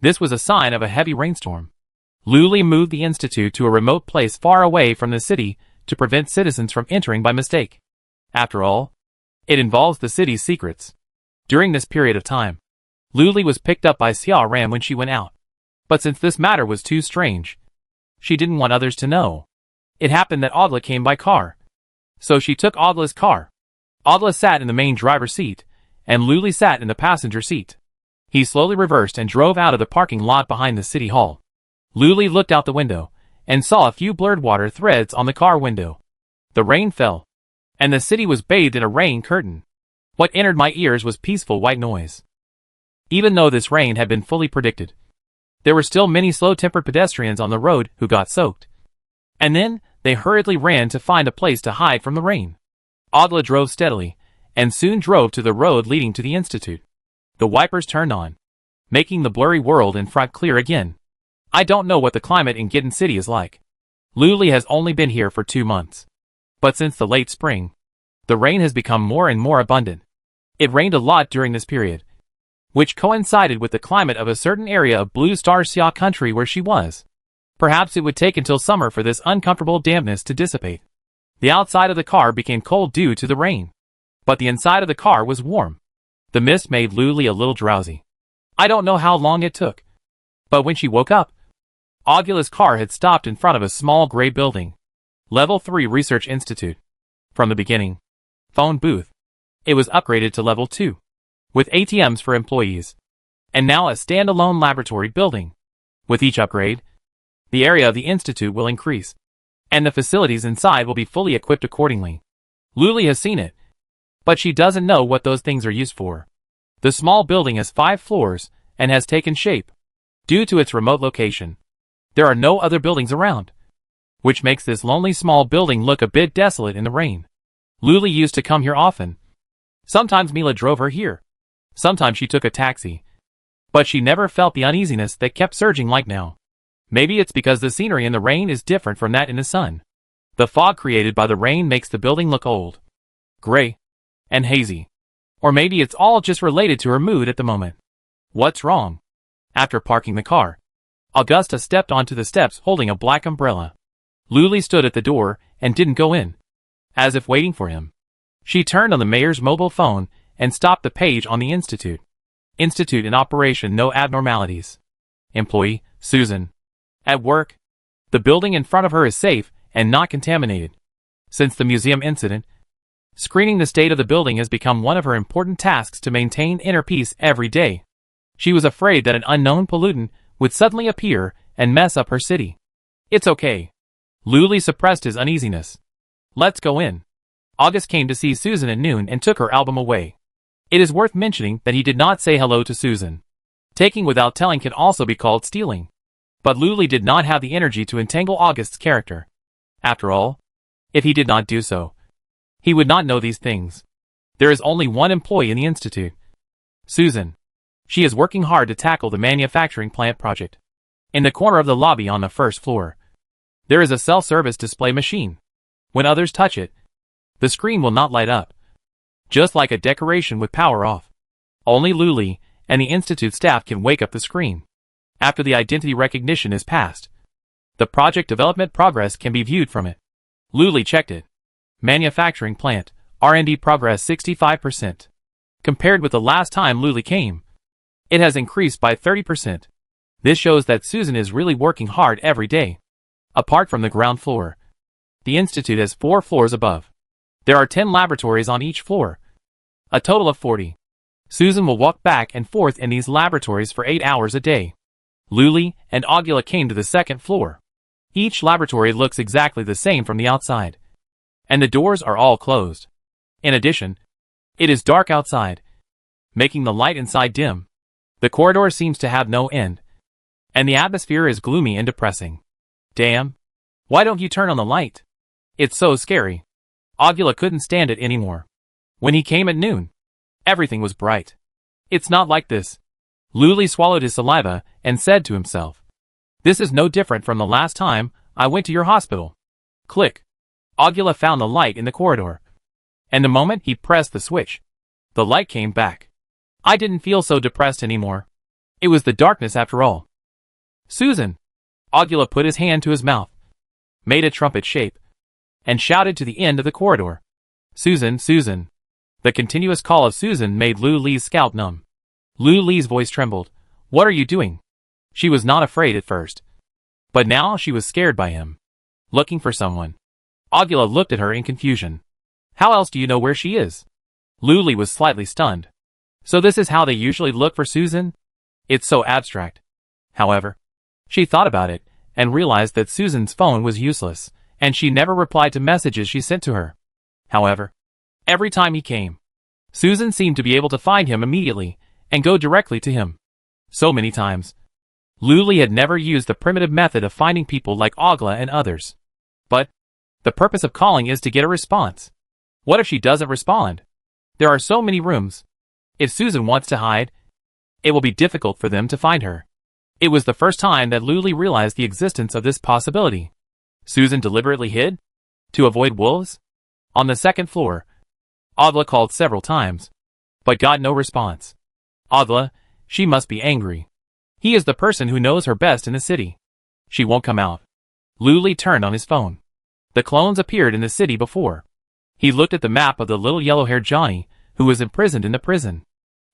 This was a sign of a heavy rainstorm. Luli moved the institute to a remote place far away from the city to prevent citizens from entering by mistake. After all, it involves the city's secrets. During this period of time, Luli was picked up by Xia Ram when she went out. But since this matter was too strange, she didn't want others to know. It happened that Ogla came by car, so she took Ogla's car. Ogla sat in the main driver's seat, and Luli sat in the passenger seat. He slowly reversed and drove out of the parking lot behind the city hall. Luli looked out the window, and saw a few blurred water threads on the car window. The rain fell, and the city was bathed in a rain curtain. What entered my ears was peaceful white noise. Even though this rain had been fully predicted, there were still many slow-tempered pedestrians on the road who got soaked. And then, they hurriedly ran to find a place to hide from the rain. Ogla drove steadily, and soon drove to the road leading to the institute. The wipers turned on, making the blurry world in front clear again. I don't know what the climate in Gitten City is like. Luli has only been here for 2 months. But since the late spring, the rain has become more and more abundant. It rained a lot during this period, which coincided with the climate of a certain area of Blue Star Xia country where she was. Perhaps it would take until summer for this uncomfortable dampness to dissipate. The outside of the car became cold due to the rain, but the inside of the car was warm. The mist made Luli a little drowsy. I don't know how long it took, but when she woke up, Ogla's car had stopped in front of a small gray building. Level 3 Research Institute. From the beginning, phone booth. It was upgraded to Level 2, with ATMs for employees, and now a standalone laboratory building. With each upgrade, the area of the institute will increase, and the facilities inside will be fully equipped accordingly. Luli has seen it, but she doesn't know what those things are used for. The small building has 5 floors and has taken shape. Due to its remote location, there are no other buildings around, which makes this lonely small building look a bit desolate in the rain. Luli used to come here often. Sometimes Mila drove her here. Sometimes she took a taxi. But she never felt the uneasiness that kept surging like now. Maybe it's because the scenery in the rain is different from that in the sun. The fog created by the rain makes the building look old, gray, and hazy. Or maybe it's all just related to her mood at the moment. What's wrong? After parking the car, Augusta stepped onto the steps holding a black umbrella. Luli stood at the door and didn't go in, as if waiting for him. She turned on the mayor's mobile phone and stopped the page on the institute. Institute in operation, no abnormalities. Employee, Susan. At work. The building in front of her is safe and not contaminated. Since the museum incident, screening the state of the building has become one of her important tasks to maintain inner peace every day. She was afraid that an unknown pollutant would suddenly appear and mess up her city. It's okay. Luli suppressed his uneasiness. Let's go in. August came to see Susan at noon and took her album away. It is worth mentioning that he did not say hello to Susan. Taking without telling can also be called stealing. But Luli did not have the energy to entangle August's character. After all, if he did not do so, he would not know these things. There is only one employee in the institute. Susan. She is working hard to tackle the manufacturing plant project. In the corner of the lobby on the first floor, there is a self-service display machine. When others touch it, the screen will not light up, just like a decoration with power off. Only Luli and the institute staff can wake up the screen. After the identity recognition is passed, the project development progress can be viewed from it. Luli checked it. Manufacturing plant, R&D progress 65%. Compared with the last time Luli came, it has increased by 30%. This shows that Susan is really working hard every day. Apart from the ground floor, the institute has 4 floors above. There are 10 laboratories on each floor. A total of 40. Susan will walk back and forth in these laboratories for 8 hours a day. Luli and Augula came to the second floor. Each laboratory looks exactly the same from the outside, and the doors are all closed. In addition, it is dark outside, making the light inside dim. The corridor seems to have no end, and the atmosphere is gloomy and depressing. Damn. Why don't you turn on the light? It's so scary. Augula couldn't stand it anymore. When he came at noon, everything was bright. It's not like this. Luli swallowed his saliva and said to himself, "This is no different from the last time I went to your hospital." Click. Augula found the light in the corridor, and the moment he pressed the switch, the light came back. I didn't feel so depressed anymore. It was the darkness after all. Susan! Augula put his hand to his mouth, made a trumpet shape, and shouted to the end of the corridor. Susan, Susan. The continuous call of Susan made Lu Li's scalp numb. Lu Li's voice trembled. What are you doing? She was not afraid at first, but now she was scared by him. Looking for someone. Augula looked at her in confusion. How else do you know where she is? Lu Li was slightly stunned. So this is how they usually look for Susan? It's so abstract. However, she thought about it and realized that Susan's phone was useless, and she never replied to messages she sent to her. However, every time he came, Susan seemed to be able to find him immediately and go directly to him. So many times. Lu Li had never used the primitive method of finding people like Augula and others. But the purpose of calling is to get a response. What if she doesn't respond? There are so many rooms. If Susan wants to hide, it will be difficult for them to find her. It was the first time that Lu Li realized the existence of this possibility. Susan deliberately hid? To avoid wolves? On the second floor, Augula called several times, but got no response. Augula, she must be angry. He is the person who knows her best in the city. She won't come out. Lu Li turned on his phone. The clones appeared in the city before. He looked at the map of the little yellow-haired Johnny, who was imprisoned in the prison.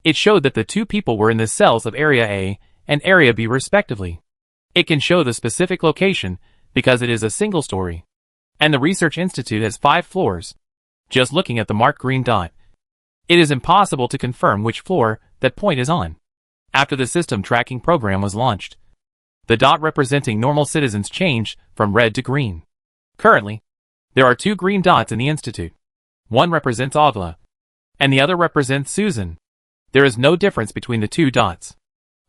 It showed that the 2 people were in the cells of Area A and Area B respectively. It can show the specific location because it is a single story. And the Research Institute has 5 floors. Just looking at the marked green dot, it is impossible to confirm which floor that point is on. After the system tracking program was launched, the dot representing normal citizens changed from red to green. Currently, there are 2 green dots in the Institute. One represents Augula, and the other represents Susan. There is no difference between the 2 dots.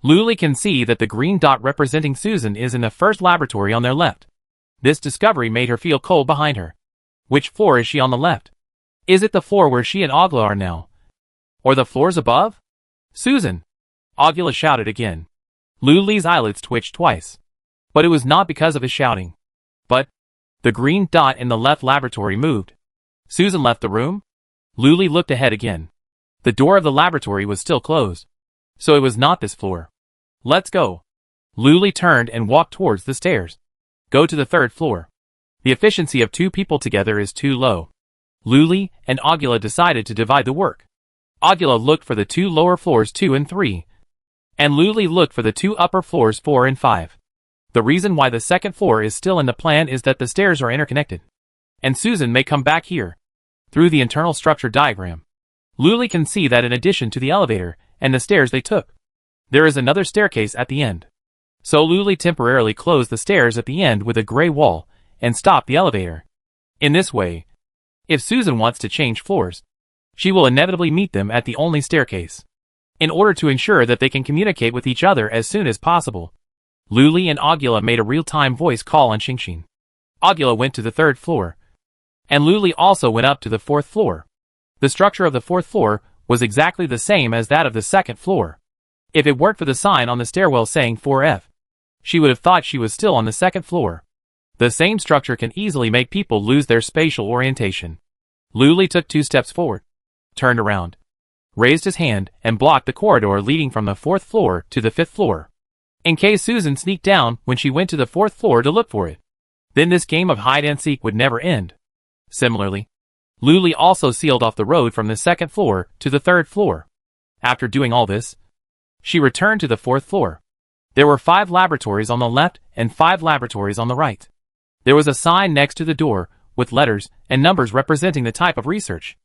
Lu Li can see that the green dot representing Susan is in the first laboratory on their left. This discovery made her feel cold behind her. Which floor is she on the left? Is it the floor where she and Augula are now? Or the floors above? Susan! Augula shouted again. Lu Li's eyelids twitched twice. But it was not because of his shouting. But the green dot in the left laboratory moved. Susan left the room? Lu Li looked ahead again. The door of the laboratory was still closed. So it was not this floor. Let's go. Lu Li turned and walked towards the stairs. Go to the 3rd floor. The efficiency of 2 people together is too low. Lu Li and Augula decided to divide the work. Augula looked for the 2 lower floors 2 and 3, and Lu Li looked for the 2 upper floors 4 and 5. The reason why the 2nd floor is still in the plan is that the stairs are interconnected, and Susan may come back here. Through the internal structure diagram, Lu Li can see that in addition to the elevator and the stairs they took, there is another staircase at the end. So Lu Li temporarily closed the stairs at the end with a gray wall and stopped the elevator. In this way, if Susan wants to change floors, she will inevitably meet them at the only staircase. In order to ensure that they can communicate with each other as soon as possible, Lu Li and Augula made a real-time voice call on Xingxin. Augula went to the 3rd floor, and Lu Li also went up to the 4th floor. The structure of the 4th floor was exactly the same as that of the 2nd floor. If it weren't for the sign on the stairwell saying 4F, she would have thought she was still on the 2nd floor. The same structure can easily make people lose their spatial orientation. Lu Li took 2 steps forward, turned around, raised his hand, and blocked the corridor leading from the 4th floor to the 5th floor, in case Susan sneaked down when she went to the 4th floor to look for it. Then this game of hide-and-seek would never end. Similarly, Lu Li also sealed off the road from the 2nd floor to the 3rd floor. After doing all this, she returned to the 4th floor. There were 5 laboratories on the left and 5 laboratories on the right. There was a sign next to the door with letters and numbers representing the type of research.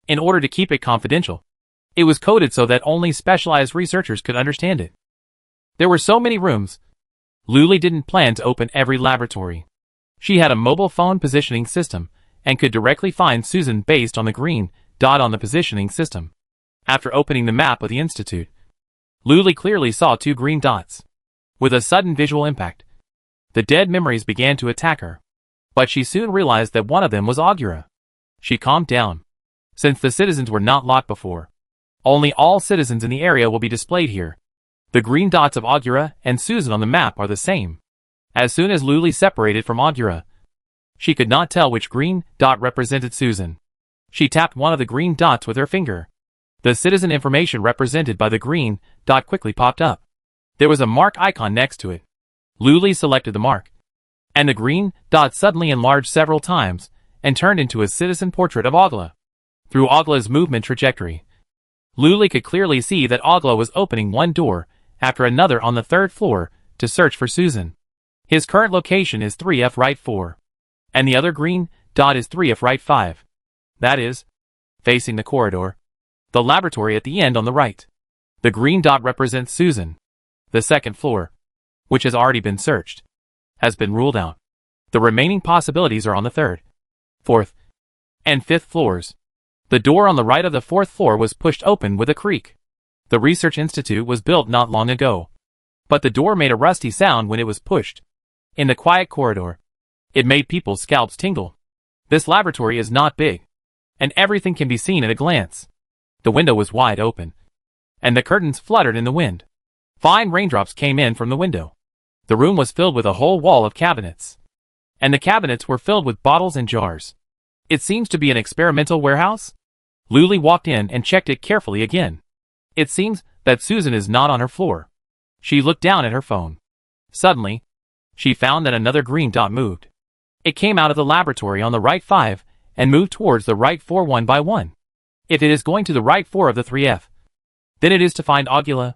In order to keep it confidential, it was coded so that only specialized researchers could understand it. There were so many rooms. Luli didn't plan to open every laboratory. She had a mobile phone positioning system and could directly find Susan based on the green dot on the positioning system. After opening the map of the institute, Luli clearly saw 2 green dots. With a sudden visual impact, the dead memories began to attack her. But she soon realized that one of them was Augura. She calmed down. Since the citizens were not locked before, only all citizens in the area will be displayed here. The green dots of Augura and Susan on the map are the same. As soon as Luli separated from Augura, she could not tell which green dot represented Susan. She tapped one of the green dots with her finger. The citizen information represented by the green dot quickly popped up. There was a mark icon next to it. Luli selected the mark, and the green dot suddenly enlarged several times and turned into a citizen portrait of Augula. Through Augula's movement trajectory, Luli could clearly see that Augula was opening one door after another on the 3rd floor to search for Susan. His current location is 3F right 4, and the other green dot is 3F right 5. That is, facing the corridor, the laboratory at the end on the right. The green dot represents Susan. The 2nd floor, which has already been searched, has been ruled out. The remaining possibilities are on the 3rd, 4th, and 5th floors. The door on the right of the 4th floor was pushed open with a creak. The research institute was built not long ago, but the door made a rusty sound when it was pushed. In the quiet corridor, it made people's scalps tingle. This laboratory is not big, and everything can be seen at a glance. The window was wide open, and the curtains fluttered in the wind. Fine raindrops came in from the window. The room was filled with a whole wall of cabinets, and the cabinets were filled with bottles and jars. It seems to be an experimental warehouse. Luli walked in and checked it carefully again. It seems that Susan is not on her floor. She looked down at her phone. Suddenly, she found that another green dot moved. It came out of the laboratory on the right 5 and moved towards the right 4 one by one. If it is going to the right 4 of the 3F, then it is to find Augula.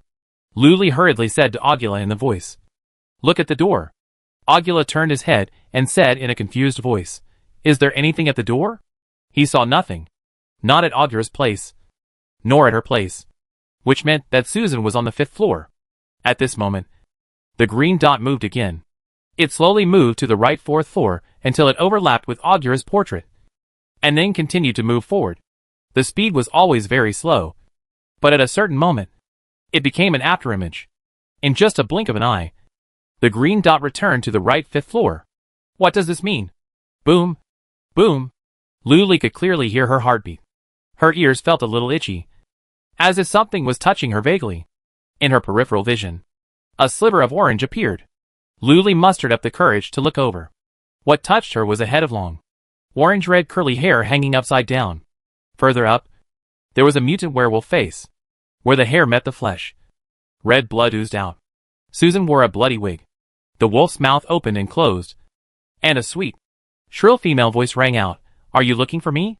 Luli hurriedly said to Augula in the voice, "Look at the door." Augula turned his head and said in a confused voice, "Is there anything at the door?" He saw nothing. Not at Augura's place, nor at her place, which meant that Susan was on the 5th floor. At this moment, the green dot moved again. It slowly moved to the right 4th floor until it overlapped with Augura's portrait, and then continued to move forward. The speed was always very slow, but at a certain moment, it became an afterimage. In just a blink of an eye, the green dot returned to the right 5th floor. What does this mean? Boom. Boom. Luli could clearly hear her heartbeat. Her ears felt a little itchy, as if something was touching her vaguely. In her peripheral vision, a sliver of orange appeared. Luli mustered up the courage to look over. What touched her was a head of long, orange-red curly hair hanging upside down. Further up, there was a mutant werewolf face, where the hair met the flesh. Red blood oozed out. Susan wore a bloody wig. The wolf's mouth opened and closed, and a sweet, shrill female voice rang out, "Are you looking for me?"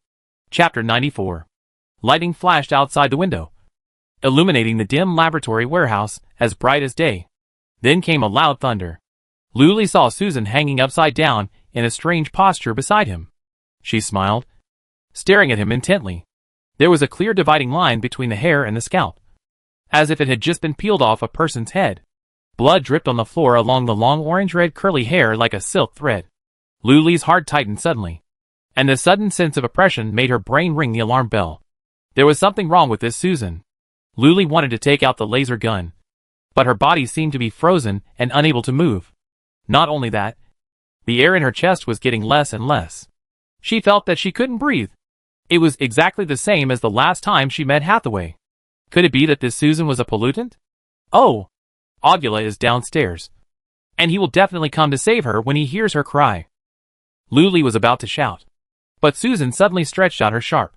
Chapter 94. Lighting flashed outside the window, illuminating the dim laboratory warehouse as bright as day. Then came a loud thunder. Luli saw Susan hanging upside down in a strange posture beside him. She smiled, staring at him intently. There was a clear dividing line between the hair and the scalp, as if it had just been peeled off a person's head. Blood dripped on the floor along the long orange-red curly hair like a silk thread. Luli's heart tightened suddenly, and the sudden sense of oppression made her brain ring the alarm bell. There was something wrong with this Susan. Luli wanted to take out the laser gun, but her body seemed to be frozen and unable to move. Not only that, the air in her chest was getting less and less. She felt that she couldn't breathe. It was exactly the same as the last time she met Hathaway. Could it be that this Susan was a pollutant? Oh, Augula is downstairs, and he will definitely come to save her when he hears her cry. Luli was about to shout, but Susan suddenly stretched out her sharp,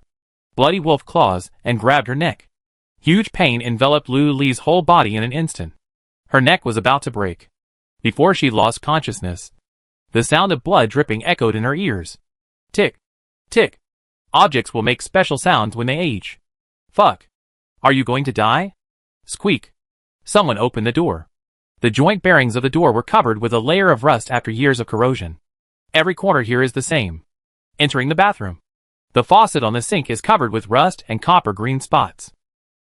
bloody wolf claws and grabbed her neck. Huge pain enveloped Luli's whole body in an instant. Her neck was about to break. Before she lost consciousness, the sound of blood dripping echoed in her ears. Tick, tick. Objects will make special sounds when they age. Fuck. Are you going to die? Squeak. Someone opened the door. The joint bearings of the door were covered with a layer of rust after years of corrosion. Every corner here is the same. Entering the bathroom. The faucet on the sink is covered with rust and copper green spots.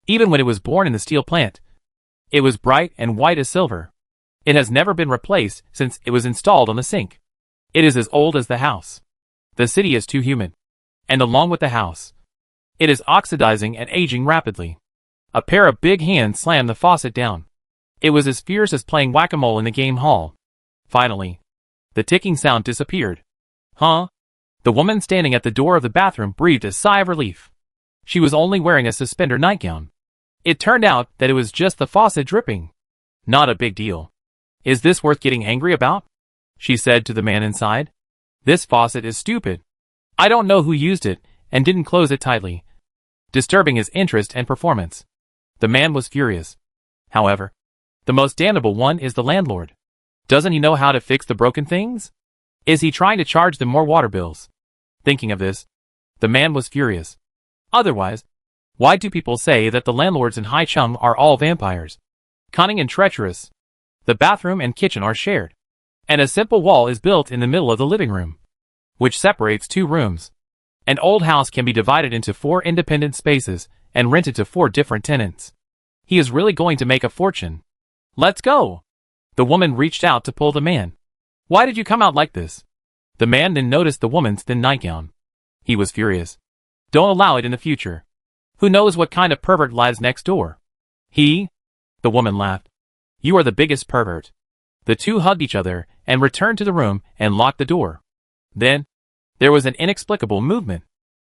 Even when it was born in the steel plant, it was bright and white as silver. It has never been replaced since it was installed on the sink. It is as old as the house. The city is too humid. And along with the house, it is oxidizing and aging rapidly. A pair of big hands slammed the faucet down. It was as fierce as playing whack-a-mole in the game hall. Finally, the ticking sound disappeared. Huh? The woman standing at the door of the bathroom breathed a sigh of relief. She was only wearing a suspender nightgown. It turned out that it was just the faucet dripping. Not a big deal. Is this worth getting angry about? She said to the man inside. This faucet is stupid. I don't know who used it and didn't close it tightly, disturbing his interest and performance. The man was furious. However, the most damnable one is the landlord. Doesn't he know how to fix the broken things? Is he trying to charge them more water bills? Thinking of this, the man was furious. Otherwise, why do people say that the landlords in Haicheng are all vampires? Cunning and treacherous. The bathroom and kitchen are shared. And a simple wall is built in the middle of the living room, which separates two rooms. An old house can be divided into 4 independent spaces and rented to 4 different tenants. He is really going to make a fortune. Let's go! The woman reached out to pull the man. Why did you come out like this? The man then noticed the woman's thin nightgown. He was furious. Don't allow it in the future. Who knows what kind of pervert lies next door? He? The woman laughed. You are the biggest pervert. The two hugged each other and returned to the room and locked the door. Then, there was an inexplicable movement.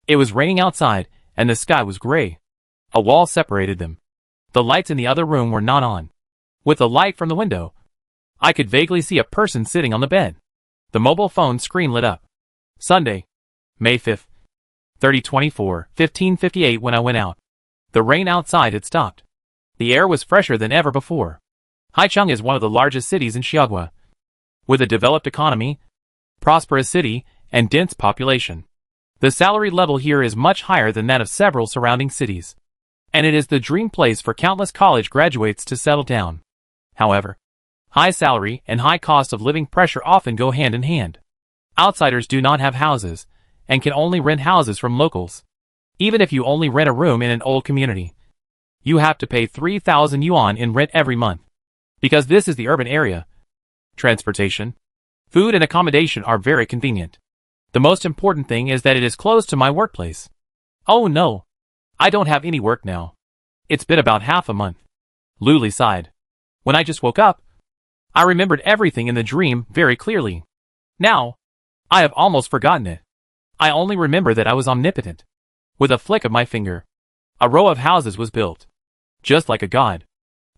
It was raining outside and the sky was gray. A wall separated them. The lights in the other room were not on. With the light from the window, I could vaguely see a person sitting on the bed. The mobile phone screen lit up. Sunday, May 5th, 3024, 15:58 when I went out. The rain outside had stopped. The air was fresher than ever before. Haicheng is one of the largest cities in Xiaogua, with a developed economy, prosperous city, and dense population. The salary level here is much higher than that of several surrounding cities, and it is the dream place for countless college graduates to settle down. However, high salary and high cost of living pressure often go hand in hand. Outsiders do not have houses, and can only rent houses from locals. Even if you only rent a room in an old community, you have to pay 3,000 yuan in rent every month. Because this is the urban area. Transportation, food and accommodation are very convenient. The most important thing is that it is close to my workplace. Oh no, I don't have any work now. It's been about half a month. Luli sighed. When I just woke up, I remembered everything in the dream very clearly. Now, I have almost forgotten it. I only remember that I was omnipotent. With a flick of my finger, a row of houses was built. Just like a god.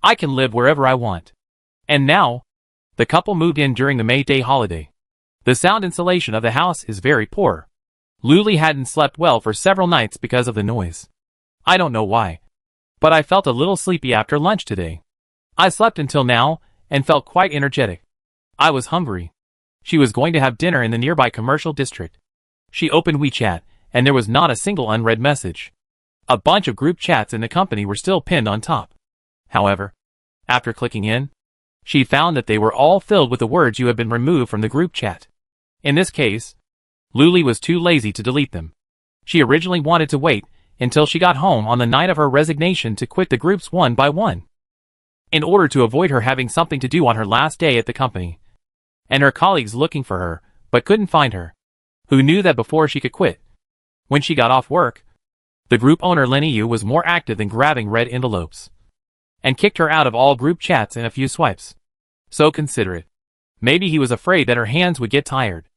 I can live wherever I want. And now, the couple moved in during the May Day holiday. The sound insulation of the house is very poor. Luli hadn't slept well for several nights because of the noise. I don't know why, but I felt a little sleepy after lunch today. I slept until now and felt quite energetic. I was hungry. She was going to have dinner in the nearby commercial district. She opened WeChat, and there was not a single unread message. A bunch of group chats in the company were still pinned on top. However, after clicking in, she found that they were all filled with the words "you have been removed from the group chat." In this case, Luli was too lazy to delete them. She originally wanted to wait until she got home on the night of her resignation to quit the groups one by one, in order to avoid her having something to do on her last day at the company, and her colleagues looking for her, but couldn't find her, who knew that before she could quit. When she got off work, the group owner Lin Yu was more active than grabbing red envelopes, and kicked her out of all group chats in a few swipes. So considerate. Maybe he was afraid that her hands would get tired.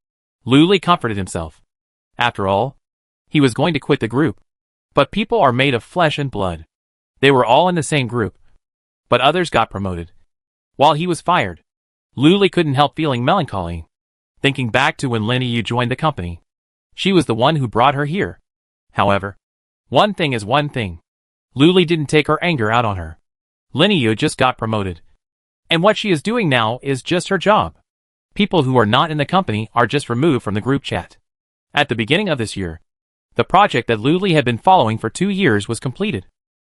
Luli comforted himself. After all, he was going to quit the group. But people are made of flesh and blood. They were all in the same group, but others got promoted, while he was fired. Luli couldn't help feeling melancholy, thinking back to when Lin Yu joined the company. She was the one who brought her here. However, one thing is one thing. Luli didn't take her anger out on her. Lin Yu just got promoted, and what she is doing now is just her job. People who are not in the company are just removed from the group chat. At the beginning of this year, the project that Luli had been following for 2 years was completed.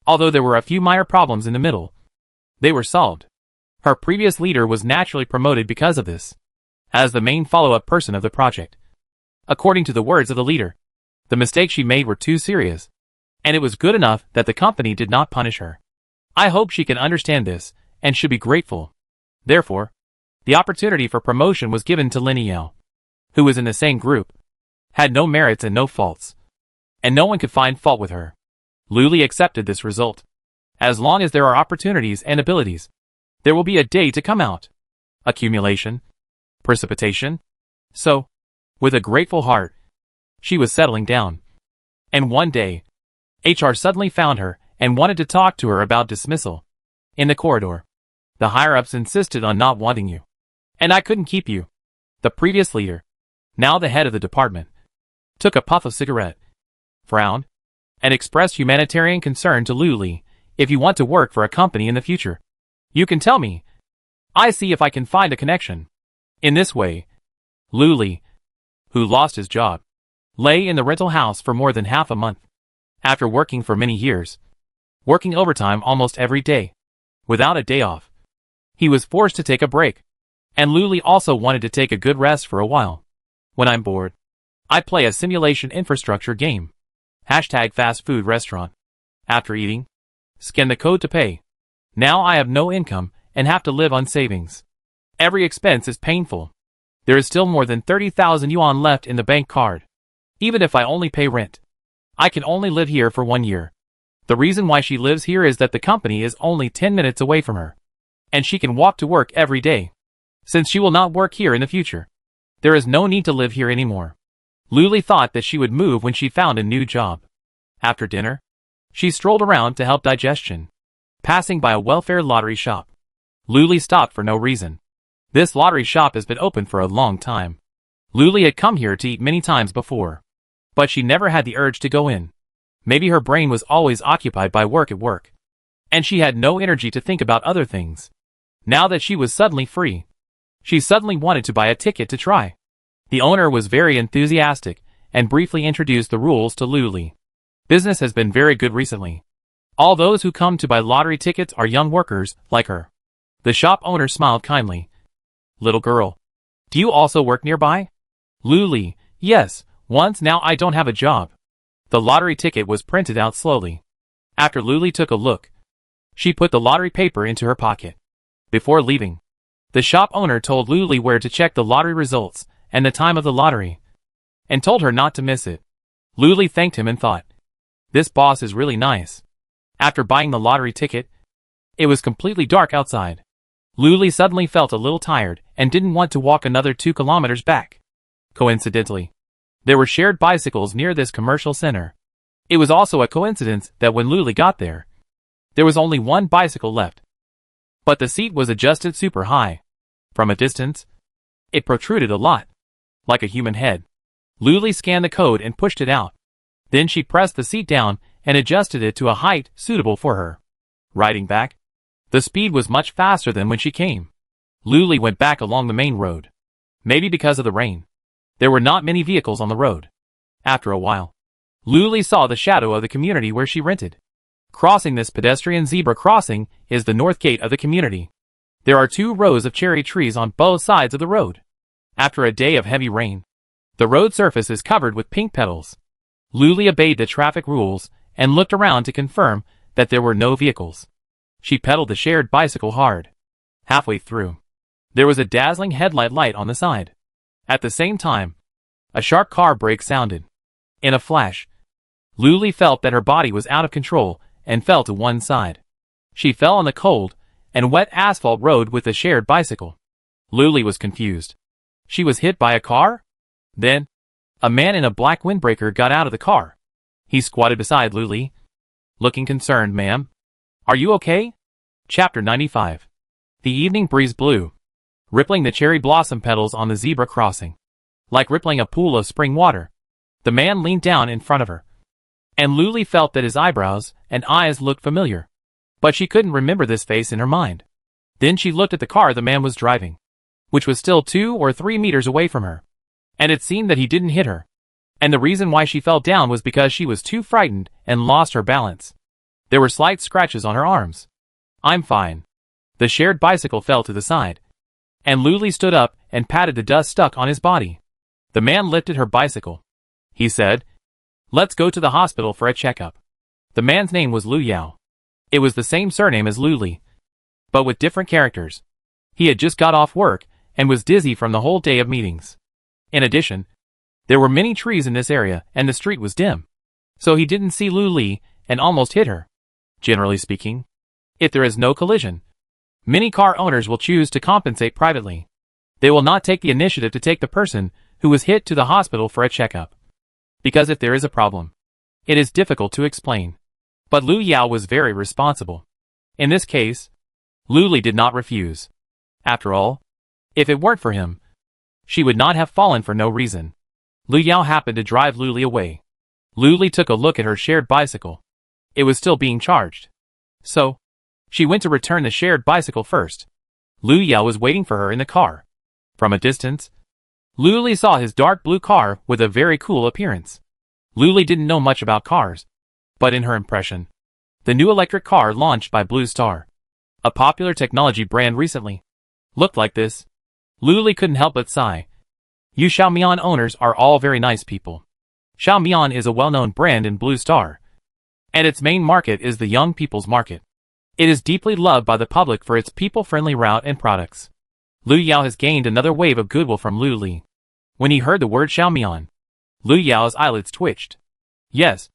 Although there were a few minor problems in the middle, they were solved. Her previous leader was naturally promoted because of this, as the main follow-up person of the project. According to the words of the leader, the mistakes she made were too serious, and it was good enough that the company did not punish her. I hope she can understand this, and should be grateful. Therefore, the opportunity for promotion was given to Linnea, who was in the same group, had no merits and no faults, and no one could find fault with her. Luli accepted this result. As long as there are opportunities and abilities, there will be a day to come out. Accumulation. Precipitation. So, with a grateful heart, she was settling down. And one day, HR suddenly found her and wanted to talk to her about dismissal. In the corridor, the higher-ups insisted on not wanting you. And I couldn't keep you. The previous leader, now the head of the department, took a puff of cigarette, frowned, and expressed humanitarian concern to Luli. If you want to work for a company in the future, you can tell me. I see if I can find a connection. In this way, Luli, who lost his job, lay in the rental house for more than half a month. After working for many years, working overtime almost every day, without a day off, he was forced to take a break. And Luli also wanted to take a good rest for a while. When I'm bored, I play a simulation infrastructure game. #fast food restaurant. After eating, scan the code to pay. Now I have no income and have to live on savings. Every expense is painful. There is still more than 30,000 yuan left in the bank card. Even if I only pay rent, I can only live here for 1 year. The reason why she lives here is that the company is only 10 minutes away from her, and she can walk to work every day. Since she will not work here in the future, there is no need to live here anymore. Luli thought that she would move when she found a new job. After dinner, she strolled around to help digestion, passing by a welfare lottery shop. Luli stopped for no reason. This lottery shop has been open for a long time. Luli had come here to eat many times before, but she never had the urge to go in. Maybe her brain was always occupied by work at work, and she had no energy to think about other things. Now that she was suddenly free, she suddenly wanted to buy a ticket to try. The owner was very enthusiastic and briefly introduced the rules to Luli. Business has been very good recently. All those who come to buy lottery tickets are young workers like her. The shop owner smiled kindly. Little girl, do you also work nearby? Luli, yes, once now I don't have a job. The lottery ticket was printed out slowly. After Luli took a look, she put the lottery paper into her pocket. Before leaving, the shop owner told Luli where to check the lottery results and the time of the lottery, and told her not to miss it. Luli thanked him and thought, this boss is really nice. After buying the lottery ticket, it was completely dark outside. Luli suddenly felt a little tired and didn't want to walk another 2 kilometers back. Coincidentally, there were shared bicycles near this commercial center. It was also a coincidence that when Luli got there was only one bicycle left. But the seat was adjusted super high. From a distance, it protruded a lot, like a human head. Luli scanned the code and pushed it out. Then she pressed the seat down and adjusted it to a height suitable for her. Riding back, the speed was much faster than when she came. Luli went back along the main road. Maybe because of the rain, there were not many vehicles on the road. After a while, Luli saw the shadow of the community where she rented. Crossing this pedestrian zebra crossing is the north gate of the community. There are 2 rows of cherry trees on both sides of the road. After a day of heavy rain, the road surface is covered with pink petals. Luli obeyed the traffic rules and looked around to confirm that there were no vehicles. She pedaled the shared bicycle hard. Halfway through, there was a dazzling headlight light on the side. At the same time, a sharp car brake sounded. In a flash, Luli felt that her body was out of control and fell to one side. She fell on the cold and wet asphalt road with the shared bicycle. Luli was confused. She was hit by a car? Then, a man in a black windbreaker got out of the car. He squatted beside Luli, looking concerned. Ma'am, are you okay? Chapter 95. The evening breeze blew, rippling the cherry blossom petals on the zebra crossing. Like rippling a pool of spring water, the man leaned down in front of her. And Luli felt that his eyebrows and eyes looked familiar. But she couldn't remember this face in her mind. Then she looked at the car the man was driving, which was still 2 or 3 meters away from her. And it seemed that he didn't hit her. And the reason why she fell down was because she was too frightened and lost her balance. There were slight scratches on her arms. I'm fine. The shared bicycle fell to the side, and Luli stood up and patted the dust stuck on his body. The man lifted her bicycle. He said, "Let's go to the hospital for a checkup." The man's name was Lu Yao. It was the same surname as Luli, but with different characters. He had just got off work and was dizzy from the whole day of meetings. In addition, there were many trees in this area and the street was dim, so he didn't see Luli and almost hit her. Generally speaking, if there is no collision, many car owners will choose to compensate privately. They will not take the initiative to take the person who was hit to the hospital for a checkup. Because if there is a problem, it is difficult to explain. But Lu Yao was very responsible. In this case, Luli did not refuse. After all, if it weren't for him, she would not have fallen for no reason. Lu Yao happened to drive Luli away. Luli took a look at her shared bicycle. It was still being charged. So, she went to return the shared bicycle first. Lu Yao was waiting for her in the car. From a distance, Luli saw his dark blue car with a very cool appearance. Luli didn't know much about cars, but in her impression, the new electric car launched by Blue Star, a popular technology brand recently, looked like this. Luli couldn't help but sigh. You Xiaomian owners are all very nice people. Xiaomian is a well-known brand in Blue Star, and its main market is the young people's market. It is deeply loved by the public for its people-friendly route and products. Lu Yao has gained another wave of goodwill from Luli. When he heard the word Xiaomian, Lu Yao's eyelids twitched. Yes,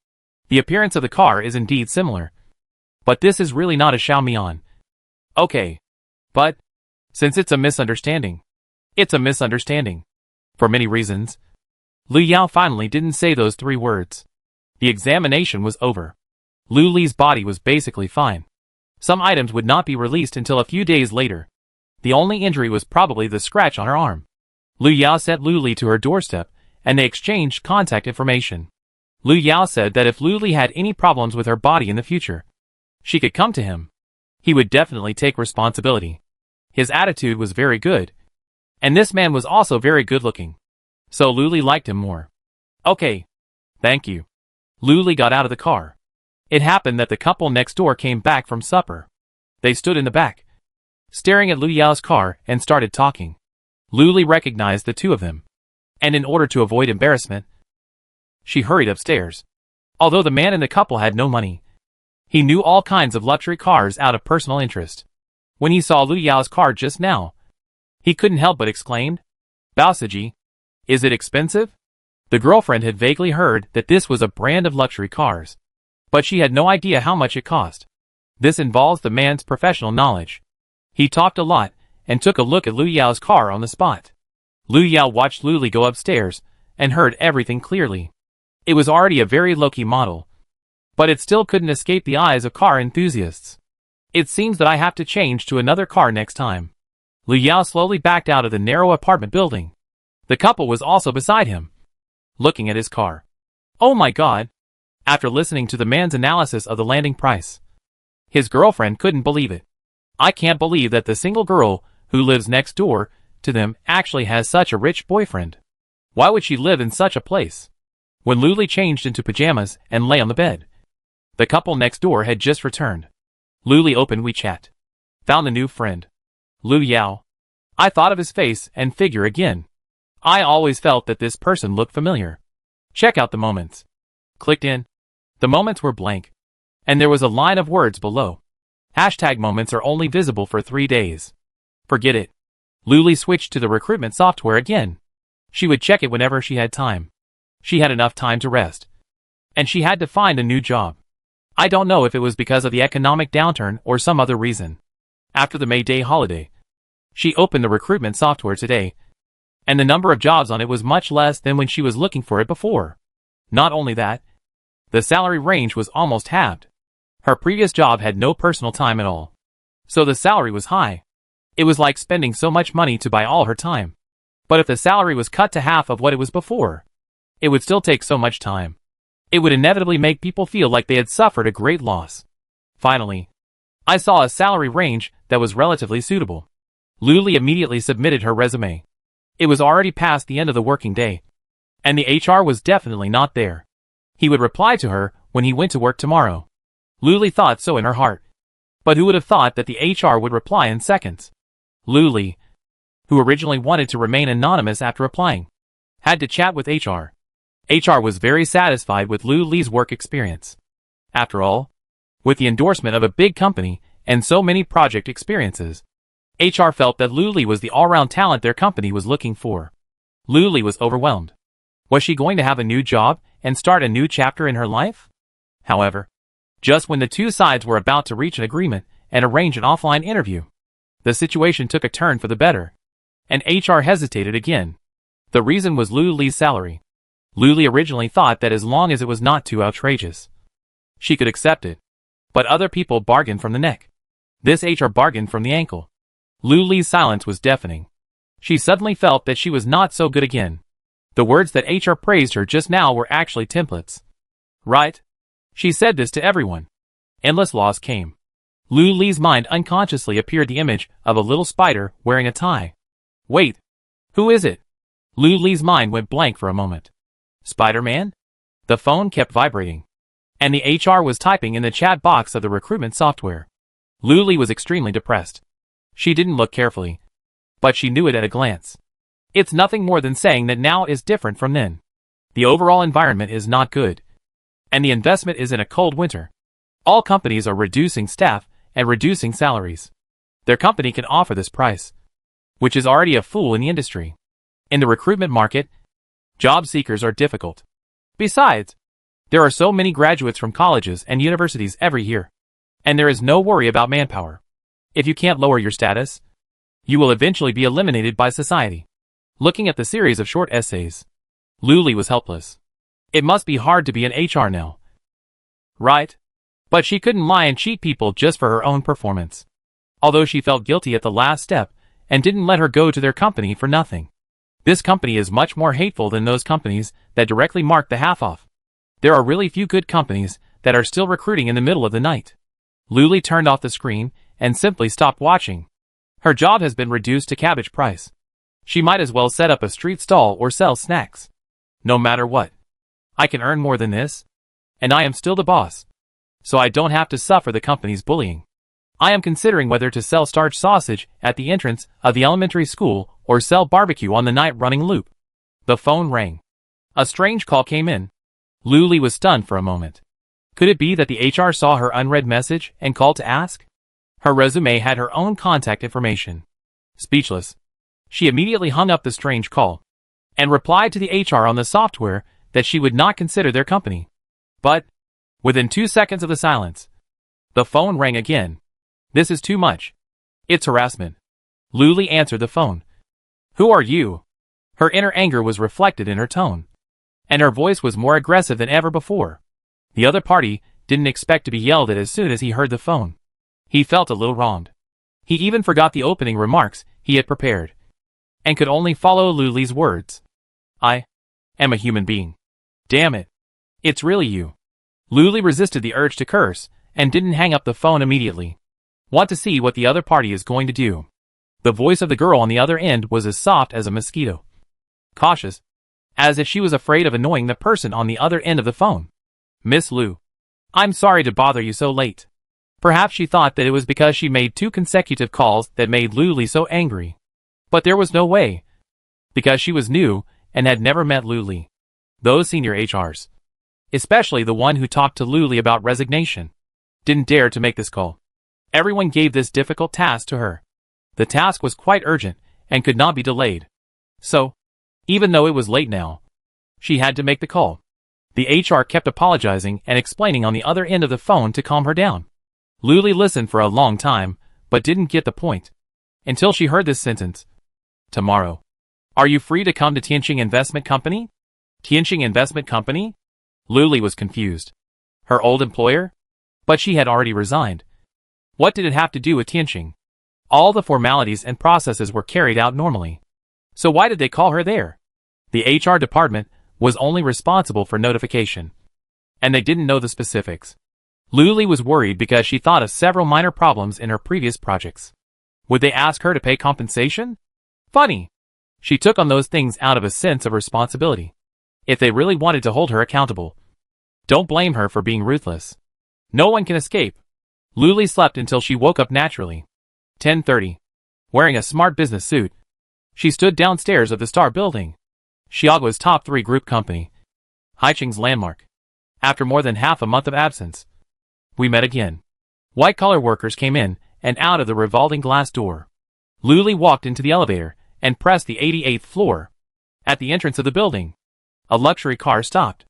the appearance of the car is indeed similar. But this is really not a Xiaomian. Okay. But, since it's a misunderstanding, it's a misunderstanding. For many reasons, Lu Yao finally didn't say those 3 words. The examination was over. Luli's body was basically fine. Some items would not be released until a few days later. The only injury was probably the scratch on her arm. Lu Yao sent Luli to her doorstep, and they exchanged contact information. Lu Yao said that if Luli had any problems with her body in the future, she could come to him. He would definitely take responsibility. His attitude was very good, and this man was also very good-looking. So Luli liked him more. Okay. Thank you. Luli got out of the car. It happened that the couple next door came back from supper. They stood in the back, staring at Lu Yao's car and started talking. Luli recognized the 2 of them, and in order to avoid embarrassment, she hurried upstairs. Although the man in the couple had no money, he knew all kinds of luxury cars out of personal interest. When he saw Lu Yao's car just now, he couldn't help but exclaimed, "Baosaji, is it expensive?" The girlfriend had vaguely heard that this was a brand of luxury cars, but she had no idea how much it cost. This involves the man's professional knowledge. He talked a lot and took a look at Lu Yao's car on the spot. Lu Yao watched Luli go upstairs and heard everything clearly. It was already a very low-key model, but it still couldn't escape the eyes of car enthusiasts. It seems that I have to change to another car next time. Lu Yao slowly backed out of the narrow apartment building. The couple was also beside him, looking at his car. Oh my god! After listening to the man's analysis of the landing price, his girlfriend couldn't believe it. I can't believe that the single girl who lives next door to them actually has such a rich boyfriend. Why would she live in such a place? When Luli changed into pajamas and lay on the bed, the couple next door had just returned. Luli opened WeChat. Found a new friend. Lu Yao. I thought of his face and figure again. I always felt that this person looked familiar. Check out the moments. Clicked in. The moments were blank, and there was a line of words below. Hashtag moments are only visible for 3 days. Forget it. Luli switched to the recruitment software again. She would check it whenever she had time. She had enough time to rest, and she had to find a new job. I don't know if it was because of the economic downturn or some other reason. After the May Day holiday, she opened the recruitment software today, and the number of jobs on it was much less than when she was looking for it before. Not only that, the salary range was almost halved. Her previous job had no personal time at all, so the salary was high. It was like spending so much money to buy all her time. But if the salary was cut to half of what it was before, it would still take so much time. It would inevitably make people feel like they had suffered a great loss. Finally, I saw a salary range that was relatively suitable. Luli immediately submitted her resume. It was already past the end of the working day, and the HR was definitely not there. He would reply to her when he went to work tomorrow. Luli thought so in her heart. But who would have thought that the HR would reply in seconds? Luli, who originally wanted to remain anonymous after applying, had to chat with HR. HR was very satisfied with Luli's work experience. After all, with the endorsement of a big company and so many project experiences, HR felt that Luli was the all-round talent their company was looking for. Luli was overwhelmed. Was she going to have a new job and start a new chapter in her life? However, just when the two sides were about to reach an agreement and arrange an offline interview, the situation took a turn for the better, and HR hesitated again. The reason was Luli's salary. Luli originally thought that as long as it was not too outrageous, she could accept it. But other people bargained from the neck. This HR bargained from the ankle. Luli's silence was deafening. She suddenly felt that she was not so good again. The words that HR praised her just now were actually templates. Right? She said this to everyone. Endless loss came. Luli's mind unconsciously appeared the image of a little spider wearing a tie. Wait. Who is it? Luli's mind went blank for a moment. Spider-Man? The phone kept vibrating, and the HR was typing in the chat box of the recruitment software. Luli was extremely depressed. She didn't look carefully, but she knew it at a glance. It's nothing more than saying that now is different from then. The overall environment is not good, and the investment is in a cold winter. All companies are reducing staff and reducing salaries. Their company can offer this price, which is already a fool in the industry. In the recruitment market, job seekers are difficult. Besides, there are so many graduates from colleges and universities every year, and there is no worry about manpower. If you can't lower your status, you will eventually be eliminated by society. Looking at the series of short essays, Luli was helpless. It must be hard to be an HR now. Right? But she couldn't lie and cheat people just for her own performance. Although she felt guilty at the last step and didn't let her go to their company for nothing. This company is much more hateful than those companies that directly mark the half off. There are really few good companies that are still recruiting in the middle of the night. Luli turned off the screen and simply stopped watching. Her job has been reduced to cabbage price. She might as well set up a street stall or sell snacks. No matter what, I can earn more than this, and I am still the boss, so I don't have to suffer the company's bullying. I am considering whether to sell starch sausage at the entrance of the elementary school or sell barbecue on the night running loop. The phone rang. A strange call came in. Luli was stunned for a moment. Could it be that the HR saw her unread message and called to ask? Her resume had her own contact information. Speechless, she immediately hung up the strange call and replied to the HR on the software that she would not consider their company. But, within 2 seconds of the silence, the phone rang again. This is too much. It's harassment. Luli answered the phone. Who are you? Her inner anger was reflected in her tone, and her voice was more aggressive than ever before. The other party didn't expect to be yelled at as soon as he heard the phone. He felt a little wronged. He even forgot the opening remarks he had prepared, and could only follow Luli's words. I am a human being. Damn it. It's really you. Luli resisted the urge to curse and didn't hang up the phone immediately. Want to see what the other party is going to do. The voice of the girl on the other end was as soft as a mosquito. Cautious, as if she was afraid of annoying the person on the other end of the phone. Miss Lu, I'm sorry to bother you so late. Perhaps she thought that it was because she made 2 consecutive calls that made Luli so angry. But there was no way, because she was new and had never met Luli. Those senior HRs, especially the one who talked to Luli about resignation, didn't dare to make this call. Everyone gave this difficult task to her. The task was quite urgent and could not be delayed. So, even though it was late now, she had to make the call. The HR kept apologizing and explaining on the other end of the phone to calm her down. Luli listened for a long time, but didn't get the point, until she heard this sentence. Tomorrow. Are you free to come to Tianqing Investment Company? Tianqing Investment Company? Luli was confused. Her old employer? But she had already resigned. What did it have to do with Tianqing? All the formalities and processes were carried out normally. So why did they call her there? The HR department was only responsible for notification, and they didn't know the specifics. Luli was worried because she thought of several minor problems in her previous projects. Would they ask her to pay compensation? Funny. She took on those things out of a sense of responsibility. If they really wanted to hold her accountable, don't blame her for being ruthless. No one can escape. Luli slept until she woke up naturally. 10:30. Wearing a smart business suit, she stood downstairs of the Star Building, Chicago's top 3 group company, Haicheng's landmark. After more than half a month of absence, we met again. White-collar workers came in and out of the revolving glass door. Luli walked into the elevator and pressed the 88th floor. At the entrance of the building, a luxury car stopped.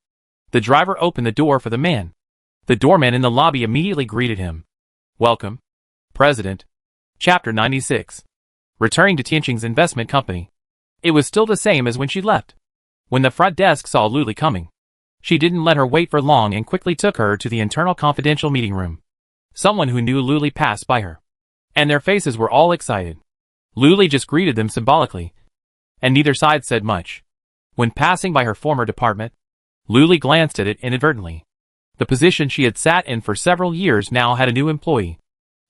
The driver opened the door for the man. The doorman in the lobby immediately greeted him. Welcome, President. Chapter 96. Returning to Tianqing's investment company. It was still the same as when she left. When the front desk saw Luli coming, she didn't let her wait for long and quickly took her to the internal confidential meeting room. Someone who knew Luli passed by her, and their faces were all excited. Luli just greeted them symbolically, and neither side said much. When passing by her former department, Luli glanced at it inadvertently. The position she had sat in for several years now had a new employee.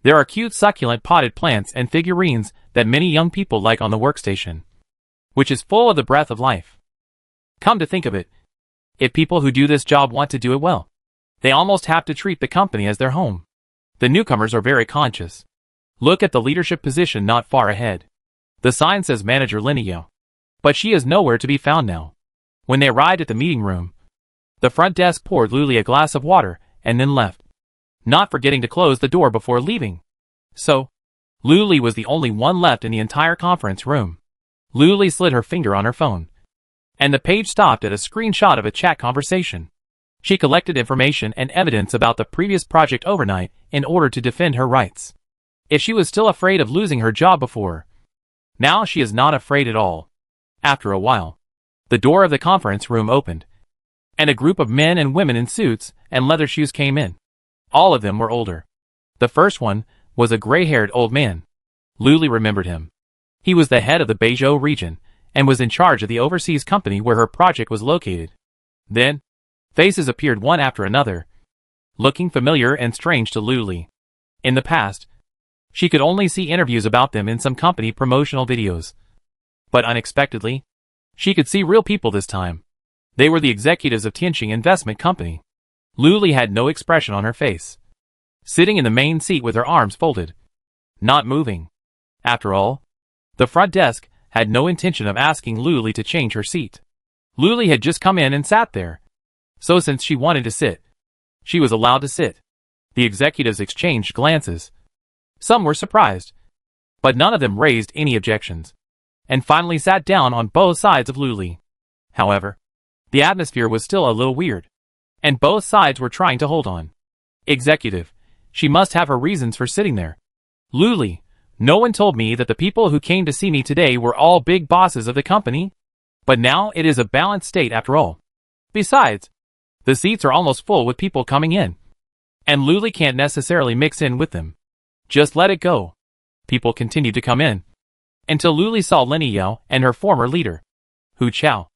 There are cute succulent potted plants and figurines that many young people like on the workstation, which is full of the breath of life. Come to think of it, if people who do this job want to do it well, they almost have to treat the company as their home. The newcomers are very conscious. Look at the leadership position not far ahead. The sign says Manager Linneo, but she is nowhere to be found now. When they arrived at the meeting room, the front desk poured Luli a glass of water and then left, not forgetting to close the door before leaving. So, Luli was the only one left in the entire conference room. Luli slid her finger on her phone, and the page stopped at a screenshot of a chat conversation. She collected information and evidence about the previous project overnight in order to defend her rights. If she was still afraid of losing her job before, now she is not afraid at all. After a while, the door of the conference room opened, and a group of men and women in suits and leather shoes came in. All of them were older. The first one was a gray-haired old man. Luli remembered him. He was the head of the Beizhou region and was in charge of the overseas company where her project was located. Then, faces appeared one after another, looking familiar and strange to Luli. In the past, she could only see interviews about them in some company promotional videos. But unexpectedly, she could see real people this time. They were the executives of Tianqing Investment Company. Luli had no expression on her face, sitting in the main seat with her arms folded, not moving. After all, the front desk had no intention of asking Luli to change her seat. Luli had just come in and sat there, so since she wanted to sit, she was allowed to sit. The executives exchanged glances. Some were surprised, but none of them raised any objections, and finally sat down on both sides of Luli. However, the atmosphere was still a little weird, and both sides were trying to hold on. Executive, she must have her reasons for sitting there. Luli, no one told me that the people who came to see me today were all big bosses of the company, but now it is a balanced state after all. Besides, the seats are almost full with people coming in, and Luli can't necessarily mix in with them. Just let it go. People continued to come in, until Luli saw Linneo and her former leader, Hu Chao,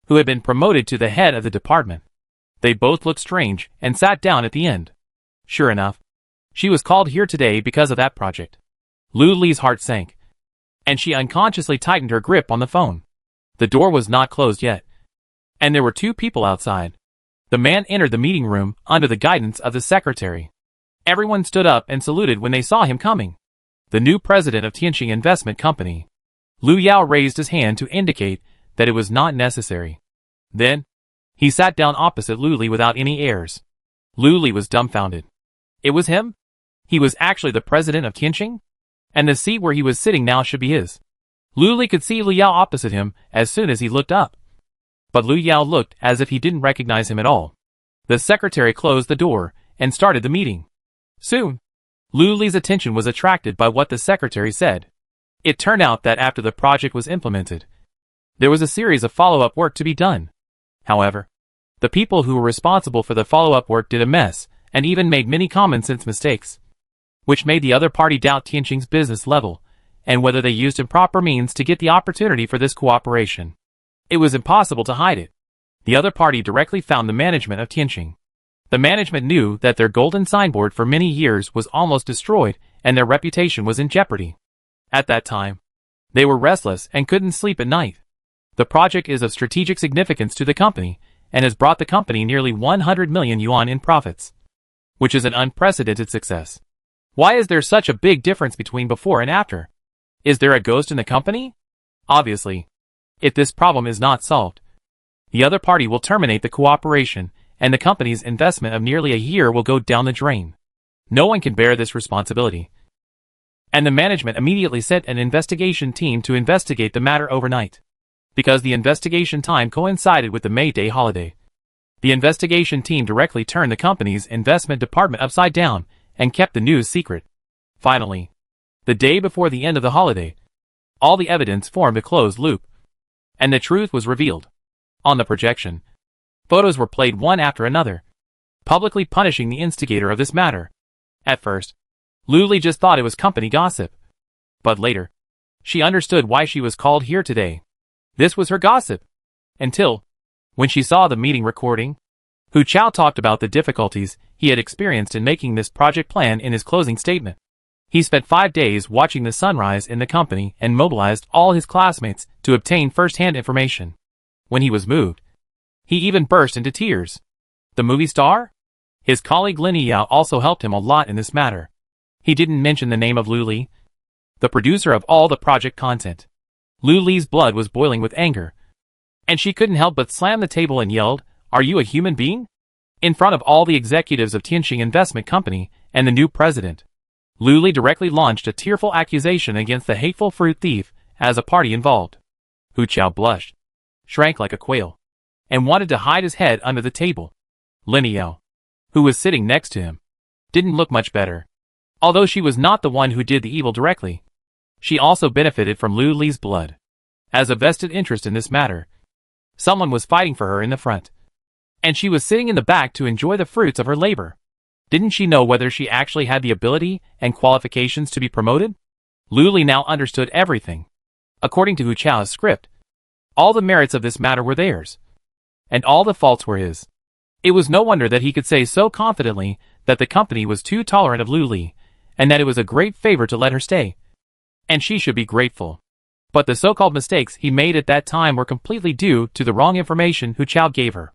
who had been promoted to the head of the department. They both looked strange and sat down at the end. Sure enough, she was called here today because of that project. Luli's heart sank, and she unconsciously tightened her grip on the phone. The door was not closed yet, and there were 2 people outside. The man entered the meeting room under the guidance of the secretary. Everyone stood up and saluted when they saw him coming. The new president of Tianqing Investment Company. Lu Yao raised his hand to indicate that it was not necessary. Then, he sat down opposite Luli without any airs. Luli was dumbfounded. It was him? He was actually the president of Tianqing? And the seat where he was sitting now should be his. Luli could see Lu Yao opposite him as soon as he looked up. But Lu Yao looked as if he didn't recognize him at all. The secretary closed the door and started the meeting. Soon, Luli's attention was attracted by what the secretary said. It turned out that after the project was implemented, there was a series of follow-up work to be done. However, the people who were responsible for the follow-up work did a mess and even made many common-sense mistakes, which made the other party doubt Tianqing's business level and whether they used improper means to get the opportunity for this cooperation. It was impossible to hide it. The other party directly found the management of Tianqing. The management knew that their golden signboard for many years was almost destroyed and their reputation was in jeopardy. At that time, they were restless and couldn't sleep at night. The project is of strategic significance to the company and has brought the company nearly 100 million yuan in profits, which is an unprecedented success. Why is there such a big difference between before and after? Is there a ghost in the company? Obviously. If this problem is not solved, the other party will terminate the cooperation, and the company's investment of nearly a year will go down the drain. No one can bear this responsibility. And the management immediately sent an investigation team to investigate the matter overnight. Because the investigation time coincided with the May Day holiday, the investigation team directly turned the company's investment department upside down and kept the news secret. Finally, the day before the end of the holiday, all the evidence formed a closed loop, and the truth was revealed. On the projection, photos were played one after another, publicly punishing the instigator of this matter. At first, Luli just thought it was company gossip. But later, she understood why she was called here today. This was her gossip. Until, when she saw the meeting recording, Hu Chao talked about the difficulties he had experienced in making this project plan in his closing statement. He spent 5 days watching the sunrise in the company and mobilized all his classmates to obtain first-hand information. When he was moved, he even burst into tears. The movie star? His colleague Lin Yao also helped him a lot in this matter. He didn't mention the name of Lu Li, the producer of all the project content. Lu Li's blood was boiling with anger, and she couldn't help but slam the table and yelled, "Are you a human being?" In front of all the executives of Tianxing Investment Company and the new president, Lu Li directly launched a tearful accusation against the hateful fruit thief as a party involved. Hu Chao blushed, shrank like a quail, and wanted to hide his head under the table. Lin Yao, who was sitting next to him, didn't look much better. Although she was not the one who did the evil directly, she also benefited from Lu Li's blood. As a vested interest in this matter, someone was fighting for her in the front, and she was sitting in the back to enjoy the fruits of her labor. Didn't she know whether she actually had the ability and qualifications to be promoted? Lu Li now understood everything. According to Hu Chao's script, all the merits of this matter were theirs, and all the faults were his. It was no wonder that he could say so confidently that the company was too tolerant of Lu Li, and that it was a great favor to let her stay. And she should be grateful. But the so-called mistakes he made at that time were completely due to the wrong information Hu Chao gave her,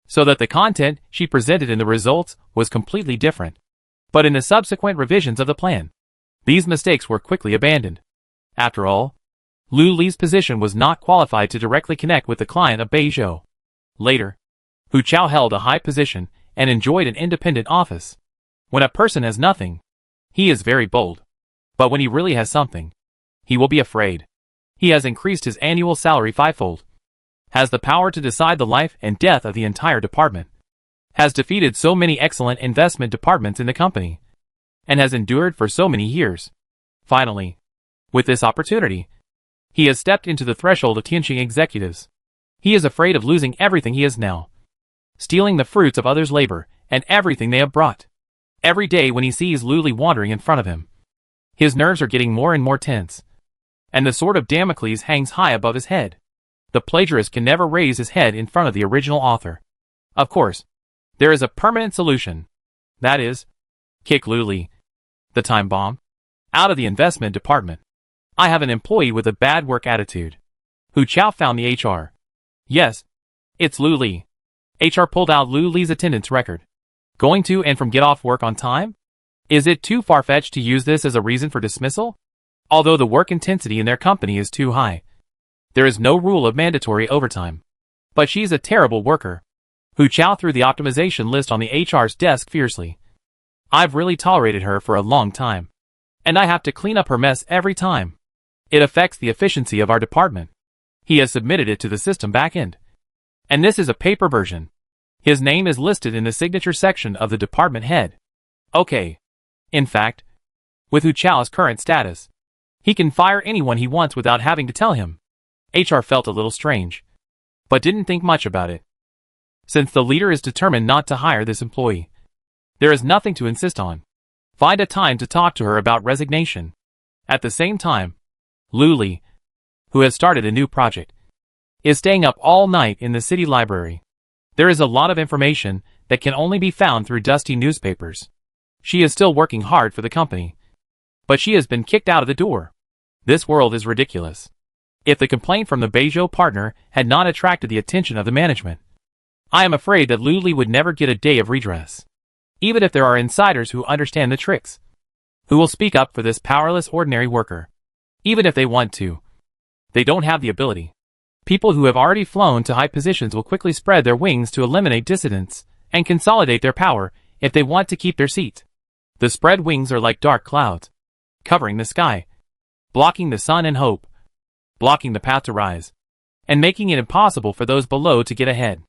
so that the content she presented in the results was completely different. But in the subsequent revisions of the plan, these mistakes were quickly abandoned. After all, Lu Li's position was not qualified to directly connect with the client of Beizhou. Later, Hu Chao held a high position and enjoyed an independent office. When a person has nothing, he is very bold. But when he really has something, he will be afraid. He has increased his annual salary 5-fold, has the power to decide the life and death of the entire department, has defeated so many excellent investment departments in the company, and has endured for so many years. Finally, with this opportunity, he has stepped into the threshold of Tianxing executives. He is afraid of losing everything he has now, stealing the fruits of others' labor and everything they have brought. Every day when he sees Lu Li wandering in front of him, his nerves are getting more and more tense, and the sword of Damocles hangs high above his head. The plagiarist can never raise his head in front of the original author. Of course, there is a permanent solution. That is, kick Lu Li, the time bomb, out of the investment department. I have an employee with a bad work attitude. Hu Chao found the HR. Yes, it's Lu Li. HR pulled out Lu Li's attendance record. Going to and from get off work on time? Is it too far-fetched to use this as a reason for dismissal? Although the work intensity in their company is too high, there is no rule of mandatory overtime. But she's a terrible worker. Hu Chao threw the optimization list on the HR's desk fiercely. I've really tolerated her for a long time, and I have to clean up her mess every time. It affects the efficiency of our department. He has submitted it to the system backend, and this is a paper version. His name is listed in the signature section of the department head. Okay. In fact, with Hu Chao's current status, he can fire anyone he wants without having to tell him. HR felt a little strange, but didn't think much about it. Since the leader is determined not to hire this employee, there is nothing to insist on. Find a time to talk to her about resignation. At the same time, Lu Li, who has started a new project, is staying up all night in the city library. There is a lot of information that can only be found through dusty newspapers. She is still working hard for the company, but she has been kicked out of the door. This world is ridiculous. If the complaint from the Beizhou partner had not attracted the attention of the management, I am afraid that Lu Li would never get a day of redress. Even if there are insiders who understand the tricks, Who will speak up for this powerless ordinary worker? Even if they want to, they don't have the ability. People who have already flown to high positions will quickly spread their wings to eliminate dissidents and consolidate their power if they want to keep their seat. The spread wings are like dark clouds, covering the sky, blocking the sun and hope, blocking the path to rise, and making it impossible for those below to get ahead.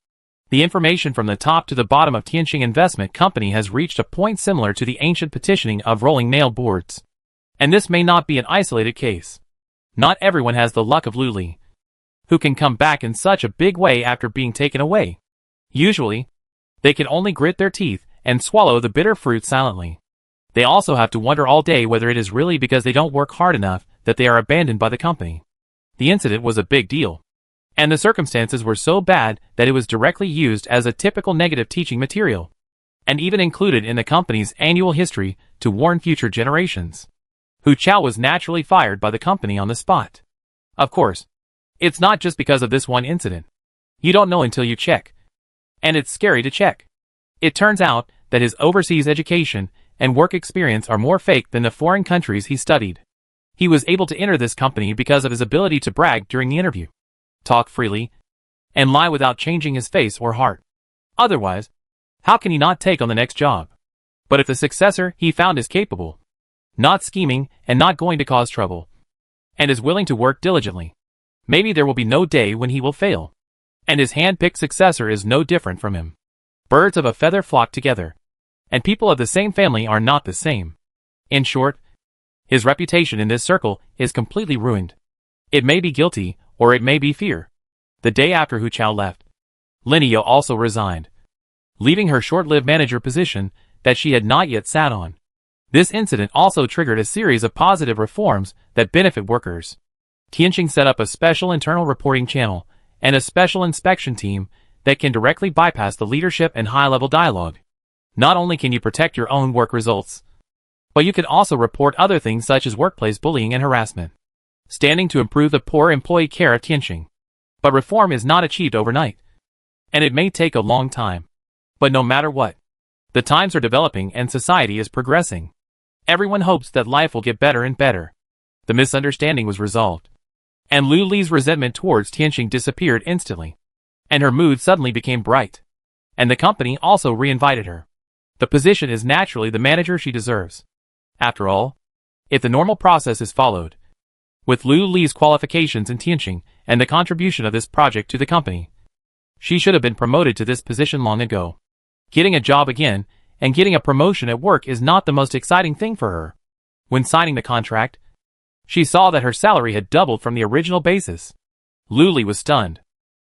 The information from the top to the bottom of Tianqing Investment Company has reached a point similar to the ancient petitioning of rolling nail boards. And this may not be an isolated case. Not everyone has the luck of Lu Li, who can come back in such a big way after being taken away. Usually, they can only grit their teeth and swallow the bitter fruit silently. They also have to wonder all day whether it is really because they don't work hard enough that they are abandoned by the company. The incident was a big deal, and the circumstances were so bad that it was directly used as a typical negative teaching material, and even included in the company's annual history to warn future generations. Hu Chao was naturally fired by the company on the spot. Of course, it's not just because of this one incident. You don't know until you check. And it's scary to check. It turns out that his overseas education and work experience are more fake than the foreign countries he studied. He was able to enter this company because of his ability to brag during the interview, talk freely, and lie without changing his face or heart. Otherwise, how can he not take on the next job? But if the successor he found is capable, not scheming and not going to cause trouble, and is willing to work diligently, maybe there will be no day when he will fail. And his hand-picked successor is no different from him. Birds of a feather flock together, and people of the same family are not the same. In short, his reputation in this circle is completely ruined. It may be guilty, or it may be fear. The day after Hu Chao left, Lin Yao also resigned, leaving her short-lived manager position that she had not yet sat on. This incident also triggered a series of positive reforms that benefit workers. Tianqing set up a special internal reporting channel and a special inspection team that can directly bypass the leadership and high-level dialogue. Not only can you protect your own work results, but you can also report other things such as workplace bullying and harassment, standing to improve the poor employee care of Tianqing. But reform is not achieved overnight, and it may take a long time. But no matter what, the times are developing and society is progressing. Everyone hopes that life will get better and better. The misunderstanding was resolved, and Lu Li's resentment towards Tianqing disappeared instantly, and her mood suddenly became bright. And the company also re-invited her. The position is naturally the manager she deserves. After all, if the normal process is followed, with Lu Li's qualifications in Tianqing and the contribution of this project to the company, she should have been promoted to this position long ago. Getting a job again and getting a promotion at work is not the most exciting thing for her. When signing the contract, she saw that her salary had doubled from the original basis. Lu Li was stunned.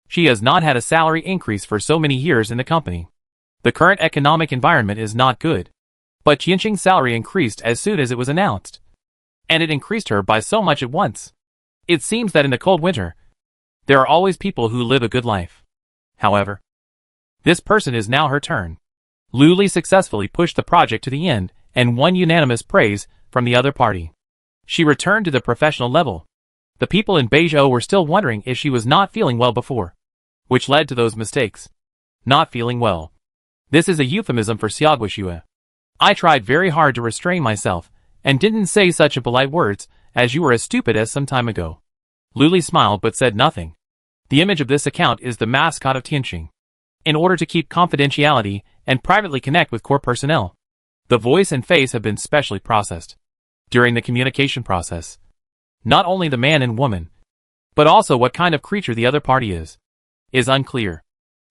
She has not had a salary increase for so many years in the company. The current economic environment is not good. But Tianqing's salary increased as soon as it was announced. And it increased her by so much at once. It seems that in the cold winter, there are always people who live a good life. However, this person is now her turn. Lu Li successfully pushed the project to the end and won unanimous praise from the other party. She returned to the professional level. The people in Beizhou were still wondering if she was not feeling well before, which led to those mistakes. Not feeling well. This is a euphemism for xiaoguoxue. I tried very hard to restrain myself and didn't say such impolite words as you were as stupid as some time ago. Lu Li smiled but said nothing. The image of this account is the mascot of Tianqing. In order to keep confidentiality and privately connect with core personnel, the voice and face have been specially processed. During the communication process, not only the man and woman, but also what kind of creature the other party is unclear.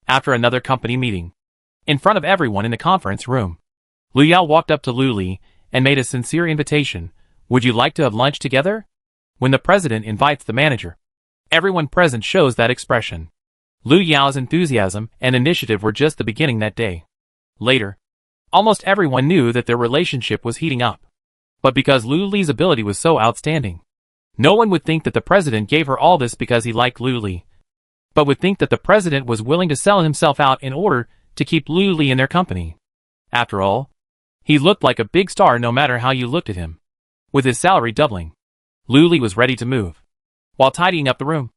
After another company meeting, in front of everyone in the conference room, Lu Yao walked up to Lu Li and made a sincere invitation. Would you like to have lunch together? When the president invites the manager, everyone present shows that expression. Lu Yao's enthusiasm and initiative were just the beginning that day. Later, almost everyone knew that their relationship was heating up. But because Lu Li's ability was so outstanding, no one would think that the president gave her all this because he liked Lu Li, but would think that the president was willing to sell himself out in order to keep Lu Li in their company. After all, he looked like a big star no matter how you looked at him. With his salary doubling, Lu Li was ready to move. While tidying up the room,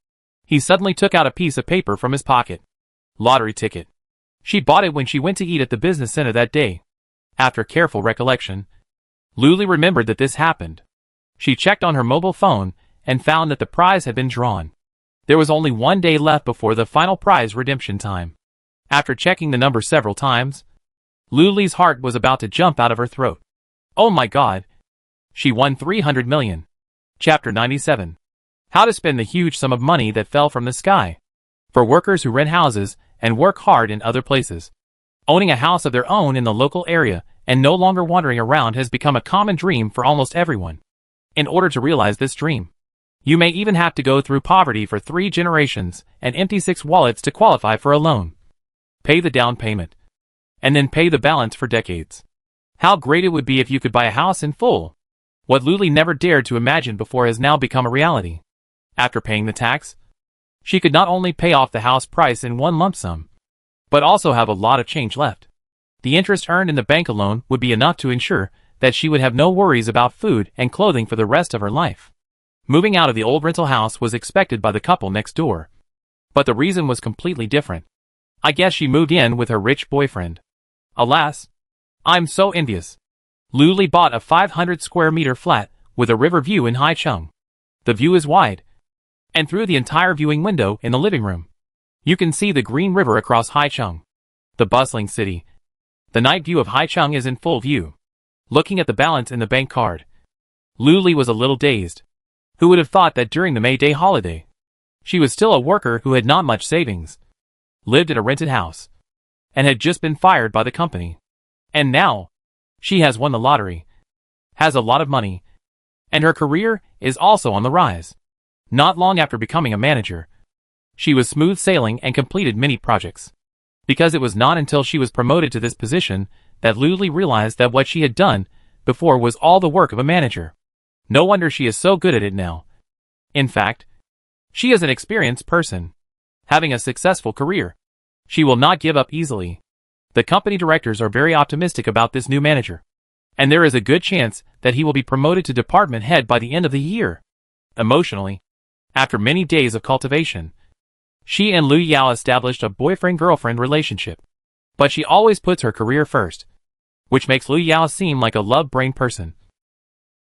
he suddenly took out a piece of paper from his pocket. Lottery ticket. She bought it when she went to eat at the business center that day. After careful recollection, Luli remembered that this happened. She checked on her mobile phone and found that the prize had been drawn. There was only 1 day left before the final prize redemption time. After checking the number several times, Luli's heart was about to jump out of her throat. Oh my god! She won 300 million. Chapter 97. How to spend the huge sum of money that fell from the sky. For workers who rent houses and work hard in other places, owning a house of their own in the local area and no longer wandering around has become a common dream for almost everyone. In order to realize this dream, you may even have to go through poverty for 3 generations and empty 6 wallets to qualify for a loan. Pay the down payment, and then pay the balance for decades. How great it would be if you could buy a house in full. What Luli never dared to imagine before has now become a reality. After paying the tax, she could not only pay off the house price in one lump sum, but also have a lot of change left. The interest earned in the bank alone would be enough to ensure that she would have no worries about food and clothing for the rest of her life. Moving out of the old rental house was expected by the couple next door. But the reason was completely different. I guess she moved in with her rich boyfriend. Alas, I'm so envious. Luli bought a 500 square meter flat with a river view in Haicheng. The view is wide, and through the entire viewing window in the living room, you can see the green river across Haicheng, the bustling city. The night view of Haicheng is in full view. Looking at the balance in the bank card, Luli was a little dazed. Who would have thought that during the May Day holiday, she was still a worker who had not much savings, lived in a rented house, and had just been fired by the company. And now, she has won the lottery, has a lot of money, and her career is also on the rise. Not long after becoming a manager, she was smooth sailing and completed many projects. Because it was not until she was promoted to this position that Luli realized that what she had done before was all the work of a manager. No wonder she is so good at it now. In fact, she is an experienced person, having a successful career. She will not give up easily. The company directors are very optimistic about this new manager, and there is a good chance that he will be promoted to department head by the end of the year. Emotionally, after many days of cultivation, she and Lu Yao established a boyfriend-girlfriend relationship. But she always puts her career first, which makes Lu Yao seem like a love-brain person,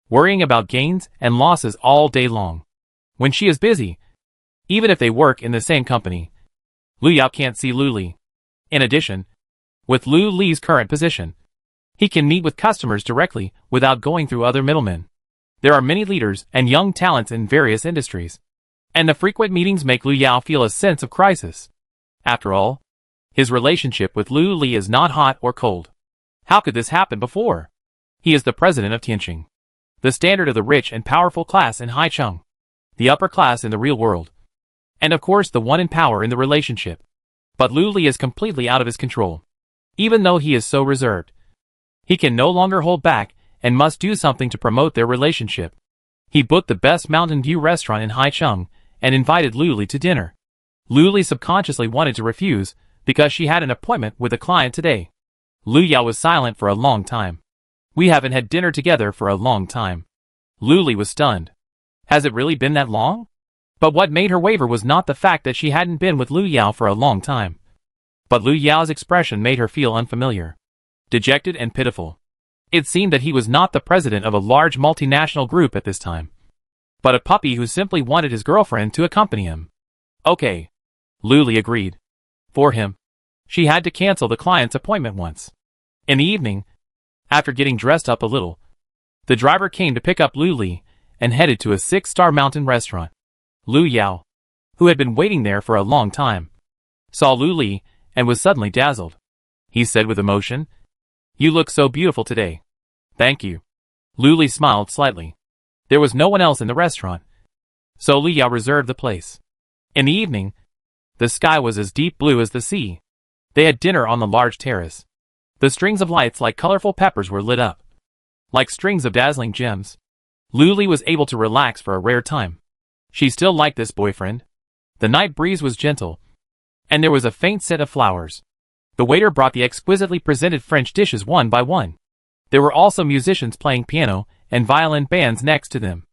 worrying about gains and losses all day long. When she is busy, even if they work in the same company, Lu Yao can't see Luli. In addition, with Lu Li's current position, he can meet with customers directly without going through other middlemen. There are many leaders and young talents in various industries, and the frequent meetings make Lu Yao feel a sense of crisis. After all, his relationship with Lu Li is not hot or cold. How could this happen before? He is the president of Tianqing, the standard of the rich and powerful class in Haicheng, the upper class in the real world, and of course the one in power in the relationship. But Lu Li is completely out of his control. Even though he is so reserved, he can no longer hold back and must do something to promote their relationship. He booked the best Mountain View restaurant in Haicheng and invited Lu Li to dinner. Lu Li subconsciously wanted to refuse because she had an appointment with a client today. Lu Yao was silent for a long time. We haven't had dinner together for a long time. Lu Li was stunned. Has it really been that long? But what made her waver was not the fact that she hadn't been with Lu Yao for a long time. But Lu Yao's expression made her feel unfamiliar, dejected and pitiful. It seemed that he was not the president of a large multinational group at this time, but a puppy who simply wanted his girlfriend to accompany him. Okay. Lu Li agreed. For him, she had to cancel the client's appointment once. In the evening, after getting dressed up a little, the driver came to pick up Lu Li and headed to a 6-star mountain restaurant. Lu Yao, who had been waiting there for a long time, saw Lu Li and was suddenly dazzled. He said with emotion, "You look so beautiful today." "Thank you." Lu Li smiled slightly. There was no one else in the restaurant, so Lu Yao reserved the place. In the evening, the sky was as deep blue as the sea. They had dinner on the large terrace. The strings of lights like colorful peppers were lit up, like strings of dazzling gems. Lu Li was able to relax for a rare time. She still liked this boyfriend. The night breeze was gentle, and there was a faint scent of flowers. The waiter brought the exquisitely presented French dishes one by one. There were also musicians playing piano and violin bands next to them.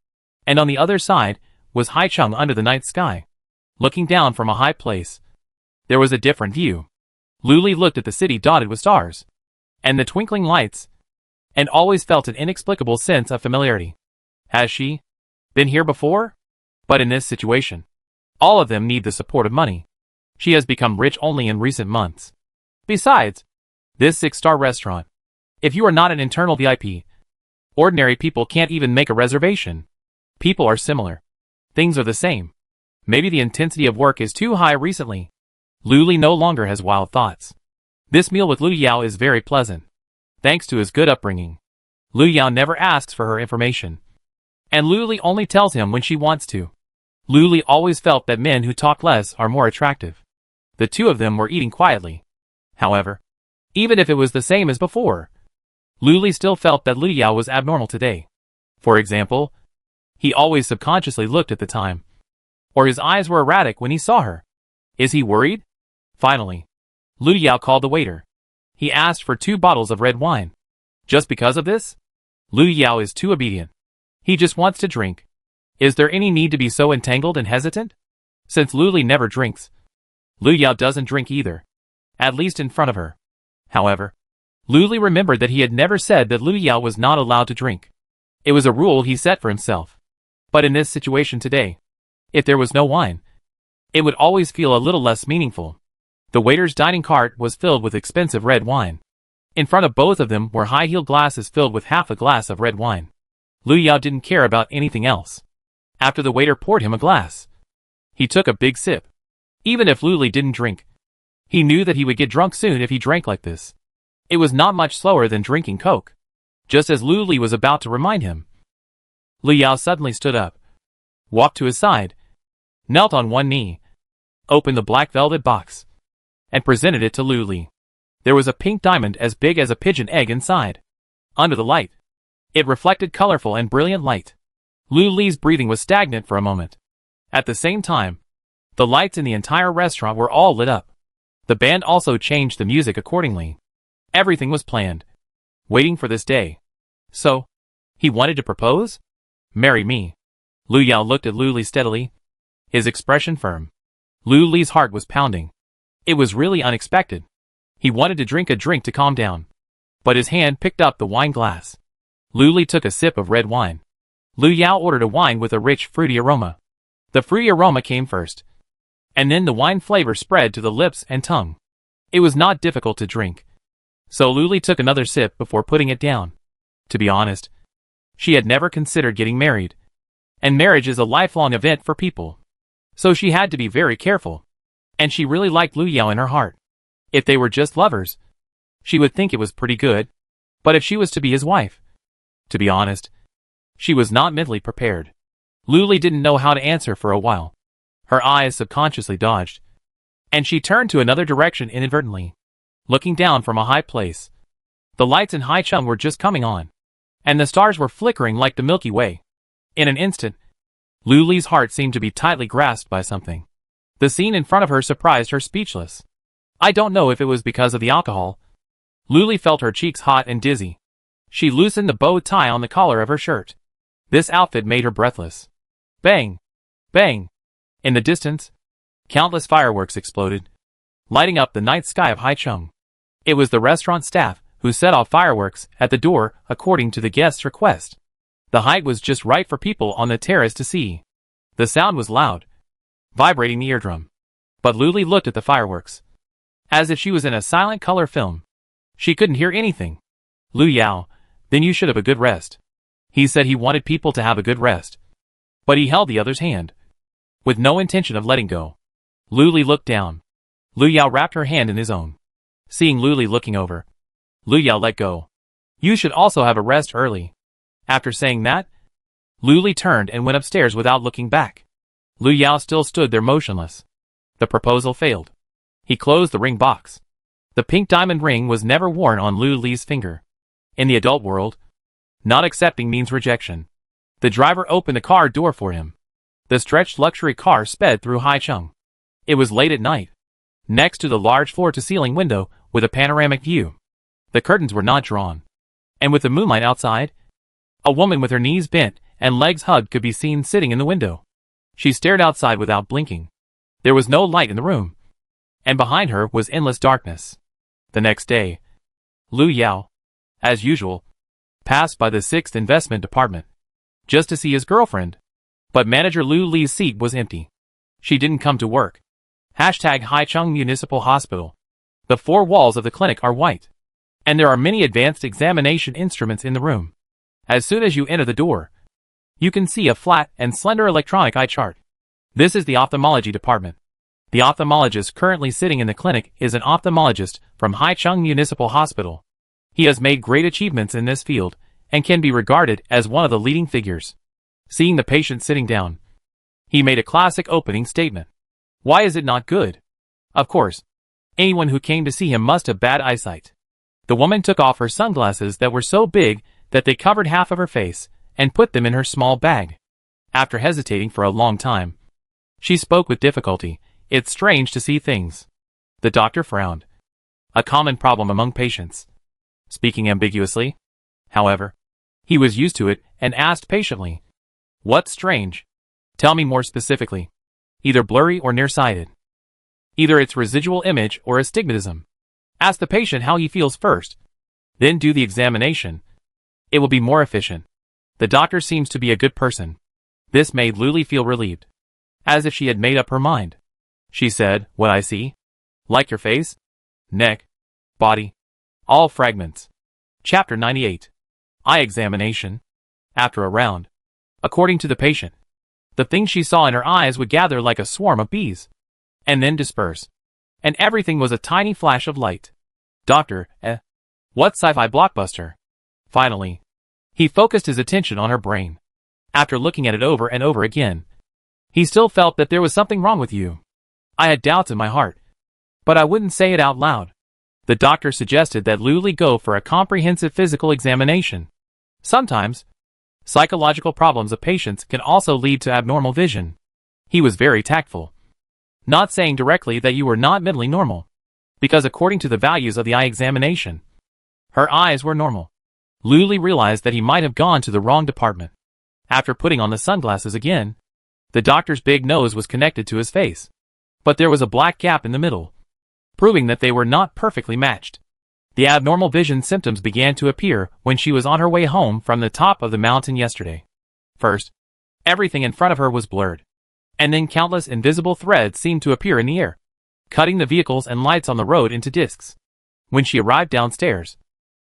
And on the other side was Haicheng under the night sky. Looking down from a high place, there was a different view. Lu Li looked at the city dotted with stars, and the twinkling lights, and always felt an inexplicable sense of familiarity. Has she been here before? But in this situation, all of them need the support of money. She has become rich only in recent months. Besides, this 6-star restaurant, if you are not an internal VIP, ordinary people can't even make a reservation. People are similar. Things are the same. Maybe the intensity of work is too high recently. Lu Li no longer has wild thoughts. This meal with Lu Yao is very pleasant. Thanks to his good upbringing, Lu Yao never asks for her information, and Lu Li only tells him when she wants to. Lu Li always felt that men who talk less are more attractive. The two of them were eating quietly. However, even if it was the same as before, Lu Li still felt that Lu Yao was abnormal today. For example, he always subconsciously looked at the time, or his eyes were erratic when he saw her. Is he worried? Finally, Lu Yao called the waiter. He asked for 2 bottles of red wine. Just because of this? Lu Yao is too obedient. He just wants to drink. Is there any need to be so entangled and hesitant? Since Lu Li never drinks, Lu Yao doesn't drink either, at least in front of her. However, Lu Li remembered that he had never said that Lu Yao was not allowed to drink. It was a rule he set for himself. But in this situation today, if there was no wine, it would always feel a little less meaningful. The waiter's dining cart was filled with expensive red wine. In front of both of them were high-heeled glasses filled with half a glass of red wine. Lu Yao didn't care about anything else. After the waiter poured him a glass, he took a big sip. Even if Lu Li didn't drink, he knew that he would get drunk soon if he drank like this. It was not much slower than drinking Coke. Just as Lu Li was about to remind him, Lu Yao suddenly stood up, walked to his side, knelt on one knee, opened the black velvet box, and presented it to Lu Li. There was a pink diamond as big as a pigeon egg inside. Under the light, it reflected colorful and brilliant light. Lu Li's breathing was stagnant for a moment. At the same time, the lights in the entire restaurant were all lit up. The band also changed the music accordingly. Everything was planned, waiting for this day. So, he wanted to propose? Marry me. Lu Yao looked at Lu Li steadily, his expression firm. Lu Li's heart was pounding. It was really unexpected. He wanted to drink a drink to calm down, but his hand picked up the wine glass. Lu Li took a sip of red wine. Lu Yao ordered a wine with a rich, fruity aroma. The fruity aroma came first, and then the wine flavor spread to the lips and tongue. It was not difficult to drink, so Lu Li took another sip before putting it down. To be honest, she had never considered getting married, and marriage is a lifelong event for people, so she had to be very careful. And she really liked Lu Yao in her heart. If they were just lovers, she would think it was pretty good. But if she was to be his wife, to be honest, she was not mentally prepared. Lu Li didn't know how to answer for a while. Her eyes subconsciously dodged, and she turned to another direction inadvertently, looking down from a high place. The lights in Haicheng were just coming on, and the stars were flickering like the Milky Way. In an instant, Lu Li's heart seemed to be tightly grasped by something. The scene in front of her surprised her speechless. I don't know if it was because of the alcohol. Lu Li felt her cheeks hot and dizzy. She loosened the bow tie on the collar of her shirt. This outfit made her breathless. Bang! Bang! In the distance, countless fireworks exploded, lighting up the night sky of Haicheng. It was the restaurant staff who set off fireworks at the door according to the guest's request. The height was just right for people on the terrace to see. The sound was loud, vibrating the eardrum. But Lu Li looked at the fireworks, as if she was in a silent color film. She couldn't hear anything. Lu Yao, then you should have a good rest. He said he wanted people to have a good rest. But he held the other's hand, with no intention of letting go. Lu Li looked down. Lu Yao wrapped her hand in his own. Seeing Lu Li looking over, Lu Yao let go. You should also have a rest early. After saying that, Lu Li turned and went upstairs without looking back. Lu Yao still stood there motionless. The proposal failed. He closed the ring box. The pink diamond ring was never worn on Lu Li's finger. In the adult world, not accepting means rejection. The driver opened the car door for him. The stretched luxury car sped through Haicheng. It was late at night. Next to the large floor-to-ceiling window with a panoramic view, the curtains were not drawn. And with the moonlight outside, a woman with her knees bent and legs hugged could be seen sitting in the window. She stared outside without blinking. There was no light in the room, and behind her was endless darkness. The next day, Lu Yao, as usual, passed by the 6th Investment Department just to see his girlfriend. But Manager Lu Li's seat was empty. She didn't come to work. Haicheng Municipal Hospital. The 4 walls of the clinic are white. And there are many advanced examination instruments in the room. As soon as you enter the door, you can see a flat and slender electronic eye chart. This is the ophthalmology department. The ophthalmologist currently sitting in the clinic is an ophthalmologist from Haicheng Municipal Hospital. He has made great achievements in this field and can be regarded as one of the leading figures. Seeing the patient sitting down, he made a classic opening statement. Why is it not good? Of course, anyone who came to see him must have bad eyesight. The woman took off her sunglasses that were so big that they covered half of her face and put them in her small bag. After hesitating for a long time, she spoke with difficulty. It's strange to see things. The doctor frowned. A common problem among patients. Speaking ambiguously, however, he was used to it and asked patiently, "What's strange? Tell me more specifically. Either blurry or nearsighted. Either it's residual image or astigmatism. Ask the patient how he feels first. Then do the examination. It will be more efficient." The doctor seems to be a good person. This made Luli feel relieved. As if she had made up her mind. She said, "What I see? Like your face, neck, body, all fragments." Chapter 98. Eye examination. After a round, according to the patient, the things she saw in her eyes would gather like a swarm of bees, and then disperse. And everything was a tiny flash of light. Doctor, what sci-fi blockbuster? Finally, he focused his attention on her brain. After looking at it over and over again, he still felt that there was something wrong with you. I had doubts in my heart, but I wouldn't say it out loud. The doctor suggested that Luli go for a comprehensive physical examination. Sometimes, psychological problems of patients can also lead to abnormal vision. He was very tactful, not saying directly that you were not mentally normal, because according to the values of the eye examination, her eyes were normal. Luli realized that he might have gone to the wrong department. After putting on the sunglasses again, the doctor's big nose was connected to his face, but there was a black gap in the middle, proving that they were not perfectly matched. The abnormal vision symptoms began to appear when she was on her way home from the top of the mountain yesterday. First, everything in front of her was blurred, and then countless invisible threads seemed to appear in the air, cutting the vehicles and lights on the road into discs. When she arrived downstairs,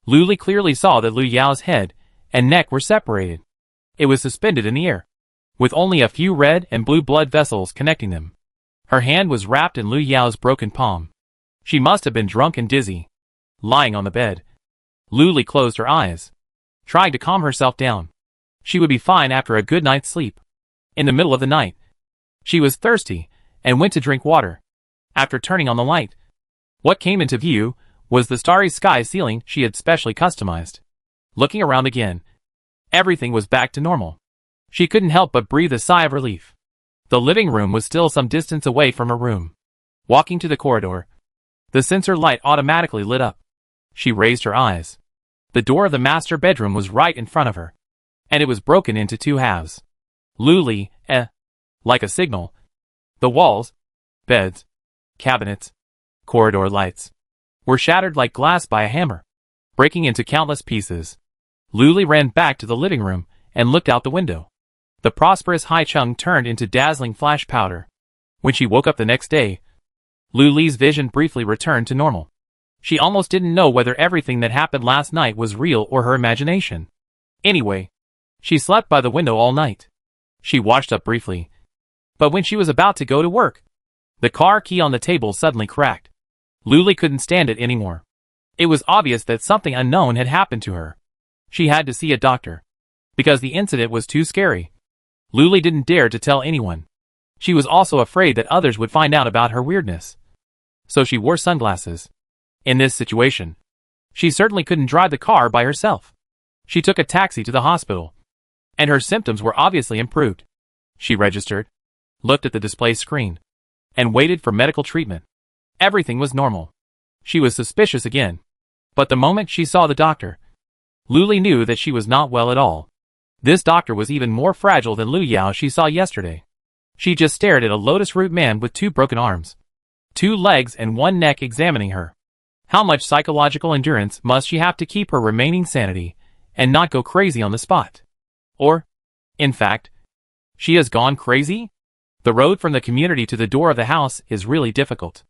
Luli clearly saw that Lu Yao's head and neck were separated. It was suspended in the air, with only a few red and blue blood vessels connecting them. Her hand was wrapped in Lu Yao's broken palm. She must have been drunk and dizzy. Lying on the bed, Luli closed her eyes, trying to calm herself down. She would be fine after a good night's sleep. In the middle of the night, she was thirsty and went to drink water. After turning on the light, what came into view was the starry sky ceiling she had specially customized. Looking around again, everything was back to normal. She couldn't help but breathe a sigh of relief. The living room was still some distance away from her room. Walking to the corridor, the sensor light automatically lit up. She raised her eyes. The door of the master bedroom was right in front of her, and it was broken into 2 halves. Luli, like a signal. The walls, beds, cabinets, corridor lights, were shattered like glass by a hammer, breaking into countless pieces. Luli ran back to the living room and looked out the window. The prosperous Haicheng turned into dazzling flash powder. When she woke up the next day, Luli's vision briefly returned to normal. She almost didn't know whether everything that happened last night was real or her imagination. Anyway, she slept by the window all night. She washed up briefly, but when she was about to go to work, the car key on the table suddenly cracked. Luli couldn't stand it anymore. It was obvious that something unknown had happened to her. She had to see a doctor, because the incident was too scary. Luli didn't dare to tell anyone. She was also afraid that others would find out about her weirdness. So she wore sunglasses. In this situation, she certainly couldn't drive the car by herself. She took a taxi to the hospital, and her symptoms were obviously improved. She registered, looked at the display screen, and waited for medical treatment. Everything was normal. She was suspicious again. But the moment she saw the doctor, Luli knew that she was not well at all. This doctor was even more fragile than Lu Yao she saw yesterday. She just stared at a lotus root man with 2 broken arms, 2 legs and 1 neck examining her. How much psychological endurance must she have to keep her remaining sanity and not go crazy on the spot. Or, in fact, she has gone crazy? The road from the community to the door of the house is really difficult.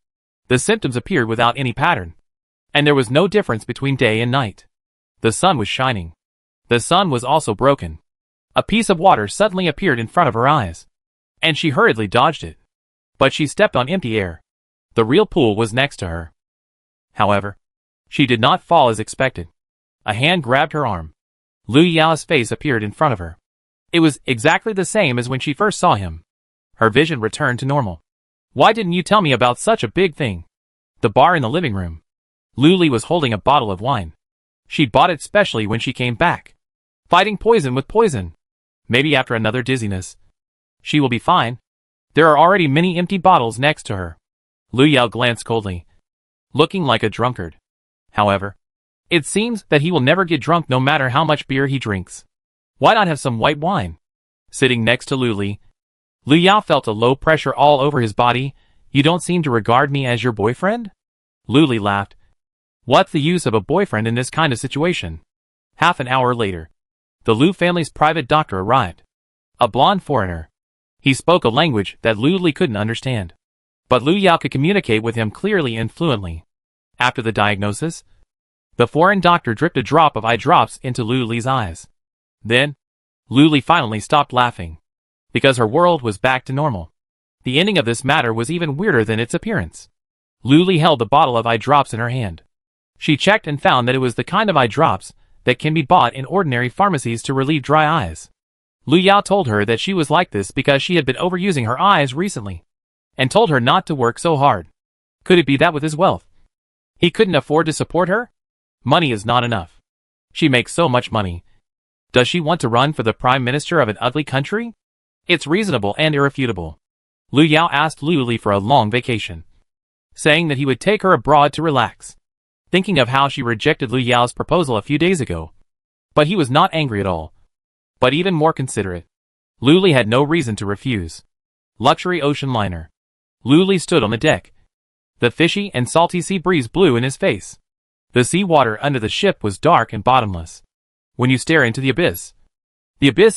The symptoms appeared without any pattern, and there was no difference between day and night. The sun was shining. The sun was also broken. A piece of water suddenly appeared in front of her eyes, and she hurriedly dodged it. But she stepped on empty air. The real pool was next to her. However, she did not fall as expected. A hand grabbed her arm. Lu Yao's face appeared in front of her. It was exactly the same as when she first saw him. Her vision returned to normal. Why didn't you tell me about such a big thing? The bar in the living room. Luli was holding a bottle of wine. She'd bought it specially when she came back. Fighting poison with poison. Maybe after another dizziness. She will be fine. There are already many empty bottles next to her. Lu Yao glanced coldly, looking like a drunkard. However, it seems that he will never get drunk no matter how much beer he drinks. Why not have some white wine? Sitting next to Lu Yao felt a low pressure all over his body. You don't seem to regard me as your boyfriend? Luli laughed. What's the use of a boyfriend in this kind of situation? Half an hour later, the Lu family's private doctor arrived. A blonde foreigner. He spoke a language that Luli couldn't understand. But Lu Yao could communicate with him clearly and fluently. After the diagnosis, the foreign doctor dripped a drop of eye drops into Luli's eyes. Then, Luli finally stopped laughing, because her world was back to normal. The ending of this matter was even weirder than its appearance. Luli held the bottle of eye drops in her hand. She checked and found that it was the kind of eye drops that can be bought in ordinary pharmacies to relieve dry eyes. Lu Yao told her that she was like this because she had been overusing her eyes recently, and told her not to work so hard. Could it be that with his wealth, he couldn't afford to support her? Money is not enough. She makes so much money. Does she want to run for the prime minister of an ugly country? It's reasonable and irrefutable. Lu Yao asked Luli for a long vacation, saying that he would take her abroad to relax, thinking of how she rejected Lu Yao's proposal a few days ago. But he was not angry at all, but even more considerate. Luli had no reason to refuse. Luxury ocean liner. Luli stood on the deck. The fishy and salty sea breeze blew in his face. The sea water under the ship was dark and bottomless. When you stare into the abyss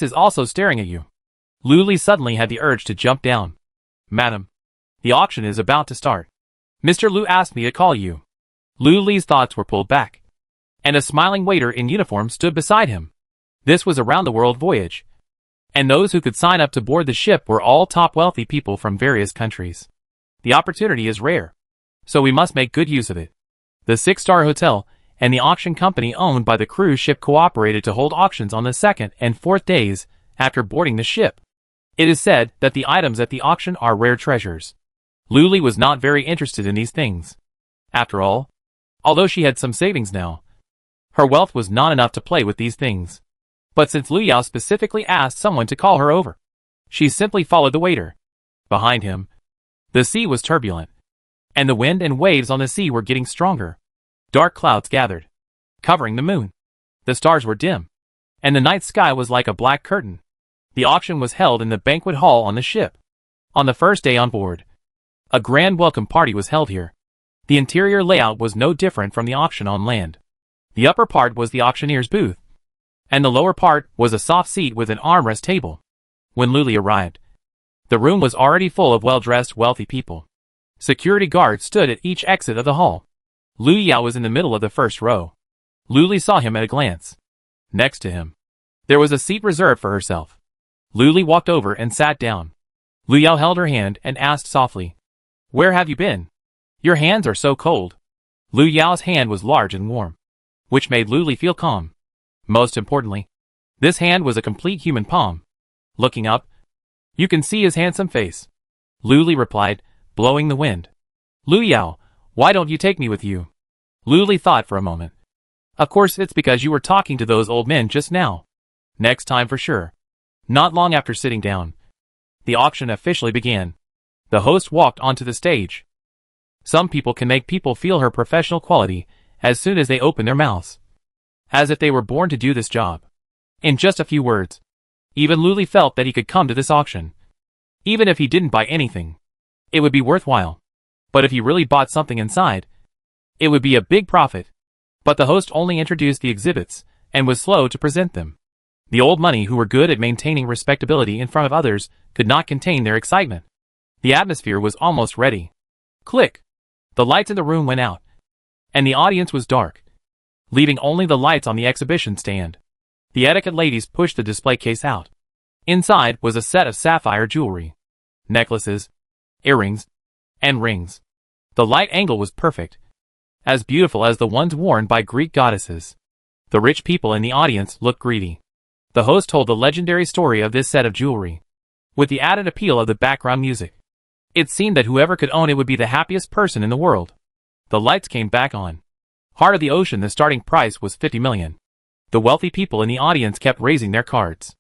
is also staring at you. Luli suddenly had the urge to jump down. Madam, the auction is about to start. Mr. Lu asked me to call you. Luli's thoughts were pulled back, and a smiling waiter in uniform stood beside him. This was a round-the-world voyage, and those who could sign up to board the ship were all top wealthy people from various countries. The opportunity is rare, so we must make good use of it. The 6-star hotel and the auction company owned by the cruise ship cooperated to hold auctions on the 2nd and 4th days after boarding the ship. It is said that the items at the auction are rare treasures. Luli was not very interested in these things. After all, although she had some savings now, her wealth was not enough to play with these things. But since Lu Yao specifically asked someone to call her over, she simply followed the waiter. Behind him, the sea was turbulent, and the wind and waves on the sea were getting stronger. Dark clouds gathered, covering the moon. The stars were dim, and the night sky was like a black curtain. The auction was held in the banquet hall on the ship. On the first day on board, a grand welcome party was held here. The interior layout was no different from the auction on land. The upper part was the auctioneer's booth, and the lower part was a soft seat with an armrest table. When Luli arrived, the room was already full of well-dressed, wealthy people. Security guards stood at each exit of the hall. Lu Yao was in the middle of the first row. Luli saw him at a glance. Next to him, there was a seat reserved for herself. Luli walked over and sat down. Lu Yao held her hand and asked softly, "Where have you been? Your hands are so cold." Lu Yao's hand was large and warm, which made Luli feel calm. Most importantly, this hand was a complete human palm. Looking up, you can see his handsome face. Luli replied, blowing the wind. "Lu Yao, why don't you take me with you?" Luli thought for a moment. "Of course it's because you were talking to those old men just now. Next time for sure." Not long after sitting down, the auction officially began. The host walked onto the stage. Some people can make people feel her professional quality as soon as they open their mouths, as if they were born to do this job. In just a few words, even Luli felt that he could come to this auction. Even if he didn't buy anything, it would be worthwhile. But if he really bought something inside, it would be a big profit. But the host only introduced the exhibits, and was slow to present them. The old money, who were good at maintaining respectability in front of others, could not contain their excitement. The atmosphere was almost ready. Click! The lights in the room went out, and the audience was dark, leaving only the lights on the exhibition stand. The etiquette ladies pushed the display case out. Inside was a set of sapphire jewelry, necklaces, earrings, and rings. The light angle was perfect, as beautiful as the ones worn by Greek goddesses. The rich people in the audience looked greedy. The host told the legendary story of this set of jewelry, with the added appeal of the background music. It seemed that whoever could own it would be the happiest person in the world. The lights came back on. Heart of the Ocean, the starting price was 50 million. The wealthy people in the audience kept raising their cards.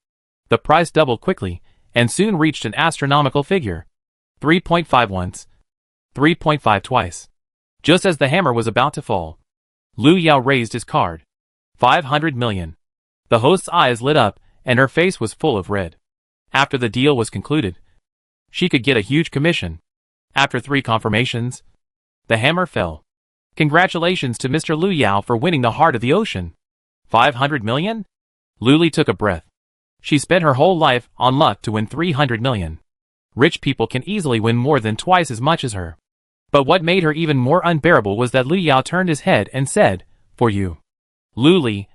The price doubled quickly, and soon reached an astronomical figure. 3.5 once. 3.5 twice. Just as the hammer was about to fall, Lu Yao raised his card. 500 million. The host's eyes lit up, and her face was full of red. After the deal was concluded, she could get a huge commission. After 3 confirmations, the hammer fell. Congratulations to Mr. Lu Yao for winning the Heart of the Ocean. 500 million? Luli took a breath. She spent her whole life on luck to win 300 million. Rich people can easily win more than twice as much as her. But what made her even more unbearable was that Lu Yao turned his head and said, "For you." Luli,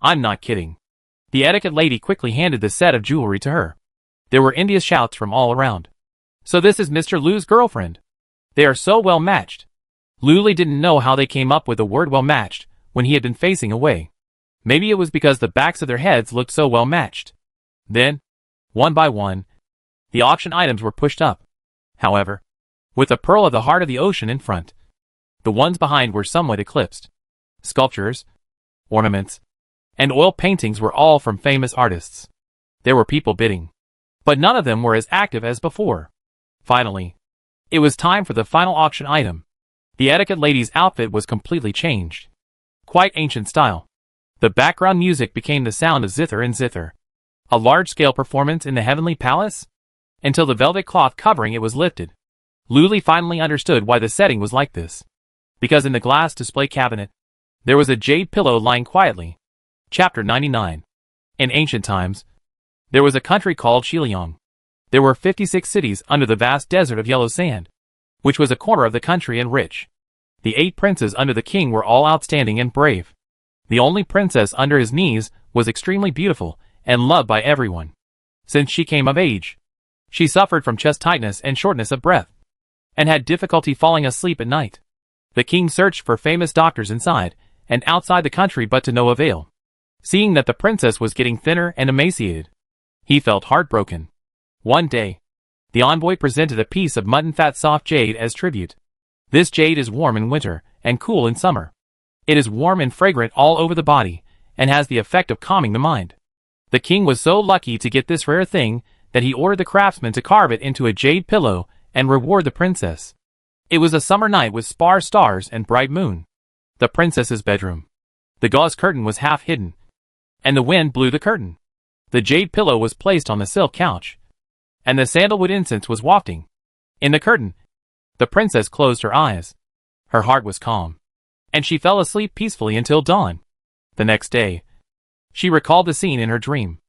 I'm not kidding. The etiquette lady quickly handed the set of jewelry to her. There were envious shouts from all around. So this is Mr. Lu's girlfriend. They are so well matched. Luli didn't know how they came up with the word well matched when he had been facing away. Maybe it was because the backs of their heads looked so well matched. Then, one by one, the auction items were pushed up. However, with the pearl of the Heart of the Ocean in front, the ones behind were somewhat eclipsed. Sculptures, ornaments, and oil paintings were all from famous artists. There were people bidding, but none of them were as active as before. Finally, it was time for the final auction item. The etiquette lady's outfit was completely changed. Quite ancient style. The background music became the sound of zither and zither. A large-scale performance in the heavenly palace? Until the velvet cloth covering it was lifted, Luli finally understood why the setting was like this. Because in the glass display cabinet, there was a jade pillow lying quietly. Chapter 99. In ancient times, there was a country called Shiliang. There were 56 cities under the vast desert of yellow sand, which was a corner of the country and rich. The 8 princes under the king were all outstanding and brave. The only princess under his knees was extremely beautiful and loved by everyone. Since she came of age, she suffered from chest tightness and shortness of breath, and had difficulty falling asleep at night. The king searched for famous doctors inside and outside the country, but to no avail. Seeing that the princess was getting thinner and emaciated, he felt heartbroken. One day, the envoy presented a piece of mutton fat soft jade as tribute. This jade is warm in winter and cool in summer. It is warm and fragrant all over the body, and has the effect of calming the mind. The king was so lucky to get this rare thing that he ordered the craftsman to carve it into a jade pillow and reward the princess. It was a summer night with sparse stars and bright moon. The princess's bedroom. The gauze curtain was half hidden, and the wind blew the curtain. The jade pillow was placed on the silk couch, and the sandalwood incense was wafting. In the curtain, the princess closed her eyes. Her heart was calm, and she fell asleep peacefully until dawn. The next day, she recalled the scene in her dream.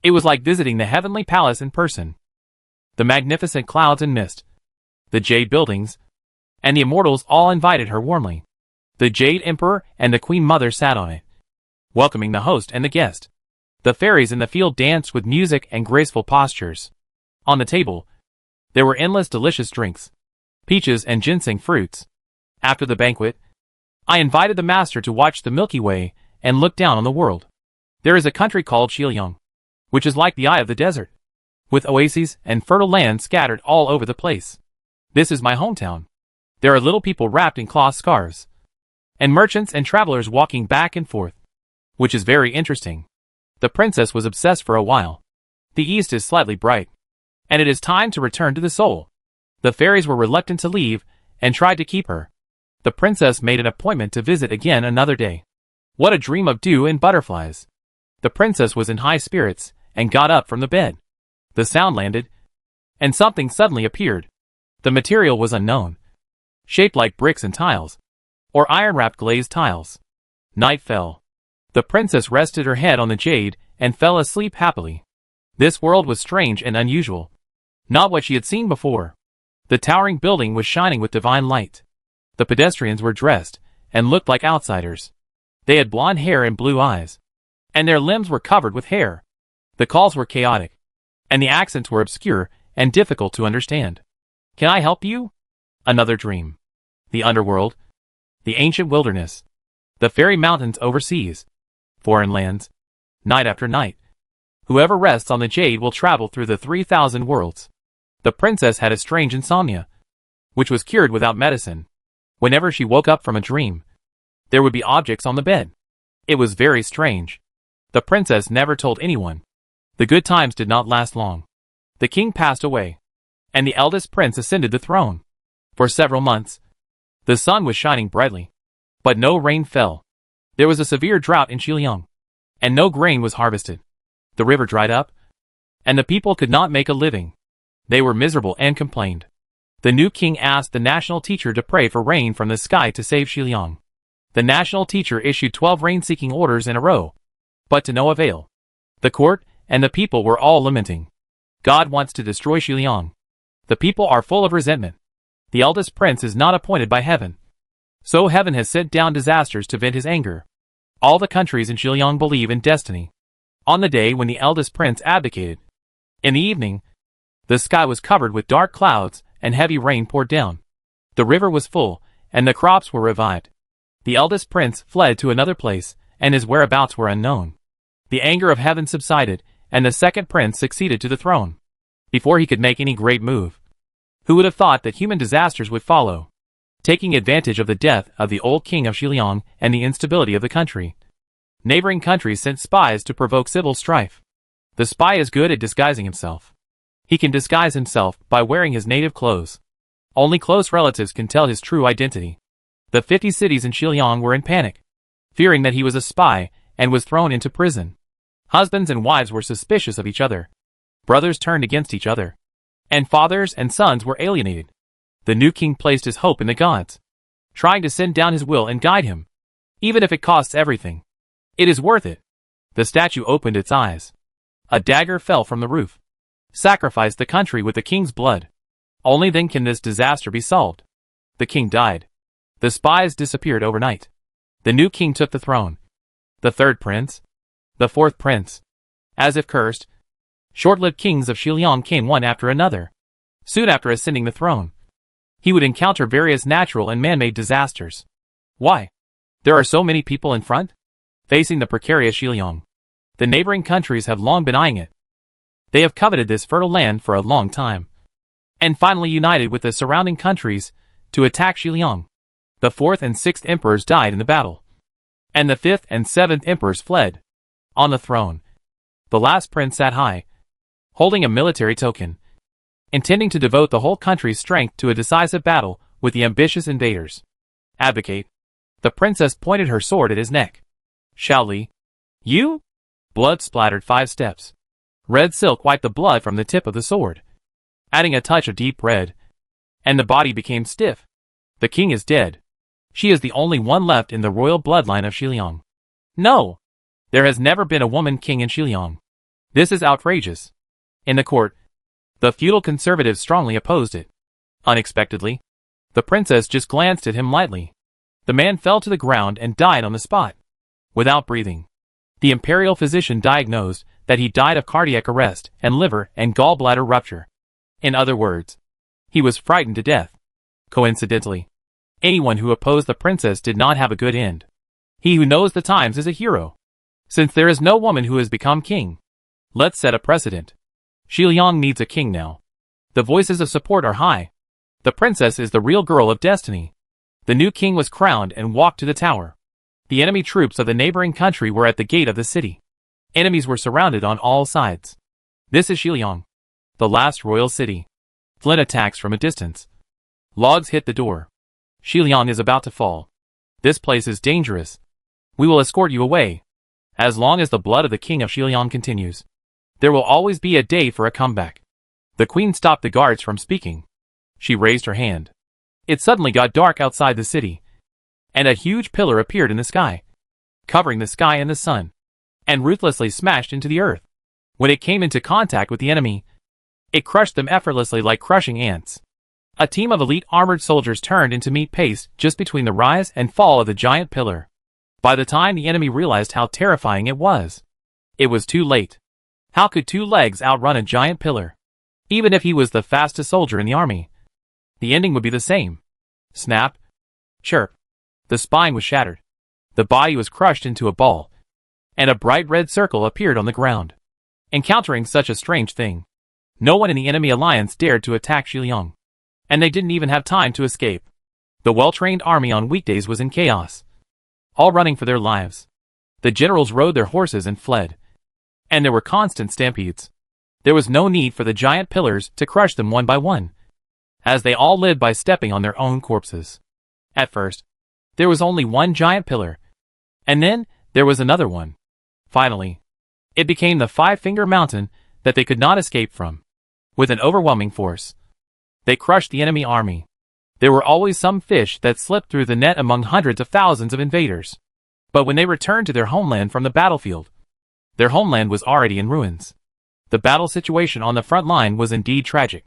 It was like visiting the heavenly palace in person. The magnificent clouds and mist, the jade buildings, and the immortals all invited her warmly. The Jade Emperor and the Queen Mother sat on it, welcoming the host and the guest. The fairies in the field danced with music and graceful postures. On the table, there were endless delicious drinks, peaches and ginseng fruits. After the banquet, I invited the master to watch the Milky Way and look down on the world. There is a country called Shiliang, which is like the eye of the desert, with oases and fertile land scattered all over the place. This is my hometown. There are little people wrapped in cloth scarves, and merchants and travelers walking back and forth, which is very interesting. The princess was obsessed for a while. The east is slightly bright, and it is time to return to the soul. The fairies were reluctant to leave and tried to keep her. The princess made an appointment to visit again another day. What a dream of dew and butterflies! The princess was in high spirits and got up from the bed. The sound landed, and something suddenly appeared. The material was unknown, shaped like bricks and tiles, or iron-wrapped glazed tiles. Night fell. The princess rested her head on the jade and fell asleep happily. This world was strange and unusual. Not what she had seen before. The towering building was shining with divine light. The pedestrians were dressed and looked like outsiders. They had blonde hair and blue eyes, and their limbs were covered with hair. The calls were chaotic, and the accents were obscure and difficult to understand. Can I help you? Another dream. The underworld. The ancient wilderness. The fairy mountains overseas. Foreign lands. Night after night. Whoever rests on the jade will travel through the 3,000 worlds. The princess had a strange insomnia, which was cured without medicine. Whenever she woke up from a dream, there would be objects on the bed. It was very strange. The princess never told anyone. The good times did not last long. The king passed away, and the eldest prince ascended the throne. For several months, the sun was shining brightly, but no rain fell. There was a severe drought in Xiliang, and no grain was harvested. The river dried up, and the people could not make a living. They were miserable and complained. The new king asked the national teacher to pray for rain from the sky to save Xiliang. The national teacher issued 12 rain-seeking orders in a row, but to no avail. The court and the people were all lamenting. God wants to destroy Xiliang. The people are full of resentment. The eldest prince is not appointed by heaven, so heaven has sent down disasters to vent his anger. All the countries in Xiliang believe in destiny. On the day when the eldest prince abdicated, in the evening, the sky was covered with dark clouds and heavy rain poured down. The river was full, and the crops were revived. The eldest prince fled to another place, and his whereabouts were unknown. The anger of heaven subsided, and the second prince succeeded to the throne. Before he could make any great move, who would have thought that human disasters would follow? Taking advantage of the death of the old king of Xiliang and the instability of the country, neighboring countries sent spies to provoke civil strife. The spy is good at disguising himself. He can disguise himself by wearing his native clothes. Only close relatives can tell his true identity. The 50 cities in Xiliang were in panic, fearing that he was a spy and was thrown into prison. Husbands and wives were suspicious of each other. Brothers turned against each other, and fathers and sons were alienated. The new king placed his hope in the gods, trying to send down his will and guide him, even if it costs everything. It is worth it. The statue opened its eyes. A dagger fell from the roof. Sacrifice the country with the king's blood. Only then can this disaster be solved. The king died. The spies disappeared overnight. The new king took the throne. The third prince. The fourth prince. As if cursed, short-lived kings of Xiliang came one after another. Soon after ascending the throne, he would encounter various natural and man-made disasters. Why? There are so many people in front, facing the precarious Xiliang. The neighboring countries have long been eyeing it. They have coveted this fertile land for a long time, and finally united with the surrounding countries to attack Xiliang. The 4th and 6th emperors died in the battle, and the 5th and 7th emperors fled. On the throne, the last prince sat high, holding a military token, intending to devote the whole country's strength to a decisive battle with the ambitious invaders. Abdicate. The princess pointed her sword at his neck. Shao Li. You? Blood splattered 5 steps. Red silk wiped the blood from the tip of the sword, adding a touch of deep red, and the body became stiff. The king is dead. She is the only one left in the royal bloodline of Xiliang. No! There has never been a woman king in Xiliang. This is outrageous. In the court, the feudal conservatives strongly opposed it. Unexpectedly, the princess just glanced at him lightly. The man fell to the ground and died on the spot, without breathing. The imperial physician diagnosed that he died of cardiac arrest and liver and gallbladder rupture. In other words, he was frightened to death. Coincidentally, anyone who opposed the princess did not have a good end. He who knows the times is a hero. Since there is no woman who has become king, let's set a precedent. Xiliang needs a king now. The voices of support are high. The princess is the real girl of destiny. The new king was crowned and walked to the tower. The enemy troops of the neighboring country were at the gate of the city. Enemies were surrounded on all sides. This is Xiliang, the last royal city. Flint attacks from a distance. Logs hit the door. Xiliang is about to fall. This place is dangerous. We will escort you away. As long as the blood of the king of Xiliang continues, there will always be a day for a comeback. The queen stopped the guards from speaking. She raised her hand. It suddenly got dark outside the city, and a huge pillar appeared in the sky. covering the sky and the sun, and ruthlessly smashed into the earth. When it came into contact with the enemy, it crushed them effortlessly like crushing ants. A team of elite armored soldiers turned into meat paste just between the rise and fall of the giant pillar. By the time the enemy realized how terrifying it was too late. How could 2 legs outrun a giant pillar? Even if he was the fastest soldier in the army, the ending would be the same. Snap. Chirp. The spine was shattered. The body was crushed into a ball, and a bright red circle appeared on the ground. Encountering such a strange thing, no one in the enemy alliance dared to attack Xiliang, and they didn't even have time to escape. The well-trained army on weekdays was in chaos, all running for their lives. The generals rode their horses and fled, and there were constant stampedes. There was no need for the giant pillars to crush them one by one, as they all lived by stepping on their own corpses. At first, there was only one giant pillar, and then there was another one. Finally, it became the 5-finger mountain that they could not escape from. With an overwhelming force, they crushed the enemy army. There were always some fish that slipped through the net among hundreds of thousands of invaders. But when they returned to their homeland from the battlefield, their homeland was already in ruins. The battle situation on the front line was indeed tragic.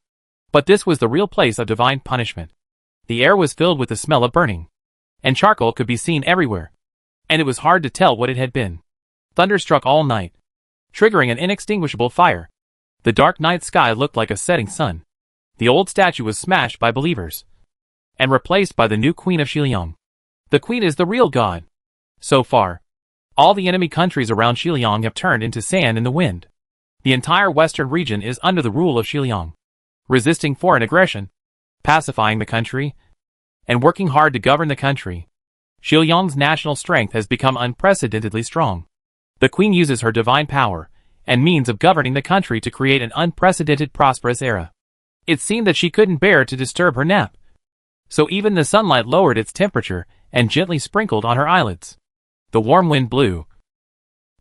But this was the real place of divine punishment. The air was filled with the smell of burning, and charcoal could be seen everywhere, and it was hard to tell what it had been. Thunder struck all night, triggering an inextinguishable fire. The dark night sky looked like a setting sun. The old statue was smashed by believers, and replaced by the new Queen of Xiliang. The Queen is the real god. So far, all the enemy countries around Xiliang have turned into sand in the wind. The entire western region is under the rule of Xiliang, resisting foreign aggression, pacifying the country, and working hard to govern the country. Xiliang's national strength has become unprecedentedly strong. The Queen uses her divine power and means of governing the country to create an unprecedented prosperous era. It seemed that she couldn't bear to disturb her nap, so even the sunlight lowered its temperature and gently sprinkled on her eyelids. The warm wind blew,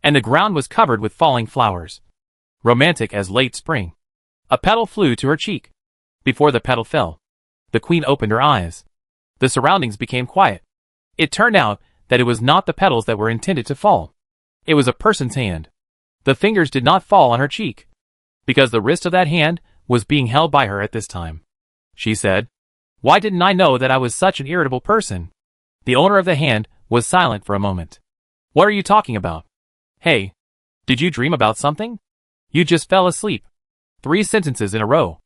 and the ground was covered with falling flowers, romantic as late spring. A petal flew to her cheek. Before the petal fell, the Queen opened her eyes. The surroundings became quiet. It turned out that it was not the petals that were intended to fall. It was a person's hand. The fingers did not fall on her cheek, because the wrist of that hand was being held by her at this time. She said, "Why didn't I know that I was such an irritable person?" The owner of the hand was silent for a moment. "What are you talking about? Hey, did you dream about something? You just fell asleep." 3 sentences in a row.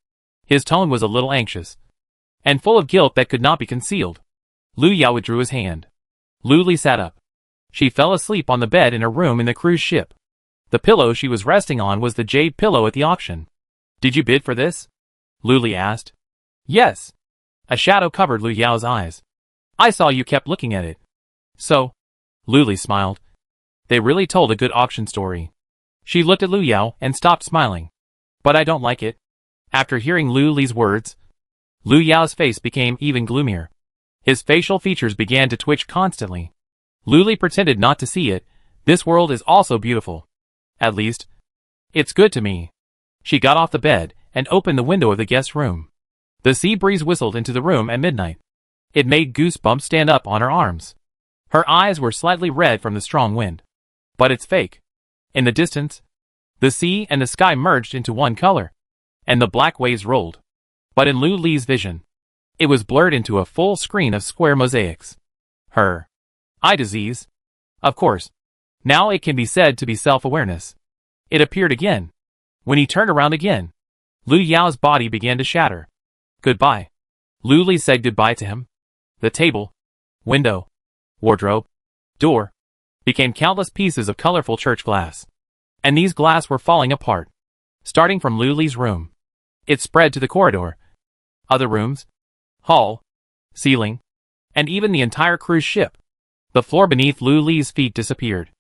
His tone was a little anxious, and full of guilt that could not be concealed. Lu Yao withdrew his hand. Lu Li sat up. She fell asleep on the bed in her room in the cruise ship. The pillow she was resting on was the jade pillow at the auction. "Did you bid for this?" Lu Li asked. "Yes." A shadow covered Lu Yao's eyes. "I saw you kept looking at it." "So?" Lu Li smiled. "They really told a good auction story." She looked at Lu Yao and stopped smiling. "But I don't like it." After hearing Lu Li's words, Lu Yao's face became even gloomier. His facial features began to twitch constantly. Lu Li pretended not to see it. "This world is also beautiful. At least, it's good to me." She got off the bed and opened the window of the guest room. The sea breeze whistled into the room at midnight. It made goosebumps stand up on her arms. Her eyes were slightly red from the strong wind. But it's fake. In the distance, the sea and the sky merged into one color, and the black waves rolled. But in Lu Li's vision, it was blurred into a full screen of square mosaics. Her eye disease. Of course, now it can be said to be self-awareness. It appeared again. When he turned around again, Lu Yao's body began to shatter. "Goodbye." Lu Li said goodbye to him. The table, window, wardrobe, door, became countless pieces of colorful church glass. And these glass were falling apart, starting from Lu Li's room. It spread to the corridor, other rooms, hall, ceiling, and even the entire cruise ship. The floor beneath Lu Li's feet disappeared,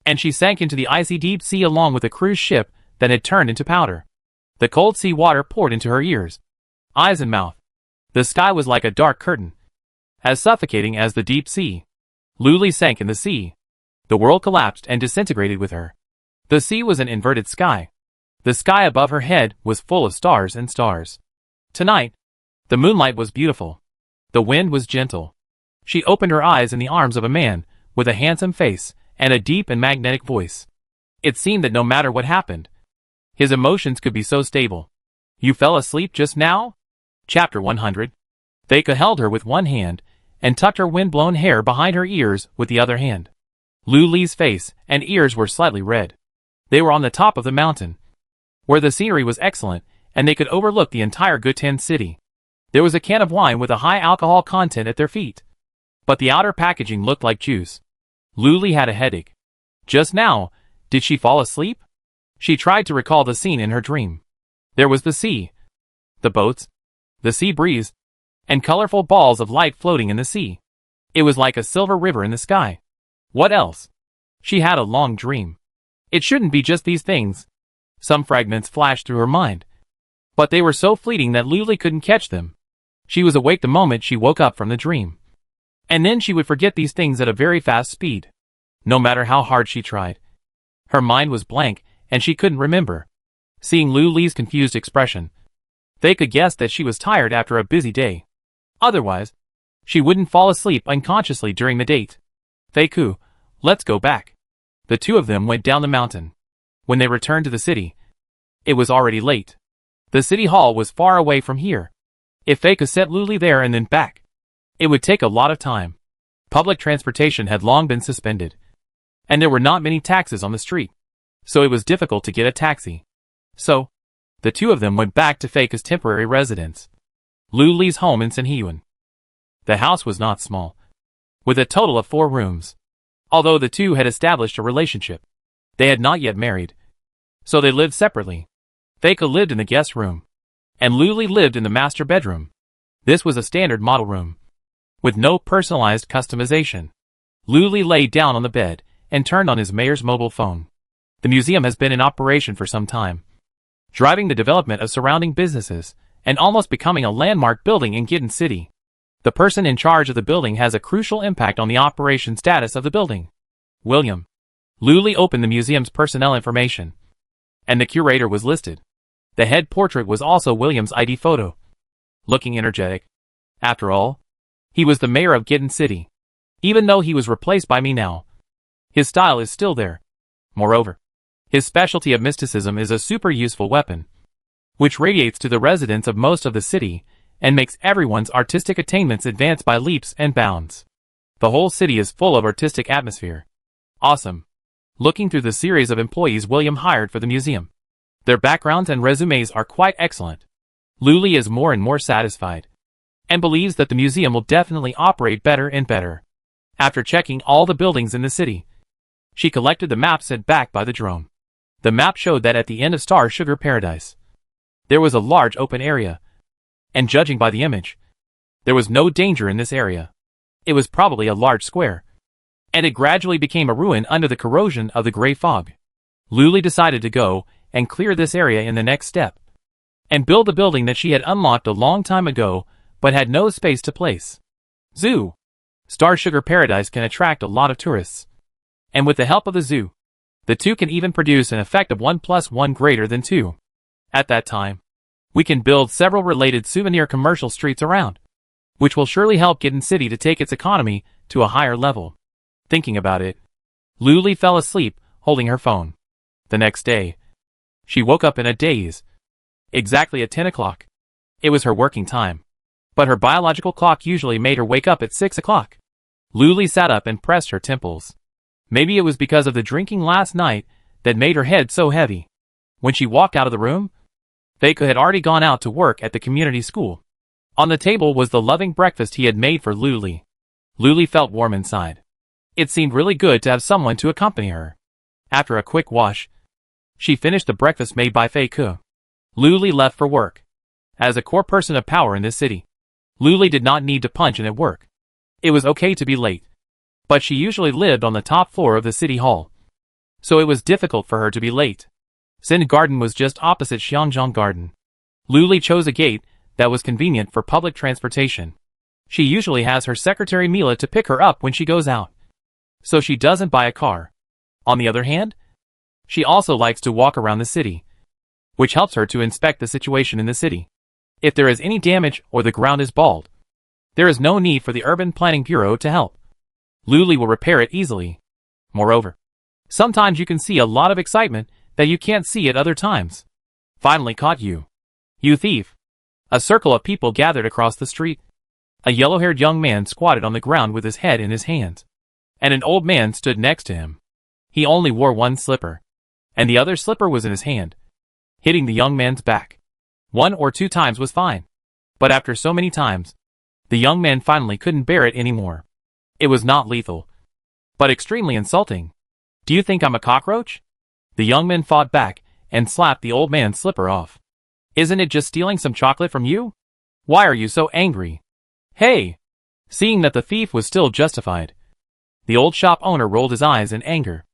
and she sank into the icy deep sea along with the cruise ship that had turned into powder. The cold sea water poured into her ears, eyes and mouth. The sky was like a dark curtain, as suffocating as the deep sea. Lu Li sank in the sea. The world collapsed and disintegrated with her. The sea was an inverted sky. The sky above her head was full of stars and stars. Tonight, the moonlight was beautiful. The wind was gentle. She opened her eyes in the arms of a man with a handsome face and a deep and magnetic voice. It seemed that no matter what happened, his emotions could be so stable. "You fell asleep just now?" Chapter 100. Theka held her with one hand and tucked her wind-blown hair behind her ears with the other hand. Lu Li's face and ears were slightly red. They were on the top of the mountain, where the scenery was excellent and they could overlook the entire Guten city. There was a can of wine with a high alcohol content at their feet, but the outer packaging looked like juice. Lu Li had a headache. Just now, did she fall asleep? She tried to recall the scene in her dream. There was the sea, the boats, the sea breeze, and colorful balls of light floating in the sea. It was like a silver river in the sky. What else? She had a long dream. It shouldn't be just these things. Some fragments flashed through her mind, but they were so fleeting that Lu Li couldn't catch them. She was awake the moment she woke up from the dream. And then she would forget these things at a very fast speed. No matter how hard she tried. Her mind was blank, and she couldn't remember. Seeing Lu Li's confused expression, they could guess that she was tired after a busy day. Otherwise, she wouldn't fall asleep unconsciously during the date. "Feiku, let's go back." The two of them went down the mountain. When they returned to the city, it was already late. The city hall was far away from here. If Feiku sent Lu Li there and then back, it would take a lot of time. Public transportation had long been suspended, and there were not many taxis on the street, so it was difficult to get a taxi. So, the two of them went back to Feiku's temporary residence, Lu Li's home in Sanheun. The house was not small, with a total of 4 rooms. Although the two had established a relationship, they had not yet married, so they lived separately. Feiku lived in the guest room, and Lu Li lived in the master bedroom. This was a standard model room, with no personalized customization. Lu Li lay down on the bed and turned on his mayor's mobile phone. The museum has been in operation for some time, driving the development of surrounding businesses and almost becoming a landmark building in Giten City. The person in charge of the building has a crucial impact on the operation status of the building. William. Lu Li opened the museum's personnel information, and the curator was listed. The head portrait was also William's ID photo. Looking energetic. After all, he was the mayor of Giten City. Even though he was replaced by me now, his style is still there. Moreover, his specialty of mysticism is a super useful weapon, which radiates to the residents of most of the city and makes everyone's artistic attainments advance by leaps and bounds. The whole city is full of artistic atmosphere. Awesome. Looking through the series of employees William hired for the museum, their backgrounds and resumes are quite excellent. Lu Li is more and more satisfied, and believes that the museum will definitely operate better and better. After checking all the buildings in the city, she collected the map sent back by the drone. The map showed that at the end of Star Sugar Paradise, there was a large open area, and judging by the image, there was no danger in this area. It was probably a large square, and it gradually became a ruin under the corrosion of the gray fog. Lu Li decided to go and clear this area in the next step, and build the building that she had unlocked a long time ago but had no space to place. Zoo. Star Sugar Paradise can attract a lot of tourists, and with the help of the zoo, the two can even produce an effect of 1 + 1 greater than 2. At that time, we can build several related souvenir commercial streets around, which will surely help Giten City to take its economy to a higher level. Thinking about it, Lu Li fell asleep, holding her phone. The next day, she woke up in a daze. Exactly at 10 o'clock. It was her working time, but her biological clock usually made her wake up at 6 o'clock. Lu Li sat up and pressed her temples. Maybe it was because of the drinking last night that made her head so heavy. When she walked out of the room, Feiku had already gone out to work at the community school. On the table was the loving breakfast he had made for Lu Li. Lu Li felt warm inside. It seemed really good to have someone to accompany her. After a quick wash, she finished the breakfast made by Feiku. Lu Li left for work. As a core person of power in this city, Lu Li did not need to punch in at work. It was okay to be late, but she usually lived on the top floor of the city hall, so it was difficult for her to be late. Sin Garden was just opposite Xiangzhang Garden. Lu Li chose a gate that was convenient for public transportation. She usually has her secretary Mila to pick her up when she goes out, so she doesn't buy a car. On the other hand, she also likes to walk around the city, which helps her to inspect the situation in the city. If there is any damage or the ground is bald, there is no need for the Urban Planning Bureau to help. Lu Li will repair it easily. Moreover, sometimes you can see a lot of excitement that you can't see at other times. Finally caught you. You thief. A circle of people gathered across the street. A yellow-haired young man squatted on the ground with his head in his hands, and an old man stood next to him. He only wore one slipper, and the other slipper was in his hand, hitting the young man's back. 1 or 2 times was fine, but after so many times, the young man finally couldn't bear it anymore. It was not lethal, but extremely insulting. Do you think I'm a cockroach? The young man fought back and slapped the old man's slipper off. Isn't it just stealing some chocolate from you? Why are you so angry? Hey! Seeing that the thief was still justified, the old shop owner rolled his eyes in anger.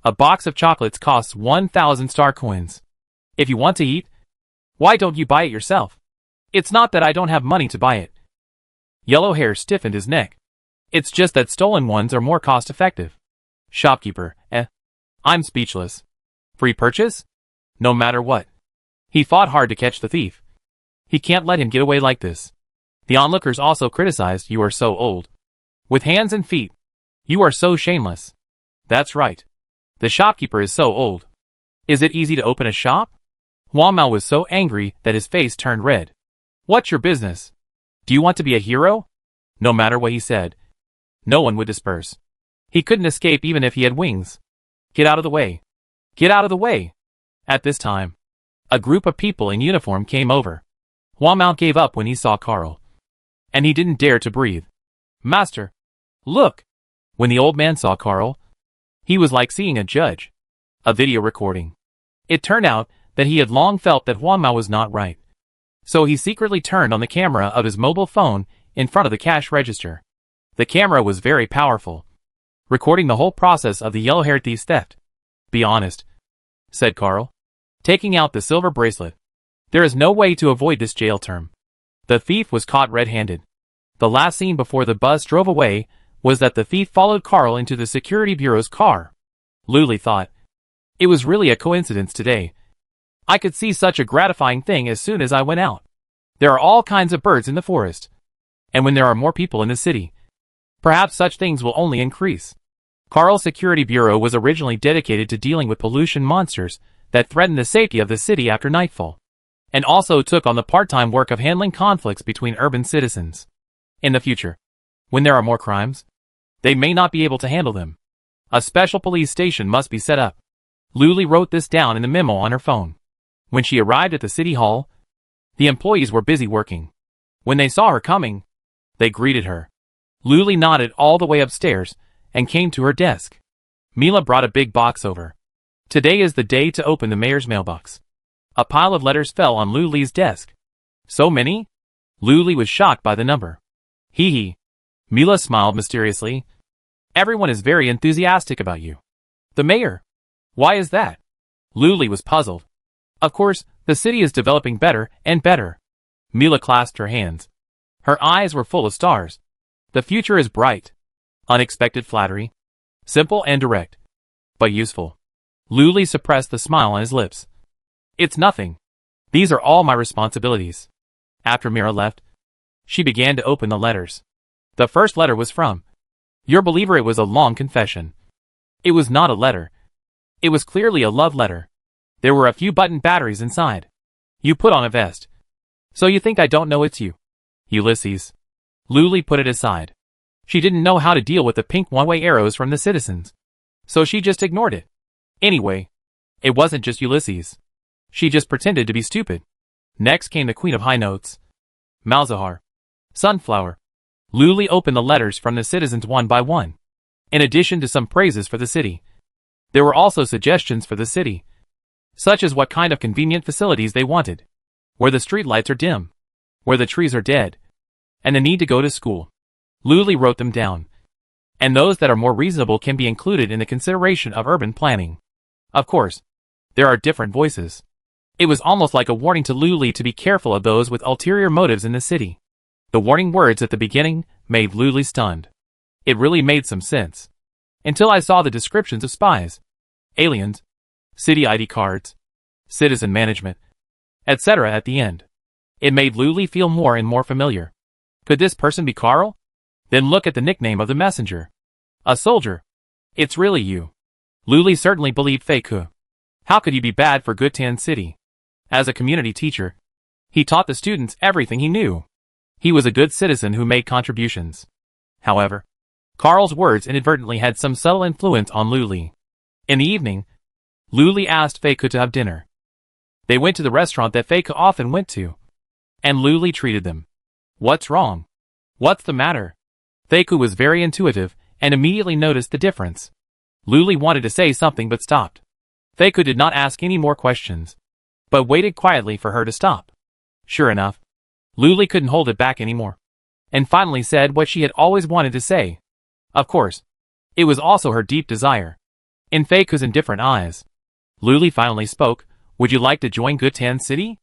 A box of chocolates costs 1,000 star coins. If you want to eat, why don't you buy it yourself? It's not that I don't have money to buy it. Yellow hair stiffened his neck. It's just that stolen ones are more cost-effective. Shopkeeper, I'm speechless. Free purchase? No matter what. He fought hard to catch the thief. He can't let him get away like this. The onlookers also criticized, you are so old. With hands and feet. You are so shameless. That's right. The shopkeeper is so old. Is it easy to open a shop? Huang Mao was so angry that his face turned red. What's your business? Do you want to be a hero? No matter what he said, no one would disperse. He couldn't escape even if he had wings. Get out of the way. Get out of the way. At this time, a group of people in uniform came over. Huang Mao gave up when he saw Carl, and he didn't dare to breathe. Master, look! When the old man saw Carl, he was like seeing a judge. A video recording. It turned out that he had long felt that Huang Mao was not right. So he secretly turned on the camera of his mobile phone in front of the cash register. The camera was very powerful, recording the whole process of the yellow-haired thief's theft. Be honest, said Carl, taking out the silver bracelet. There is no way to avoid this jail term. The thief was caught red-handed. The last scene before the bus drove away was that the thief followed Carl into the security bureau's car. Luli thought, it was really a coincidence today. I could see such a gratifying thing as soon as I went out. There are all kinds of birds in the forest. And when there are more people in the city, perhaps such things will only increase. Carl's security bureau was originally dedicated to dealing with pollution monsters that threatened the safety of the city after nightfall, and also took on the part-time work of handling conflicts between urban citizens. In the future, when there are more crimes, they may not be able to handle them. A special police station must be set up. Luli wrote this down in the memo on her phone. When she arrived at the city hall, the employees were busy working. When they saw her coming, they greeted her. Luli nodded all the way upstairs and came to her desk. Mila brought a big box over. Today is the day to open the mayor's mailbox. A pile of letters fell on Luli's desk. So many? Luli was shocked by the number. Hee hee. Mila smiled mysteriously. Everyone is very enthusiastic about you. The mayor? Why is that? Luli was puzzled. Of course, the city is developing better and better. Mila clasped her hands. Her eyes were full of stars. The future is bright. Unexpected flattery. Simple and direct, but useful. Luli suppressed the smile on his lips. It's nothing. These are all my responsibilities. After Mira left, she began to open the letters. The first letter was from your believer. It was a long confession. It was not a letter. It was clearly a love letter. There were a few button batteries inside. You put on a vest. So you think I don't know it's you? Ulysses. Luli put it aside. She didn't know how to deal with the pink one-way arrows from the citizens, so she just ignored it. Anyway, it wasn't just Ulysses. She just pretended to be stupid. Next came the Queen of High Notes. Malzahar. Sunflower. Luli opened the letters from the citizens one by one. In addition to some praises for the city, there were also suggestions for the city, such as what kind of convenient facilities they wanted, where the streetlights are dim, where the trees are dead, and the need to go to school. Luli wrote them down, and those that are more reasonable can be included in the consideration of urban planning. Of course, there are different voices. It was almost like a warning to Luli to be careful of those with ulterior motives in the city. The warning words at the beginning made Luli stunned. It really made some sense. Until I saw the descriptions of spies, aliens, city ID cards, citizen management, etc. at the end. It made Luli feel more and more familiar. Could this person be Carl? Then look at the nickname of the messenger. A soldier. It's really you. Luli certainly believed Feiku. How could he be bad for Gutan City? As a community teacher, he taught the students everything he knew. He was a good citizen who made contributions. However, Carl's words inadvertently had some subtle influence on Luli. In the evening, Luli asked Feiku to have dinner. They went to the restaurant that Feiku often went to, and Luli treated them. What's wrong? What's the matter? Feiku was very intuitive and immediately noticed the difference. Luli wanted to say something but stopped. Feiku did not ask any more questions, but waited quietly for her to stop. Sure enough, Luli couldn't hold it back anymore, and finally said what she had always wanted to say. Of course, it was also her deep desire. In Feiku's indifferent eyes, Luli finally spoke, "Would you like to join Gutan City?"